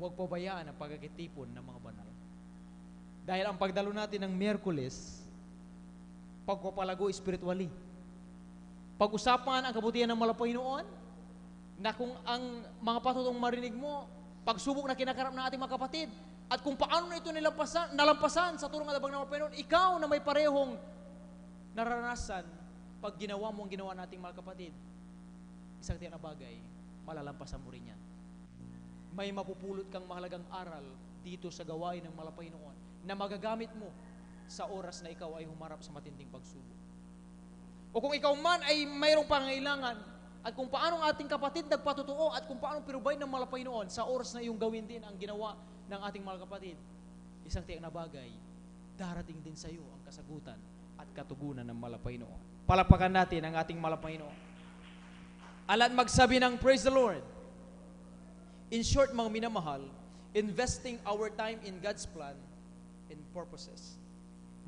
huwag pabayaan ang pagkakitipon ng mga banal. Dahil ang pagdalo natin ng Miyerkules, pagpapalago spiritually. Pag-usapan ang kabutihan ng Malapanginoon, na kung ang mga patutong marinig mo, pagsubok na kinakarap ng ating mga kapatid, at kung paano na ito nalampasan sa tulong at abang ng Panginoon, ikaw na may parehong naranasan, pag ginawa mo ang ginawa nating mga kapatid, isang tiyak na bagay, malalampasan mo rin yan. May mapupulot kang mahalagang aral dito sa gawain ng Malapanginoon na magagamit mo sa oras na ikaw ay humarap sa matinding pagsubok. O kung ikaw man ay mayroong pangailangan, at kung paano ang ating kapatid nagpatotoo at kung paano pinubay ng Malapanginoon sa oras na iyong gawin din ang ginawa ng ating mga kapatid, isang tiyak na bagay, darating din sa iyo ang kasagutan at katugunan ng Malapanginoon. Palakpakan natin ang ating Malapanginoon. Alat magsabi ng praise the Lord. In short, mga minamahal, investing our time in God's plan and purposes.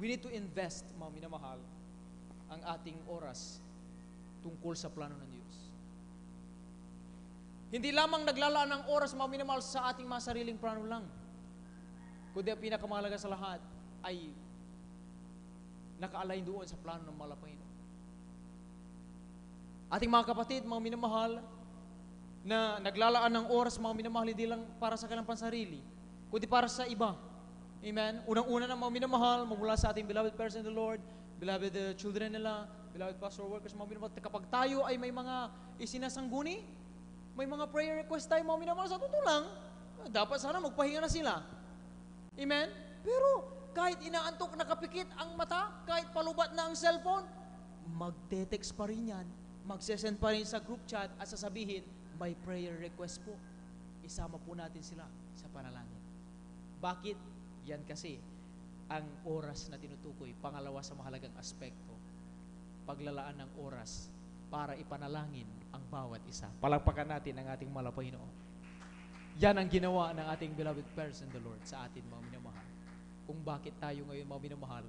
We need to invest, mga minamahal, ang ating oras tungkol sa plano ng Diyos. Hindi lamang naglalaan ng oras, mga minamahal, sa ating mga sariling plano lang. Kundi ang pinakamahalaga sa lahat ay naka-align doon sa plano ng Malapanginoon. Ating mga kapatid, mga minamahal, na naglalaan ng oras, mga minamahal, hindi lang para sa kanilang pansarili, kundi para sa iba. Amen? Unang-una ng mga minamahal, magmula sa ating beloved parents in the Lord, beloved children nila, beloved pastor workers, mga minamahal, kapag tayo ay may mga isinasangguni, may mga prayer request tayo, mga minamahal, sa totoo lang, dapat sana magpahinga na sila. Amen? Pero kahit inaantok, nakapikit ang mata, kahit palubat na ang cellphone, magte-text pa rin yan, magsesend pa rin sa group chat at sasabihin, may prayer request po. Isama po natin sila sa panalangin. Bakit? Yan kasi ang oras na tinutukoy, pangalawa sa mahalagang aspekto, paglalaan ng oras para ipanalangin ang bawat isa. Palakpakan natin ang ating Malapanginoon. Yan ang ginawa ng ating beloved parents in the Lord sa atin, mga minamahal. Kung bakit tayo ngayon, mga minamahal,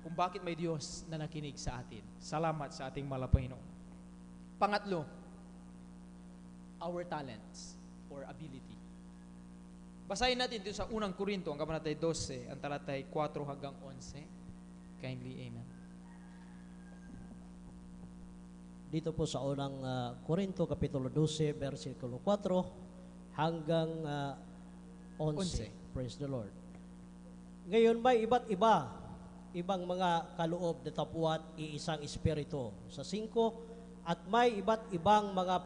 kung bakit may Diyos na nakinig sa atin. Salamat sa ating Malapanginoon. Pangatlo, our talents or ability. Basahin natin dito sa unang Korinto, ang kabanatay 12, ang talatay 4 hanggang 11. Kindly, amen. Dito po sa unang Korinto, Kapitulo 12, versikulo 4 hanggang 11. Praise the Lord. Ngayon may ibang mga kaloob na tapuat iisang espiritu sa 5, at may iba't ibang mga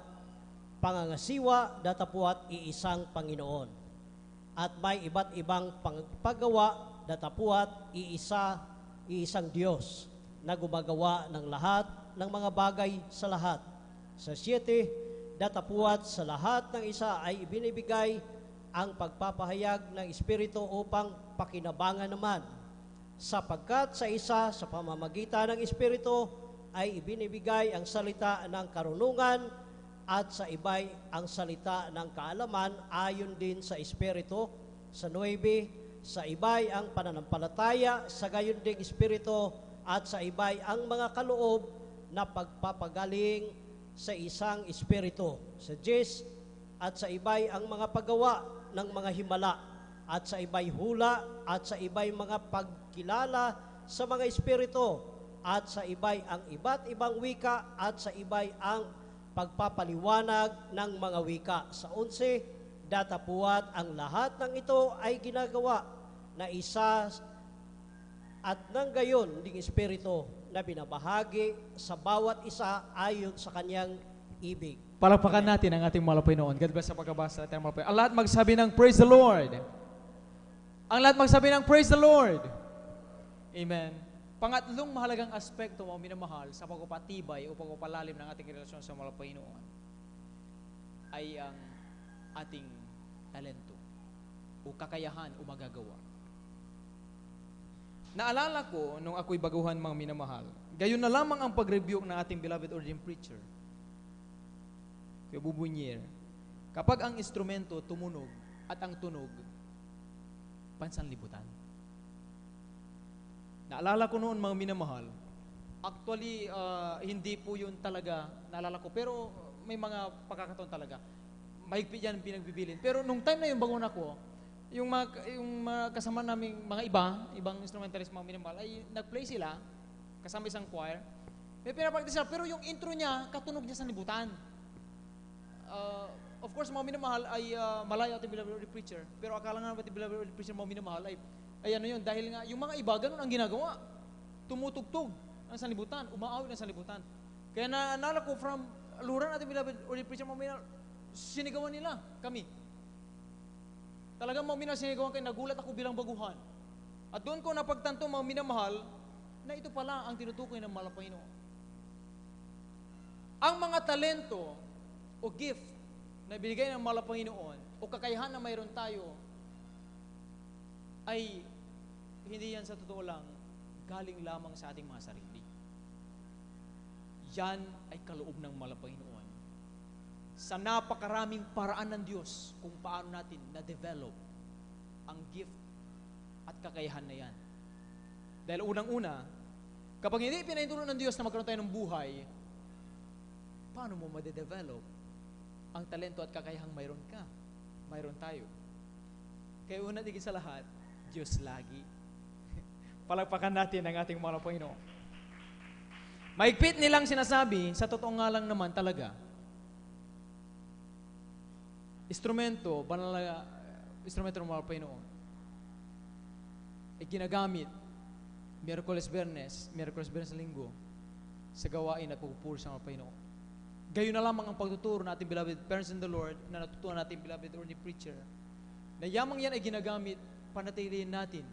pangangasiwa na tapuat iisang Panginoon. At may iba't ibang paggawa na tapuat iisang Diyos na gumagawa ng lahat ng mga bagay sa lahat. Sa 7, datapuat sa lahat ng isa ay ibinibigay ang pagpapahayag ng Espiritu upang pakinabangan naman. Sapagkat sa isa, sa pamamagitan ng Espiritu, ay ibinibigay ang salita ng karunungan at sa iba'y ang salita ng kaalaman ayon din sa Espiritu. Sa 9, sa iba'y ang pananampalataya sa gayon ding Espiritu at sa iba'y ang mga kaloob na pagpapagaling sa isang espiritu. Sa 10, at sa iba'y ang mga paggawa ng mga himala. at sa iba'y hula, at sa iba'y mga pagkilala sa mga espiritu, at sa iba'y ang iba't ibang wika, at sa iba'y ang pagpapaliwanag ng mga wika. Sa 11, datapuat ang lahat ng ito ay ginagawa na isa at nang gayon ding espiritu na binabahagi sa bawat isa ayon sa kanyang ibig. Palakpakan natin ang ating mga Panginoon. God bless sa pagkabasa natin mga Panginoon. Ang lahat magsabi ng praise the Lord. Ang lahat magsabi ng praise the Lord. Amen. Pangatlong mahalagang aspekto mga minamahal sa pagpapatibay o pagpapalalim ng ating relasyon sa mga Panginoon ay ang ating talento o kakayahan o magagawa. Naalala ko nung ako'y baguhan mga minamahal, gayon na lamang ang pag-review ng ating beloved ordained preacher, Kuya Bubunyer, kapag ang instrumento tumunog at ang tunog, pansanlibutan. Naalala ko noon mga minamahal, actually, hindi po yun talaga naalala ko, pero may mga pagkakataon talaga. Mahigpit yan pinagbibilin. Pero nung time na yung baguhan ako, yung mga kasama namin, mga ibang instrumentalist mga minamahal, ay nag-play sila, kasama isang choir, may pinapractice sila, pero yung intro niya, katunog niya sa libutan. Of course, mga minamahal ay malayo ating beloved preacher, pero akala nga natin beloved preacher mga minamahal ay ano yun, dahil nga yung mga iba, ganun ang ginagawa. Tumutugtog ang sanlibutan, umaawit ang sanlibutan. Kaya naalala ko from luran ating beloved preacher mga minamahal, sinigawan nila kami. Talagang mga minamahal sinigawan kayo, nagulat ako bilang baguhan. At doon ko napagtanto mga minamahal, na ito pala ang tinutukoy ng mahal na Panginoon. Ang mga talento o gift na binigay ng mahal na Panginoon o kakayahan na mayroon tayo ay hindi yan sa totoo lang galing lamang sa ating mga sarili. Yan ay kaloob ng mahal na Panginoon. Sa napakaraming paraan ng Diyos kung paano natin na-develop ang gift at kakayahan na yan. Dahil unang-una, kapag hindi pinahintulot ng Diyos na magkaroon tayo ng buhay, paano mo ma-develop ang talento at kakayahang mayroon ka? Mayroon tayo. Kaya una digit sa lahat, Diyos lagi. Palagpakan natin ang ating mga Panginoon. Mahigpit nilang sinasabi, sa totoo nga lang naman talaga, instrumento, banal na instrumento ng mga Panginoon, ay ginagamit Miyerkules Biyernes Linggo, sa gawain at pagpupuri sa mga Panginoon. Gayon na lamang ang pagtuturo natin, beloved parents in the Lord, na natutunan natin, beloved ordained preacher, na yamang yan ay ginagamit, panatilihin natin,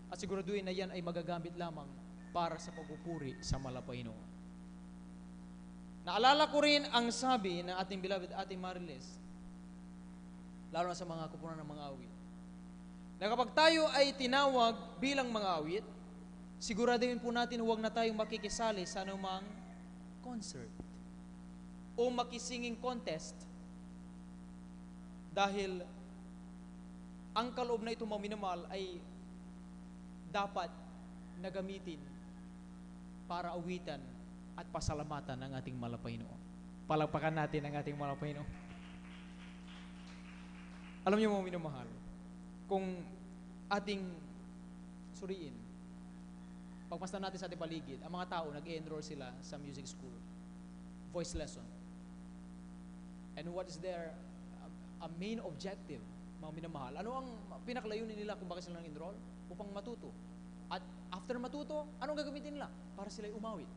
at siguraduhin na yan ay magagamit lamang para sa pagpupuri sa mahal na Panginoon. Naalala ko rin ang sabi ng ating beloved Ate Mariles, lalo na sa mga kupunan ng mga awit, na kapag tayo ay tinawag bilang mga awit, siguraduhin po natin huwag na tayong makikisali sa anumang concert o makisinging contest, dahil ang kaloob na ito mga minamahal ay dapat na gamitin para awitan at pasalamatan ng ating mahal na Panginoon. Palakpakan natin ang ating mahal na Panginoon. Alam niyo mga minamahal, kung ating suriin, pagmasdan natin sa ating paligid, ang mga tao nag-enroll sila sa music school, voice lesson. And what is their main objective, mga minamahal? Ano ang pinakalayunin nila kung bakit sila nag-enroll? Upang matuto. At after matuto, anong gagamitin nila? Para sila umawit.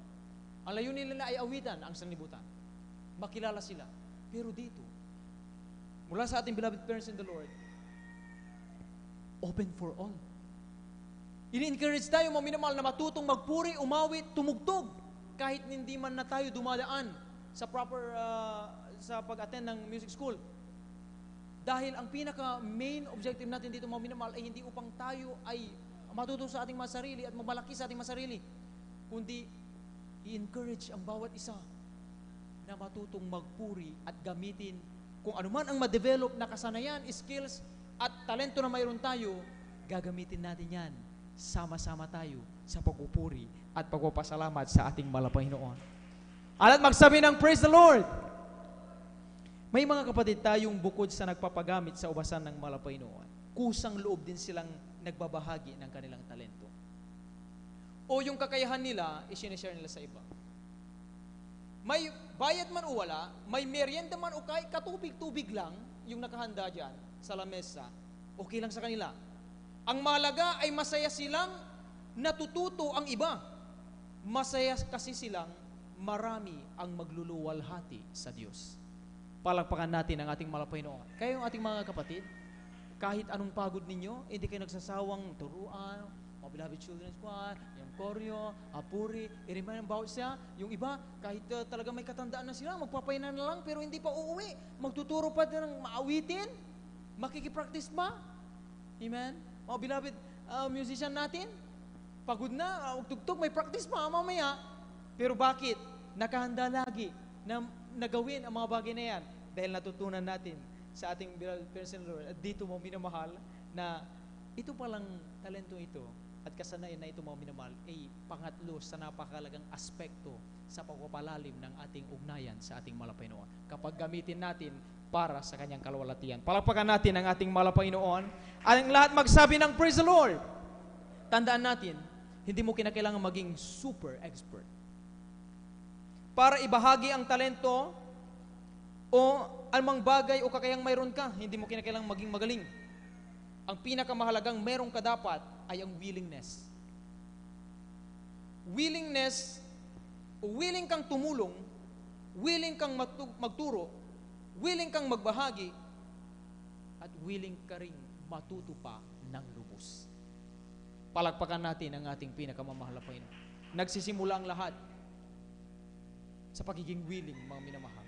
Ang layunin nila ay awitan ang sanlibutan. Makilala sila. Pero dito, mula sa ating beloved parents in the Lord, open for all. Ini-encourage tayo mga minamahal na matutong magpuri, umawit, tumugtog, kahit hindi man na tayo dumadaan sa proper sa pag-attend ng music school. Dahil ang pinaka-main objective natin dito mga minamahal ay hindi upang tayo ay matuto sa ating mga sarili at mabalaki sa ating mga sarili, kundi i-encourage ang bawat isa na matutong magpuri at gamitin kung anuman ang ma-develop na kasanayan, skills at talento na mayroon tayo, gagamitin natin yan. Sama-sama tayo sa pagpupuri at pagpapasalamat sa ating mahal na Panginoon. At magsabi ng praise the Lord. May mga kapatid tayong bukod sa nagpapagamit sa ubasan ng mahal na Panginoon, kusang loob din silang nagbabahagi ng kanilang talento. O yung kakayahan nila, isinishare nila sa iba. May bayad man o wala, may merienda man o kahit katubig-tubig lang yung nakahanda dyan sa lamesa, okay lang sa kanila. Ang mahalaga ay masaya silang natututo ang iba. Masaya kasi silang marami ang magluluwalhati sa Diyos. Palakpakan natin ang ating Panginoon. Kaya yung ating mga kapatid, kahit anong pagod ninyo, hindi kayo nagsasawang turuan, mga beloved children's choir, yung koryo, apuri, i-remind bawat siya. Yung iba, kahit talaga may katandaan na sila, magpapahinga na lang, pero hindi pa uuwi. Magtuturo pa din ng maawitin. Makikipractice ba? Amen? Mga beloved musician natin, pagod na, tugtog, may practice pa mamaya. Pero bakit? Nakahanda lagi na nagawin ang mga bagay na yan dahil natutunan natin sa ating beloved parents and Lord at dito mo minamahal na ito palang talento ito at kasanayan na ito mo minamahal ay pangatlo sa napakalagang aspekto sa pagpapalalim ng ating ugnayan sa ating Panginoon kapag gamitin natin para sa kanyang kalwalatian. Palakpakan natin ang ating Panginoon. Ang lahat magsabi ng praise the Lord. Tandaan natin, hindi mo kinakailangan maging super expert para ibahagi ang talento o anumang bagay o kakayang mayroon ka, hindi mo kinakailangang maging magaling. Ang pinakamahalagang meron ka dapat ay ang willingness. Willingness, willing kang tumulong, willing kang magturo, willing kang magbahagi, at willing ka ring matuto pa ng lubos. Palakpakan natin ang ating pinakamamahal na Panginoon. Nagsisimula ang lahat sa pagiging willing, mga minamahal.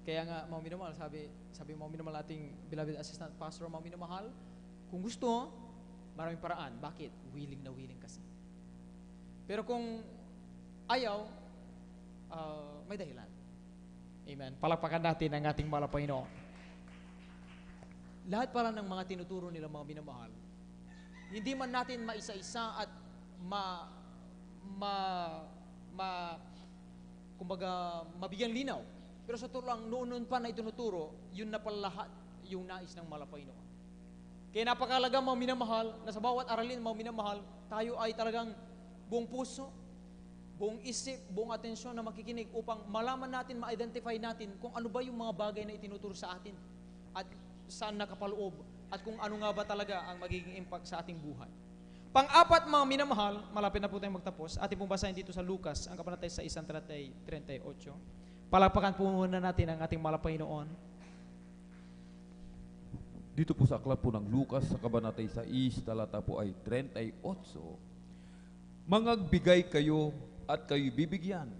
Kaya nga, mga minamahal, sabi mga minamahal ating beloved assistant pastor, mga minamahal, kung gusto, maraming paraan. Bakit? Willing na willing kasi. Pero kung ayaw, may dahilan. Amen. Palakpakan natin ang ating mahal na Panginoon. Lahat pala ng mga tinuturo nila, mga minamahal, hindi man natin maisa-isa at kumbaga, mabigyan linaw. Pero sa totoo lang, noon pa na itinuturo, yun na pala lahat yung nais ng mahal na Panginoon. Kaya napakalaga mga minamahal, na sa bawat aralin mga minamahal, tayo ay talagang buong puso, buong isip, buong atensyon na makikinig upang malaman natin, ma-identify natin kung ano ba yung mga bagay na itinuturo sa atin at saan nakapaloob at kung ano nga ba talaga ang magiging impact sa ating buhay. Pang-apat, mga minamahal, malapit na po tayong magtapos. Ating pong basahin dito sa Lucas, ang kabanatay sa 1:38. Palakpakan po muna natin ang ating mahal na Panginoon. Dito po sa aklat po ng Lucas, sa kabanatay sa talata po ay 38. Mangagbigay kayo at kayo bibigyan.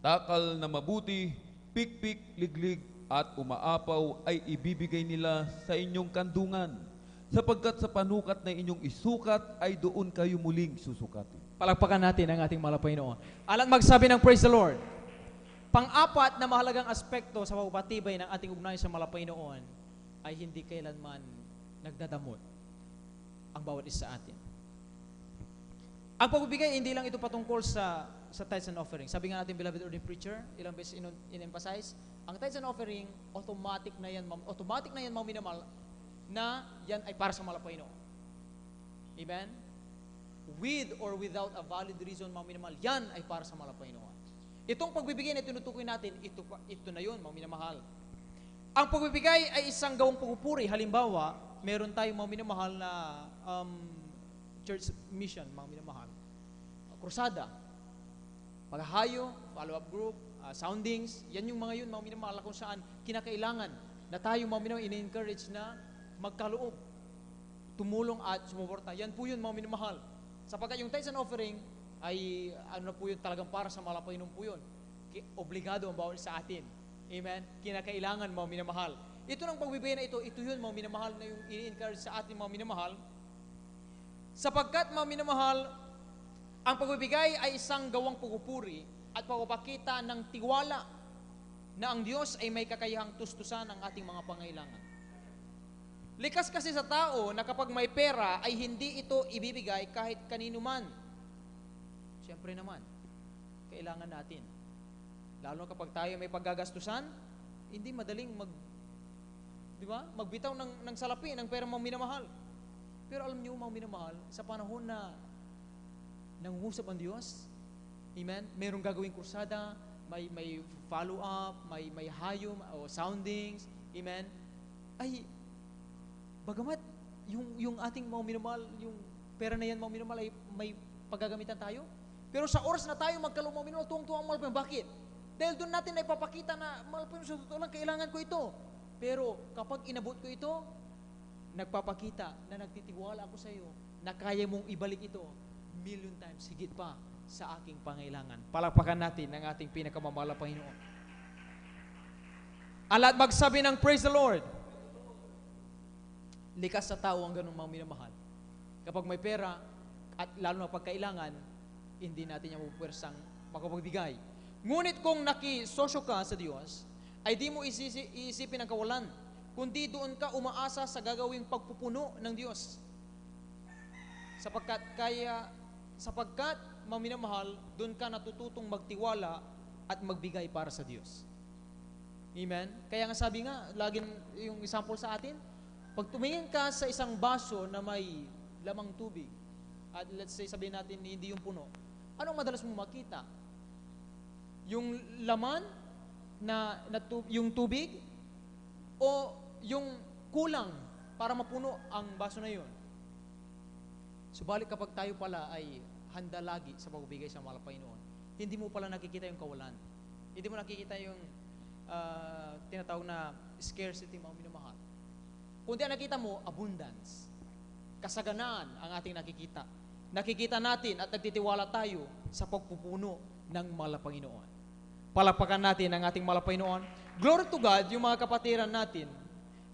Takal na mabuti, pikpik, liglig, at umaapaw ay ibibigay nila sa inyong kandungan. Sapagkat sa panukat na inyong isukat ay doon kayo muling susukatin. Palakpakan natin ang ating mahal na Panginoon. Alat magsabi ng praise the Lord. Pang-apat na mahalagang aspekto sa pagpapatibay ng ating ugnayan sa mahal na Panginoon ay hindi kailanman nagdadamot ang bawat isa sa atin. Ang pagbibigay, hindi lang ito patungkol sa tithes and offering. Sabi nga natin, beloved ordained preacher, ilang beses in-emphasize, ang tithes and offering, automatic na yan, mga minamahal, na yan ay para sa mahal na Panginoon. Amen? With or without a valid reason, mga minamahal, yan ay para sa mahal na Panginoon. Itong pagbibigay na tinutukoy natin, ito na yun, mga minamahal. Ang pagbibigay ay isang gawang pagpupuri. Halimbawa, meron tayong mga minamahal na church mission, mga minamahal. Krusada, paghahayo, follow-up group, soundings, yan yung mga yun, mga minamahal, kung saan kinakailangan na tayo, mga minamahal, in-encourage na magkaloob, tumulong at sumuporta. Yan po yun, mga minamahal. Sapagkat yung tithes and offering ay ano na po yun, talagang para sa mahal na Panginoon po yun. Obligado ang bawat sa atin. Amen? Kinakailangan, mga minamahal. Ito ng pagbibigay na ito yun, mga minamahal, na yung i-encourage sa atin, mga minamahal. Sapagkat, mga minamahal, ang pagbibigay ay isang gawang pagpupuri at pagpapakita ng tiwala na ang Diyos ay may kakayahang tustusan ang ating mga pangailangan. Likas kasi sa tao na kapag may pera ay hindi ito ibibigay kahit kanino man. Siyempre naman, kailangan natin. Lalo kapag tayo may paggagastusan, hindi madaling Di ba? Magbitaw ng salapi, ng pera mga minamahal. Pero alam niyo, mga minamahal, sa panahon na nangungusap ang Diyos, amen, merong gagawing kursada, may follow-up, may hayom o soundings, amen, ay, bagamat, yung ating mga minamahal, yung pera na yan, mga minamahal, ay may paggagamitan tayo. Pero sa oras na tayo magkaloob, mga minamahal, tuwang-tuwang mahal pa. Bakit? Dahil doon natin na ipapakita na, mahal pa, sa totoo lang, kailangan ko ito. Pero kapag inabot ko ito, nagpapakita na nagtitiwala ako sa iyo na kaya mong ibalik ito million times higit pa sa aking pangailangan. Palakpakan natin ang ating pinakamamahal na Panginoon. Ang lahat magsabi ng praise the Lord. Likas sa tao ang ganung mga minamahal. Kapag may pera at lalo na pagkailangan, hindi natin yung puwersang makapagbigay. Ngunit kung nakisosyo ka sa Diyos, ay di mo isipin ang kawalan, kundi doon ka umaasa sa gagawing pagpupuno ng Diyos. Sapagkat mga minamahal, doon ka natututong magtiwala at magbigay para sa Diyos. Amen? Kaya nga sabi nga, laging yung example sa atin, pag tumingin ka sa isang baso na may lamang tubig, at let's say sabihin natin hindi yung puno, anong madalas mo makita? Yung laman yung tubig o yung kulang para mapuno ang baso na yun. Subalit kapag tayo pala ay handa lagi sa pagbibigay sa mahal na Panginoon, hindi mo pala nakikita yung kawalan. Hindi mo nakikita yung tinatawag na scarcity, mga minamahal. Kundi ang nakita mo, abundance. Kasaganaan ang ating nakikita. Nakikita natin at nagtitiwala tayo sa pagpupuno ng mahal na Panginoon. Palakpakan natin ang ating mahal na Panginoon. Glory to God, yung mga kapatiran natin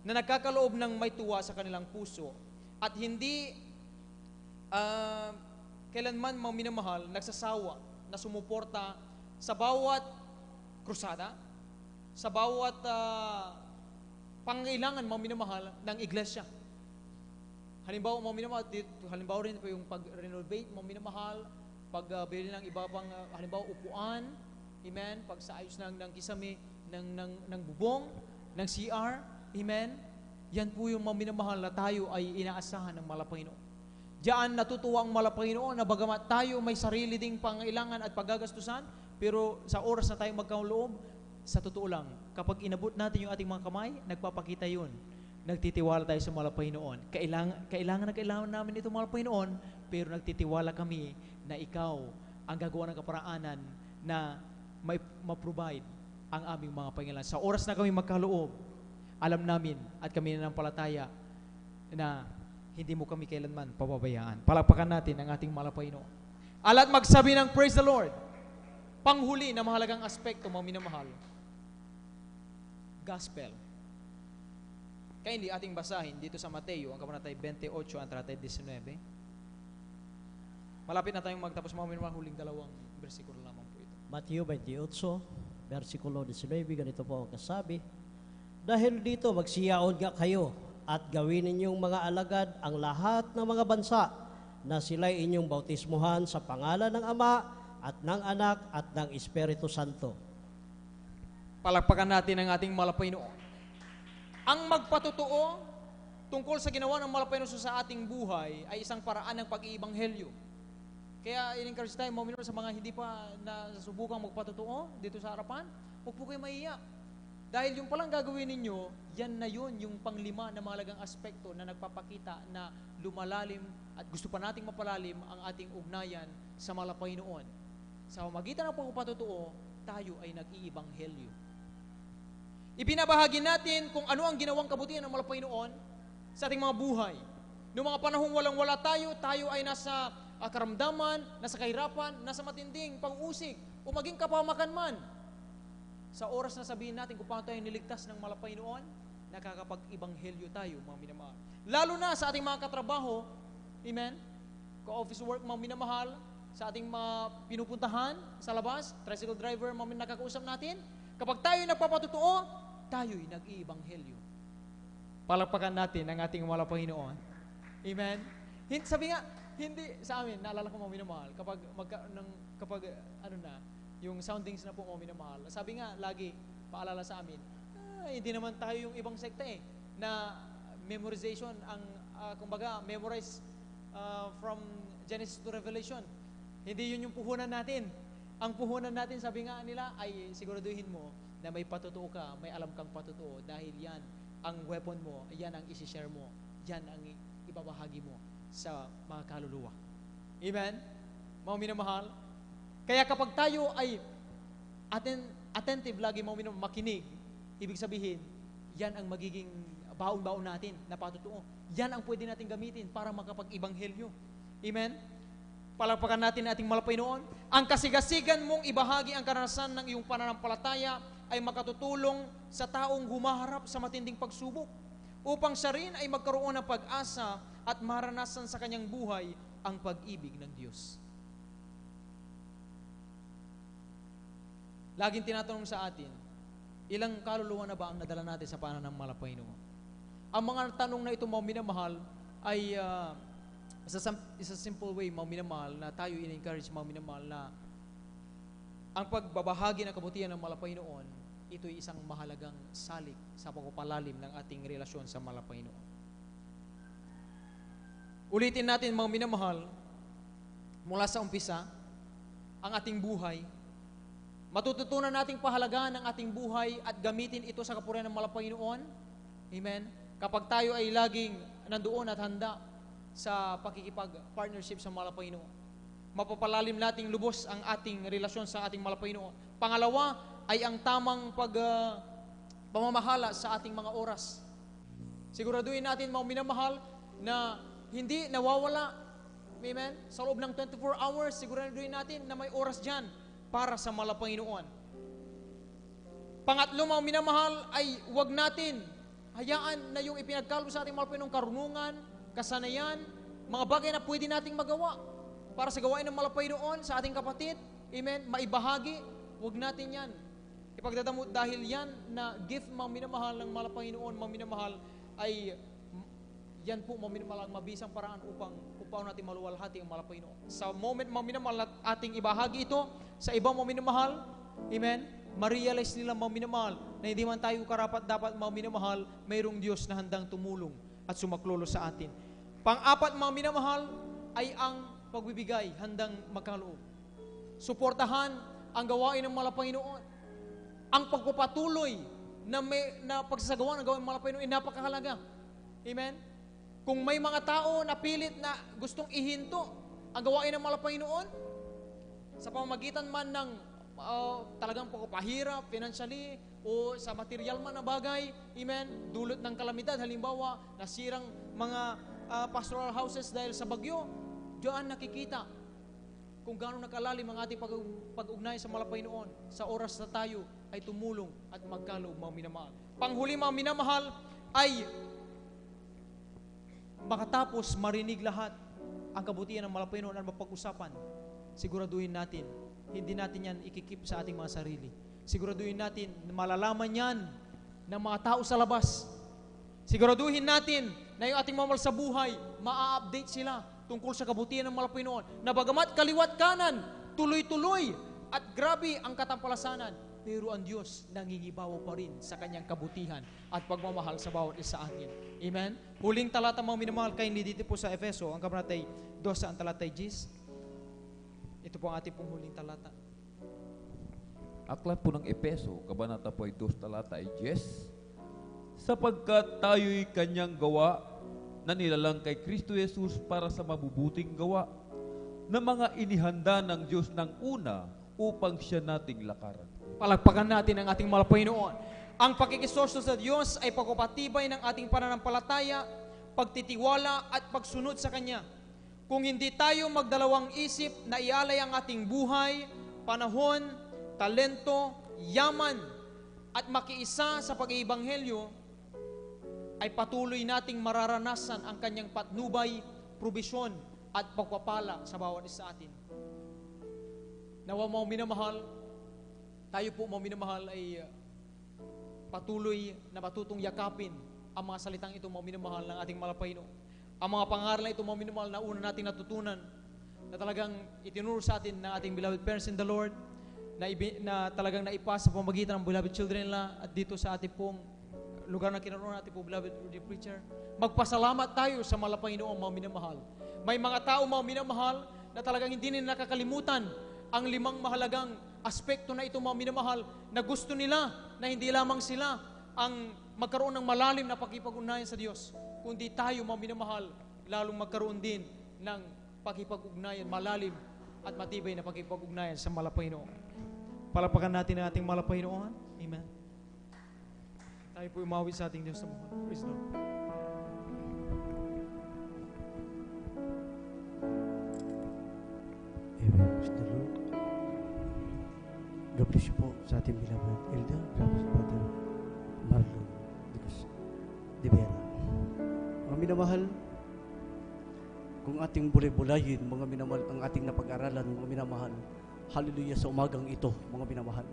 na nagkakaloob ng may tuwa sa kanilang puso at hindi kailanman mga minamahal nagsasawa na sumuporta sa bawat krusada, sa bawat pangailangan mga minamahal ng iglesia. Halimbawa mga minamahal, halimbawa rin po yung pag-renovate mga minamahal, pagbili ng iba pang halimbawa upuan, amen, pagsaayos ng kisame, ng bubong, ng CR, amen. Yan po yung mga minamahal na tayo ay inaasahan ng mahal na Panginoon. Diyan natutuwa ang mahal na Panginoon na bagamat tayo may sarili ding pangailangan at paggagastusan, pero sa oras na tayo magkaloob, sa totoo lang, kapag inabot natin yung ating mga kamay, nagpapakita yun. Nagtitiwala tayo sa mahal na Panginoon. Kailangan namin ito mahal na Panginoon, pero nagtitiwala kami na ikaw ang gagawa ng kaparaanan na may ma-provide ang aming mga pangailangan. Sa oras na kami magkaloob, alam namin at kami nanampalataya na hindi mo kami kailanman pababayaan. Palakpakan natin ang ating mahal na Panginoon. Alat magsabi ng praise the Lord. Panghuli na mahalagang aspekto, mga minamahal, gospel. Kaya hindi ating basahin dito sa Mateo, ang kabanatay 28, ang talatay 19. Malapit na tayong magtapos, mga minamahal, huling dalawang bersikulo lamang po ito. Mateo 28, versikulo 19, ganito po ang kasabi, dahil dito magsiyaon nga kayo at gawin ninyong mga alagad ang lahat ng mga bansa na sila'y inyong bautismuhan sa pangalan ng Ama at ng Anak at ng Espiritu Santo. Palakpakan natin ang ating mahal na Panginoon. Ang magpatotoo tungkol sa ginawa ng mahal na Panginoon sa ating buhay ay isang paraan ng pag-iibanghelyo. Kaya in-encourage tayo mga minamahal sa mga hindi pa nasubukang magpatotoo dito sa harapan, huwag po kayo maiiyak. Dahil yung palang gagawin ninyo, yan na yun, yung panglima na mahalagang aspekto na nagpapakita na lumalalim at gusto pa nating mapalalim ang ating ugnayan sa mahal na Panginoon. Sa magitan ng pagpapatotoo, tayo ay nag-iibanghelyo. Ibinabahagi natin kung ano ang ginawang kabutihan ng mahal na Panginoon sa ating mga buhay. Noong mga panahong walang-wala tayo ay nasa karamdaman, nasa kahirapan, nasa matinding pag-uusig, o maging kapamakan man. Sa oras na sabihin natin kung paano tayo niligtas ng mahal na Panginoon, nakakapag-ibanghelyo tayo, mga minamahal. Lalo na sa ating mga katrabaho, amen, ka-office work, mga minamahal, sa ating mga pinupuntahan sa labas, tricycle driver, mga nakakausap natin, kapag tayo nagpapatotoo, tayo'y nag-iibanghelyo. Palakpakan natin ang ating mahal na Panginoon. Amen? Sabi nga, hindi sa amin, naalala ko mga minamahal, kapag yung soundings na po mga minamahal, sabi nga, lagi, paalala sa amin, hindi naman tayo yung ibang sekta na memorization, ang kumbaga, memorize from Genesis to Revelation. Hindi yun yung puhunan natin. Ang puhunan natin, sabi nga nila, ay siguraduhin mo na may patutuo ka, may alam kang patutuo, dahil yan ang weapon mo, yan ang isi-share mo, yan ang ibabahagi mo sa mga kaluluwa. Amen? Mga minamahal. Kaya kapag tayo ay attentive lagi, mga minamahal, makinig, ibig sabihin, yan ang magiging baon-baon natin na patutuo. Yan ang pwede natin gamitin para makapag-ibanghelyo. Amen? Palakpakan natin ating malapay noon. Ang kasigasigan mong ibahagi ang karanasan ng iyong pananampalataya ay makatutulong sa taong humaharap sa matinding pagsubok upang siya rin ay magkaroon ng pag-asa at maranasan sa kanyang buhay ang pag-ibig ng Diyos. Laging tinatanong sa atin, ilang kaluluwa na ba ang nadala natin sa pananampalataya noon? Ang mga tanong na ito, mga minamahal, ay isa simple way, mga minamahal, na tayo in-encourage, mga minamahal, na ang pagbabahagi ng kabutihan ng Malapaynoon, ito'y isang mahalagang salik sa pagpapalalim ng ating relasyon sa Malapaynoon. Ulitin natin, mga minamahal, mula sa umpisa, ang ating buhay. Matututunan nating pahalagaan ng ating buhay at gamitin ito sa kapurihan ng Malapaynoon. Amen? Kapag tayo ay laging nandoon at handa sa pakikipag-partnership sa Malapaynoon, mapapalalim nating lubos ang ating relasyon sa ating Malapaynoon. Pangalawa ay ang tamang pamamahala sa ating mga oras. Siguraduhin natin, mga minamahal, na hindi nawawala, amen, sa loob ng 24 hours, siguraduhin natin na may oras dyan para sa Malapaynoon. Pangatlo, mga minamahal, ay huwag natin hayaan na yung ipinagkaloob sa ating Malapaynoon karunungan, kasanayan, mga bagay na pwede nating magawa para sa gawain ng Malapaynoon sa ating kapatid, amen, maibahagi, huwag natin yan ipagdadamot, dahil yan na gift, mga minamahal, ng Malapaynoon, mga minamahal, ay yan po, mga minamahal, ang mabisang paraan upang natin maluwalhati ang Malapaynoon. Sa moment, mga minamahal, at ating ibahagi ito sa ibang mga minamahal, amen, ma-realize nila, mga minamahal, na hindi man tayo karapat dapat, mga minamahal, mayroong Diyos na handang tumulong at sumaklolo sa atin. Pang-apat, mga minamahal, ay ang pagbibigay, handang magkaloob. Suportahan ang gawain ng Malapaynoon. Ang pagpapatuloy na pagsasagawa ng gawain ng Malapaynoon ay napakahalaga. Amen? Kung may mga tao na pilit na gustong ihinto ang gawain ng Malapaynoon, sa pamamagitan man ng talagang pagpapahirap, financially, o sa material man na bagay, amen, dulot ng kalamidad, halimbawa, nasirang mga pastoral houses dahil sa bagyo, diyan nakikita kung gaano nakalalim ang ating pag-ugnay sa Malapaynoon sa oras na tayo ay tumulong at magkaloob, mga minamahal. Panghuli, mga minamahal, ay makatapos marinig lahat ang kabutihan ng Malapaynoon at mapag-usapan, siguraduhin natin, hindi natin yan ikikip sa ating mga sarili. Siguraduhin natin na malalaman yan ng mga tao sa labas. Siguraduhin natin na yung ating mamal sa buhay, ma-update sila tungkol sa kabutihan ng Malapaynoon, na bagamat kaliwat kanan, tuloy-tuloy at grabe ang katampalasanan, pero ang Diyos nangingibawa pa rin sa kanyang kabutihan at pagmamahal sa bawat isa atin. Amen? Huling talata, mga minamahal, kayo dito po sa Efeso, ang kabanatay 2 ang talatay 10. Ito po ang ating pong huling talata. Aklat po ng Epeso, kabanata po ay 2 talata ay 10, sapagkat tayo'y kanyang gawa na nilalang kay Kristo Jesus para sa mabubuting gawa na mga inihanda ng Diyos ng una upang siya nating lakaran. Palagpakan natin ang ating Malapaynoon. Ang pakikisorso sa Diyos ay pagpapatibay ng ating pananampalataya, pagtitiwala at pagsunod sa Kanya. Kung hindi tayo magdalawang isip na ialay ang ating buhay, panahon, talento, yaman, at makiisa sa pag-iibanghelyo, ay patuloy nating mararanasan ang Kanyang patnubay, probisyon, at pagpapala sa bawat isa atin. Nawa, mga minamahal, tayo po, mga minamahal, ay patuloy na matutong yakapin ang mga salitang ito, mga minamahal, ng ating Malapaynoon. Ang mga pangaral na ito, mga minamahal, na una nating natutunan, na talagang itinuro sa atin ng ating beloved parents in the Lord, na talagang naipasa sa pamagitan ng beloved children nila at dito sa ating pong lugar na kinaroon natin po, beloved dear preacher, magpasalamat tayo sa Panginoon, mga minamahal. May mga tao, mga minamahal, na talagang hindi nila nakakalimutan ang 5 mahalagang aspekto na ito, mga minamahal, na gusto nila na hindi lamang sila ang magkaroon ng malalim na pakipag-ugnayan sa Diyos, kundi tayo, mga minamahal, lalong magkaroon din ng pakipag-ugnayan, malalim at matibay na pakipag-ugnayan sa Panginoon. Palapakan natin ang ating Panginoon. Amen. Tayo po umawi sa ating Diyos sa buhay. Praise the Lord. Amen. Praise the Lord. God bless you po sa ating beloved elder. God bless Brother Marlon de Vera. Mga minamahal, kung ating bulay-bulayin, mga minamahal, ang ating napag-aralan, mga minamahal, hallelujah sa umagang ito, mga minamahal.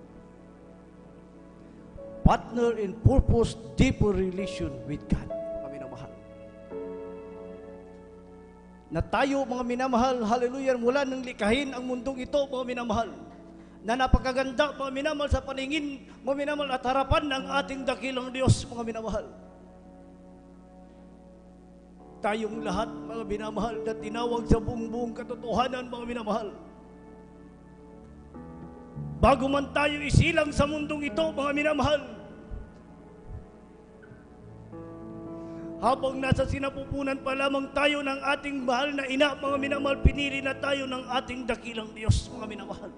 Partner in purpose, deeper relation with God, mga minamahal. Na tayo, mga minamahal, hallelujah, mula nang likahin ang mundong ito, mga minamahal, na napakaganda, mga minamahal, sa paningin, mga minamahal, at harapan ng ating dakilang Diyos, mga minamahal. Tayong lahat, mga minamahal, na tinawag sa buong katotohanan, mga minamahal. Bago man tayo isilang sa mundong ito, mga minamahal, habang nasa sinapupunan pa lamang tayo ng ating mahal na ina, mga minamahal, pinili na tayo ng ating dakilang Diyos, mga minamahal.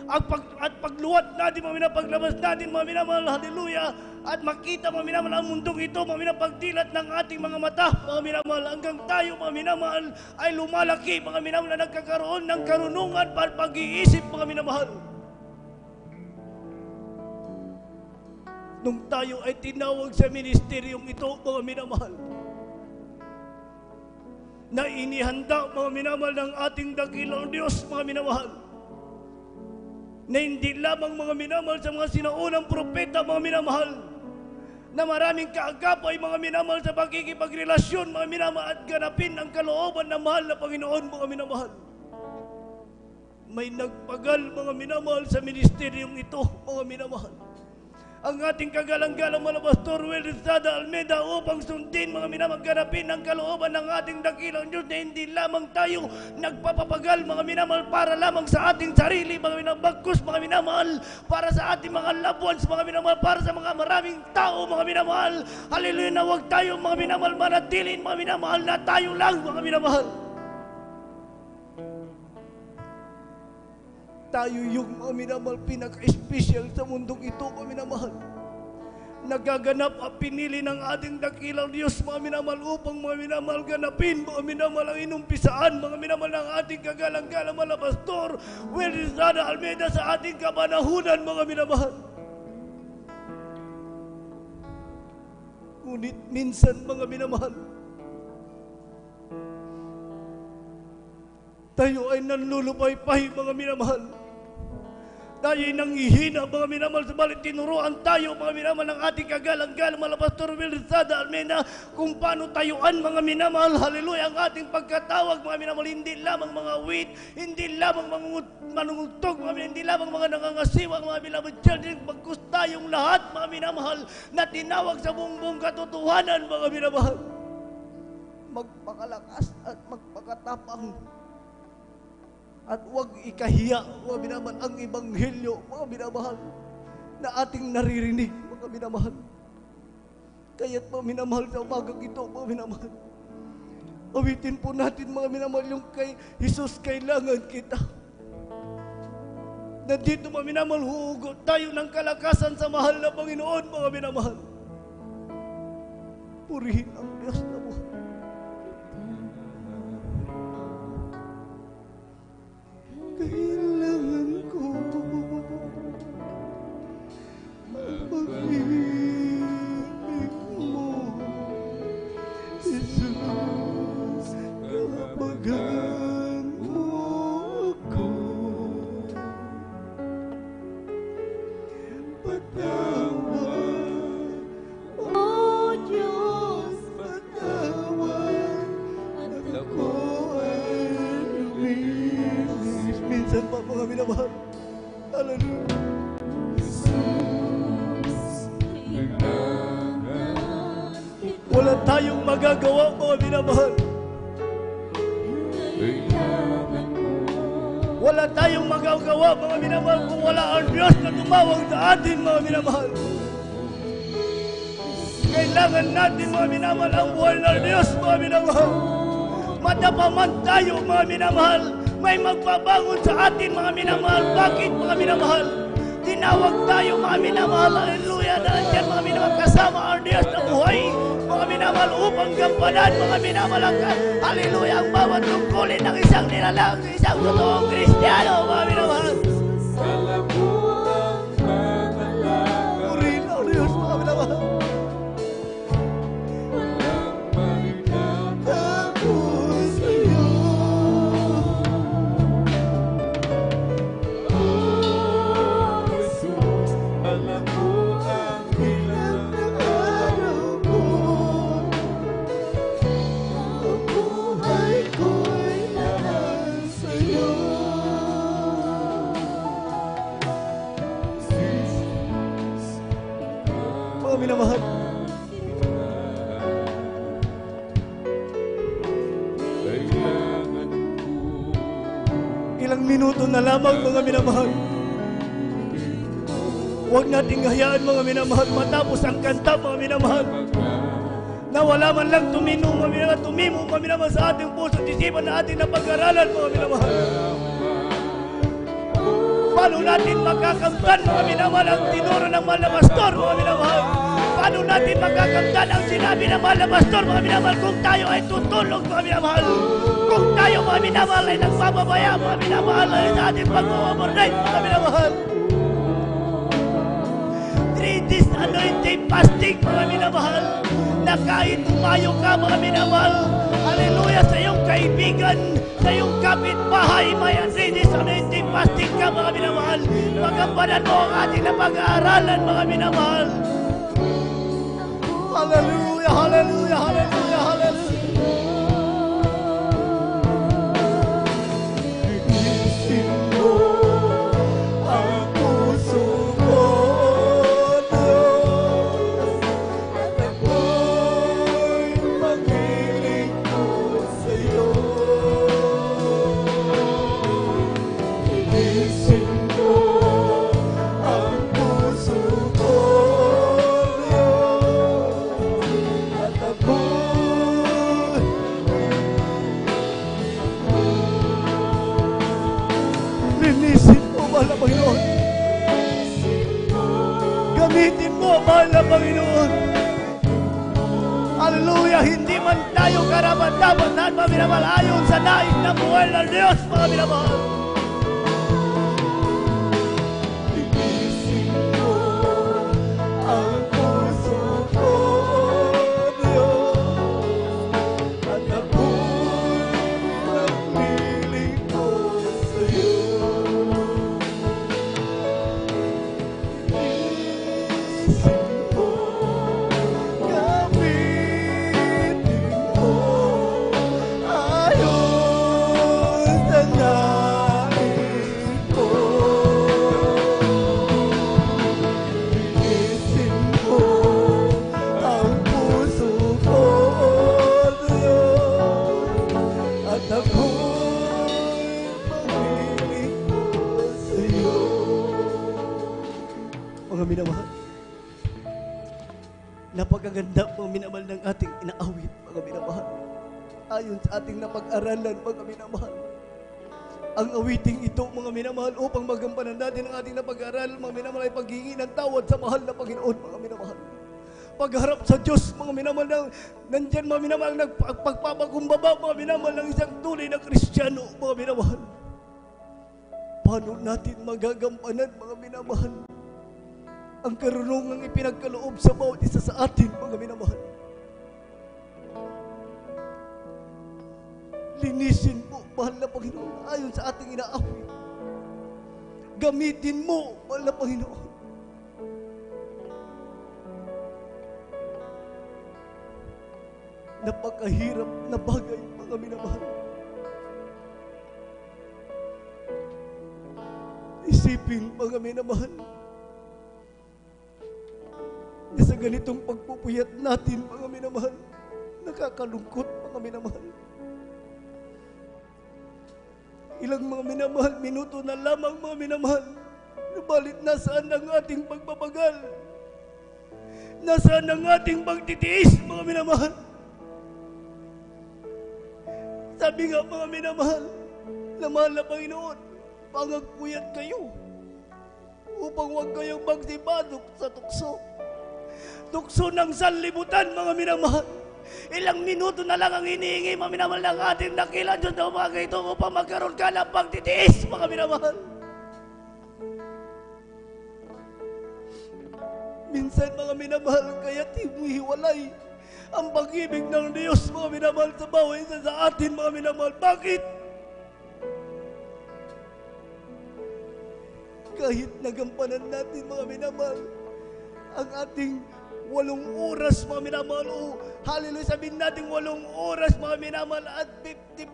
At pagluwat natin, mga minamahal, paglabas natin, mga minamahal, hallelujah, at makita, mga minamahal, ang mundong ito, mga minamahal, pagdilat ng ating mga mata, mga minamahal, hanggang tayo, mga minamahal, ay lumalaki, mga minamahal, na nagkakaroon ng karunungan para pag-iisip, mga minamahal. Nung tayo ay tinawag sa ministeryong ito, mga minamahal, na inihanda, mga minamahal, ng ating dakilang Diyos, mga minamahal, na hindi lamang, mga minamahal, sa mga sinaunang propeta, mga minamahal, na maraming kaagapay, mga minamahal, sa pagkikipagrelasyon, mga minamahal, at ganapin ang kalooban ng mahal na Panginoon, mga minamahal. May nagpagal, mga minamahal, sa ministeryong ito, mga minamahal. Ang ating kagalang-galang mga Pastor Will Estrada Almeida upang sundin, mga minamahal, ganapin ang kalooban ng ating dakilang Diyos, na hindi lamang tayo nagpapapagal, mga minamahal, para lamang sa ating sarili, mga minamahal, bagkus, mga minamahal, para sa ating mga loved ones, mga minamahal, para sa mga maraming tao, mga minamahal. Hallelujah, na huwag tayo, mga minamahal, manatilin, mga minamahal, na tayo lang, mga minamahal. Tayo yung, mga minamahal, pinaka-special sa mundong ito, mga minamahal. Nagaganap at pinili ng ating dakilang Diyos, mga minamahal, upang, mga minamahal, ganapin, mga minamahal, ang inumpisaan, mga minamahal, ng ating kagalang-galang mga Pastor Will Estrada Almeida sa ating kapanahunan, mga minamahal. Ngunit minsan, mga minamahal, tayo ay nanlulupaypay, mga minamahal. Tayo ay nanghihina, mga minamahal, subalit tinuruan tayo, mga minamahal, ng ating kagalang-galang mga Pastor Will Estrada Almeida, kung paano tayuan, mga minamahal, hallelujah, ang ating pagkatawag, mga minamahal, hindi lamang mga wit, hindi lamang manungutog, hindi lamang mga nangangasiwa, mga beloved children, bagkus tayong lahat, mga minamahal, na tinawag sa buong katotohanan, mga minamahal. Magpakalakas at magpakatapang, at huwag ikahiya, mga minamahal, ang ebanghelyo, mga minamahal, na ating naririnig, mga minamahal. Kaya't, mga minamahal, sa umagang ito, mga minamahal, awitin po natin, mga minamahal, yung kay Jesus, kailangan kita. Na dito, mga minamahal, huhugot tayo ng kalakasan sa mahal na Panginoon, mga minamahal. Purihin ang Diyos na buhay. Kailangan ko pag-ibig mo, Jesus, kapagan mo ako. Patawad, O Diyos, patawad, at ako ay lumilis. Minsan pa, mga minamahal, hallelujah. Jesus, kailangan tayong magagawa, mga minamahal. Wala tayong magagawa, mga minamahal, kung wala ang Diyos na tumawag sa atin, mga minamahal. Kailangan natin, mga minamahal, ang buhay ng Diyos, mga minamahal. Madapa man tayo, mga minamahal, may magbabangon sa atin, mga minamahal. Bakit, mga minamahal? Tinawag tayo, mga minamahal, hallelujah, na nandiyan, mga minamahal, kasama ang Diyos na buhay, mga minamahal, upang gampanan, mga minamahal, hallelujah, ang bawat tungkulin ng isang nilalang, isang totoong Kristiyano, mga minamahal. Purihin ang Diyos, mga minamahal. Minamahal. Ilang minuto na lamang, mga minamahal. Huwag nating hayaan, mga minamahal, matapos ang kanta, mga minamahal, na wala man lang tumimo, mga minamahal, sa ating puso at isipan na ating napag-aralan, mga minamahal. Paano natin makakamtan, mga minamahal, ang tinuro ng mahal na pastor, mga minamahal? Paano natin makakamtan ang sinabi ng mahal na pastor, mga minamahal, kung tayo ay tutulog, mga minamahal? Kung tayo, mga minamahal, ay nagpapabaya, mga minamahal, ay sa ating pag-overnight, mga minamahal. 3 days anointing fasting, mga minamahal, na kahit umayo ka, mga minamahal, hallelujah, sa iyong kaibigan, sa iyong kapitbahay, may 3 days anointing fasting ka, mga minamahal. Magampanan mo ang ating napag-aaralan, mga minamahal. Hallelujah, hallelujah, hallelujah, hallelujah. Isin mo ang puso ko, Diyos, at ako'y maglilingkod sa'yo. Isin mo ang puso ko, linisin mo, mahal na Panginoon. Gamitin mo, mahal na Panginoon. Hallelujah, hindi man tayo karapat-dapat na minamahal ayon sa nais na buhay ng Diyos, mga minamahal. Linisin mo ang puso ko, Diyos, at ako'y maglilingkod sa'yo. Mga minamahal, napakaganda, mga minamahal, ng ating inaawit, mga minamahal. Ayon sa ating napag-aralan, mga minamahal. Ang awiting ito, mga minamahal, upang magampanan natin ang ating napag-aralan, mga minamahal, ay paghingi ng tawad sa mahal na Panginoon, mga minamahal. Pagharap sa Diyos, mga minamahal, nandyan, mga minamahal, nagpagpapakumbaba, mga minamahal, ng isang tunay na Kristiyano, mga minamahal. Paano natin magagampanan, mga minamahal, ang karunungang ipinagkaloob sa bawat isa sa atin, mga minamahal? Linisin mo, mahal na Panginoon, ayon sa ating inaawit. Gamitin mo, mahal na Panginoon. Napakahirap na bagay, mga minamahal. Isipin, mga minamahal, na sa ganitong pagpupuyat natin, mga minamahal, Nakakalungkot, mga minamahal. Ilang mga minamahal, minuto na lamang, mga minamahal. Nabalit, nasaan ang ating pagpapagal? Nasaan ang ating pagtitiis, mga minamahal? Sabi nga, mga minamahal, na mahal na Panginoon, pangagpuyat kayo upang huwag kayong magsibadok sa tukso. Tukso ng sanlibutan, mga minamahal. Ilang minuto na lang ang hinihingi, mga minamahal, ng ating dakilang Diyos na umaga ito upang magkaroon ka ng pagtitiis, mga minamahal. Minsan, mga minamahal, kaya't hinihiwalay ang pag-ibig ng Diyos, mga minamahal, sa bawat isa sa atin, mga minamahal. Bakit? Kahit nagampanan natin, mga minamahal, ang ating 8 oras, mga minamahal, o hallelujah, sabihin natin 8 oras, mga minamahal, at 55,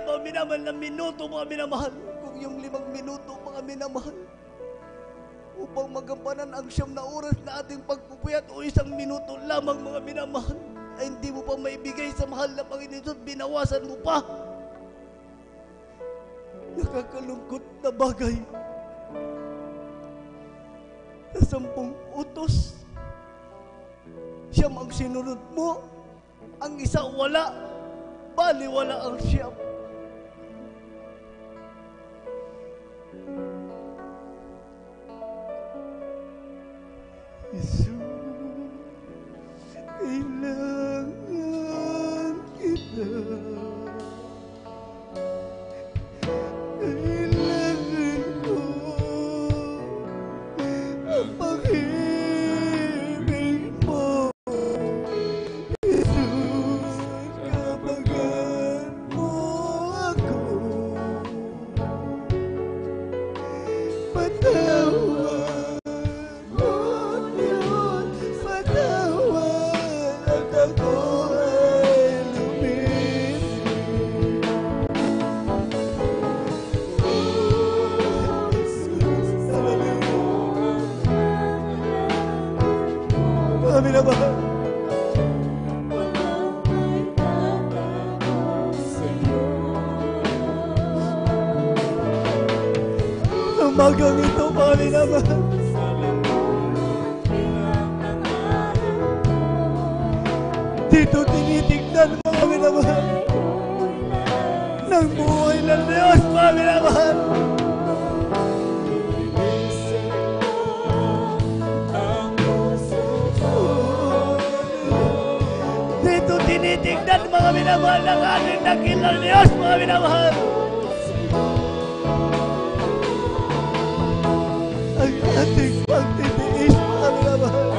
mga minamahal, na minuto, mga minamahal. Kung yung 5 minuto, mga minamahal, upang magampanan ang 9 na oras na ating pagpupuyat o 1 minuto lamang, mga minamahal, ay hindi mo pa maibigay sa mahal na Panginoon Diyos, binawasan mo pa. Nakakalungkot na bagay. Sa 10 utos, siyam ang sinunod mo, ang isa wala, bali wala ang siyam. Jesus, kailangan kita. Kailangan ko ang pag-ibig mo. Jesus, kabagan mo ako. Patawad mo, Diyos, patawad at ako ay lumibig. Mga minamahal, umagang ito, mga minamahal, dito tinitignan, mga minamahal, ng buhay ng Diyos, mga minamahal. Dito tinitignan, mga minamahal, ng ating dakilang Diyos, mga minamahal. Ang ating pagtitiis, mga minamahal.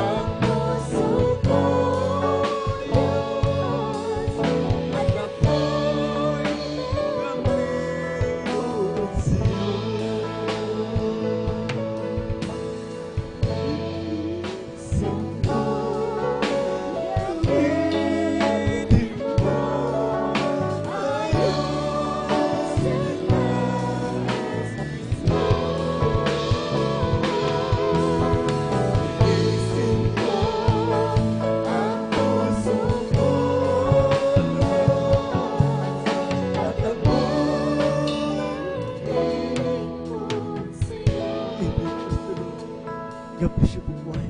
God bless you po, buhay.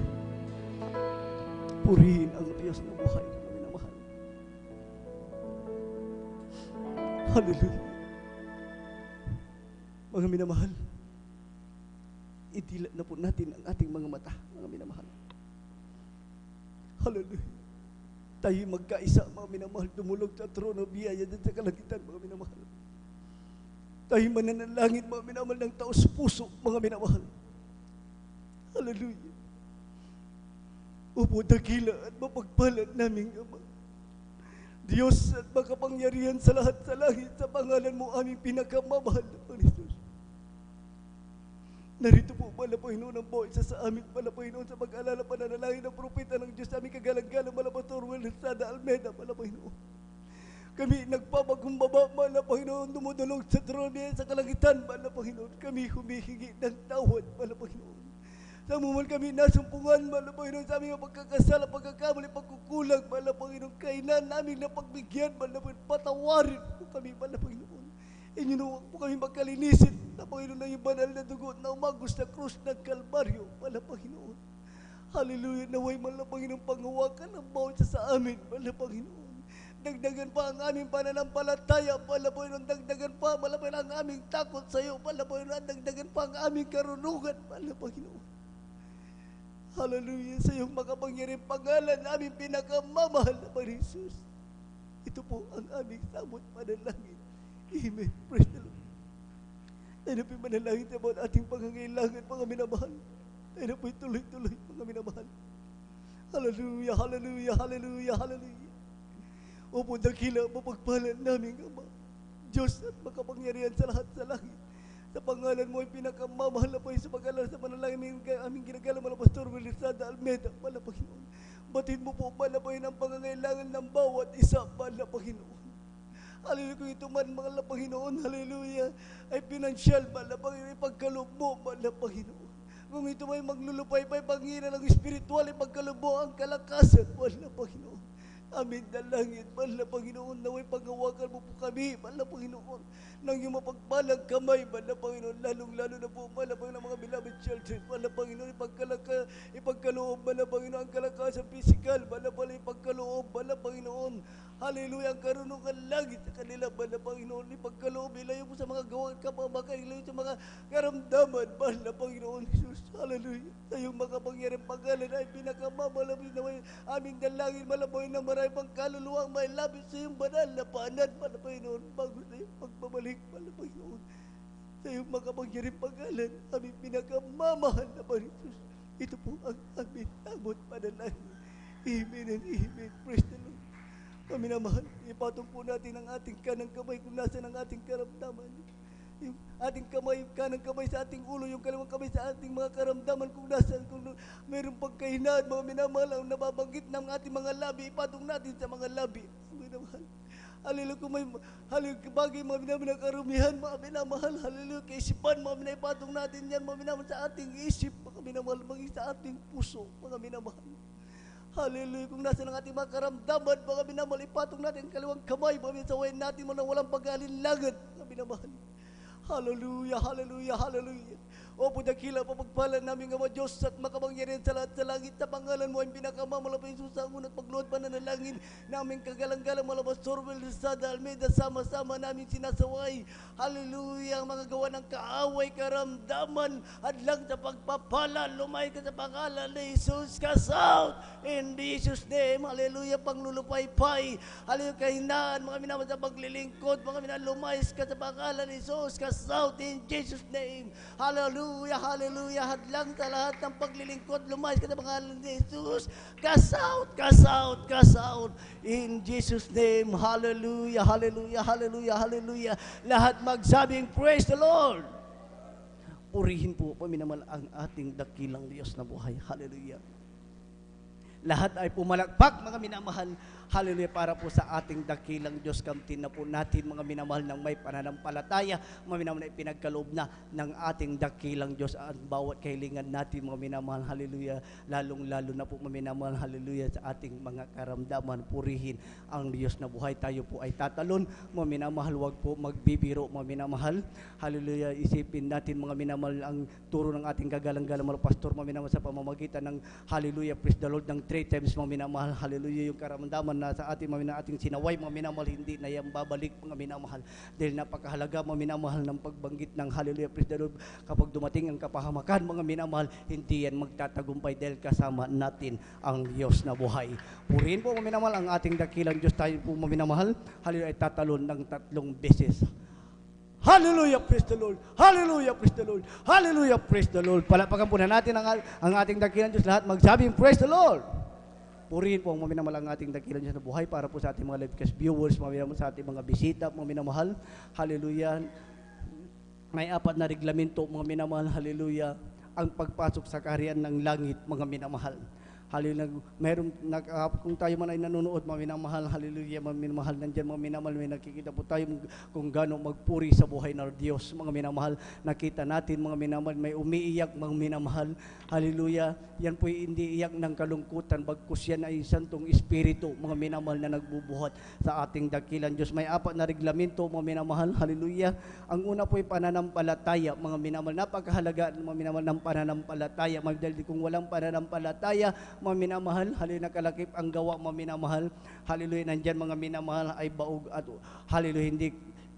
Purihin ang Diyos ng buhay, mga minamahal. Hallelujah. Mga minamahal, idila na po natin ang ating mga mata, mga minamahal. Hallelujah. Tayo magkaisa, mga minamahal, dumulog sa trono biyaya dyan sa kalangitan, mga minamahal. Tayo mananalangin, mga minamahal, ng taos puso, mga minamahal. Hallelujah. Upo, dakila at mapagpalad naming Ama. Diyos at makapangyarihan sa lahat sa langit, sa pangalan mo aming pinakamamahal na Panginoon. Narito po pala, Panginoon, ang bawat isa sa amin pala, Panginoon, sa pag-alala pananalangin ng propeta ng Diyos, aming kagalang-galang, pala Pastor Will Sada Almeida, pala Panginoon. Kami nagpapagumbaba, pala Panginoon, dumudulog sa trono sa kalangitan, pala Panginoon. Kami humihingi ng tawad, pala Panginoon, Sa muman kami nasumpungan, mahal na Panginoon, sa aming pagkakasala, pagkakamali, pagkukulang, mahal na Panginoon, kainan namin na pagbigyan, mahal na Panginoon, patawarin po kami, mahal na Panginoon. Inyunuwag po kami magkalinisin na Panginoon ng banal na dugo na umagos na krus ng Kalbaryo, mahal na Panginoon. Hallelujah, naway mahal na Panginoon, panghawakan ang bawat isa sa amin, mahal na Panginoon. Dagdagan pa ang aming pananampalataya, mahal na Panginoon, dagdagan pa, mahal na Panginoon, ang aming takot sa iyo, mahal na Panginoon, dagdagan pa ang aming karunungan, mahal na Panginoon. Hallelujah, sa iyong makapangyarihang pangalan, aming pinakamamahal na Panginoon Jesus. Ito po ang aming samot panalangin. Amen. Praise the Lord. Tayo na po'y manalangin sa mga ating pangangailangan, mga minamahal. Tayo na po'y tuloy-tuloy, mga minamahal. Hallelujah, hallelujah, hallelujah, hallelujah. Opo, dakila, mapagpalan namin, Ama. Diyos at makapangyarihan sa lahat sa langit. Sa pangalan mo ay pinakamamahal na po sa pag-alala sa manalangin aming ginagalang mga Pastor Willisada Almeida, mahal na Panginoon. Batid mo po, mahal na Panginoon, ang pangangailangan ng bawat isa, mahal na Panginoon. Hallelujah, kung ito man, mahal na Panginoon, hallelujah, ay pinansyal, mahal na Panginoon, ipagkaloob mo, mahal na Panginoon. Kung ito may maglulupay-pay, pangiran ng espiritual, ipagkaloob mo ang kalakasan, mahal na Panginoon. Amin dalangin, mahal na Panginoon, naway paghawakan mo po kami, mahal na Panginoon, nang iyong mapagpalang kamay, mahal na Panginoon, lalong-lalo na po, mahal na Panginoon, mga beloved children, mahal na Panginoon, ipagkaloob, mahal na Panginoon, ang kalakasan physical, mahal na Panginoon, ipagkaloob, mahal na Panginoon, hallelujah, ang karunungan langit sa kanila, mahal na Panginoon, ipagkaloob, ilayo mo sa mga gawang kapamakan, ilayo sa mga karamdaman, mahal na Panginoon, Jesus, hallelujah, sa iyong makapangyarang pangalan ay pinakamamalamin na aming dalangin, mahal na Panginoon, na maraming pang kaluluwang may labis sa iyong banal na paanan, mahal na Panginoon, bago sa iyong pagbabalik, mahal na Panginoon, sa iyong makapangyarang pangalan, aming pinakamamahal na Panginoon. Ito po ang aming tamot panalangin. Amen and amen. Praise the Lord. Paminamahal, ipatong po natin ang ating kanang kamay kung nasa ng ating karamdaman. Yung ating kamay, kanang kamay sa ating ulo, yung kaliwang kamay sa ating mga karamdaman kung nasa, kung mayroong pagkahinaan, mga minamahal, ang nababanggit ng ating mga labi, ipatong natin sa mga labi. Minamahal. Hallelujah, kung may bagay, mga minamahal na karumihan, mga minamahal, hallelujah, kaisipan, mga minaipatong natin yan, mga minamahal sa ating isip, mga minamahal, maging sa ating puso, mga minamahal. Hallelujah, kung nasa ng ating mga karamdaman, mga minamahal, ipatong natin ang kaliwang kamay, mga minasawain natin mo na walang pag-alinlangan, mga minamahal. Hallelujah, hallelujah, hallelujah. Opo, dakila, papagpalan namin Ama Diyos at makapangyarihan sa lahat sa langit. Sa pangalan mo ay pinakamamalapan Jesus sa unang pagluhod pananalangin namin kagalang-galang mga Pastor Willisada Almeida, sama-sama namin sinasaway. Hallelujah, ang mga gawa ng kaaway, karamdaman, adlang sa pagpapala, lumay ka sa pangalan ni Jesus, kasout in Jesus' name. Hallelujah, panglulupay-pay, hallelujah, kahinaan, mga minamahal sa paglilingkod, mga minamahal, lumayas ka sa pangalan ni Jesus, kasout in Jesus' name. Hallelujah. Hallelujah, hadlang sa lahat ng paglilingkod, lumayas ka sa pangalan ni Jesus, kasout, kasout, kasout, in Jesus' name, hallelujah, hallelujah, hallelujah, hallelujah. Lahat magsabing, praise the Lord. Purihin po, paminamal ang ating dakilang Diyos na buhay, hallelujah. Lahat ay pumalakpak, mga minamahal, hallelujah, para po sa ating dakilang Diyos. Kamtin na po natin, mga minamahal, ng may pananampalataya, mga minamahal, na ipinagkaloob na ng ating dakilang Diyos ang bawat kahilingan natin, mga minamahal, hallelujah, lalong-lalo na po, mga minamahal, hallelujah, sa ating mga karamdaman. Purihin ang Diyos na buhay. Tayo po ay tatalon, mga minamahal, huwag po magbibiro, mga minamahal, hallelujah. Isipin natin, mga minamahal, ang turo ng ating kagalang-galang mga pastor, mga minamahal, sa pamamagitan ng hallelujah, praise the Lord, ng 3 times, mga minamahal, hallelujah, yung karamdaman na sa ating mga ating sinaway, mga minamahal, hindi na yan babalik, mga minamahal, dahil napakahalaga, mga minamahal, ng pagbanggit ng hallelujah, praise the Lord. Kapag dumating ang kapahamakan, mga minamahal, hindi yan magtatagumpay dahil kasama natin ang Diyos na buhay. Purihin po, mga minamahal, ang ating dakilang Diyos. Tayo po, mga minamahal, hallelujah, ay tatalon ng 3 beses. Hallelujah, praise the Lord. Hallelujah, praise the Lord. Hallelujah, praise the Lord. Palapakan po na natin ang ating dakilang Diyos. Lahat magsabing, praise the Lord. Purihin po ang mga minamahal ang ating dakilang Diyos na buhay para po sa ating mga livecast viewers, mga minamahal, sa ating mga bisita, mga minamahal. Hallelujah. May 4 na reglamento, mga minamahal, hallelujah, ang pagpasok sa kaharian ng langit, mga minamahal. Hallelujah. Kung tayo man ay nanonood, mga minamahal, hallelujah, mga minamahal, nandyan mga minamahal, may nakikita po tayo kung gaano magpuri sa buhay ng Diyos. Mga minamahal, nakita natin, mga minamahal, may umiiyak, mga minamahal, hallelujah. Yan po hindi iyak ng kalungkutan, bagkus yan ay santong espiritu, mga minamahal, na nagbubuhat sa ating dakilang Diyos. May 4 na reglamento, mga minamahal, hallelujah. Ang una po ay pananampalataya, mga minamahal. Napakahalaga, mga minamahal, ng pananampalataya. Dahil kung walang pananampalataya, mga minamahal, hallelujah, nakalakip ang gawa, mga minamahal, hallelujah, nandyan mga minamahal ay baog at hallelujah, hindi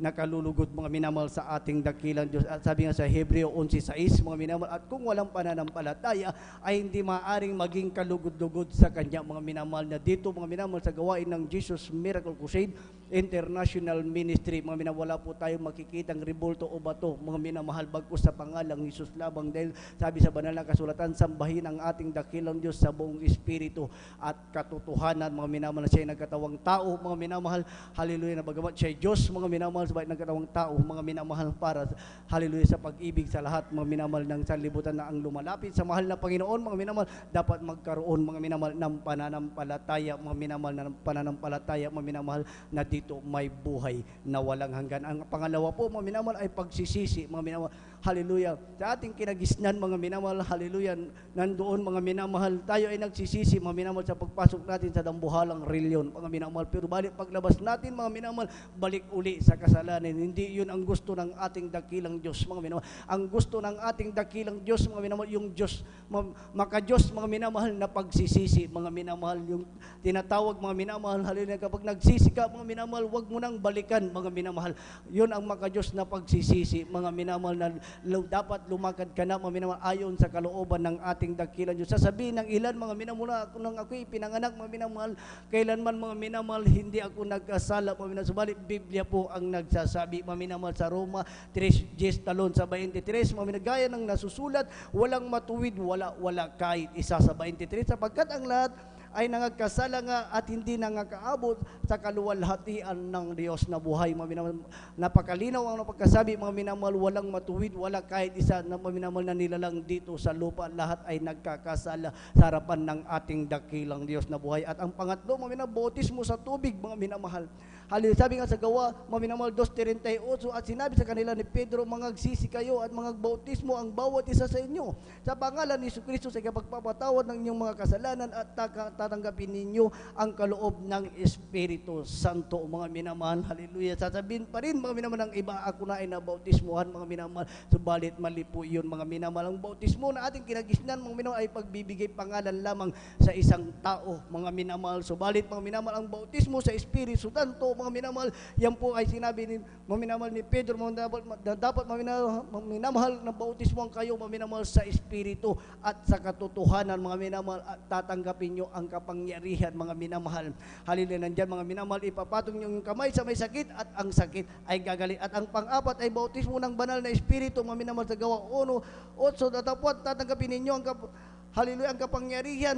nakalulugod, mga minamahal, sa ating dakilang Diyos. At sabi nga sa Hebreo 11:6, mga minamahal, at kung walang pananampalataya ay hindi maaring maging kalugod-lugod sa Kanya, mga minamahal, na dito, mga minamahal, sa gawain ng Jesus Miracle Crusade International Ministry, mga minamahal, wala po tayong makikitang rebulto o bato, mga minamahal, bagkus sa pangalang Jesus labang, dahil sabi sa banal na kasulatan, sambahin ang ating dakilang Diyos sa buong espiritu at katotohanan, mga minamahal, na siya ay nagkatawang tao, mga minamahal, hallelujah, na bagamat siya ay Diyos, mga minamahal, sabay nagkatawang tao, mga minamahal, para hallelujah sa pag-ibig sa lahat, mga minamahal, ng sanlibutan na ang lumalapit sa mahal na Panginoon, mga minamahal, dapat magkaroon, mga minamahal, ng pananampalataya, mga minamahal, ng pananampalataya, mga minamahal, na dito may buhay na walang hanggan. Ang pangalawa po, mga minamahal, ay pagsisisi, mga minamahal, hallelujah, sa ating kinagisnan, mga minamahal, hallelujah, nandoon, mga minamahal, tayo ay nagsisisi, mga minamahal, sa pagpasok natin sa dambuhalang reliyon, mga minamahal, pero balik paglabas natin, mga minamahal, balik uli sa kasalanan. Hindi yun ang gusto ng ating dakilang Diyos, mga minamahal. Ang gusto ng ating dakilang Diyos, mga minamahal, yung Diyos, maka-Diyos, mga minamahal, na pagsisisi, mga minamahal, yung tinatawag, mga minamahal, hallelujah, kapag nagsisi ka, mga minamahal, wag mo nang balikan, mga minamahal. Yun ang maka-Diyos na pagsisisi, mga minamahal, na dapat lumakad ka na, mga minamahal, ayon sa kalooban ng ating dakilang Diyos. Sasabihin ng ilan, mga minamahal, nang ako'y pinanganak, mga minamahal, kailanman, mga minamahal, hindi ako nagkasala, mga minamahal. Subalit, Biblia po ang nagsasabi, mga minamahal, sa Roma 3:10 sa 23, mga minamahal, gaya ng nasusulat, walang matuwid, wala kahit isa, sa 23, sapagkat ang lahat ay nangagkasala nga at hindi nangakaabot sa kaluwalhatian ng Diyos na buhay. Mga minamahal, napakalinaw ang napagkasabi, mga minamahal, walang matuwid, wala kahit isa, na mga minamahal, na nilalang dito sa lupa, lahat ay nagkakasala sa harapan ng ating dakilang Diyos na buhay. At ang pangatlo, mga minamahal, bautismo sa tubig, mga minamahal. Hallelujah, sabi nga sa Gawa, mga minamahal, 2:38, at sinabi sa kanila ni Pedro, mangagsisi kayo at mangagbautismo ang bawat isa sa inyo sa pangalan ni Jesucristo sa kapagpapatawad ng inyong mga kasalanan, at tatanggapin ninyo ang kaloob ng Espiritu Santo, mga minamahal. Hallelujah. Sasabihin pa rin, mga minamahal, ng iba, ako na ay nabautismuhan, mga minamahal, subalit mali po yun, mga minamahal. Ang bautismo na ating kinagisnan, mga minamahal, ay pagbibigay pangalan lamang sa isang tao, mga minamahal. Subalit, mga minamahal, ang bautismo sa Espiritu Santo, mga minamahal, yan po ay sinabi ni, mga minamahal, ni Pedro, dapat mga minamahal, na bautismo ang kayo, mga minamahal, sa Espiritu at sa katotohanan, mga minamahal, at tatanggapin nyo ang kapangyarihan, mga minamahal. Hallelujah, nandyan, mga minamahal, ipapatong nyo yung kamay sa may sakit at ang sakit ay gagaling. At ang pang-apat ay bautismo ng banal na Espiritu, mga minamahal, sa Gawa 1:8, datapot tatanggapin ninyo ang hallelujah, ang kapangyarihan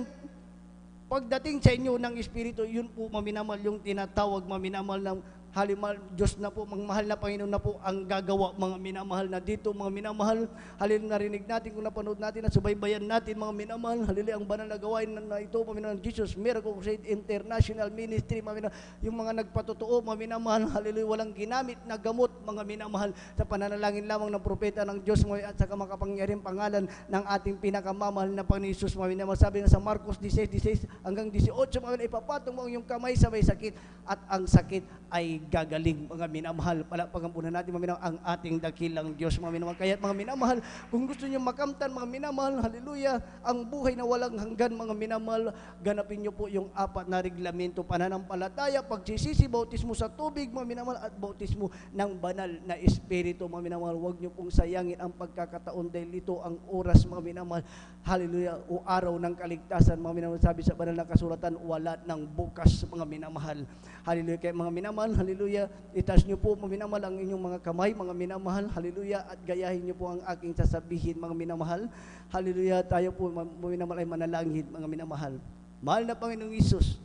pagdating sa inyo ng Espiritu. Yun po, mga minamahal, yung tinatawag, mga minamahal, ng halimal, Diyos na po, mga mahal na Panginoon na po ang gagawa, mga minamahal, na dito, mga minamahal, hallelujah, narinig natin, kung napanood natin, at subaybayan natin, mga minamahal, hallelujah, ang banal na gawain na ito, mga minamahal, Jesus Miracle Crusade International Ministry, mga minamahal, yung mga nagpatotoo, mga minamahal, hallelujah, walang ginamit na gamot, mga minamahal, sa pananalangin lamang ng propeta ng Diyos, at sa makapangyarihang pangalan ng ating pinakamamahal na Panginoon Jesus, mga minamahal. Sabi nga sa Marcos 16:16 hanggang 18, mga minamahal, ipapatong mo yung kamay sa may sakit at ang sakit ay gagaling, mga minamahal. Palakpakan po natin, mga minamahal, ang ating dakilang Diyos, mga minamahal. Kaya, mga minamahal, kung gusto niyo makamtan, mga minamahal, hallelujah, ang buhay na walang hanggan, mga minamahal, ganapin niyo po yung 4 na reglamento: pananampalataya, pagsisisi, bautismo sa tubig, mga minamahal, at bautismo ng banal na Espiritu, mga minamahal. Huwag niyo pong sayangin ang pagkakataon, dahil ito ang oras, mga minamahal, hallelujah, o araw ng kaligtasan, mga minamahal. Sabi sa banal na kasulatan, wala ng bukas, mga minamahal. Hallelujah. Kaya, mga minamahal, hallelujah, itaas niyo po, mga minamahal, ang inyong mga kamay, mga minamahal, hallelujah, at gayahin niyo po ang aking sasabihin, mga minamahal. Hallelujah. Tayo po, mga minamahal, ay manalangin, mga minamahal. Mahal na Panginoong Hesus,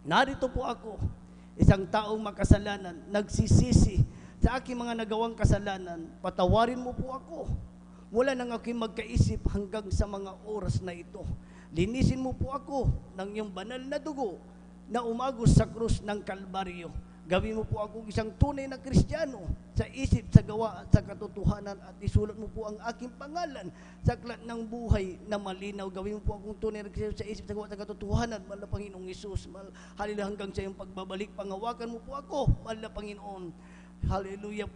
narito po ako, isang taong makasalanan, nagsisisi sa aking mga nagawang kasalanan. Patawarin mo po ako mula nang ako'y magkaisip hanggang sa mga oras na ito. Linisin mo po ako ng iyong banal na dugo na umagos sa krus ng Kalbaryo. Gawin mo po akong isang tunay na Kristiyano sa isip, sa gawa at sa katotohanan, at isulat mo po ang aking pangalan sa aklat ng buhay na malinaw. Gawin mo po akong tunay na Kristiyano sa isip, sa gawa at sa katotohanan, mahal na Panginoong Isus. Hallelujah, hanggang sa iyong pagbabalik, pangawakan mo po ako, mahal na Panginoon. Hallelujah.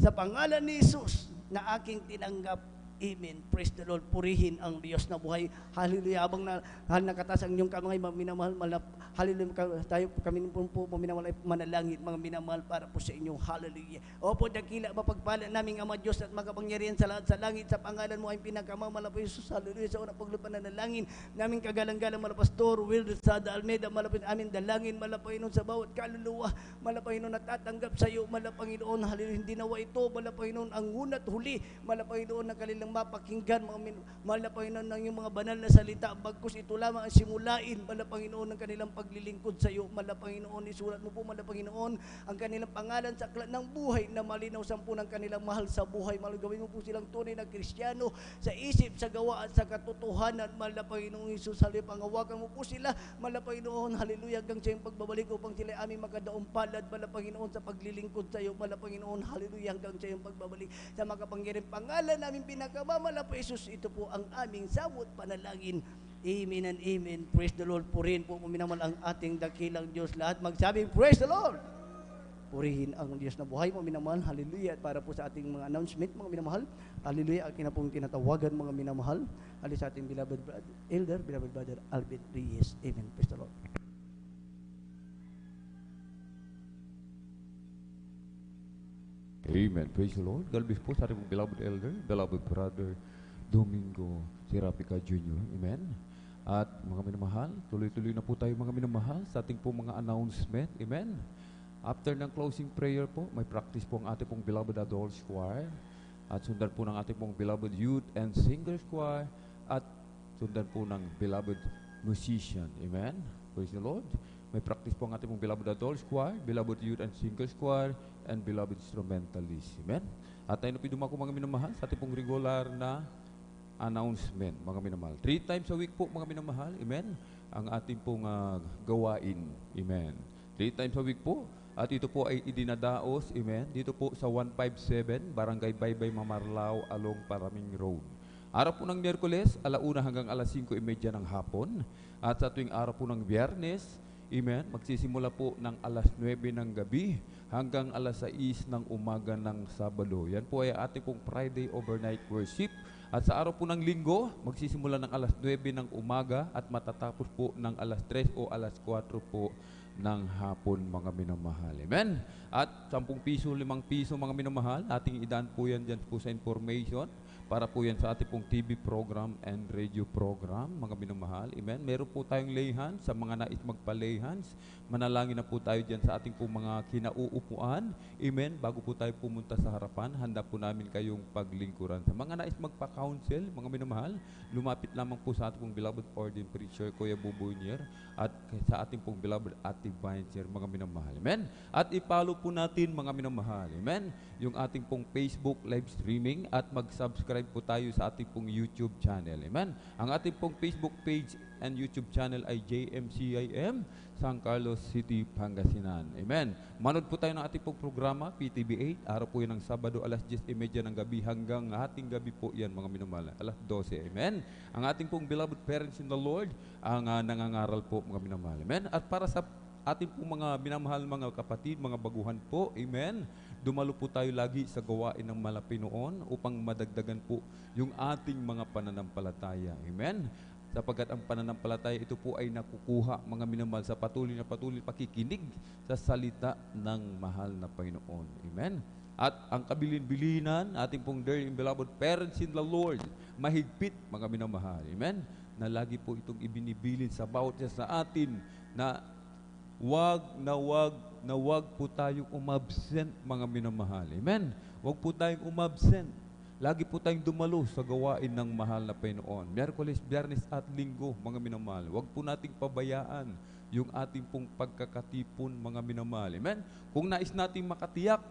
Sa pangalan ni Isus na aking tinanggap. Amen. Praise the Lord. Purihin ang Diyos na buhay. Hallelujah. Habang nakataas ang inyong kamay, mga minamahal, hallelujah, tayo kami po minamahal ay manalangin, mga minamahal, para po sa inyo. Hallelujah. Opo, dakila, mapagpala naming Ama Diyos at makapangyarihan sa lahat sa langit, sa pangalan mo ay pinakamamala po Jesus. Hallelujah. Sa unang paglupa na nalangin, naming kagalang-galang Pastor Wilder Sada Almeida, malapit amin dalangin, Panginoon, sa bawat kaluluwa, Panginoon, natatanggap sa iyo, Panginoon, hallelujah. Hindi nawa ito, Panginoon, ang unat huli, Panginoon, ng kanilang mapakinggan, mahal na Panginoon, ng iyong mga banal na salita, bagkus ito lamang ang simulain, mahal na Panginoon, ng kanilang paglilingkod sa iyo, mahal na Panginoon, isulat mo po, mahal na Panginoon, ang kanilang pangalan sa aklat ng buhay na malinaw sampu ng kanilang mahal sa buhay. Mahal, gawin mo po silang tunay na Kristiyano sa isip, sa gawa at sa katotohanan, mahal na Panginoong Isus. Hallelujah, pangawakan mo po sila, mahal na Panginoon, hallelujah, hanggang sa iyong pagbabalik upang sila aming makadaong palad, mahal na Panginoon, sa paglilingkod sa iyo, mahal na Panginoon, hallelujah, hanggang sa iyong pagbabalik sa makapangyarihang pangalan namin pinakamamala po, Jesus. Ito po ang aming samot panalangin. Amen and amen. Praise the Lord. Purihin po minamahal ang ating dakilang Diyos. Lahat magsabing, praise the Lord. Purihin ang Diyos na buhay, mga minamahal. Hallelujah. At para po sa ating mga announcement, mga minamahal. Hallelujah. Akin na pong tinatawagan, mga minamahal. Hallelujah, sa ating beloved elder, beloved brother Alvin Reyes. Amen. Praise the Lord. Amen. Praise the Lord. Galbis po sa ating beloved elder, beloved brother Domingo Sirapica Jr. Amen. At mga minamahal, tuloy-tuloy na po tayo, mga minamahal, sa ating po mga announcement. Amen. After ng closing prayer po, may practice po ang ating pong beloved adults choir. At sundan po ng ating pong beloved youth and singers choir. At sundan po ng beloved musician. Amen. Praise the Lord. May practice po ang ating pong beloved adults choir, beloved youth and singers choir, and beloved instrumentalists. Amen. At tayo na po dumako, mga minamahal, sa ating pong regular na announcement, mga minamahal. 3 times a week po, mga minamahal. Amen. Ang ating pong gawain. Amen. 3 times a week po. At ito po ay idinadaos, amen, dito po sa 157 Barangay Baybay, Mamarlao, along Paraming Road. Araw po ng Miyerkules, 1:00 hanggang 5:30 ng hapon. At sa tuwing araw po ng Biyernes, amen, magsisimula po ng 9:00 ng gabi hanggang 6:00 ng umaga ng Sabado. Yan po ay ating pong Friday overnight worship. At sa araw po ng Linggo, magsisimula ng 9:00 ng umaga at matatapos po ng 3:00 o 4:00 po ng hapon, mga minamahal. Amen? At 10 piso, 5 piso, mga minamahal, ating idaan po yan dyan po sa information para po yan sa ating pong TV program and radio program, mga minamahal. Amen? Meron po tayong layhans sa mga nais magpa-layhans. Manalangin na po tayo dyan sa ating pong mga kinauupuan. Amen? Bago po tayo pumunta sa harapan, handa po namin kayong paglingkuran. Sa mga nais magpa-counsel, mga minamahal, lumapit lamang po sa ating pong beloved ordained preacher, Kuya Bubunier, at sa ating pong beloved Ate Vineser, mga minamahal. Amen? At ipalo po natin, mga minamahal. Amen? Yung ating pong Facebook live streaming at mag-subscribe po tayo sa ating pong YouTube channel. Amen? Ang ating pong Facebook page and YouTube channel ay JMCIM, San Carlos City, Pangasinan. Amen? Manood po tayo ng ating pong programa, PTV8, araw po yan ng Sabado, 10:30 ng gabi hanggang hating gabi po yan, mga minamahal, 12:00. Amen? Ang ating pong beloved parents in the Lord, ang nangangaral po, mga minamahal. Amen? At para sa ating pong mga minamahal, mga kapatid, mga baguhan po, amen, dumalo po tayo lagi sa gawain ng malapi noon upang madagdagan po yung ating mga pananampalataya. Amen? Sapagkat ang pananampalataya, ito po ay nakukuha, mga minamahal, sa patuloy na pakikinig sa salita ng mahal na Panginoon. Amen? At ang kabilin-bilinan, ating pong dear and beloved parents in the Lord, mahigpit, mga minamahal. Amen? Na lagi po itong ibinibilin sa bawat isa sa atin na wag po tayong umabsent, mga minamahal. Amen? Wag po tayong umabsent. Lagi po tayong dumalo sa gawain ng mahal na Panginoon. Miyerkules, Biyernes at Linggo, mga minamahal. Wag po nating pabayaan yung ating pong pagkakatipon, mga minamahal. Amen? Kung nais nating makatiyak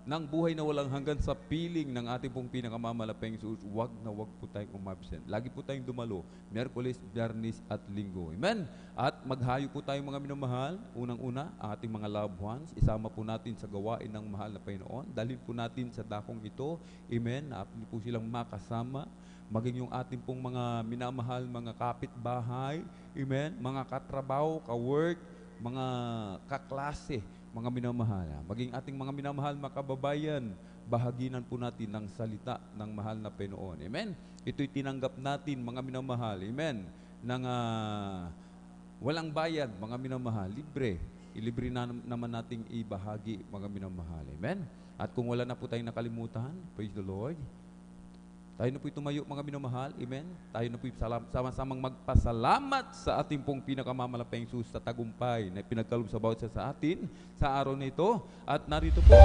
ng buhay na walang hanggan sa piling ng ating pong pinakamamalapeng Jesus, wag na wag po tayong umabsent. Lagi po tayong dumalo, Miyerkules, Biyernes at Linggo. Amen? At maghayo po tayong mga minamahal. Unang-una, ang ating mga loved ones, isama po natin sa gawain ng mahal na Panginoon. Dalhin po natin sa dakong ito. Amen? Naapin po silang makasama. Maging yung ating pong mga minamahal, mga kapitbahay. Amen? Mga katrabaho, ka-work, mga kaklase, mga minamahal. Maging ating mga minamahal, mga kababayan, bahaginan po natin ng salita ng mahal na Panginoon. Amen? Ito'y tinanggap natin, mga minamahal. Amen? Nang walang bayad, mga minamahal, libre. Ilibre naman nating ibahagi, mga minamahal. Amen? At kung wala na po tayong nakalimutan, praise the Lord. Tayo na po'y tumayo, mga minamahal. Amen? Tayo na po'y sama-samang magpasalamat sa ating pong pinakamamalapeng Jesus sa tagumpay na pinagkaloob sa bawat isa sa atin sa araw na ito. At narito po.